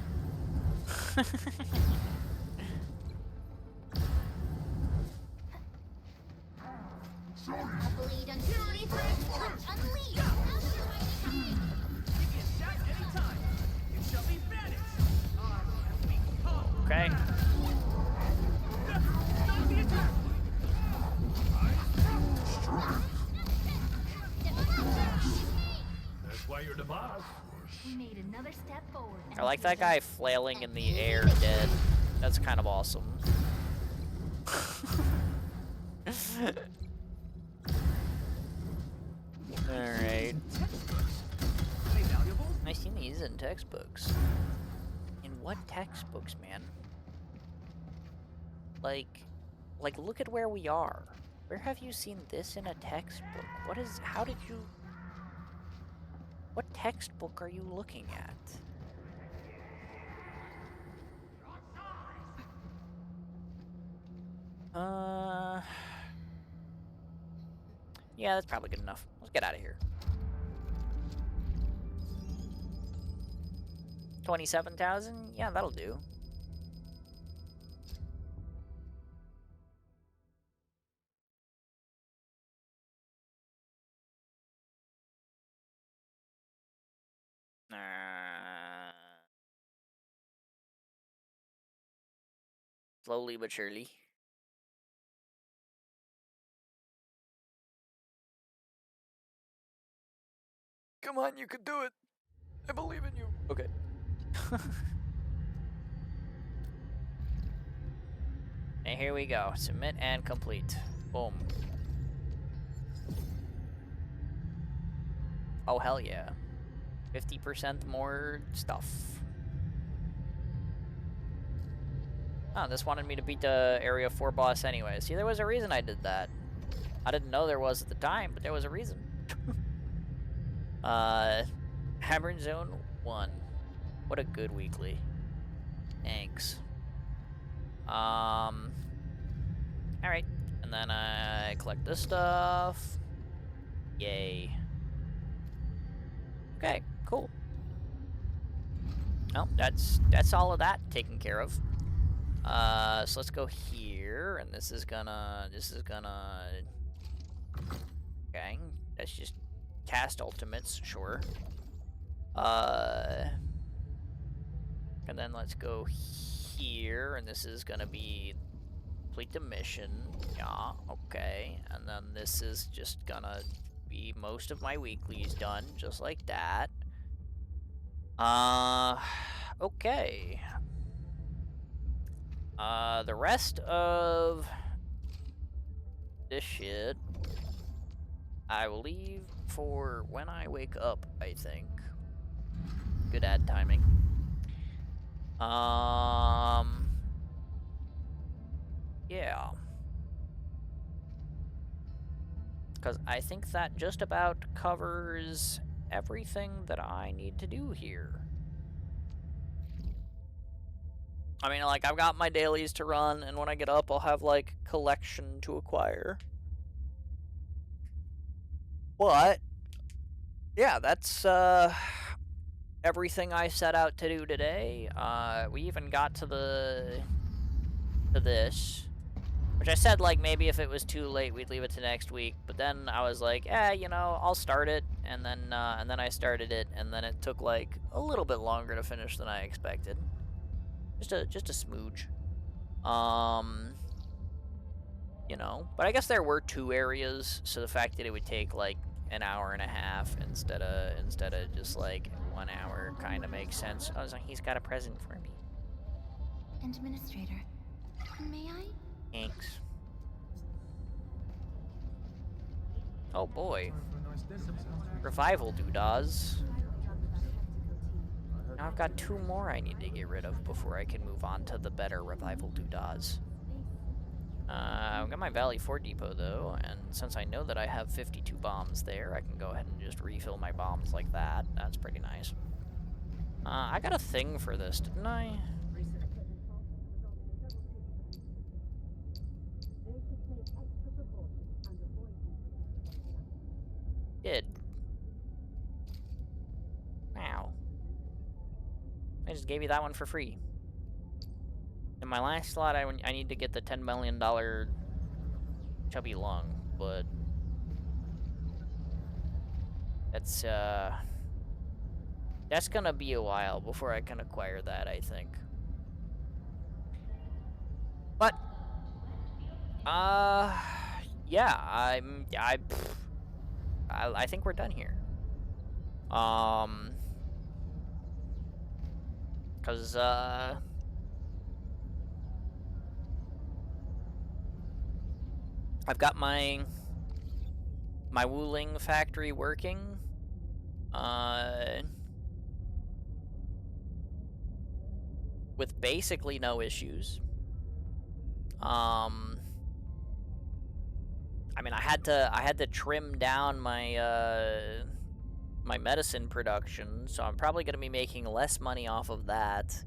A bleed unseated, touch unleashed. Give me a shot anytime. You shall be banished. Okay. Stop the attack. That's why you're the boss. We made another step forward. I like that guy flailing in the air dead. That's kind of awesome. Alright. They valuable? I seen these in textbooks. In what textbooks, man? Like, look at where we are. Where have you seen this in a textbook? How did you... What textbook are you looking at? Yeah, that's probably good enough. Let's get out of here. 27,000? Yeah, that'll do. Slowly but surely. Come on, you can do it. I believe in you. Okay. And here we go. Submit and complete. Boom. Oh, hell yeah. 50% more stuff. Oh, this wanted me to beat the Area 4 boss anyway. See, there was a reason I did that. I didn't know there was at the time, but there was a reason. Hammer Zone 1. What a good weekly. Thanks. Alright. And then I collect this stuff. Yay. Okay, cool. Well, that's all of that taken care of. So let's go here, and this is gonna, okay, that's just cast ultimates, sure. And then let's go here, and this is gonna be complete the mission, yeah, okay. And then this is just gonna be most of my weeklies done, just like that. Okay. The rest of this shit, I will leave for when I wake up, I think. Good ad timing. Yeah. Because I think that just about covers everything that I need to do here. I mean, like, I've got my dailies to run, and when I get up, I'll have, like, collection to acquire. But, yeah, that's, everything I set out to do today. We even got to this. Which I said, like, maybe if it was too late, we'd leave it to next week. But then I was like, you know, I'll start it. And then I started it, and then it took, like, a little bit longer to finish than I expected. Just a smooge. You know, but I guess there were 2 areas, so the fact that it would take like an hour and a half instead of just like 1 hour kind of makes sense. I was like, he's got a present for me. Administrator, may I? Thanks. Oh boy. Revival doodads. Now I've got 2 more I need to get rid of before I can move on to the better revival doodads. I've got my Valley 4 depot though, and since I know that I have 52 bombs there, I can go ahead and just refill my bombs like that. That's pretty nice. I got a thing for this, didn't I? Did. Wow. I just gave you that one for free. In my last slot, I need to get the $10 million chubby lung, but that's gonna be a while before I can acquire that, I think. But yeah, I think we're done here. Cause I've got my Wuling factory working. With basically no issues. I mean, I had to trim down my my medicine production, so I'm probably gonna be making less money off of that.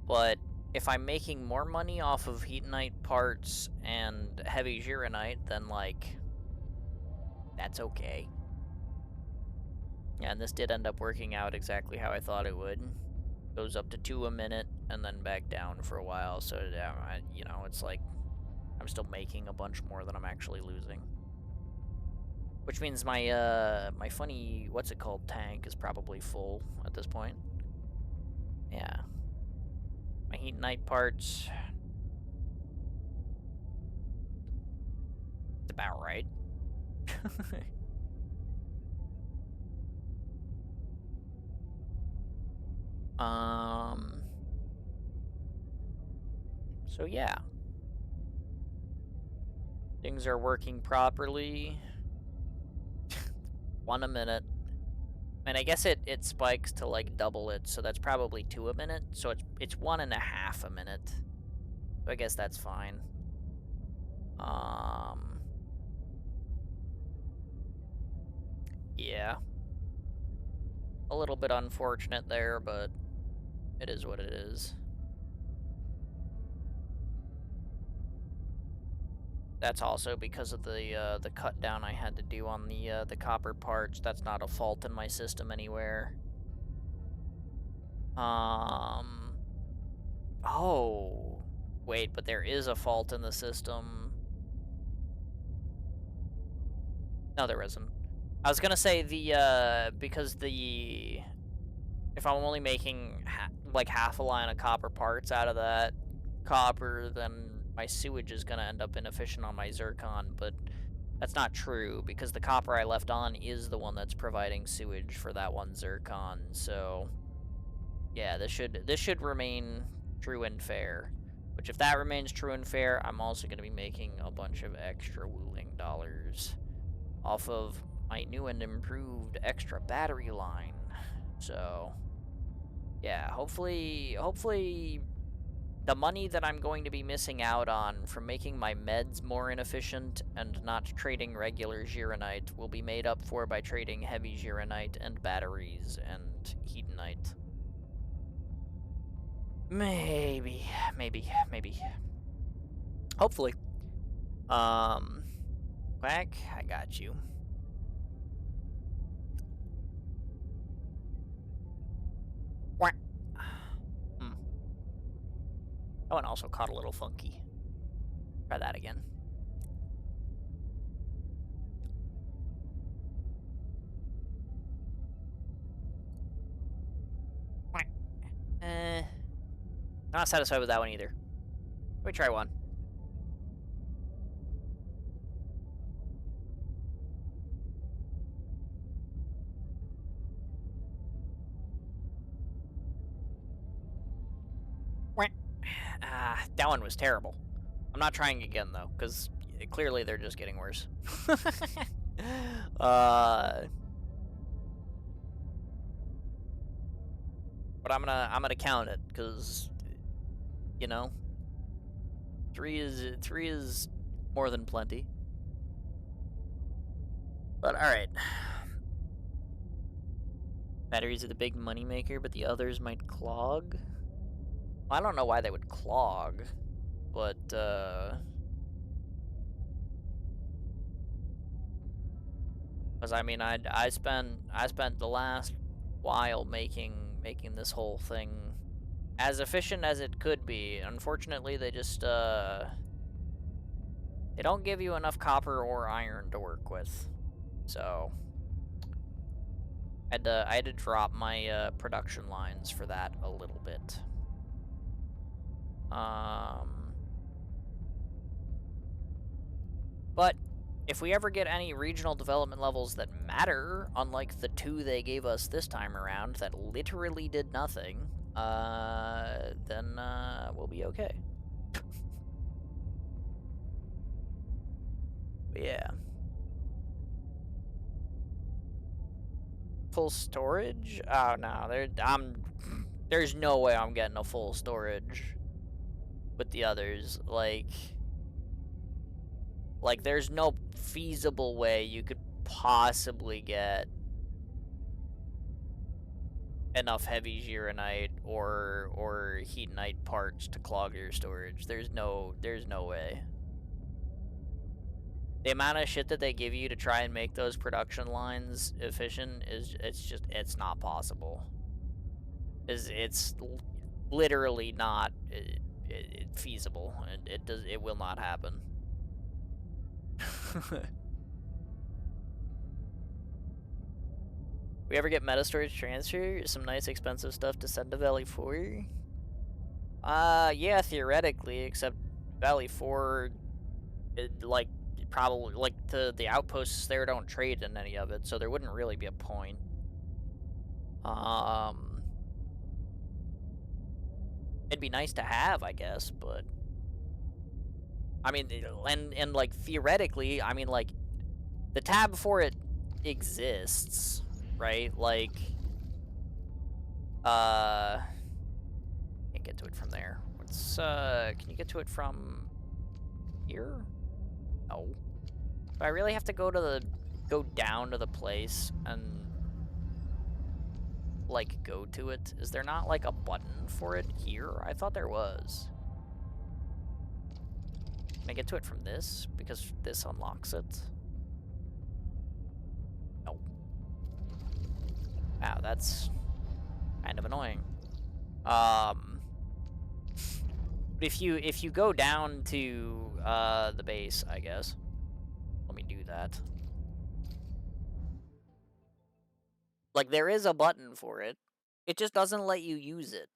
But if I'm making more money off of Heatonite parts and heavy Gironite, then, like, that's okay. Yeah, and this did end up working out exactly how I thought it would. Goes up to 2 a minute, and then back down for a while, so, you know, it's like, I'm still making a bunch more than I'm actually losing. Which means my, my funny, what's it called, tank is probably full at this point. Yeah. My Heatonite parts. It's about right. So yeah. Things are working properly. 1 a minute. And I guess it spikes to, like, double it, so that's probably 2 a minute. So it's 1.5 a minute. So I guess that's fine. Yeah. A little bit unfortunate there, but it is what it is. That's also because of the cut down I had to do on the copper parts. That's not a fault in my system anywhere. Oh, wait, but there is a fault in the system. No, there isn't. I was gonna say because if I'm only making like half a line of copper parts out of that copper, then my sewage is gonna end up inefficient on my zircon, but that's not true, because the copper I left on is the one that's providing sewage for that one zircon, so yeah, this should remain true and fair. Which, if that remains true and fair, I'm also gonna be making a bunch of extra Wuling dollars off of my new and improved extra battery line. So yeah, hopefully the money that I'm going to be missing out on from making my meds more inefficient and not trading regular Gironite will be made up for by trading heavy Gironite and batteries and Heatonite. Maybe. Hopefully. Quack, I got you. Quack. That one also caught a little funky. Try that again. Not satisfied with that one either. Let me try one. That one was terrible. I'm not trying again though, because clearly they're just getting worse. But I'm gonna count it, because, you know, 3 is more than plenty. But all right. Batteries are the big money maker, but the others might clog. I don't know why they would clog, but because I mean, I spent the last while making this whole thing as efficient as it could be. Unfortunately, they just they don't give you enough copper or iron to work with, so I had to drop my production lines for that a little bit. But if we ever get any regional development levels that matter, unlike the 2 they gave us this time around that literally did nothing, then we'll be okay. But yeah. Full storage? Oh no, there's no way I'm getting a full storage with the others. Like there's no feasible way you could possibly get enough heavy Gironite or Heatnite parts to clog your storage. There's no way. The amount of shit that they give you to try and make those production lines efficient it's not possible. It's literally not feasible. It will not happen. We ever get meta storage transfer? Some nice expensive stuff to send to Valley 4? Yeah, theoretically, except Valley 4, probably, the outposts there don't trade in any of it, so there wouldn't really be a point. It'd be nice to have, I guess, but I mean, and like, theoretically, I mean, like, the tab for it exists, right? Like, can't get to it from there. What's, can you get to it from here? No. Do I really have to go down to the place and, like, go to it? Is there not, like, a button for it here? I thought there was. Can I get to it from this? Because this unlocks it. No. Wow, that's kind of annoying. But if you go down to the base, I guess. Let me do that. Like, there is a button for it. It just doesn't let you use it.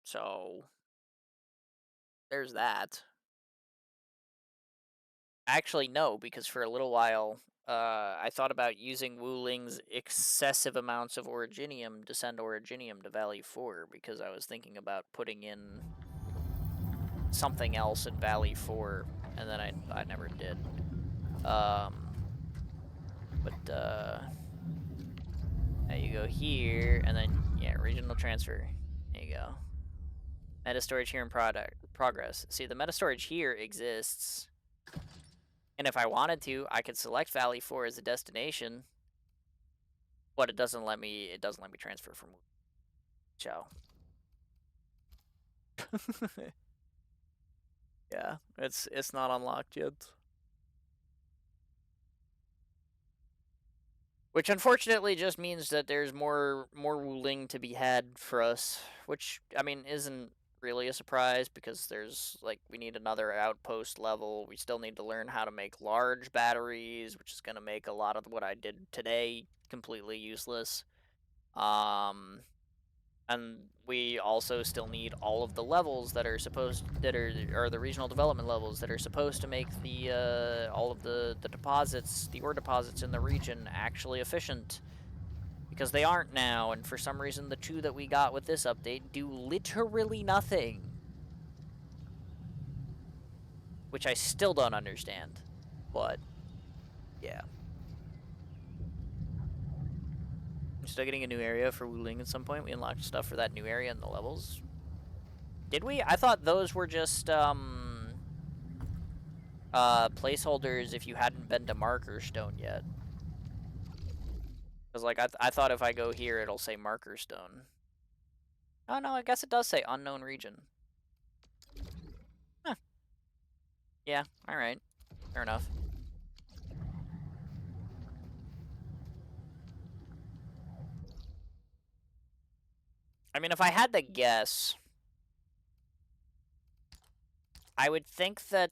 So there's that. Actually, no, because for a little while, I thought about using Wu Ling's excessive amounts of Originium to send Originium to Valley 4, because I was thinking about putting in something else in Valley 4, and then I never did. Now you go here, and then, yeah, regional transfer. There you go. Meta storage here in progress. See, the meta storage here exists. And if I wanted to, I could select Valley 4 as a destination, but it doesn't let me transfer from Chow. Yeah, it's not unlocked yet. Which unfortunately just means that there's more Wu Ling to be had for us, which, I mean, isn't really a surprise, because there's, like, we need another outpost level. We still need to learn how to make large batteries, which is going to make a lot of what I did today completely useless. And we also still need all of the levels that are the regional development levels that are supposed to make the all of the deposits, the ore deposits in the region actually efficient. Because they aren't now, and for some reason the 2 that we got with this update do literally nothing. Which I still don't understand. But, yeah. I'm still getting a new area for Wu Ling at some point. We unlocked stuff for that new area in the levels. Did we? I thought those were just, placeholders if you hadn't been to Markerstone yet. Because, like, I thought if I go here, it'll say Markerstone. Oh, no, I guess it does say unknown region. Huh. Yeah, alright. Fair enough. I mean, if I had to guess, I would think that,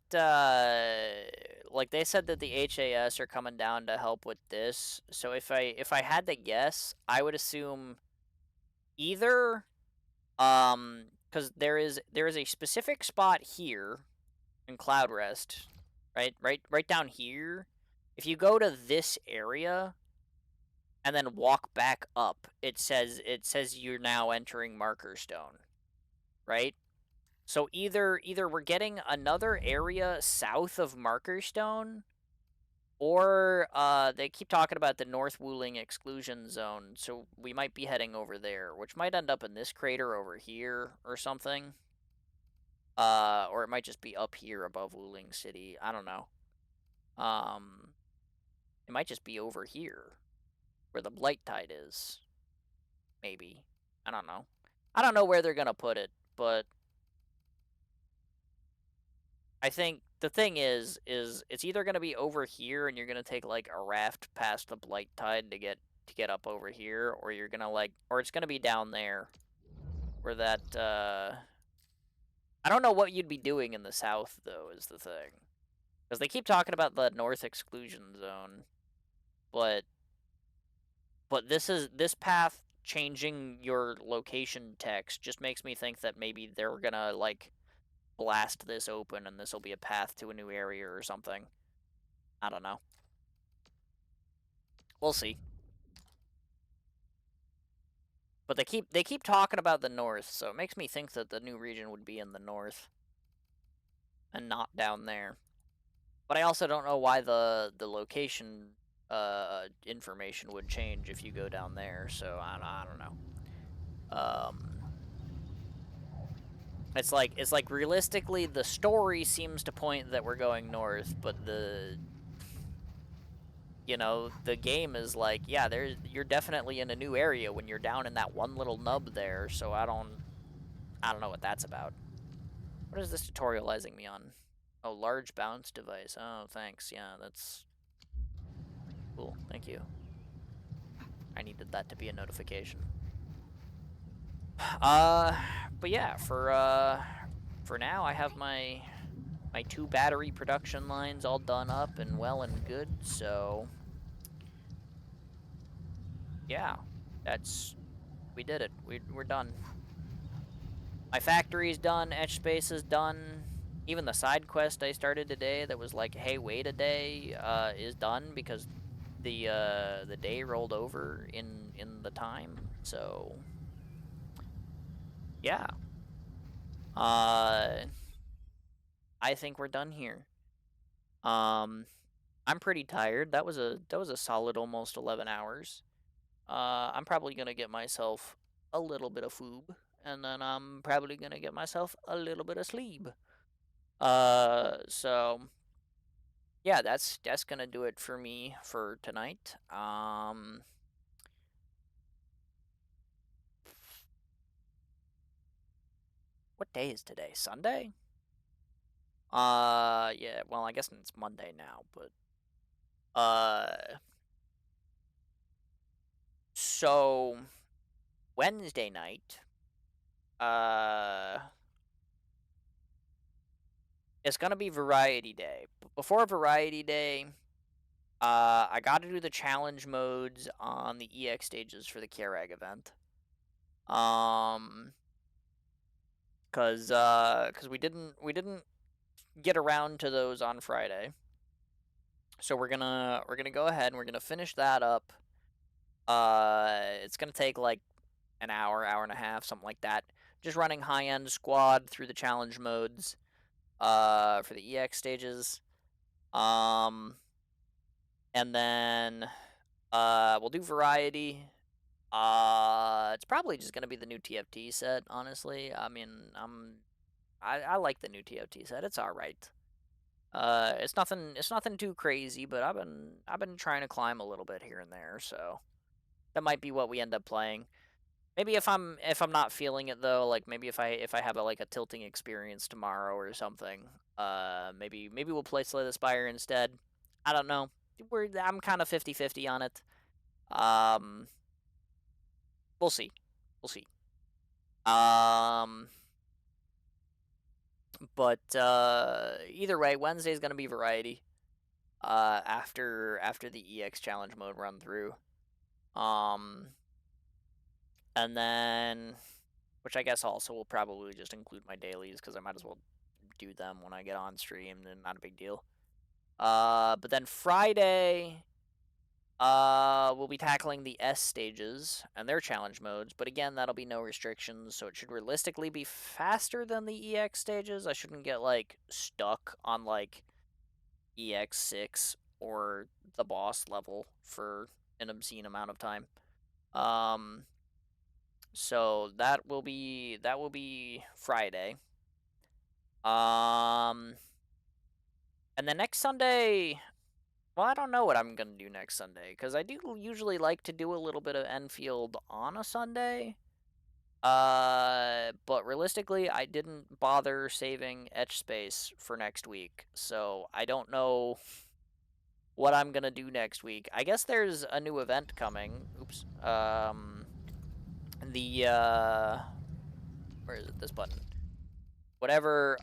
like, they said that the HAS are coming down to help with this. So if I had to guess, I would assume either, because there is a specific spot here in Cloud Rest, right down here. If you go to this area and then walk back up, it says you're now entering Markerstone, right? So either we're getting another area south of Markerstone, or they keep talking about the North Wuling exclusion zone, so we might be heading over there, which might end up in this crater over here or something. Or it might just be up here above Wuling City. I don't know. It might just be over here where the Blight Tide is. Maybe. I don't know. I don't know where they're gonna put it, but I think the thing is it's either gonna be over here and you're gonna take like a raft past the Blight Tide to get up over here, or you're gonna or it's gonna be down there where that I don't know what you'd be doing in the south though is the thing, because they keep talking about the North exclusion zone, but this path changing your location text just makes me think that maybe they're gonna like blast this open and this will be a path to a new area or something. I don't know. We'll see. But they keep talking about the north, so it makes me think that the new region would be in the north and not down there. But I also don't know why the location information would change if you go down there, so I don't know. It's like realistically the story seems to point that we're going north, but the game is like, yeah, you're definitely in a new area when you're down in that one little nub there, so I don't know what that's about. What is this tutorializing me on? Oh, large bounce device. Oh, thanks. Yeah, that's cool. Thank you. I needed that to be a notification. But yeah, for now, I have my 2 battery production lines all done up and well and good, so yeah, we did it. We're done. My factory's done, etch space is done. Even the side quest I started today that was like, hey, wait a day, is done because the day rolled over in the time. So yeah. I think we're done here. I'm pretty tired. That was a solid almost 11 hours. I'm probably gonna get myself a little bit of food, and then I'm probably gonna get myself a little bit of sleep. So yeah, that's gonna do it for me for tonight. What day is today? Sunday? Yeah, well, I guess it's Monday now, but so Wednesday night, it's gonna be Variety Day. But before Variety Day, I gotta do the challenge modes on the EX stages for the Kjerag event. Cause we didn't get around to those on Friday. So we're gonna go ahead and we're gonna finish that up. It's gonna take like an hour and a half, something like that. Just running high-end squad through the challenge modes for the EX stages. And then we'll do variety. It's probably just gonna be the new TFT set, honestly. I mean, I like the new TFT set. It's all right. It's nothing too crazy, but I've been trying to climb a little bit here and there, so that might be what we end up playing. Maybe if I'm not feeling it though, like maybe if I have like a tilting experience tomorrow or something, maybe we'll play Slay the Spire instead. I don't know. I'm kind of 50-50 on it. We'll see. We'll see. But either way, Wednesday's gonna be variety. After the EX challenge mode run through. And then, which I guess also will probably just include my dailies, because I might as well do them when I get on stream, then not a big deal. But then Friday, we'll be tackling the S stages and their challenge modes, but again, that'll be no restrictions, so it should realistically be faster than the EX stages. I shouldn't get, like, stuck on, like, EX6 or the boss level for an obscene amount of time. So that will be Friday. And then next Sunday, well, I don't know what I'm gonna do next Sunday, because I do usually like to do a little bit of Enfield on a Sunday. But realistically, I didn't bother saving etch space for next week, so I don't know what I'm gonna do next week. I guess there's a new event coming. Oops. Where is it? This button. Whatever,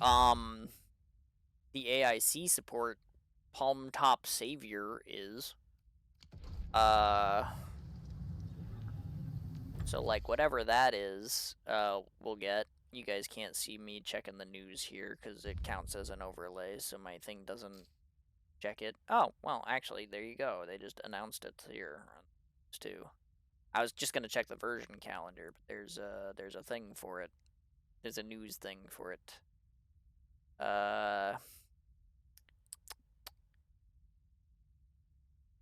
the AIC support Palm Top Savior is. So, like, whatever that is, we'll get. You guys can't see me checking the news here, because it counts as an overlay, so my thing doesn't check it. Oh, well, actually, there you go. They just announced it here, too. I was just gonna check the version calendar, but there's a thing for it. There's a news thing for it.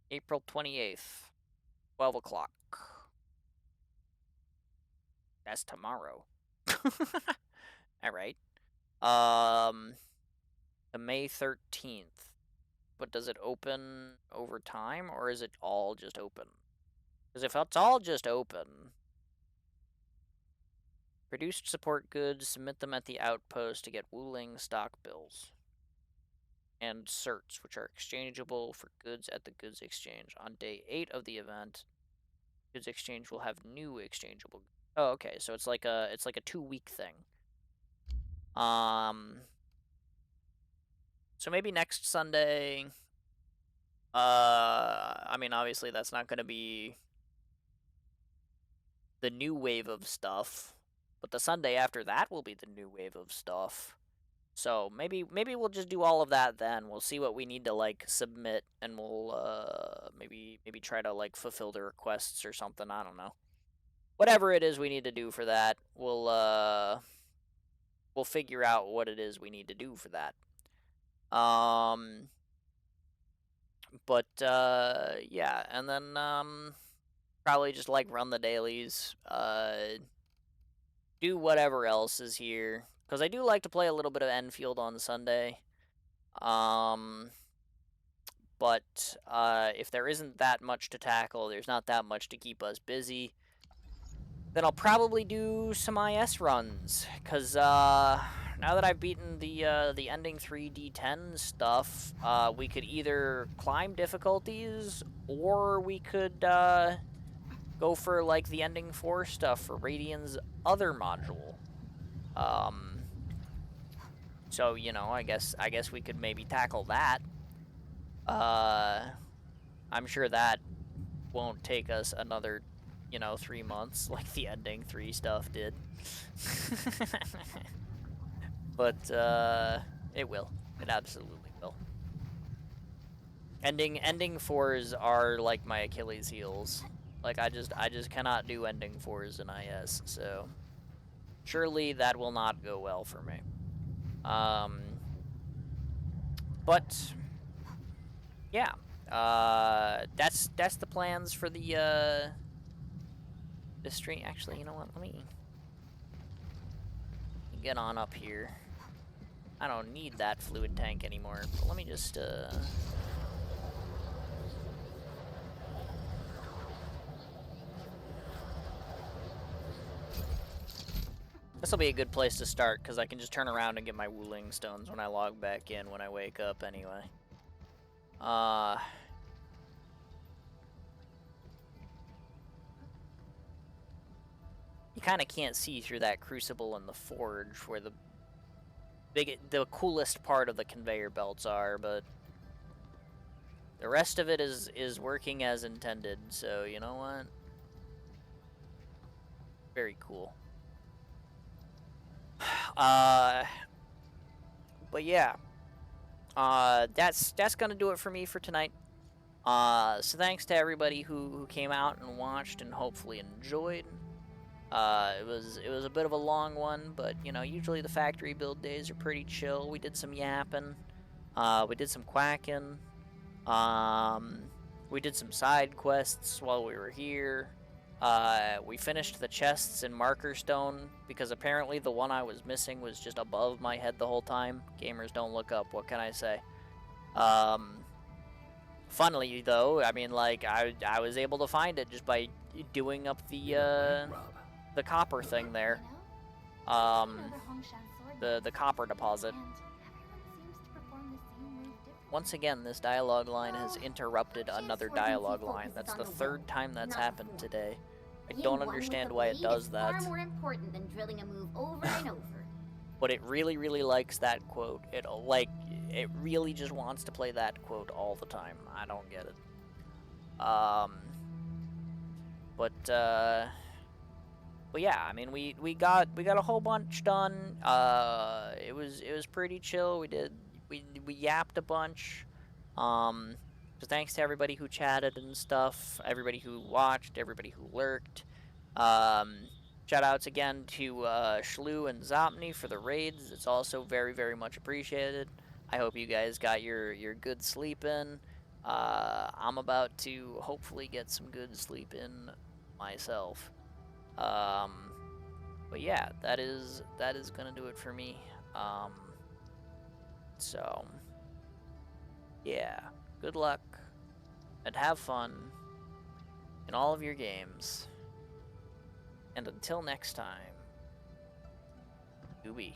April 28th, 12 o'clock. That's tomorrow. Alright. The May 13th. But does it open over time, or is it all just open? Because if it's all just open, produced support goods, submit them at the outpost to get Wuling stock bills. And certs, which are exchangeable for goods at the goods exchange. On day 8 of the event, goods exchange will have new exchangeable. Oh, okay, so it's like a 2-week thing. So maybe next Sunday. I mean, obviously that's not gonna be the new wave of stuff, but the Sunday after that will be the new wave of stuff. So maybe we'll just do all of that then. We'll see what we need to, like, submit, and we'll maybe try to, like, fulfill the requests or something. I don't know. Whatever it is we need to do for that, we'll figure out what it is we need to do for that. But yeah, and then probably just, like, run the dailies, do whatever else is here, because I do like to play a little bit of Enfield on Sunday. But if there isn't that much to tackle, there's not that much to keep us busy, then I'll probably do some IS runs, because now that I've beaten the ending 3 D10 stuff, we could either climb difficulties, or we could go for, like, the ending 4 stuff for Radiant's other module. So, you know, I guess we could maybe tackle that. I'm sure that won't take us another, 3 months like the ending 3 stuff did. But it will. It absolutely will. Ending 4s are like my Achilles heels. Like, I just cannot do ending 4s in IS, so surely that will not go well for me. But yeah, that's the plans for the stream. Actually, you know what? Let me get on up here. I don't need that fluid tank anymore. But let me just, This will be a good place to start, because I can just turn around and get my Wuling stones when I log back in when I wake up anyway. You kind of can't see through that crucible in the forge where the coolest part of the conveyor belts are, but the rest of it is working as intended, so you know what? Very cool. But yeah, that's gonna do it for me for tonight. So thanks to everybody who came out and watched and hopefully enjoyed. It was a bit of a long one, but you know, usually the factory build days are pretty chill. We did some yapping, we did some quacking, we did some side quests while we were here. We finished the chests in Marker Stone, because apparently the one I was missing was just above my head the whole time. Gamers don't look up, what can I say? Funnily though, I mean, like, I was able to find it just by doing up the copper thing there. The copper deposit. Once again, this dialogue line has interrupted another dialogue line. That's the third time that's happened today. I don't understand why it does that. Far more important than drilling a move over and over. But it really, really likes that quote. It really just wants to play that quote all the time. I don't get it. But yeah, I mean, we got a whole bunch done. It was pretty chill. We yapped a bunch. So thanks to everybody who chatted and stuff, everybody who watched, everybody who lurked. Shout outs again to Shlu and Zopni for the raids. It's also very, very much appreciated. I hope you guys got your good sleep in. I'm about to hopefully get some good sleep in myself. But yeah, that is gonna do it for me. So yeah, good luck and have fun in all of your games. And until next time, Gooby.